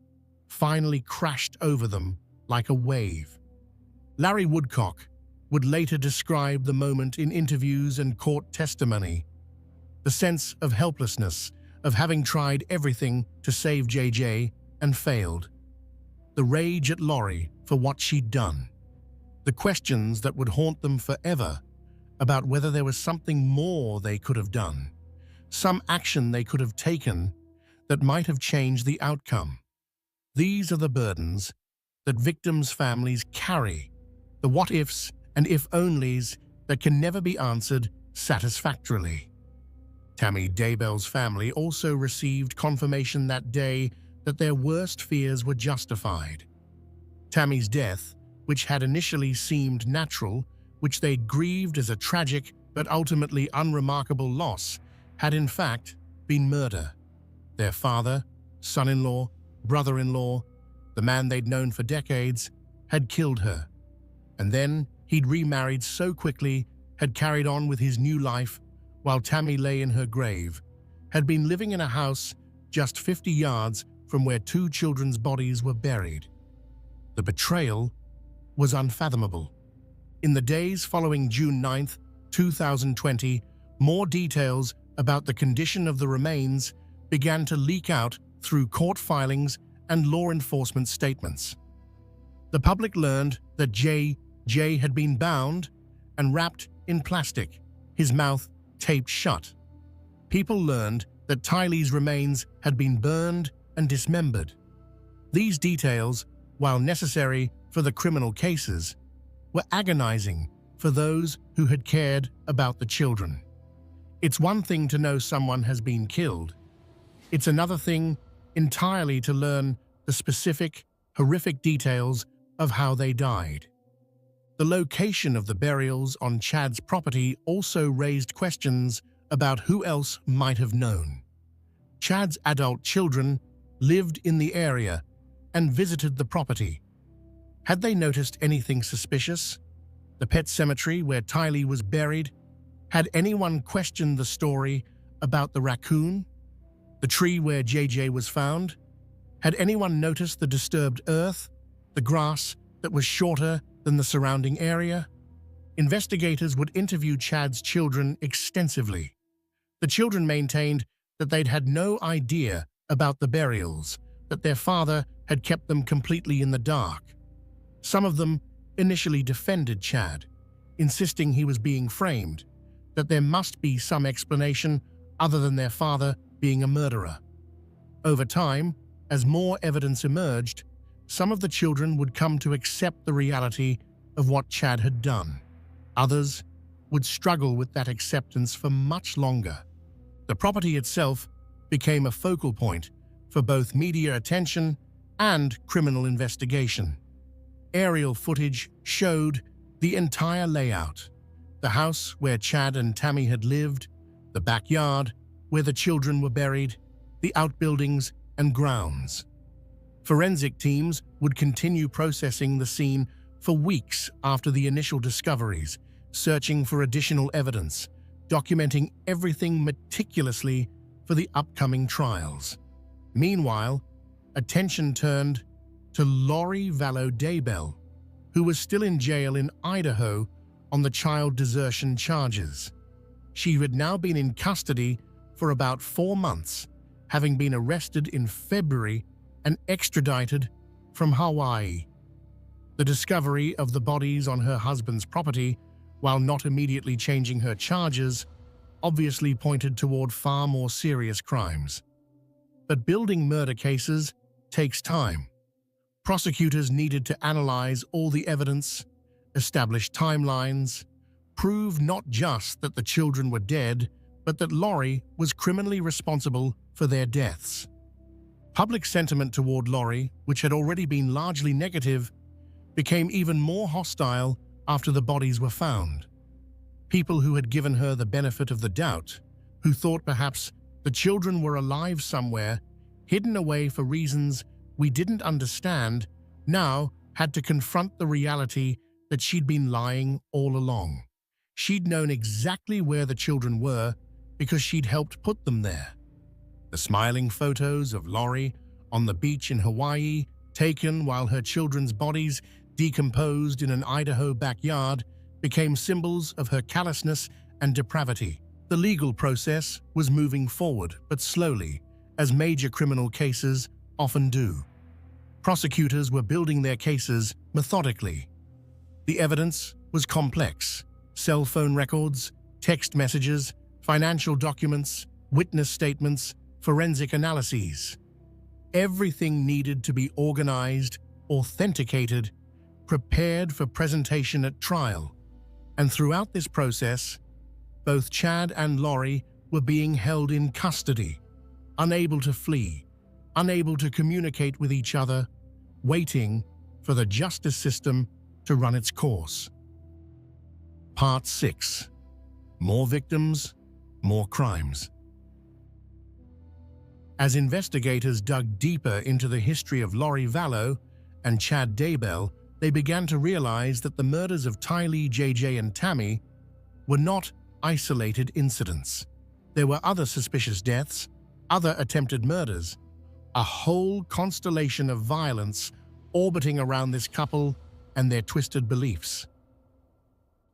finally crashed over them like a wave. Larry Woodcock would later describe the moment in interviews and court testimony. The sense of helplessness, of having tried everything to save JJ and failed. The rage at Lori for what she'd done. The questions that would haunt them forever about whether there was something more they could have done, some action they could have taken that might have changed the outcome. These are the burdens that victims' families carry, the what-ifs and if-onlys that can never be answered satisfactorily. Tammy Daybell's family also received confirmation that day that their worst fears were justified. Tammy's death, which had initially seemed natural, which they'd grieved as a tragic but ultimately unremarkable loss, had in fact been murder. Their father, son-in-law, brother-in-law, the man they'd known for decades, had killed her. And then he'd remarried so quickly, had carried on with his new life while Tammy lay in her grave, had been living in a house just 50 yards from where 2 children's bodies were buried. The betrayal was unfathomable. In the days following June 9, 2020, more details about the condition of the remains began to leak out through court filings and law enforcement statements. The public learned that J.J. had been bound and wrapped in plastic, his mouth taped shut. People learned that Tylee's remains had been burned and dismembered. These details, while necessary for the criminal cases, were agonizing for those who had cared about the children. It's one thing to know someone has been killed. It's another thing entirely to learn the specific, horrific details of how they died. The location of the burials on Chad's property also raised questions about who else might have known. Chad's adult children lived in the area and visited the property. Had they noticed anything suspicious? The pet cemetery where Tylee was buried? Had anyone questioned the story about the raccoon? The tree where JJ was found? Had anyone noticed the disturbed earth, the grass that was shorter than the surrounding area? Investigators would interview Chad's children extensively. The children maintained that they'd had no idea about the burials, that their father had kept them completely in the dark. Some of them initially defended Chad, insisting he was being framed, that there must be some explanation other than their father being a murderer. Over time, as more evidence emerged, some of the children would come to accept the reality of what Chad had done. Others would struggle with that acceptance for much longer. The property itself became a focal point for both media attention and criminal investigation. Aerial footage showed the entire layout: the house where Chad and Tammy had lived, the backyard where the children were buried, the outbuildings and grounds. Forensic teams would continue processing the scene for weeks after the initial discoveries, searching for additional evidence, documenting everything meticulously for the upcoming trials. Meanwhile, attention turned to Lori Vallow Daybell, who was still in jail in Idaho on the child desertion charges. She had now been in custody for about 4 months, having been arrested in February and extradited from Hawaii. The discovery of the bodies on her husband's property, while not immediately changing her charges, obviously pointed toward far more serious crimes. But building murder cases takes time. Prosecutors needed to analyze all the evidence, establish timelines, prove not just that the children were dead, but that Lori was criminally responsible for their deaths. Public sentiment toward Lori, which had already been largely negative, became even more hostile after the bodies were found. People who had given her the benefit of the doubt, who thought perhaps the children were alive somewhere, hidden away for reasons we didn't understand, now had to confront the reality that she'd been lying all along. She'd known exactly where the children were because she'd helped put them there. The smiling photos of Lori on the beach in Hawaii, taken while her children's bodies decomposed in an Idaho backyard, became symbols of her callousness and depravity. The legal process was moving forward, but slowly, as major criminal cases often do. Prosecutors were building their cases methodically. The evidence was complex: cell phone records, text messages, financial documents, witness statements, forensic analyses. Everything needed to be organized, authenticated, prepared for presentation at trial. And throughout this process, both Chad and Lori were being held in custody, unable to flee, unable to communicate with each other, waiting for the justice system to run its course. Part 6. More victims, more crimes. As investigators dug deeper into the history of Lori Vallow and Chad Daybell, they began to realize that the murders of Tylee, JJ, and Tammy were not isolated incidents. There were other suspicious deaths, other attempted murders, a whole constellation of violence orbiting around this couple and their twisted beliefs.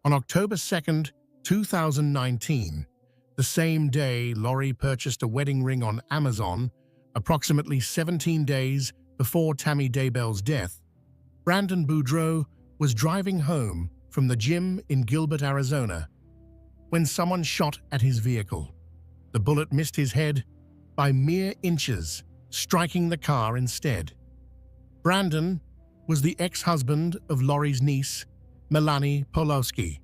On October 2nd, 2019, the same day Lori purchased a wedding ring on Amazon, approximately 17 days before Tammy Daybell's death, Brandon Boudreaux was driving home from the gym in Gilbert, Arizona, when someone shot at his vehicle. The bullet missed his head by mere inches, striking the car instead. Brandon was the ex-husband of Lori's niece, Melanie Pawlowski.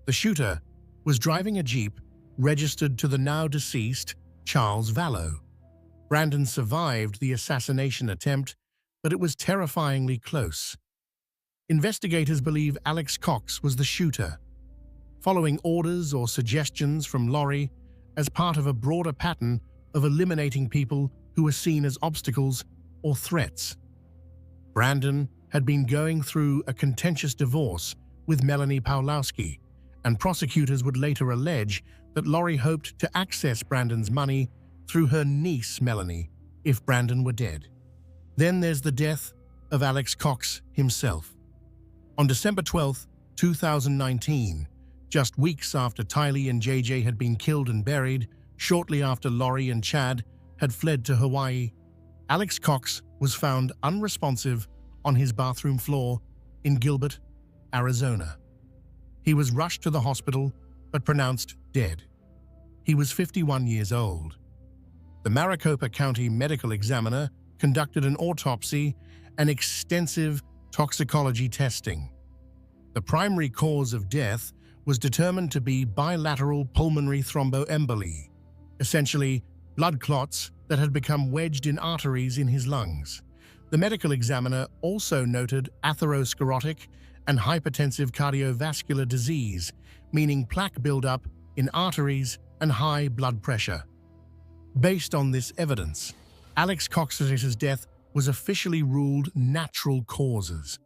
The shooter was driving a Jeep registered to the now-deceased Charles Vallow. Brandon survived the assassination attempt, but it was terrifyingly close. Investigators believe Alex Cox was the shooter, following orders or suggestions from Lori as part of a broader pattern of eliminating people who were seen as obstacles or threats. Brandon had been going through a contentious divorce with Melanie Pawlowski, and prosecutors would later allege that Lori hoped to access Brandon's money through her niece Melanie if Brandon were dead. Then there's the death of Alex Cox himself. On December 12, 2019, just weeks after Tylee and JJ had been killed and buried, shortly after Lori and Chad had fled to Hawaii, Alex Cox was found unresponsive on his bathroom floor in Gilbert, Arizona. He was rushed to the hospital but pronounced dead. He was 51 years old. The Maricopa County Medical Examiner conducted an autopsy and extensive toxicology testing. The primary cause of death was determined to be bilateral pulmonary thromboemboli, essentially blood clots that had become wedged in arteries in his lungs. The medical examiner also noted atherosclerotic and hypertensive cardiovascular disease, meaning plaque buildup in arteries and high blood pressure. Based on this evidence, Alex Cox's death was officially ruled natural causes.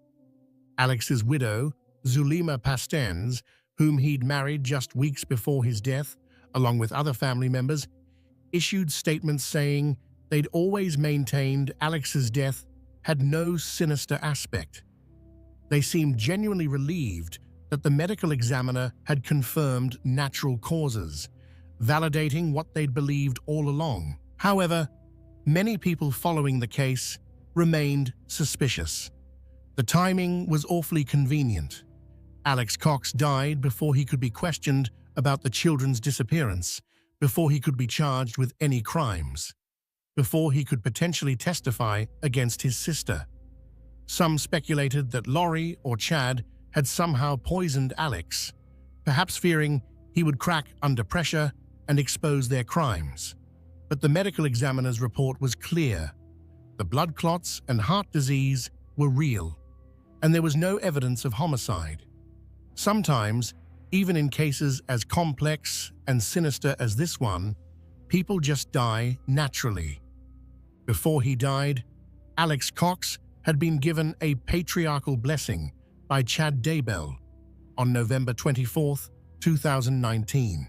Alex's widow, Zulema Pastens, whom he'd married just weeks before his death, along with other family members, issued statements saying they'd always maintained Alex's death had no sinister aspect. They seemed genuinely relieved that the medical examiner had confirmed natural causes, validating what they'd believed all along. However, many people following the case remained suspicious. The timing was awfully convenient. Alex Cox died before he could be questioned about the children's disappearance, before he could be charged with any crimes, before he could potentially testify against his sister. Some speculated that Lori or Chad had somehow poisoned Alex, perhaps fearing he would crack under pressure and expose their crimes. But the medical examiner's report was clear. The blood clots and heart disease were real, and there was no evidence of homicide. Sometimes, even in cases as complex and sinister as this one, people just die naturally. Before he died, Alex Cox had been given a patriarchal blessing by Chad Daybell on November 24, 2019.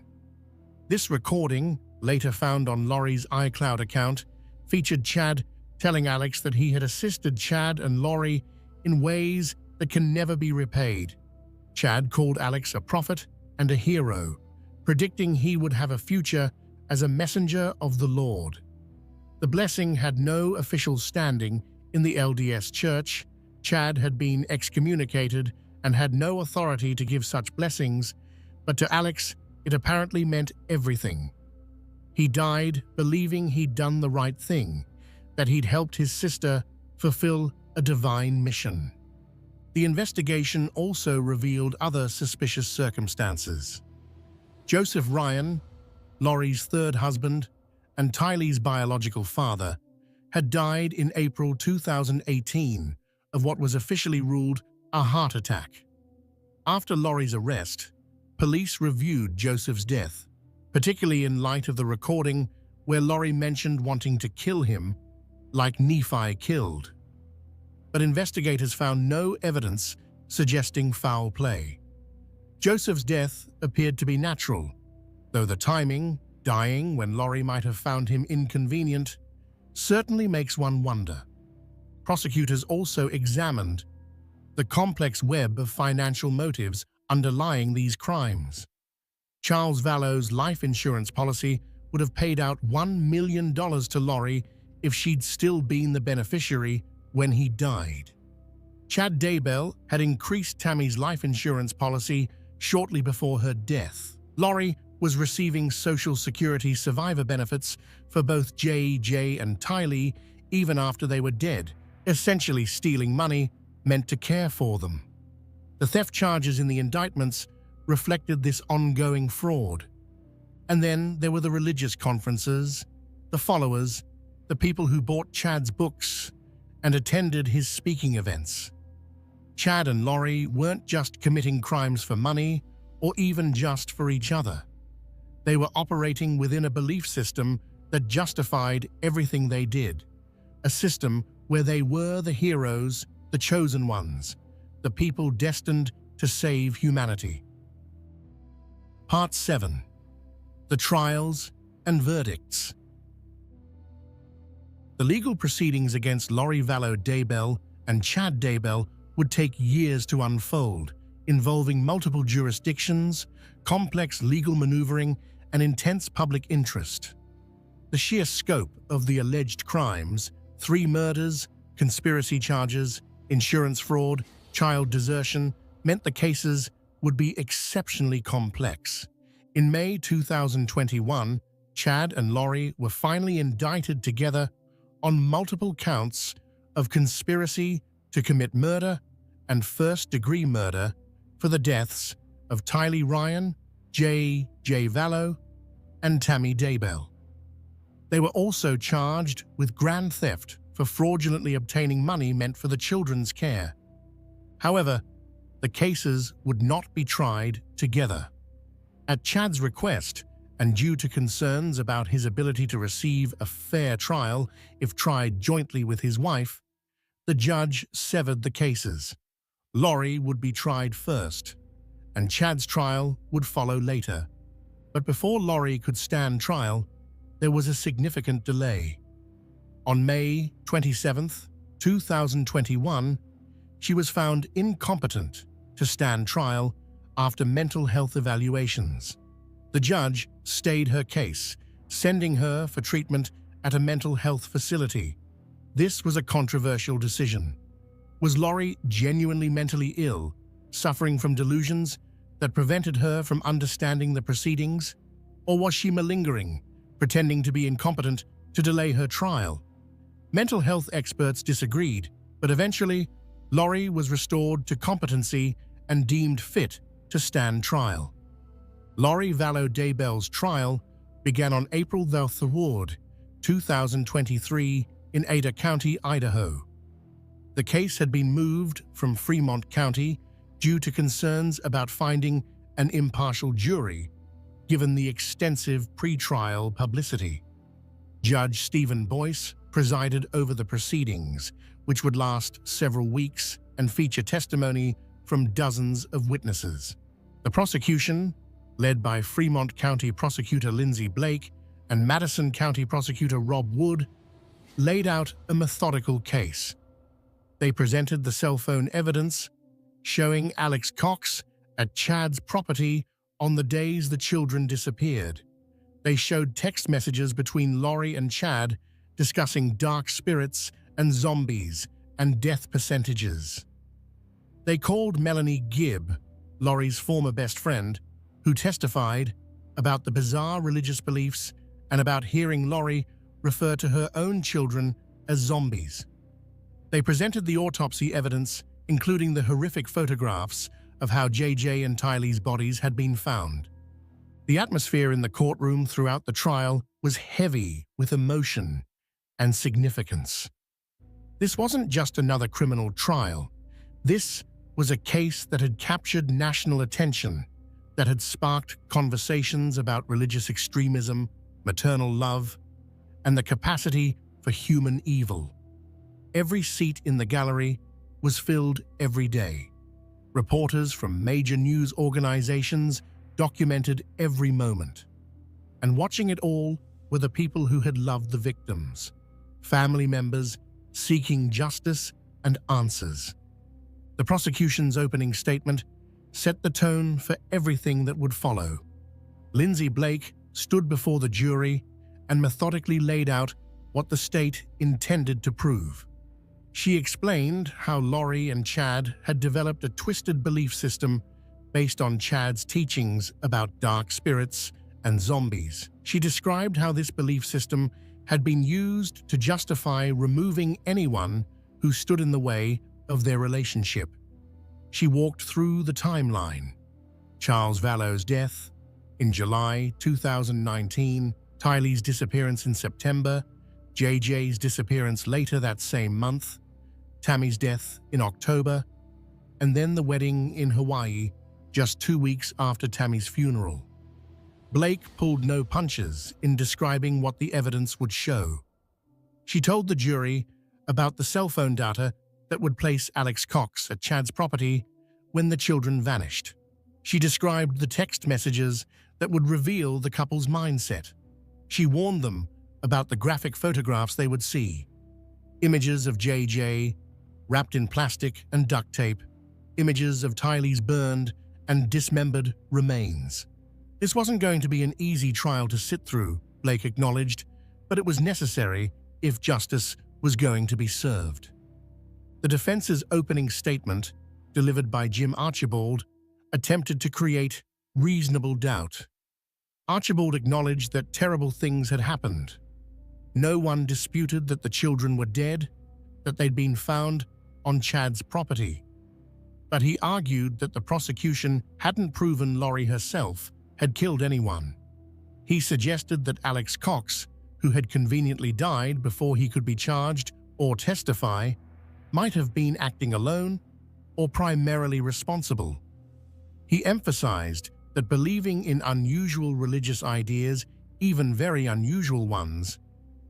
This recording, later found on Lori's iCloud account, featured Chad telling Alex that he had assisted Chad and Lori in ways that can never be repaid. Chad called Alex a prophet and a hero, predicting he would have a future as a messenger of the Lord. The blessing had no official standing in the LDS Church. Chad had been excommunicated and had no authority to give such blessings, but to Alex, it apparently meant everything. He died believing he'd done the right thing, that he'd helped his sister fulfill a divine mission. The investigation also revealed other suspicious circumstances. Joseph Ryan, Lori's third husband and Tylee's biological father, had died in April 2018 of what was officially ruled a heart attack. After Lori's arrest, police reviewed Joseph's death, particularly in light of the recording where Lori mentioned wanting to kill him, like Nephi killed. But investigators found no evidence suggesting foul play. Joseph's death appeared to be natural, though the timing, dying when Lori might have found him inconvenient, certainly makes one wonder. Prosecutors also examined the complex web of financial motives underlying these crimes. Charles Vallow's life insurance policy would have paid out $1 million to Lori if she'd still been the beneficiary when he died. Chad Daybell had increased Tammy's life insurance policy shortly before her death. Lori was receiving Social Security survivor benefits for both J.J. and Tylee even after they were dead, essentially stealing money meant to care for them. The theft charges in the indictments reflected this ongoing fraud. And then there were the religious conferences, the followers, the people who bought Chad's books and attended his speaking events. Chad and Lori weren't just committing crimes for money or even just for each other. They were operating within a belief system that justified everything they did, a system where they were the heroes, the chosen ones, the people destined to save humanity. Part 7. The Trials and Verdicts. The legal proceedings against Lori Vallow Daybell and Chad Daybell would take years to unfold, involving multiple jurisdictions, complex legal maneuvering, and intense public interest. The sheer scope of the alleged crimes, 3 murders, conspiracy charges, insurance fraud, child desertion meant the cases would be exceptionally complex. In May 2021, Chad and Lori were finally indicted together on multiple counts of conspiracy to commit murder and first-degree murder for the deaths of Tylee Ryan, J. Vallow, and Tammy Daybell. They were also charged with grand theft for fraudulently obtaining money meant for the children's care. However, the cases would not be tried together. At Chad's request, and due to concerns about his ability to receive a fair trial if tried jointly with his wife, the judge severed the cases. Lori would be tried first, and Chad's trial would follow later. But before Lori could stand trial, there was a significant delay. On May 27, 2021, she was found incompetent to stand trial after mental health evaluations. The judge stayed her case, sending her for treatment at a mental health facility. This was a controversial decision. Was Lori genuinely mentally ill, suffering from delusions that prevented her from understanding the proceedings? Or was she malingering, pretending to be incompetent to delay her trial? Mental health experts disagreed, but eventually, Lori was restored to competency and deemed fit to stand trial. Lori Vallow Daybell's trial began on April 3, 2023 in Ada County, Idaho. The case had been moved from Fremont County due to concerns about finding an impartial jury, given the extensive pretrial publicity. Judge Stephen Boyce presided over the proceedings, which would last several weeks and feature testimony from dozens of witnesses. The prosecution, led by Fremont County Prosecutor Lindsay Blake and Madison County Prosecutor Rob Wood, laid out a methodical case. They presented the cell phone evidence showing Alex Cox at Chad's property on the days the children disappeared. They showed text messages between Lori and Chad discussing dark spirits and zombies and death percentages. They called Melanie Gibb, Lori's former best friend, who testified about the bizarre religious beliefs and about hearing Lori refer to her own children as zombies. They presented the autopsy evidence, including the horrific photographs of how JJ and Tylee's bodies had been found. The atmosphere in the courtroom throughout the trial was heavy with emotion and significance. This wasn't just another criminal trial. This was a case that had captured national attention, that had sparked conversations about religious extremism, maternal love, and the capacity for human evil. Every seat in the gallery was filled every day. Reporters from major news organizations documented every moment. And watching it all were the people who had loved the victims, family members seeking justice and answers. The prosecution's opening statement set the tone for everything that would follow. Lindsay Blake stood before the jury and methodically laid out what the state intended to prove. She explained how Lori and Chad had developed a twisted belief system based on Chad's teachings about dark spirits and zombies. She described how this belief system had been used to justify removing anyone who stood in the way of their relationship. She walked through the timeline. Charles Vallow's death in July 2019, Tylee's disappearance in September, JJ's disappearance later that same month, Tammy's death in October, and then the wedding in Hawaii just 2 weeks after Tammy's funeral. Blake pulled no punches in describing what the evidence would show. She told the jury about the cell phone data that would place Alex Cox at Chad's property when the children vanished. She described the text messages that would reveal the couple's mindset. She warned them about the graphic photographs they would see. Images of JJ wrapped in plastic and duct tape, images of Tylee's burned and dismembered remains. This wasn't going to be an easy trial to sit through, Blake acknowledged, but it was necessary if justice was going to be served. The defense's opening statement, delivered by Jim Archibald, attempted to create reasonable doubt. Archibald acknowledged that terrible things had happened. No one disputed that the children were dead, that they'd been found on Chad's property. But he argued that the prosecution hadn't proven Lori herself had killed anyone. He suggested that Alex Cox, who had conveniently died before he could be charged or testify, might have been acting alone or primarily responsible. He emphasized that believing in unusual religious ideas, even very unusual ones,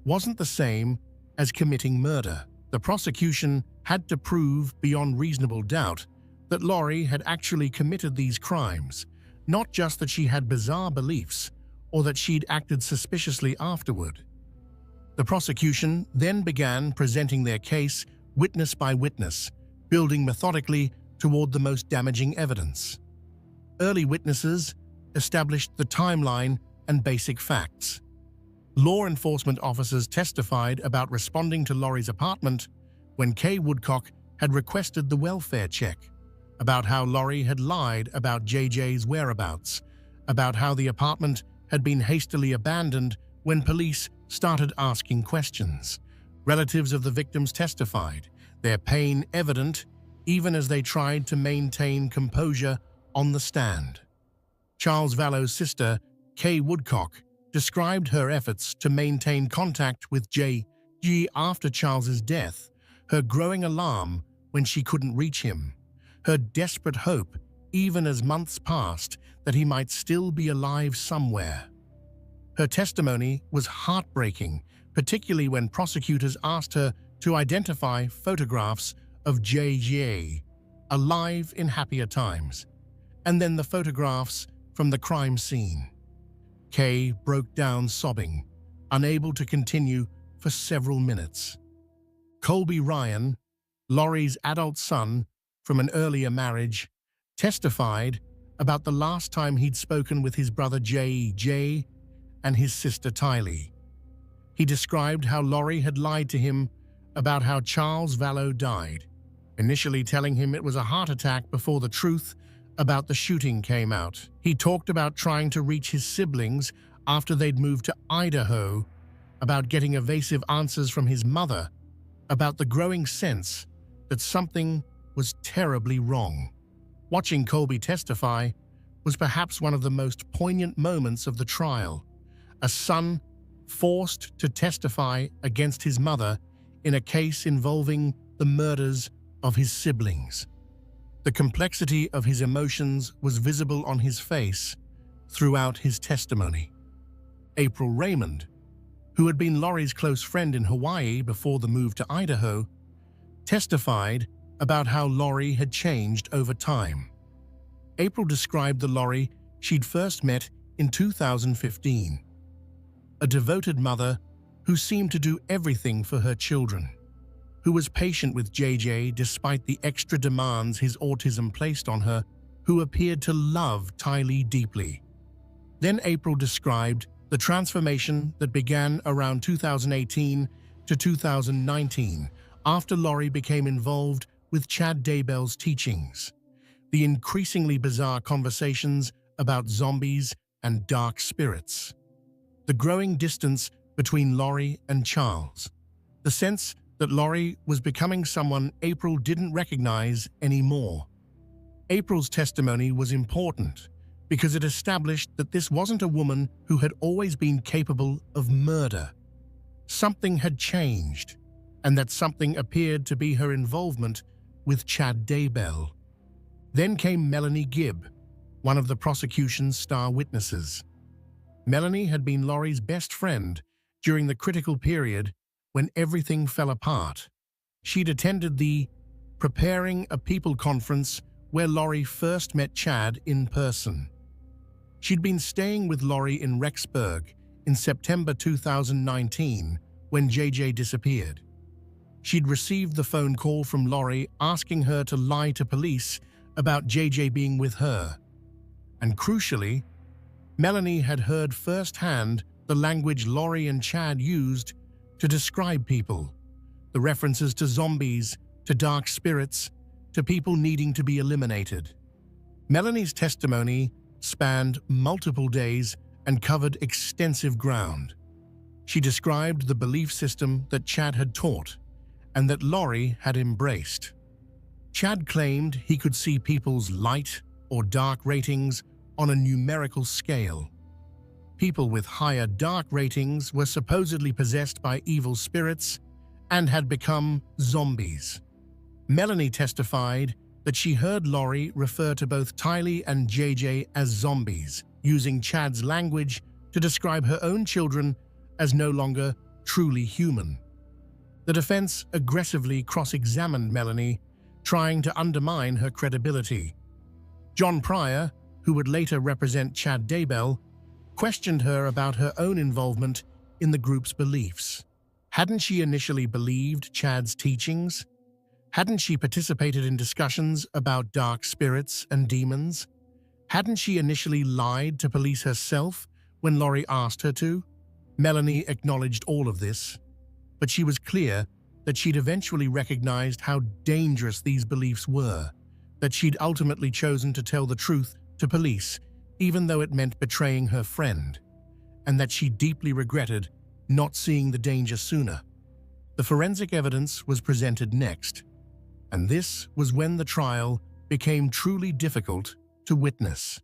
wasn't the same as committing murder. The prosecution had to prove beyond reasonable doubt that Lori had actually committed these crimes, not just that she had bizarre beliefs or that she'd acted suspiciously afterward. The prosecution then began presenting their case witness by witness, building methodically toward the most damaging evidence. Early witnesses established the timeline and basic facts. Law enforcement officers testified about responding to Lori's apartment when Kay Woodcock had requested the welfare check, about how Lori had lied about JJ's whereabouts, about how the apartment had been hastily abandoned when police started asking questions. Relatives of the victims testified, their pain evident even as they tried to maintain composure on the stand. Charles Vallow's sister, Kay Woodcock, described her efforts to maintain contact with JG after Charles's death, her growing alarm when she couldn't reach him, her desperate hope, even as months passed, that he might still be alive somewhere. Her testimony was heartbreaking, particularly when prosecutors asked her to identify photographs of JJ alive in happier times, and then the photographs from the crime scene. Kay broke down sobbing, unable to continue for several minutes. Colby Ryan, Lori's adult son from an earlier marriage, testified about the last time he'd spoken with his brother JJ and his sister Tylee. He described how Lori had lied to him about how Charles Vallow died, initially telling him it was a heart attack before the truth about the shooting came out. He talked about trying to reach his siblings after they'd moved to Idaho, about getting evasive answers from his mother, about the growing sense that something was terribly wrong. Watching Colby testify was perhaps one of the most poignant moments of the trial. A son forced to testify against his mother in a case involving the murders of his siblings. The complexity of his emotions was visible on his face throughout his testimony. April Raymond, who had been Lori's close friend in Hawaii before the move to Idaho, testified about how Lori had changed over time. April described the Lori she'd first met in 2015, a devoted mother who seemed to do everything for her children, who was patient with JJ despite the extra demands his autism placed on her, who appeared to love Tylee deeply. Then April described the transformation that began around 2018 to 2019 after Lori became involved with Chad Daybell's teachings, the increasingly bizarre conversations about zombies and dark spirits, the growing distance between Lori and Charles, the sense that Lori was becoming someone April didn't recognize anymore. April's testimony was important because it established that this wasn't a woman who had always been capable of murder. Something had changed, and that something appeared to be her involvement with Chad Daybell. Then came Melanie Gibb, one of the prosecution's star witnesses. Melanie had been Lori's best friend during the critical period when everything fell apart. She'd attended the Preparing a People conference where Lori first met Chad in person. She'd been staying with Lori in Rexburg in September 2019 when JJ disappeared. She'd received the phone call from Lori asking her to lie to police about JJ being with her. And crucially, Melanie had heard firsthand the language Lori and Chad used to describe people, The references to zombies, to dark spirits, to people needing to be eliminated. Melanie's testimony spanned multiple days and covered extensive ground. She described the belief system that Chad had taught and that Laurie had embraced. Chad claimed he could see people's light or dark ratings on a numerical scale. People with higher dark ratings were supposedly possessed by evil spirits and had become zombies. Melanie testified that she heard Laurie refer to both Tylee and JJ as zombies, using Chad's language to describe her own children as no longer truly human. The defense aggressively cross-examined Melanie, trying to undermine her credibility. John Pryor, who would later represent Chad Daybell, questioned her about her own involvement in the group's beliefs. Hadn't she initially believed Chad's teachings? Hadn't she participated in discussions about dark spirits and demons? Hadn't she initially lied to police herself when Laurie asked her to? Melanie acknowledged all of this, but she was clear that she'd eventually recognized how dangerous these beliefs were, that she'd ultimately chosen to tell the truth to police, even though it meant betraying her friend, and that she deeply regretted not seeing the danger sooner. The forensic evidence was presented next, and this was when the trial became truly difficult to witness.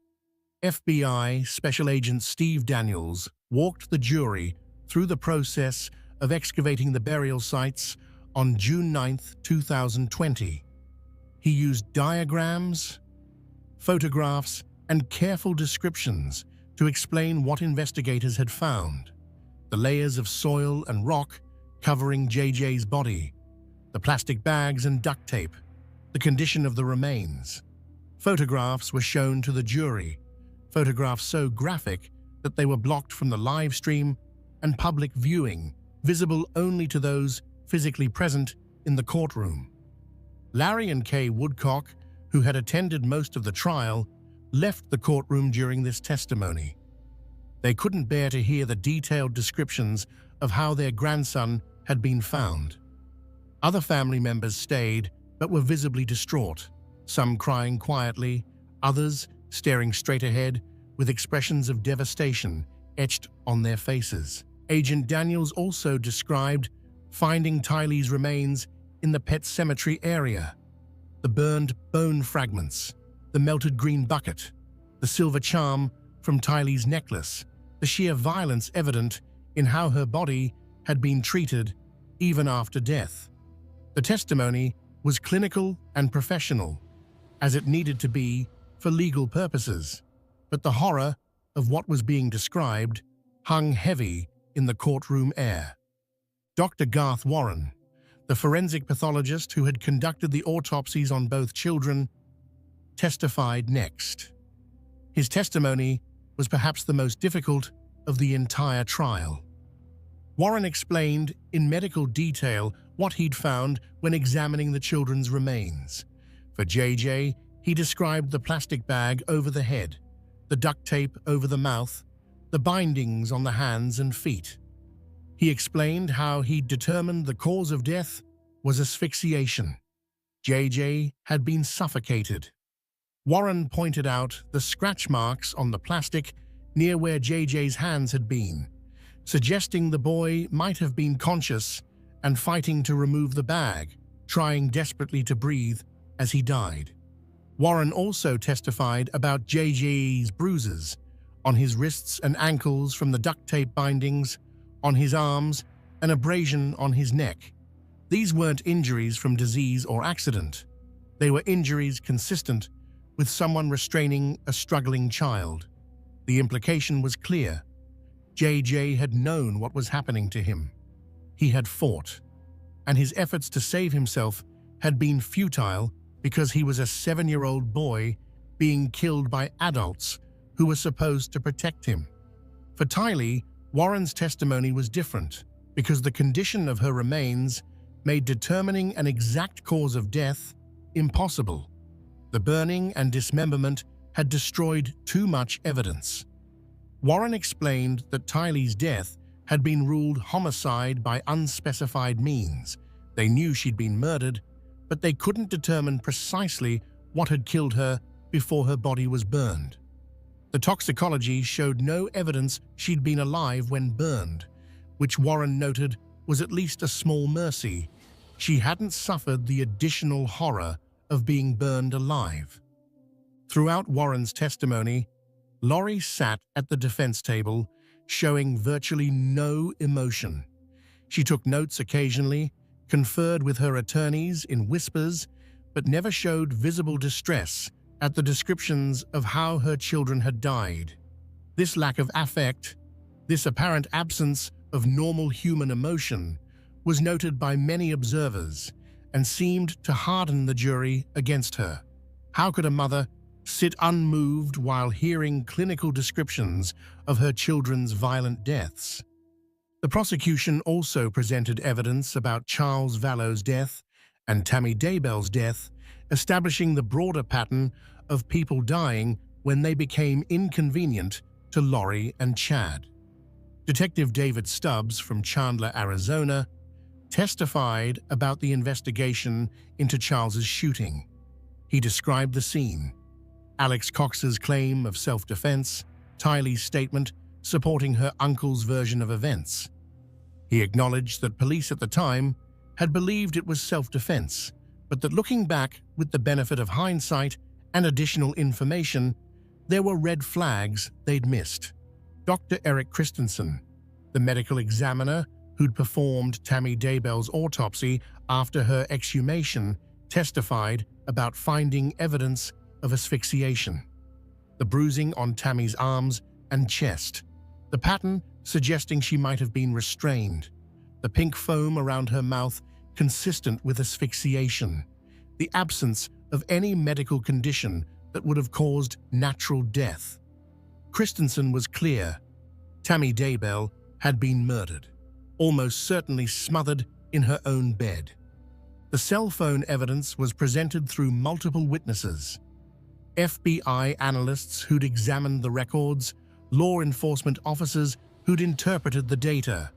FBI Special Agent Steve Daniels walked the jury through the process of excavating the burial sites on June 9, 2020. He used diagrams, photographs, and careful descriptions to explain what investigators had found. The layers of soil and rock covering JJ's body, the plastic bags and duct tape, the condition of the remains. Photographs were shown to the jury, photographs so graphic that they were blocked from the live stream and public viewing, visible only to those physically present in the courtroom. Larry and Kay Woodcock, who had attended most of the trial, left the courtroom during this testimony. They couldn't bear to hear the detailed descriptions of how their grandson had been found. Other family members stayed, but were visibly distraught, some crying quietly, others staring straight ahead with expressions of devastation etched on their faces. Agent Daniels also described finding Tylee's remains in the pet cemetery area. The burned bone fragments, the melted green bucket, the silver charm from Tylee's necklace, the sheer violence evident in how her body had been treated even after death. The testimony was clinical and professional, as it needed to be for legal purposes, but the horror of what was being described hung heavy in the courtroom air. Dr. Garth Warren, the forensic pathologist who had conducted the autopsies on both children, testified next. His testimony was perhaps the most difficult of the entire trial. Warren explained in medical detail what he'd found when examining the children's remains. For JJ, he described the plastic bag over the head, the duct tape over the mouth, the bindings on the hands and feet. He explained how he'd determined the cause of death was asphyxiation. JJ had been suffocated. Warren pointed out the scratch marks on the plastic near where JJ's hands had been, suggesting the boy might have been conscious and fighting to remove the bag, trying desperately to breathe as he died. Warren also testified about JJ's bruises on his wrists and ankles from the duct tape bindings, on his arms, and abrasion on his neck. These weren't injuries from disease or accident. They were injuries consistent with someone restraining a struggling child. The implication was clear. JJ had known what was happening to him. He had fought, and his efforts to save himself had been futile because he was a 7-year-old boy being killed by adults who were supposed to protect him. For Tylee, Warren's testimony was different because the condition of her remains made determining an exact cause of death impossible. The burning and dismemberment had destroyed too much evidence. Warren explained that Tylee's death had been ruled homicide by unspecified means, They knew she'd been murdered, but they couldn't determine precisely what had killed her before her body was burned. The toxicology showed no evidence she'd been alive when burned, which Warren noted was at least a small mercy. She hadn't suffered the additional horror of being burned alive. Throughout Warren's testimony, Lori sat at the defense table, showing virtually no emotion. She took notes occasionally, conferred with her attorneys in whispers, but never showed visible distress at the descriptions of how her children had died. This lack of affect, this apparent absence of normal human emotion, was noted by many observers and seemed to harden the jury against her. How could a mother sit unmoved while hearing clinical descriptions of her children's violent deaths? The prosecution also presented evidence about Charles Vallow's death and Tammy Daybell's death, establishing the broader pattern of people dying when they became inconvenient to Lori and Chad. Detective David Stubbs from Chandler, Arizona, testified about the investigation into Charles's shooting. He described the scene, Alex Cox's claim of self-defense, Tylee's statement supporting her uncle's version of events. He acknowledged that police at the time had believed it was self-defense, but that looking back with the benefit of hindsight and additional information, there were red flags they'd missed. Dr. Eric Christensen, the medical examiner who'd performed Tammy Daybell's autopsy after her exhumation, testified about finding evidence of asphyxiation. The bruising on Tammy's arms and chest, the pattern suggesting she might have been restrained, the pink foam around her mouth consistent with asphyxiation, the absence of any medical condition that would have caused natural death. Christensen was clear. Tammy Daybell had been murdered, almost certainly smothered in her own bed. The cell phone evidence was presented through multiple witnesses. FBI analysts who'd examined the records, law enforcement officers who'd interpreted the data.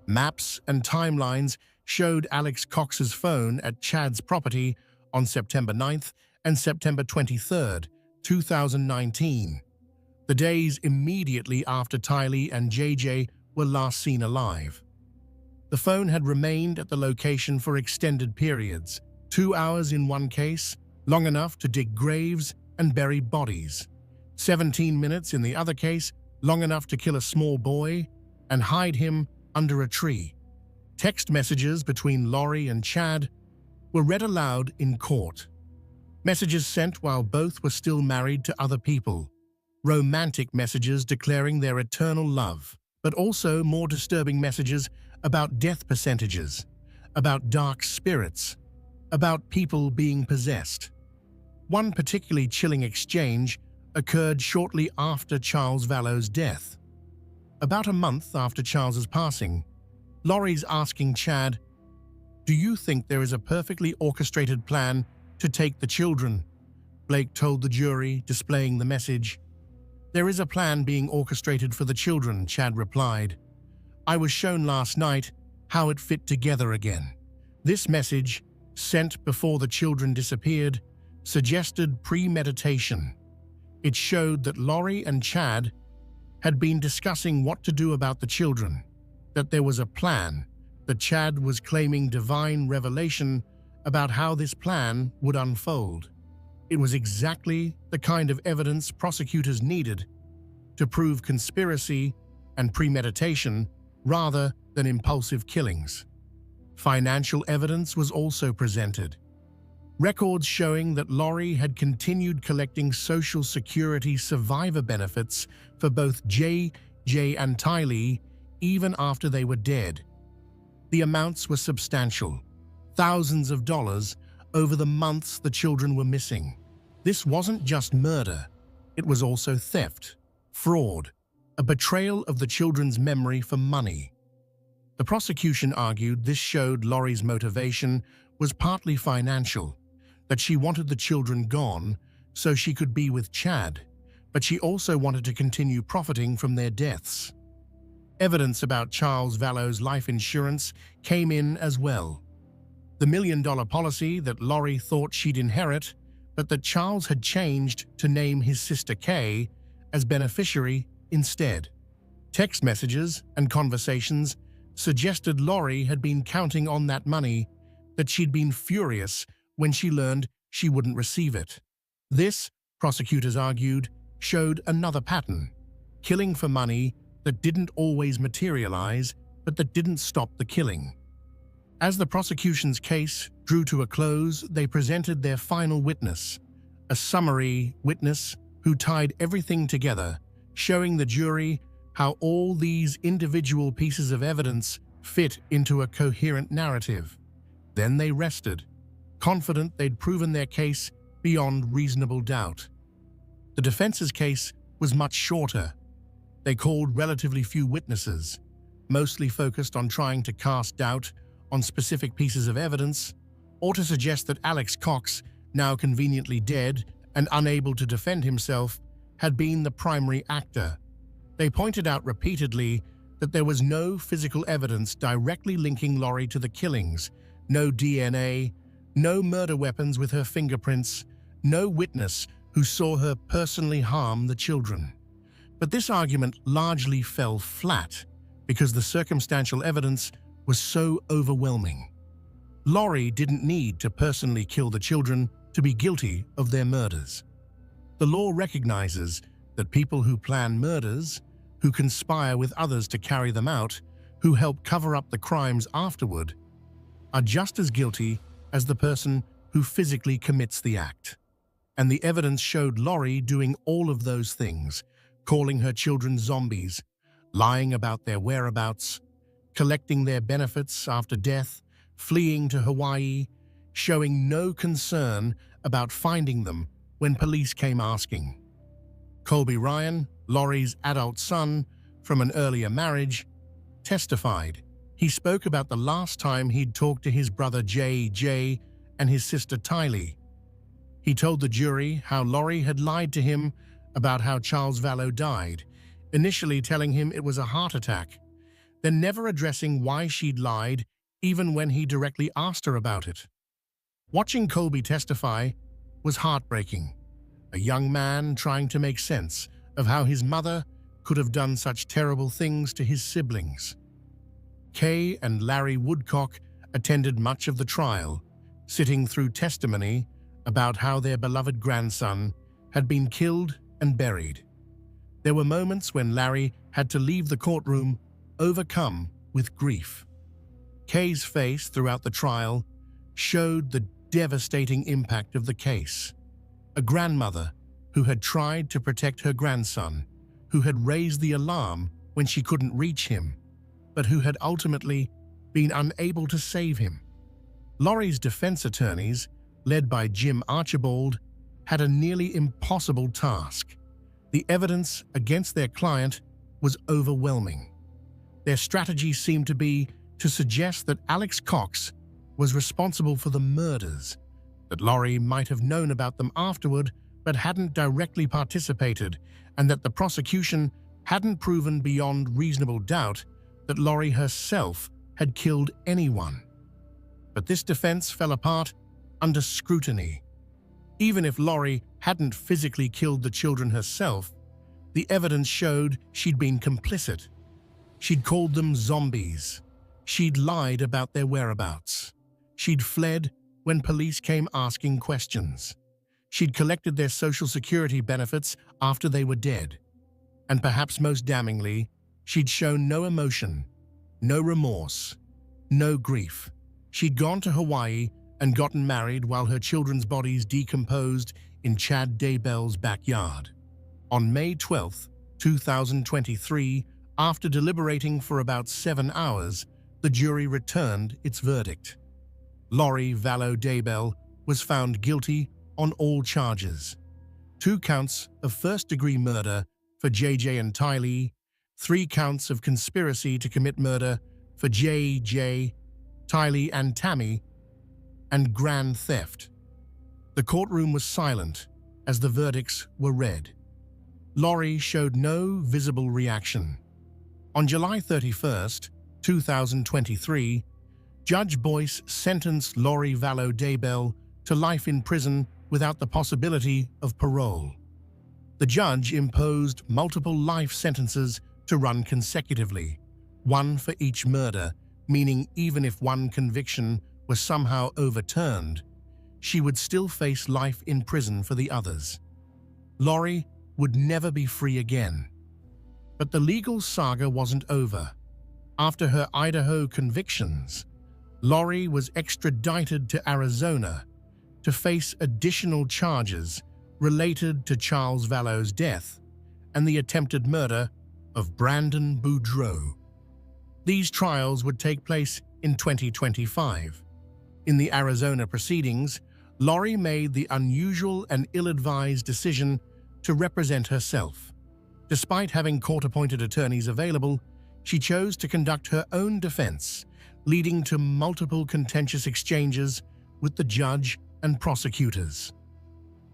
Maps and timelines showed Alex Cox's phone at Chad's property on September 9th and September 23rd, 2019, the days immediately after Tylee and JJ were last seen alive. The phone had remained at the location for extended periods, 2 hours in one case, long enough to dig graves and bury bodies, 17 minutes in the other case, long enough to kill a small boy and hide him under a tree. Text messages between Lori and Chad were read aloud in court. Messages sent while both were still married to other people. Romantic messages declaring their eternal love, but also more disturbing messages about death percentages, about dark spirits, about people being possessed. One particularly chilling exchange occurred shortly after Charles Vallow's death. About a month after Charles's passing, Lori's asking Chad, "Do you think there is a perfectly orchestrated plan to take the children?" Blake told the jury, displaying the message. "There is a plan being orchestrated for the children," Chad replied. "I was shown last night how it fit together again." This message, sent before the children disappeared, suggested premeditation. It showed that Lori and Chad had been discussing what to do about the children, that there was a plan, that Chad was claiming divine revelation about how this plan would unfold. It was exactly the kind of evidence prosecutors needed to prove conspiracy and premeditation rather than impulsive killings. Financial evidence was also presented. Records showing that Lori had continued collecting Social Security survivor benefits for both JJ and Tylee even after they were dead. The amounts were substantial, thousands of dollars over the months the children were missing. This wasn't just murder, it was also theft, fraud, a betrayal of the children's memory for money. The prosecution argued this showed Lori's motivation was partly financial, that she wanted the children gone so she could be with Chad, but she also wanted to continue profiting from their deaths. Evidence about Charles Vallow's life insurance came in as well. The million-dollar policy that Lori thought she'd inherit, but that Charles had changed to name his sister Kay as beneficiary instead. Text messages and conversations suggested Lori had been counting on that money, that she'd been furious when she learned she wouldn't receive it. This, prosecutors argued, showed another pattern: killing for money that didn't always materialize, but that didn't stop the killing. As the prosecution's case drew to a close, they presented their final witness, a summary witness who tied everything together, showing the jury how all these individual pieces of evidence fit into a coherent narrative. Then they rested, confident they'd proven their case beyond reasonable doubt. The defense's case was much shorter. They called relatively few witnesses, mostly focused on trying to cast doubt on specific pieces of evidence, or to suggest that Alex Cox, now conveniently dead and unable to defend himself, had been the primary actor. They pointed out repeatedly that there was no physical evidence directly linking Lori to the killings, no DNA, no murder weapons with her fingerprints, no witness who saw her personally harm the children. But this argument largely fell flat because the circumstantial evidence was so overwhelming. Lori didn't need to personally kill the children to be guilty of their murders. The law recognizes that people who plan murders, who conspire with others to carry them out, who help cover up the crimes afterward, are just as guilty as the person who physically commits the act. And the evidence showed Lori doing all of those things, calling her children zombies, lying about their whereabouts, collecting their benefits after death, fleeing to Hawaii, showing no concern about finding them when police came asking. Colby Ryan, Lori's adult son from an earlier marriage, testified. He spoke about the last time he'd talked to his brother J.J. and his sister Tylee. He told the jury how Lori had lied to him about how Charles Vallow died, initially telling him it was a heart attack, then never addressing why she'd lied even when he directly asked her about it. Watching Colby testify was heartbreaking. A young man trying to make sense of how his mother could have done such terrible things to his siblings. Kay and Larry Woodcock attended much of the trial, sitting through testimony about how their beloved grandson had been killed and buried. There were moments when Larry had to leave the courtroom overcome with grief. Kay's face throughout the trial showed the devastating impact of the case. A grandmother who had tried to protect her grandson, who had raised the alarm when she couldn't reach him, but who had ultimately been unable to save him. Lori's defense attorneys, led by Jim Archibald, had a nearly impossible task. The evidence against their client was overwhelming. Their strategy seemed to be to suggest that Alex Cox was responsible for the murders, that Lori might have known about them afterward but hadn't directly participated, and that the prosecution hadn't proven beyond reasonable doubt that Lori herself had killed anyone. But this defense fell apart under scrutiny. Even if Lori hadn't physically killed the children herself, the evidence showed she'd been complicit. She'd called them zombies. She'd lied about their whereabouts. She'd fled when police came asking questions. She'd collected their Social Security benefits after they were dead. And perhaps most damningly, she'd shown no emotion, no remorse, no grief. She'd gone to Hawaii and gotten married while her children's bodies decomposed in Chad Daybell's backyard. On May 12, 2023, after deliberating for about 7 hours, the jury returned its verdict. Lori Vallow Daybell was found guilty on all charges: 2 counts of first-degree murder for JJ and Tylee, 3 counts of conspiracy to commit murder for JJ, Tylee and Tammy, and grand theft. The courtroom was silent as the verdicts were read. Lori showed no visible reaction. On July 31, 2023, Judge Boyce sentenced Lori Vallow Daybell to life in prison without the possibility of parole. The judge imposed multiple life sentences to run consecutively, one for each murder, meaning even if one conviction was somehow overturned, she would still face life in prison for the others. Lori would never be free again. But the legal saga wasn't over. After her Idaho convictions, Lori was extradited to Arizona to face additional charges related to Charles Vallow's death and the attempted murder of Brandon Boudreaux. These trials would take place in 2025. In the Arizona proceedings, Lori made the unusual and ill-advised decision to represent herself. Despite having court-appointed attorneys available, she chose to conduct her own defense, leading to multiple contentious exchanges with the judge and prosecutors.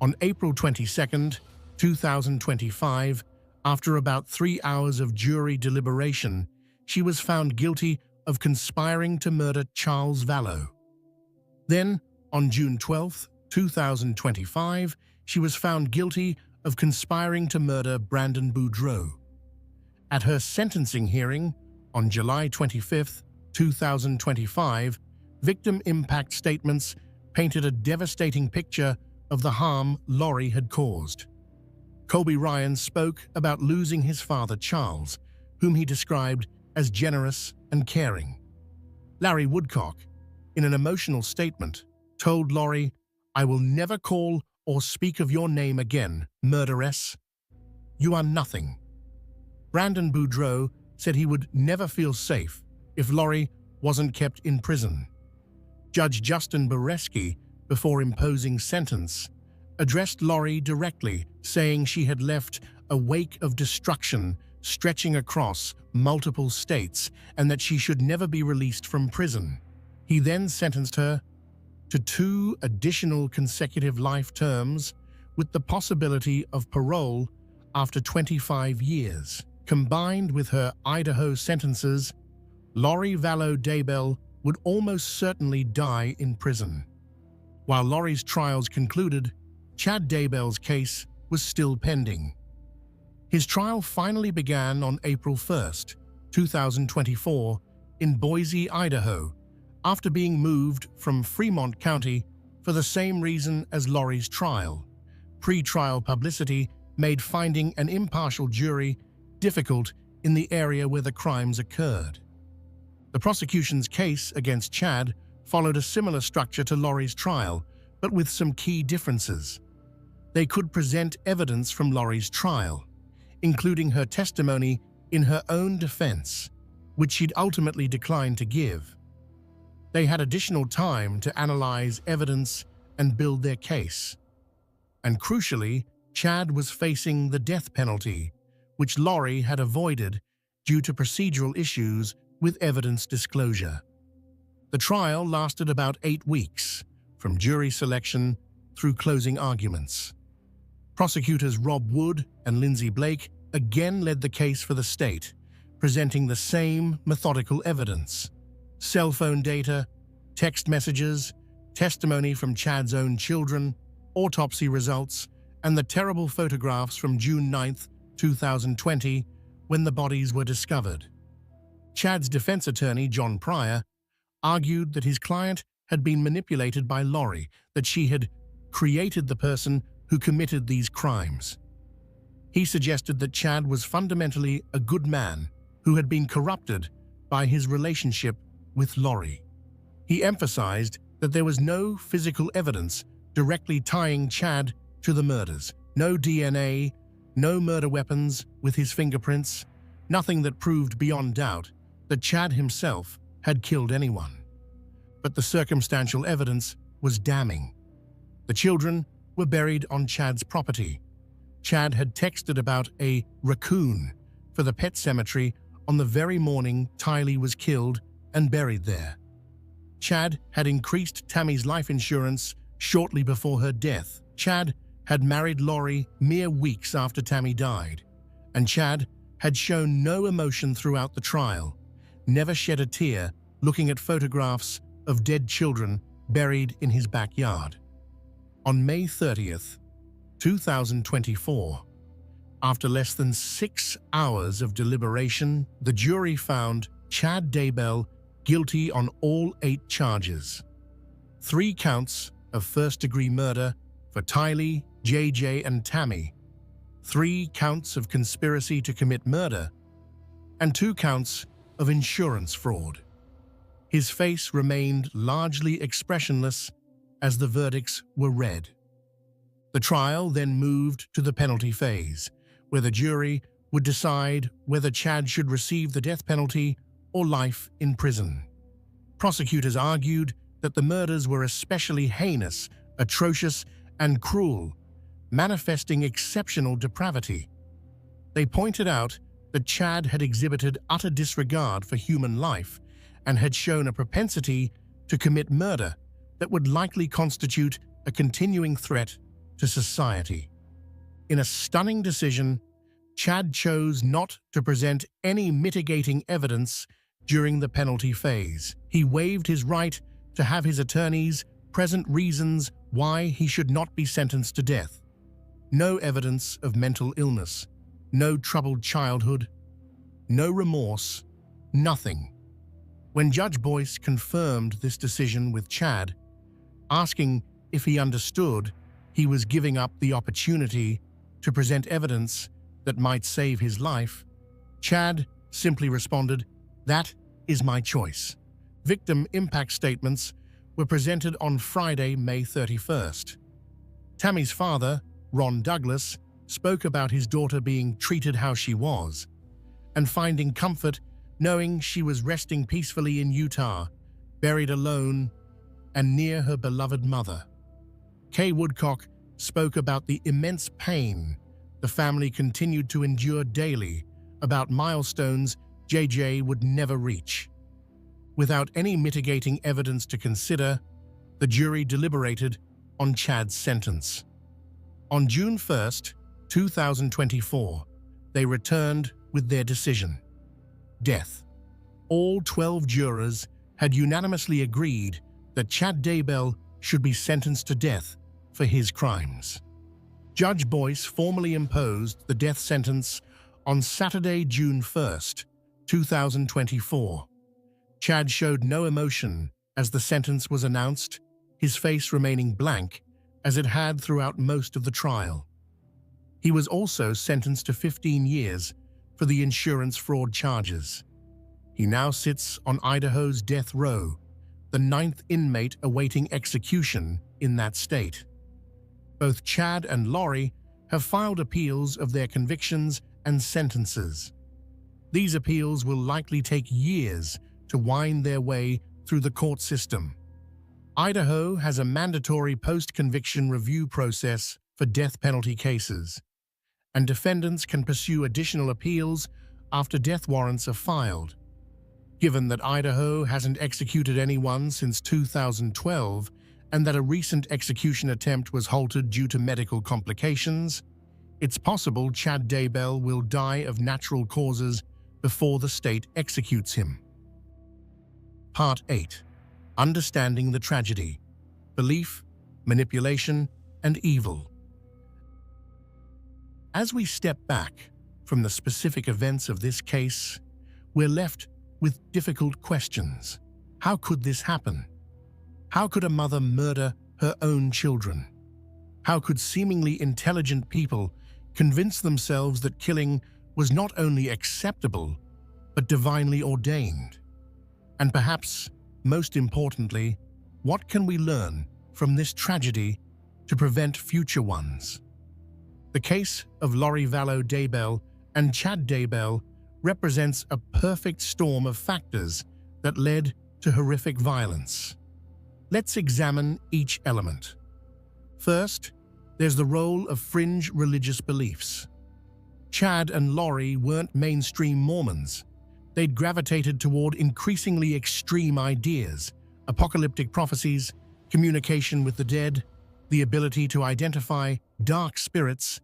On April 22, 2025, after about 3 hours of jury deliberation, she was found guilty of conspiring to murder Charles Vallow. Then, on June 12, 2025, she was found guilty of conspiring to murder Brandon Boudreaux. At her sentencing hearing on July 25, 2025, victim impact statements painted a devastating picture of the harm Lori had caused. Colby Ryan spoke about losing his father Charles, whom he described as generous and caring. Larry Woodcock, in an emotional statement, told Lori, "I will never call or speak of your name again, murderess. You are nothing." Brandon Boudreaux said he would never feel safe if Lori wasn't kept in prison. Judge Justin Boreski, before imposing sentence, addressed Lori directly, saying she had left a wake of destruction stretching across multiple states and that she should never be released from prison. He then sentenced her to 2 additional consecutive life terms with the possibility of parole after 25 years. Combined with her Idaho sentences, Lori Vallow Daybell would almost certainly die in prison. While Lori's trials concluded, Chad Daybell's case was still pending. His trial finally began on April 1, 2024, in Boise, Idaho, after being moved from Fremont County for the same reason as Lori's trial. Pre-trial publicity made finding an impartial jury difficult in the area where the crimes occurred. The prosecution's case against Chad followed a similar structure to Lori's trial, but with some key differences. They could present evidence from Lori's trial, including her testimony in her own defense, which she'd ultimately declined to give. They had additional time to analyze evidence and build their case. And crucially, Chad was facing the death penalty, which Lori had avoided due to procedural issues with evidence disclosure. The trial lasted about 8 weeks, from jury selection through closing arguments. Prosecutors Rob Wood and Lindsay Blake again led the case for the state, presenting the same methodical evidence: cell phone data, text messages, testimony from Chad's own children, autopsy results, and the terrible photographs from June 9, 2020, when the bodies were discovered. Chad's defense attorney, John Pryor, argued that his client had been manipulated by Lori, that she had created the person who committed these crimes. He suggested that Chad was fundamentally a good man who had been corrupted by his relationship with Lori. He emphasized that there was no physical evidence directly tying Chad to the murders. No DNA, no murder weapons with his fingerprints, nothing that proved beyond doubt that Chad himself had killed anyone. But the circumstantial evidence was damning. The children were buried on Chad's property. Chad had texted about a raccoon for the pet cemetery on the very morning Tylee was killed and buried there. Chad had increased Tammy's life insurance shortly before her death. Chad had married Lori mere weeks after Tammy died, and Chad had shown no emotion throughout the trial, never shed a tear looking at photographs of dead children buried in his backyard. On May 30th, 2024, after less than 6 hours of deliberation, the jury found Chad Daybell guilty on all 8 charges. 3 counts of first-degree murder for Tylee, JJ, and Tammy, 3 counts of conspiracy to commit murder, and 2 counts of insurance fraud. His face remained largely expressionless as the verdicts were read. The trial then moved to the penalty phase, where the jury would decide whether Chad should receive the death penalty or life in prison. Prosecutors argued that the murders were especially heinous, atrocious, and cruel, manifesting exceptional depravity. They pointed out that Chad had exhibited utter disregard for human life and had shown a propensity to commit murder that would likely constitute a continuing threat to society. In a stunning decision, Chad chose not to present any mitigating evidence during the penalty phase. He waived his right to have his attorneys present reasons why he should not be sentenced to death. No evidence of mental illness, no troubled childhood, no remorse, nothing. When Judge Boyce confirmed this decision with Chad, asking if he understood he was giving up the opportunity to present evidence that might save his life, Chad simply responded, "That is my choice." Victim impact statements were presented on Friday, May 31st. Tammy's father, Ron Douglas, spoke about his daughter being treated how she was and finding comfort knowing she was resting peacefully in Utah, buried alone and near her beloved mother. Kay Woodcock spoke about the immense pain the family continued to endure daily, about milestones JJ would never reach. Without any mitigating evidence to consider, the jury deliberated on Chad's sentence. On June 1st, 2024, they returned with their decision: death. All 12 jurors had unanimously agreed that Chad Daybell should be sentenced to death for his crimes. Judge Boyce formally imposed the death sentence on Saturday, June 1st, 2024. Chad showed no emotion as the sentence was announced, his face remaining blank as it had throughout most of the trial. He was also sentenced to 15 years for the insurance fraud charges. He now sits on Idaho's death row, the 9th inmate awaiting execution in that state. Both Chad and Lori have filed appeals of their convictions and sentences. These appeals will likely take years to wind their way through the court system. Idaho has a mandatory post-conviction review process for death penalty cases, and defendants can pursue additional appeals after death warrants are filed. Given that Idaho hasn't executed anyone since 2012 and that a recent execution attempt was halted due to medical complications, it's possible Chad Daybell will die of natural causes before the state executes him. Part 8. Understanding the Tragedy: Belief, Manipulation, and Evil. As we step back from the specific events of this case, we're left with difficult questions. How could this happen? How could a mother murder her own children? How could seemingly intelligent people convince themselves that killing was not only acceptable, but divinely ordained? And perhaps, most importantly, what can we learn from this tragedy to prevent future ones? The case of Lori Vallow Daybell and Chad Daybell represents a perfect storm of factors that led to horrific violence. Let's examine each element. First, there's the role of fringe religious beliefs. Chad and Lori weren't mainstream Mormons. They'd gravitated toward increasingly extreme ideas: apocalyptic prophecies, communication with the dead, the ability to identify dark spirits,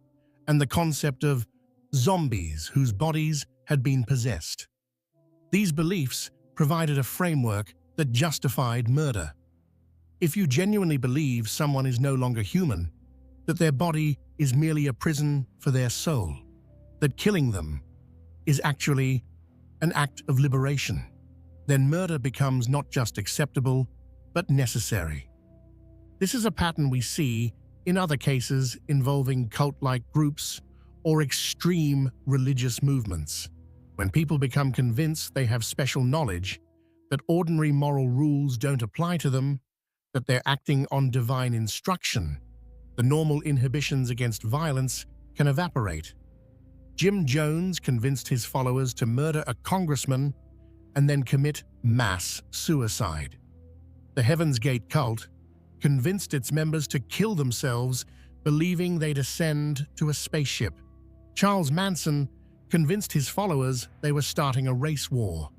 and the concept of zombies whose bodies had been possessed. These beliefs provided a framework that justified murder. If you genuinely believe someone is no longer human, that their body is merely a prison for their soul, that killing them is actually an act of liberation, then murder becomes not just acceptable, but necessary. This is a pattern we see in other cases involving cult-like groups or extreme religious movements. When people become convinced they have special knowledge, that ordinary moral rules don't apply to them, that they're acting on divine instruction, the normal inhibitions against violence can evaporate. Jim Jones convinced his followers to murder a congressman and then commit mass suicide. The Heaven's Gate cult convinced its members to kill themselves, believing they'd ascend to a spaceship. Charles Manson convinced his followers they were starting a race war.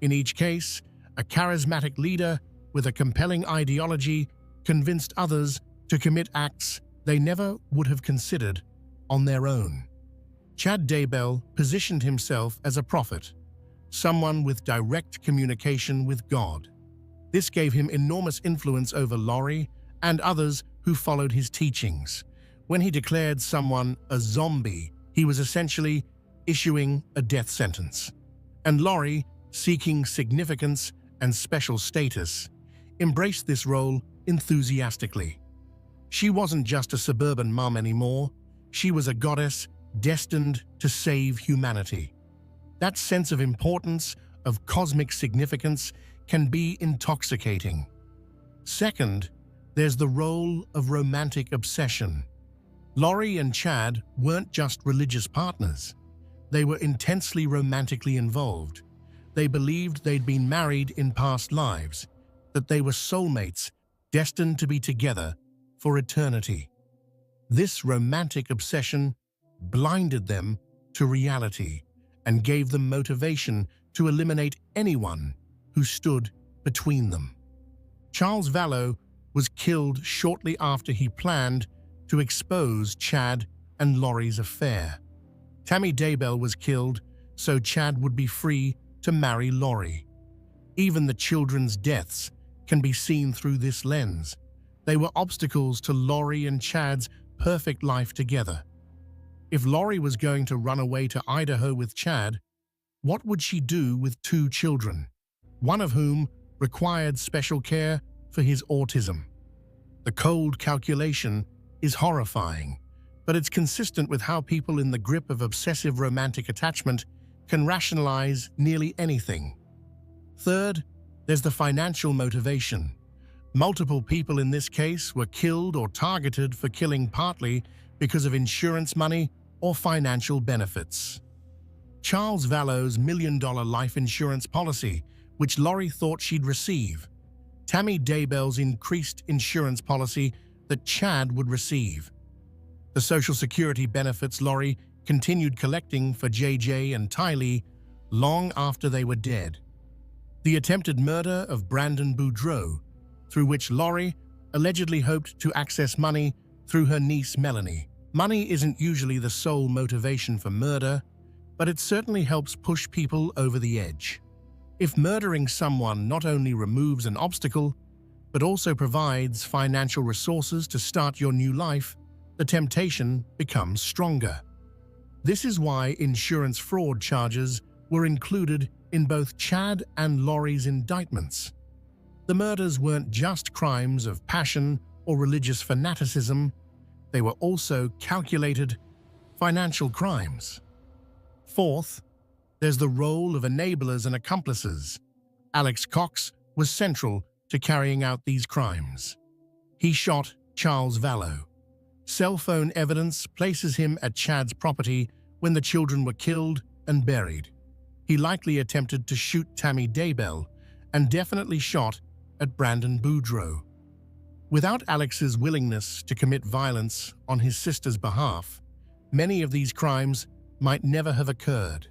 In each case, a charismatic leader with a compelling ideology convinced others to commit acts they never would have considered on their own. Chad Daybell positioned himself as a prophet, someone with direct communication with God. This gave him enormous influence over Laurie and others who followed his teachings. When he declared someone a zombie, he was essentially issuing a death sentence. And Laurie, seeking significance and special status, embraced this role enthusiastically. She wasn't just a suburban mom anymore. She was a goddess destined to save humanity. That sense of importance, of cosmic significance, can be intoxicating. Second, there's the role of romantic obsession. Laurie and Chad weren't just religious partners. They were intensely romantically involved. They believed they'd been married in past lives, that they were soulmates destined to be together for eternity. This romantic obsession blinded them to reality and gave them motivation to eliminate anyone who stood between them. Charles Vallow was killed shortly after he planned to expose Chad and Laurie's affair. Tammy Daybell was killed so Chad would be free to marry Laurie. Even the children's deaths can be seen through this lens. They were obstacles to Laurie and Chad's perfect life together. If Laurie was going to run away to Idaho with Chad, what would she do with two children, one of whom required special care for his autism? The cold calculation is horrifying, but it's consistent with how people in the grip of obsessive romantic attachment can rationalize nearly anything. Third, there's the financial motivation. Multiple people in this case were killed or targeted for killing partly because of insurance money or financial benefits. Charles Vallow's $1 million life insurance policy, which Laurie thought she'd receive. Tammy Daybell's increased insurance policy that Chad would receive. The Social Security benefits Laurie continued collecting for JJ and Tylee long after they were dead. The attempted murder of Brandon Boudreaux, through which Laurie allegedly hoped to access money through her niece Melanie. Money isn't usually the sole motivation for murder, but it certainly helps push people over the edge. If murdering someone not only removes an obstacle, but also provides financial resources to start your new life, the temptation becomes stronger. This is why insurance fraud charges were included in both Chad and Laurie's indictments. The murders weren't just crimes of passion or religious fanaticism, they were also calculated financial crimes. Fourth, there's the role of enablers and accomplices. Alex Cox was central to carrying out these crimes. He shot Charles Vallow. Cell phone evidence places him at Chad's property when the children were killed and buried. He likely attempted to shoot Tammy Daybell and definitely shot at Brandon Boudreaux. Without Alex's willingness to commit violence on his sister's behalf, many of these crimes might never have occurred.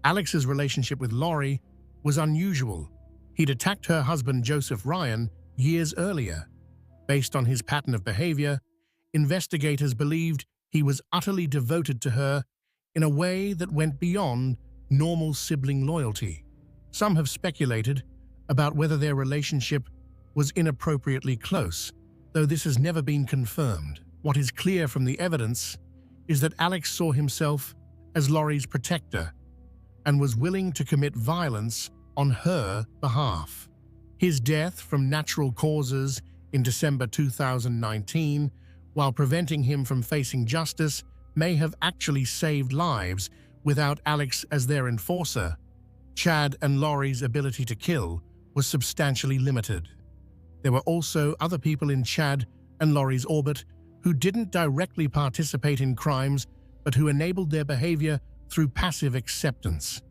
Alex's relationship with Laurie was unusual. He'd attacked her husband Joseph Ryan years earlier. Based on his pattern of behavior, investigators believed he was utterly devoted to her in a way that went beyond normal sibling loyalty. Some have speculated about whether their relationship was inappropriately close, though this has never been confirmed. What is clear from the evidence is that Alex saw himself as Laurie's protector and was willing to commit violence on her behalf. His death from natural causes in December 2019, while preventing him from facing justice, may have actually saved lives. Without Alex as their enforcer, Chad and Laurie's ability to kill was substantially limited. There were also other people in Chad and Laurie's orbit who didn't directly participate in crimes but who enabled their behavior through passive acceptance.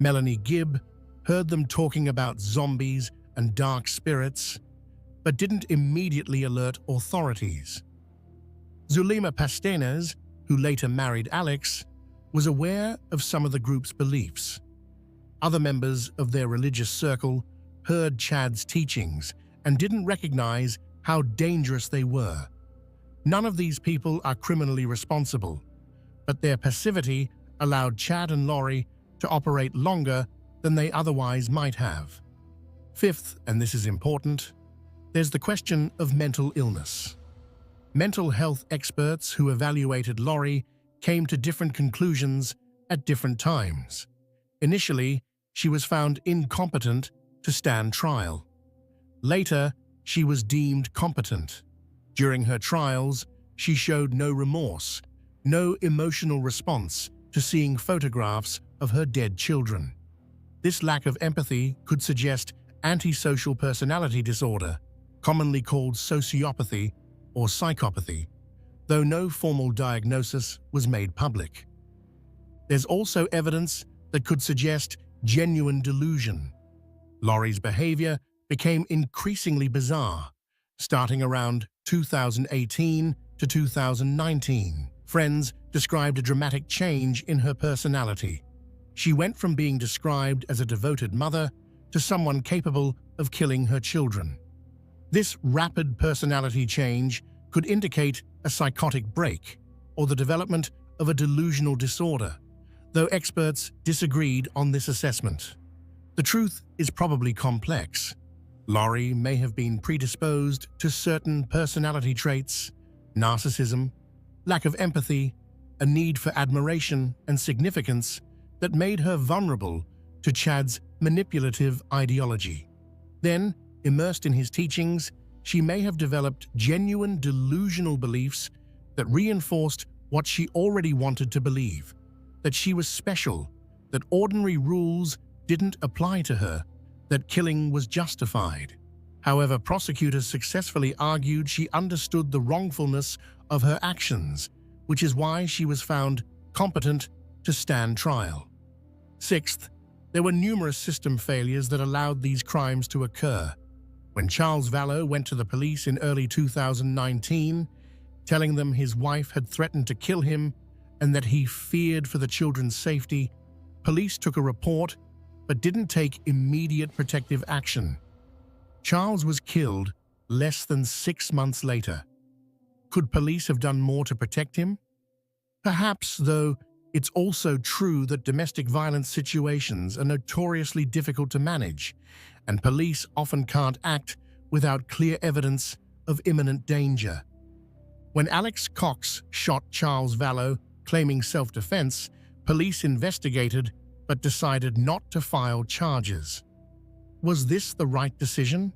Melanie Gibb heard them talking about zombies and dark spirits, but didn't immediately alert authorities. Zulema Pastenes, who later married Alex, was aware of some of the group's beliefs. Other members of their religious circle heard Chad's teachings and didn't recognize how dangerous they were. None of these people are criminally responsible, but their passivity allowed Chad and Laurie to operate longer than they otherwise might have. Fifth, and this is important, there's the question of mental illness. Mental health experts who evaluated Laurie came to different conclusions at different times. Initially, she was found incompetent to stand trial. Later, she was deemed competent. During her trials, she showed no remorse, no emotional response to seeing photographs of her dead children. This lack of empathy could suggest antisocial personality disorder, commonly called sociopathy or psychopathy, though no formal diagnosis was made public. There's also evidence that could suggest genuine delusion. Laurie's behavior became increasingly bizarre, starting around 2018 to 2019. Friends described a dramatic change in her personality. She went from being described as a devoted mother to someone capable of killing her children. This rapid personality change could indicate a psychotic break or the development of a delusional disorder, though experts disagreed on this assessment. The truth is probably complex. Laurie may have been predisposed to certain personality traits, narcissism, lack of empathy, a need for admiration and significance that made her vulnerable to Chad's manipulative ideology. Then, immersed in his teachings, she may have developed genuine delusional beliefs that reinforced what she already wanted to believe, that she was special, that ordinary rules didn't apply to her, that killing was justified. However, prosecutors successfully argued she understood the wrongfulness of her actions, which is why she was found competent to stand trial. Sixth, there were numerous system failures that allowed these crimes to occur. When Charles Vallow went to the police in early 2019, telling them his wife had threatened to kill him and that he feared for the children's safety, police took a report but didn't take immediate protective action. Charles was killed less than 6 months later. Could police have done more to protect him? Perhaps, though it's also true that domestic violence situations are notoriously difficult to manage, and police often can't act without clear evidence of imminent danger. When Alex Cox shot Charles Vallow, claiming self-defense, police investigated but decided not to file charges. Was this the right decision?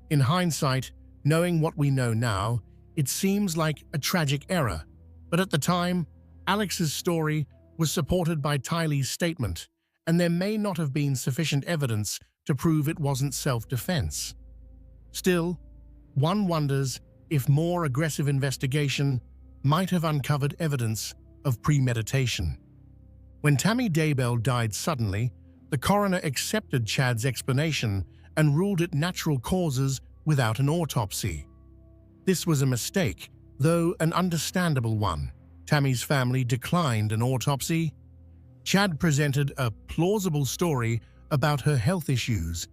In hindsight, knowing what we know now, it seems like a tragic error, but at the time, Alex's story was supported by Tylee's statement, and there may not have been sufficient evidence to prove it wasn't self-defense. Still, one wonders if more aggressive investigation might have uncovered evidence of premeditation. When Tammy Daybell died suddenly, the coroner accepted Chad's explanation and ruled it natural causes without an autopsy. This was a mistake, though an understandable one. Tammy's family declined an autopsy. Chad presented a plausible story about her health issues,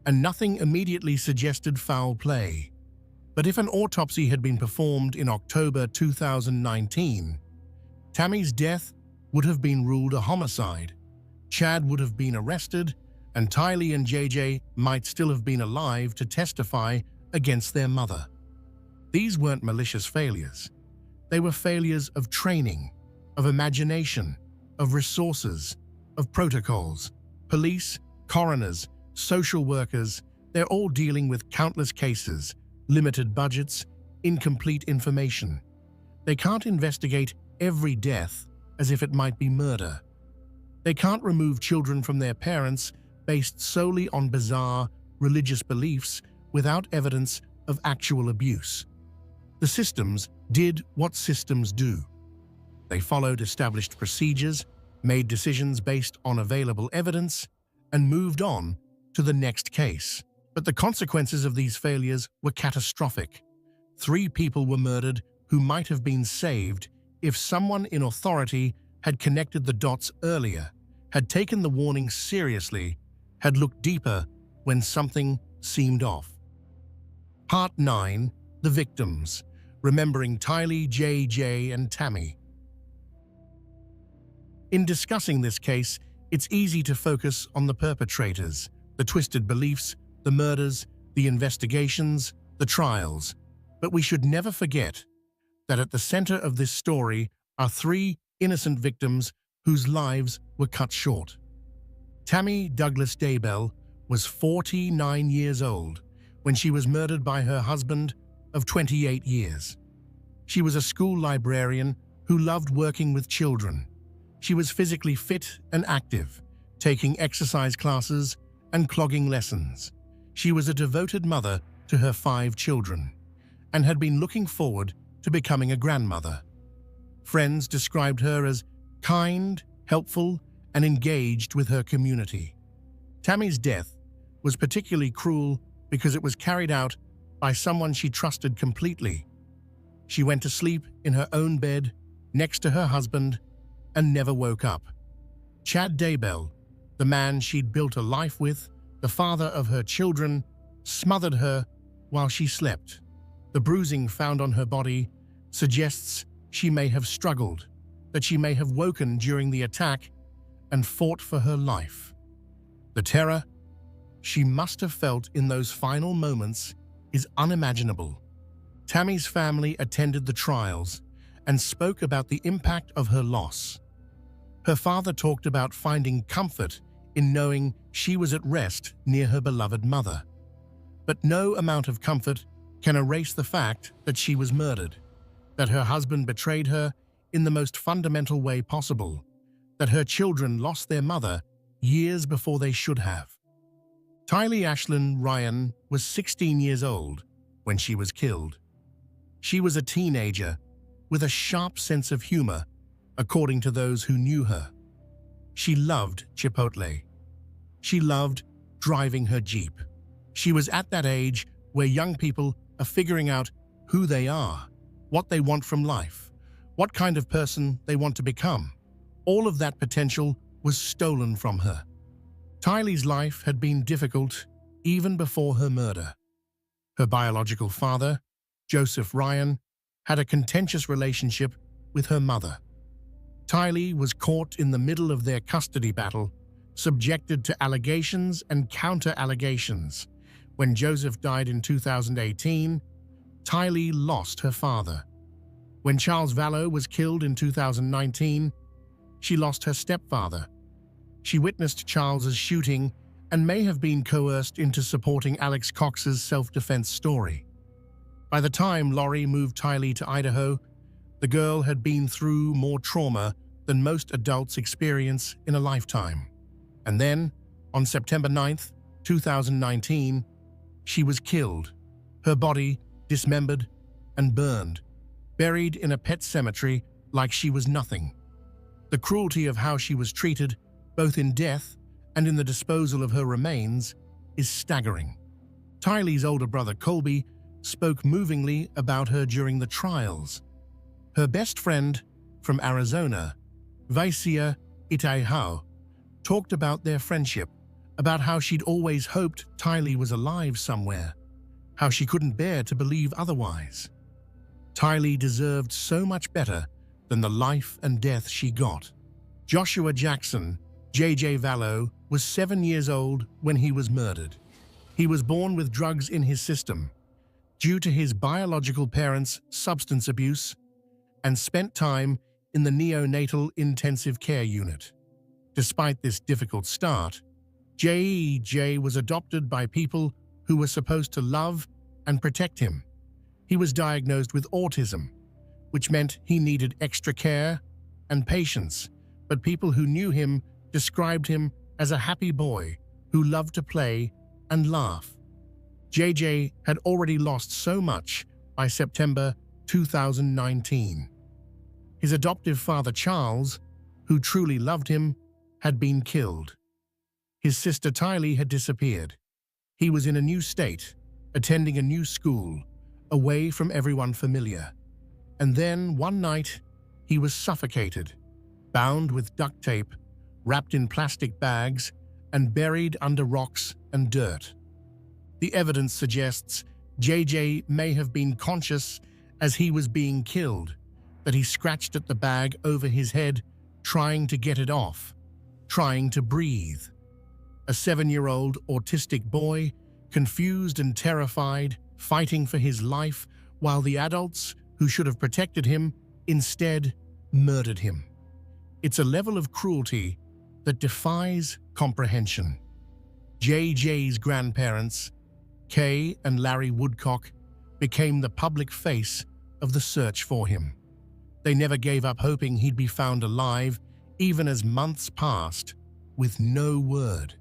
and nothing immediately suggested foul play. But if an autopsy had been performed in October 2019, Tammy's death would have been ruled a homicide. Chad would have been arrested, and Tylee and JJ might still have been alive to testify against their mother. These weren't malicious failures. They were failures of training, of imagination, of resources, of protocols. Police, coroners, social workers, they're all dealing with countless cases, limited budgets, incomplete information. They can't investigate every death as if it might be murder. They can't remove children from their parents based solely on bizarre religious beliefs without evidence of actual abuse. The systems did what systems do. They followed established procedures, made decisions based on available evidence, and moved on to the next case. But the consequences of these failures were catastrophic. 3 people were murdered who might have been saved if someone in authority had connected the dots earlier, had taken the warning seriously, had looked deeper when something seemed off. Part 9. The Victims. Remembering Tylee, JJ, and Tammy. In discussing this case, it's easy to focus on the perpetrators, the twisted beliefs, the murders, the investigations, the trials. But we should never forget that at the center of this story are 3 innocent victims whose lives were cut short. Tammy Douglas Daybell was 49 years old when she was murdered by her husband of 28 years. She was a school librarian who loved working with children. She was physically fit and active, taking exercise classes and clogging lessons. She was a devoted mother to her 5 children and had been looking forward to becoming a grandmother. Friends described her as kind, helpful, and engaged with her community. Tammy's death was particularly cruel because it was carried out by someone she trusted completely. She went to sleep in her own bed next to her husband and never woke up. Chad Daybell, the man she'd built a life with, the father of her children, smothered her while she slept. The bruising found on her body suggests she may have struggled, that she may have woken during the attack and fought for her life. The terror she must have felt in those final moments is unimaginable. Tammy's family attended the trials and spoke about the impact of her loss. Her father talked about finding comfort in knowing she was at rest near her beloved mother. But no amount of comfort can erase the fact that she was murdered, that her husband betrayed her in the most fundamental way possible, that her children lost their mother years before they should have. Tylee Ashlyn Ryan was 16 years old when she was killed. She was a teenager with a sharp sense of humor, according to those who knew her. She loved Chipotle. She loved driving her Jeep. She was at that age where young people are figuring out who they are, what they want from life, what kind of person they want to become. All of that potential was stolen from her. Tylee's life had been difficult even before her murder. Her biological father, Joseph Ryan, had a contentious relationship with her mother. Tylee was caught in the middle of their custody battle, subjected to allegations and counter-allegations. When Joseph died in 2018, Tylee lost her father. When Charles Vallow was killed in 2019, she lost her stepfather. She witnessed Charles's shooting and may have been coerced into supporting Alex Cox's self-defense story. By the time Lori moved Tylee to Idaho, the girl had been through more trauma than most adults experience in a lifetime. And then, on September 9th, 2019, she was killed, her body dismembered and burned, buried in a pet cemetery like she was nothing. The cruelty of how she was treated, both in death and in the disposal of her remains, is staggering. Tylee's older brother Colby spoke movingly about her during the trials. Her best friend from Arizona, Vaisia Itaiho, talked about their friendship, about how she'd always hoped Tylee was alive somewhere, how she couldn't bear to believe otherwise. Tylee deserved so much better than the life and death she got. Joshua Jackson, J.J. Vallow was 7 years old when he was murdered. He was born with drugs in his system due to his biological parents' substance abuse and spent time in the neonatal intensive care unit. Despite this difficult start, J.J. was adopted by people who were supposed to love and protect him. He was diagnosed with autism, which meant he needed extra care and patience, but people who knew him described him as a happy boy who loved to play and laugh. JJ had already lost so much by September 2019. His adoptive father Charles, who truly loved him, had been killed. His sister Tylee had disappeared. He was in a new state, attending a new school, away from everyone familiar. And then, one night, he was suffocated, bound with duct tape, wrapped in plastic bags, and buried under rocks and dirt. The evidence suggests JJ may have been conscious as he was being killed, that he scratched at the bag over his head, trying to get it off, trying to breathe. A 7-year-old autistic boy, confused and terrified, fighting for his life, while the adults, who should have protected him, instead murdered him. It's a level of cruelty that defies comprehension. JJ's grandparents, Kay and Larry Woodcock, became the public face of the search for him. They never gave up hoping he'd be found alive, even as months passed, with no word.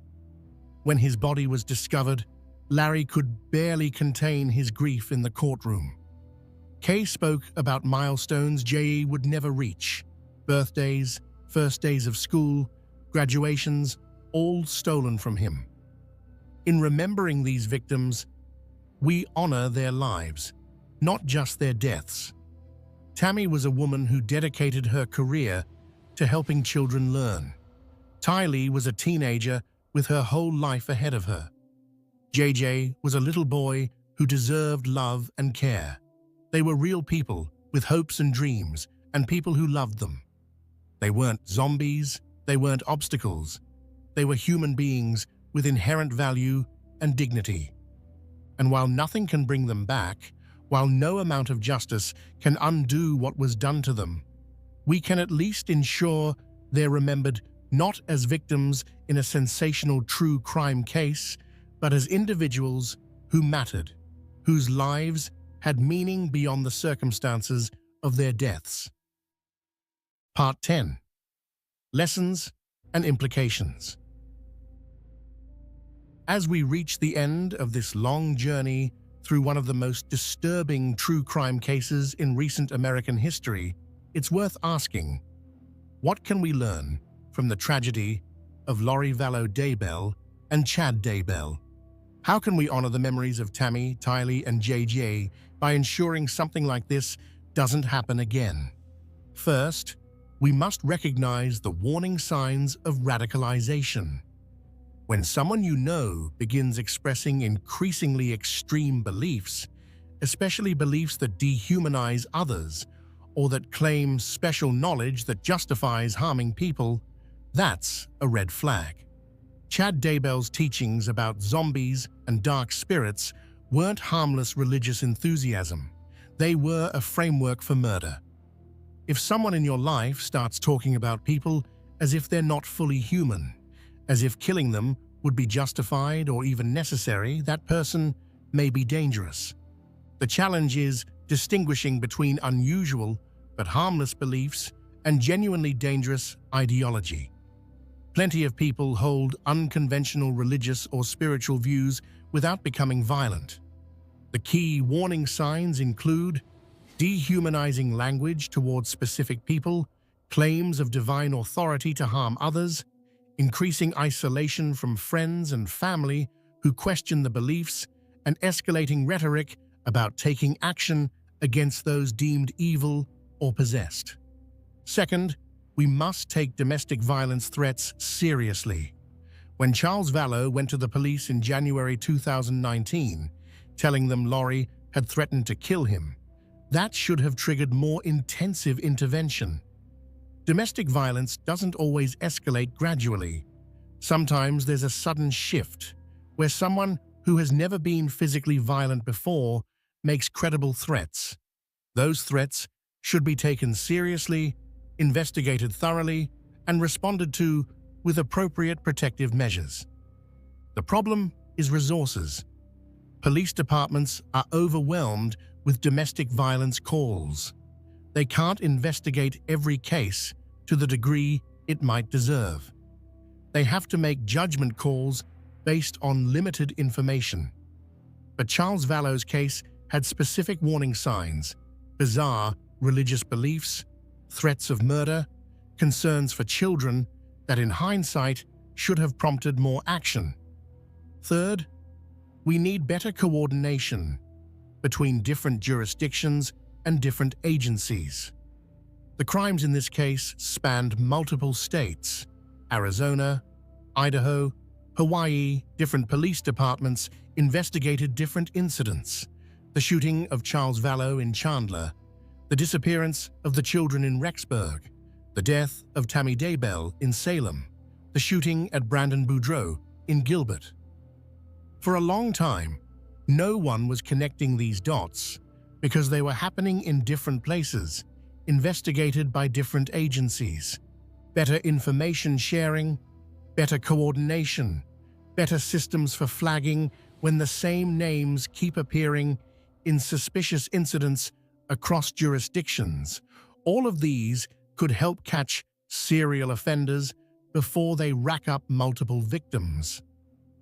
When his body was discovered, Larry could barely contain his grief in the courtroom. Kay spoke about milestones J.E. would never reach: birthdays, first days of school, graduations, all stolen from him. In remembering these victims, we honor their lives, not just their deaths. Tammy was a woman who dedicated her career to helping children learn. Tylee was a teenager with her whole life ahead of her. JJ was a little boy who deserved love and care. They were real people with hopes and dreams, and people who loved them. They weren't zombies, they weren't obstacles. They were human beings with inherent value and dignity. And while nothing can bring them back, while no amount of justice can undo what was done to them, we can at least ensure they're remembered not as victims in a sensational true crime case, but as individuals who mattered, whose lives had meaning beyond the circumstances of their deaths. Part 10. Lessons and Implications. As we reach the end of this long journey through one of the most disturbing true crime cases in recent American history, it's worth asking, what can we learn from the tragedy of Lori Vallow Daybell and Chad Daybell? How can we honor the memories of Tammy, Tylee, and JJ by ensuring something like this doesn't happen again? First, we must recognize the warning signs of radicalization. When someone you know begins expressing increasingly extreme beliefs, especially beliefs that dehumanize others or that claim special knowledge that justifies harming people, that's a red flag. Chad Daybell's teachings about zombies and dark spirits weren't harmless religious enthusiasm. They were a framework for murder. If someone in your life starts talking about people as if they're not fully human, as if killing them would be justified or even necessary, that person may be dangerous. The challenge is distinguishing between unusual but harmless beliefs and genuinely dangerous ideology. Plenty of people hold unconventional religious or spiritual views without becoming violent. The key warning signs include dehumanizing language towards specific people, claims of divine authority to harm others, increasing isolation from friends and family who question the beliefs, and escalating rhetoric about taking action against those deemed evil or possessed. Second, we must take domestic violence threats seriously. When Charles Vallow went to the police in January 2019, telling them Lori had threatened to kill him, that should have triggered more intensive intervention. Domestic violence doesn't always escalate gradually. Sometimes there's a sudden shift where someone who has never been physically violent before makes credible threats. Those threats should be taken seriously, investigated thoroughly, and responded to with appropriate protective measures. The problem is resources. Police departments are overwhelmed with domestic violence calls. They can't investigate every case to the degree it might deserve. They have to make judgment calls based on limited information. But Charles Vallow's case had specific warning signs: bizarre religious beliefs, threats of murder, concerns for children that in hindsight should have prompted more action. Third, we need better coordination between different jurisdictions and different agencies. The crimes in this case spanned multiple states: Arizona, Idaho, Hawaii. Different police departments investigated different incidents: the shooting of Charles Vallow in Chandler, the disappearance of the children in Rexburg, the death of Tammy Daybell in Salem, the shooting at Brandon Boudreaux in Gilbert. For a long time, no one was connecting these dots because they were happening in different places, investigated by different agencies. Better information sharing, better coordination, better systems for flagging when the same names keep appearing in suspicious incidents across jurisdictions. All of these could help catch serial offenders before they rack up multiple victims.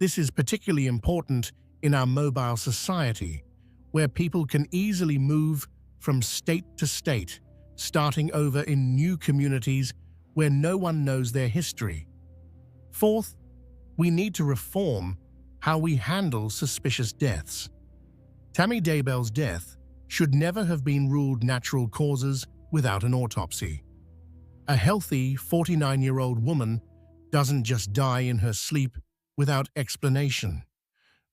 This is particularly important in our mobile society, where people can easily move from state to state, starting over in new communities where no one knows their history. Fourth, we need to reform how we handle suspicious deaths. Tammy Daybell's death should never have been ruled natural causes without an autopsy. A healthy 49-year-old woman doesn't just die in her sleep without explanation.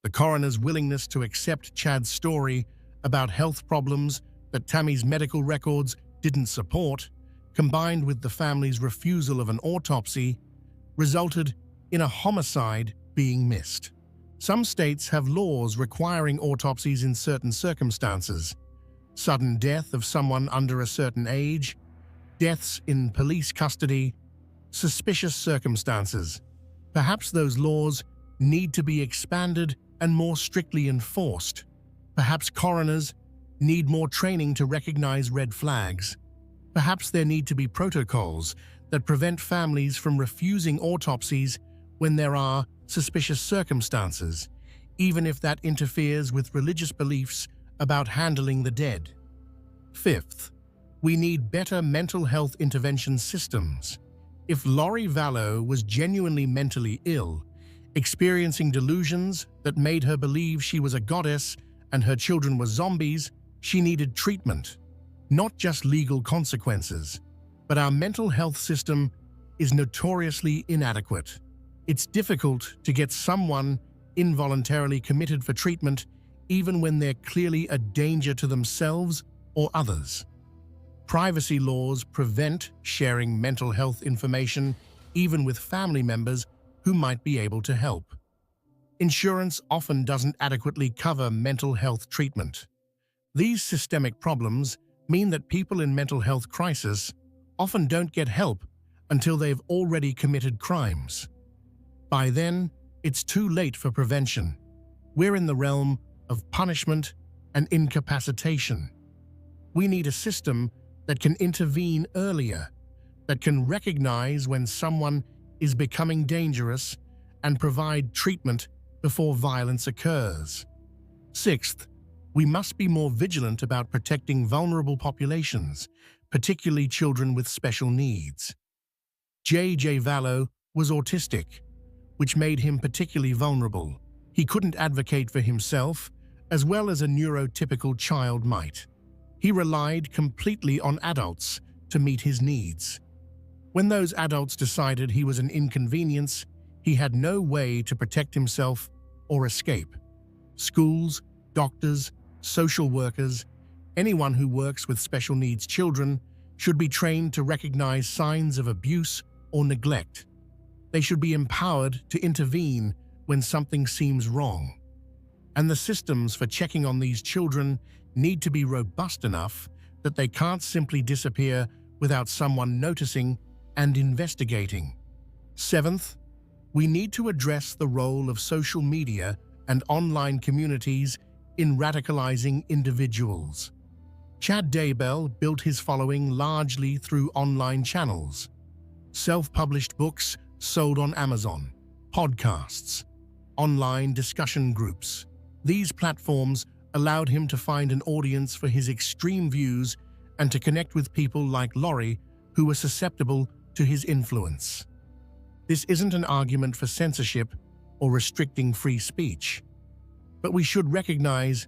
The coroner's willingness to accept Chad's story about health problems that Tammy's medical records didn't support, combined with the family's refusal of an autopsy, resulted in a homicide being missed. Some states have laws requiring autopsies in certain circumstances: sudden death of someone under a certain age, deaths in police custody, suspicious circumstances. Perhaps those laws need to be expanded and more strictly enforced. Perhaps coroners need more training to recognize red flags. Perhaps there need to be protocols that prevent families from refusing autopsies when there are suspicious circumstances, even if that interferes with religious beliefs about handling the dead. Fifth, we need better mental health intervention systems. If Lori Vallow was genuinely mentally ill, experiencing delusions that made her believe she was a goddess and her children were zombies, she needed treatment, not just legal consequences. But our mental health system is notoriously inadequate. It's difficult to get someone involuntarily committed for treatment even when they're clearly a danger to themselves or others. Privacy laws prevent sharing mental health information even with family members who might be able to help. Insurance often doesn't adequately cover mental health treatment. These systemic problems mean that people in mental health crisis often don't get help until they've already committed crimes. By then, it's too late for prevention. We're in the realm of punishment and incapacitation. We need a system that can intervene earlier, that can recognize when someone is becoming dangerous and provide treatment before violence occurs. Sixth, we must be more vigilant about protecting vulnerable populations, particularly children with special needs. J.J. Vallow was autistic, which made him particularly vulnerable. He couldn't advocate for himself as well as a neurotypical child might. He relied completely on adults to meet his needs. When those adults decided he was an inconvenience, he had no way to protect himself or escape. Schools, doctors, social workers, anyone who works with special needs children should be trained to recognize signs of abuse or neglect. They should be empowered to intervene when something seems wrong. And the systems for checking on these children need to be robust enough that they can't simply disappear without someone noticing and investigating. Seventh, we need to address the role of social media and online communities in radicalizing individuals. Chad Daybell built his following largely through online channels, self-published books sold on Amazon, podcasts, online discussion groups. These platforms allowed him to find an audience for his extreme views and to connect with people like Lori who were susceptible to his influence. This isn't an argument for censorship or restricting free speech, but we should recognize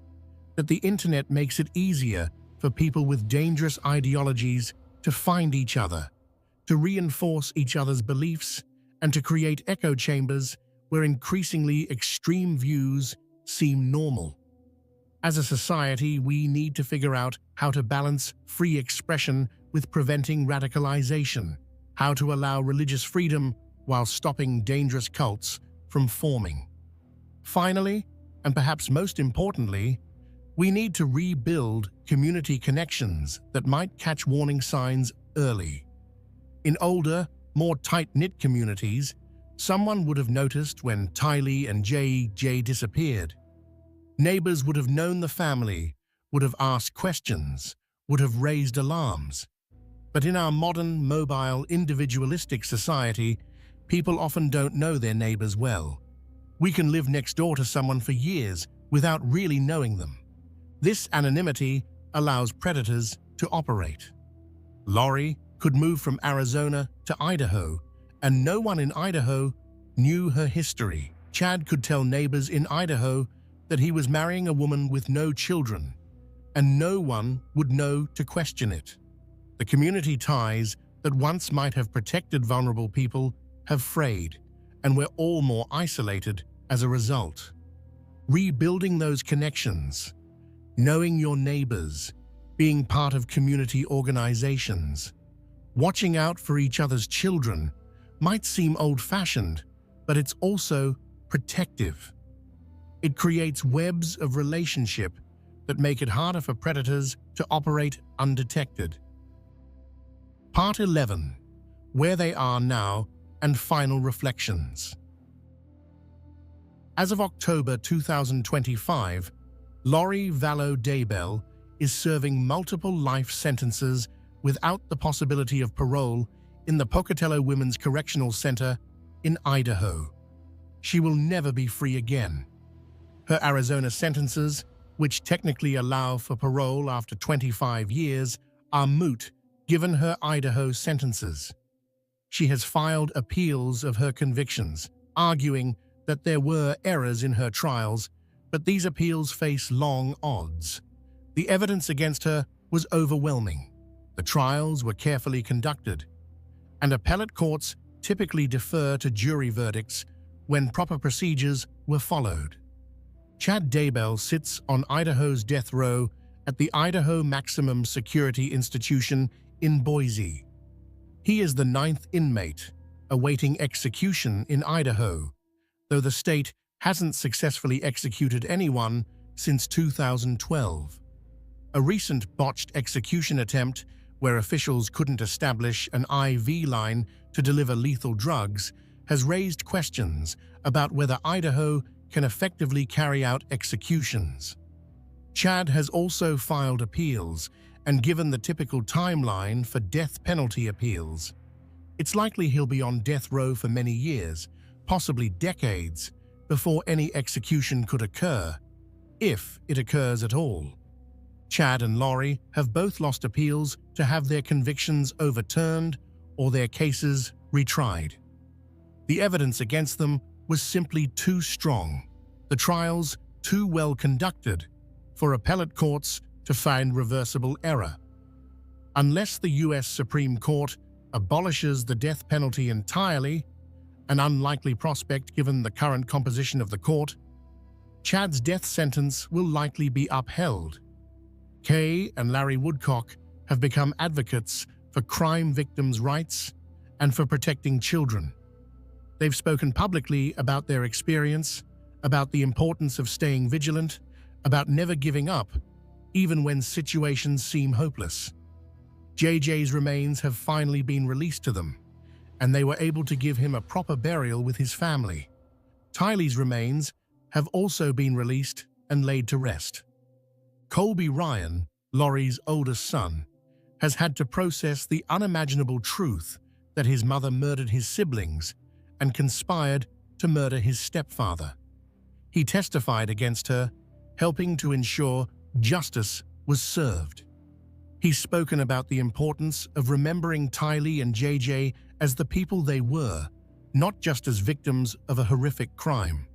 that the internet makes it easier for people with dangerous ideologies to find each other, to reinforce each other's beliefs, and to create echo chambers where increasingly extreme views seem normal. As a society, we need to figure out how to balance free expression with preventing radicalization, how to allow religious freedom while stopping dangerous cults from forming. Finally, and perhaps most importantly, we need to rebuild community connections that might catch warning signs early. In older, more tight-knit communities, someone would have noticed when Tylee and Jay disappeared. Neighbors would have known the family, would have asked questions, would have raised alarms. But in our modern, mobile, individualistic society, people often don't know their neighbors well. We can live next door to someone for years without really knowing them. This anonymity allows predators to operate. Lori could move from Arizona to Idaho, and no one in Idaho knew her history. Chad could tell neighbors in Idaho that he was marrying a woman with no children, and no one would know to question it. The community ties that once might have protected vulnerable people have frayed, and we're all more isolated as a result. Rebuilding those connections, knowing your neighbors, being part of community organizations, watching out for each other's children might seem old-fashioned, but it's also protective. It creates webs of relationship that make it harder for predators to operate undetected. Part 11. Where they are now and final reflections. As of October 2025, Lori Vallow Daybell is serving multiple life sentences without the possibility of parole in the Pocatello Women's Correctional Center in Idaho. She will never be free again. Her Arizona sentences, which technically allow for parole after 25 years, are moot given her Idaho sentences. She has filed appeals of her convictions, arguing that there were errors in her trials, but these appeals face long odds. The evidence against her was overwhelming. The trials were carefully conducted, and appellate courts typically defer to jury verdicts when proper procedures were followed. Chad Daybell sits on Idaho's death row at the Idaho Maximum Security Institution in Boise. He is the 9th inmate awaiting execution in Idaho, though the state hasn't successfully executed anyone since 2012. A recent botched execution attempt where officials couldn't establish an IV line to deliver lethal drugs has raised questions about whether Idaho can effectively carry out executions. Chad has also filed appeals and given the typical timeline for death penalty appeals. It's likely he'll be on death row for many years, possibly decades, before any execution could occur, if it occurs at all. Chad and Lori have both lost appeals to have their convictions overturned or their cases retried. The evidence against them was simply too strong, the trials too well conducted for appellate courts to find reversible error. Unless the U.S. Supreme Court abolishes the death penalty entirely, an unlikely prospect given the current composition of the court, Chad's death sentence will likely be upheld. Kay and Larry Woodcock have become advocates for crime victims' rights, and for protecting children. They've spoken publicly about their experience, about the importance of staying vigilant, about never giving up, even when situations seem hopeless. JJ's remains have finally been released to them, and they were able to give him a proper burial with his family. Tylee's remains have also been released and laid to rest. Colby Ryan, Laurie's oldest son, has had to process the unimaginable truth that his mother murdered his siblings and conspired to murder his stepfather. He testified against her, helping to ensure justice was served. He's spoken about the importance of remembering Tylee and JJ as the people they were, not just as victims of a horrific crime.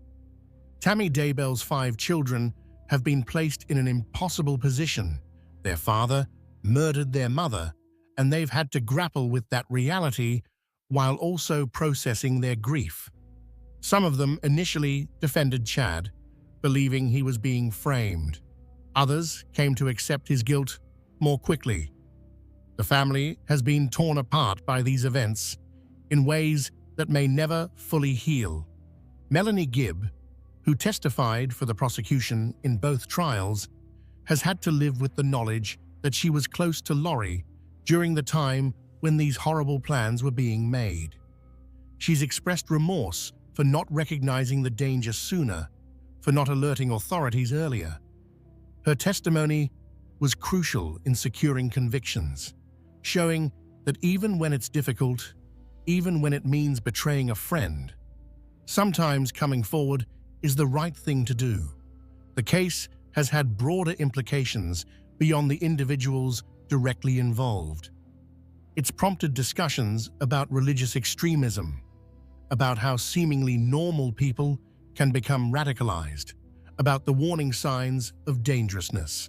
Tammy Daybell's 5 children have been placed in an impossible position. Their father murdered their mother, and they've had to grapple with that reality while also processing their grief. Some of them initially defended Chad, believing he was being framed. Others came to accept his guilt more quickly. The family has been torn apart by these events in ways that may never fully heal. Melanie Gibb, who testified for the prosecution in both trials, has had to live with the knowledge that she was close to Laurie during the time when these horrible plans were being made. She's expressed remorse for not recognizing the danger sooner, for not alerting authorities earlier. Her testimony was crucial in securing convictions, showing that even when it's difficult, even when it means betraying a friend, sometimes coming forward is the right thing to do. The case has had broader implications beyond the individuals directly involved. It's prompted discussions about religious extremism, about how seemingly normal people can become radicalized, about the warning signs of dangerousness.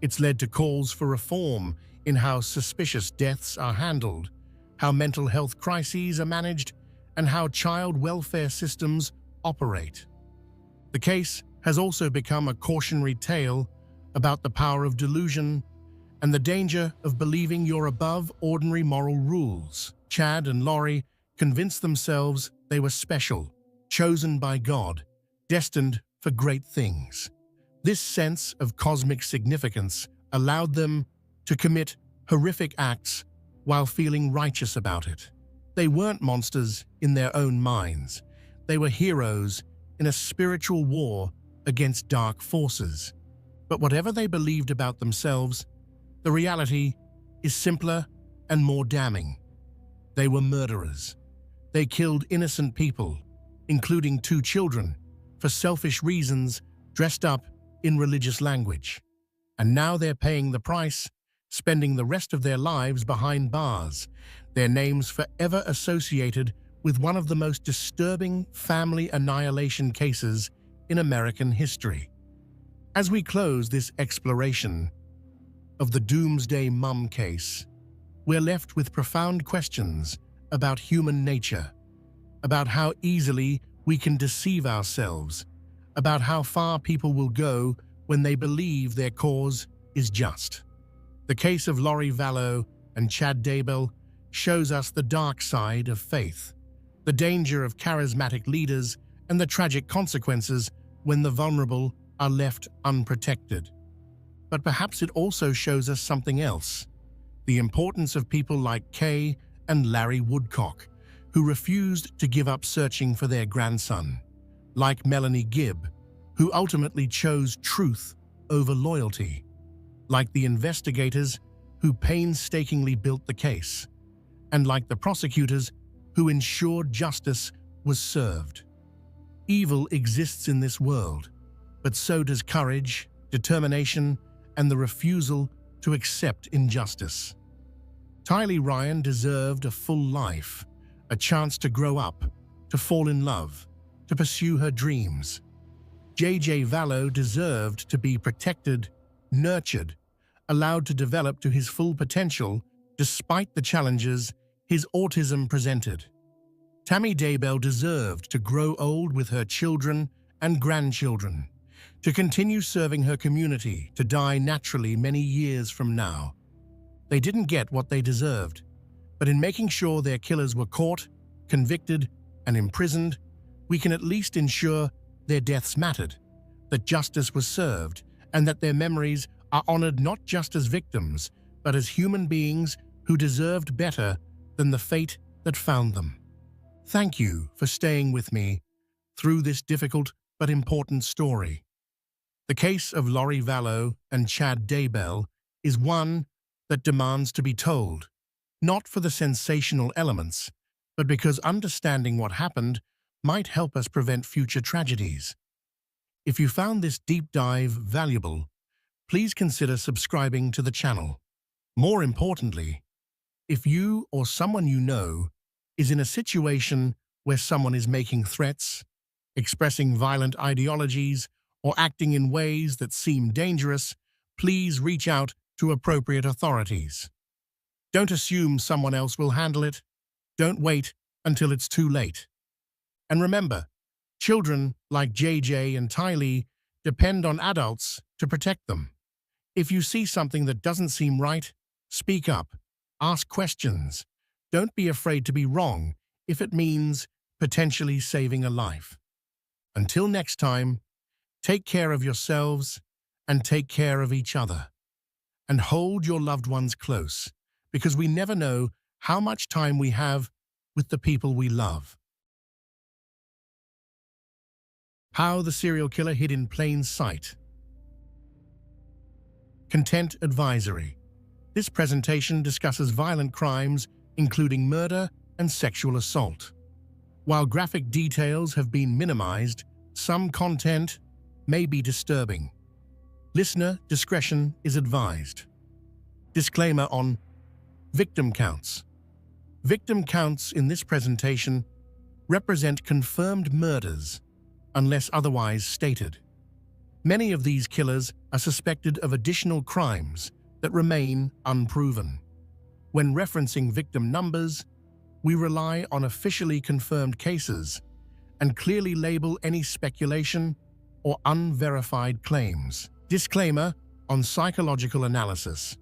It's led to calls for reform in how suspicious deaths are handled, how mental health crises are managed, and how child welfare systems operate. The case has also become a cautionary tale about the power of delusion and the danger of believing you're above ordinary moral rules. Chad and Laurie convinced themselves they were special, chosen by God, destined for great things. This sense of cosmic significance allowed them to commit horrific acts while feeling righteous about it. They weren't monsters in their own minds. They were heroes in a spiritual war against dark forces. But whatever they believed about themselves, the reality is simpler and more damning. They were murderers. They killed innocent people, including 2 children, for selfish reasons dressed up in religious language. And now they're paying the price, spending the rest of their lives behind bars, their names forever associated with one of the most disturbing family annihilation cases in American history. As we close this exploration of the Doomsday Mum case, we're left with profound questions about human nature, about how easily we can deceive ourselves, about how far people will go when they believe their cause is just. The case of Laurie Vallow and Chad Daybell shows us the dark side of faith, the danger of charismatic leaders, and the tragic consequences when the vulnerable are left unprotected. But perhaps it also shows us something else, the importance of people like Kay and Larry Woodcock, who refused to give up searching for their grandson, like Melanie Gibb, who ultimately chose truth over loyalty, like the investigators who painstakingly built the case, and like the prosecutors who ensured justice was served. Evil exists in this world, but so does courage, determination, and the refusal to accept injustice. Tylee Ryan deserved a full life, a chance to grow up, to fall in love, to pursue her dreams. JJ Vallow deserved to be protected, nurtured, allowed to develop to his full potential despite the challenges his autism presented. Tammy Daybell deserved to grow old with her children and grandchildren, to continue serving her community, to die naturally many years from now. They didn't get what they deserved, But in making sure their killers were caught, convicted, and imprisoned, we can at least ensure their deaths mattered, that justice was served, and that their memories are honored not just as victims, but as human beings who deserved better than the fate that found them. Thank you for staying with me through this difficult but important story. The case of Lori Vallow and Chad Daybell is one that demands to be told, not for the sensational elements, but because understanding what happened might help us prevent future tragedies. If you found this deep dive valuable, please consider subscribing to the channel. More importantly, if you or someone you know is in a situation where someone is making threats, expressing violent ideologies, or acting in ways that seem dangerous, please reach out to appropriate authorities. Don't assume someone else will handle it. Don't wait until it's too late. And remember, children like JJ and Tylee depend on adults to protect them. If you see something that doesn't seem right, speak up. Ask questions. Don't be afraid to be wrong if it means potentially saving a life. Until next time, take care of yourselves and take care of each other. And hold your loved ones close, because we never know how much time we have with the people we love. How the serial killer hid in plain sight. Content Advisory. This presentation discusses violent crimes, including murder and sexual assault. While graphic details have been minimized, some content may be disturbing. Listener discretion is advised. Disclaimer on victim counts. Victim counts in this presentation represent confirmed murders, unless otherwise stated. Many of these killers are suspected of additional crimes that remain unproven. When referencing victim numbers, we rely on officially confirmed cases and clearly label any speculation or unverified claims. Disclaimer on psychological analysis.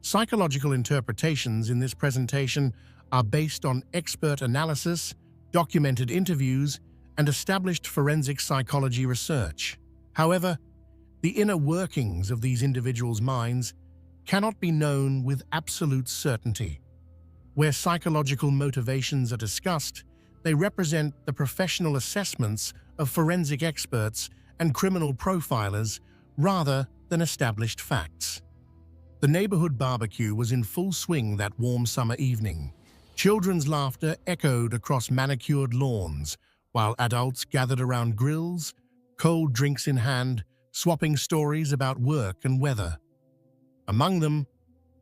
Psychological interpretations in this presentation are based on expert analysis, documented interviews, and established forensic psychology research. However, the inner workings of these individuals' minds cannot be known with absolute certainty. Where psychological motivations are discussed, they represent the professional assessments of forensic experts and criminal profilers rather than established facts. The neighborhood barbecue was in full swing that warm summer evening. Children's laughter echoed across manicured lawns, while adults gathered around grills, cold drinks in hand, swapping stories about work and weather. Among them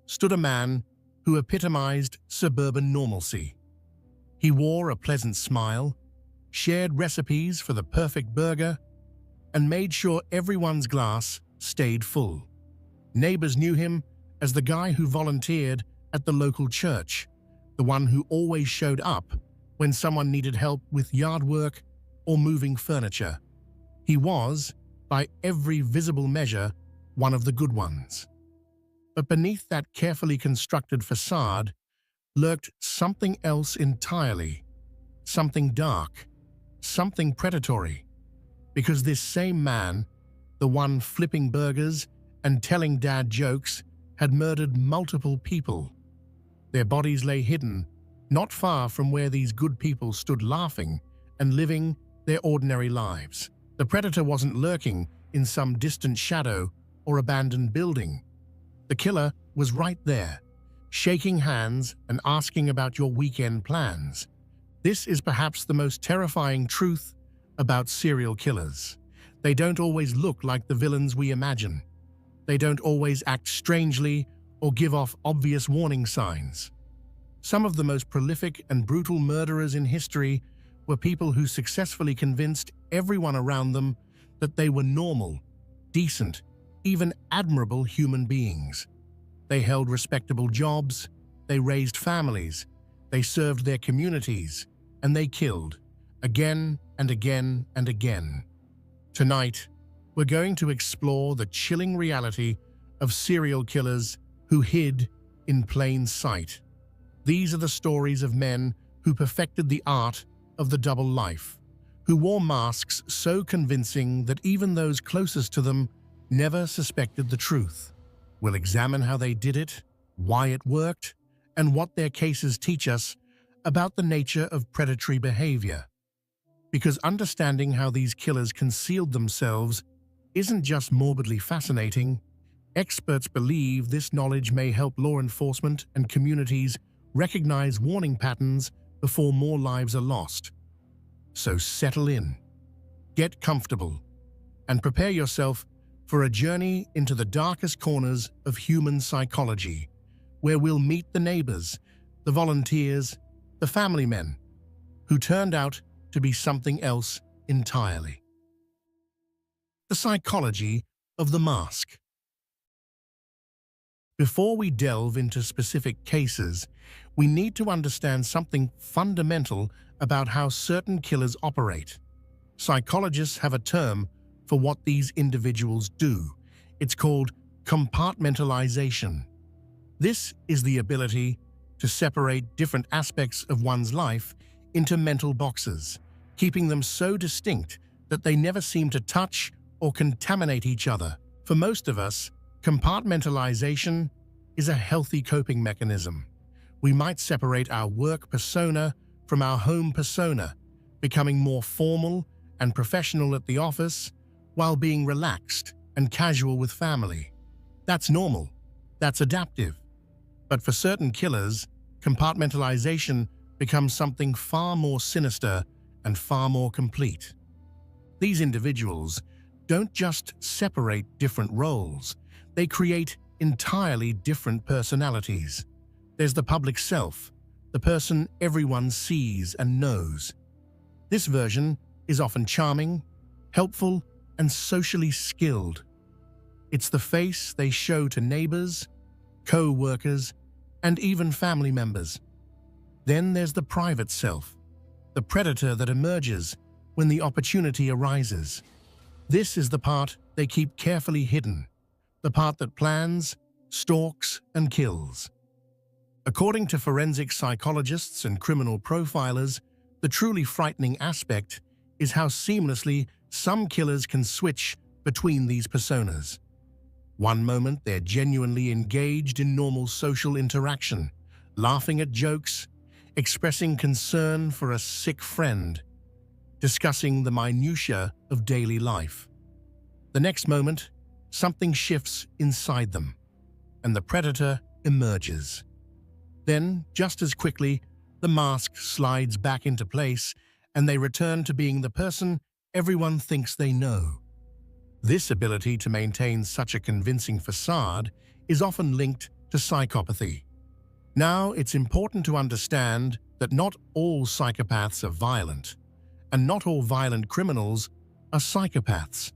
stood a man who epitomized suburban normalcy. He wore a pleasant smile, shared recipes for the perfect burger, and made sure everyone's glass stayed full. Neighbors knew him as the guy who volunteered at the local church, the one who always showed up when someone needed help with yard work or moving furniture. He was, by every visible measure, one of the good ones. But beneath that carefully constructed facade lurked something else entirely, something dark, something predatory. Because this same man, the one flipping burgers and telling dad jokes, had murdered multiple people. Their bodies lay hidden, not far from where these good people stood laughing and living their ordinary lives. The predator wasn't lurking in some distant shadow or abandoned building. The killer was right there, shaking hands and asking about your weekend plans. This is perhaps the most terrifying truth about serial killers. They don't always look like the villains we imagine. They don't always act strangely or give off obvious warning signs. Some of the most prolific and brutal murderers in history were people who successfully convinced everyone around them that they were normal, decent, even admirable human beings. They held respectable jobs, they raised families, they served their communities, and they killed, again and again and again. Tonight, we're going to explore the chilling reality of serial killers who hid in plain sight. These are the stories of men who perfected the art of the double life, who wore masks so convincing that even those closest to them never suspected the truth. We'll examine how they did it, why it worked, and what their cases teach us about the nature of predatory behavior. Because understanding how these killers concealed themselves isn't just morbidly fascinating, experts believe this knowledge may help law enforcement and communities recognize warning patterns before more lives are lost. So settle in, get comfortable, and prepare yourself for a journey into the darkest corners of human psychology, where we'll meet the neighbors, the volunteers, the family men, who turned out to be something else entirely. The psychology of the mask. Before we delve into specific cases, we need to understand something fundamental about how certain killers operate. Psychologists have a term for what these individuals do. It's called compartmentalization. This is the ability to separate different aspects of one's life into mental boxes, keeping them so distinct that they never seem to touch or contaminate each other. For most of us, compartmentalization is a healthy coping mechanism. We might separate our work persona from our home persona, becoming more formal and professional at the office while being relaxed and casual with family. That's normal. That's adaptive. But for certain killers, compartmentalization becomes something far more sinister and far more complete. These individuals don't just separate different roles, they create entirely different personalities. There's the public self, the person everyone sees and knows. This version is often charming, helpful, and socially skilled. It's the face they show to neighbors, co-workers, and even family members. Then there's the private self, the predator that emerges when the opportunity arises. This is the part they keep carefully hidden, the part that plans, stalks, and kills. According to forensic psychologists and criminal profilers, the truly frightening aspect is how seamlessly some killers can switch between these personas. One moment they're genuinely engaged in normal social interaction, laughing at jokes, expressing concern for a sick friend, discussing the minutiae of daily life. The next moment, something shifts inside them, and the predator emerges. Then, just as quickly, the mask slides back into place, and they return to being the person everyone thinks they know. This ability to maintain such a convincing facade is often linked to psychopathy. Now, it's important to understand that not all psychopaths are violent, and not all violent criminals are psychopaths.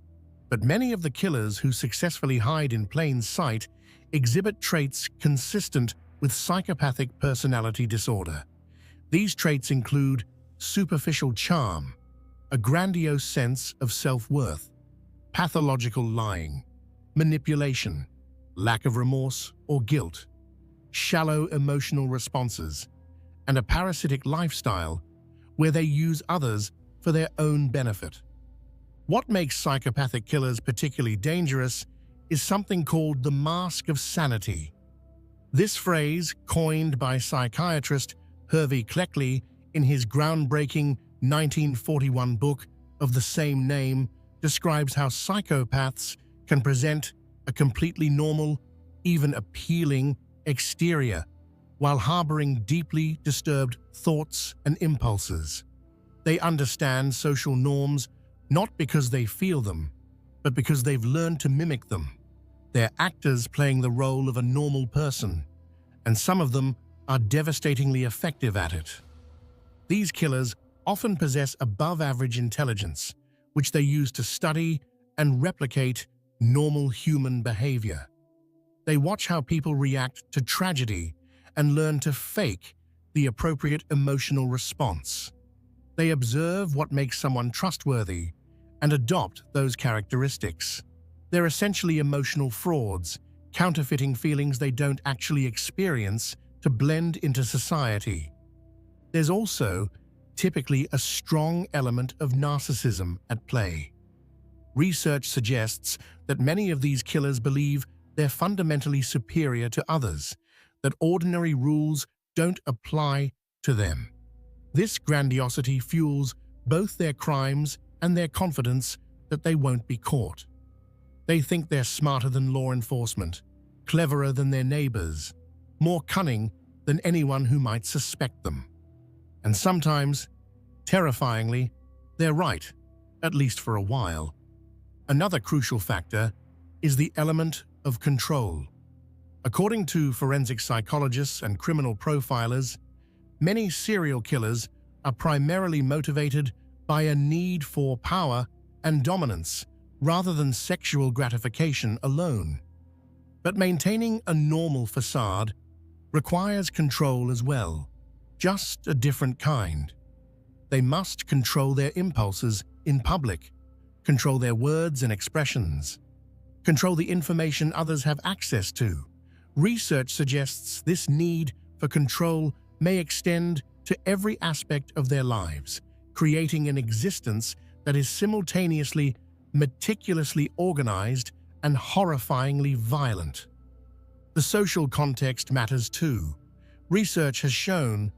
But many of the killers who successfully hide in plain sight exhibit traits consistent with psychopathic personality disorder. These traits include superficial charm, a grandiose sense of self-worth, pathological lying, manipulation, lack of remorse or guilt, shallow emotional responses, and a parasitic lifestyle where they use others for their own benefit. What makes psychopathic killers particularly dangerous is something called the mask of sanity. This phrase, coined by psychiatrist Hervey Cleckley in his groundbreaking 1941 book of the same name, describes how psychopaths can present a completely normal, even appealing exterior while harboring deeply disturbed thoughts and impulses. They understand social norms not because they feel them, but because they've learned to mimic them. They're actors playing the role of a normal person, and some of them are devastatingly effective at it. These killers often possess above-average intelligence, which they use to study and replicate normal human behavior. They watch how people react to tragedy and learn to fake the appropriate emotional response. They observe what makes someone trustworthy and adopt those characteristics. They're essentially emotional frauds, counterfeiting feelings they don't actually experience to blend into society. There's also typically a strong element of narcissism at play. Research suggests that many of these killers believe they're fundamentally superior to others, that ordinary rules don't apply to them. This grandiosity fuels both their crimes and their confidence that they won't be caught. They think they're smarter than law enforcement, cleverer than their neighbors, more cunning than anyone who might suspect them. And sometimes, terrifyingly, they're right, at least for a while. Another crucial factor is the element of control. According to forensic psychologists and criminal profilers, many serial killers are primarily motivated by a need for power and dominance rather than sexual gratification alone. But maintaining a normal facade requires control as well, just a different kind. They must control their impulses in public, control their words and expressions, control the information others have access to. Research suggests this need for control may extend to every aspect of their lives, creating an existence that is simultaneously meticulously organized and horrifyingly violent. The social context matters too. Research has shown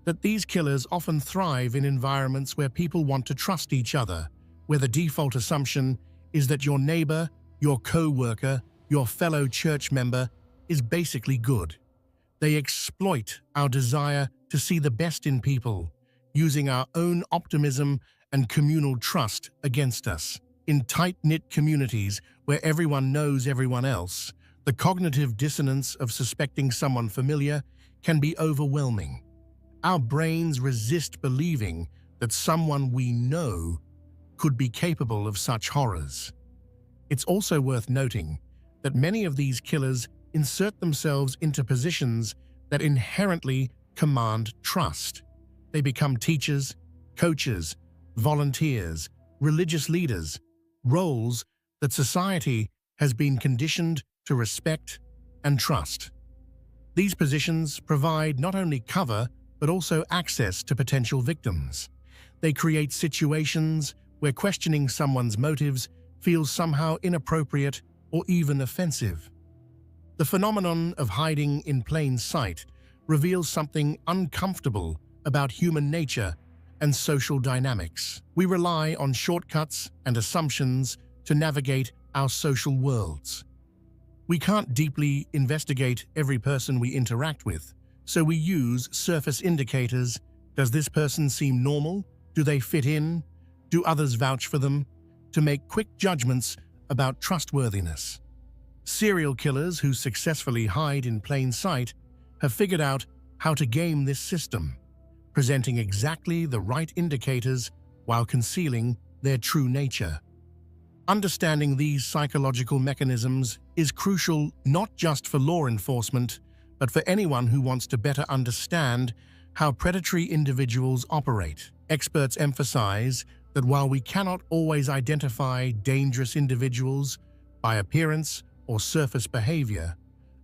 that these killers often thrive in environments where people want to trust each other, where the default assumption is that your neighbor, your co-worker, your fellow church member is basically good. They exploit our desire to see the best in people, using our own optimism and communal trust against us. In tight-knit communities where everyone knows everyone else, the cognitive dissonance of suspecting someone familiar can be overwhelming. Our brains resist believing that someone we know could be capable of such horrors. It's also worth noting that many of these killers insert themselves into positions that inherently command trust. They become teachers, coaches, volunteers, religious leaders, roles that society has been conditioned to respect and trust. These positions provide not only cover but also access to potential victims. They create situations where questioning someone's motives feels somehow inappropriate or even offensive. The phenomenon of hiding in plain sight reveals something uncomfortable about human nature and social dynamics. We rely on shortcuts and assumptions to navigate our social worlds. We can't deeply investigate every person we interact with, so we use surface indicators. Does this person seem normal? Do they fit in? Do others vouch for them? To make quick judgments about trustworthiness. Serial killers who successfully hide in plain sight have figured out how to game this system, presenting exactly the right indicators while concealing their true nature. Understanding these psychological mechanisms is crucial not just for law enforcement, but for anyone who wants to better understand how predatory individuals operate. Experts emphasize that while we cannot always identify dangerous individuals by appearance or surface behavior,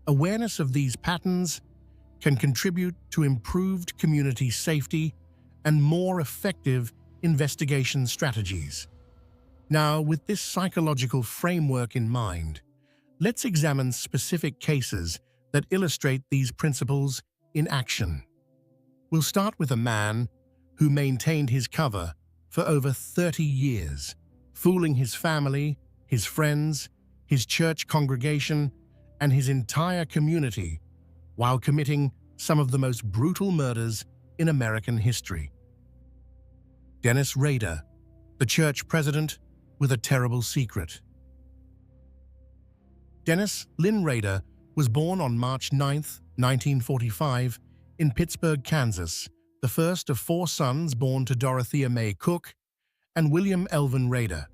awareness of these patterns can contribute to improved community safety and more effective investigation strategies. Now, with this psychological framework in mind, let's examine specific cases that illustrate these principles in action. We'll start with a man who maintained his cover for over 30 years, fooling his family, his friends, his church congregation, and his entire community while committing some of the most brutal murders in American history. Dennis Rader, the church president with a terrible secret. Dennis Lynn Rader was born on March 9, 1945, in Pittsburgh, Kansas, the first of 4 sons born to Dorothea May Cook and William Elvin Rader.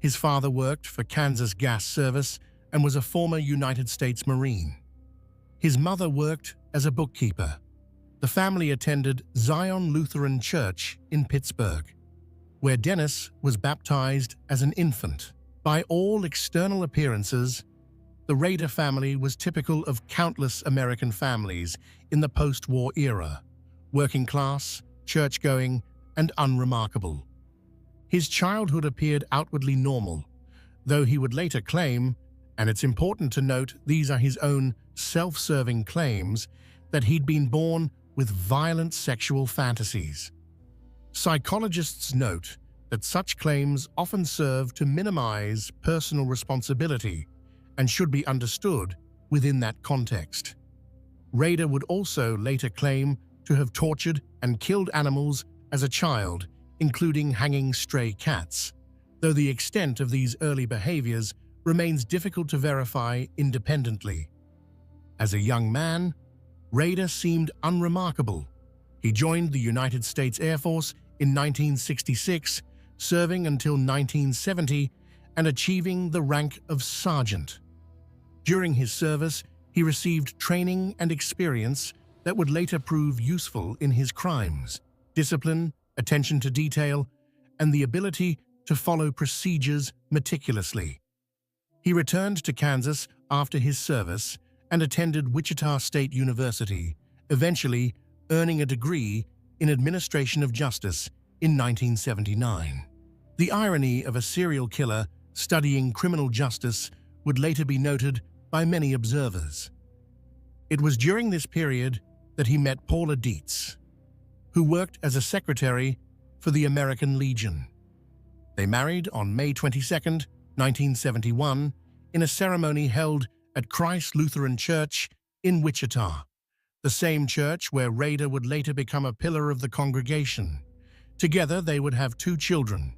His father worked for Kansas Gas Service and was a former United States Marine. His mother worked as a bookkeeper. The family attended Zion Lutheran Church in Pittsburgh, where Dennis was baptized as an infant. By all external appearances, The Rader family was typical of countless American families in the post-war era, working class, church-going, and unremarkable. His childhood appeared outwardly normal, though he would later claim, and it's important to note these are his own self-serving claims, that he'd been born with violent sexual fantasies. Psychologists note that such claims often serve to minimize personal responsibility and should be understood within that context. Rader would also later claim to have tortured and killed animals as a child, including hanging stray cats, though the extent of these early behaviors remains difficult to verify independently. As a young man, Rader seemed unremarkable. He joined the United States Air Force in 1966, serving until 1970 and achieving the rank of sergeant. During his service, he received training and experience that would later prove useful in his crimes: discipline, attention to detail, and the ability to follow procedures meticulously. He returned to Kansas after his service and attended Wichita State University, eventually earning a degree in administration of justice in 1979. The irony of a serial killer studying criminal justice would later be noted by many observers. It was during this period that he met Paula Dietz, who worked as a secretary for the American Legion. They married on May 22, 1971, in a ceremony held at Christ Lutheran Church in Wichita, the same church where Rader would later become a pillar of the congregation. Together, they would have 2 children,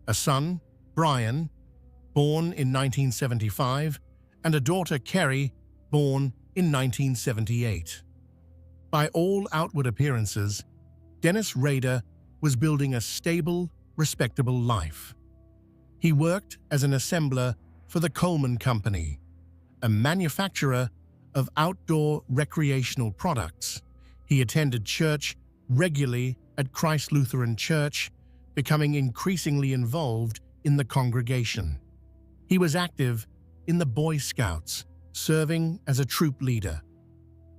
a son, Brian, born in 1975, and a daughter, Kerry, born in 1978. By all outward appearances, Dennis Rader was building a stable, respectable life. He worked as an assembler for the Coleman Company, a manufacturer of outdoor recreational products. He attended church regularly at Christ Lutheran Church, becoming increasingly involved in the congregation. He was active in the Boy Scouts, serving as a troop leader.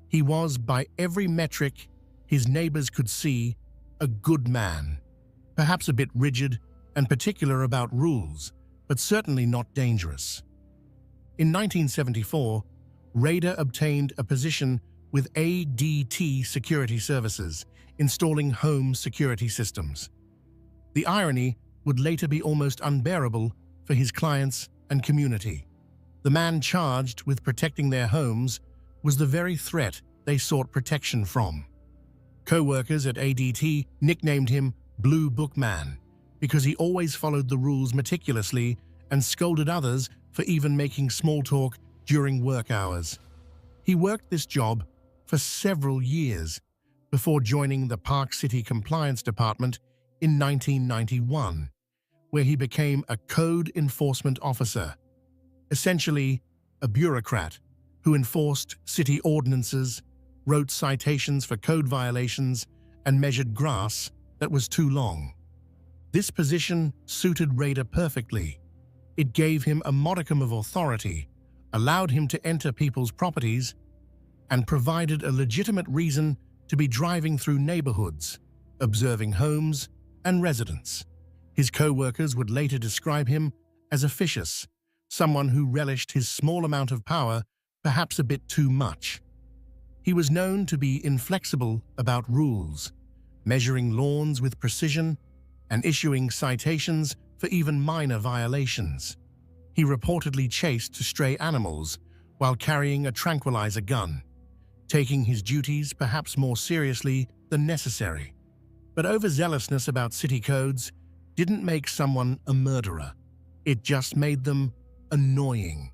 He was, by every metric his neighbors could see, a good man, perhaps a bit rigid and particular about rules, but certainly not dangerous. In 1974, Rader obtained a position with ADT Security Services, installing home security systems. The irony would later be almost unbearable for his clients and community. The man charged with protecting their homes was the very threat they sought protection from. Co-workers at ADT nicknamed him Blue Book Man because he always followed the rules meticulously and scolded others for even making small talk during work hours. He worked this job for several years before joining the Park City Compliance Department in 1991, where he became a code enforcement officer, essentially a bureaucrat who enforced city ordinances, wrote citations for code violations, and measured grass that was too long. This position suited Rader perfectly. It gave him a modicum of authority, allowed him to enter people's properties, and provided a legitimate reason to be driving through neighborhoods, observing homes and residents. His co-workers would later describe him as officious, someone who relished his small amount of power, perhaps a bit too much. He was known to be inflexible about rules, measuring lawns with precision and issuing citations for even minor violations. He reportedly chased stray animals while carrying a tranquilizer gun, taking his duties perhaps more seriously than necessary. But overzealousness about city codes didn't make someone a murderer. It just made them annoying.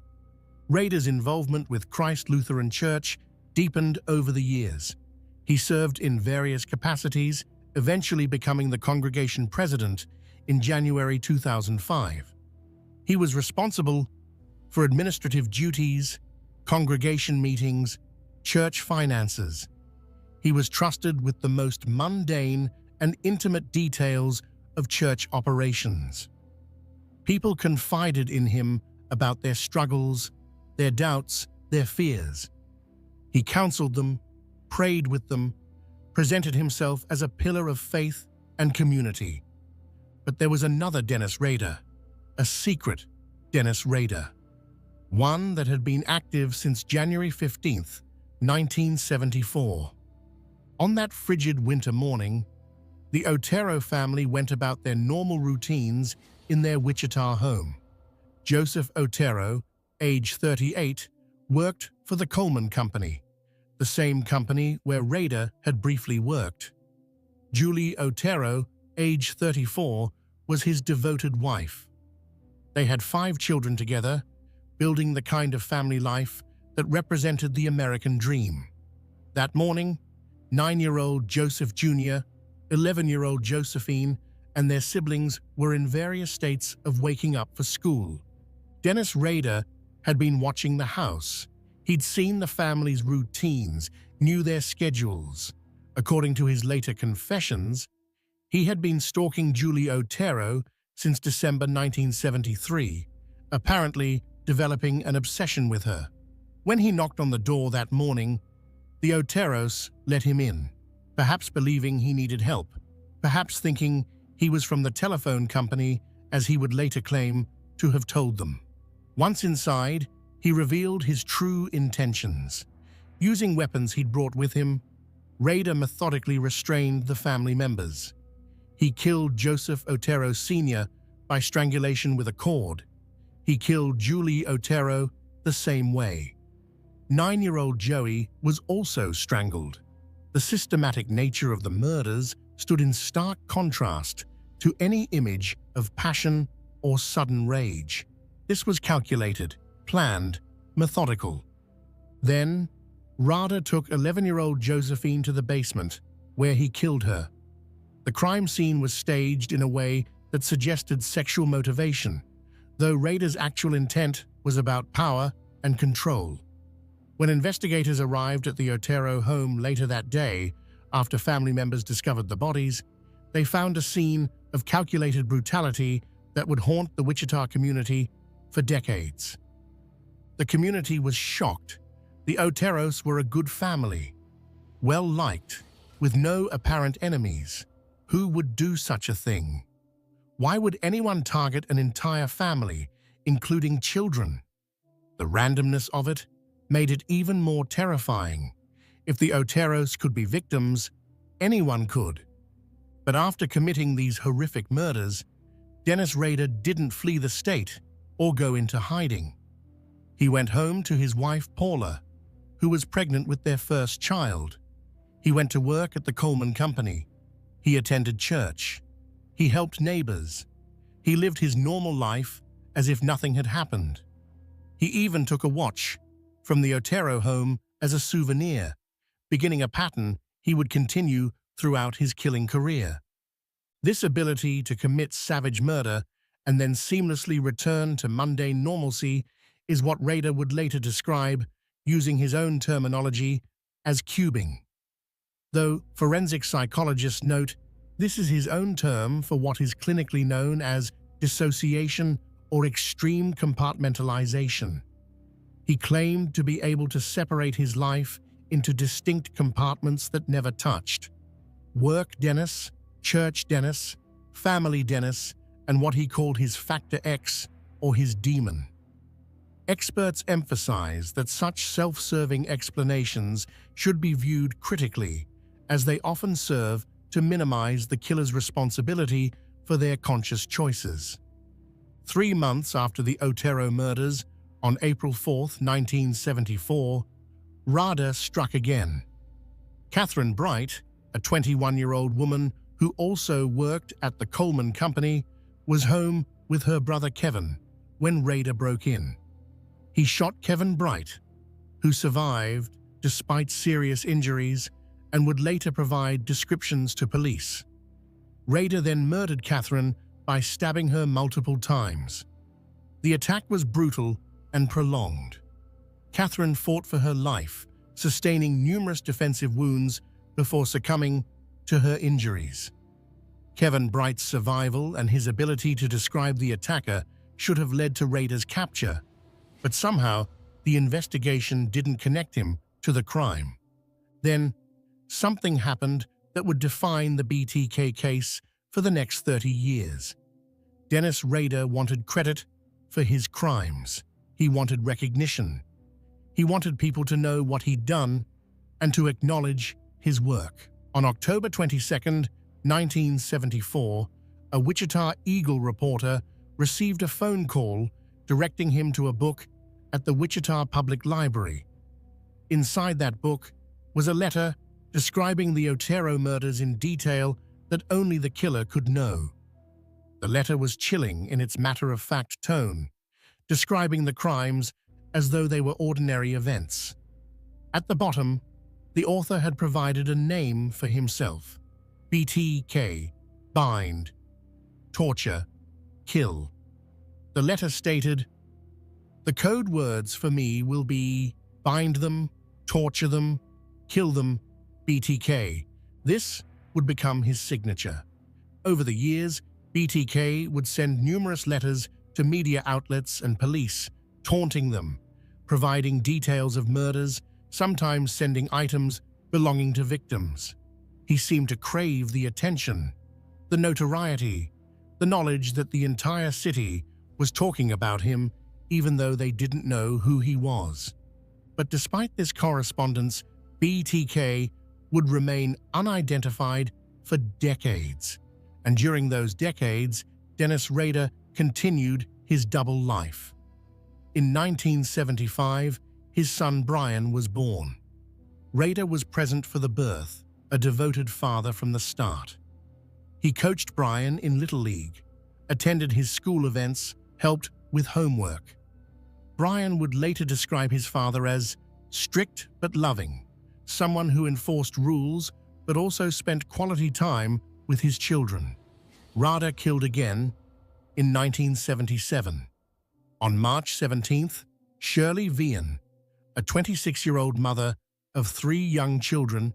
Rader's involvement with Christ Lutheran Church deepened over the years. He served in various capacities, eventually becoming the congregation president in January 2005. He was responsible for administrative duties, congregation meetings, church finances. He was trusted with the most mundane and intimate details of church operations. People confided in him about their struggles, their doubts, their fears. He counseled them, prayed with them, presented himself as a pillar of faith and community. But there was another Dennis Rader, a secret Dennis Rader, one that had been active since January 15th, 1974. On that frigid winter morning, the Otero family went about their normal routines in their Wichita home. Joseph Otero, age 38, worked for the Coleman Company, the same company where Rader had briefly worked. Julie Otero, age 34, was his devoted wife. They had 5 children together, building the kind of family life that represented the American dream. That morning, 9-year-old Joseph Jr., 11-year-old Josephine, and their siblings were in various states of waking up for school. Dennis Rader had been watching the house. He'd seen the family's routines, knew their schedules. According to his later confessions, he had been stalking Julie Otero since December 1973, apparently developing an obsession with her. When he knocked on the door that morning, the Oteros let him in, perhaps believing he needed help, perhaps thinking he was from the telephone company, as he would later claim to have told them. Once inside, he revealed his true intentions. Using weapons he'd brought with him, Rader methodically restrained the family members. He killed Joseph Otero Sr. by strangulation with a cord. He killed Julie Otero the same way. 9-year-old Joey was also strangled. The systematic nature of the murders stood in stark contrast to any image of passion or sudden rage. This was calculated, planned, methodical. Then, Rader took 11-year-old Josephine to the basement, where he killed her. The crime scene was staged in a way that suggested sexual motivation, though Rader's actual intent was about power and control. When investigators arrived at the Otero home later that day, after family members discovered the bodies, they found a scene of calculated brutality that would haunt the Wichita community for decades. The community was shocked. The Oteros were a good family, well-liked, with no apparent enemies. Who would do such a thing? Why would anyone target an entire family, including children? The randomness of it made it even more terrifying. If the Oteros could be victims, anyone could. But after committing these horrific murders, Dennis Rader didn't flee the state or go into hiding. He went home to his wife Paula, who was pregnant with their first child. He went to work at the Coleman Company. He attended church. He helped neighbors. He lived his normal life as if nothing had happened. He even took a watch from the Otero home as a souvenir, beginning a pattern he would continue throughout his killing career. This ability to commit savage murder and then seamlessly return to mundane normalcy is what Rader would later describe, using his own terminology, as cubing. Though forensic psychologists note this is his own term for what is clinically known as dissociation or extreme compartmentalization. He claimed to be able to separate his life into distinct compartments that never touched: work Dennis, church Dennis, family Dennis, and what he called his Factor X, or his demon. Experts emphasize that such self-serving explanations should be viewed critically, as they often serve to minimize the killer's responsibility for their conscious choices. 3 months after the Otero murders, on April 4, 1974, Rader struck again. Catherine Bright, a 21-year-old woman who also worked at the Coleman Company, was home with her brother Kevin when Rader broke in. He shot Kevin Bright, who survived despite serious injuries and would later provide descriptions to police. Rader then murdered Catherine by stabbing her multiple times. The attack was brutal and prolonged. Catherine fought for her life, sustaining numerous defensive wounds before succumbing to her injuries. Kevin Bright's survival and his ability to describe the attacker should have led to Rader's capture, but somehow the investigation didn't connect him to the crime. Then, something happened that would define the BTK case for the next 30 years. Dennis Rader wanted credit for his crimes. He wanted recognition. He wanted people to know what he'd done and to acknowledge his work. On October 22, 1974, a Wichita Eagle reporter received a phone call directing him to a book at the Wichita Public Library. Inside that book was a letter describing the Otero murders in detail that only the killer could know. The letter was chilling in its matter-of-fact tone, describing the crimes as though they were ordinary events. At the bottom, the author had provided a name for himself: BTK, bind, torture, kill. The letter stated, "The code words for me will be bind them, torture them, kill them, BTK." This would become his signature. Over the years, BTK would send numerous letters to media outlets and police, taunting them, providing details of murders, sometimes sending items belonging to victims. He seemed to crave the attention, the notoriety, the knowledge that the entire city was talking about him, even though they didn't know who he was. But despite this correspondence, BTK would remain unidentified for decades. And during those decades, Dennis Rader continued his double life. In 1975, his son Brian was born. Rader was present for the birth, a devoted father from the start. He coached Brian in Little League, attended his school events, helped with homework. Brian would later describe his father as strict but loving, someone who enforced rules but also spent quality time with his children. Rader killed again in 1977. On March 17th, Shirley Vian, a 26-year-old mother of 3 young children,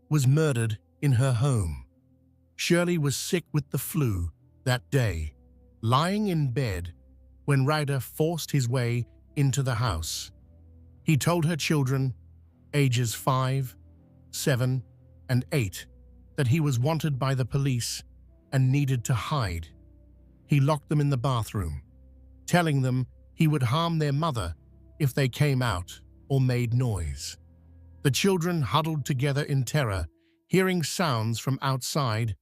was murdered in her home. Shirley was sick with the flu that day, lying in bed when Rader forced his way into the house. He told her children, ages 5, 7, and 8, that he was wanted by the police and needed to hide. He locked them in the bathroom, telling them he would harm their mother if they came out or made noise. The children huddled together in terror, hearing sounds from outside,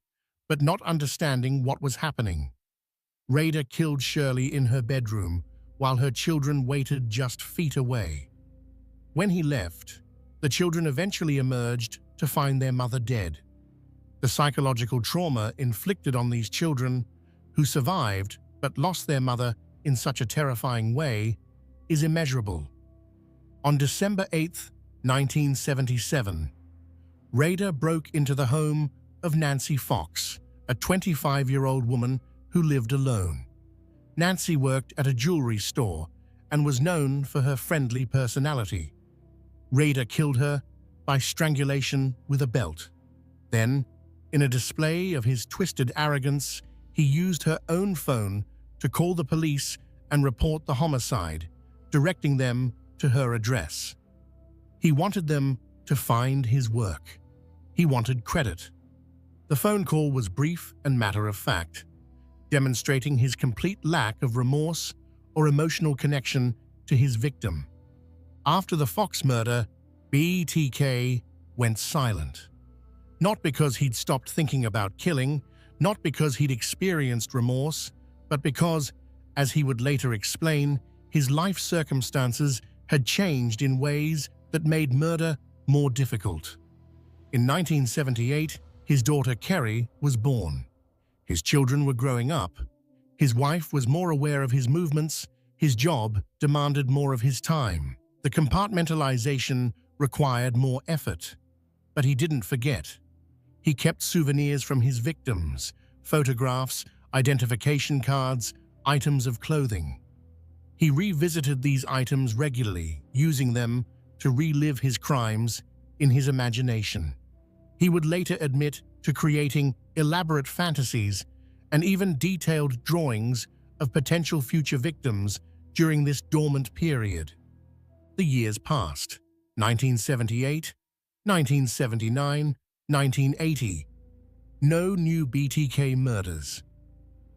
but not understanding what was happening. Rader killed Shirley in her bedroom while her children waited just feet away. When he left, the children eventually emerged to find their mother dead. The psychological trauma inflicted on these children, who survived but lost their mother in such a terrifying way, is immeasurable. On December 8, 1977, Rader broke into the home of Nancy Fox, a 25-year-old woman who lived alone. Nancy worked at a jewelry store and was known for her friendly personality. Rader killed her by strangulation with a belt. Then, in a display of his twisted arrogance, he used her own phone to call the police and report the homicide, directing them to her address. He wanted them to find his work. He wanted credit. The phone call was brief and matter-of-fact, demonstrating his complete lack of remorse or emotional connection to his victim. After the Fox murder, BTK went silent. Not because he'd stopped thinking about killing, not because he'd experienced remorse, but because, as he would later explain, his life circumstances had changed in ways that made murder more difficult. In 1978, his daughter Kerry was born. His children were growing up. His wife was more aware of his movements. His job demanded more of his time. The compartmentalization required more effort. But he didn't forget. He kept souvenirs from his victims, photographs, identification cards, items of clothing. He revisited these items regularly, using them to relive his crimes in his imagination. He would later admit to creating elaborate fantasies and even detailed drawings of potential future victims during this dormant period. The years passed. 1978, 1979, 1980. No new BTK murders.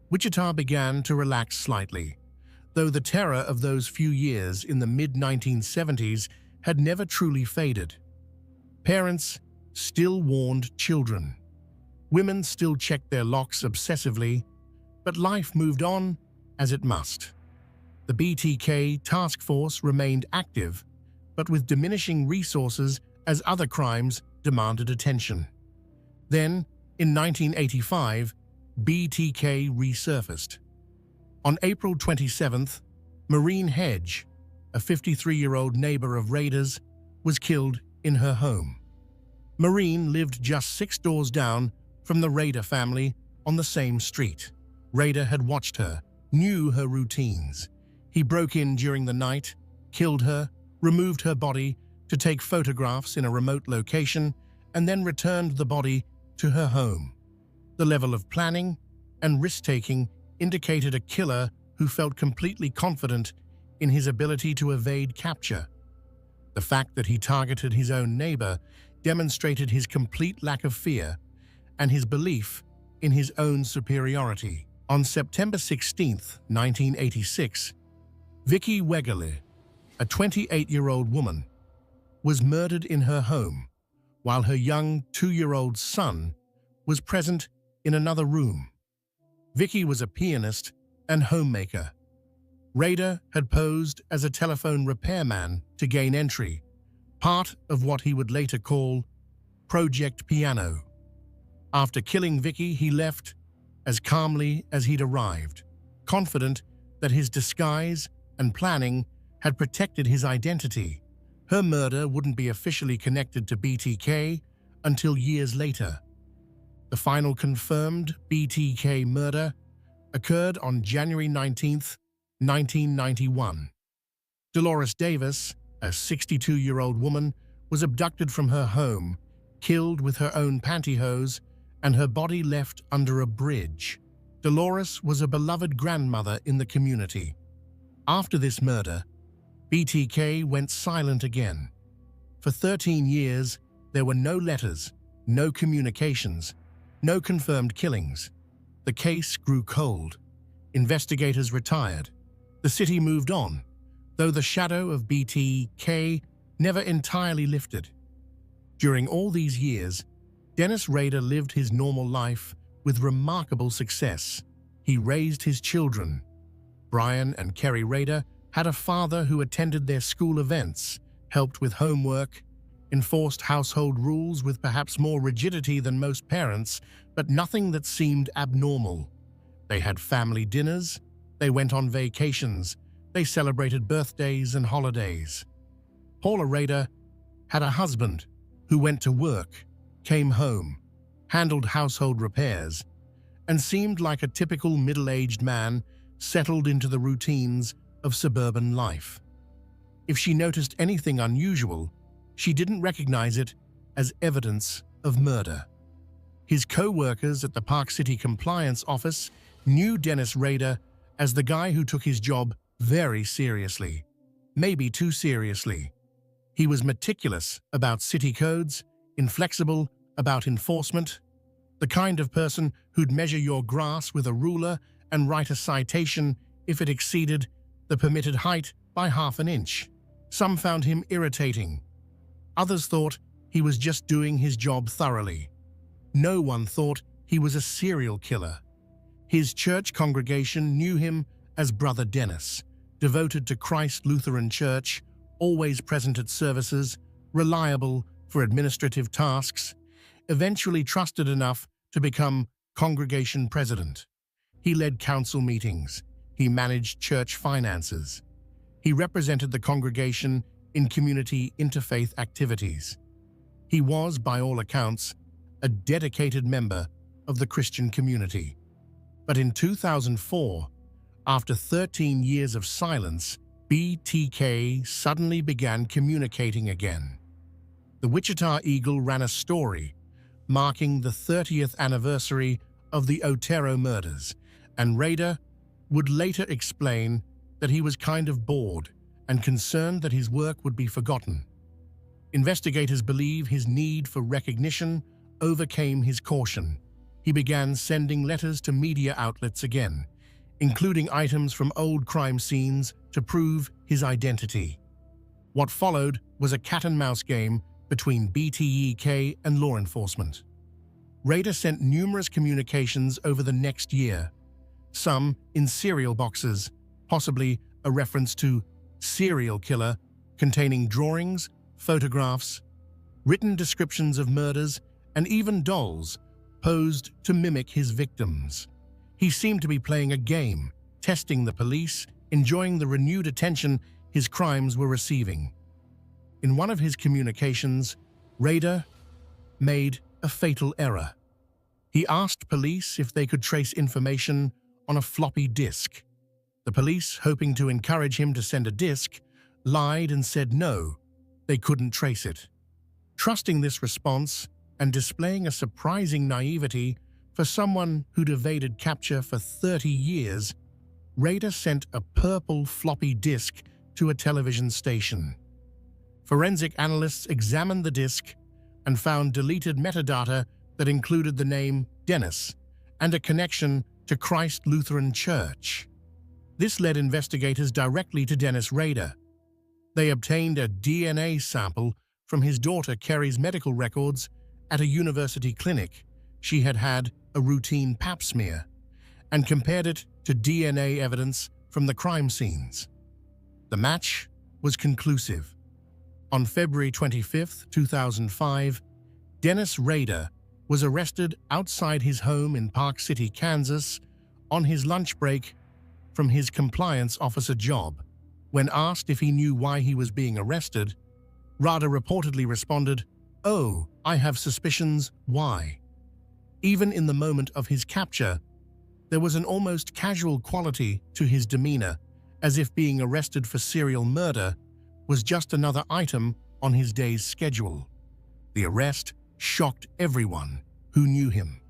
Wichita began to relax slightly, though the terror of those few years in the mid-1970s had never truly faded. Parents still warned children. Women still checked their locks obsessively, but life moved on as it must. The BTK task force remained active, but with diminishing resources as other crimes demanded attention. Then, in 1985, BTK resurfaced. On April 27th, Maureen Hedge, a 53-year-old neighbor of Rader's, was killed in her home. Maureen lived just 6 doors down from the Rader family on the same street. Rader had watched her, knew her routines. He broke in during the night, killed her, removed her body to take photographs in a remote location, and then returned the body to her home. The level of planning and risk-taking indicated a killer who felt completely confident in his ability to evade capture. The fact that he targeted his own neighbor demonstrated his complete lack of fear and his belief in his own superiority. On September 16, 1986, Vicki Wegerle, a 28-year-old woman, was murdered in her home, while her young 2-year-old son was present in another room. Vicki was a pianist and homemaker. Rader had posed as a telephone repairman to gain entry, part of what he would later call Project Piano. After killing Vicki, he left as calmly as he'd arrived, confident that his disguise and planning had protected his identity. Her murder wouldn't be officially connected to BTK until years later. The final confirmed BTK murder occurred on January 19, 1991. Dolores Davis, a 62-year-old woman, was abducted from her home, killed with her own pantyhose, and her body left under a bridge. Dolores was a beloved grandmother in the community. After this murder, BTK went silent again. For 13 years, there were no letters, no communications, no confirmed killings. The case grew cold. Investigators retired. The city moved on, though the shadow of BTK never entirely lifted. During all these years, Dennis Rader lived his normal life with remarkable success. He raised his children. Brian and Kerry Rader had a father who attended their school events, helped with homework, enforced household rules with perhaps more rigidity than most parents, but nothing that seemed abnormal. They had family dinners, they went on vacations, they celebrated birthdays and holidays. Paula Rader had a husband who went to work, came home, handled household repairs, and seemed like a typical middle-aged man settled into the routines of suburban life. If she noticed anything unusual, she didn't recognize it as evidence of murder. His co-workers at the Park City Compliance Office knew Dennis Rader as the guy who took his job very seriously, maybe too seriously. He was meticulous about city codes, inflexible about enforcement, the kind of person who'd measure your grass with a ruler and write a citation if it exceeded the permitted height by half an inch. Some found him irritating. Others thought he was just doing his job thoroughly. No one thought he was a serial killer. His church congregation knew him as Brother Dennis, devoted to Christ Lutheran Church, always present at services, reliable for administrative tasks, eventually trusted enough to become congregation president. He led council meetings. He managed church finances. He represented the congregation in community interfaith activities. He was, by all accounts, a dedicated member of the Christian community. But in 2004, after 13 years of silence, BTK suddenly began communicating again. The Wichita Eagle ran a story marking the 30th anniversary of the Otero murders, and Rader would later explain that he was kind of bored and concerned that his work would be forgotten. Investigators believe his need for recognition overcame his caution. He began sending letters to media outlets again, including items from old crime scenes to prove his identity. What followed was a cat-and-mouse game between BTEK and law enforcement. Rader sent numerous communications over the next year, some in serial boxes, possibly a reference to serial killer, containing drawings, photographs, written descriptions of murders, and even dolls posed to mimic his victims. He seemed to be playing a game, testing the police, enjoying the renewed attention his crimes were receiving. In one of his communications, Rader made a fatal error. He asked police if they could trace information on a floppy disk. The police, hoping to encourage him to send a disk, lied and said no, they couldn't trace it. Trusting this response and displaying a surprising naivety for someone who'd evaded capture for 30 years, Rader sent a purple floppy disk to a television station. Forensic analysts examined the disk and found deleted metadata that included the name Dennis and a connection to Christ Lutheran Church. This led investigators directly to Dennis Rader. They obtained a DNA sample from his daughter Kerry's medical records at a university clinic. She had had a routine pap smear and compared it to DNA evidence from the crime scenes. The match was conclusive. On February 25, 2005, Dennis Rader was arrested outside his home in Park City, Kansas, on his lunch break from his compliance officer job. When asked if he knew why he was being arrested, Rader reportedly responded, "Oh, I have suspicions why." Even in the moment of his capture, there was an almost casual quality to his demeanor, as if being arrested for serial murder was just another item on his day's schedule. The arrest shocked everyone who knew him.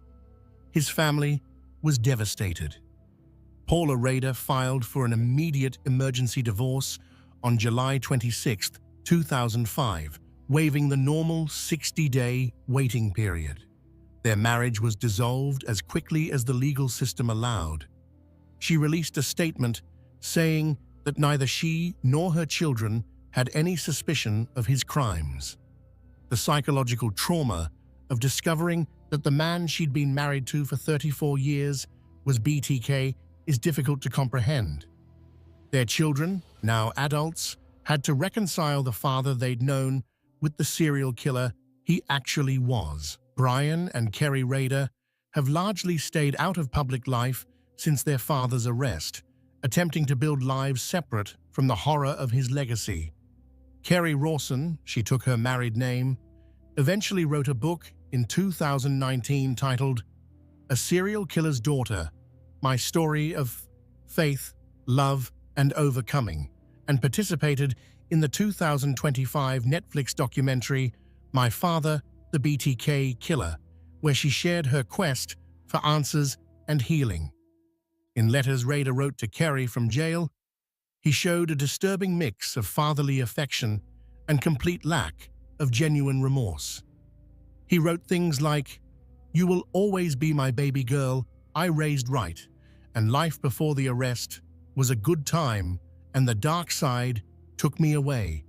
His family was devastated. Paula Rader filed for an immediate emergency divorce on July 26, 2005, waiving the normal 60-day waiting period. Their marriage was dissolved as quickly as the legal system allowed. She released a statement saying that neither she nor her children had any suspicion of his crimes. The psychological trauma of discovering that the man she'd been married to for 34 years was BTK is difficult to comprehend. Their children, now adults, had to reconcile the father they'd known with the serial killer he actually was. Brian and Kerry Rader have largely stayed out of public life since their father's arrest, attempting to build lives separate from the horror of his legacy. Kerry Rawson, she took her married name, eventually wrote a book in 2019 titled A Serial Killer's Daughter, My Story of Faith, Love, and Overcoming, and participated in the 2025 Netflix documentary My Father, the BTK Killer, where she shared her quest for answers and healing. In letters Rader wrote to Kerry from jail, he showed a disturbing mix of fatherly affection and complete lack of genuine remorse. He wrote things like, "You will always be my baby girl, I raised right, and life before the arrest was a good time, and the dark side took me away,"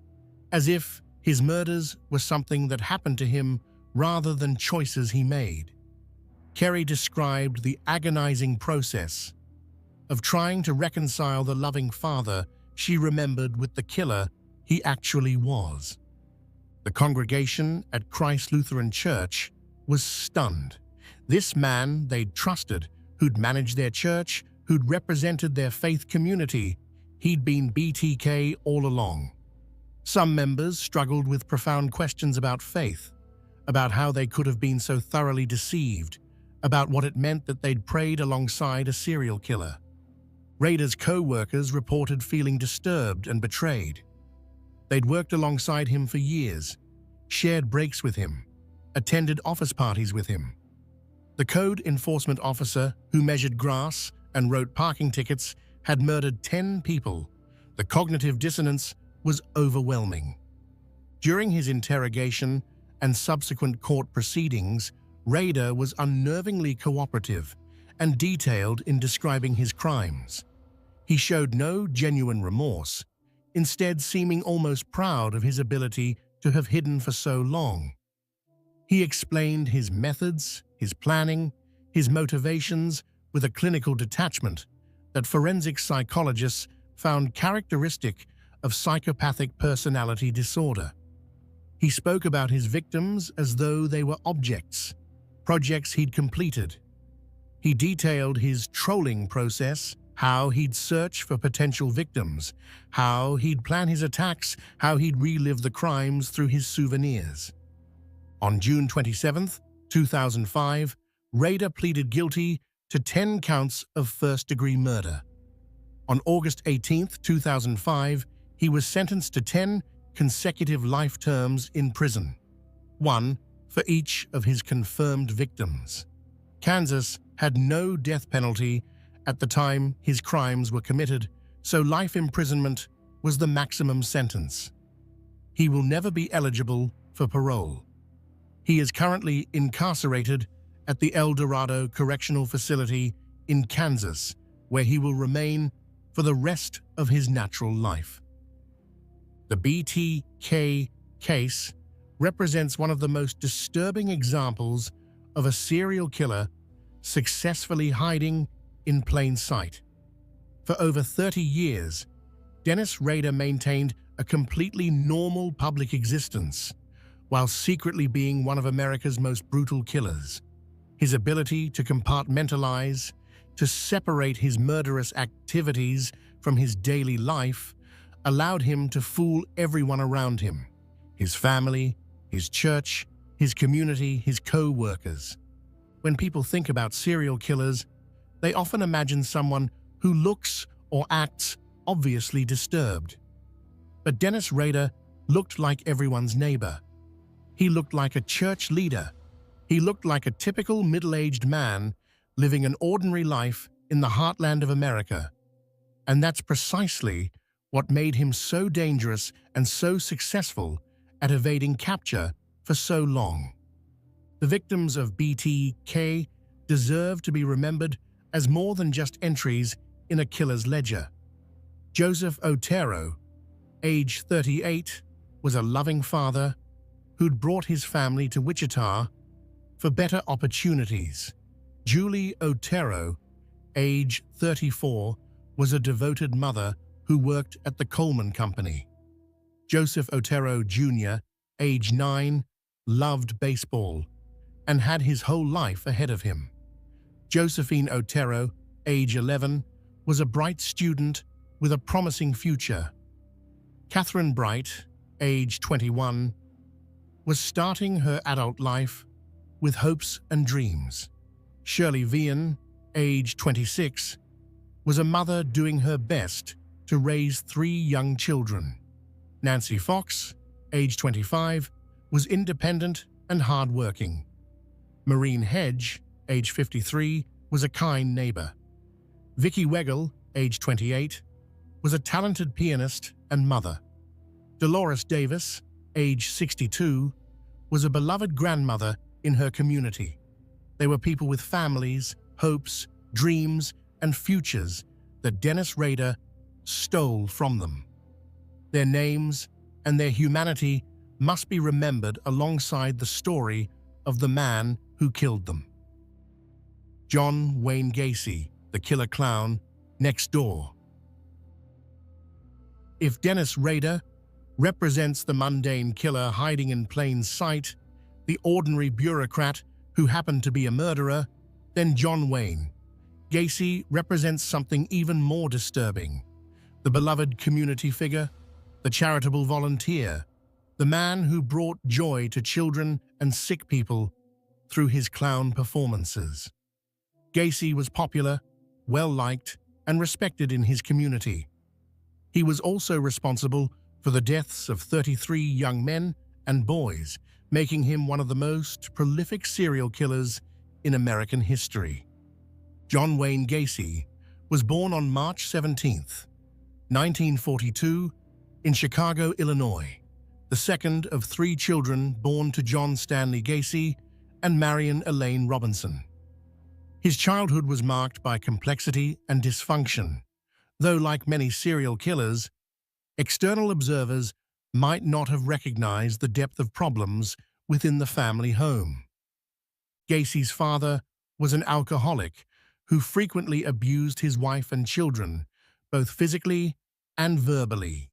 as if his murders were something that happened to him rather than choices he made. Kerry described the agonizing process of trying to reconcile the loving father she remembered with the killer he actually was. The congregation at Christ Lutheran Church was stunned. This man they'd trusted, who'd managed their church, who'd represented their faith community, he'd been BTK all along. Some members struggled with profound questions about faith, about how they could have been so thoroughly deceived, about what it meant that they'd prayed alongside a serial killer. Rader's co-workers reported feeling disturbed and betrayed. They'd worked alongside him for years, shared breaks with him, attended office parties with him. The code enforcement officer who measured grass and wrote parking tickets had murdered 10 people. The cognitive dissonance was overwhelming. During his interrogation and subsequent court proceedings, Rader was unnervingly cooperative and detailed in describing his crimes. He showed no genuine remorse, instead seeming almost proud of his ability to have hidden for so long. He explained his methods, his planning, his motivations with a clinical detachment that forensic psychologists found characteristic of psychopathic personality disorder. He spoke about his victims as though they were objects, projects he'd completed. He detailed his trolling process, how he'd search for potential victims, how he'd plan his attacks, how he'd relive the crimes through his souvenirs. On June 27, 2005, Rader pleaded guilty to 10 counts of first-degree murder. On August 18, 2005, he was sentenced to 10 consecutive life terms in prison, one for each of his confirmed victims. Kansas had no death penalty at the time his crimes were committed, so life imprisonment was the maximum sentence. He will never be eligible for parole. He is currently incarcerated at the El Dorado Correctional Facility in Kansas, where he will remain for the rest of his natural life. The BTK case represents one of the most disturbing examples of a serial killer successfully hiding in plain sight. For over 30 years, Dennis Rader maintained a completely normal public existence, while secretly being one of America's most brutal killers. His ability to compartmentalize, to separate his murderous activities from his daily life, allowed him to fool everyone around him: his family, his church, his community, his co-workers. When people think about serial killers, they often imagine someone who looks or acts obviously disturbed. But Dennis Rader looked like everyone's neighbor. He looked like a church leader. He looked like a typical middle-aged man living an ordinary life in the heartland of America. And that's precisely what made him so dangerous and so successful at evading capture for so long. The victims of BTK deserve to be remembered as more than just entries in a killer's ledger. Joseph Otero, age 38, was a loving father who'd brought his family to Wichita for better opportunities. Julie Otero, age 34, was a devoted mother who worked at the Coleman Company. Joseph Otero Jr., age 9, loved baseball and had his whole life ahead of him. Josephine Otero, age 11, was a bright student with a promising future. Catherine Bright, age 21, was starting her adult life with hopes and dreams. Shirley Vian, age 26, was a mother doing her best to raise 3 young children. Nancy Fox, age 25, was independent and hardworking. Maureen Hedge, age 53, was a kind neighbor. Vicki Wegel, age 28, was a talented pianist and mother. Dolores Davis, age 62, was a beloved grandmother in her community. They were people with families, hopes, dreams, and futures that Dennis Rader stole from them. Their names and their humanity must be remembered alongside the story of the man who killed them. John Wayne Gacy, the killer clown, next door. If Dennis Rader represents the mundane killer hiding in plain sight, the ordinary bureaucrat who happened to be a murderer, then John Wayne Gacy represents something even more disturbing: the beloved community figure, the charitable volunteer, the man who brought joy to children and sick people through his clown performances. Gacy was popular, well-liked, and respected in his community. He was also responsible for the deaths of 33 young men and boys, making him one of the most prolific serial killers in American history. John Wayne Gacy was born on March 17, 1942, in Chicago, Illinois, the second of three children born to John Stanley Gacy and Marion Elaine Robinson. His childhood was marked by complexity and dysfunction, though like many serial killers, external observers might not have recognized the depth of problems within the family home. Gacy's father was an alcoholic who frequently abused his wife and children, both physically and verbally.